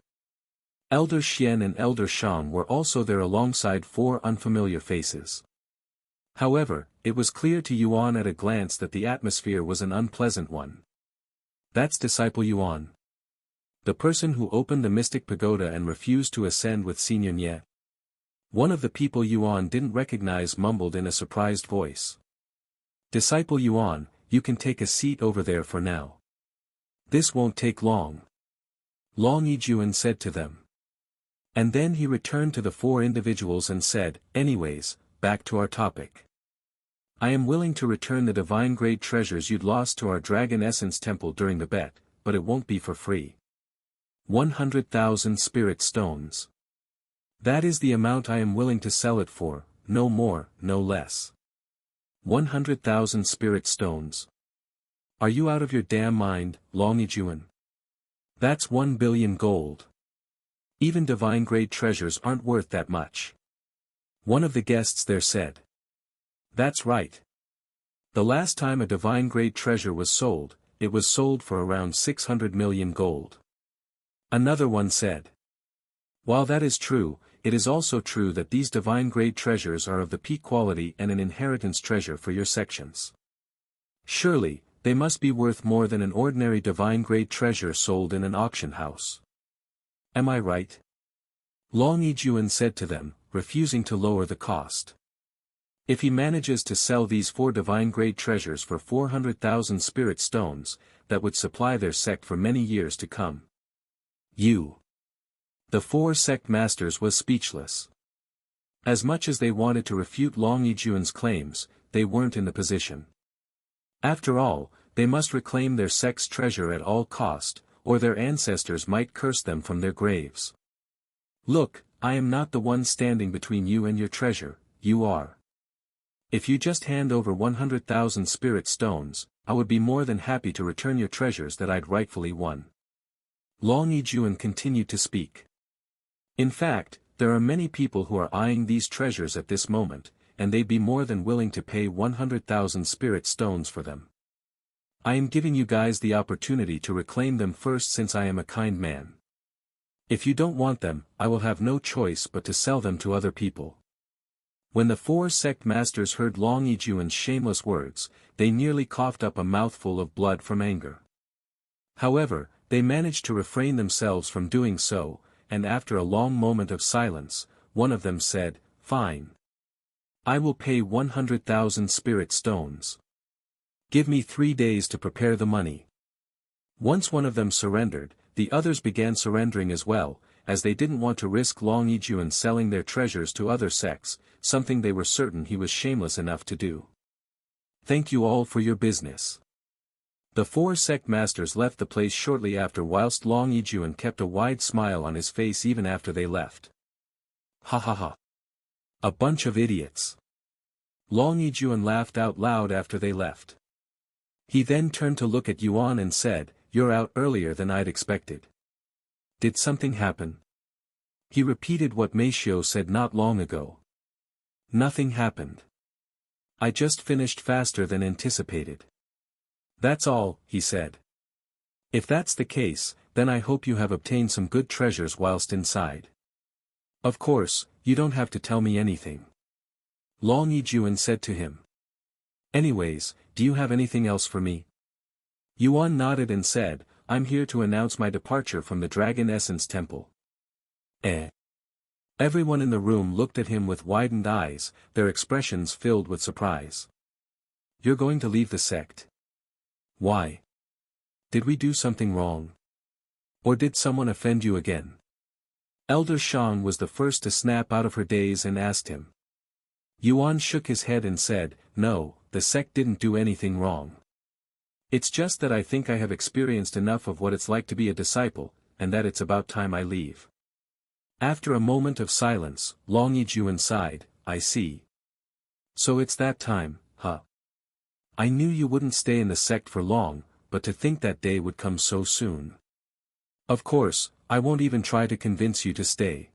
Elder Xian and Elder Shang were also there alongside 4 unfamiliar faces. However, it was clear to Yuan at a glance that the atmosphere was an unpleasant one. That's Disciple Yuan. The person who opened the Mystic Pagoda and refused to ascend with Senior Nye. One of the people Yuan didn't recognize mumbled in a surprised voice. Disciple Yuan, you can take a seat over there for now. This won't take long. Long Yijuan said to them. And then he returned to the 4 individuals and said, anyways, back to our topic. I am willing to return the divine grade treasures you'd lost to our Dragon Essence Temple during the bet, but it won't be for free. 100,000 spirit stones. That is the amount I am willing to sell it for, no more, no less. 100,000 spirit stones. Are you out of your damn mind, Long Yijuan? That's 1 billion gold. Even divine grade treasures aren't worth that much. One of the guests there said. That's right. The last time a divine grade treasure was sold, it was sold for around 600 million gold. Another one said. While that is true, it is also true that these divine grade treasures are of the peak quality and an inheritance treasure for your sections. Surely, they must be worth more than an ordinary divine grade treasure sold in an auction house. Am I right? Long Yijuan said to them, refusing to lower the cost. If he manages to sell these 4 divine grade treasures for 400,000 spirit stones, that would supply their sect for many years to come. The 4 sect masters was speechless. As much as they wanted to refute Long Yijuan's claims, they weren't in the position. After all, they must reclaim their sect's treasure at all cost, or their ancestors might curse them from their graves. Look, I am not the one standing between you and your treasure, you are. If you just hand over 100,000 spirit stones, I would be more than happy to return your treasures that I'd rightfully won. Long Yijuan continued to speak. In fact, there are many people who are eyeing these treasures at this moment, and they'd be more than willing to pay 100,000 spirit stones for them. I am giving you guys the opportunity to reclaim them first since I am a kind man. If you don't want them, I will have no choice but to sell them to other people. When the four sect masters heard Long Yijuan's shameless words, they nearly coughed up a mouthful of blood from anger. However, they managed to refrain themselves from doing so, and after a long moment of silence, one of them said, "Fine. I will pay 100,000 spirit stones. Give me 3 days to prepare the money." Once one of them surrendered, the others began surrendering as well, as they didn't want to risk Long Yijuan selling their treasures to other sects, something they were certain he was shameless enough to do. "Thank you all for your business." The four sect masters left the place shortly after, whilst Long Yijuan kept a wide smile on his face even after they left. "Ha ha ha. A bunch of idiots." Long Yijuan laughed out loud after they left. He then turned to look at Yuan and said, "You're out earlier than I'd expected. Did something happen?" He repeated what Meishio said not long ago. "Nothing happened. I just finished faster than anticipated." "That's all," he said. "If that's the case, then I hope you have obtained some good treasures whilst inside." "Of course, you don't have to tell me anything," Long Yijuan said to him. "Anyways, do you have anything else for me?" Yuan nodded and said, "I'm here to announce my departure from the Dragon Essence Temple." Eh? Everyone in the room looked at him with widened eyes, their expressions filled with surprise. "You're going to leave the sect? Why? Did we do something wrong? Or did someone offend you again?" Elder Shan was the first to snap out of her daze and asked him. Yuan shook his head and said, "No, the sect didn't do anything wrong. It's just that I think I have experienced enough of what it's like to be a disciple, and that it's about time I leave." After a moment of silence, Long Yijuan sighed, "I see. So it's that time, huh? I knew you wouldn't stay in the sect for long, but to think that day would come so soon. Of course, I won't even try to convince you to stay.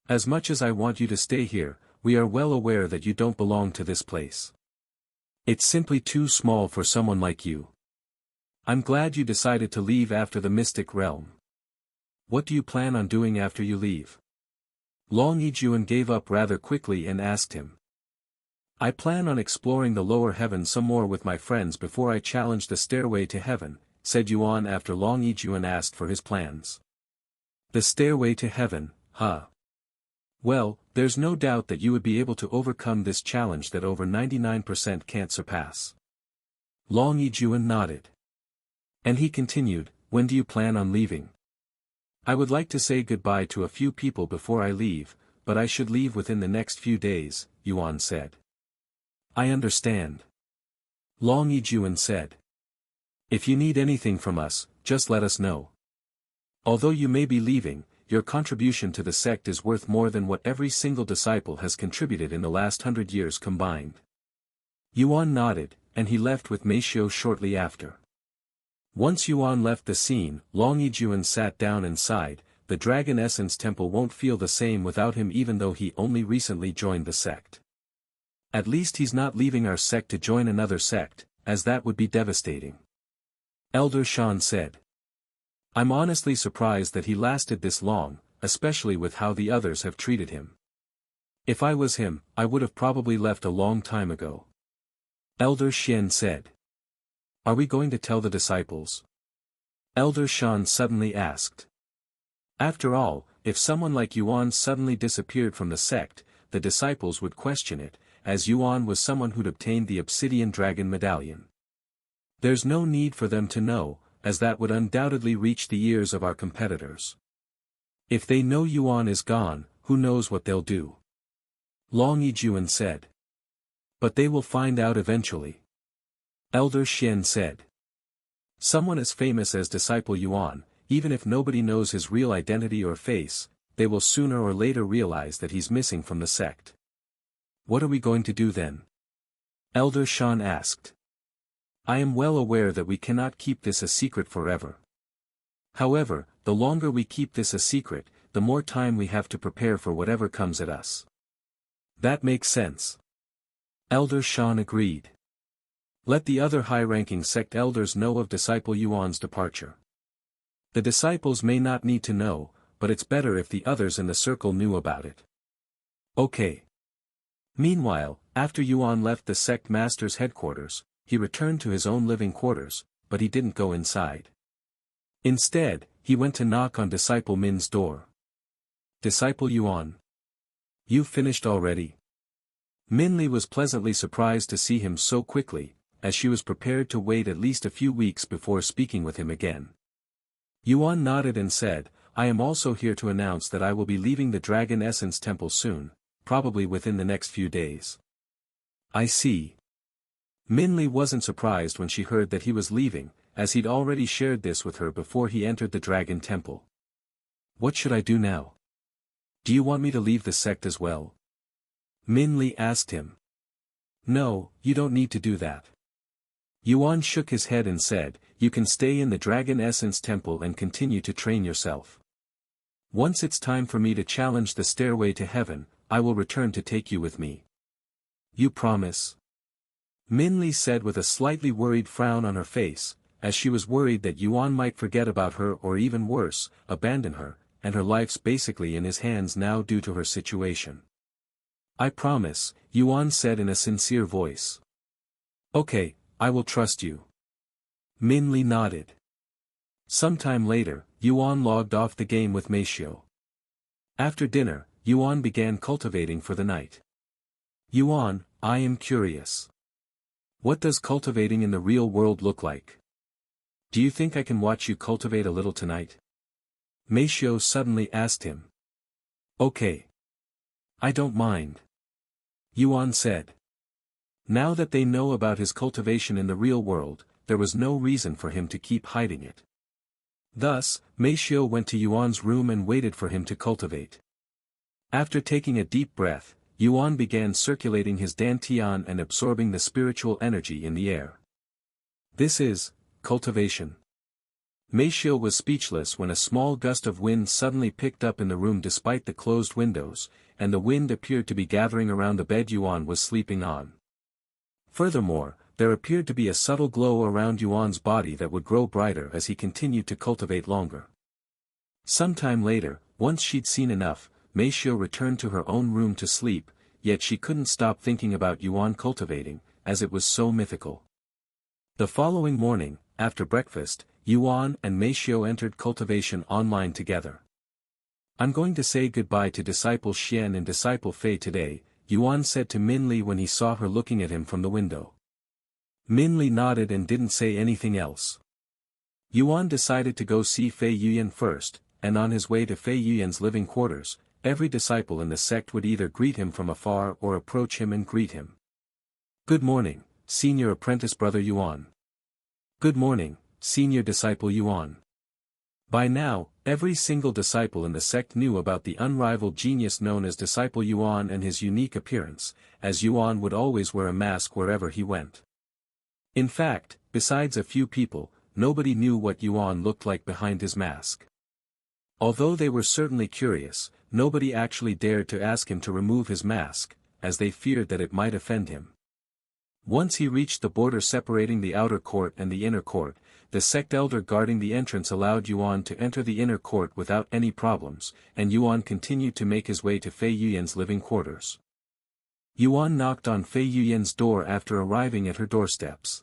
As much as I want you to stay here, we are well aware that you don't belong to this place. It's simply too small for someone like you. I'm glad you decided to leave after the mystic realm. What do you plan on doing after you leave?" Long Yijuan gave up rather quickly and asked him. "I plan on exploring the lower heaven some more with my friends before I challenge the stairway to heaven," said Yuan after Long Yijuan asked for his plans. "The stairway to heaven, huh? Well, there's no doubt that you would be able to overcome this challenge that over 99% can't surpass." Long Yijuan nodded. And he continued, "When do you plan on leaving?" "I would like to say goodbye to a few people before I leave, but I should leave within the next few days," Yuan said. "I understand," Long Yijuan said. "If you need anything from us, just let us know. Although you may be leaving, your contribution to the sect is worth more than what every single disciple has contributed in the last 100 years combined." Yuan nodded, and he left with Meishio shortly after. Once Yuan left the scene, Long Yijuan sat down and sighed. The Dragon Essence Temple won't feel the same without him, even though he only recently joined the sect. At least he's not leaving our sect to join another sect, as that would be devastating. Elder Shan said. "I'm honestly surprised that he lasted this long, especially with how the others have treated him. If I was him, I would have probably left a long time ago." Elder Xian said. "Are we going to tell the disciples?" Elder Shan suddenly asked. After all, if someone like Yuan suddenly disappeared from the sect, the disciples would question it, as Yuan was someone who'd obtained the Obsidian Dragon Medallion. There's no need for them to know, as that would undoubtedly reach the ears of our competitors. If they know Yuan is gone, who knows what they'll do? Long Yijuan said. But they will find out eventually. Elder Xian said. Someone as famous as Disciple Yuan, even if nobody knows his real identity or face, they will sooner or later realize that he's missing from the sect. What are we going to do then? Elder Shan asked. I am well aware that we cannot keep this a secret forever. However, the longer we keep this a secret, the more time we have to prepare for whatever comes at us. That makes sense. Elder Shan agreed. Let the other high-ranking sect elders know of Disciple Yuan's departure. The disciples may not need to know, but it's better if the others in the circle knew about it. Okay. Meanwhile, after Yuan left the sect master's headquarters, he returned to his own living quarters, but he didn't go inside. Instead, he went to knock on Disciple Min's door. "Disciple Yuan. You've finished already?" Minli was pleasantly surprised to see him so quickly, as she was prepared to wait at least a few weeks before speaking with him again. Yuan nodded and said, "I am also here to announce that I will be leaving the Dragon Essence Temple soon, probably within the next few days." "I see." Minli wasn't surprised when she heard that he was leaving, as he'd already shared this with her before he entered the Dragon Temple. "What should I do now? Do you want me to leave the sect as well?" Minli asked him. "No, you don't need to do that." Yuan shook his head and said, "You can stay in the Dragon Essence Temple and continue to train yourself. Once it's time for me to challenge the stairway to heaven, I will return to take you with me. You promise?" Minli said with a slightly worried frown on her face, as she was worried that Yuan might forget about her or even worse, abandon her, and her life's basically in his hands now due to her situation. "I promise," Yuan said in a sincere voice. "Okay, I will trust you." Minli nodded. Sometime later, Yuan logged off the game with Meishio. After dinner, Yuan began cultivating for the night. "Yuan, I am curious. What does cultivating in the real world look like? Do you think I can watch you cultivate a little tonight?" Meishio suddenly asked him. "Okay. I don't mind," Yuan said. Now that they know about his cultivation in the real world, there was no reason for him to keep hiding it. Thus, Meishio went to Yuan's room and waited for him to cultivate. After taking a deep breath, Yuan began circulating his dantian and absorbing the spiritual energy in the air. "This is cultivation." Meishio was speechless when a small gust of wind suddenly picked up in the room despite the closed windows, and the wind appeared to be gathering around the bed Yuan was sleeping on. Furthermore, there appeared to be a subtle glow around Yuan's body that would grow brighter as he continued to cultivate longer. Sometime later, once she'd seen enough, Meishio returned to her own room to sleep, yet she couldn't stop thinking about Yuan cultivating, as it was so mythical. The following morning, after breakfast, Yuan and Meishio entered Cultivation Online together. "I'm going to say goodbye to Disciple Xian and Disciple Fei today," Yuan said to Minli when he saw her looking at him from the window. Minli nodded and didn't say anything else. Yuan decided to go see Fei Yuyan first, and on his way to Fei Yuyan's living quarters, every disciple in the sect would either greet him from afar or approach him and greet him. "Good morning, Senior Apprentice Brother Yuan." "Good morning, Senior Disciple Yuan." By now, every single disciple in the sect knew about the unrivaled genius known as Disciple Yuan and his unique appearance, as Yuan would always wear a mask wherever he went. In fact, besides a few people, nobody knew what Yuan looked like behind his mask. Although they were certainly curious, nobody actually dared to ask him to remove his mask, as they feared that it might offend him. Once he reached the border separating the outer court and the inner court, the sect elder guarding the entrance allowed Yuan to enter the inner court without any problems, and Yuan continued to make his way to Fei Yuyan's living quarters. Yuan knocked on Fei Yuyan's door after arriving at her doorsteps.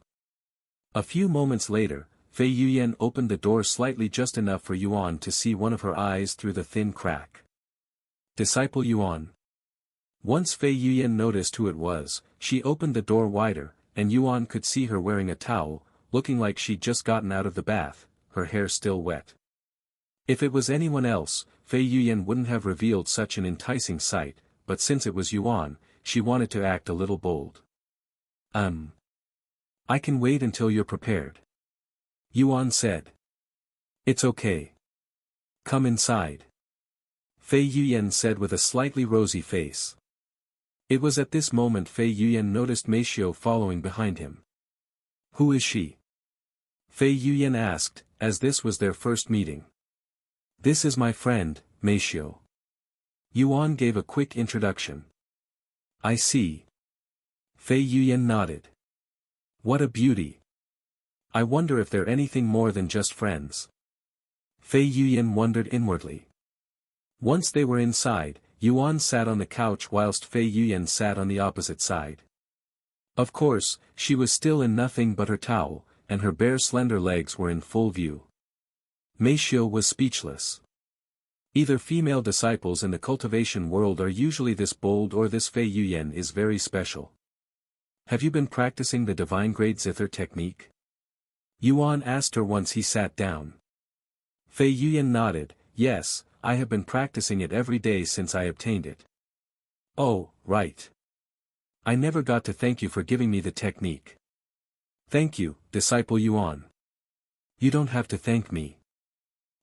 A few moments later, Fei Yuyan opened the door slightly just enough for Yuan to see one of her eyes through the thin crack. "Disciple Yuan." Once Fei Yuyan noticed who it was, she opened the door wider, and Yuan could see her wearing a towel, looking like she'd just gotten out of the bath, her hair still wet. If it was anyone else, Fei Yuyan wouldn't have revealed such an enticing sight, but since it was Yuan, she wanted to act a little bold. I can wait until you're prepared," Yuan said. "It's okay. Come inside," Fei Yuyan said with a slightly rosy face. It was at this moment Fei Yuyan noticed Meishio following behind him. "Who is she?" Fei Yuyan asked, as this was their first meeting. "This is my friend, Meishio." Yuan gave a quick introduction. "I see." Fei Yuyan nodded. "What a beauty. I wonder if they're anything more than just friends." Fei Yuyan wondered inwardly. Once they were inside, Yuan sat on the couch whilst Fei Yuyan sat on the opposite side. Of course, she was still in nothing but her towel, and her bare slender legs were in full view. Meishio was speechless. Either female disciples in the cultivation world are usually this bold or this Fei Yuyan is very special. Have you been practicing the divine grade zither technique? Yuan asked her once he sat down. Fei Yuyan nodded, yes, I have been practicing it every day since I obtained it. Oh, right. I never got to thank you for giving me the technique. Thank you, disciple Yuan. You don't have to thank me.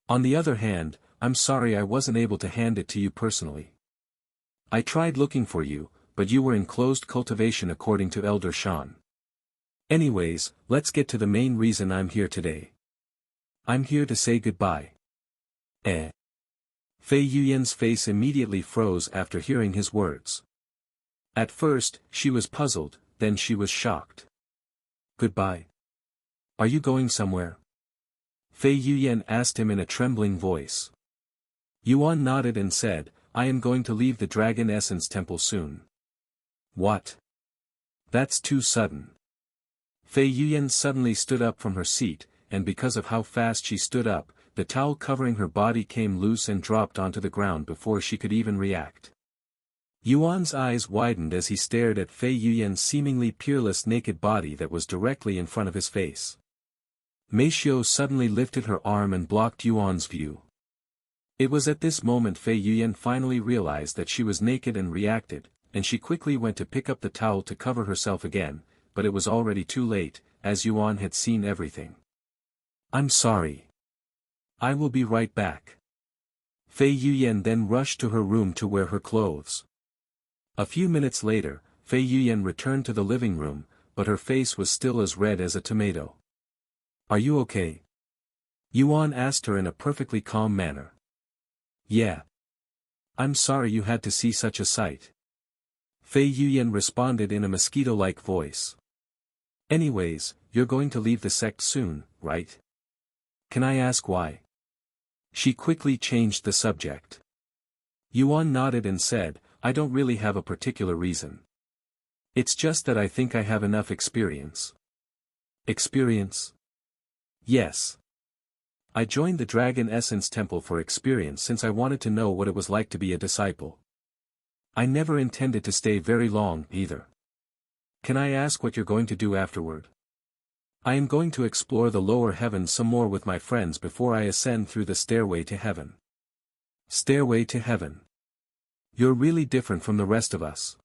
On the other hand, I'm sorry I wasn't able to hand it to you personally. I tried looking for you, but you were in closed cultivation according to Elder Shan. Anyways, let's get to the main reason I'm here today. I'm here to say goodbye. Eh. Fei Yuyan's face immediately froze after hearing his words. At first, she was puzzled, then she was shocked. Goodbye. Are you going somewhere? Fei Yuyan asked him in a trembling voice. Yuan nodded and said, I am going to leave the Dragon Essence Temple soon. What? That's too sudden. Fei Yuyan suddenly stood up from her seat, and because of how fast she stood up, the towel covering her body came loose and dropped onto the ground before she could even react. Yuan's eyes widened as he stared at Fei Yuyan's seemingly peerless naked body that was directly in front of his face. Meishio suddenly lifted her arm and blocked Yuan's view. It was at this moment Fei Yuyan finally realized that she was naked and reacted, and she quickly went to pick up the towel to cover herself again, but it was already too late, as Yuan had seen everything. I'm sorry. I will be right back. Fei Yuyan then rushed to her room to wear her clothes. A few minutes later, Fei Yuyan returned to the living room, but her face was still as red as a tomato. Are you okay? Yuan asked her in a perfectly calm manner. Yeah. I'm sorry you had to see such a sight. Fei Yuyan responded in a mosquito-like voice. Anyways, you're going to leave the sect soon, right? Can I ask why? She quickly changed the subject. Yuan nodded and said, I don't really have a particular reason. It's just that I think I have enough experience. Experience? Yes. I joined the Dragon Essence Temple for experience since I wanted to know what it was like to be a disciple. I never intended to stay very long, either. Can I ask what you're going to do afterward? I am going to explore the lower heavens some more with my friends before I ascend through the stairway to heaven. Stairway to heaven. You're really different from the rest of us.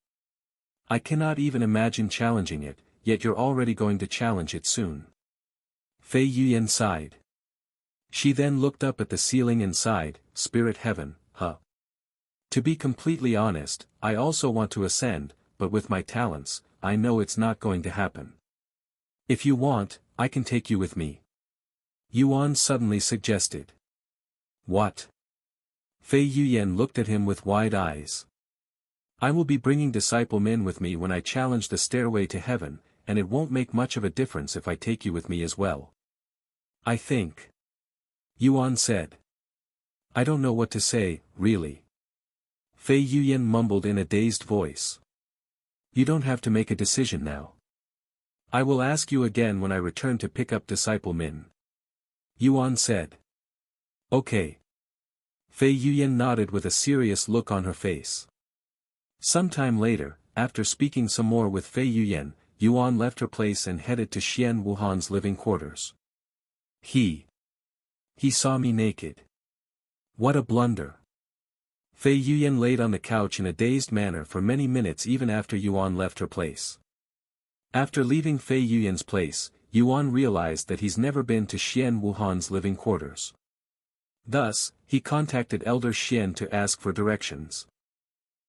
I cannot even imagine challenging it, yet you're already going to challenge it soon. Fei Yuyan sighed. She then looked up at the ceiling and sighed, Spirit heaven, huh? To be completely honest, I also want to ascend, but with my talents, I know it's not going to happen. If you want, I can take you with me. Yuan suddenly suggested. What? Fei Yuyan looked at him with wide eyes. I will be bringing disciple men with me when I challenge the stairway to heaven, and it won't make much of a difference if I take you with me as well. I think. Yuan said. I don't know what to say, really. Fei Yuyan mumbled in a dazed voice. You don't have to make a decision now. I will ask you again when I return to pick up disciple Min. Yuan said. Okay. Fei Yuyan nodded with a serious look on her face. Sometime later, after speaking some more with Fei Yuyan, Yuan left her place and headed to Xian Wuhan's living quarters. He saw me naked. What a blunder. Fei Yuyan laid on the couch in a dazed manner for many minutes even after Yuan left her place. After leaving Fei Yuyan's place, Yuan realized that he's never been to Xian Wuhan's living quarters. Thus, he contacted Elder Xian to ask for directions.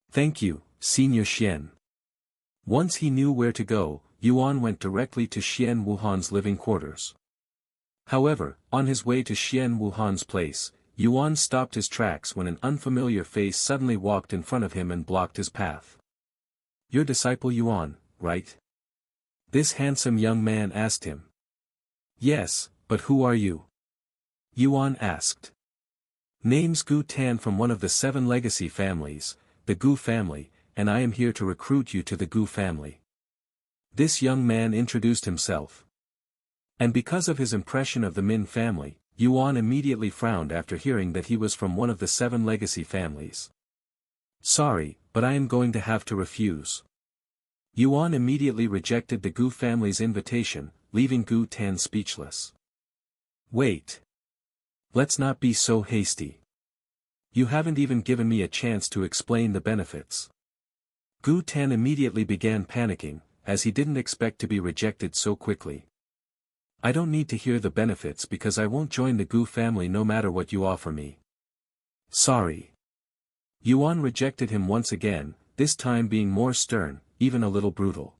Thank you, Senior Xian. Once he knew where to go, Yuan went directly to Xian Wuhan's living quarters. However, on his way to Xian Wuhan's place, Yuan stopped his tracks when an unfamiliar face suddenly walked in front of him and blocked his path. Your disciple Yuan, right? This handsome young man asked him. Yes, but who are you? Yuan asked. Name's Gu Tan from one of the 7 legacy families, the Gu family, and I am here to recruit you to the Gu family. This young man introduced himself. And because of his impression of the Min family, Yuan immediately frowned after hearing that he was from one of the 7 legacy families. Sorry, but I am going to have to refuse. Yuan immediately rejected the Gu family's invitation, leaving Gu Tan speechless. Wait. Let's not be so hasty. You haven't even given me a chance to explain the benefits. Gu Tan immediately began panicking, as he didn't expect to be rejected so quickly. I don't need to hear the benefits because I won't join the Gu family no matter what you offer me. Sorry. Yuan rejected him once again, this time being more stern, even a little brutal.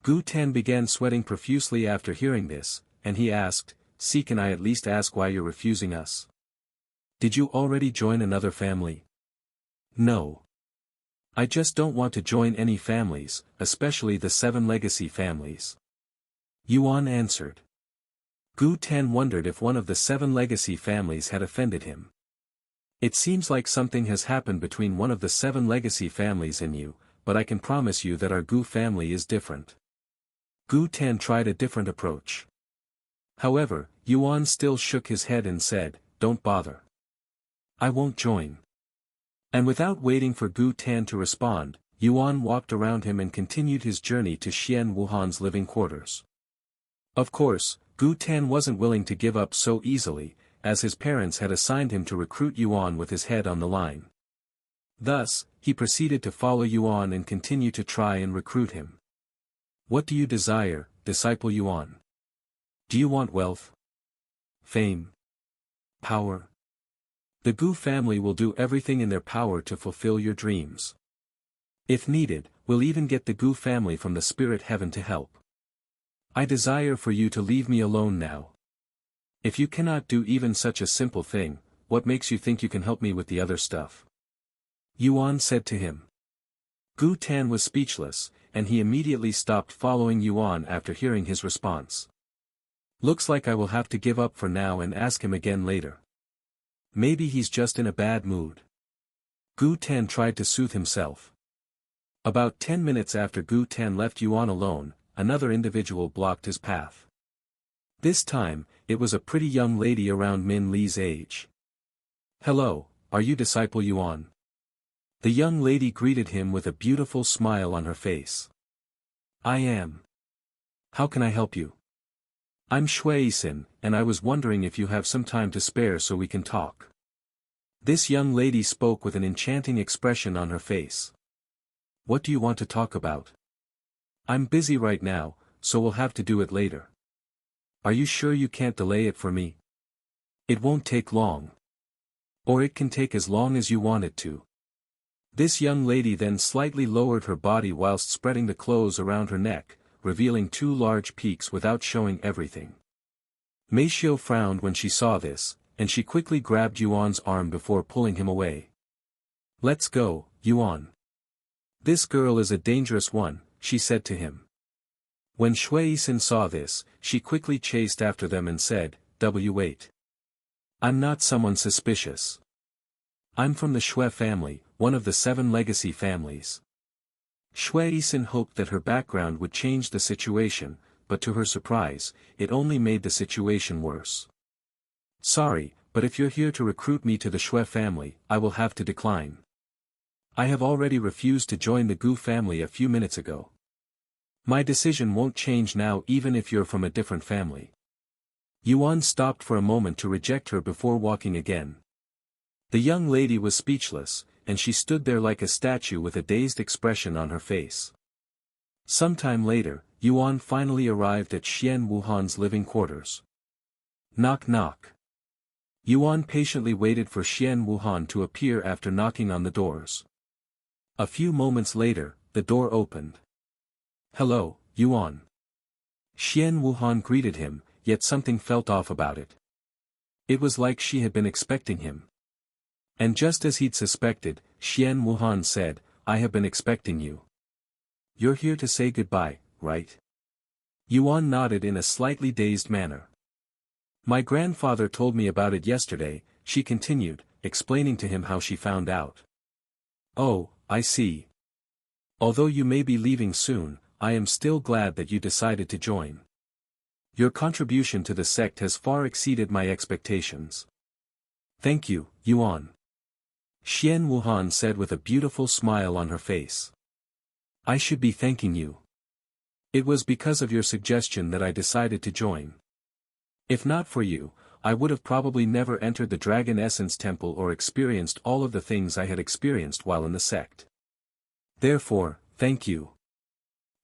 Gu Tan began sweating profusely after hearing this, and he asked, "See, can I at least ask why you're refusing us? Did you already join another family?" No. I just don't want to join any families, especially the 7 legacy families. Yuan answered. Gu Tan wondered if one of the 7 legacy families had offended him. It seems like something has happened between one of the 7 legacy families and you, but I can promise you that our Gu family is different. Gu Tan tried a different approach. However, Yuan still shook his head and said, "Don't bother. I won't join." And without waiting for Gu Tan to respond, Yuan walked around him and continued his journey to Xian Wuhan's living quarters. Of course, Gu Tan wasn't willing to give up so easily, as his parents had assigned him to recruit Yuan with his head on the line. Thus, he proceeded to follow Yuan and continue to try and recruit him. What do you desire, disciple Yuan? Do you want wealth? Fame? Power? The Gu family will do everything in their power to fulfill your dreams. If needed, we'll even get the Gu family from the spirit heaven to help. I desire for you to leave me alone now. If you cannot do even such a simple thing, what makes you think you can help me with the other stuff? Yuan said to him. Gu Tan was speechless, and he immediately stopped following Yuan after hearing his response. Looks like I will have to give up for now and ask him again later. Maybe he's just in a bad mood. Gu Tan tried to soothe himself. About 10 minutes after Gu Tan left Yuan alone, another individual blocked his path. This time, it was a pretty young lady around Min Li's age. Hello, are you disciple Yuan? The young lady greeted him with a beautiful smile on her face. I am. How can I help you? I'm Shui Yisin, and I was wondering if you have some time to spare so we can talk. This young lady spoke with an enchanting expression on her face. What do you want to talk about? I'm busy right now, so we'll have to do it later. Are you sure you can't delay it for me? It won't take long. Or it can take as long as you want it to. This young lady then slightly lowered her body whilst spreading the clothes around her neck, revealing 2 large peaks without showing everything. Mei Xiu frowned when she saw this, and she quickly grabbed Yuan's arm before pulling him away. Let's go, Yuan. This girl is a dangerous one, she said to him. When Shui Yisin saw this, she quickly chased after them and said, "Wait. I'm not someone suspicious. I'm from the Shui family, one of the 7 legacy families." Shui Yisin hoped that her background would change the situation, but to her surprise, it only made the situation worse. Sorry, but if you're here to recruit me to the Shui family, I will have to decline. I have already refused to join the Gu family a few minutes ago. My decision won't change now even if you're from a different family. Yuan stopped for a moment to reject her before walking again. The young lady was speechless, and she stood there like a statue with a dazed expression on her face. Sometime later, Yuan finally arrived at Xian Wuhan's living quarters. Knock knock. Yuan patiently waited for Xian Wuhan to appear after knocking on the doors. A few moments later, the door opened. Hello, Yuan. Xian Wuhan greeted him, yet something felt off about it. It was like she had been expecting him. And just as he'd suspected, Xian Wuhan said, I have been expecting you. You're here to say goodbye, right? Yuan nodded in a slightly dazed manner. My grandfather told me about it yesterday, she continued, explaining to him how she found out. Oh, I see. Although you may be leaving soon, I am still glad that you decided to join. Your contribution to the sect has far exceeded my expectations. Thank you, Yuan. Xian Wuhan said with a beautiful smile on her face. I should be thanking you. It was because of your suggestion that I decided to join. If not for you, I would have probably never entered the Dragon Essence Temple or experienced all of the things I had experienced while in the sect. Therefore, thank you.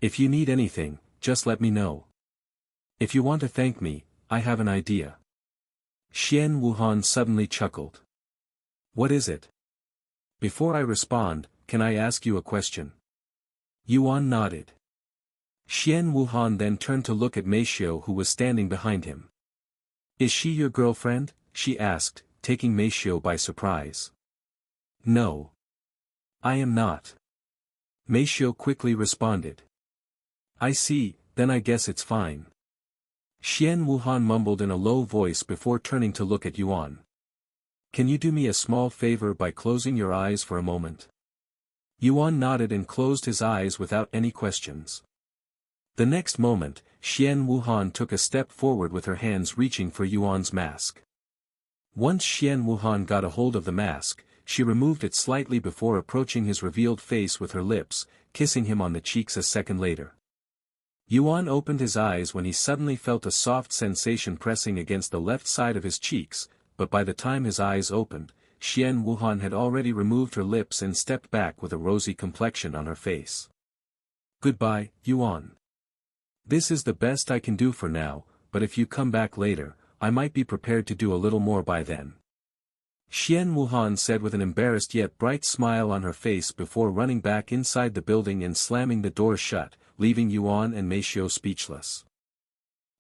If you need anything, just let me know. If you want to thank me, I have an idea. Xian Wuhan suddenly chuckled. What is it? Before I respond, can I ask you a question? Yuan nodded. Xian Wuhan then turned to look at Meishio who was standing behind him. Is she your girlfriend? She asked, taking Meishio by surprise. No. I am not. Meishio quickly responded. I see, then I guess it's fine. Xian Wuhan mumbled in a low voice before turning to look at Yuan. Can you do me a small favor by closing your eyes for a moment? Yuan nodded and closed his eyes without any questions. The next moment, Xian Wuhan took a step forward with her hands reaching for Yuan's mask. Once Xian Wuhan got a hold of the mask, she removed it slightly before approaching his revealed face with her lips, kissing him on the cheeks a second later. Yuan opened his eyes when he suddenly felt a soft sensation pressing against the left side of his cheeks, but by the time his eyes opened, Xian Wuhan had already removed her lips and stepped back with a rosy complexion on her face. Goodbye, Yuan. This is the best I can do for now, but if you come back later, I might be prepared to do a little more by then. Xian Wuhan said with an embarrassed yet bright smile on her face before running back inside the building and slamming the door shut, leaving Yuan and Meishio speechless.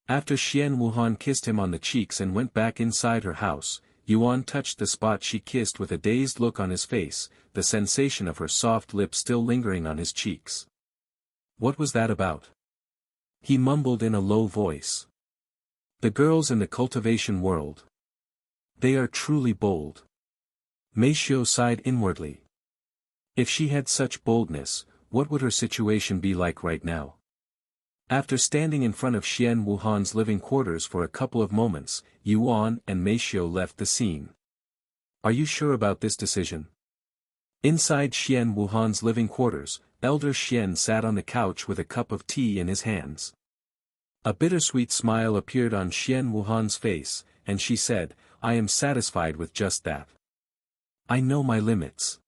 After Xian Wuhan kissed him on the cheeks and went back inside her house, Yuan touched the spot she kissed with a dazed look on his face, the sensation of her soft lips still lingering on his cheeks. What was that about? He mumbled in a low voice. The girls in the cultivation world. They are truly bold. Meishio sighed inwardly. If she had such boldness, what would her situation be like right now? After standing in front of Xian Wuhan's living quarters for a couple of moments, Yuan and Meishio left the scene. Are you sure about this decision? Inside Xian Wuhan's living quarters, Elder Xian sat on the couch with a cup of tea in his hands. A bittersweet smile appeared on Xian Wuhan's face, and she said, I am satisfied with just that. I know my limits.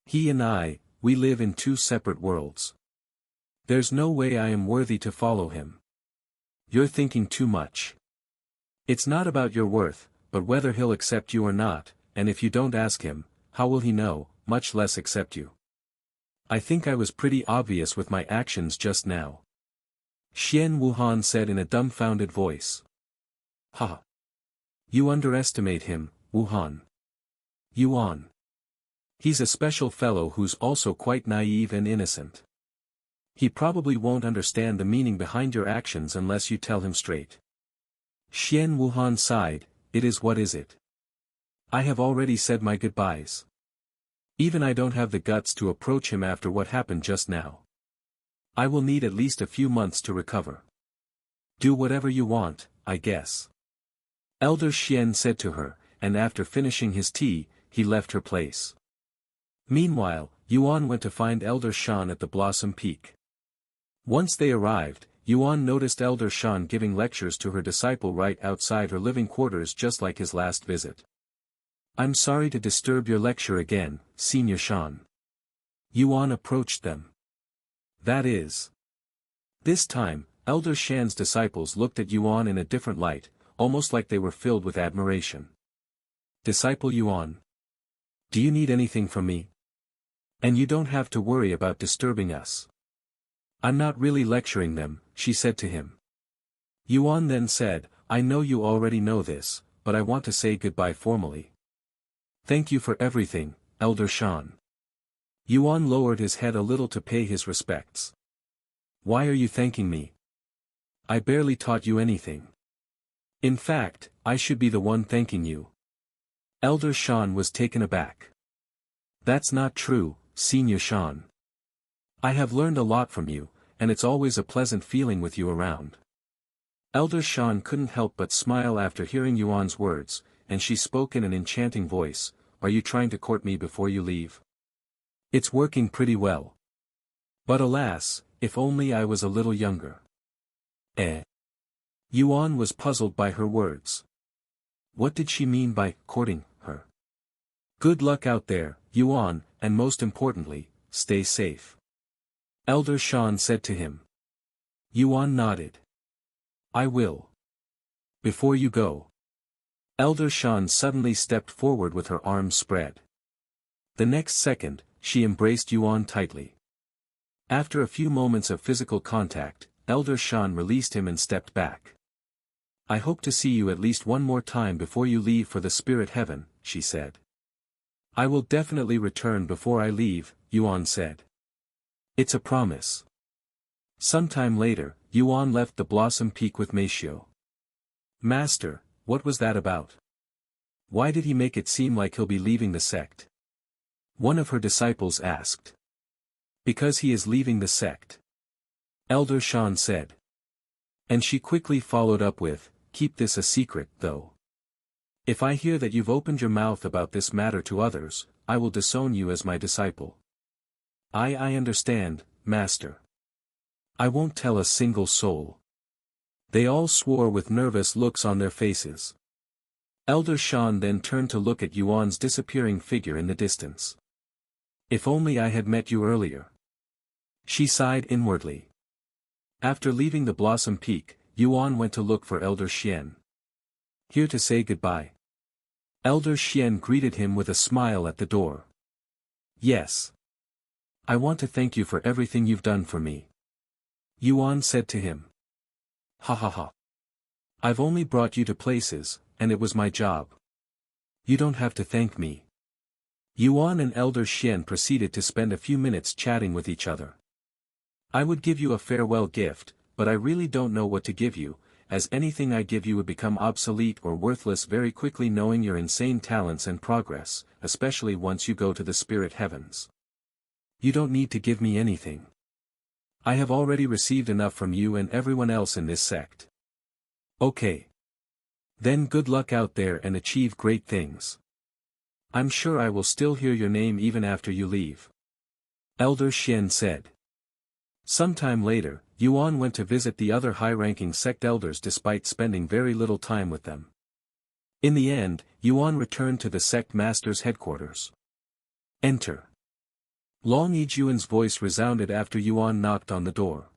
He and I, we live in two separate worlds. There's no way I am worthy to follow him. You're thinking too much. It's not about your worth, but whether he'll accept you or not, and if you don't ask him, how will he know, much less accept you? I think I was pretty obvious with my actions just now. Xian Wuhan said in a dumbfounded voice. Ha! You underestimate him, Wuhan. Yuan. He's a special fellow who's also quite naive and innocent. He probably won't understand the meaning behind your actions unless you tell him straight. Xian Wuhan sighed, it is what is it? I have already said my goodbyes. Even I don't have the guts to approach him after what happened just now. I will need at least a few months to recover. Do whatever you want, I guess. Elder Xian said to her, and after finishing his tea, he left her place. Meanwhile, Yuan went to find Elder Shan at the Blossom Peak. Once they arrived, Yuan noticed Elder Shan giving lectures to her disciple right outside her living quarters just like his last visit. I'm sorry to disturb your lecture again, Senior Shan. Yuan approached them. That is. This time, Elder Shan's disciples looked at Yuan in a different light, almost like they were filled with admiration. Disciple Yuan. Do you need anything from me? And you don't have to worry about disturbing us. I'm not really lecturing them, she said to him. Yuan then said, I know you already know this, but I want to say goodbye formally. Thank you for everything, Elder Shan. Yuan lowered his head a little to pay his respects. Why are you thanking me? I barely taught you anything. In fact, I should be the one thanking you. Elder Shan was taken aback. That's not true, Senior Shan. I have learned a lot from you, and it's always a pleasant feeling with you around. Elder Shan couldn't help but smile after hearing Yuan's words, and she spoke in an enchanting voice, "Are you trying to court me before you leave? It's working pretty well. But alas, if only I was a little younger." Yuan was puzzled by her words. What did she mean by courting her? Good luck out there, Yuan, and most importantly, stay safe. Elder Shan said to him. Yuan nodded. I will. Before you go. Elder Shan suddenly stepped forward with her arms spread. The next second, she embraced Yuan tightly. After a few moments of physical contact, Elder Shan released him and stepped back. I hope to see you at least one more time before you leave for the spirit heaven, she said. I will definitely return before I leave, Yuan said. It's a promise. Sometime later, Yuan left the Blossom Peak with Meishio. Master, what was that about? Why did he make it seem like he'll be leaving the sect? One of her disciples asked. Because he is leaving the sect. Elder Shan said. And she quickly followed up with, keep this a secret, though. If I hear that you've opened your mouth about this matter to others, I will disown you as my disciple. I understand, Master. I won't tell a single soul. They all swore with nervous looks on their faces. Elder Shan then turned to look at Yuan's disappearing figure in the distance. If only I had met you earlier. She sighed inwardly. After leaving the Blossom Peak, Yuan went to look for Elder Xian. Here to say goodbye. Elder Xian greeted him with a smile at the door. Yes. I want to thank you for everything you've done for me. Yuan said to him. Ha ha ha. I've only brought you to places, and it was my job. You don't have to thank me. Yuan and Elder Xian proceeded to spend a few minutes chatting with each other. I would give you a farewell gift, but I really don't know what to give you, as anything I give you would become obsolete or worthless very quickly knowing your insane talents and progress, especially once you go to the spirit heavens. You don't need to give me anything. I have already received enough from you and everyone else in this sect. Okay. Then good luck out there and achieve great things. I'm sure I will still hear your name even after you leave. Elder Xian said. Sometime later, Yuan went to visit the other high-ranking sect elders despite spending very little time with them. In the end, Yuan returned to the sect master's headquarters. Enter. Long Yijuan's voice resounded after Yuan knocked on the door.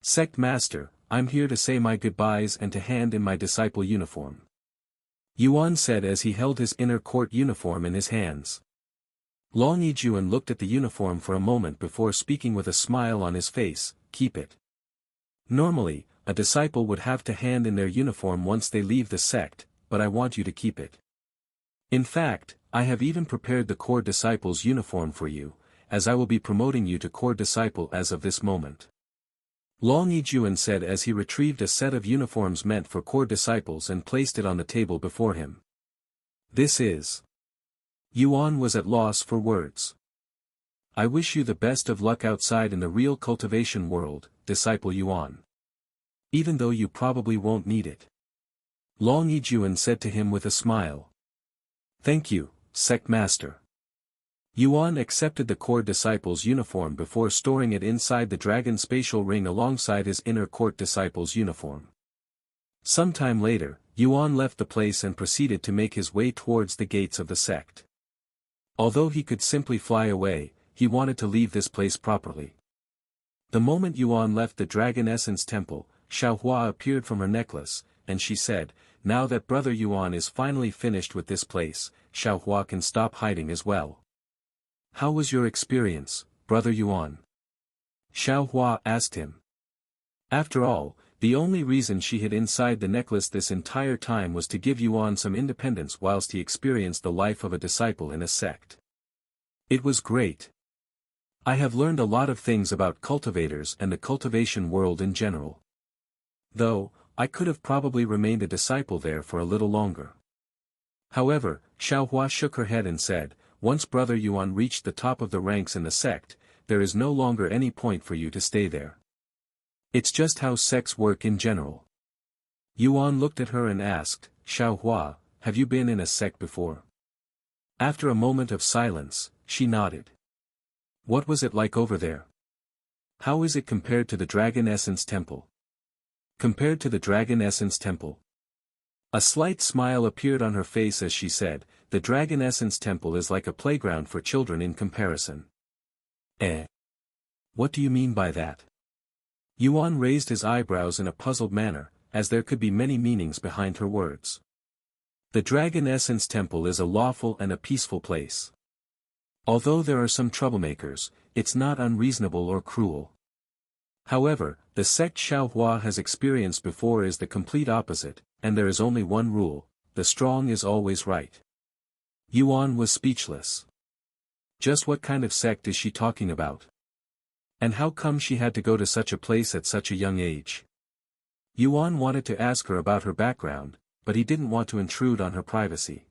Sect master, I'm here to say my goodbyes and to hand in my disciple uniform. Yuan said as he held his inner court uniform in his hands. Long Yijuan looked at the uniform for a moment before speaking with a smile on his face, keep it. Normally, a disciple would have to hand in their uniform once they leave the sect, but I want you to keep it. In fact, I have even prepared the core disciple's uniform for you, as I will be promoting you to core disciple as of this moment. Long Yijuan said as he retrieved a set of uniforms meant for core disciples and placed it on the table before him. This is. Yuan was at loss for words. I wish you the best of luck outside in the real cultivation world, disciple Yuan. Even though you probably won't need it. Long Yijuan said to him with a smile. Thank you, sect master. Yuan accepted the core disciple's uniform before storing it inside the dragon spatial ring alongside his inner court disciple's uniform. Sometime later, Yuan left the place and proceeded to make his way towards the gates of the sect. Although he could simply fly away, he wanted to leave this place properly. The moment Yuan left the Dragon Essence Temple, Xiaohua appeared from her necklace, and she said, now that Brother Yuan is finally finished with this place, Xiaohua can stop hiding as well. How was your experience, Brother Yuan? Xiaohua asked him. After all, the only reason she hid inside the necklace this entire time was to give Yuan some independence whilst he experienced the life of a disciple in a sect. It was great. I have learned a lot of things about cultivators and the cultivation world in general. Though, I could have probably remained a disciple there for a little longer. However, Xiaohua shook her head and said, once Brother Yuan reached the top of the ranks in the sect, there is no longer any point for you to stay there. It's just how sects work in general. Yuan looked at her and asked, Xiaohua, have you been in a sect before? After a moment of silence, she nodded. What was it like over there? How is it compared to the Dragon Essence Temple? Compared to the Dragon Essence Temple? A slight smile appeared on her face as she said, the Dragon Essence Temple is like a playground for children in comparison. Eh? What do you mean by that? Yuan raised his eyebrows in a puzzled manner, as there could be many meanings behind her words. The Dragon Essence Temple is a lawful and a peaceful place. Although there are some troublemakers, it's not unreasonable or cruel. However, the sect Xiaohua has experienced before is the complete opposite, and there is only one rule, the strong is always right. Yuan was speechless. Just what kind of sect is she talking about? And how come she had to go to such a place at such a young age? Yuan wanted to ask her about her background, but he didn't want to intrude on her privacy.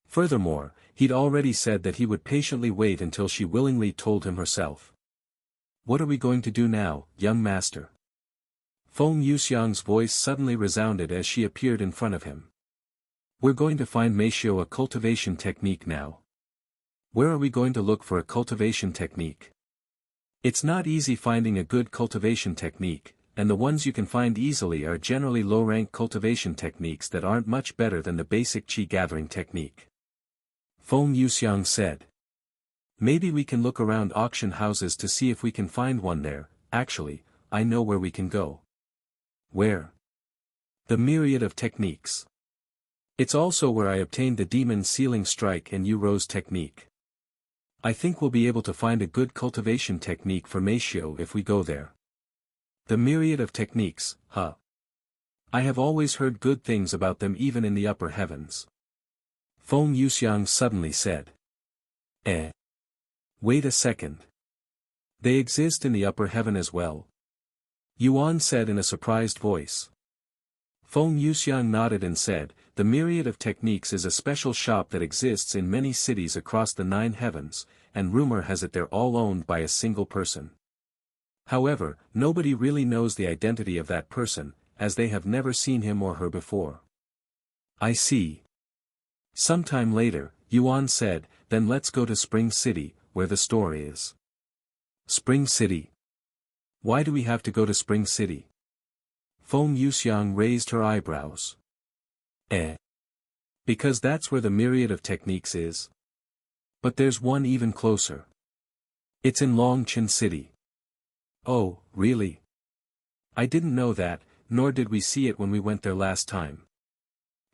Furthermore, he'd already said that he would patiently wait until she willingly told him herself. What are we going to do now, young master? Feng Yuxiang's voice suddenly resounded as she appeared in front of him. We're going to find Meishio a cultivation technique now. Where are we going to look for a cultivation technique? It's not easy finding a good cultivation technique, and the ones you can find easily are generally low-rank cultivation techniques that aren't much better than the basic qi gathering technique. Feng Yuxiang said. Maybe we can look around auction houses to see if we can find one there. Actually, I know where we can go. Where? The myriad of techniques. It's also where I obtained the demon sealing strike and Rose technique. I think we'll be able to find a good cultivation technique for Meishio if we go there. The myriad of techniques, huh? I have always heard good things about them even in the upper heavens. Feng Yuxiang suddenly said. Eh? Wait a second. They exist in the upper heaven as well? Yuan said in a surprised voice. Feng Yuxiang nodded and said, the myriad of techniques is a special shop that exists in many cities across the 9 heavens, and rumor has it they're all owned by a single person. However, nobody really knows the identity of that person, as they have never seen him or her before. I see. Sometime later, Yuan said, then let's go to Spring City, where the store is. Spring City? Why do we have to go to Spring City? Feng Yuxiang raised her eyebrows. Eh? Because that's where the myriad of techniques is. But there's one even closer. It's in Longqin City. Oh, really? I didn't know that, nor did we see it when we went there last time.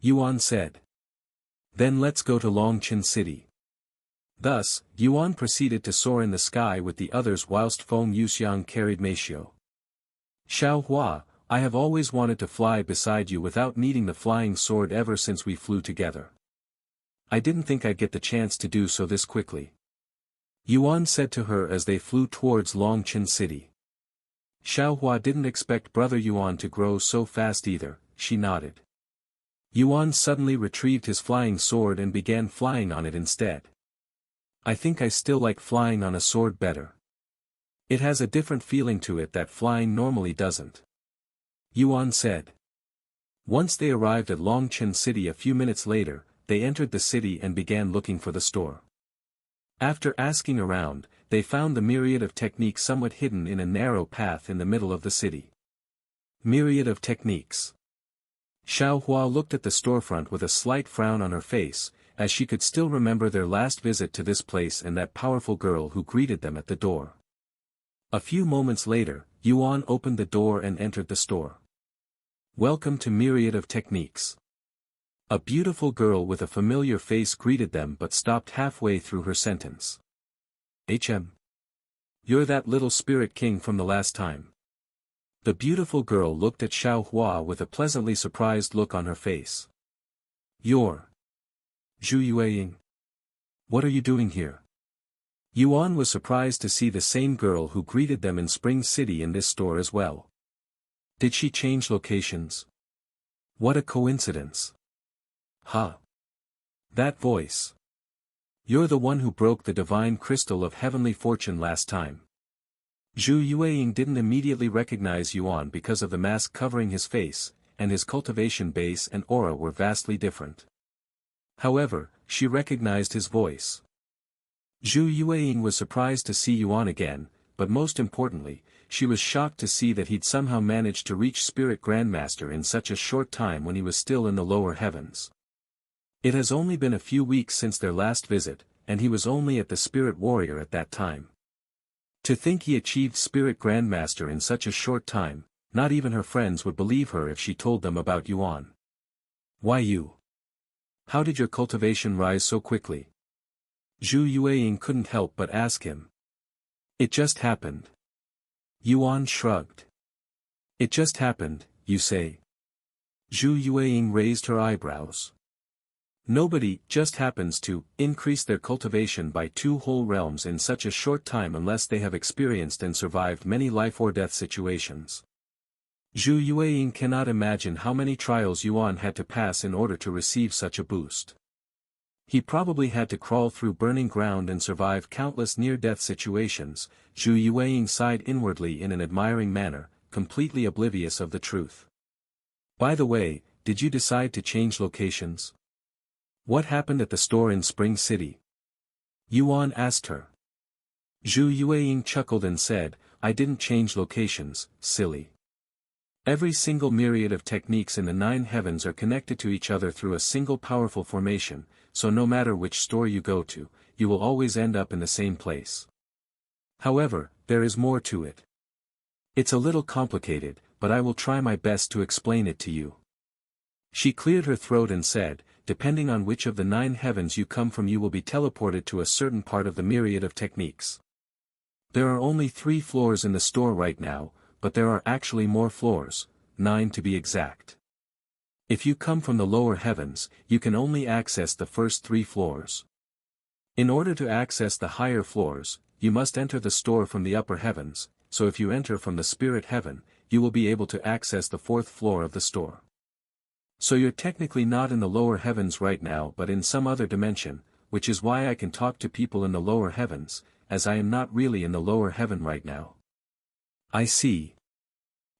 Yuan said. Then let's go to Longqin City. Thus, Yuan proceeded to soar in the sky with the others whilst Feng Yuxiang carried Meishio. Xiaohua, I have always wanted to fly beside you without needing the flying sword ever since we flew together. I didn't think I'd get the chance to do so this quickly. Yuan said to her as they flew towards Longqin City. Xiaohua didn't expect Brother Yuan to grow so fast either, she nodded. Yuan suddenly retrieved his flying sword and began flying on it instead. I think I still like flying on a sword better. It has a different feeling to it that flying normally doesn't. Yuan said. Once they arrived at Longqin City a few minutes later, they entered the city and began looking for the store. After asking around, they found the myriad of techniques somewhat hidden in a narrow path in the middle of the city. Myriad of techniques. Xiaohua looked at the storefront with a slight frown on her face, as she could still remember their last visit to this place and that powerful girl who greeted them at the door. A few moments later, Yuan opened the door and entered the store. Welcome to Myriad of Techniques. A beautiful girl with a familiar face greeted them but stopped halfway through her sentence. You're that little spirit king from the last time. The beautiful girl looked at Xiaohua with a pleasantly surprised look on her face. You're Zhu Yueying. What are you doing here? Yuan was surprised to see the same girl who greeted them in Spring City in this store as well. Did she change locations? What a coincidence. Huh. That voice. You're the one who broke the divine crystal of heavenly fortune last time. Zhu Yueying didn't immediately recognize Yuan because of the mask covering his face, and his cultivation base and aura were vastly different. However, she recognized his voice. Zhu Yueying was surprised to see Yuan again, but most importantly, she was shocked to see that he'd somehow managed to reach Spirit Grandmaster in such a short time when he was still in the lower heavens. It has only been a few weeks since their last visit, and he was only at the Spirit Warrior at that time. To think he achieved Spirit Grandmaster in such a short time, not even her friends would believe her if she told them about Yuan. Why you? How did your cultivation rise so quickly? Zhu Yueying couldn't help but ask him. It just happened. Yuan shrugged. It just happened, you say? Zhu Yueying raised her eyebrows. Nobody just happens to increase their cultivation by 2 whole realms in such a short time unless they have experienced and survived many life or death situations. Zhu Yueying cannot imagine how many trials Yuan had to pass in order to receive such a boost. He probably had to crawl through burning ground and survive countless near-death situations. Zhu Yueying sighed inwardly in an admiring manner, completely oblivious of the truth. By the way, did you decide to change locations? What happened at the store in Spring City? Yuan asked her. Zhu Yueying chuckled and said, I didn't change locations, silly. Every single myriad of techniques in the 9 heavens are connected to each other through a single powerful formation, so no matter which store you go to, you will always end up in the same place. However, there is more to it. It's a little complicated, but I will try my best to explain it to you. She cleared her throat and said, depending on which of the 9 heavens you come from, you will be teleported to a certain part of the myriad of techniques. There are only 3 floors in the store right now, but there are actually more floors, 9 to be exact. If you come from the lower heavens, you can only access the first 3 floors. In order to access the higher floors, you must enter the store from the upper heavens, so if you enter from the spirit heaven, you will be able to access the 4th floor of the store. So you're technically not in the lower heavens right now but in some other dimension, which is why I can talk to people in the lower heavens, as I am not really in the lower heaven right now. I see.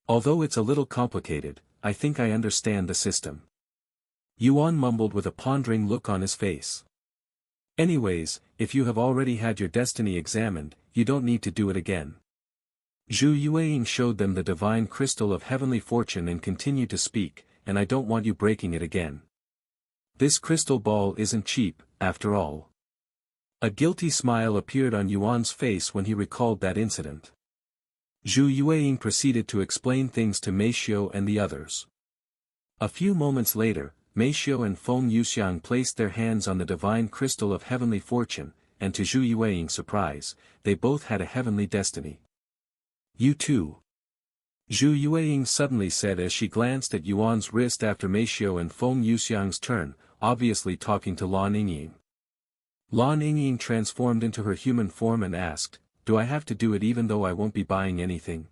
Although it's a little complicated, I think I understand the system. Yuan mumbled with a pondering look on his face. Anyways, if you have already had your destiny examined, you don't need to do it again. Zhu Yueying showed them the divine crystal of heavenly fortune and continued to speak, and I don't want you breaking it again. This crystal ball isn't cheap, after all. A guilty smile appeared on Yuan's face when he recalled that incident. Zhu Yueying proceeded to explain things to Meishio and the others. A few moments later, Meishio and Feng Yuxiang placed their hands on the divine crystal of heavenly fortune, and to Zhu Yueying's surprise, they both had a heavenly destiny. You too. Zhu Yueying suddenly said as she glanced at Yuan's wrist after Meishio and Feng Yuxiang's turn, obviously talking to Lan Yingying. Lan Yingying transformed into her human form and asked, do I have to do it even though I won't be buying anything?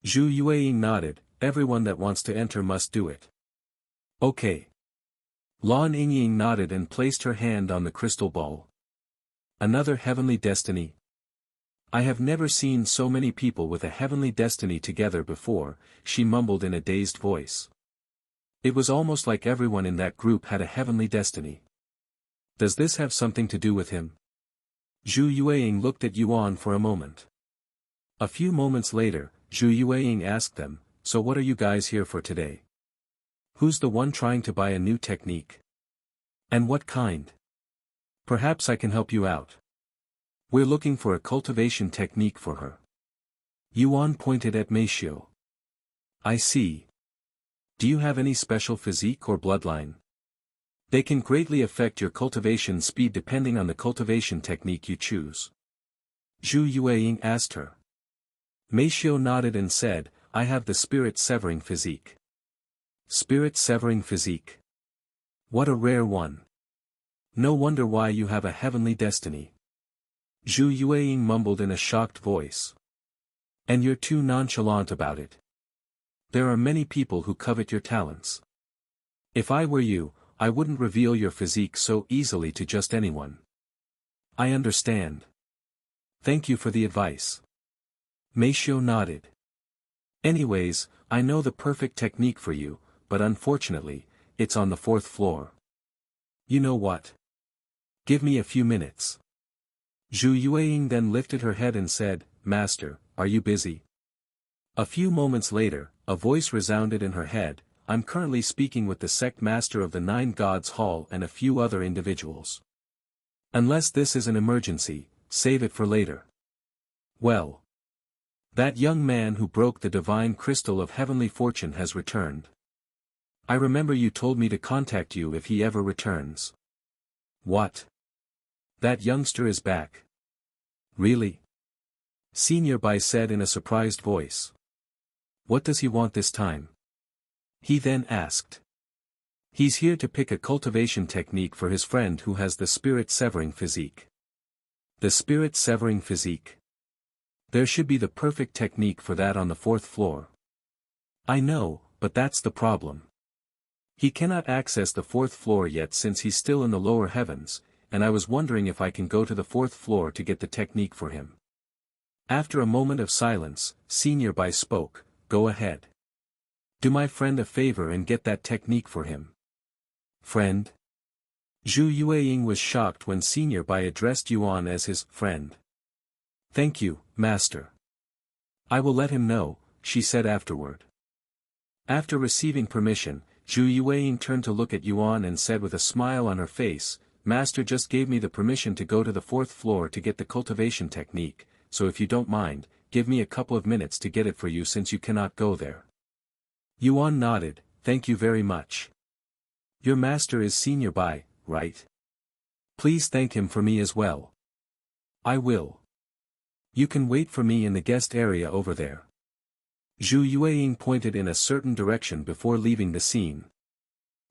Zhu Yueying nodded, everyone that wants to enter must do it. Okay. Lan Yingying nodded and placed her hand on the crystal ball. Another heavenly destiny. I have never seen so many people with a heavenly destiny together before, she mumbled in a dazed voice. It was almost like everyone in that group had a heavenly destiny. Does this have something to do with him? Zhu Yueying looked at Yuan for a moment. A few moments later, Zhu Yueying asked them, so what are you guys here for today? Who's the one trying to buy a new technique? And what kind? Perhaps I can help you out. We're looking for a cultivation technique for her. Yuan pointed at Meishio. I see. Do you have any special physique or bloodline? They can greatly affect your cultivation speed depending on the cultivation technique you choose. Zhu Yueying asked her. Meishio nodded and said, I have the spirit-severing physique. Spirit-severing physique. What a rare one. No wonder why you have a heavenly destiny. Zhu Yueying mumbled in a shocked voice. And you're too nonchalant about it. There are many people who covet your talents. If I were you, I wouldn't reveal your physique so easily to just anyone. I understand. Thank you for the advice. Meishio nodded. Anyways, I know the perfect technique for you, but unfortunately, it's on the 4th floor. You know what? Give me a few minutes. Zhu Yueying then lifted her head and said, Master, are you busy? A few moments later, a voice resounded in her head, I'm currently speaking with the sect master of the 9 Gods Hall and a few other individuals. Unless this is an emergency, save it for later. Well. That young man who broke the divine crystal of heavenly fortune has returned. I remember you told me to contact you if he ever returns. What? That youngster is back. Really? Senior Bai said in a surprised voice. What does he want this time? He then asked. He's here to pick a cultivation technique for his friend who has the spirit-severing physique. The spirit-severing physique. There should be the perfect technique for that on the 4th floor. I know, but that's the problem. He cannot access the 4th floor yet since he's still in the lower heavens, and I was wondering if I can go to the 4th floor to get the technique for him. After a moment of silence, Senior Bai spoke, Go ahead. Do my friend a favor and get that technique for him. Friend? Zhu Yueying was shocked when Senior Bai addressed Yuan as his friend. Thank you, Master. I will let him know, she said afterward. After receiving permission, Zhu Yueying turned to look at Yuan and said with a smile on her face, Master just gave me the permission to go to the 4th floor to get the cultivation technique, so if you don't mind, give me a couple of minutes to get it for you since you cannot go there. Yuan nodded, Thank you very much. Your master is Senior Bai, right? Please thank him for me as well. I will. You can wait for me in the guest area over there. Zhu Yueying pointed in a certain direction before leaving the scene.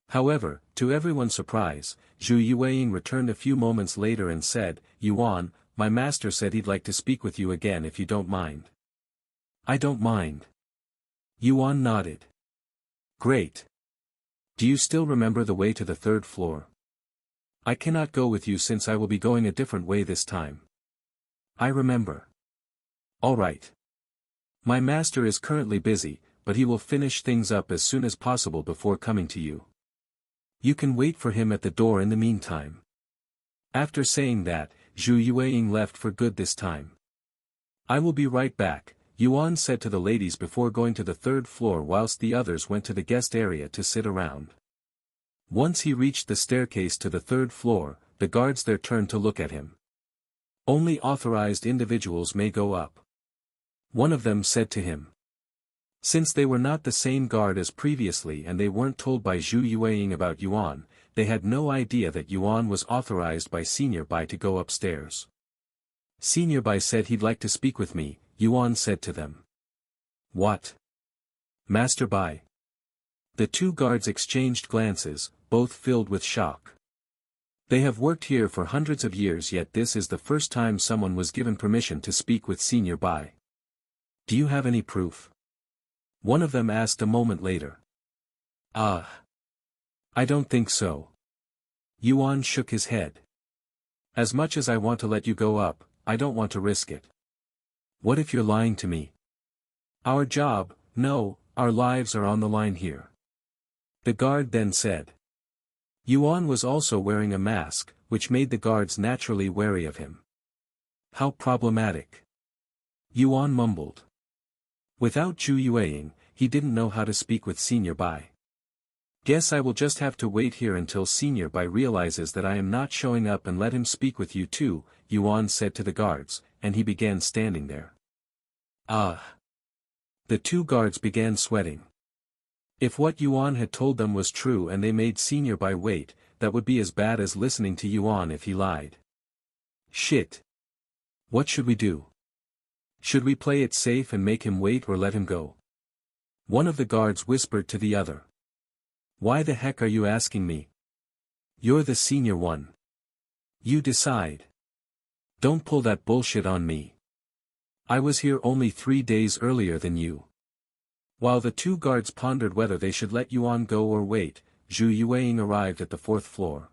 However, to everyone's surprise, Zhu Yueying returned a few moments later and said, Yuan, my master said he'd like to speak with you again if you don't mind. I don't mind. Yuan nodded. Great. Do you still remember the way to the 3rd floor? I cannot go with you since I will be going a different way this time. I remember. All right. My master is currently busy, but he will finish things up as soon as possible before coming to you. You can wait for him at the door in the meantime. After saying that, Zhu Yueying left for good this time. I will be right back, Yuan said to the ladies before going to the 3rd floor whilst the others went to the guest area to sit around. Once he reached the staircase to the 3rd floor, the guards there turned to look at him. Only authorized individuals may go up. One of them said to him. Since they were not the same guard as previously and they weren't told by Zhu Yueying about Yuan, they had no idea that Yuan was authorized by Senior Bai to go upstairs. Senior Bai said he'd like to speak with me, Yuan said to them. What? Master Bai? The 2 guards exchanged glances, both filled with shock. They have worked here for hundreds of years yet this is the first time someone was given permission to speak with Senior Bai. Do you have any proof? One of them asked a moment later. I don't think so. Yuan shook his head. As much as I want to let you go up, I don't want to risk it. What if you're lying to me? Our job, no, our lives are on the line here. The guard then said. Yuan was also wearing a mask, which made the guards naturally wary of him. How problematic. Yuan mumbled. Without Zhu Yueying, he didn't know how to speak with Senior Bai. Guess I will just have to wait here until Senior Bai realizes that I am not showing up and let him speak with you too, Yuan said to the guards, and he began standing there. The 2 guards began sweating. If what Yuan had told them was true and they made Senior Bai wait, that would be as bad as listening to Yuan if he lied. Shit. What should we do? Should we play it safe and make him wait or let him go? One of the guards whispered to the other. Why the heck are you asking me? You're the senior one. You decide. Don't pull that bullshit on me. I was here only 3 days earlier than you. While the 2 guards pondered whether they should let Yuan go or wait, Zhu Yueying arrived at the 4th floor.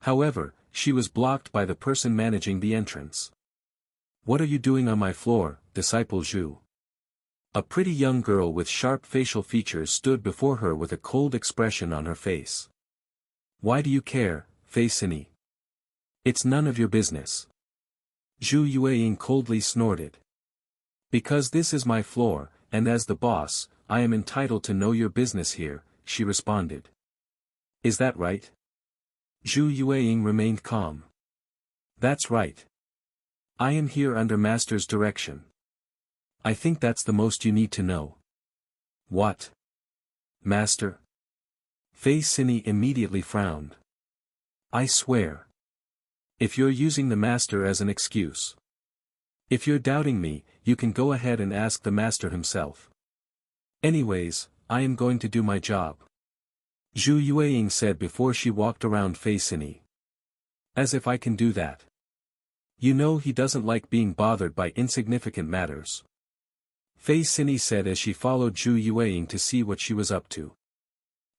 However, she was blocked by the person managing the entrance. "What are you doing on my floor, disciple Zhu?" A pretty young girl with sharp facial features stood before her with a cold expression on her face. "Why do you care, Fei Sini? It's none of your business." Zhu Yueying coldly snorted. "Because this is my floor, and as the boss, I am entitled to know your business here," she responded. "Is that right?" Zhu Yueying remained calm. "That's right. I am here under Master's direction. I think that's the most you need to know." "What? Master?" Fei Sini immediately frowned. "I swear. If you're using the Master as an excuse. If you're doubting me, you can go ahead and ask the Master himself. Anyways, I am going to do my job," Zhu Yueying said before she walked around Fei Sini. "As if I can do that. You know he doesn't like being bothered by insignificant matters," Fei Sini said as she followed Zhu Yueying to see what she was up to.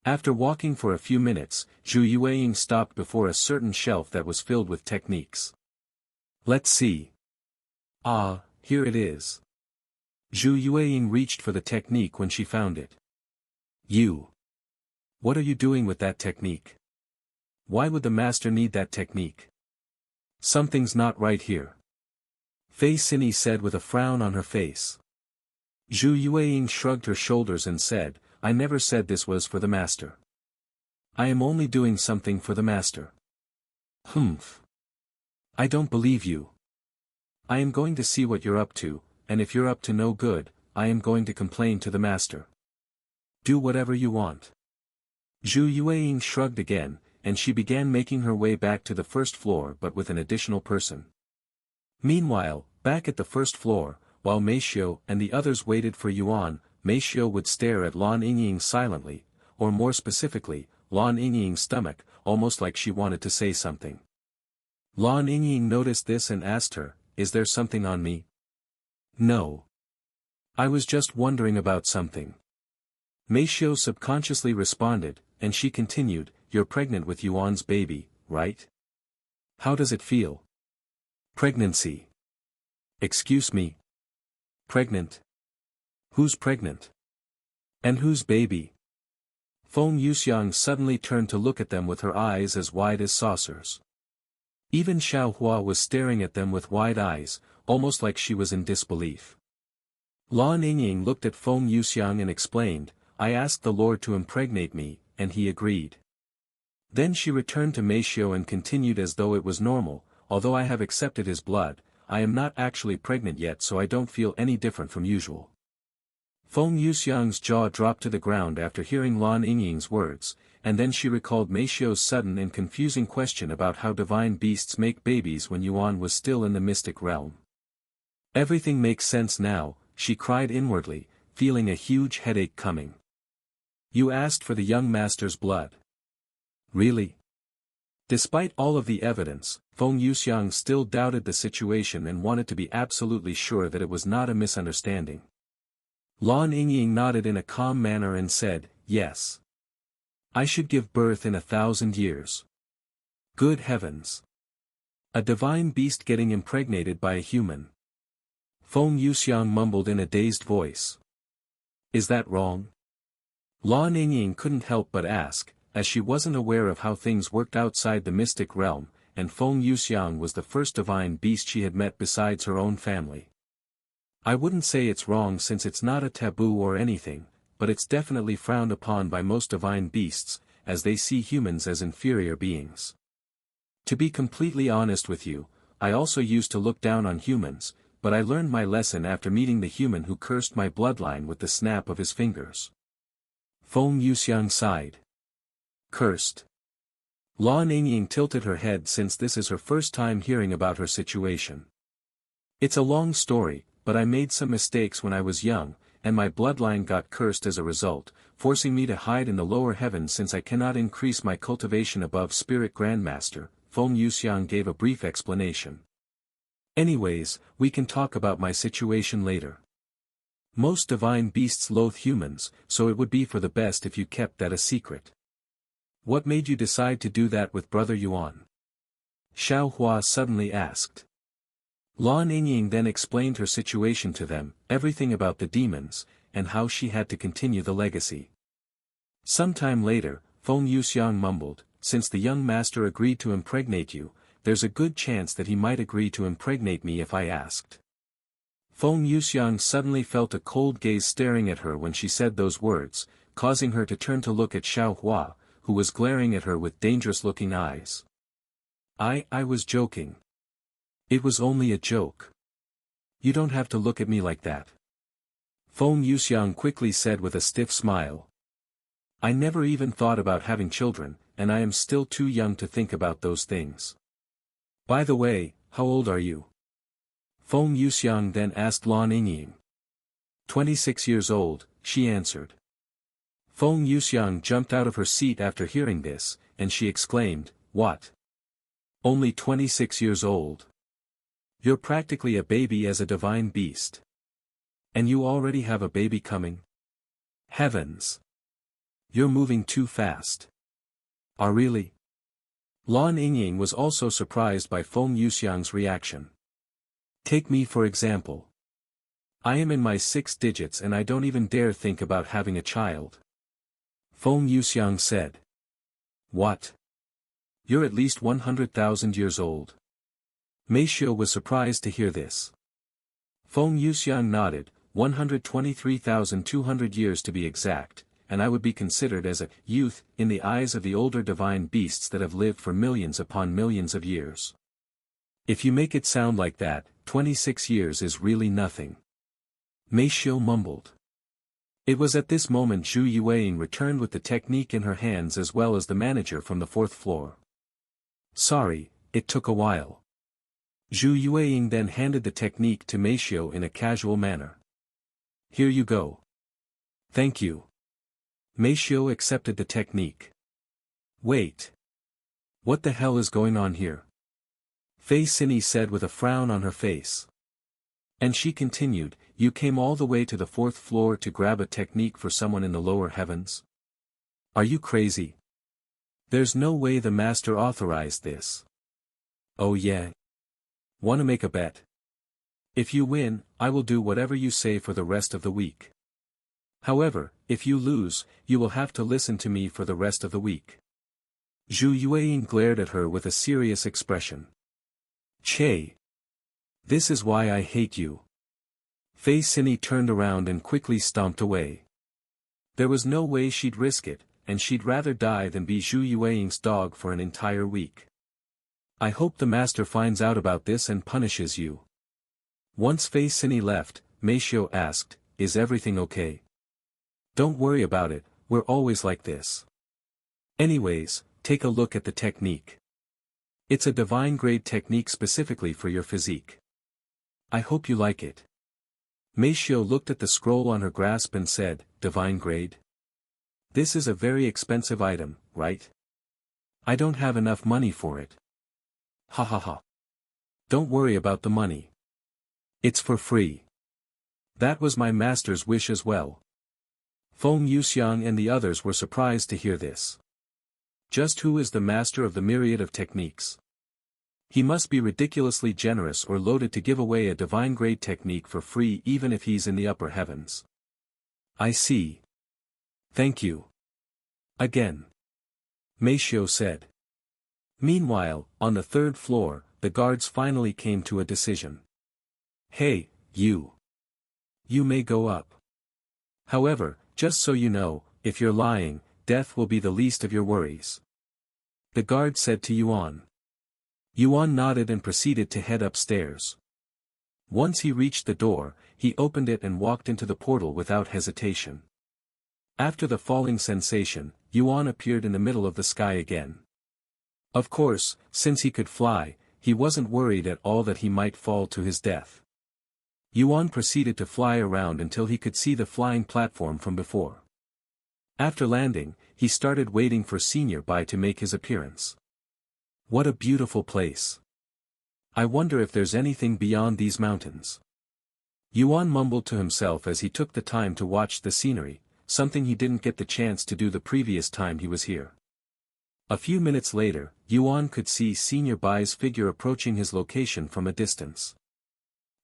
After walking for a few minutes, Zhu Yueying stopped before a certain shelf that was filled with techniques. "Let's see. Ah, here it is." Zhu Yueying reached for the technique when she found it. "You. What are you doing with that technique? Why would the Master need that technique? Something's not right here," Fei Sini said with a frown on her face. Zhu Yueying shrugged her shoulders and said, "I never said this was for the Master. I am only doing something for the Master." "Humph. I don't believe you. I am going to see what you're up to, and if you're up to no good, I am going to complain to the Master." "Do whatever you want." Zhu Yueying shrugged again, and she began making her way back to the first floor but with an additional person. Meanwhile, back at the first floor, while Meishio and the others waited for Yuan, Meishio would stare at Lan Yingying's silently, or more specifically, Lan Yingying's stomach, almost like she wanted to say something. Lan Yingying noticed this and asked her, "Is there something on me?" "No. I was just wondering about something." Meishio subconsciously responded, and she continued, "You're pregnant with Yuan's baby, right? How does it feel?" "Pregnancy? Excuse me? Pregnant? Who's pregnant? And whose baby?" Feng Yuxiang suddenly turned to look at them with her eyes as wide as saucers. Even Xiao Hua was staring at them with wide eyes, almost like she was in disbelief. Lan Yingying looked at Feng Yuxiang and explained, "I asked the Lord to impregnate me, and he agreed." Then she returned to Meishio and continued as though it was normal, "Although I have accepted his blood, I am not actually pregnant yet, so I don't feel any different from usual." Feng Yuxiang's jaw dropped to the ground after hearing Lan Yingying's words, and then she recalled Meishio's sudden and confusing question about how divine beasts make babies when Yuan was still in the mystic realm. "Everything makes sense now," she cried inwardly, feeling a huge headache coming. "You asked for the young master's blood. Really?" Despite all of the evidence, Feng Yuxiang still doubted the situation and wanted to be absolutely sure that it was not a misunderstanding. Lan Yingying nodded in a calm manner and said, "Yes. I should give birth in 1,000 years. Good heavens. A divine beast getting impregnated by a human." Feng Yuxiang mumbled in a dazed voice. "Is that wrong?" Lan Yingying couldn't help but ask, as she wasn't aware of how things worked outside the mystic realm, and Feng Yuxiang was the first divine beast she had met besides her own family. "I wouldn't say it's wrong since it's not a taboo or anything, but it's definitely frowned upon by most divine beasts, as they see humans as inferior beings. To be completely honest with you, I also used to look down on humans, but I learned my lesson after meeting the human who cursed my bloodline with the snap of his fingers." Feng Yuxiang sighed. "Cursed?" Lan Yingying tilted her head since this is her first time hearing about her situation. "It's a long story, but I made some mistakes when I was young, and my bloodline got cursed as a result, forcing me to hide in the lower heavens since I cannot increase my cultivation above Spirit Grandmaster." Feng Yuxiang gave a brief explanation. "Anyways, we can talk about my situation later. Most divine beasts loathe humans, so it would be for the best if you kept that a secret. What made you decide to do that with Brother Yuan?" Xiao Hua suddenly asked. Lan Yingying then explained her situation to them, everything about the demons, and how she had to continue the legacy. Sometime later, Feng Yuxiang mumbled, since the young master agreed to impregnate you, there's a good chance that he might agree to impregnate me if I asked. Feng Yuxiang suddenly felt a cold gaze staring at her when she said those words, causing her to turn to look at Xiao Hua, who was glaring at her with dangerous-looking eyes. I was joking. It was only a joke. You don't have to look at me like that. Feng Yuxiang quickly said with a stiff smile. I never even thought about having children, and I am still too young to think about those things. By the way, how old are you? Feng Yuxiang then asked Lan Yingying. 26 years old, she answered. Feng Yuxiang jumped out of her seat after hearing this, and she exclaimed, What? Only 26 years old? You're practically a baby as a divine beast. And you already have a baby coming? Heavens! You're moving too fast. Really? Lan Yingying was also surprised by Feng Yuxiang's reaction. Take me for example. I am in my 6 digits and I don't even dare think about having a child. Feng Yuxiang said. What? You're at least 100,000 years old. Mei Xiu was surprised to hear this. Feng Yuxiang nodded, 123,200 years to be exact, and I would be considered as a youth in the eyes of the older divine beasts that have lived for millions upon millions of years. If you make it sound like that, 26 years is really nothing. Mei Xiu mumbled. It was at this moment Zhu Yueying returned with the technique in her hands as well as the manager from the 4th floor. Sorry, it took a while. Zhu Yueying then handed the technique to Mei Xiu in a casual manner. Here you go. Thank you. Mei Xiu accepted the technique. Wait. What the hell is going on here? Fei Sini said with a frown on her face. And she continued, You came all the way to the 4th floor to grab a technique for someone in the lower heavens? Are you crazy? There's no way the master authorized this. Oh yeah? Wanna make a bet? If you win, I will do whatever you say for the rest of the week. However, if you lose, you will have to listen to me for the rest of the week. Zhu Yueying glared at her with a serious expression. Che. This is why I hate you. Fei Sini turned around and quickly stomped away. There was no way she'd risk it, and she'd rather die than be Zhu Yueying's dog for an entire week. I hope the master finds out about this and punishes you. Once Fei Sini left, Mei Xiu asked, Is everything okay? Don't worry about it, we're always like this. Anyways, take a look at the technique. It's a divine grade technique specifically for your physique. I hope you like it. Mei Xiu looked at the scroll on her grasp and said, Divine grade? This is a very expensive item, right? I don't have enough money for it. Ha ha ha. Don't worry about the money. It's for free. That was my master's wish as well. Feng Yuxiang and the others were surprised to hear this. Just who is the master of the myriad of techniques? He must be ridiculously generous or loaded to give away a divine-grade technique for free even if he's in the upper heavens. I see. Thank you. Again. Mei Xiu said. Meanwhile, on the 3rd floor, the guards finally came to a decision. Hey, you. You may go up. However, just so you know, if you're lying, death will be the least of your worries. The guard said to Yuan. Yuan nodded and proceeded to head upstairs. Once he reached the door, he opened it and walked into the portal without hesitation. After the falling sensation, Yuan appeared in the middle of the sky again. Of course, since he could fly, he wasn't worried at all that he might fall to his death. Yuan proceeded to fly around until he could see the flying platform from before. After landing, he started waiting for Senior Bai to make his appearance. What a beautiful place. I wonder if there's anything beyond these mountains. Yuan mumbled to himself as he took the time to watch the scenery, something he didn't get the chance to do the previous time he was here. A few minutes later, Yuan could see Senior Bai's figure approaching his location from a distance.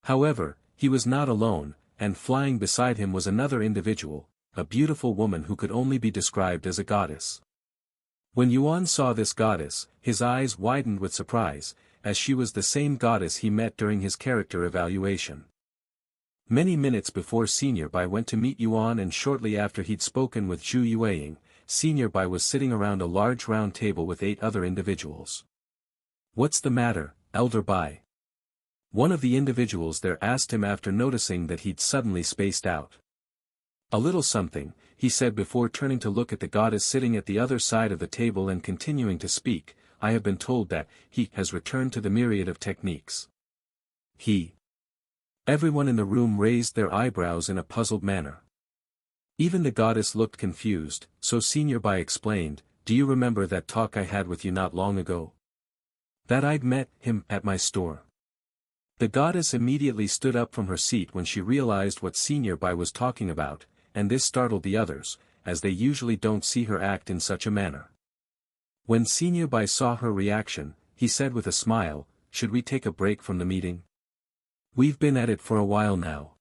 However, he was not alone, and flying beside him was another individual, a beautiful woman who could only be described as a goddess. When Yuan saw this goddess, his eyes widened with surprise, as she was the same goddess he met during his character evaluation. Many minutes before Senior Bai went to meet Yuan and shortly after he'd spoken with Zhu Yueying, Senior Bai was sitting around a large round table with 8 other individuals. "What's the matter, Elder Bai?" One of the individuals there asked him after noticing that he'd suddenly spaced out. "A little something," he said before turning to look at the goddess sitting at the other side of the table and continuing to speak. "I have been told that he has returned to the myriad of techniques." He. Everyone in the room raised their eyebrows in a puzzled manner. Even the goddess looked confused, so Senior Bai explained, "Do you remember that talk I had with you not long ago? That I'd met him at my store?" The goddess immediately stood up from her seat when she realized what Senior Bai was talking about, and this startled the others, as they usually don't see her act in such a manner. When Senior Bai saw her reaction, he said with a smile, "Should we take a break from the meeting? We've been at it for a while now."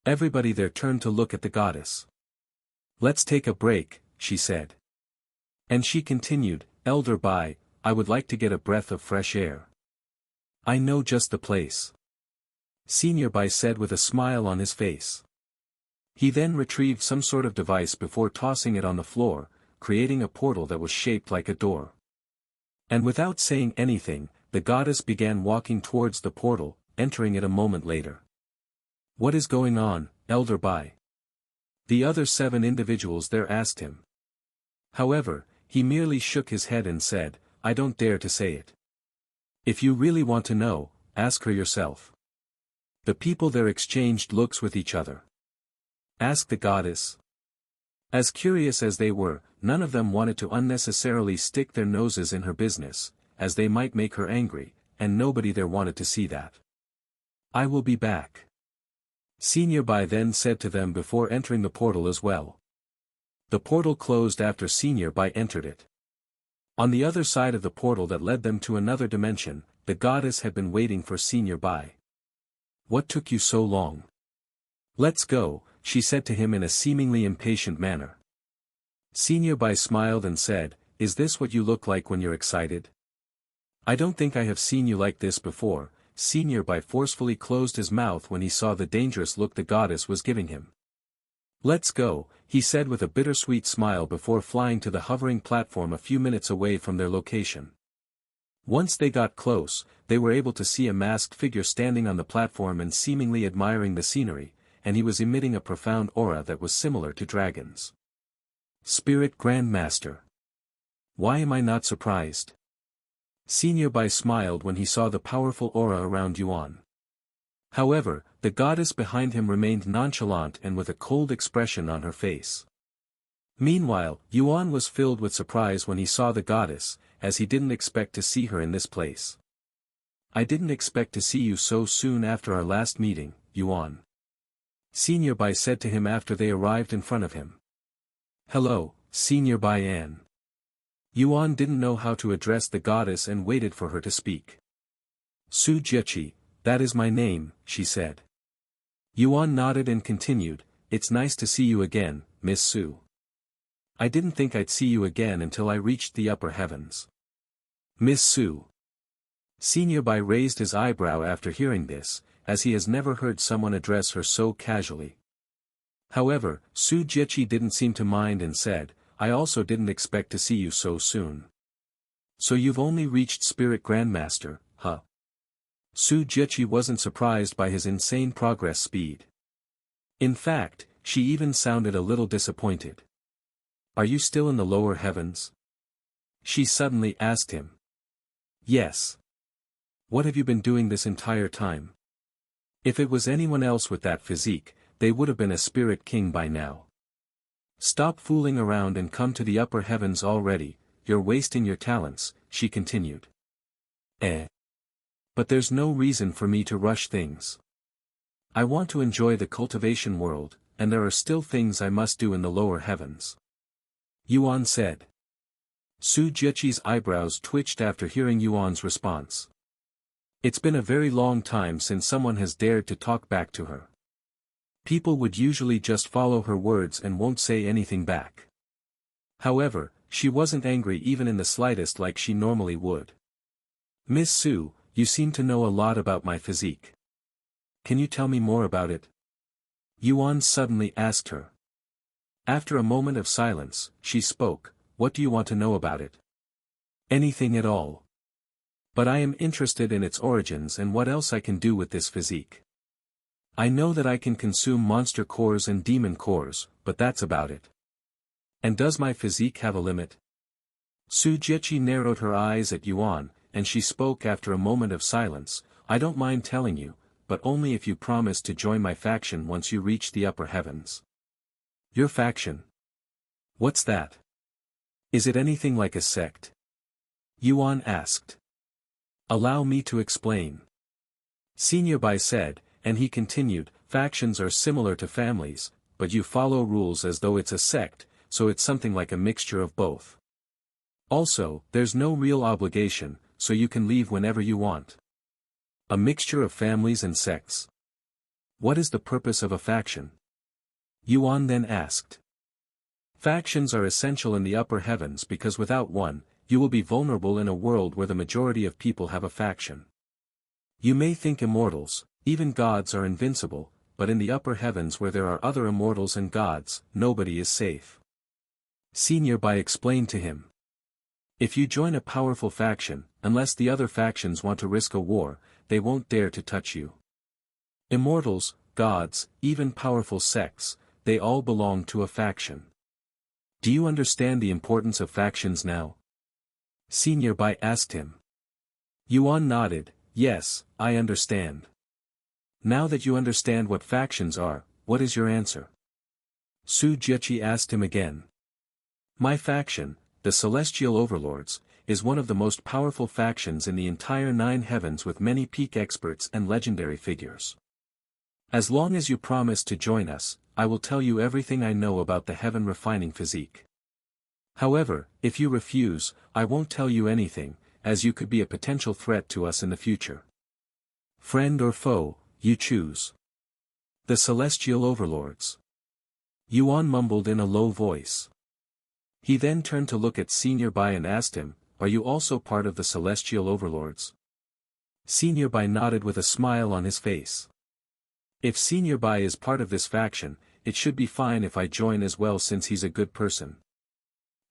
Everybody there turned to look at the goddess. "Let's take a break," she said. And she continued, "Elder Bai, I would like to get a breath of fresh air. I know just the place." Senior Bai said with a smile on his face. He then retrieved some sort of device before tossing it on the floor, creating a portal that was shaped like a door. And without saying anything, the goddess began walking towards the portal, entering it a moment later. "What is going on, Elder Bai?" the other 7 individuals there asked him. However, he merely shook his head and said, "I don't dare to say it. If you really want to know, ask her yourself." The people there exchanged looks with each other. Ask the goddess? As curious as they were, none of them wanted to unnecessarily stick their noses in her business, as they might make her angry, and nobody there wanted to see that. "I will be back," Senior Bai then said to them before entering the portal as well. The portal closed after Senior Bai entered it. On the other side of the portal that led them to another dimension, the goddess had been waiting for Senior Bai. "What took you so long? Let's go," she said to him in a seemingly impatient manner. Senior Bai smiled and said, "Is this what you look like when you're excited? I don't think I have seen you like this before." Senior Bai forcefully closed his mouth when he saw the dangerous look the goddess was giving him. "Let's go," he said with a bittersweet smile before flying to the hovering platform a few minutes away from their location. Once they got close, they were able to see a masked figure standing on the platform and seemingly admiring the scenery, and he was emitting a profound aura that was similar to dragons. "Spirit Grandmaster. Why am I not surprised?" Senior Bai smiled when he saw the powerful aura around Yuan. However, the goddess behind him remained nonchalant and with a cold expression on her face. Meanwhile, Yuan was filled with surprise when he saw the goddess, as he didn't expect to see her in this place. "I didn't expect to see you so soon after our last meeting, Yuan," Senior Bai said to him after they arrived in front of him. "Hello, Senior Bai An." Yuan didn't know how to address the goddess and waited for her to speak. "Su Jiechi, that is my name," she said. Yuan nodded and continued, "It's nice to see you again, Miss Su. I didn't think I'd see you again until I reached the upper heavens." "Miss Su." Senior Bai raised his eyebrow after hearing this, as he has never heard someone address her so casually. However, Su Jiechi didn't seem to mind and said, "I also didn't expect to see you so soon." "So you've only reached Spirit Grandmaster, huh?" Su Jiechi wasn't surprised by his insane progress speed. In fact, she even sounded a little disappointed. "Are you still in the lower heavens?" she suddenly asked him. "Yes. What have you been doing this entire time?" If it was anyone else with that physique, they would have been a spirit king by now. "Stop fooling around and come to the upper heavens already, you're wasting your talents," she continued. But there's no reason for me to rush things. I want to enjoy the cultivation world, and there are still things I must do in the lower heavens," Yuan said. Su Jieqi's eyebrows twitched after hearing Yuan's response. It's been a very long time since someone has dared to talk back to her. People would usually just follow her words and won't say anything back. However, she wasn't angry even in the slightest like she normally would. Miss Su, you seem to know a lot about my physique. Can you tell me more about it? Yuan suddenly asked her. After a moment of silence, she spoke, what do you want to know about it? Anything at all. But I am interested in its origins and what else I can do with this physique. I know that I can consume monster cores and demon cores, but that's about it. And does my physique have a limit? Su Jieqi narrowed her eyes at Yuan, and she spoke after a moment of silence, I don't mind telling you, but only if you promise to join my faction once you reach the upper heavens. Your faction? What's that? Is it anything like a sect? Yuan asked. Allow me to explain. Senior Bai said, and he continued, factions are similar to families, but you follow rules as though it's a sect, so it's something like a mixture of both. Also, there's no real obligation, so you can leave whenever you want. A mixture of families and sects. What is the purpose of a faction? Yuan then asked. Factions are essential in the upper heavens because without one, you will be vulnerable in a world where the majority of people have a faction. You may think immortals, even gods are invincible, but in the upper heavens where there are other immortals and gods, nobody is safe. Senior Bai explained to him. If you join a powerful faction, unless the other factions want to risk a war, they won't dare to touch you. Immortals, gods, even powerful sects, they all belong to a faction. Do you understand the importance of factions now? Senior Bai asked him. Yuan nodded, yes, I understand. Now that you understand what factions are, what is your answer? Su Jieqi asked him again. My faction, the Celestial Overlords, is one of the most powerful factions in the entire 9 heavens with many peak experts and legendary figures. As long as you promise to join us, I will tell you everything I know about the heaven refining physique. However, if you refuse, I won't tell you anything, as you could be a potential threat to us in the future. Friend or foe, you choose. The Celestial Overlords. Yuan mumbled in a low voice. He then turned to look at Senior Bai and asked him, are you also part of the Celestial Overlords? Senior Bai nodded with a smile on his face. If Senior Bai is part of this faction, it should be fine if I join as well since he's a good person.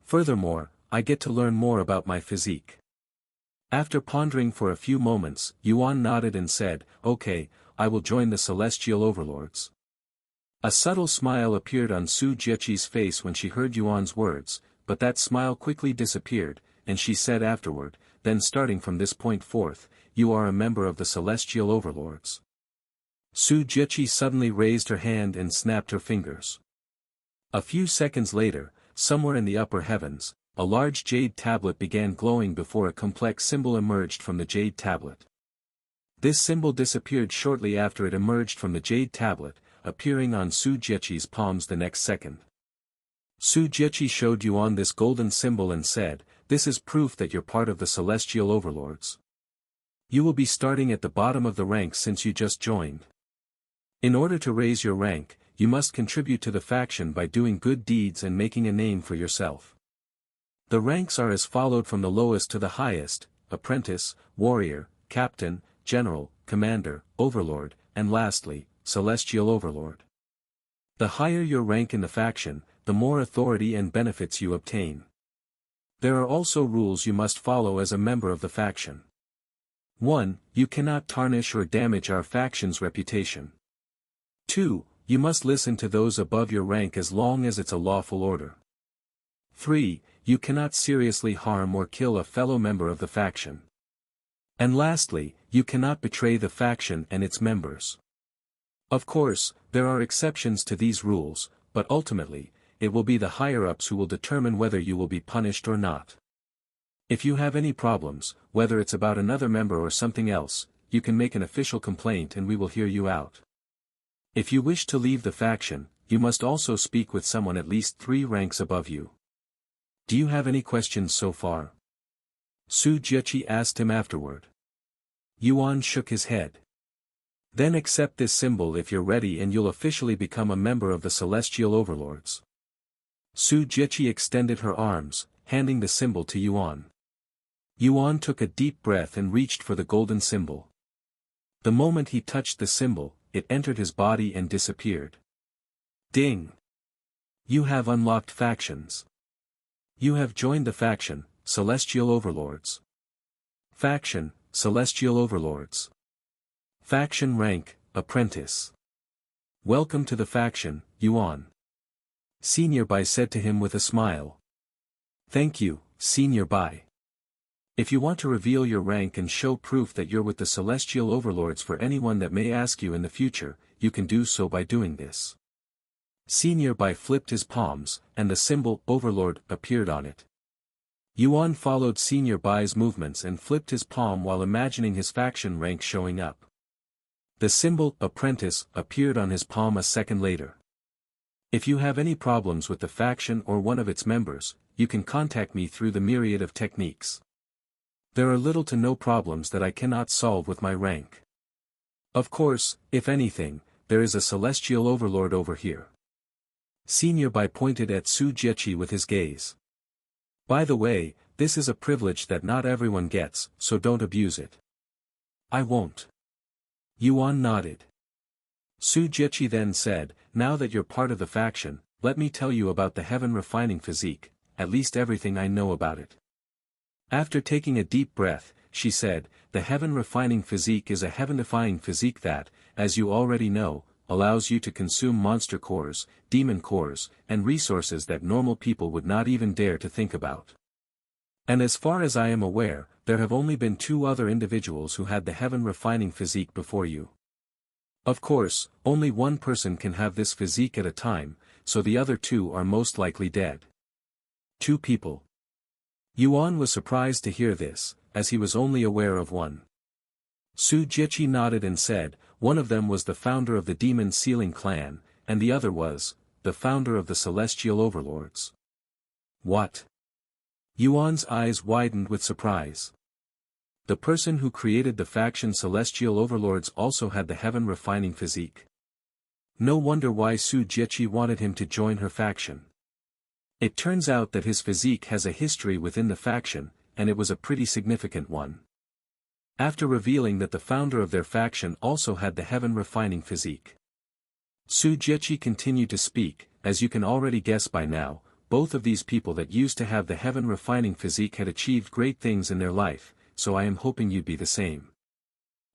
Furthermore, I get to learn more about my physique. After pondering for a few moments, Yuan nodded and said, okay, I will join the Celestial Overlords. A subtle smile appeared on Su Jieqi's face when she heard Yuan's words, but that smile quickly disappeared, and she said afterward, then starting from this point forth, you are a member of the Celestial Overlords. Su Jieqi suddenly raised her hand and snapped her fingers. A few seconds later, somewhere in the upper heavens, a large jade tablet began glowing before a complex symbol emerged from the jade tablet. This symbol disappeared shortly after it emerged from the jade tablet, appearing on Su Jieqi's palms the next second. Su Jieqi showed Yuan this golden symbol and said, this is proof that you're part of the Celestial Overlords. You will be starting at the bottom of the ranks since you just joined. In order to raise your rank, you must contribute to the faction by doing good deeds and making a name for yourself. The ranks are as followed from the lowest to the highest, apprentice, warrior, captain, general, commander, overlord, and lastly, Celestial Overlord. The higher your rank in the faction, the more authority and benefits you obtain. There are also rules you must follow as a member of the faction. 1. You cannot tarnish or damage our faction's reputation. 2. You must listen to those above your rank as long as it's a lawful order. 3. You cannot seriously harm or kill a fellow member of the faction. And lastly, you cannot betray the faction and its members. Of course, there are exceptions to these rules, but ultimately, it will be the higher-ups who will determine whether you will be punished or not. If you have any problems, whether it's about another member or something else, you can make an official complaint and we will hear you out. If you wish to leave the faction, you must also speak with someone at least 3 ranks above you. Do you have any questions so far? Su Jieqi asked him afterward. Yuan shook his head. Then accept this symbol if you're ready and you'll officially become a member of the Celestial Overlords. Su Jieqi extended her arms, handing the symbol to Yuan. Yuan took a deep breath and reached for the golden symbol. The moment he touched the symbol, it entered his body and disappeared. Ding! You have unlocked factions. You have joined the faction, Celestial Overlords. Faction, Celestial Overlords. Faction rank, Apprentice. Welcome to the faction, Yuan. Senior Bai said to him with a smile. Thank you, Senior Bai. If you want to reveal your rank and show proof that you're with the Celestial Overlords for anyone that may ask you in the future, you can do so by doing this. Senior Bai flipped his palms, and the symbol Overlord appeared on it. Yuan followed Senior Bai's movements and flipped his palm while imagining his faction rank showing up. The symbol Apprentice appeared on his palm a second later. If you have any problems with the faction or one of its members, you can contact me through the myriad of techniques. There are little to no problems that I cannot solve with my rank. Of course, if anything, there is a Celestial Overlord over here. Senior Bai pointed at Su Jieqi with his gaze. By the way, this is a privilege that not everyone gets, so don't abuse it. I won't. Yuan nodded. Su Jieqi then said, now that you're part of the faction, let me tell you about the heaven refining physique, at least everything I know about it. After taking a deep breath, she said, the heaven refining physique is a heaven-defying physique that, as you already know, allows you to consume monster cores, demon cores, and resources that normal people would not even dare to think about. And as far as I am aware, there have only been 2 other individuals who had the heaven refining physique before you. Of course, only one person can have this physique at a time, so the other 2 are most likely dead. 2 people. Yuan was surprised to hear this, as he was only aware of one. Su Jieqi nodded and said, one of them was the founder of the Demon Sealing Clan, and the other was, the founder of the Celestial Overlords. What? Yuan's eyes widened with surprise. The person who created the faction Celestial Overlords also had the heaven refining physique. No wonder why Su Jieqi wanted him to join her faction. It turns out that his physique has a history within the faction, and it was a pretty significant one. After revealing that the founder of their faction also had the heaven refining physique, Su Jieqi continued to speak, as you can already guess by now, both of these people that used to have the heaven refining physique had achieved great things in their life, so I am hoping you'd be the same.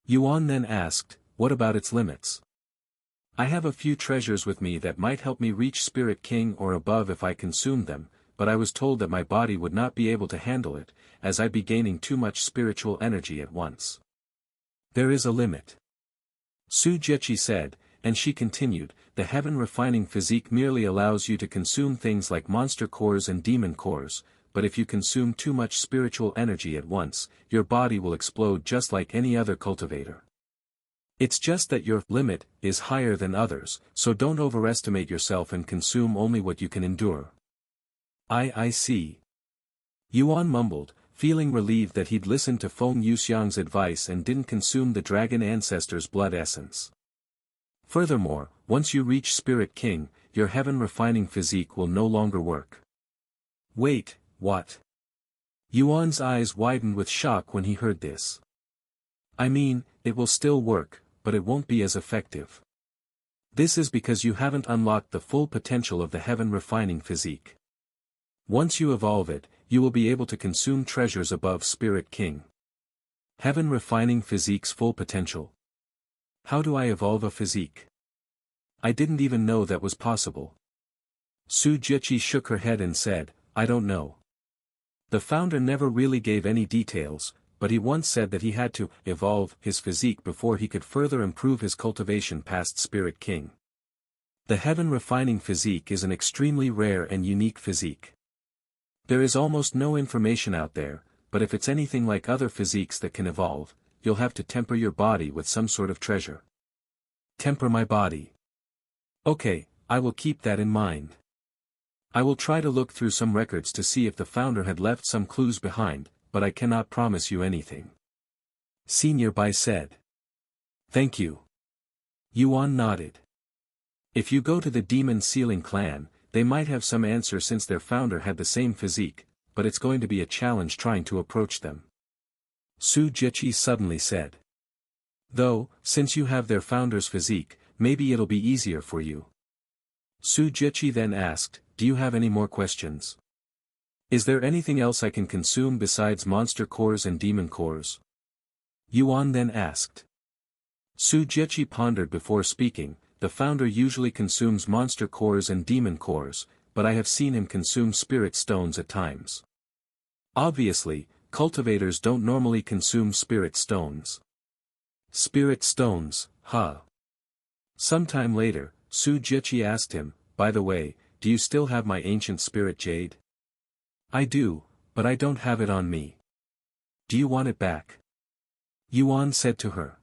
Yuan then asked, what about its limits? I have a few treasures with me that might help me reach Spirit King or above if I consumed them, but I was told that my body would not be able to handle it, as I'd be gaining too much spiritual energy at once. There is a limit. Su Jieqi said, and she continued, the heaven refining physique merely allows you to consume things like monster cores and demon cores, but if you consume too much spiritual energy at once, your body will explode just like any other cultivator. It's just that your limit is higher than others, so don't overestimate yourself and consume only what you can endure. I see. Yuan mumbled, feeling relieved that he'd listened to Feng Yuxiang's advice and didn't consume the dragon ancestor's blood essence. Furthermore, once you reach Spirit King, your heaven refining physique will no longer work. Wait, what? Yuan's eyes widened with shock when he heard this. I mean, it will still work, but it won't be as effective. This is because you haven't unlocked the full potential of the heaven refining physique. Once you evolve it, you will be able to consume treasures above Spirit King. Heaven refining physique's full potential. How do I evolve a physique? I didn't even know that was possible. Su Jieqi shook her head and said, I don't know. The founder never really gave any details, but he once said that he had to evolve his physique before he could further improve his cultivation past Spirit King. The heaven refining physique is an extremely rare and unique physique. There is almost no information out there, but if it's anything like other physiques that can evolve, you'll have to temper your body with some sort of treasure. Temper my body. Okay, I will keep that in mind. I will try to look through some records to see if the founder had left some clues behind, but I cannot promise you anything. Senior Bai said. Thank you. Yuan nodded. If you go to the Demon Sealing clan, they might have some answer since their founder had the same physique, but it's going to be a challenge trying to approach them. Su Jiqi suddenly said. Though, since you have their founder's physique, maybe it'll be easier for you. Su Jiqi then asked, do you have any more questions? Is there anything else I can consume besides monster cores and demon cores? Yuan then asked. Su Jiqi pondered before speaking. The founder usually consumes monster cores and demon cores, but I have seen him consume spirit stones at times. Obviously, cultivators don't normally consume spirit stones. Spirit stones, huh? Sometime later, Su Jiqi asked him, by the way, do you still have my ancient spirit jade? I do, but I don't have it on me. Do you want it back? Yuan said to her.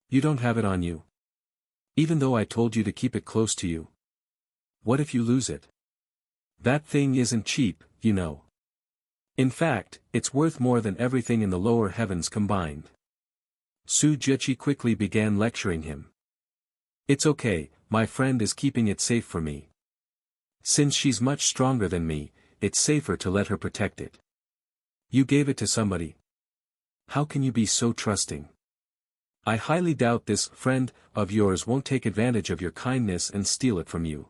You don't have it on you? Even though I told you to keep it close to you. What if you lose it? That thing isn't cheap, you know. In fact, it's worth more than everything in the lower heavens combined. Su Jiqi quickly began lecturing him. It's okay, my friend is keeping it safe for me. Since she's much stronger than me, it's safer to let her protect it. You gave it to somebody. How can you be so trusting? I highly doubt this friend of yours won't take advantage of your kindness and steal it from you.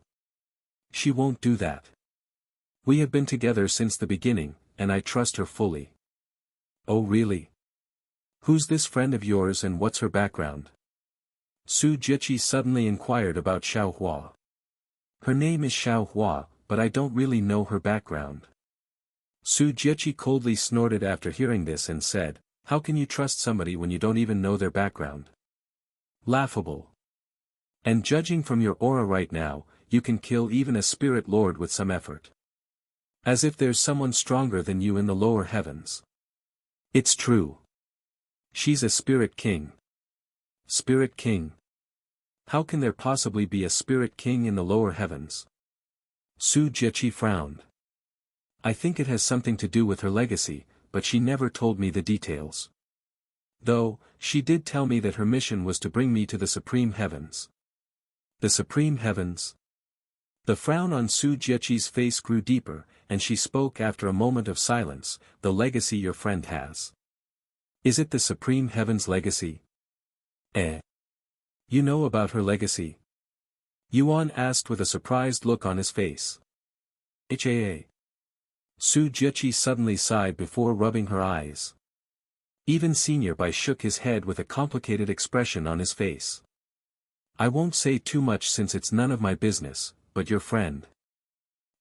She won't do that. We have been together since the beginning, and I trust her fully. Oh really? Who's this friend of yours and what's her background? Su Jiqi suddenly inquired about Xiaohua. Her name is Xiaohua, but I don't really know her background. Su Jiqi coldly snorted after hearing this and said, how can you trust somebody when you don't even know their background? Laughable. And judging from your aura right now, you can kill even a spirit lord with some effort. As if there's someone stronger than you in the lower heavens. It's true. She's a spirit king. Spirit king. How can there possibly be a spirit king in the lower heavens? Su Jiqi frowned. I think it has something to do with her legacy, but she never told me the details. Though, she did tell me that her mission was to bring me to the supreme heavens. The supreme heavens? The frown on Su Jiqi's face grew deeper, and she spoke after a moment of silence, the legacy your friend has. Is it the supreme heavens legacy? You know about her legacy? Yuan asked with a surprised look on his face. Haa. Su Jiqi suddenly sighed before rubbing her eyes. Even Senior Bai shook his head with a complicated expression on his face. I won't say too much since it's none of my business, but your friend.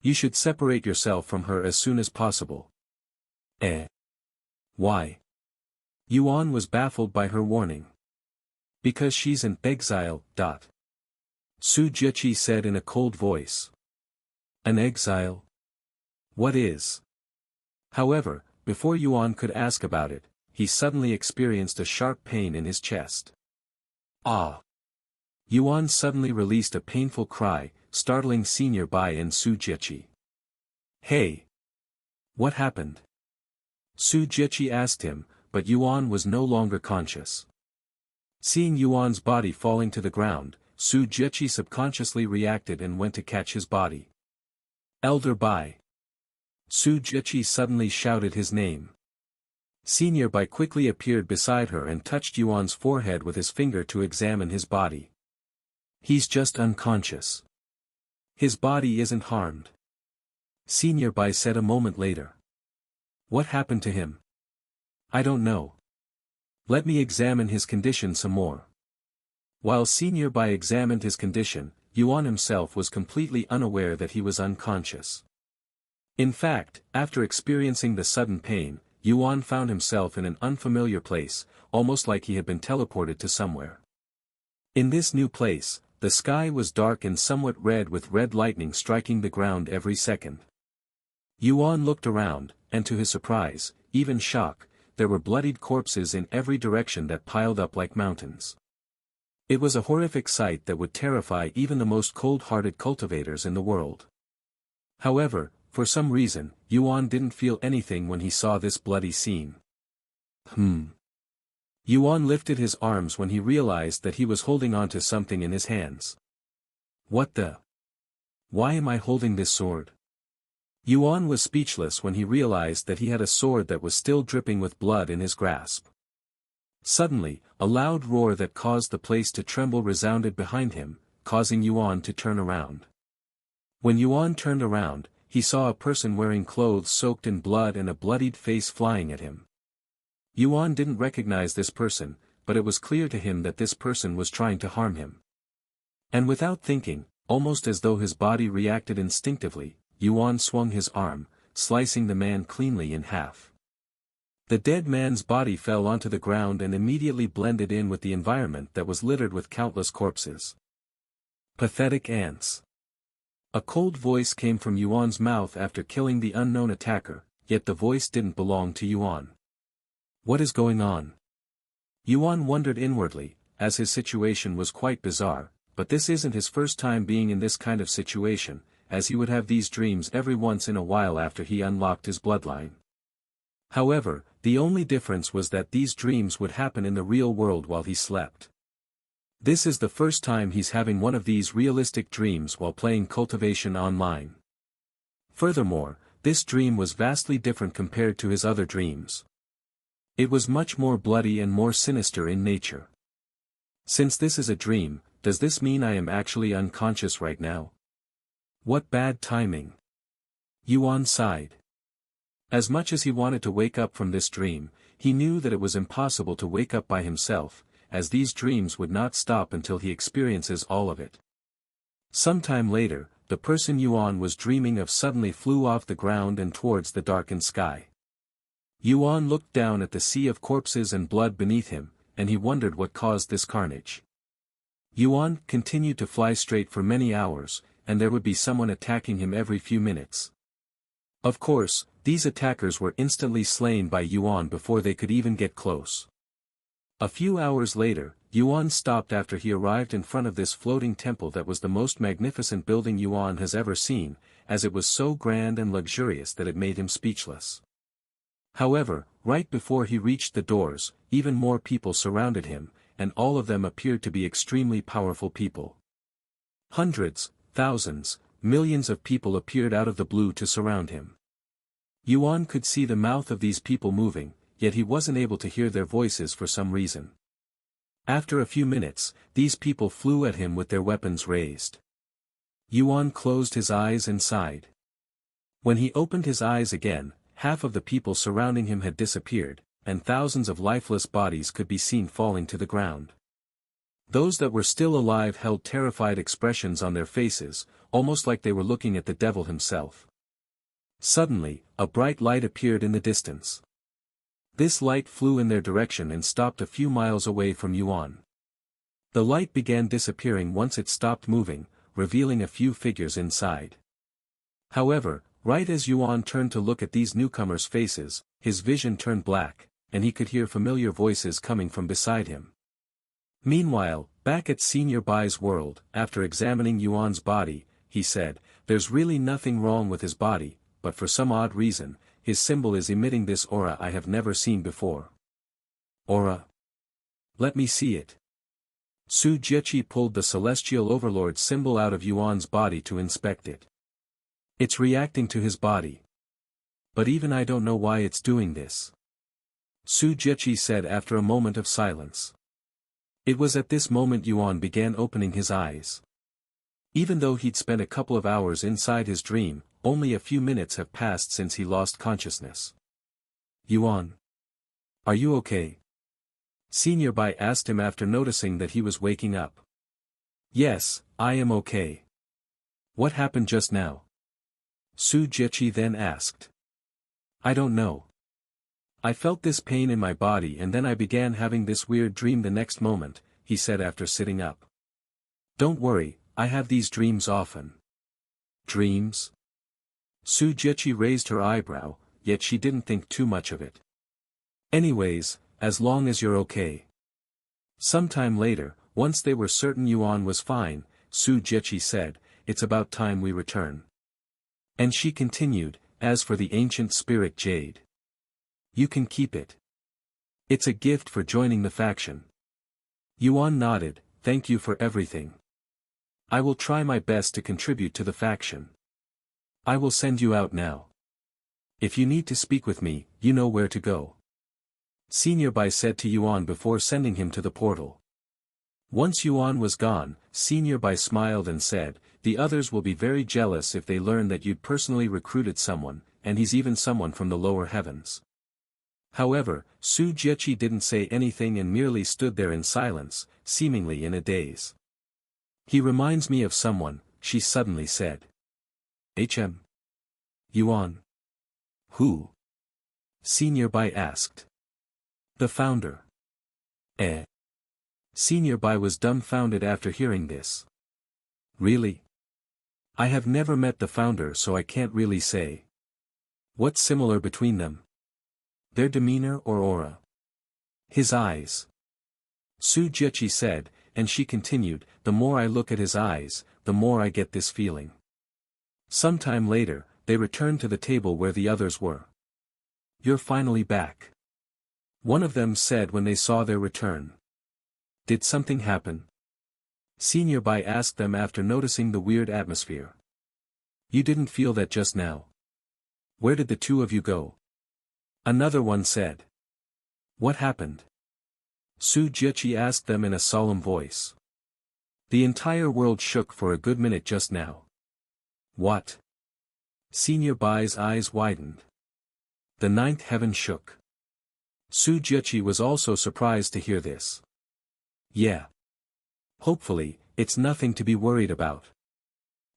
You should separate yourself from her as soon as possible. Why? Yuan was baffled by her warning. Because she's an exile. Su Jiqi said in a cold voice. An exile? What is? However, before Yuan could ask about it, he suddenly experienced a sharp pain in his chest. Ah! Yuan suddenly released a painful cry, startling Senior Bai and Su Jiqi. Hey! What happened? Su Jiqi asked him, but Yuan was no longer conscious. Seeing Yuan's body falling to the ground, Su Jiqi subconsciously reacted and went to catch his body. Elder Bai! Su Jiqi suddenly shouted his name. Senior Bai quickly appeared beside her and touched Yuan's forehead with his finger to examine his body. He's just unconscious. His body isn't harmed. Senior Bai said a moment later. What happened to him? I don't know. Let me examine his condition some more. While Senior Bai examined his condition, Yuan himself was completely unaware that he was unconscious. In fact, after experiencing the sudden pain, Yuan found himself in an unfamiliar place, almost like he had been teleported to somewhere. In this new place, the sky was dark and somewhat red with red lightning striking the ground every second. Yuan looked around, and to his surprise, even shock, there were bloodied corpses in every direction that piled up like mountains. It was a horrific sight that would terrify even the most cold-hearted cultivators in the world. However, for some reason, Yuan didn't feel anything when he saw this bloody scene. Yuan lifted his arms when he realized that he was holding onto something in his hands. What the? Why am I holding this sword? Yuan was speechless when he realized that he had a sword that was still dripping with blood in his grasp. Suddenly, a loud roar that caused the place to tremble resounded behind him, causing Yuan to turn around. When Yuan turned around, he saw a person wearing clothes soaked in blood and a bloodied face flying at him. Yuan didn't recognize this person, but it was clear to him that this person was trying to harm him. And without thinking, almost as though his body reacted instinctively, Yuan swung his arm, slicing the man cleanly in half. The dead man's body fell onto the ground and immediately blended in with the environment that was littered with countless corpses. Pathetic ants. A cold voice came from Yuan's mouth after killing the unknown attacker, yet the voice didn't belong to Yuan. What is going on? Yuan wondered inwardly, as his situation was quite bizarre, but this isn't his first time being in this kind of situation, as he would have these dreams every once in a while after he unlocked his bloodline. However, the only difference was that these dreams would happen in the real world while he slept. This is the first time he's having one of these realistic dreams while playing Cultivation Online. Furthermore, this dream was vastly different compared to his other dreams. It was much more bloody and more sinister in nature. Since this is a dream, does this mean I am actually unconscious right now? What bad timing. Yuan sighed. As much as he wanted to wake up from this dream, he knew that it was impossible to wake up by himself, as these dreams would not stop until he experiences all of it. Sometime later, the person Yuan was dreaming of suddenly flew off the ground and towards the darkened sky. Yuan looked down at the sea of corpses and blood beneath him, and he wondered what caused this carnage. Yuan continued to fly straight for many hours, and there would be someone attacking him every few minutes. Of course, these attackers were instantly slain by Yuan before they could even get close. A few hours later, Yuan stopped after he arrived in front of this floating temple that was the most magnificent building Yuan has ever seen, as it was so grand and luxurious that it made him speechless. However, right before he reached the doors, even more people surrounded him, and all of them appeared to be extremely powerful people. Hundreds, thousands, millions of people appeared out of the blue to surround him. Yuan could see the mouth of these people moving, yet he wasn't able to hear their voices for some reason. After a few minutes, these people flew at him with their weapons raised. Yuan closed his eyes and sighed. When he opened his eyes again, half of the people surrounding him had disappeared, and thousands of lifeless bodies could be seen falling to the ground. Those that were still alive held terrified expressions on their faces, almost like they were looking at the devil himself. Suddenly, a bright light appeared in the distance. This light flew in their direction and stopped a few miles away from Yuan. The light began disappearing once it stopped moving, revealing a few figures inside. However, right as Yuan turned to look at these newcomers' faces, his vision turned black, and he could hear familiar voices coming from beside him. Meanwhile, back at Senior Bai's world, after examining Yuan's body, he said, "There's really nothing wrong with his body, but for some odd reason, his symbol is emitting this aura I have never seen before." Aura? Let me see it. Su Jieqi pulled the Celestial Overlord symbol out of Yuan's body to inspect it. It's reacting to his body. But even I don't know why it's doing this. Su Jieqi said after a moment of silence. It was at this moment Yuan began opening his eyes. Even though he'd spent a couple of hours inside his dream, only a few minutes have passed since he lost consciousness. Yuan. Are you okay? Senior Bai asked him after noticing that he was waking up. Yes, I am okay. What happened just now? Su Jieqi then asked. I don't know. I felt this pain in my body and then I began having this weird dream the next moment, he said after sitting up. Don't worry, I have these dreams often. Dreams? Su Jieqi raised her eyebrow, yet she didn't think too much of it. Anyways, as long as you're okay. Sometime later, once they were certain Yuan was fine, Su Jieqi said, it's about time we return. And she continued, as for the ancient spirit jade, you can keep it. It's a gift for joining the faction. Yuan nodded, thank you for everything. I will try my best to contribute to the faction. I will send you out now. If you need to speak with me, you know where to go. Senior Bai said to Yuan before sending him to the portal. Once Yuan was gone, Senior Bai smiled and said, the others will be very jealous if they learn that you'd personally recruited someone, and he's even someone from the lower heavens. However, Su Jiechi didn't say anything and merely stood there in silence, seemingly in a daze. He reminds me of someone, she suddenly said. Yuan. Who? Senior Bai asked. The founder. Senior Bai was dumbfounded after hearing this. Really? I have never met the founder, so I can't really say. What's similar between them? Their demeanor or aura? His eyes. Su Jiechi said, and she continued, the more I look at his eyes, the more I get this feeling. Sometime later, they returned to the table where the others were. You're finally back. One of them said when they saw their return. Did something happen? Senior Bai asked them after noticing the weird atmosphere. You didn't feel that just now. Where did the two of you go? Another one said. What happened? Su Jiechi asked them in a solemn voice. The entire world shook for a good minute just now. What? Senior Bai's eyes widened. The ninth heaven shook. Su Jiechi was also surprised to hear this. Yeah. Hopefully, it's nothing to be worried about.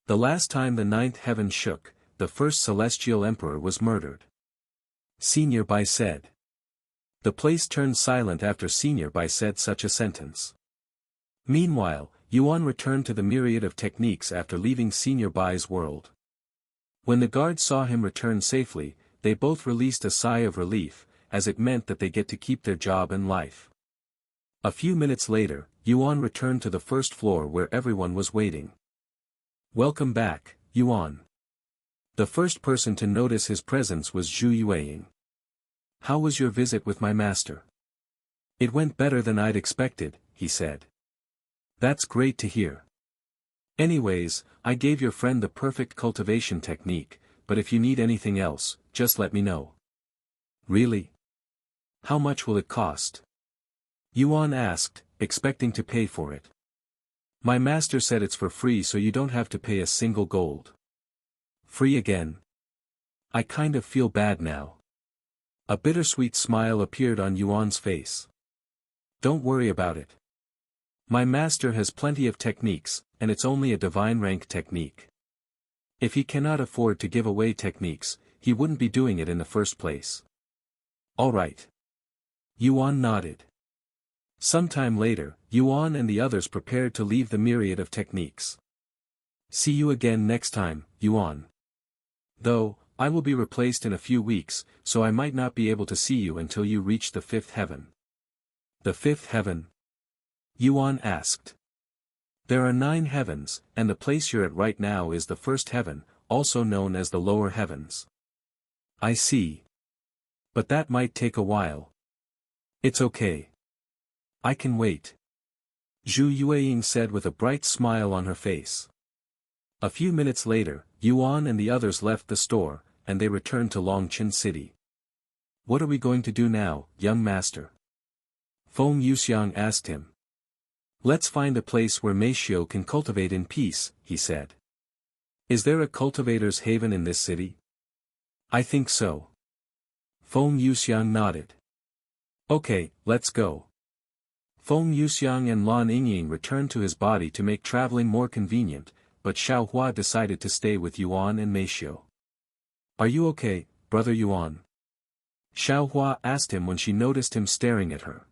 The last time the ninth heaven shook, the first celestial emperor was murdered. Senior Bai said. The place turned silent after Senior Bai said such a sentence. Meanwhile, Yuan returned to the myriad of techniques after leaving Senior Bai's world. When the guards saw him return safely, they both released a sigh of relief, as it meant that they get to keep their job and life. A few minutes later, Yuan returned to the first floor where everyone was waiting. Welcome back, Yuan. The first person to notice his presence was Zhu Yueying. How was your visit with my master? It went better than I'd expected, he said. That's great to hear. Anyways, I gave your friend the perfect cultivation technique, but if you need anything else, just let me know. Really? How much will it cost? Yuan asked, expecting to pay for it. My master said it's for free, so you don't have to pay a single gold. Free again? I kind of feel bad now. A bittersweet smile appeared on Yuan's face. Don't worry about it. My master has plenty of techniques, and it's only a divine rank technique. If he cannot afford to give away techniques, he wouldn't be doing it in the first place. All right. Yuan nodded. Sometime later, Yuan and the others prepared to leave the myriad of techniques. See you again next time, Yuan. Though, I will be replaced in a few weeks, so I might not be able to see you until you reach the fifth heaven. The fifth heaven? Yuan asked. There are 9 heavens, and the place you're at right now is the first heaven, also known as the lower heavens. I see. But that might take a while. It's okay. I can wait. Zhu Yueying said with a bright smile on her face. A few minutes later, Yuan and the others left the store, and they returned to Longqin City. What are we going to do now, young master? Feng Yuxiang asked him. Let's find a place where Meishio can cultivate in peace, he said. Is there a cultivator's haven in this city? I think so. Feng Yuxiang nodded. Okay, let's go. Feng Yuxiang and Lan Yingying returned to his body to make traveling more convenient, but Xiaohua decided to stay with Yuan and Meishio. Are you okay, brother Yuan? Xiaohua asked him when she noticed him staring at her.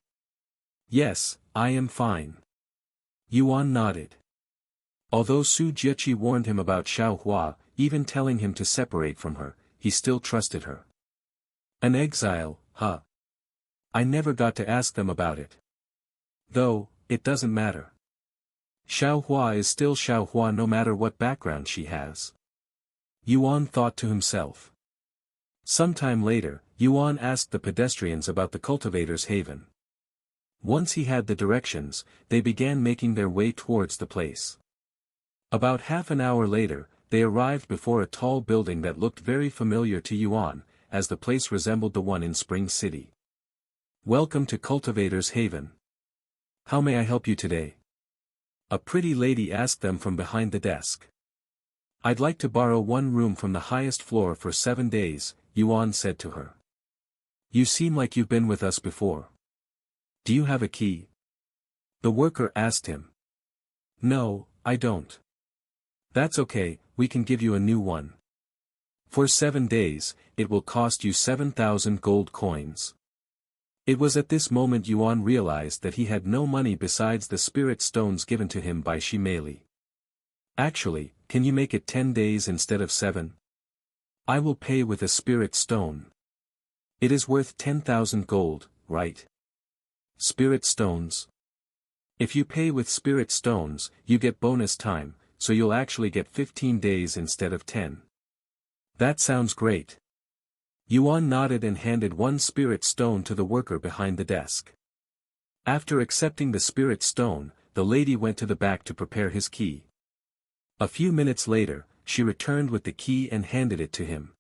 Yes, I am fine. Yuan nodded. Although Su Jiechi warned him about Xiaohua, even telling him to separate from her, he still trusted her. An exile, huh? I never got to ask them about it. Though, it doesn't matter. Xiaohua is still Xiaohua no matter what background she has. Yuan thought to himself. Sometime later, Yuan asked the pedestrians about the cultivator's haven. Once he had the directions, they began making their way towards the place. About half an hour later, they arrived before a tall building that looked very familiar to Yuan, as the place resembled the one in Spring City. "Welcome to Cultivator's Haven. How may I help you today?" A pretty lady asked them from behind the desk. "I'd like to borrow one room from the highest floor for 7 days, Yuan said to her. "You seem like you've been with us before. Do you have a key?" The worker asked him. "No, I don't." "That's okay, we can give you a new one. For 7 days, it will cost you 7,000 gold coins." It was at this moment Yuan realized that he had no money besides the spirit stones given to him by Shimeli. "Actually, can you make it 10 days instead of 7? I will pay with a spirit stone. It is worth 10,000 gold, right?" "Spirit stones? If you pay with spirit stones, you get bonus time, so you'll actually get 15 days instead of 10. That sounds great." Yuan nodded and handed one spirit stone to the worker behind the desk. After accepting the spirit stone, the lady went to the back to prepare his key. A few minutes later, she returned with the key and handed it to him.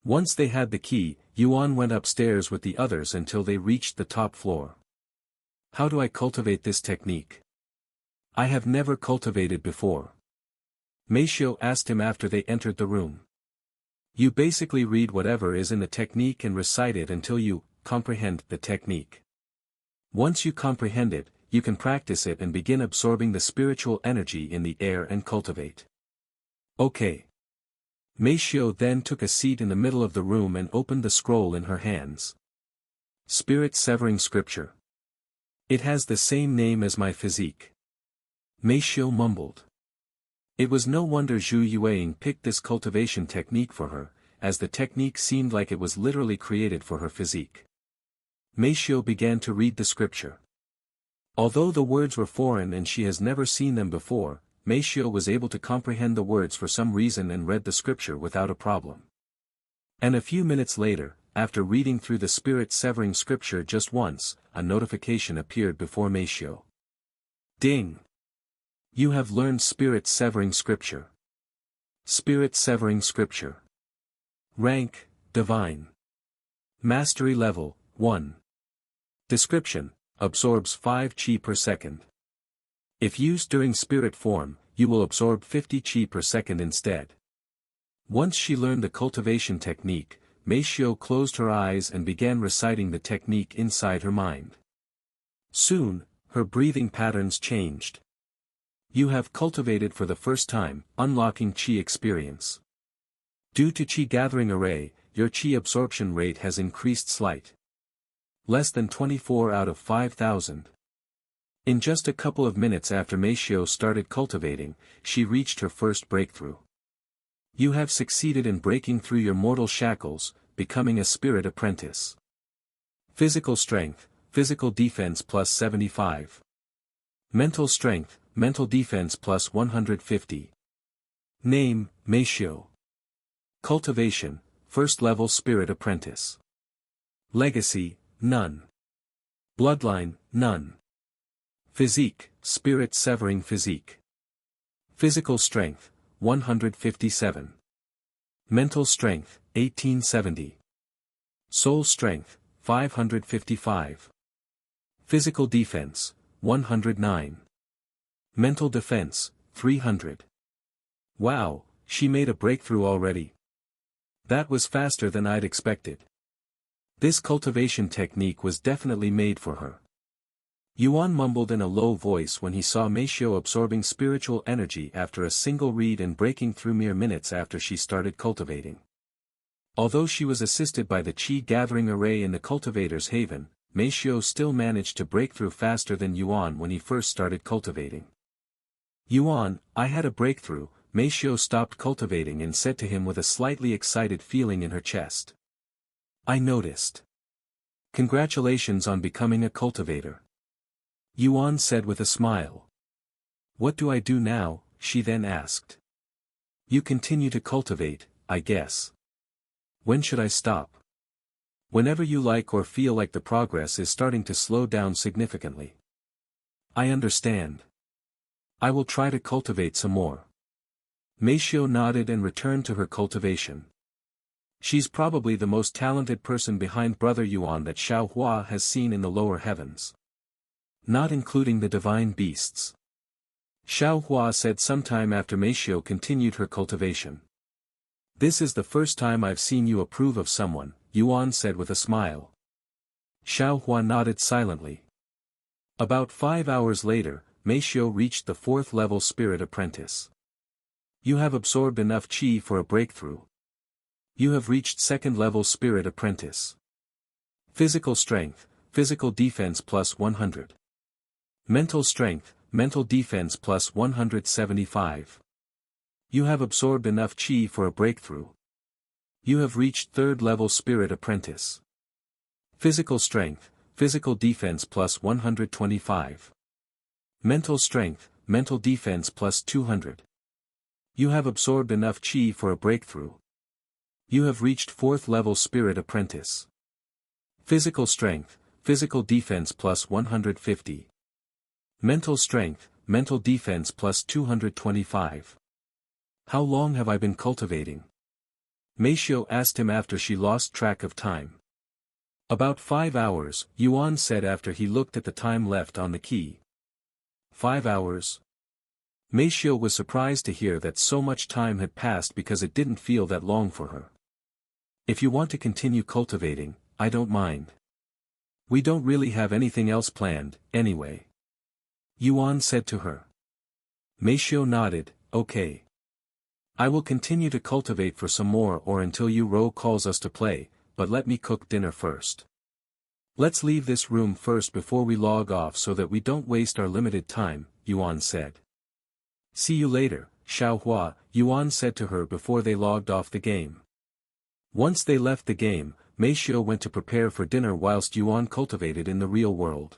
Once they had the key, Yuan went upstairs with the others until they reached the top floor. "How do I cultivate this technique? I have never cultivated before." Meishio asked him after they entered the room. "You basically read whatever is in the technique and recite it until you comprehend the technique. Once you comprehend it, you can practice it and begin absorbing the spiritual energy in the air and cultivate." "Okay." Meishio then took a seat in the middle of the room and opened the scroll in her hands. "Spirit Severing Scripture. It has the same name as my physique." Meishio mumbled. It was no wonder Zhu Yueying picked this cultivation technique for her, as the technique seemed like it was literally created for her physique. Meishio began to read the scripture. Although the words were foreign and she has never seen them before, Meishio was able to comprehend the words for some reason and read the scripture without a problem. And a few minutes later, after reading through the spirit-severing scripture just once, a notification appeared before Meishio. "Ding! You have learned spirit-severing scripture. Spirit-severing scripture. Rank, Divine. Mastery level, 1. Description, absorbs 5 chi per second. If used during spirit form, you will absorb 50 chi per second instead." Once she learned the cultivation technique, Meishio closed her eyes and began reciting the technique inside her mind. Soon, her breathing patterns changed. "You have cultivated for the first time, unlocking chi experience. Due to chi gathering array, your chi absorption rate has increased slight. Less than 24 out of 5,000. In just a couple of minutes after Meishio started cultivating, she reached her first breakthrough. You have succeeded in breaking through your mortal shackles, becoming a spirit apprentice. Physical strength, physical defense plus 75. Mental strength, mental defense plus 150. Name, Meishio. Cultivation, first level spirit apprentice. Legacy, none. Bloodline, none. Physique, spirit severing physique. Physical strength, 157. Mental strength, 1870. Soul strength, 555. Physical defense, 109. Mental defense, 300. Wow, she made a breakthrough already. That was faster than I'd expected. This cultivation technique was definitely made for her. Yuan mumbled in a low voice when he saw Meishio absorbing spiritual energy after a single read and breaking through mere minutes after she started cultivating. Although she was assisted by the Qi gathering array in the cultivator's haven, Meishio still managed to break through faster than Yuan when he first started cultivating. "Yuan, I had a breakthrough," Meishio stopped cultivating and said to him with a slightly excited feeling in her chest. "I noticed. Congratulations on becoming a cultivator," Yuan said with a smile. "What do I do now?" she then asked. You continue to cultivate, I guess. When should I stop? Whenever you like or feel like the progress is starting to slow down significantly. I understand. I will try to cultivate some more. Meishio nodded and returned to her cultivation. She's probably the most talented person behind Brother Yuan that Xiaohua has seen in the lower heavens. Not including the divine beasts. Xiaohua said sometime after Meishio continued her cultivation. This is the first time I've seen you approve of someone, Yuan said with a smile. Xiaohua nodded silently. About 5 hours later, Meishio reached the 4th level spirit apprentice. You have absorbed enough qi for a breakthrough. You have reached 2nd level spirit apprentice. Physical strength, physical defense plus 100. Mental strength, mental defense plus 175. You have absorbed enough qi for a breakthrough. You have reached 3rd level spirit apprentice. Physical strength, physical defense plus 125. Mental strength, mental defense plus 200. You have absorbed enough qi for a breakthrough. You have reached 4th level spirit apprentice. Physical strength, physical defense plus 150. Mental strength, mental defense plus 225. How long have I been cultivating? Meishio asked him after she lost track of time. About 5 hours, Yuan said after he looked at the time left on the key. 5 hours? Meishio was surprised to hear that so much time had passed because it didn't feel that long for her. If you want to continue cultivating, I don't mind. We don't really have anything else planned, anyway. Yuan said to her. Meishio nodded, okay. I will continue to cultivate for some more or until Yu calls us to play, but let me cook dinner first. Let's leave this room first before we log off so that we don't waste our limited time, Yuan said. See you later, Xiaohua, Yuan said to her before they logged off the game. Once they left the game, Meishio went to prepare for dinner whilst Yuan cultivated in the real world.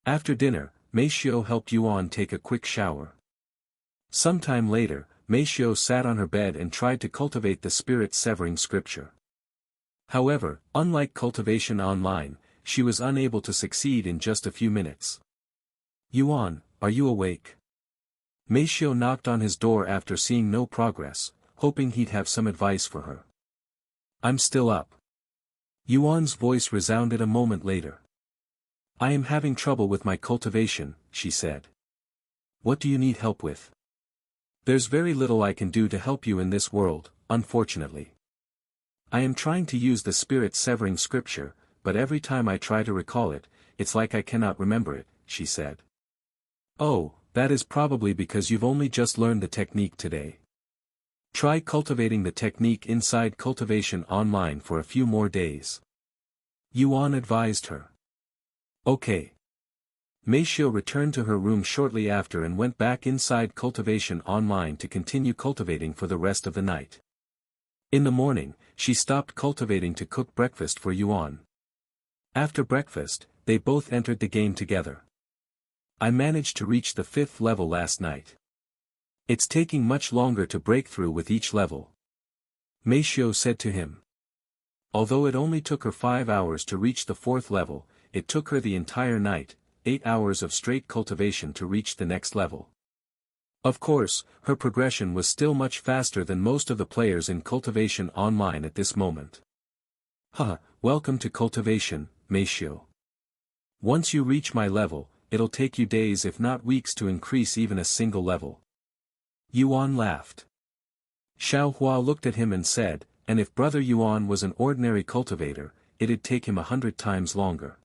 After dinner, Meishio helped Yuan take a quick shower. Sometime later, Meishio sat on her bed and tried to cultivate the spirit-severing scripture. However, unlike Cultivation Online, she was unable to succeed in just a few minutes. Yuan, are you awake? Meishio knocked on his door after seeing no progress, hoping he'd have some advice for her. I'm still up. Yuan's voice resounded a moment later. I am having trouble with my cultivation, she said. What do you need help with? There's very little I can do to help you in this world, unfortunately. I am trying to use the spirit-severing scripture, but every time I try to recall it, it's like I cannot remember it, she said. Oh, that is probably because you've only just learned the technique today. Try cultivating the technique inside Cultivation Online for a few more days. Yuan advised her. Okay. Meishio returned to her room shortly after and went back inside Cultivation Online to continue cultivating for the rest of the night. In the morning, she stopped cultivating to cook breakfast for Yuan. After breakfast, they both entered the game together. I managed to reach the 5th level last night. It's taking much longer to break through with each level. Meishio said to him. Although it only took her 5 hours to reach the 4th level, it took her the entire night, 8 hours of straight cultivation to reach the next level. Of course, her progression was still much faster than most of the players in Cultivation Online at this moment. Welcome to Cultivation, Meishio. Once you reach my level, it'll take you days if not weeks to increase even a single level. Yuan laughed. Xiaohua looked at him and said, and if Brother Yuan was an ordinary cultivator, it'd take him 100 times longer.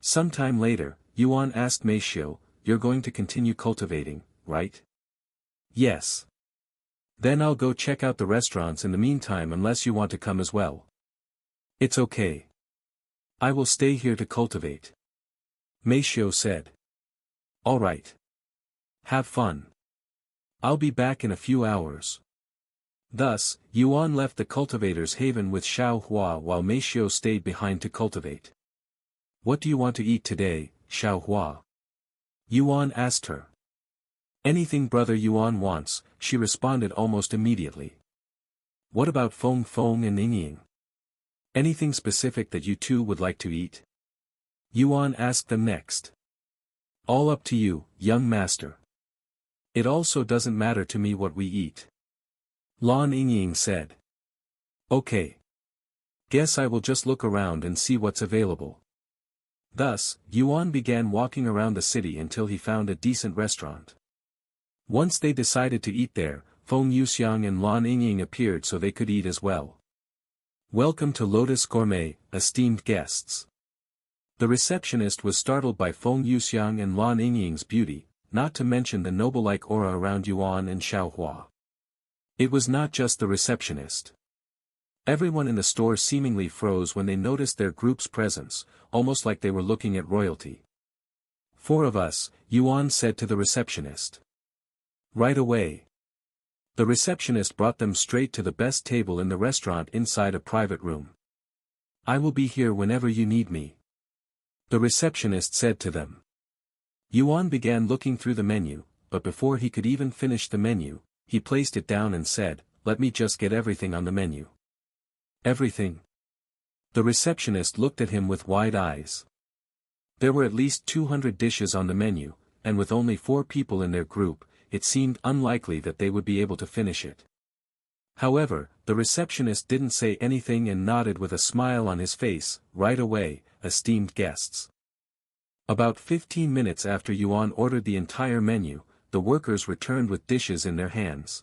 Sometime later, Yuan asked Meishio, you're going to continue cultivating, right? Yes. Then I'll go check out the restaurants in the meantime unless you want to come as well. It's okay. I will stay here to cultivate. Meishio said. All right. Have fun. I'll be back in a few hours. Thus, Yuan left the cultivator's haven with Xiaohua while Meishio stayed behind to cultivate. What do you want to eat today, Xiaohua? Yuan asked her. Anything Brother Yuan wants, she responded almost immediately. What about Feng Feng and Ying Ying? Anything specific that you two would like to eat? Yuan asked them next. All up to you, young master. It also doesn't matter to me what we eat. Lan Ying said. Okay. Guess I will just look around and see what's available. Thus, Yuan began walking around the city until he found a decent restaurant. Once they decided to eat there, Feng Yuxiang and Lan Ying appeared so they could eat as well. Welcome to Lotus Gourmet, esteemed guests. The receptionist was startled by Feng Yuxiang and Lan Ying's beauty, not to mention the noble-like aura around Yuan and Xiaohua. It was not just the receptionist. Everyone in the store seemingly froze when they noticed their group's presence, almost like they were looking at royalty. 4 of us, Yuan said to the receptionist. Right away. The receptionist brought them straight to the best table in the restaurant inside a private room. I will be here whenever you need me. The receptionist said to them. Yuan began looking through the menu, but before he could even finish the menu, he placed it down and said, let me just get everything on the menu. Everything? The receptionist looked at him with wide eyes. There were at least 200 dishes on the menu, and with only 4 people in their group, it seemed unlikely that they would be able to finish it. However, the receptionist didn't say anything and nodded with a smile on his face, right away, esteemed guests. About 15 minutes after Yuan ordered the entire menu, the workers returned with dishes in their hands.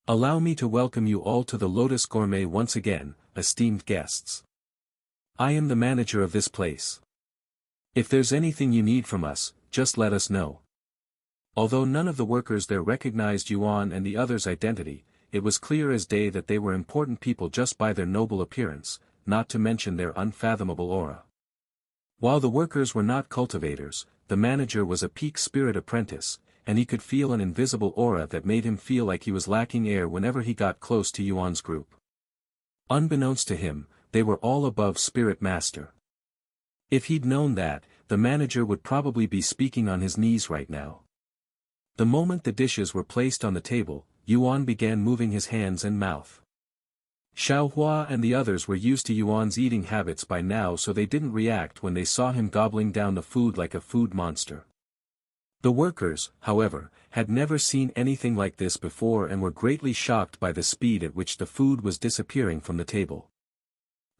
Allow me to welcome you all to the Lotus Gourmet once again, esteemed guests. I am the manager of this place. If there's anything you need from us, just let us know. Although none of the workers there recognized Yuan and the others' identity, it was clear as day that they were important people just by their noble appearance, not to mention their unfathomable aura. While the workers were not cultivators, the manager was a peak spirit apprentice, and he could feel an invisible aura that made him feel like he was lacking air whenever he got close to Yuan's group. Unbeknownst to him, they were all above spirit master. If he'd known that, the manager would probably be speaking on his knees right now. The moment the dishes were placed on the table, Yuan began moving his hands and mouth. Xiaohua and the others were used to Yuan's eating habits by now, so they didn't react when they saw him gobbling down the food like a food monster. The workers, however, had never seen anything like this before and were greatly shocked by the speed at which the food was disappearing from the table.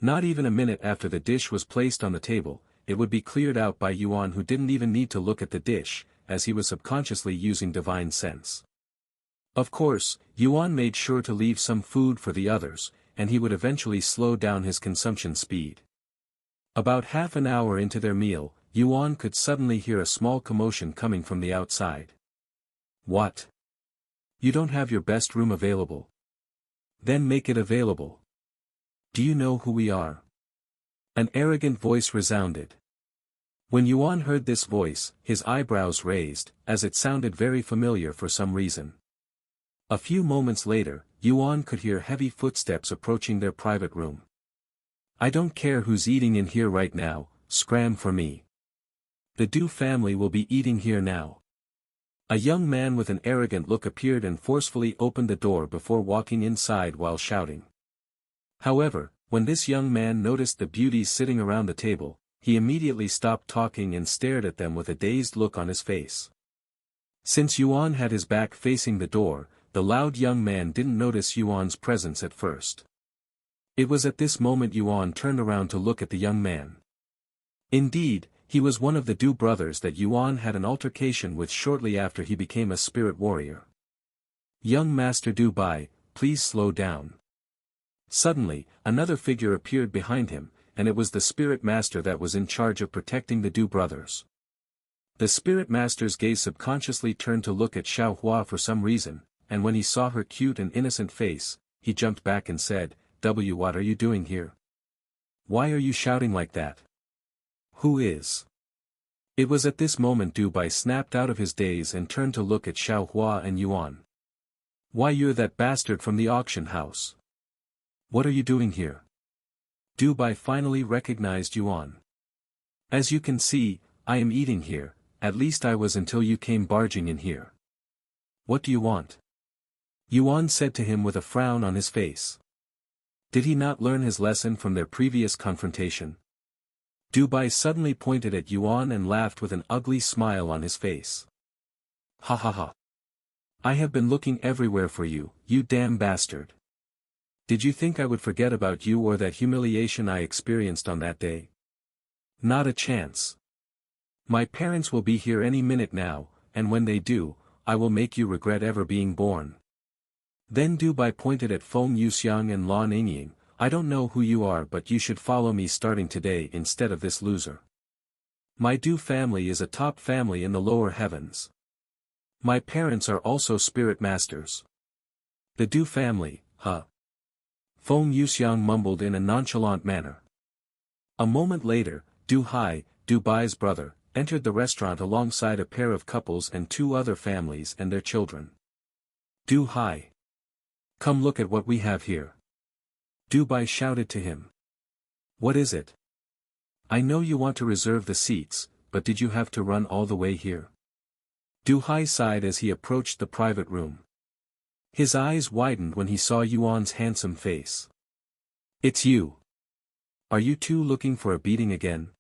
Not even a minute after the dish was placed on the table, it would be cleared out by Yuan, who didn't even need to look at the dish, as he was subconsciously using divine sense. Of course, Yuan made sure to leave some food for the others, and he would eventually slow down his consumption speed. About half an hour into their meal, Yuan could suddenly hear a small commotion coming from the outside. What? You don't have your best room available? Then make it available. Do you know who we are? An arrogant voice resounded. When Yuan heard this voice, his eyebrows raised, as it sounded very familiar for some reason. A few moments later, Yuan could hear heavy footsteps approaching their private room. I don't care who's eating in here right now, scram for me. The Du family will be eating here now. A young man with an arrogant look appeared and forcefully opened the door before walking inside while shouting. However, when this young man noticed the beauties sitting around the table, he immediately stopped talking and stared at them with a dazed look on his face. Since Yuan had his back facing the door, the loud young man didn't notice Yuan's presence at first. It was at this moment Yuan turned around to look at the young man. Indeed, he was one of the Du brothers that Yuan had an altercation with shortly after he became a spirit warrior. Young Master Du Bai, please slow down. Suddenly, another figure appeared behind him, and it was the spirit master that was in charge of protecting the Du brothers. The spirit master's gaze subconsciously turned to look at Xiaohua for some reason, and when he saw her cute and innocent face, he jumped back and said, What are you doing here? Why are you shouting like that? Who is? It was at this moment Du Bai snapped out of his daze and turned to look at Xiaohua and Yuan. Why, you're that bastard from the auction house. What are you doing here? Du Bai finally recognized Yuan. As you can see, I am eating here, at least I was until you came barging in here. What do you want? Yuan said to him with a frown on his face. Did he not learn his lesson from their previous confrontation? Dubai suddenly pointed at Yuan and laughed with an ugly smile on his face. Ha ha ha. I have been looking everywhere for you, you damn bastard. Did you think I would forget about you or that humiliation I experienced on that day? Not a chance. My parents will be here any minute now, and when they do, I will make you regret ever being born. Then Dubai pointed at Feng Yuxiang and Lan Yingying. I don't know who you are, but you should follow me starting today instead of this loser. My Du family is a top family in the lower heavens. My parents are also spirit masters. The Du family, huh? Feng Yuxiang mumbled in a nonchalant manner. A moment later, Du Hai, Dubai's brother, entered the restaurant alongside a pair of couples and two other families and their children. Du Hai. Come look at what we have here. Dubai shouted to him. What is it? I know you want to reserve the seats, but did you have to run all the way here? Du Hai sighed as he approached the private room. His eyes widened when he saw Yuan's handsome face. It's you. Are you two looking for a beating again?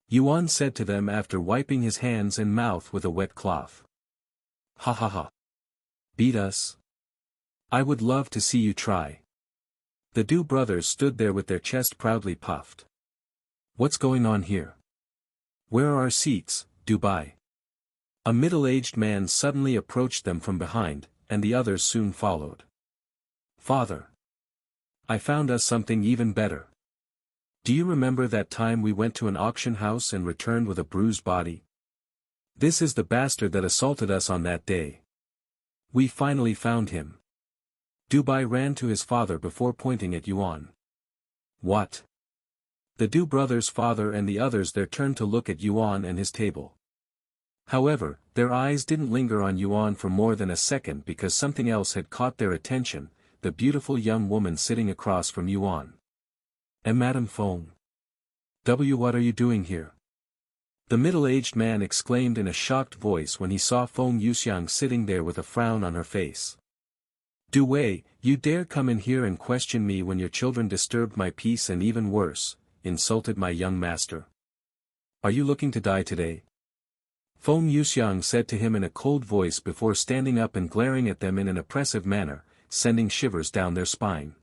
Yuan said to them after wiping his hands and mouth with a wet cloth. Ha ha ha. Beat us? I would love to see you try. The Du brothers stood there with their chest proudly puffed. What's going on here? Where are our seats, Dubai? A middle-aged man suddenly approached them from behind, and the others soon followed. Father. I found us something even better. Do you remember that time we went to an auction house and returned with a bruised body? This is the bastard that assaulted us on that day. We finally found him. Dubai ran to his father before pointing at Yuan. What? The Du brothers' father and the others there turned to look at Yuan and his table. However, their eyes didn't linger on Yuan for more than a second because something else had caught their attention, the beautiful young woman sitting across from Yuan. Madame Feng. What are you doing here? The middle-aged man exclaimed in a shocked voice when he saw Feng Yuxiang sitting there with a frown on her face. Du Wei, you dare come in here and question me when your children disturbed my peace and even worse, insulted my young master. Are you looking to die today? Feng Yuxiang said to him in a cold voice before standing up and glaring at them in an oppressive manner, sending shivers down their spine.